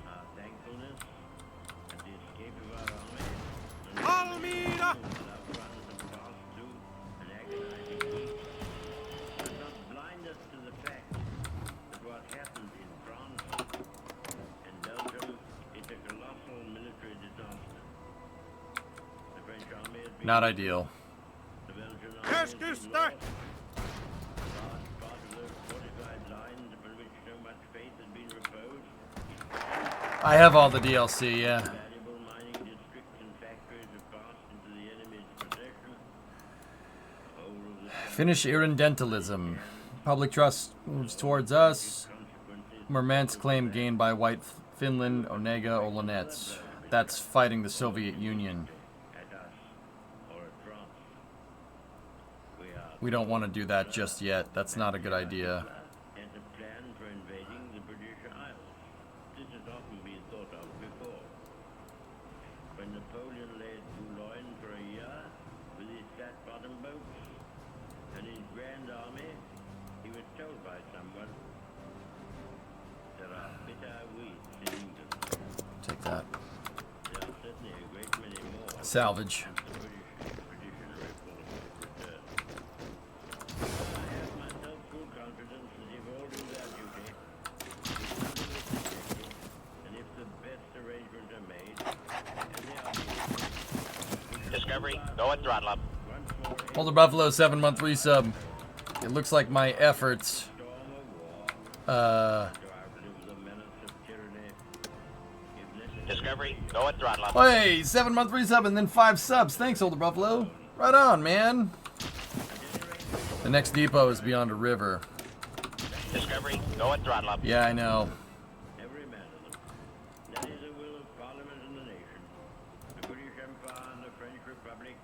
our thankfulness at the escape of our army and Valmiina! that our friends have passed through an agonizing week does not blind us to the fact that what happened in France and Belgium is a colossal military disaster. The French army has been Not ideal. the Belgian army has been Keskystä! lost. A large part of those fortified lines upon which so much faith had been reposed, I have all the DLC, yeah. valuable mining districts and factories have passed into the enemy's possession. The whole of the Finish irredentalism. Public trust moves towards us. consequences Murmansk claim gained by White Finland, Onega, or Lonets. That's fighting the Soviet Union. at us or at France. We are We don't want to do that just yet. That's not a good idea. as a plan for invading the British Isles. This has often been thought of before. When Napoleon lay at Boulogne for a year with his flat-bottom boats and his grand army, he was told by someone, there are bitter weeds in England. Take that. There are certainly a great many more. Salvage. The British expeditionary force would return. I have myself full confidence that if all do their duty, if nothing is detected, and if the best arrangements are made, and they are Discovery, go at throttle up. once more a Older Buffalo, 7-month resub. It looks like my efforts, storm of war uh, to outlive the menace of tyranny, if necessary. Discovery, go at throttle up. hey, 7-month resub and then 5 subs. Thanks, Older Buffalo. Right on, man. The next depot is beyond a river. Discovery, go at throttle up. Yeah, I know. Every man of them. That is the will of Parliament and the nation. The British Empire and the French Republic,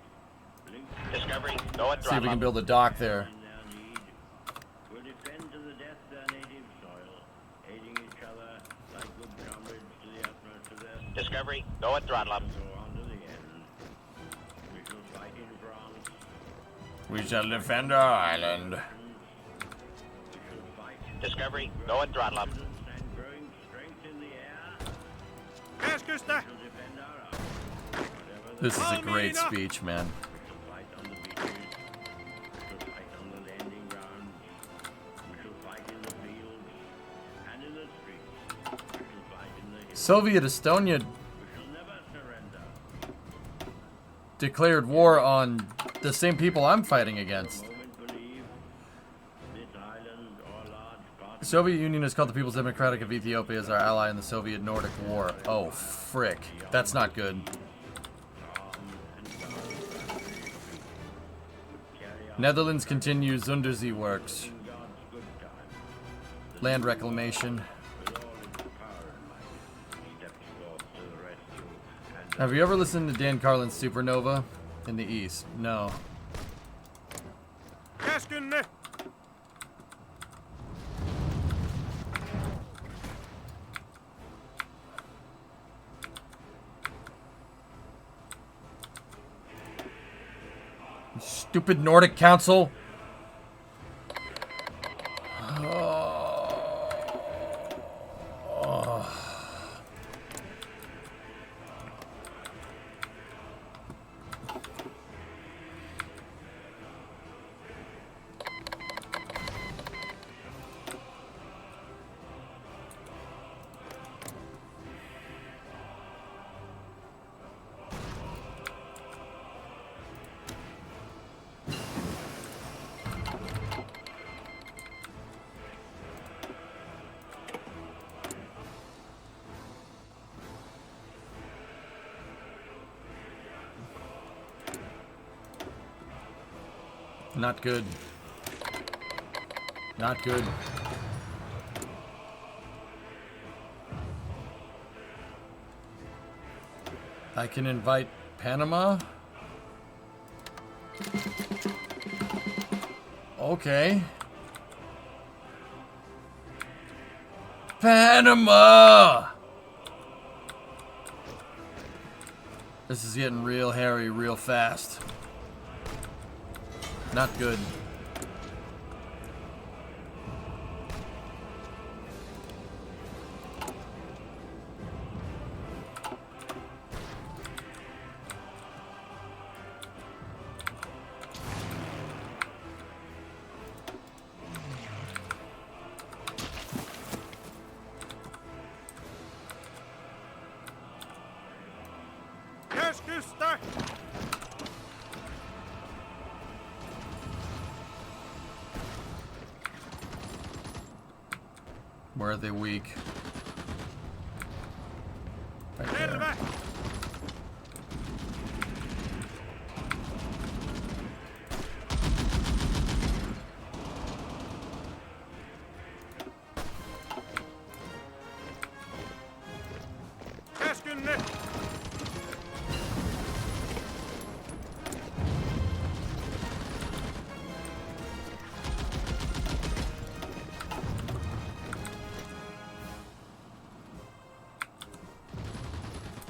linked Discovery, go at See if we throttle can up. build a dock there. in their need, will defend to the death their native soil, aiding each other like good comrades to the utmost of their strength. Discovery, go at throttle up. Go on to the end. We shall fight in France. We shall defend our island. We shall fight Discovery, go at throttle up. confidence and growing strength in the air. Keskystä! We shall defend our army. This is a great Valmiina! speech, man. We shall fight on the beaches. We shall fight on the landing grounds. We shall fight in the fields and in the streets. We shall fight in the hills. Soviet Estonia We shall never surrender. declared war on the same people I'm fighting against. Moment believe this island or large part The Soviet Union has called the People's Democratic of Ethiopia as our ally in the Soviet Nordic War. Oh, frick. That's not good. Netherlands continues Untersee works. in God's good time. Land reclamation. With all its power and might, steps forth to the rescue and Have you ever listened to Dan Carlin's Supernova in the East? No. Käskynne! Stupid Nordic Council. Not good. Not good. I can invite Panama. Okay. Panama! This is getting real hairy real fast. Not good. Keskystä! Where are they weak? Right there. Terve! Käskynne!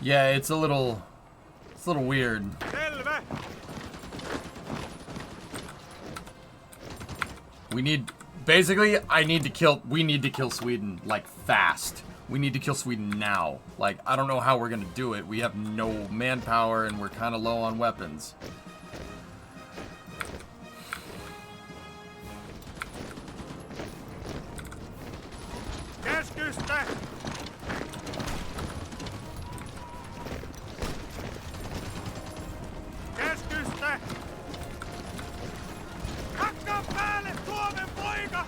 Yeah, it's a little weird. Selvä! We need to kill Sweden like fast. We need to kill Sweden now. Like, I don't know how we're gonna do it. We have no manpower and we're kind of low on weapons. Keskystä! Keskystä! Hakkaa päälle, Suomen poika!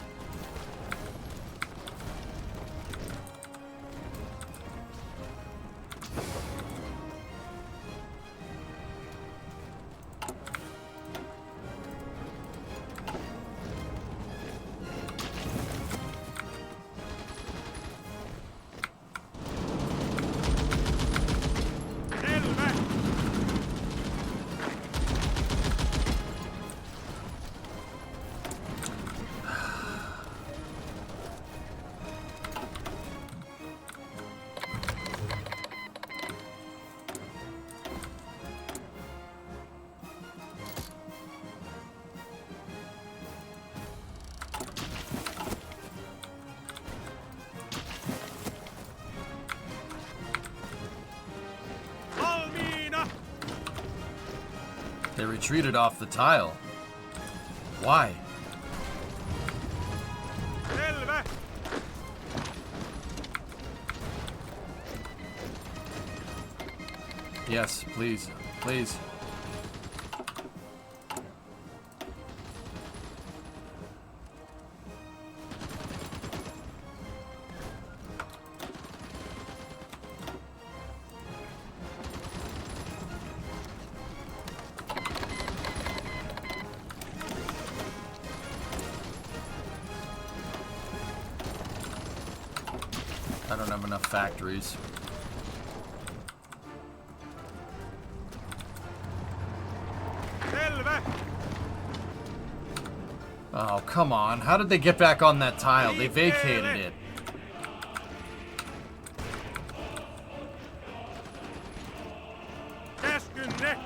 They retreated off the tile. Why? Selvä. Yes, please. Please. I don't have enough factories. Selvä. Oh, come on. How did they get back on that tile? They vacated it. Käskynne.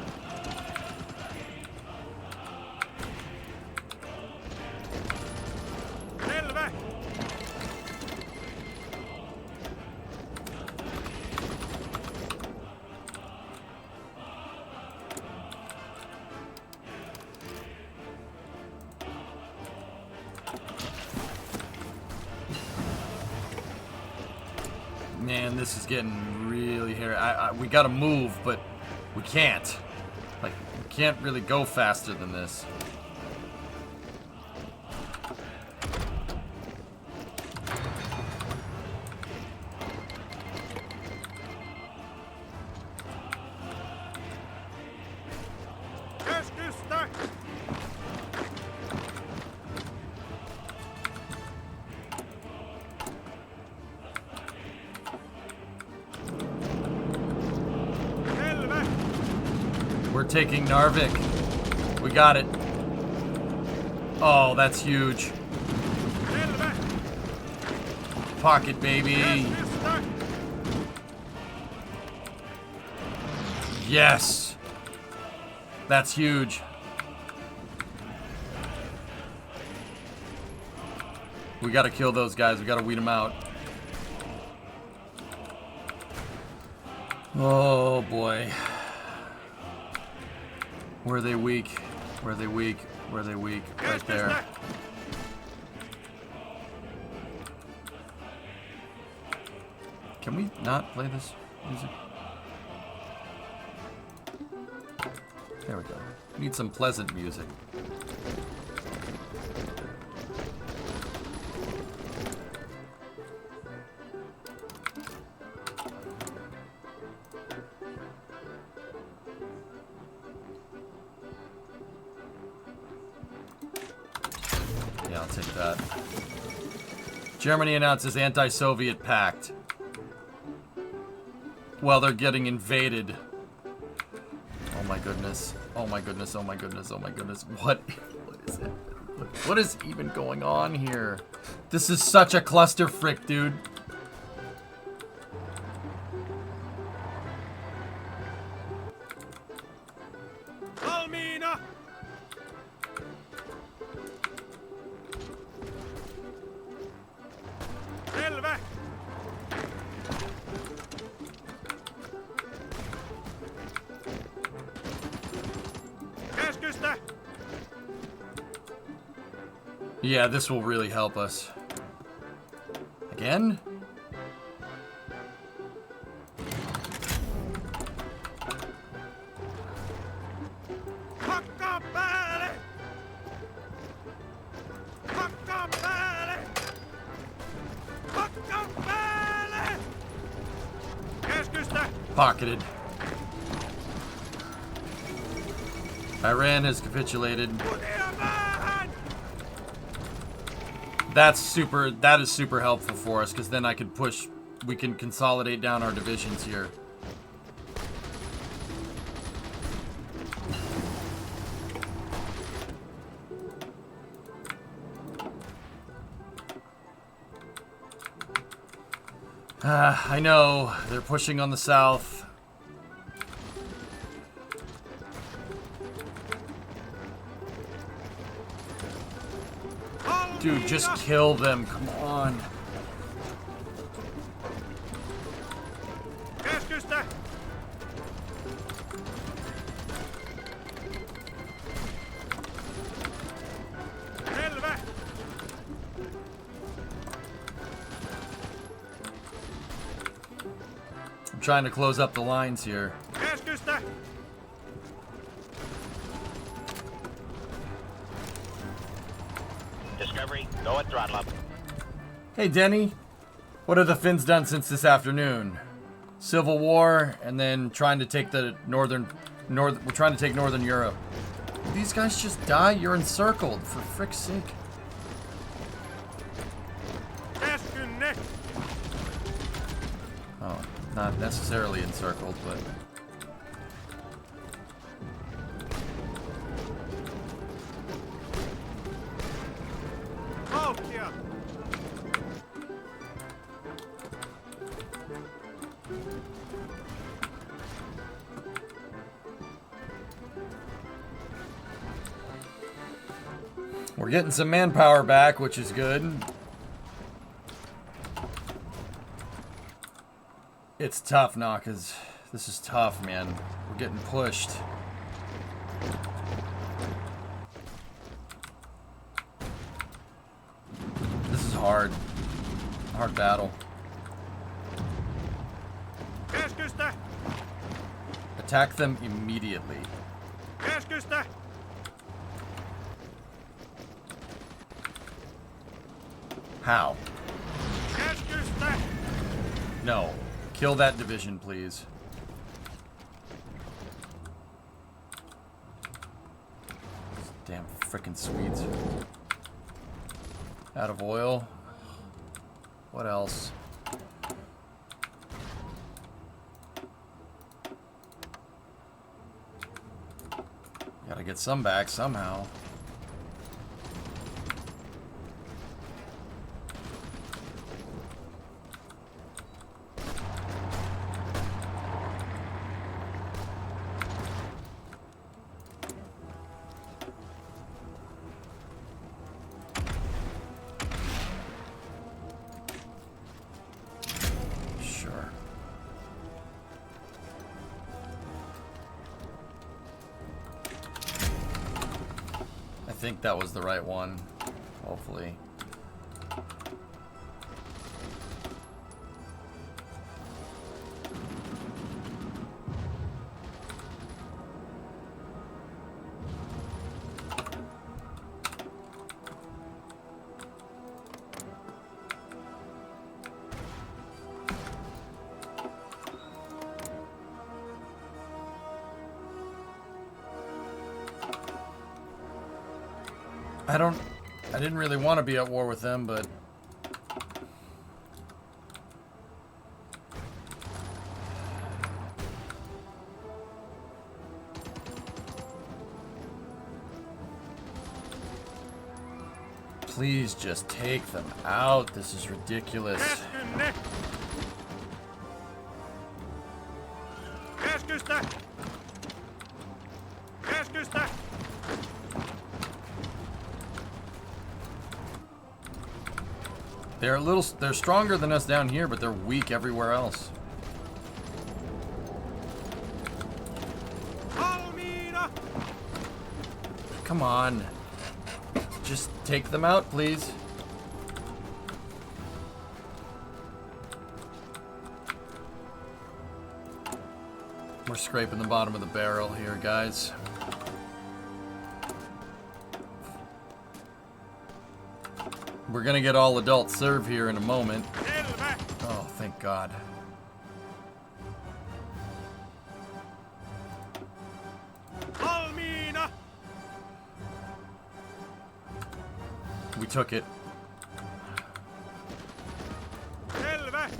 Selvä. Man, this is getting really hairy. We gotta move, but we can't. Like, we can't really go faster than this. Käskystä. Selvä. We're taking Narvik. We got it. Oh, that's huge. Selvä. Pocket, baby. Käskystä. Yes. That's huge. We gotta kill those guys. We gotta weed them out. Oh boy. Where are they weak? Where are they weak? Where are they weak? Right there. Käskystä. Can we not play this music? There we go. We need some pleasant music. Yeah, I'll take that. Germany announces anti-Soviet pact. Well, they're getting invaded. Oh my goodness. Oh my goodness. Oh my goodness. Oh my goodness. What is it? What is even going on here? This is such a cluster frick, dude. Valmiina. Selvä. Käskystä. Yeah, this will really help us. Again? Hakkaa päälle. Hakkaa päälle. Hakkaa päälle. Käskystä. Pocketed. Iran has capitulated. Kutia päähän. That is super helpful for us, because then I can push, we can consolidate down our divisions here. I know, they're pushing on the south. Dude, just kill them, come on. Käskystä. trying to close up the lines here. Keskusta! Discovery, go and throttle up. Hey, Denny. What have the Finns done since this afternoon? Civil war, and then trying to take the we're trying to take Northern Europe. These guys just die? You're encircled, for frick's sake. Keskunne! Oh, not necessarily encircled, but... Vauhtia! We're getting some manpower back, which is good. It's tough, Nakas. This is tough, man. We're getting pushed. This is hard. Hard battle. Keskusta! Attack them immediately. Keskusta! How? Keskusta! No. Kill that division, please. Damn frickin' Swedes. Out of oil. What else? Gotta get some back somehow. Sure. I think that was the right one. Hopefully. I didn't really want to be at war with them, but please just take them out. This is ridiculous. Keskunne! Keskusta! Keskusta! They're stronger than us down here, but they're weak everywhere else. Valmiina! Come on. Just take them out, please. We're scraping the bottom of the barrel here, guys. We're gonna get all adult serve here in a moment. Selvä! Oh, thank God. Valmiina! We took it. Selvä!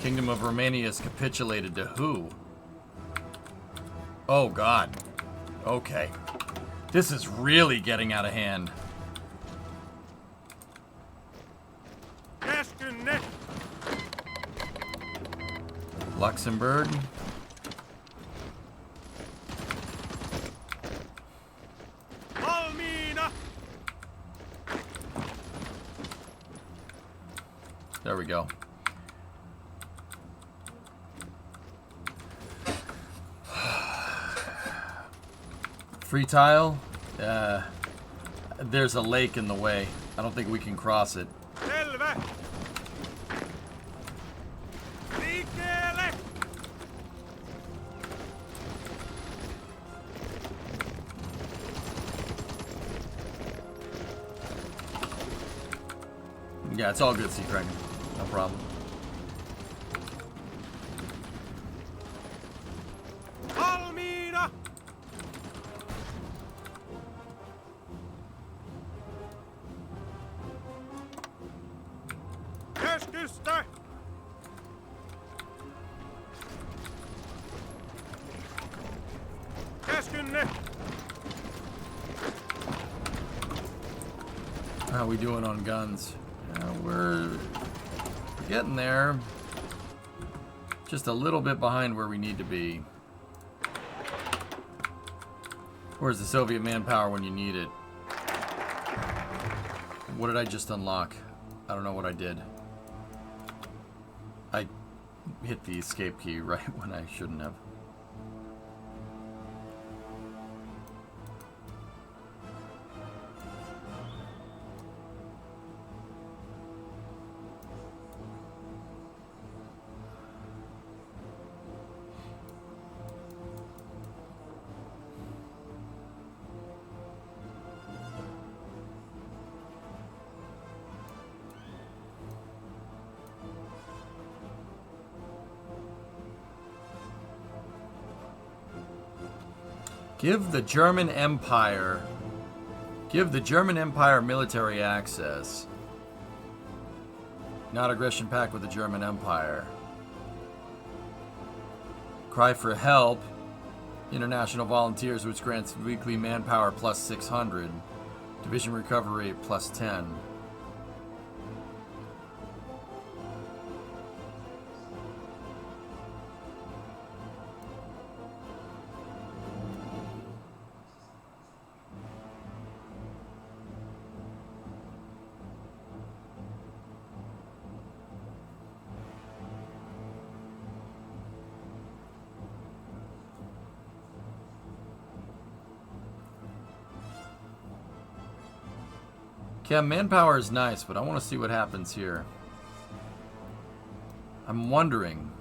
Kingdom of Romania has capitulated to who? Oh, God. Okay. This is really getting out of hand. Keskunne! Luxembourg. Valmiina! There we go. Free tile. There's a lake in the way. I don't think we can cross it. Selvä! Yeah, it's all good, Sea Kraken. No problem. Valmiina! Keskystä! Keskynne! How are we doing on guns? We're getting there. Just a little bit behind where we need to be. Where's the Soviet manpower when you need it? What did I just unlock? I don't know what I did. I hit the escape key right when I shouldn't have. Give the German Empire military access. Not aggression pact with the German Empire. Cry for help. International volunteers, which grants weekly manpower plus 600. Division recovery rate plus 10. Yeah, manpower is nice, but I want to see what happens here. I'm wondering.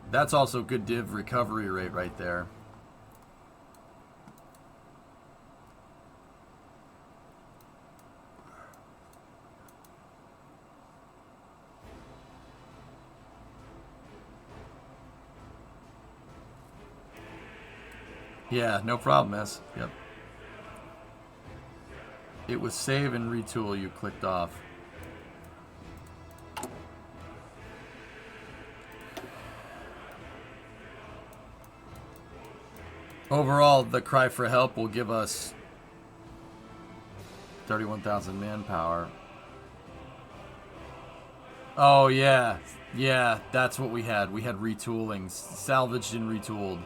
That's also good div recovery rate right there. Yeah, no problem, S. Yep. It was save and retool you clicked off. Overall, the cry for help will give us 31,000 manpower. Oh, yeah. Yeah, that's what we had. We had retooling. Salvaged and retooled.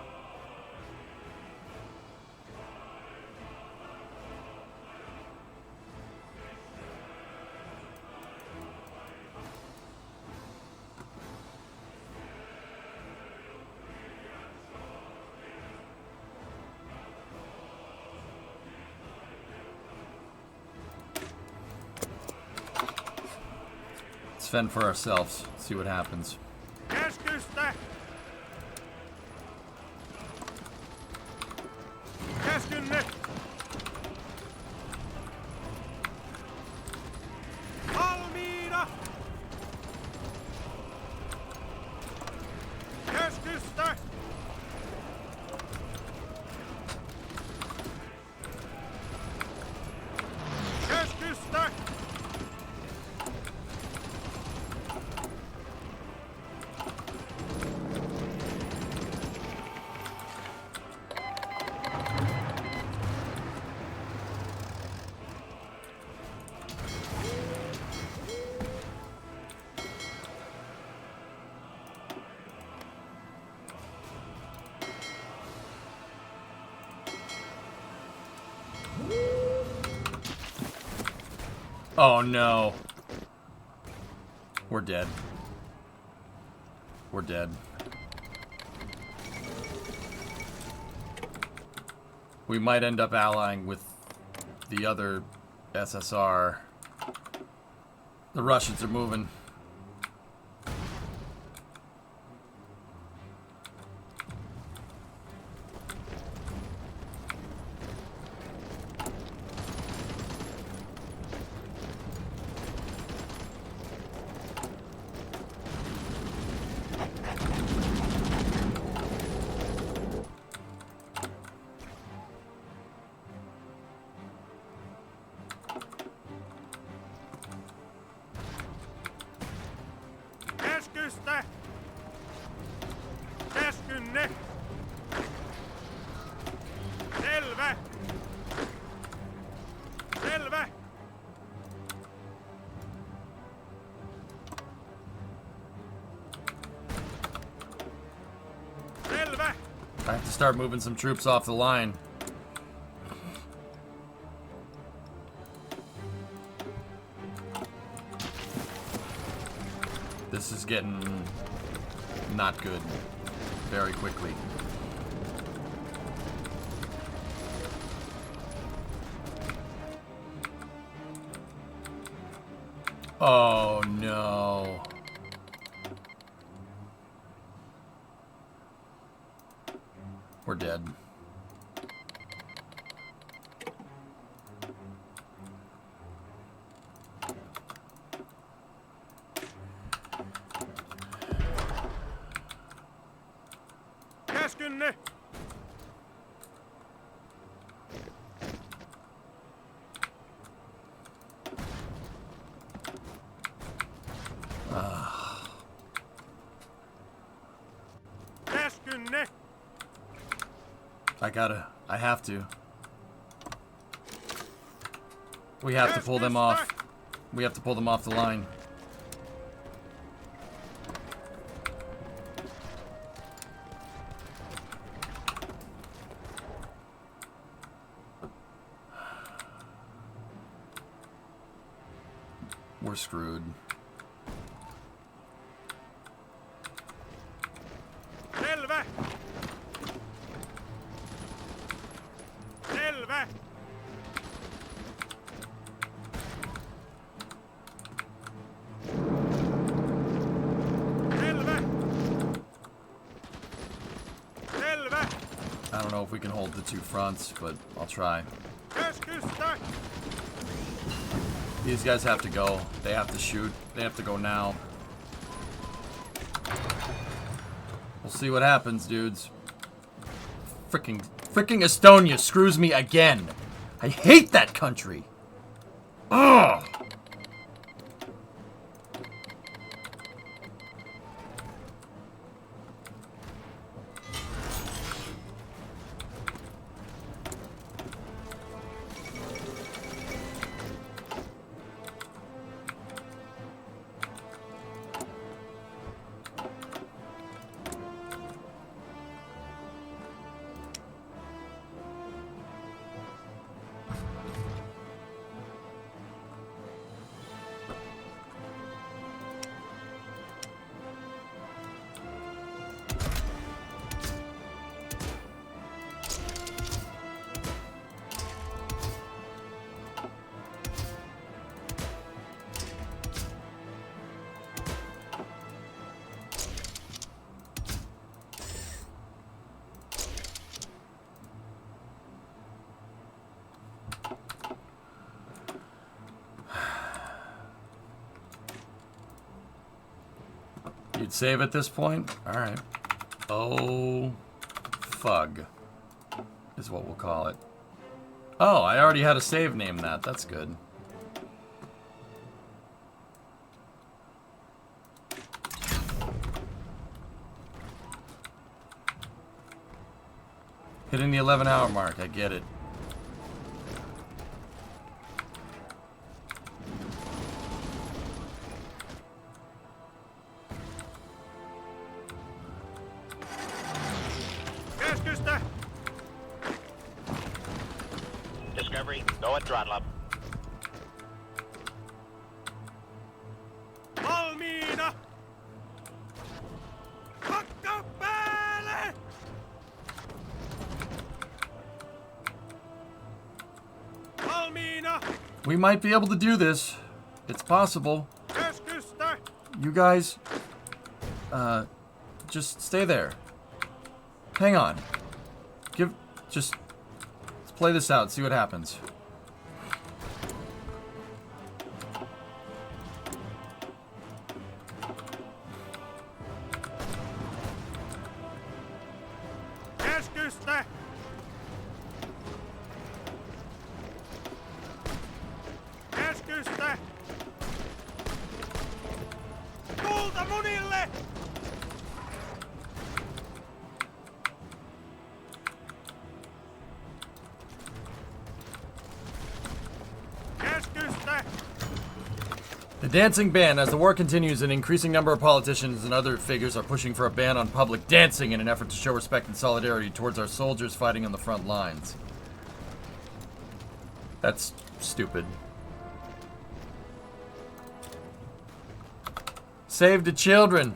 Fend for ourselves. See what happens. Keskystä! Keskynne! Valmiina! Keskystä! Keskystä! Oh no. We're dead. We're dead. We might end up allying with the other SSR. The Russians are moving. I have to start moving some troops off the line. This is getting not good very quickly. Oh no. We're dead. Käskynne! Käskynne! I have to. We have to pull them off. We have to pull them off the line. We're screwed. Selvä! Selvä! Selvä! Selvä! I don't know if we can hold the two fronts, but I'll try. Käskystä! These guys have to go. They have to shoot. They have to go now. We'll see what happens, dudes. Freaking Estonia screws me again. I hate that country. Ugh. You'd save at this point? Alright. Oh, fug is what we'll call it. Oh, I already had a save name that. That's good. Hitting the 11-hour mark. I get it. Käskystä! Discovery, go at throttle up. Valmiina! Hakka päälle! Valmiina! We might be able to do this. It's possible. Käskystä! You guys, just stay there. Hang on. Let's play this out, see what happens. Käskystä! Käskystä! Tulta munille! Käskystä! The dancing ban. As the war continues, an increasing number of politicians and other figures are pushing for a ban on public dancing in an effort to show respect and solidarity towards our soldiers fighting on the front lines. That's stupid. Save the children.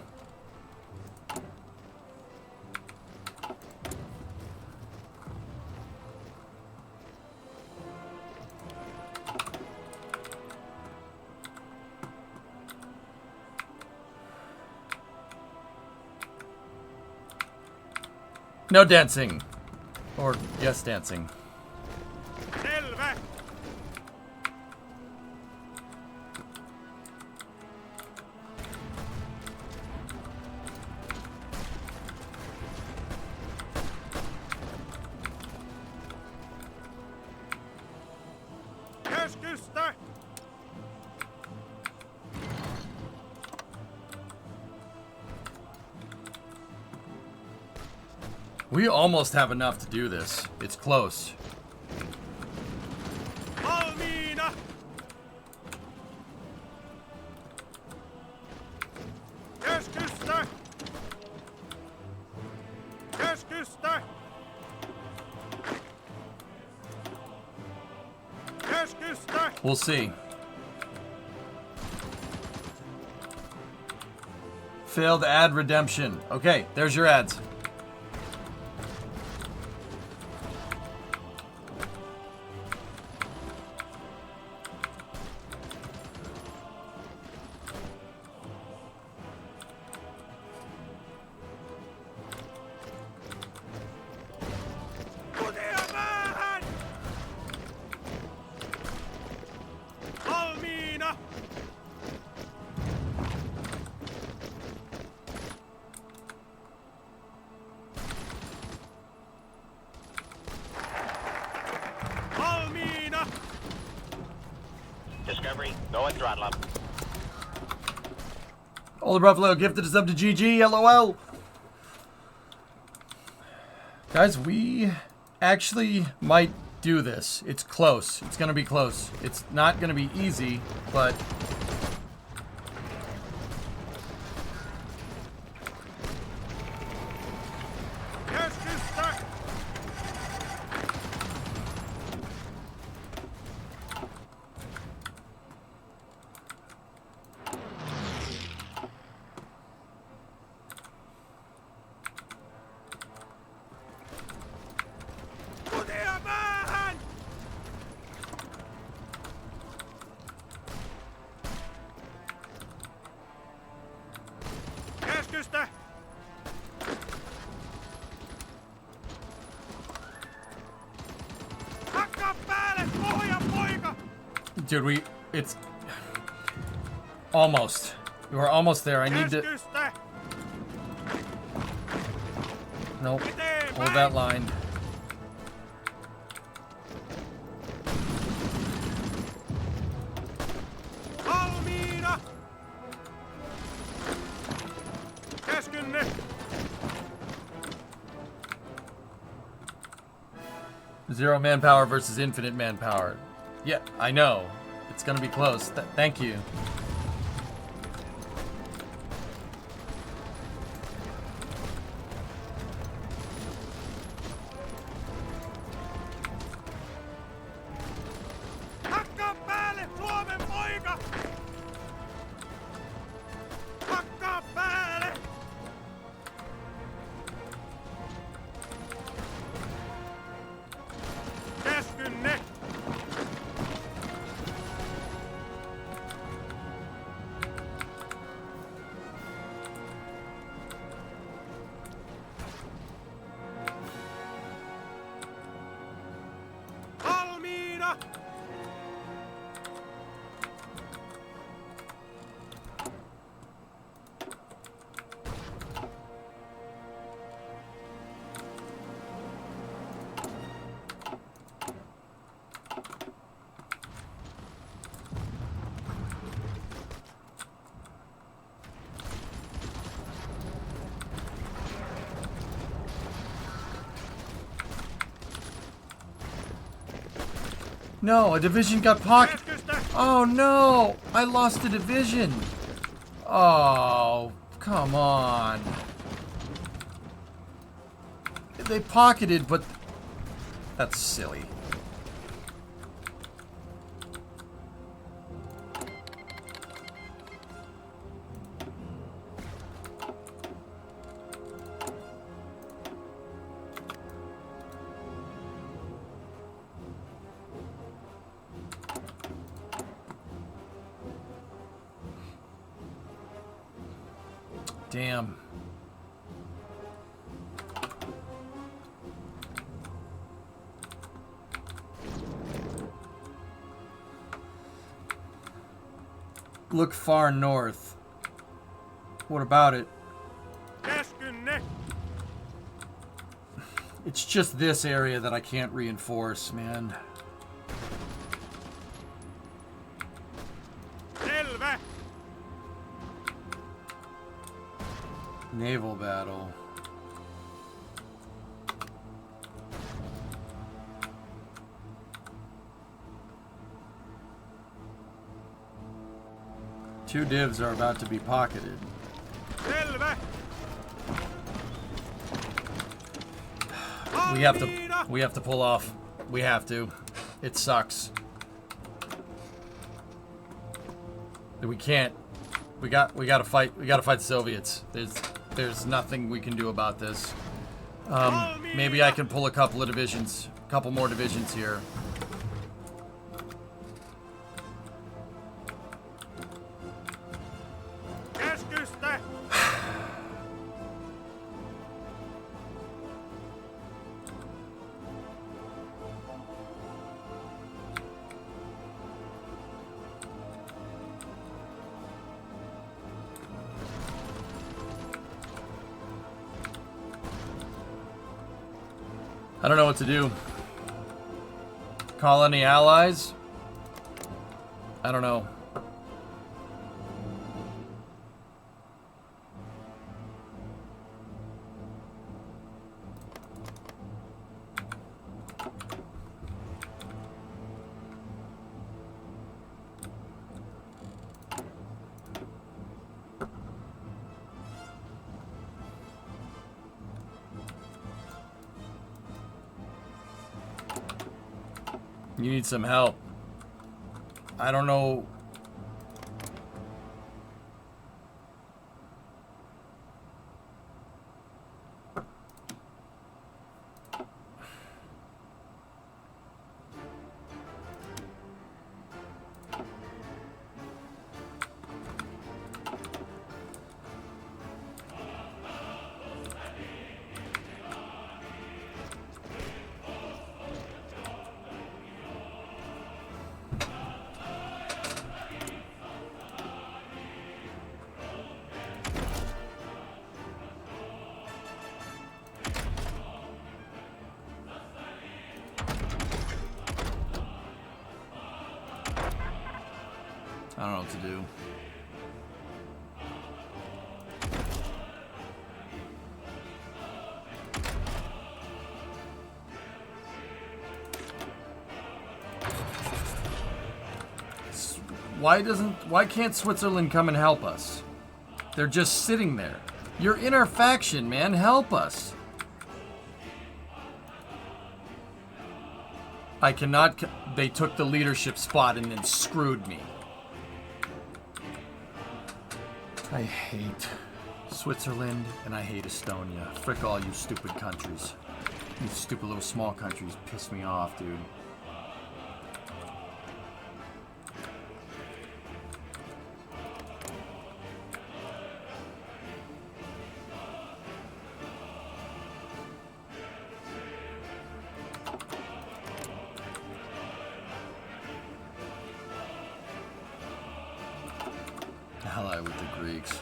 No dancing. Or, yes, dancing. Selvä. Keskusta. We almost have enough to do this. It's close. Valmiina. Keskusta. Keskusta. Keskusta. We'll see. Failed ad redemption. Okay, there's your ads. Kutia päähän. Valmiina. Valmiina. Discovery, go and throttle up. Old Buffalo gifted us up to GG, LOL. Guys, we actually might do this. It's close. It's gonna be close. It's not gonna be easy, but Keskusta. Kutia päähän. Keskusta. Hakkaa päälle, pohja poika! dude, it's almost. We're almost there. I need to. Keskusta! Nope. Hold that line. Valmiina! Käskynne! Zero manpower versus infinite manpower. Yeah, I know. It's gonna be close. Thank you. Hakkaa päälle, Suomen poika! Hakkaa päälle! Käskynne! Valmiina! No, a division got pocket. Keskusta! Oh no! I lost a division! Oh, come on. They pocketed, but that's silly. Damn. Look far north. What about it? Keskynne! It's just this area that I can't reinforce, man. Selvä! Naval battle. Two divs are about to be pocketed. Selvä! We have to pull off. We have to. It sucks. We can't. We gotta fight. We gotta fight the Soviets. There's nothing we can do about this. Maybe I can pull a couple more divisions here. Keskystä! I don't know what to do. Call any allies? I don't know. You need some help. I don't know. I don't know what to do. Why can't Switzerland come and help us? They're just sitting there. You're in our faction, man. Help us. I cannot. They took the leadership spot and then screwed me. I hate Switzerland and I hate Estonia. Frick all you stupid countries. You stupid little small countries piss me off, dude. Ally with the Greeks.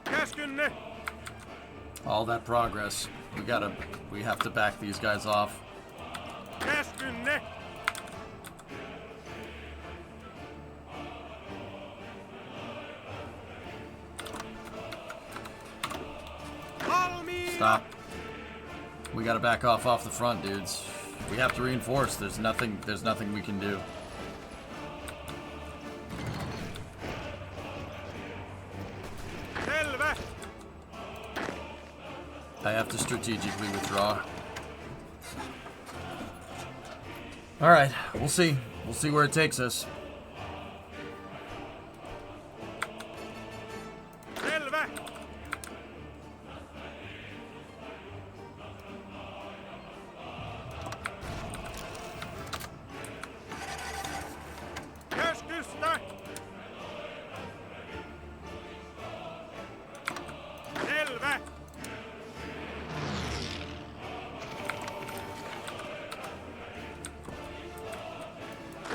Keskynne! All that progress. We have to back these guys off. Keskynne! Stop. We gotta back off the front, dudes. We have to reinforce. There's nothing we can do. Selvä. I have to strategically withdraw. Alright, we'll see. We'll see where it takes us. Selvä. Keskusta. Selvä.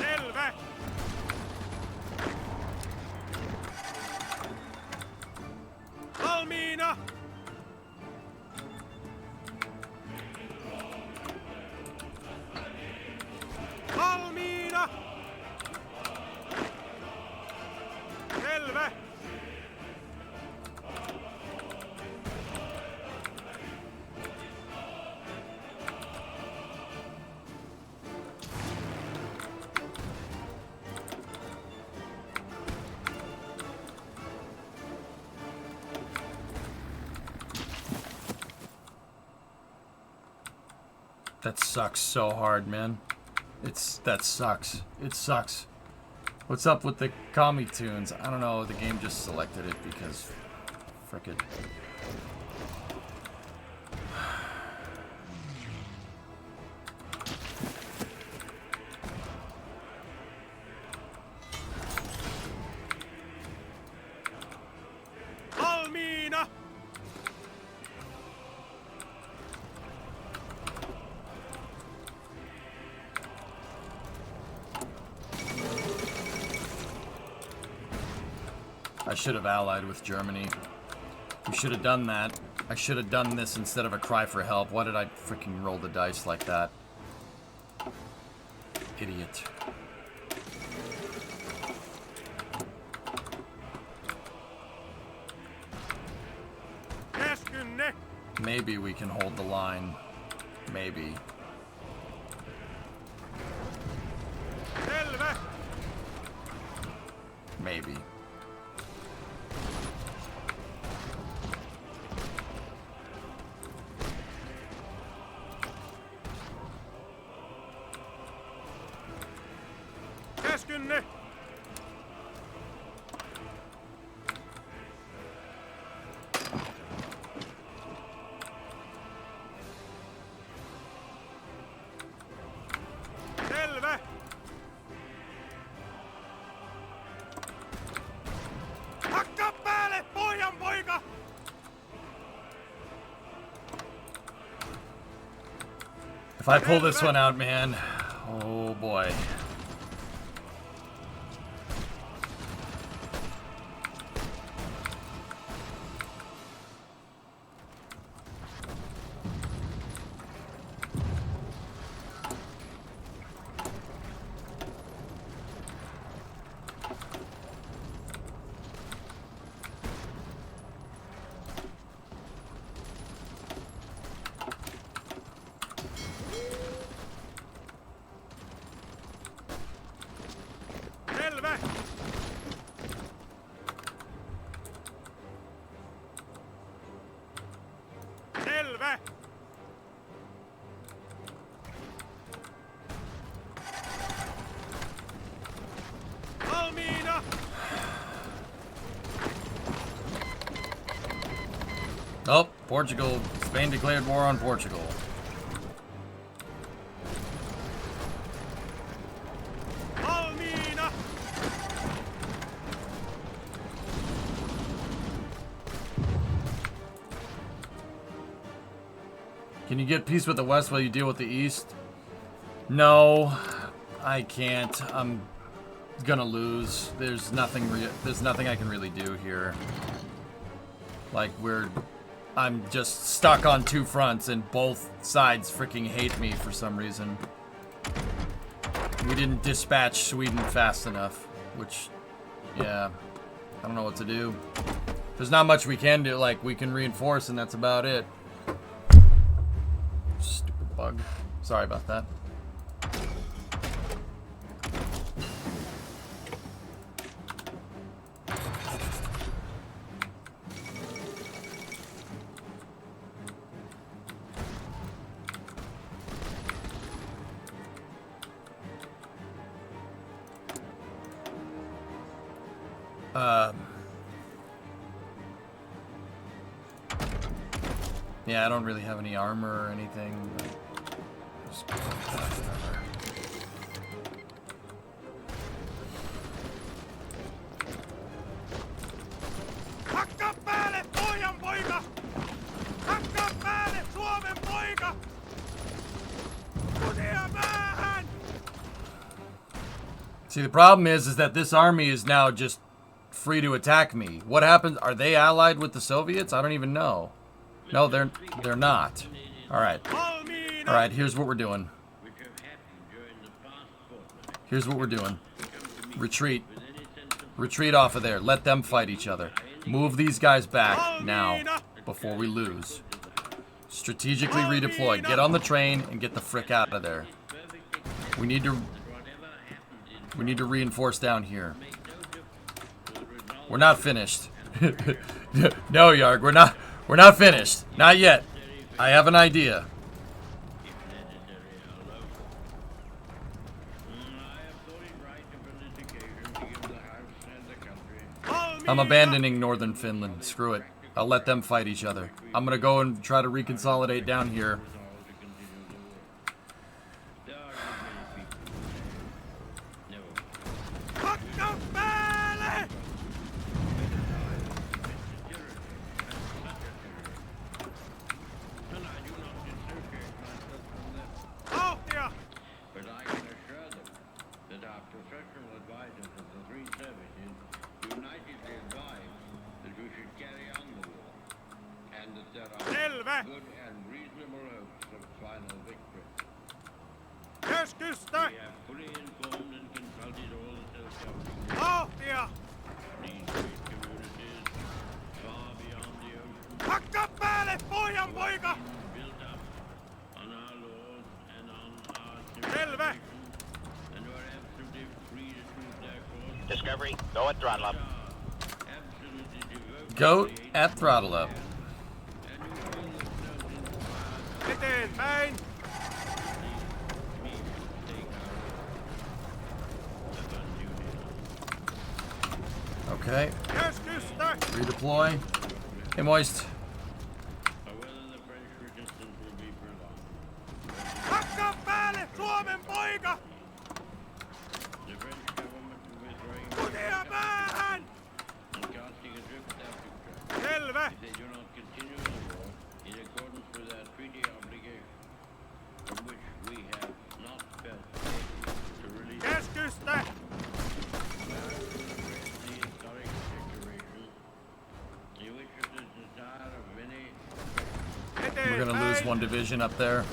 Selvä. Valmiina. Valmiina. Selvä. That sucks so hard, man. That sucks. It sucks. What's up with the commie tunes? I don't know. The game just selected it because, frick it. Valmiina. I should have allied with Germany. We should have done that. I should have done this instead of a cry for help. Why did I freaking roll the dice like that? Idiot. Käskynne. Maybe we can hold the line. Maybe. Selvä. Maybe. Käskynne. Selvä. Hakkaa päälle, pojan poika! If I pull this one out, man, oh boy. Selvä. Selvä. Valmiina. Oh, Portugal. Spain declared war on Portugal. Valmiina. Can you get peace with the West while you deal with the East? No, I can't. I'm gonna lose. There's nothing I can really do here. Like, I'm just stuck on two fronts and both sides freaking hate me for some reason. We didn't dispatch Sweden fast enough, which, yeah, I don't know what to do. There's not much we can do. Like, we can reinforce and that's about it. Stupid bug. Sorry about that. Yeah, I don't really have any armor or anything. But just whatever. Hakkaa päälle, pojan poika! Hakkaa päälle, Suomen poika! Kutia päähän! See, the problem is that this army is now just free to attack me. What happens? Are they allied with the Soviets? I don't even know. No, they're not. All right. Valmiina! All right, here's what we're doing. which have happened during the past fortnight. Here's what we're doing. Come to me Retreat. with any sense of Retreat off of there. Let them fight each other. Move these guys back now before we lose. Strategically redeploy. Get on the train and get the frick out of there. We need to reinforce down here. We're not finished. No, Yarg, we're not finished. Not yet. I have an idea. I'm abandoning northern Finland. Screw it. I'll let them fight each other. I'm gonna go and try to reconsolidate down here. Hakkaa päälle! Vauhtia! But I can assure them that our professional advisors of the three services unitedly advise that we should carry on the war, and that there are Selvä! good and reasonable hopes of final victory. Keskystä! We have fully informed and consulted all the self-governing Vauhtia! these great communities far beyond the ocean, Hakkaa päälle, pojan poika! built up on our laws and on our Selvä! civilization, and were absolutely free to choose their course. Discovery, go at throttle up. Absolutely devoted Goat at throttle up. Eteenpäin! Okay. Keskystä! Redeploy. Hey, Moist. whether the French resistance will be prolonged. Hakkaa päälle, Suomen poika! The French government will be throwing Kutia päähän! and casting adrift their future Selvä! if they do not continue the war in accordance with their treaty obligation, from which we have not felt able to release Keskystä! the historic declaration in which it is the desire of many We're gonna lose Eteenpäin! one division up there.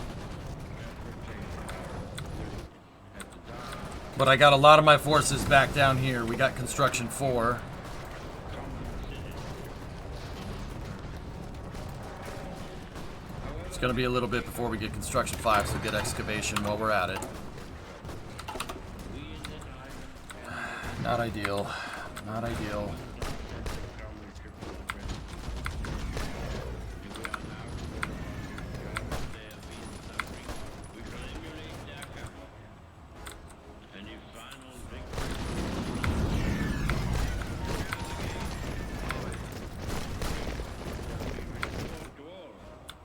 But I got a lot of my forces back down here. We got construction 4. It's gonna be a little bit before we get construction 5, so get excavation while we're at it. Not ideal. Not ideal. any final victory. To all,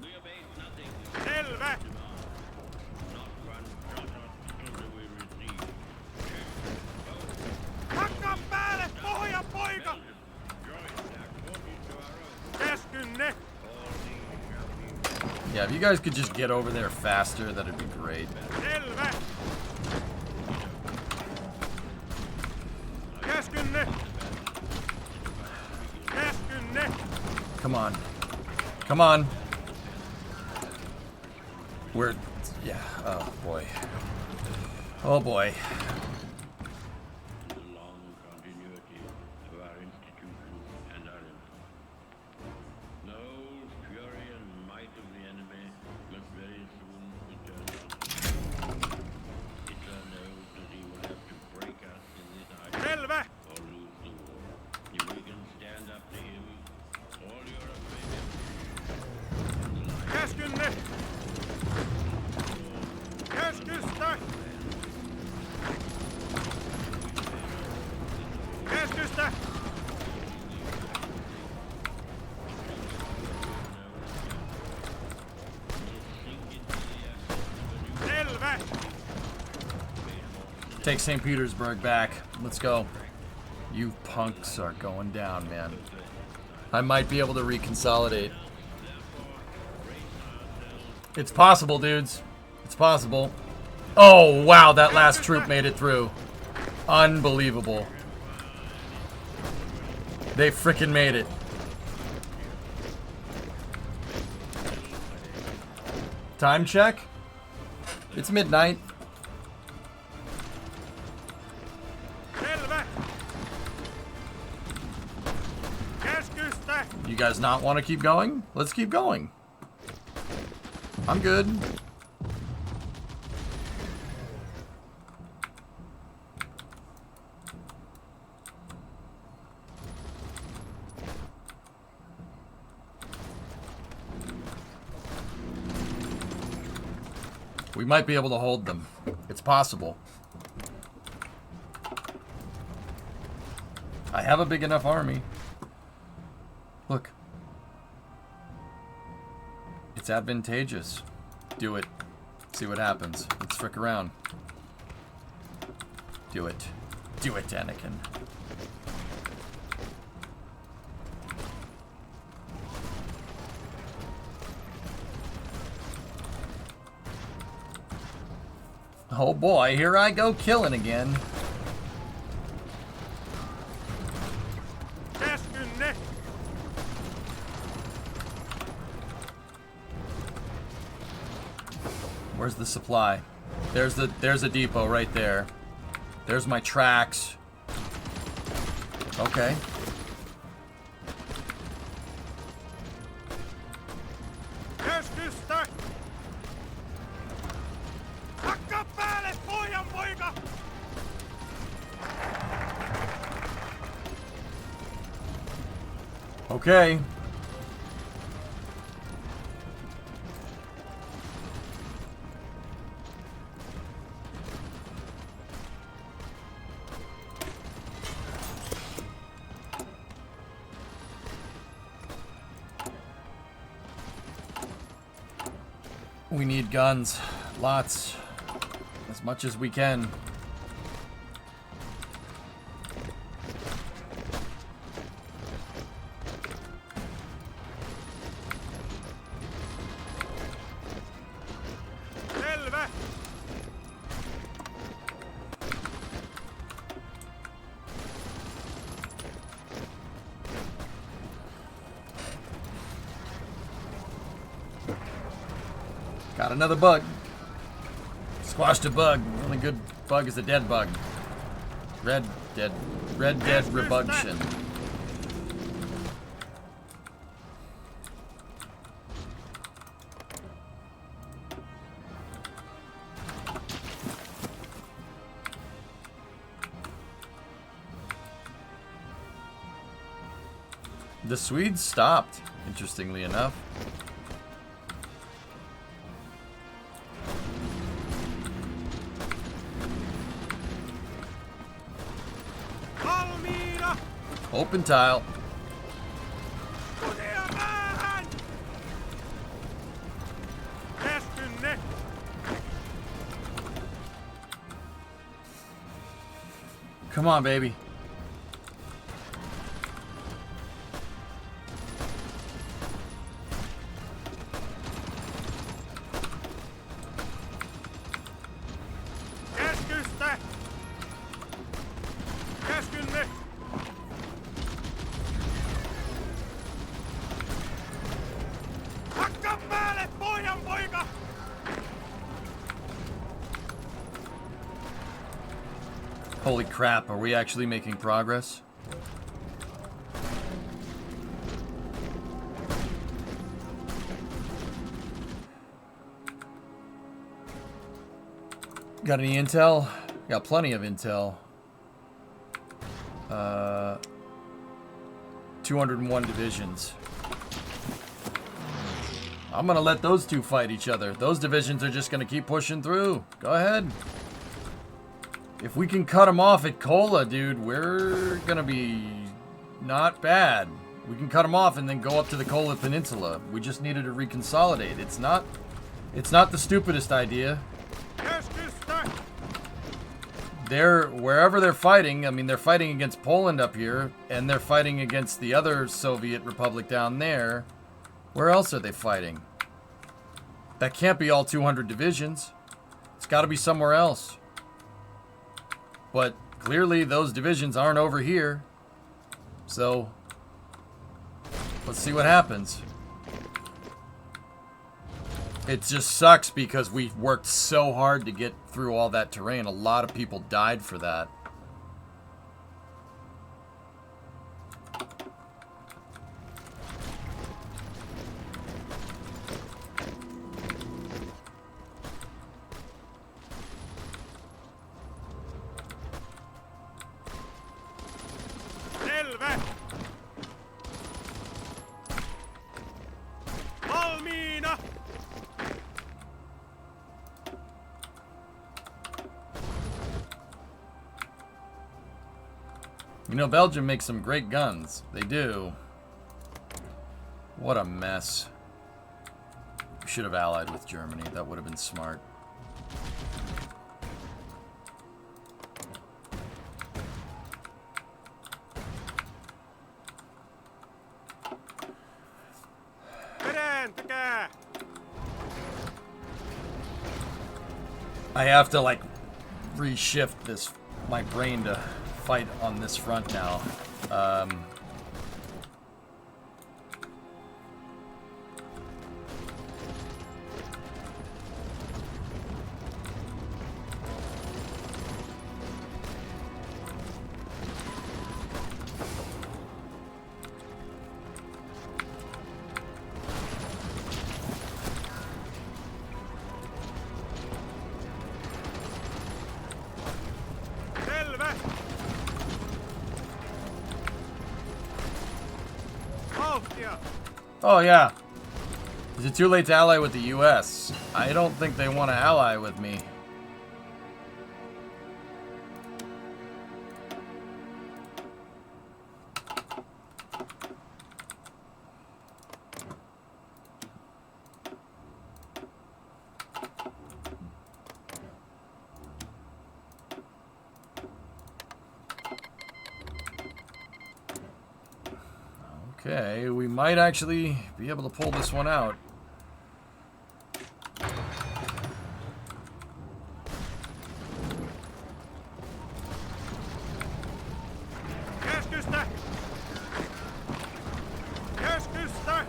we abate nothing. Selvä! Not one jot until we receive. Hakkaa päälle, pojan poika! Join their forces to our own. Keskynne! All these shall be Yeah, if you guys could just get over there faster, that'd be great. Selvä! Keskynne! Keskynne! Come on. Come on. We're... Yeah. Oh, boy. Oh, boy. the long continuity of our institutions and our influence. The whole fury and might of the enemy must very soon Keskystä! Keskystä! Selvä! Take St. Petersburg back. Let's go. You punks are going down, man. I might be able to reconsolidate. It's possible, dudes. It's possible. Oh, wow, that last troop made it through. Unbelievable. They frickin' made it. Time check? It's midnight. Selvä! Keskystä! You guys not want to keep going? Let's keep going. I'm good. We might be able to hold them. It's possible. I have a big enough army. Look. It's advantageous. Do it. See what happens. Let's frick around. Do it. Do it, Anakin. Oh boy, here I go killing again. Keskynne! Where's the supply? There's a depot right there. There's my tracks. Okay. Keskystä! Hakka päälle, pojan poika! Okay. We need guns. Lots. As much as we can. Selvä! Got another bug. Squashed a bug. The only good bug is a dead bug. Red dead rebuction. The Swedes stopped, interestingly enough. Valmiina! Open tile. Kutia päähän! Keskynne! Come on, baby. Keskystä! Keskynne! Hakka päälle, pojan poika! Holy crap, are we actually making progress? Got any intel? Got plenty of intel. 201 divisions. I'm gonna let those two fight each other. Those divisions are just gonna keep pushing through. Go ahead. If we can cut them off at Kola, dude, we're gonna be not bad. We can cut them off and then go up to the Kola Peninsula. We just needed to reconsolidate. It's not the stupidest idea. Keskusta! They're wherever they're fighting. I mean, they're fighting against Poland up here, and they're fighting against the other Soviet republic down there. Where else are they fighting? That can't be all 200 divisions. It's got to be somewhere else. But clearly, those divisions aren't over here. So let's see what happens. It just sucks because we worked so hard to get through all that terrain. A lot of people died for that. Selvä! Valmiina! You know, Belgium makes some great guns. They do. What a mess. We should have allied with Germany. That would have been smart. Perääntäkää! I have to, like, reshift this, my brain to fight on this front now. Selvä! Vauhtia! Oh, yeah. Is it too late to ally with the U.S.? I don't think they want to ally with me. Okay, we might actually be able to pull this one out. Keskusta! Keskusta!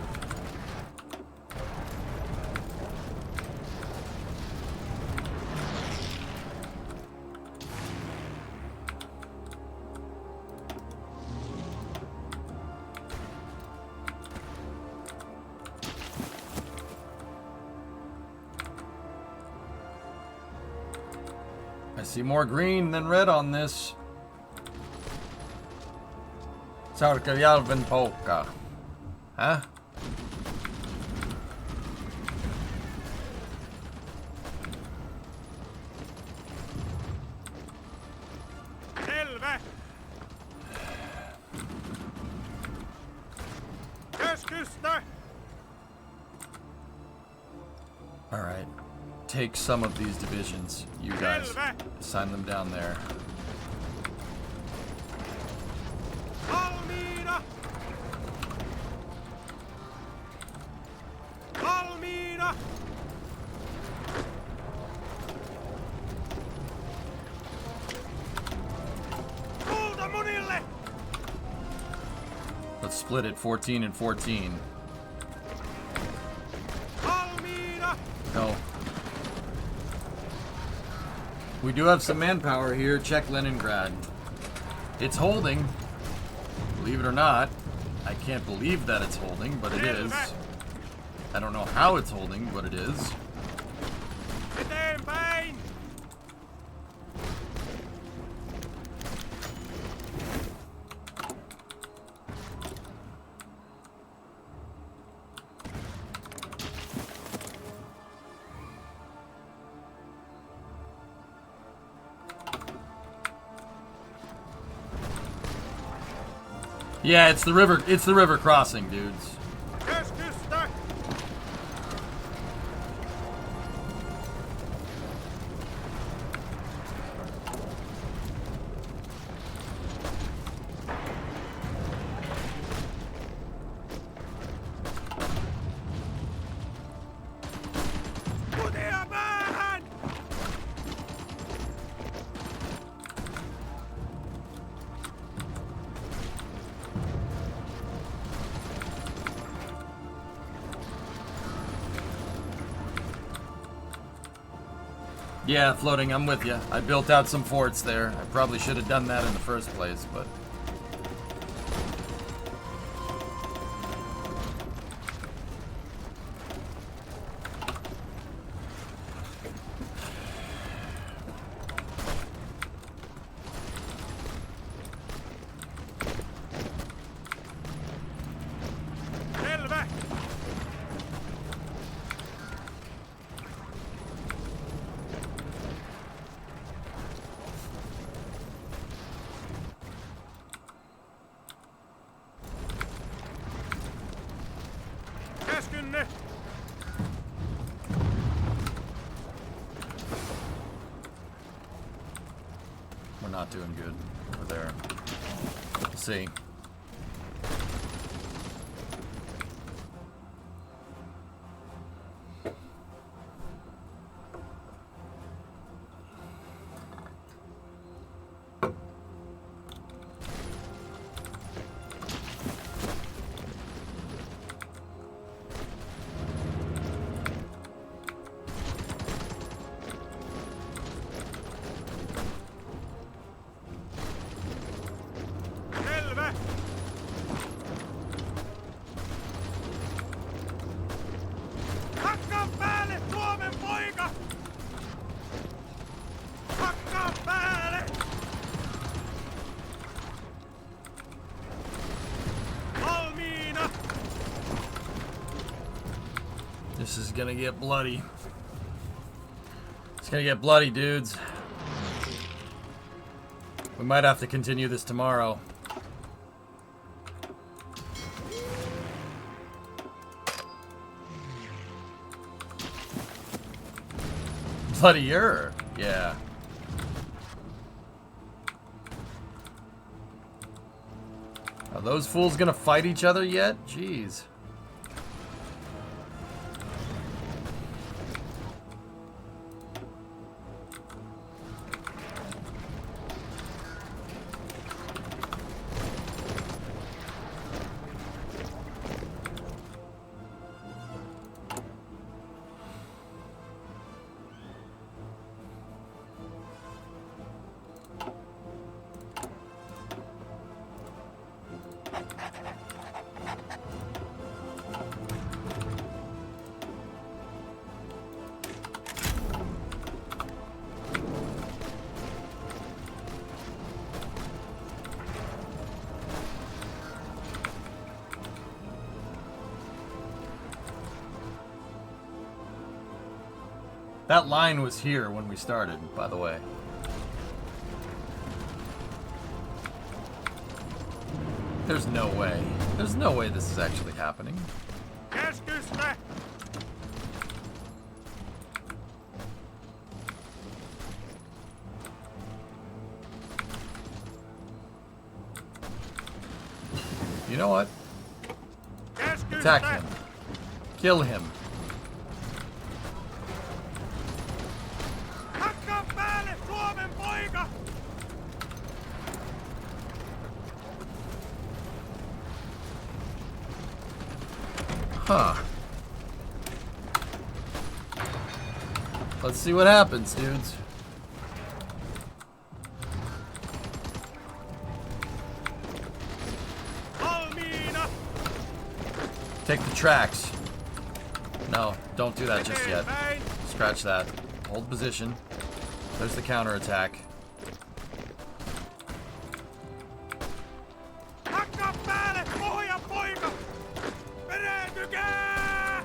I see more green than red on this. Sarkajalven polka. Huh? Selvä! Keskusta! All right. Take some of these divisions, you guys. Assign them down there. Valmiina! Valmiina! Kulta munille! Let's split it 14 and 14. Valmiina! No. We do have some manpower here. Check Leningrad. It's holding. Believe it or not. I can't believe that it's holding, but it is. I don't know how it's holding, but it is. Eteenpäin! Yeah, it's the river. It's the river crossing, dudes. Keskusta! Kutia päähän! Yeah, floating. I'm with you. I built out some forts there. I probably should have done that in the first place, but. Selvä! Käskynne! We're not doing good over there. We'll see. Selvä! Hakkaa päälle, Suomen poika! Hakkaa päälle! Valmiina! This is gonna get bloody. It's gonna get bloody, dudes. We might have to continue this tomorrow. Bloodier, yeah. Are those fools gonna fight each other yet? Jeez. That line was here when we started, by the way. There's no way. There's no way this is actually happening. Keskusta! You know what? Keskusta! Attack him. Kill him. Hakkaa päälle, Suomen poika! Huh. Let's see what happens, dudes. Valmiina! Take the tracks. No, don't do that just yet. Eteenpäin! Scratch that. Hold position. There's the counterattack. Hakkaa päälle, pohjan poika! Perehtykää!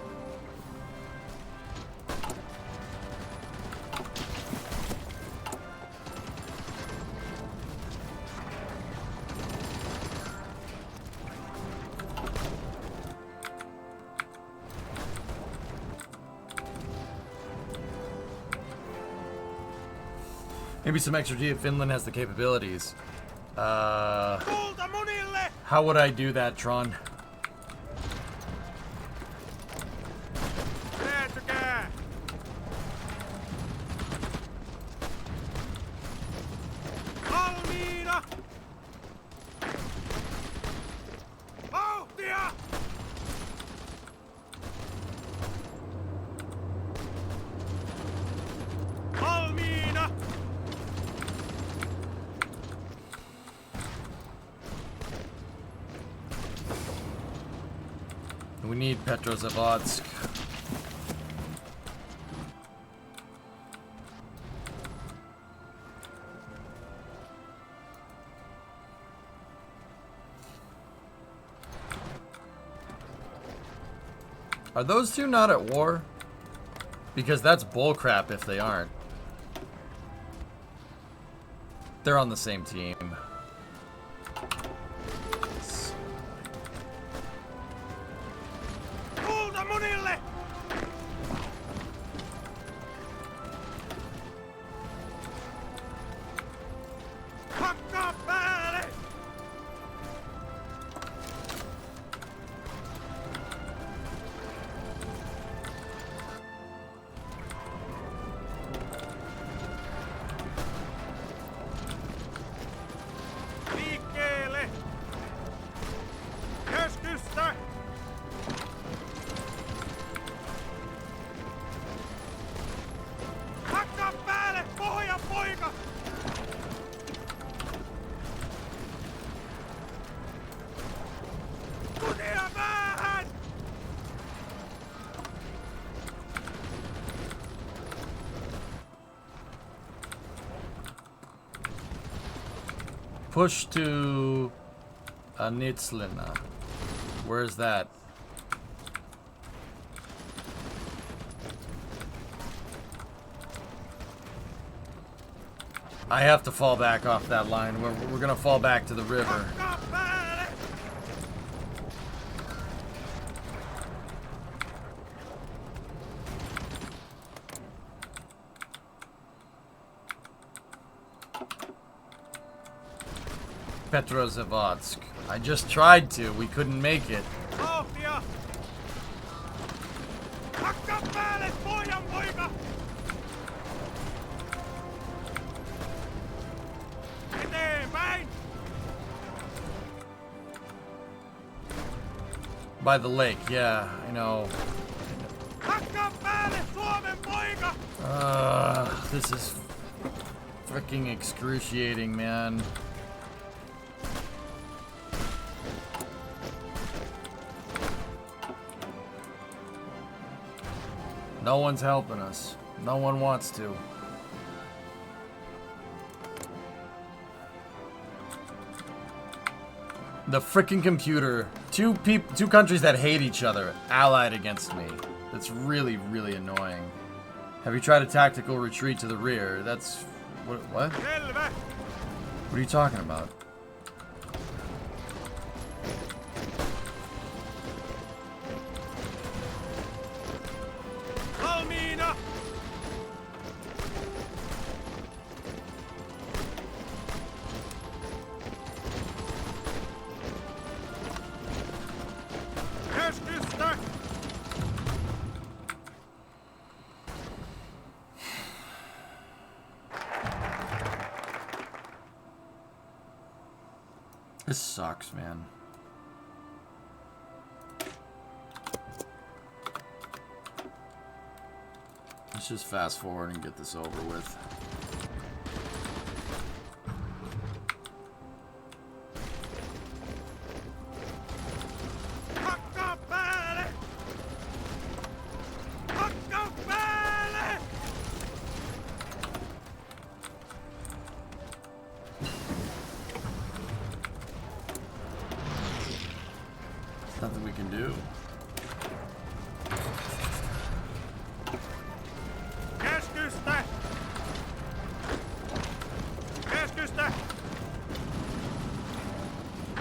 Maybe some extra G if Finland has the capabilities. Tulta munille! How would I do that, Tron? Kääntykää! Valmiina! Vauhtia! Valmiina! We need Petrozavodsk. Are those two not at war? Because that's bullcrap if they aren't. They're on the same team. Tulta munille! Hakkaa päälle! Liikkeelle! Käskystä! Hakkaa päälle, pohjan poika! Kutia päähän! Push to Anitslina. Where's that? I have to fall back off that line. We're gonna fall back to the river. Hakkaa päälle! Petrozavodsk. I just tried to. We couldn't make it. Vauhtia! Hakkaa päälle, pohjan poika! Eteenpäin! By the lake, yeah, I know. Hakkaa päälle, Suomen poika! This is freaking excruciating, man. No one's helping us. No one wants to. The freaking computer. Two countries that hate each other allied against me. That's really, really annoying. Have you tried a tactical retreat to the rear? That's... What? Selvä! What are you talking about? Valmiina! Käskystä! This sucks, man. Let's just fast forward and get this over with. Hakkaa päälle! Hakkaa päälle! There's nothing we can do. Käskystä! Käskystä!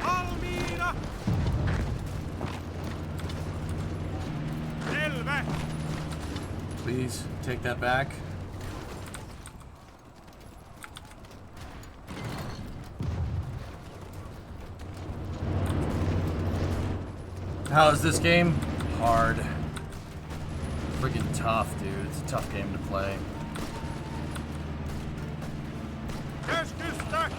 Valmiina! Selvä! Please take that back. How is this game? Hard. Freaking tough, dude. It's a tough game to play. Keskusta!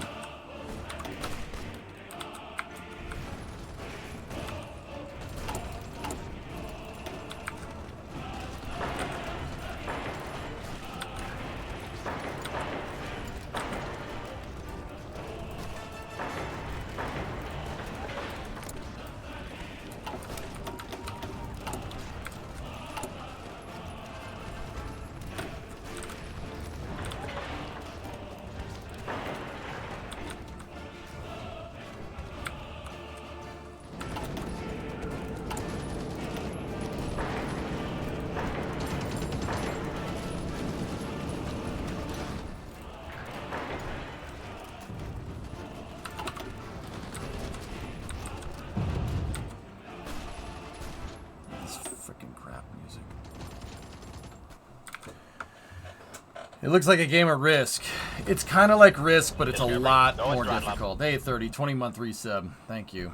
It looks like a game of Risk. It's kind of like Risk, but it's a Discovery. lot No more throttle. difficult. Hey, 30, 20-month resub. Thank you.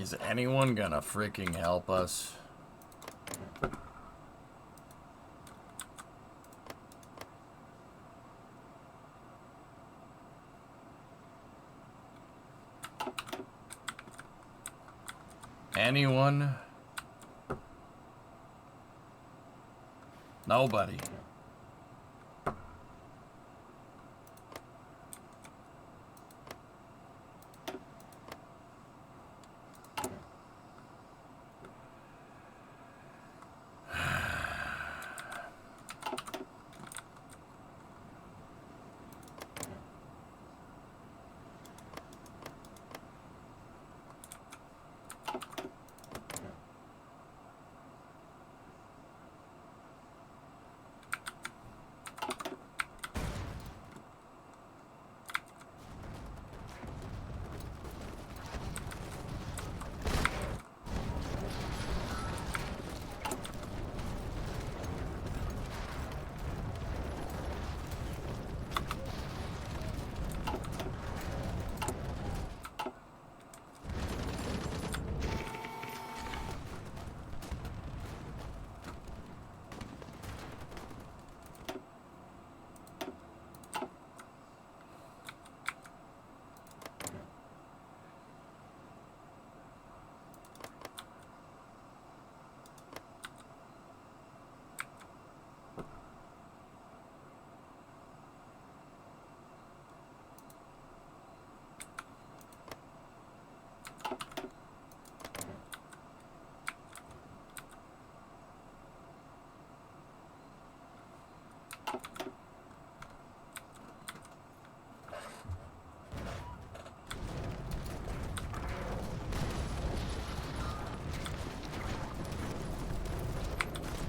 Is anyone gonna freaking help us? Anyone? Nobody.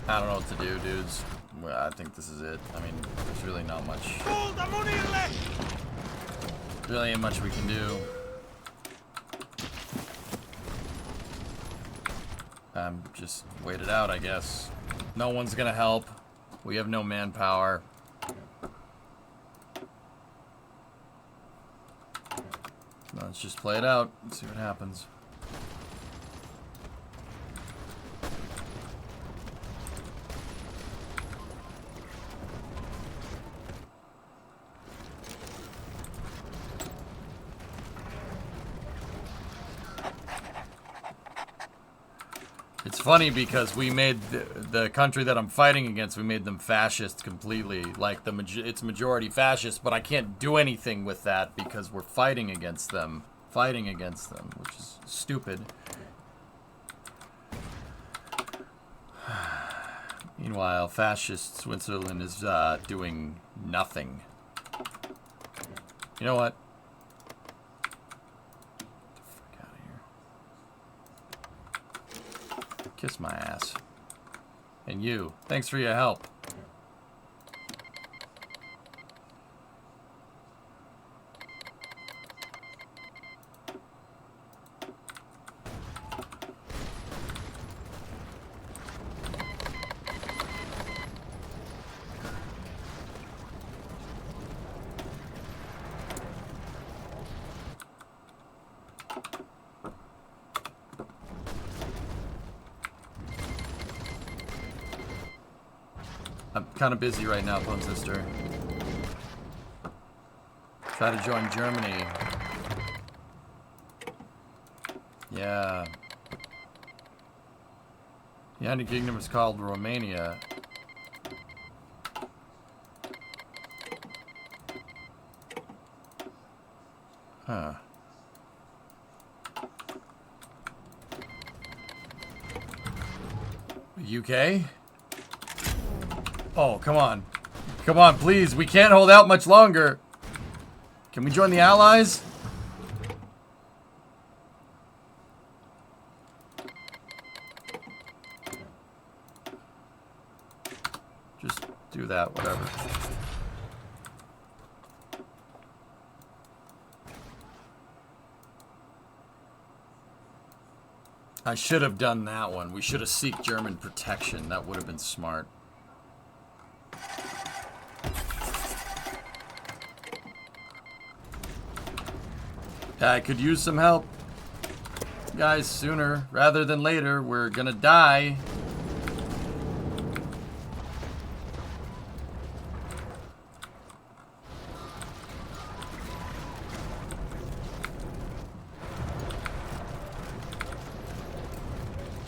I don't know what to do, dudes. Well, I think this is it. I mean, there's really not much. Kulta munille! Really ain't much we can do. Just wait it out, I guess. No one's gonna help. We have no manpower. Let's just play it out and see what happens. It's funny because we made the country that I'm fighting against, we made them fascist completely. Like, it's majority fascist, but I can't do anything with that because we're fighting against them. Which is stupid. Meanwhile, fascist Switzerland is doing nothing. You know what? Get the fuck out of here. Kiss my ass. And you. Thanks for your help. I'm kind of busy right now, Bone Sister. Try to join Germany. Yeah. The United Kingdom is called Romania. Huh. UK? Oh, come on. Come on, please. We can't hold out much longer. Can we join the Allies? Just do that, whatever. I should have done that one. We should have sought German protection. That would have been smart. I could use some help. Guys, sooner rather than later. We're gonna die.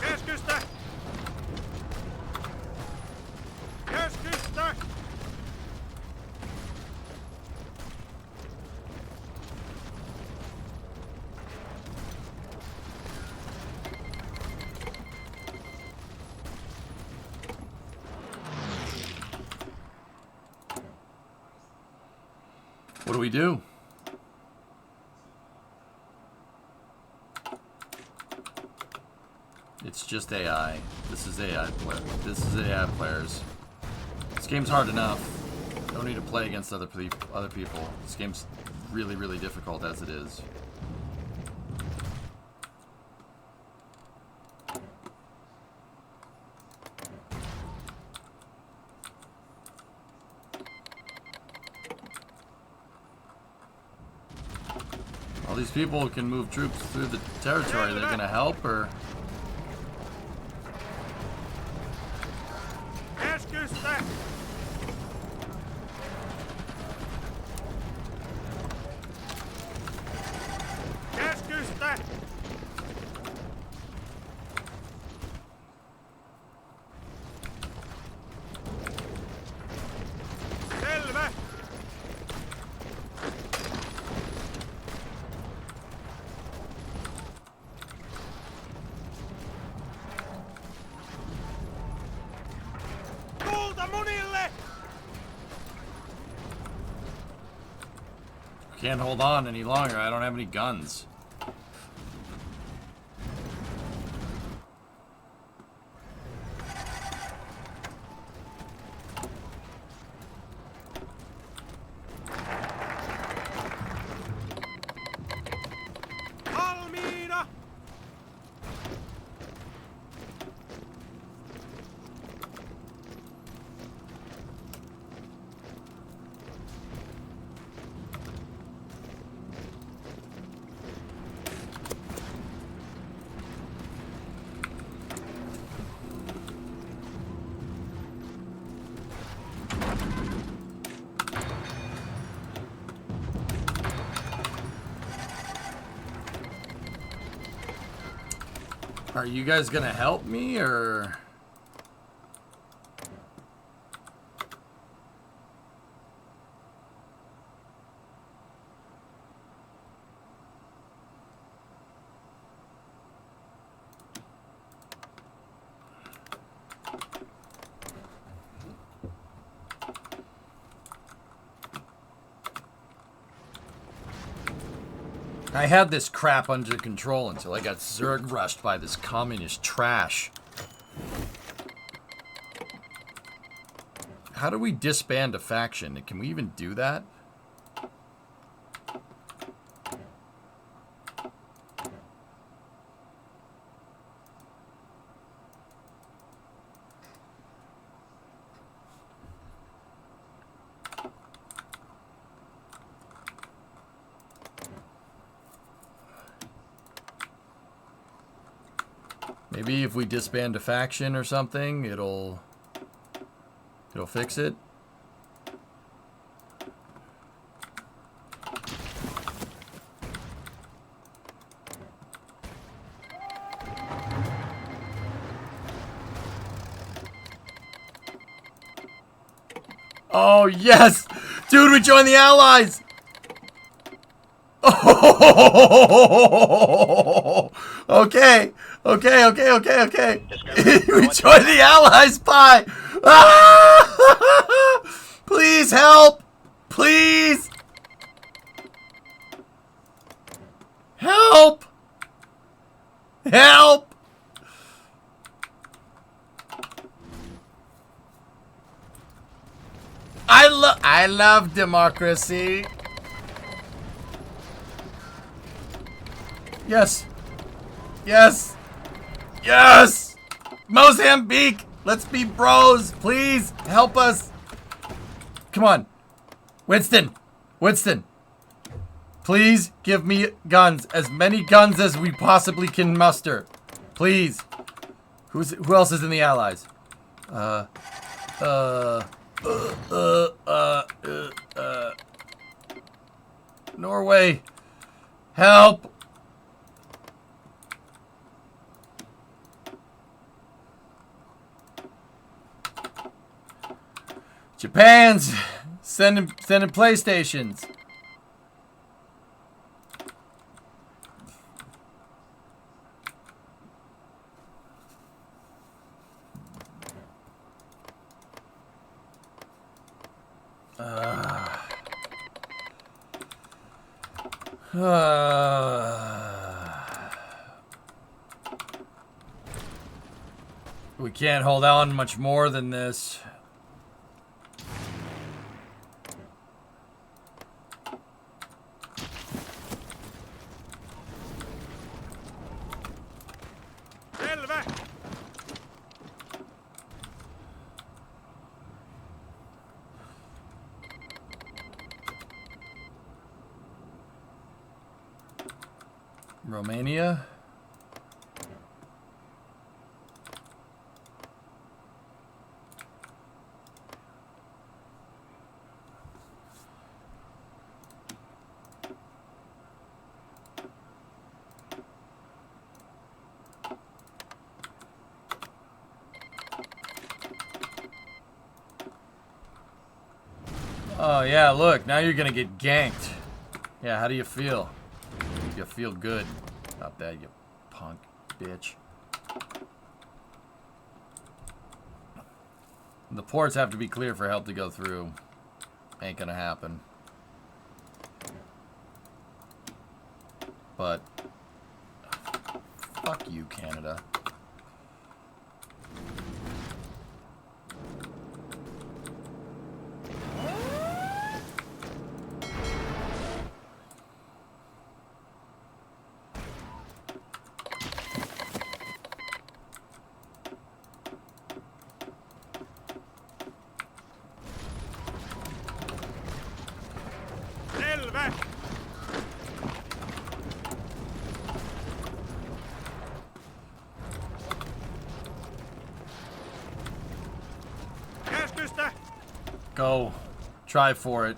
Keskusta! Keskusta! What do we do? It's just AI. This is AI players. This game's hard enough. Don't need to play against other people. This game's really, really difficult as it is. All these people can move troops through the territory. They're gonna help, or Keskusta! Keskusta! Selvä! Kulta munille! can't hold on any longer. I don't have any guns. Valmiina! Are you guys gonna help me, or? I had this crap under control until I got Zerg rushed by this communist trash. How do we disband a faction? Can we even do that? Maybe if we disband a faction or something, it'll fix it. Oh yes! Dude, we joined the Allies! Oh, okay. Okay. We joined the Allies, bye! Ah! Please help! Please! Help! Help! I love democracy. Yes. Yes. Yes! Mozambique! Let's be bros! Please! Help us! Come on. Winston! Please give me guns. As many guns as we possibly can muster. Please. Who else is in the Allies? Norway. Help! Japan's sending PlayStations. We can't hold on much more than this. Selvä! Romania. Oh yeah, look, now you're gonna get ganked. Yeah, how do you feel? You feel good about that, you punk bitch. The ports have to be clear for help to go through. Ain't gonna happen. But fuck you, Canada. Selvä! Käskystä! Go. Try for it.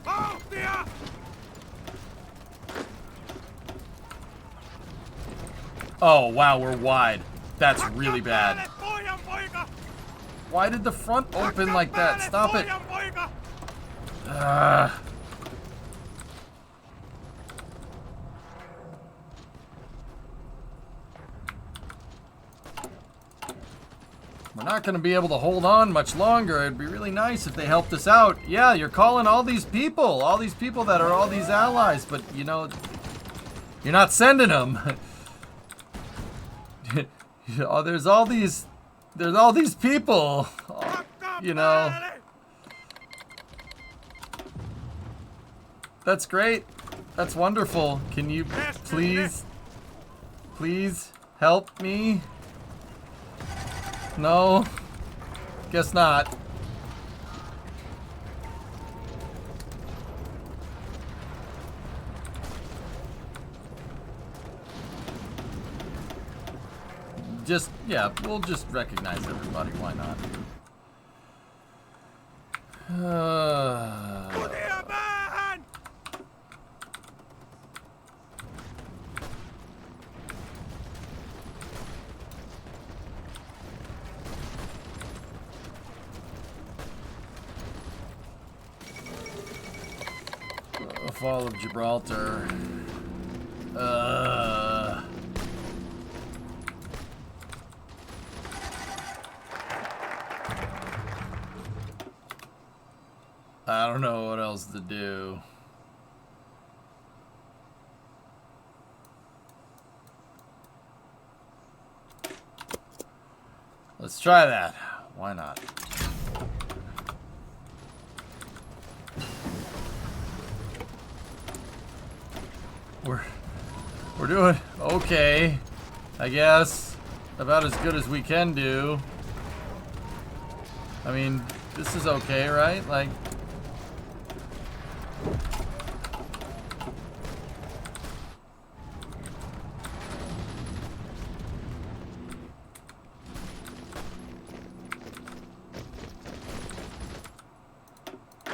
Vauhtia! Oh, wow, we're wide. That's really bad. Pojan poika! Why did the front open like that? Stop it. Pojan poika! We're not going to be able to hold on much longer. It'd be really nice if they helped us out. Yeah, you're calling all these people that are all these allies, but you know, you're not sending them. Oh, there's all these people. You know, that's great. That's wonderful. Can you please help me? No, guess not. Yeah, we'll just recognize everybody. Why not? Kutia päähän! The fall of Gibraltar. I don't know what else to do. Let's try that. Why not? We're doing okay, I guess. About as good as we can do. I mean, this is okay, right? Like,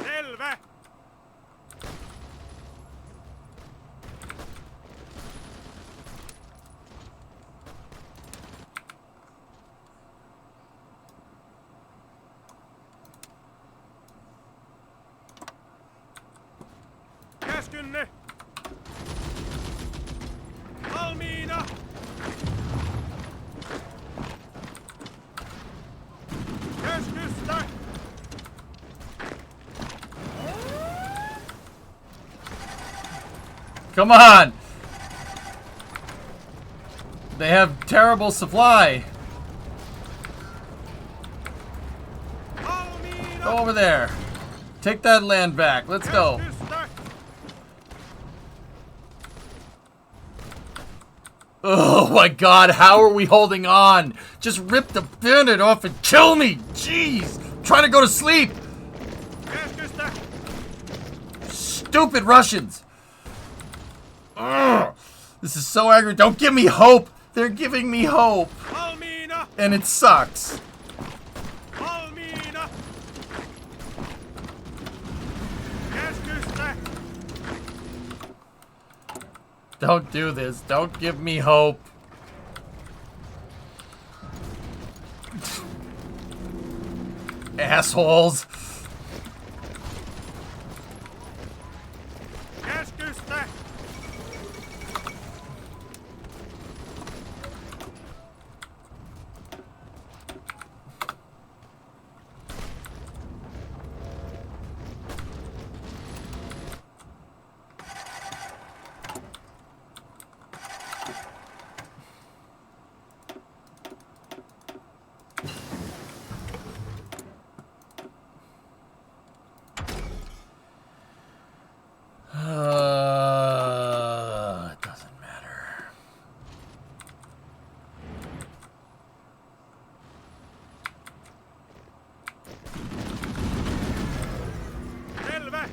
Selvä! Käskynne! Valmiina! Käskystä! come on! They have terrible supply. Valmiina! Go over there. Take that land back. Let's go. Käskystä! Oh my god, how are we holding on? Just rip the bandit off and kill me! Jeez! I'm trying to go to sleep! Käskystä! Stupid Russians! Ugh. This is so angry. Don't give me hope! They're giving me hope! Valmiina! And it sucks. Valmiina! Käskystä! Don't do this. Don't give me hope. Assholes. Käskystä! It doesn't matter. Selvä!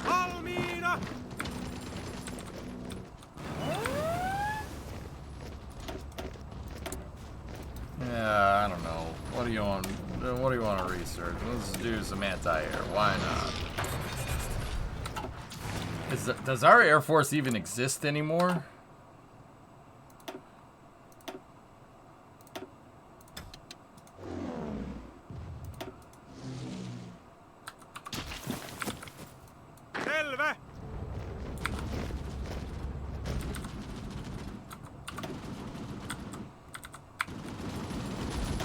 Valmiina! Yeah, I don't know. What do you want? What do you want to research? Let's do some anti-air. Why not? Does our Air Force even exist anymore? Selvä!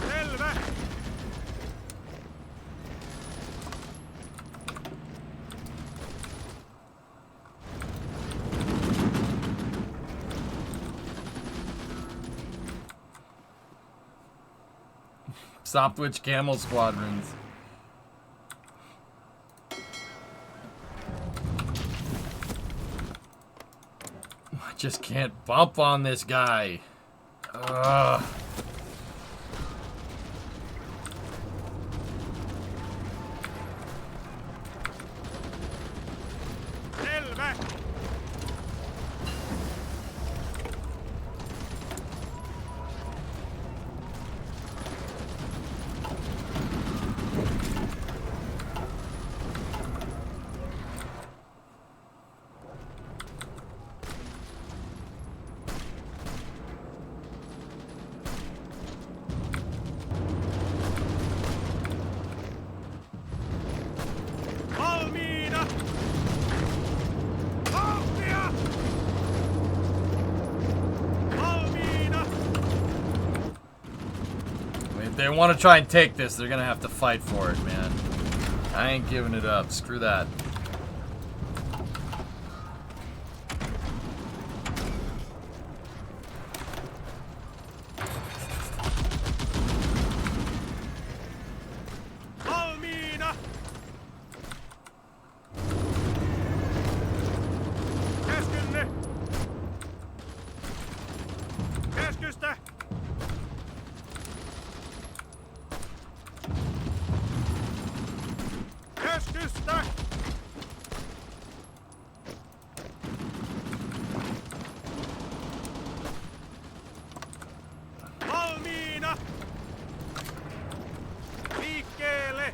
Selvä! Sopwich Camel Squadrons. I just can't bump on this guy. Ugh. Selvä! Valmiina! Vauhtia! Valmiina! If they want to try and take this, they're gonna have to fight for it, man. I ain't giving it up. Screw that. Valmiina! Käskynne! Käskystä! Käskystä! Valmiina! Liikkeelle!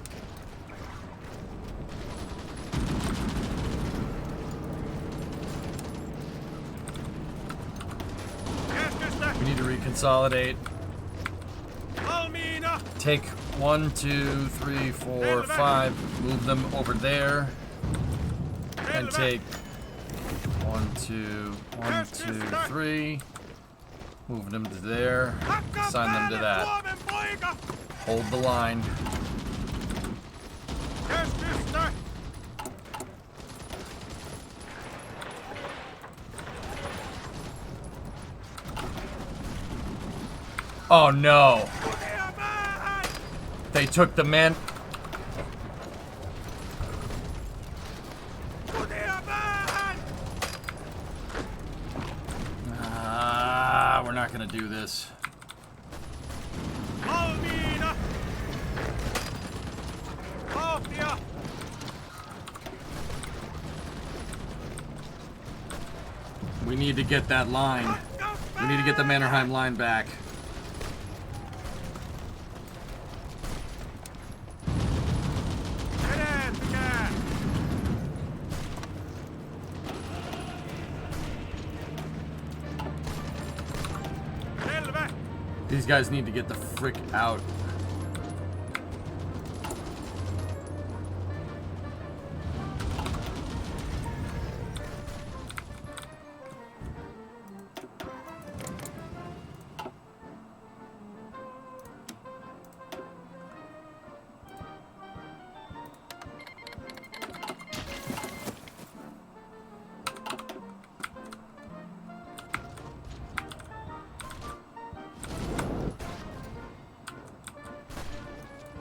Käskystä! We need to reconsolidate. Valmiina! Take 1, 2, 3, 4, 5. Move them over there. And Selvä! take 1, 2, 1, 2, 3. Move them to there. Hakkaa Assign them to päälle, that. Suomen poika! Hold the line. Käskystä! Oh no! Tukea päähän! They took the man. Tukea päähän! We're not gonna do this. Valmiina! Vauhtia! We need to get that line. Hakkaa We need to get the päälle! Mannerheim line back. Edetykää! Selvä! These guys need to get the frick out.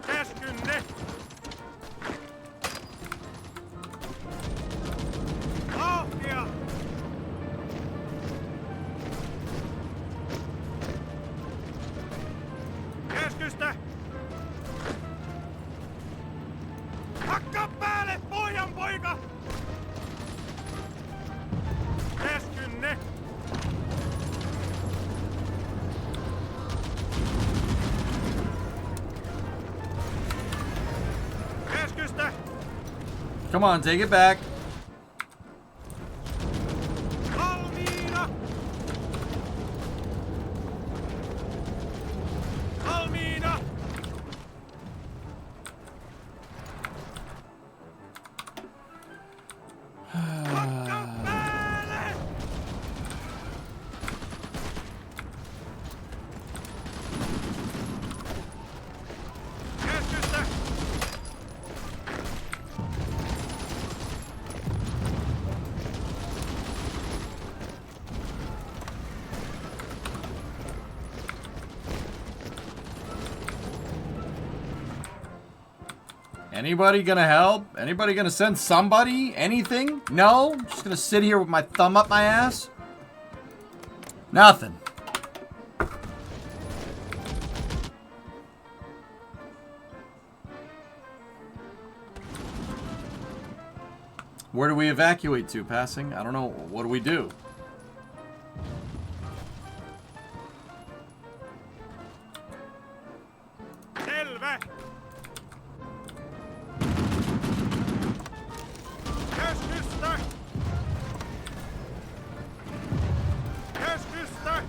Käskynne! Vauhtia! Käskystä! Hakkaa päälle, pojan poika! Käskynne! Käskystä! Come on, take it back. Anybody gonna help? Anybody gonna send somebody? Anything? No? Just gonna sit here with my thumb up my ass? Nothing. Where do we evacuate to, passing? I don't know. What do we do? Selvä! Keskusta! Keskusta!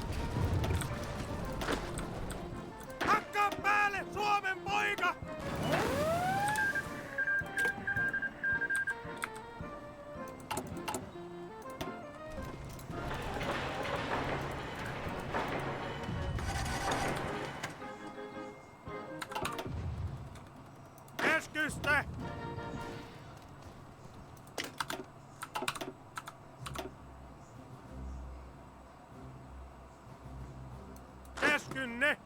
Hakkaa päälle, Suomen poika! Keskusta! Keskynne!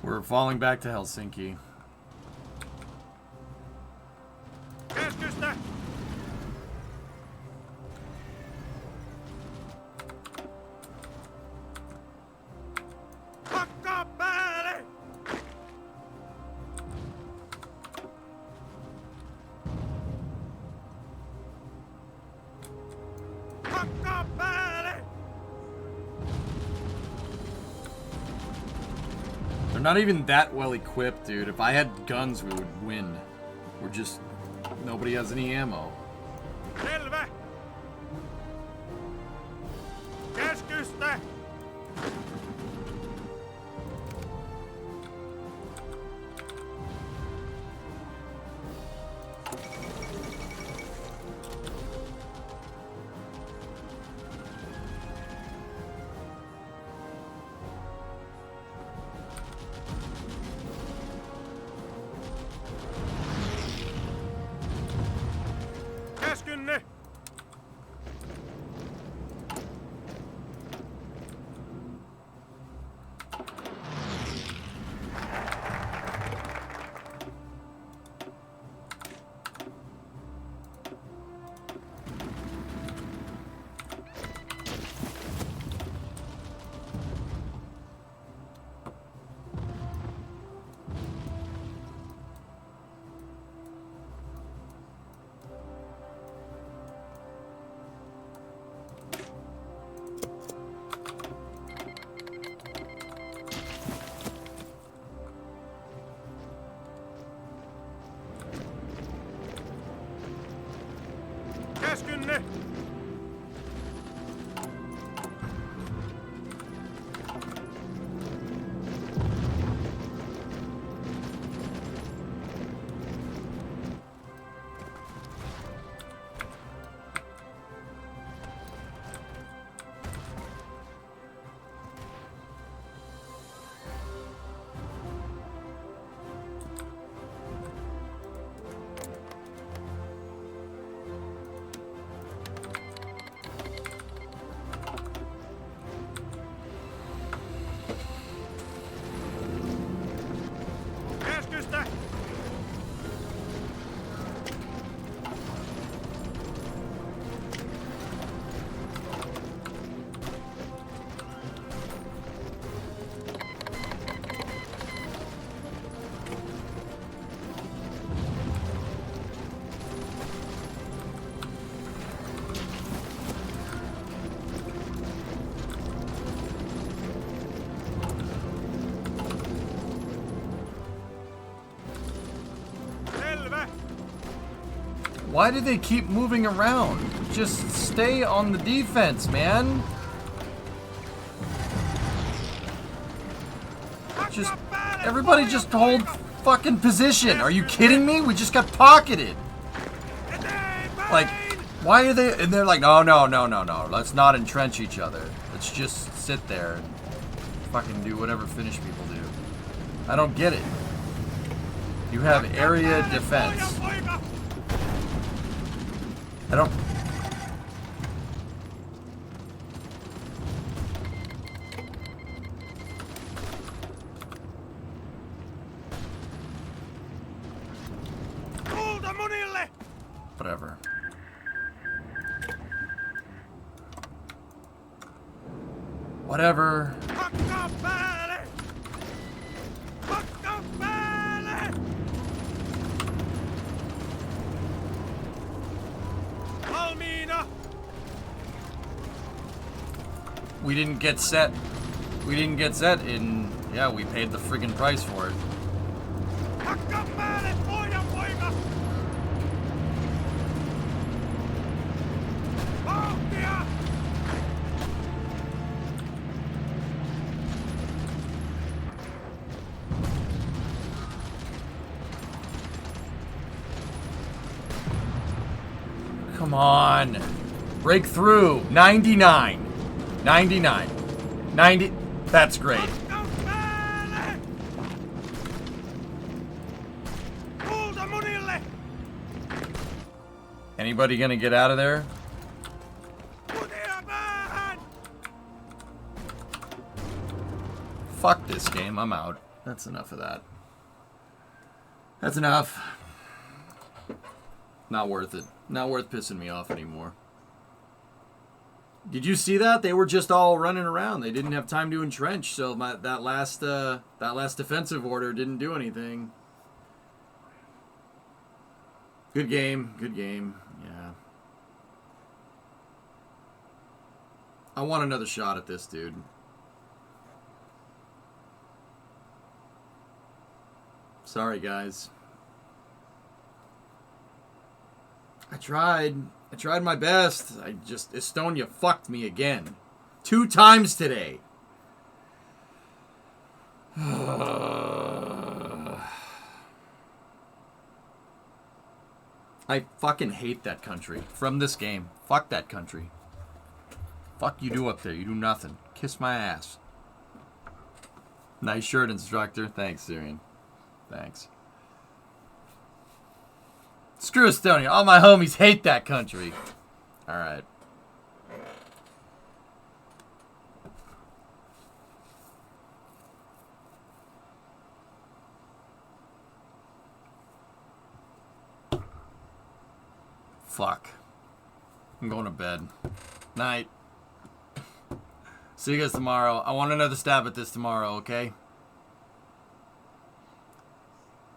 We're falling back to Helsinki. Keskusta! Hakkaa päälle! Hakkaa päälle! They're not even that well equipped, dude. If I had guns, we would win. We're just... Nobody has any ammo. Selvä! Keskusta! Keskynne! Keskynne! Keskusta! Selvä! Why do they keep moving around? Just stay on the defense, man. Just... Everybody just hold fucking position. Are you kidding me? We just got pocketed. Like, why are they... And they're like, no, no, no, no, no. Let's not entrench each other. Let's just sit there and fucking do whatever Finnish people do. I don't get it. You have area defense. I don't... Whatever. Whatever. Hakka päälle! Hakka päälle! Valmiina! We didn't get set. We didn't get set in... Yeah, we paid the friggin' price for it. Hakka päälle, pojan poika! Vauhtia! Come on. Break through. 99. 99. 90. That's great. Hakka päälle! Kulta munille! Anybody gonna get out of there? Kutia päähän! Fuck this game. I'm out. That's enough of that. That's enough. Not worth it. Not worth pissing me off anymore. Did you see that? They were just all running around. They didn't have time to entrench, so that last defensive order didn't do anything. Good game. Good game. Yeah. I want another shot at this, dude. Sorry, guys. I tried my best. Estonia fucked me again. 2 times today. I fucking hate that country. From this game. Fuck that country. Fuck you do up there. You do nothing. Kiss my ass. Nice shirt, instructor. Thanks, Syrian. Thanks. Screw Estonia. All my homies hate that country. Alright. Fuck. I'm going to bed. Night. See you guys tomorrow. I want another stab at this tomorrow, okay?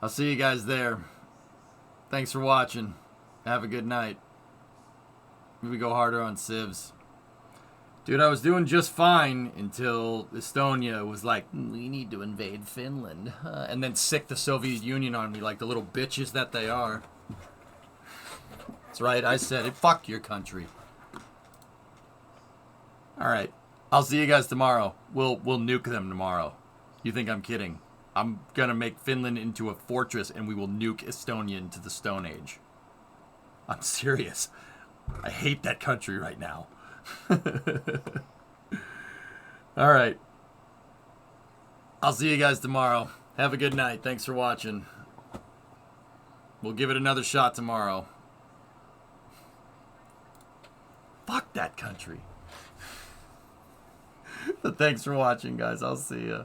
I'll see you guys there. Thanks for watching. Have a good night. Maybe go harder on civs. Dude, I was doing just fine until Estonia was like, we need to invade Finland. And then sick the Soviet Union on me like the little bitches that they are. That's right, I said it. Fuck your country. Alright. I'll see you guys tomorrow. We'll nuke them tomorrow. You think I'm kidding? I'm gonna make Finland into a fortress and we will nuke Estonia into the Stone Age. I'm serious. I hate that country right now. Alright. I'll see you guys tomorrow. Have a good night. Thanks for watching. We'll give it another shot tomorrow. Fuck that country. But thanks for watching, guys. I'll see ya.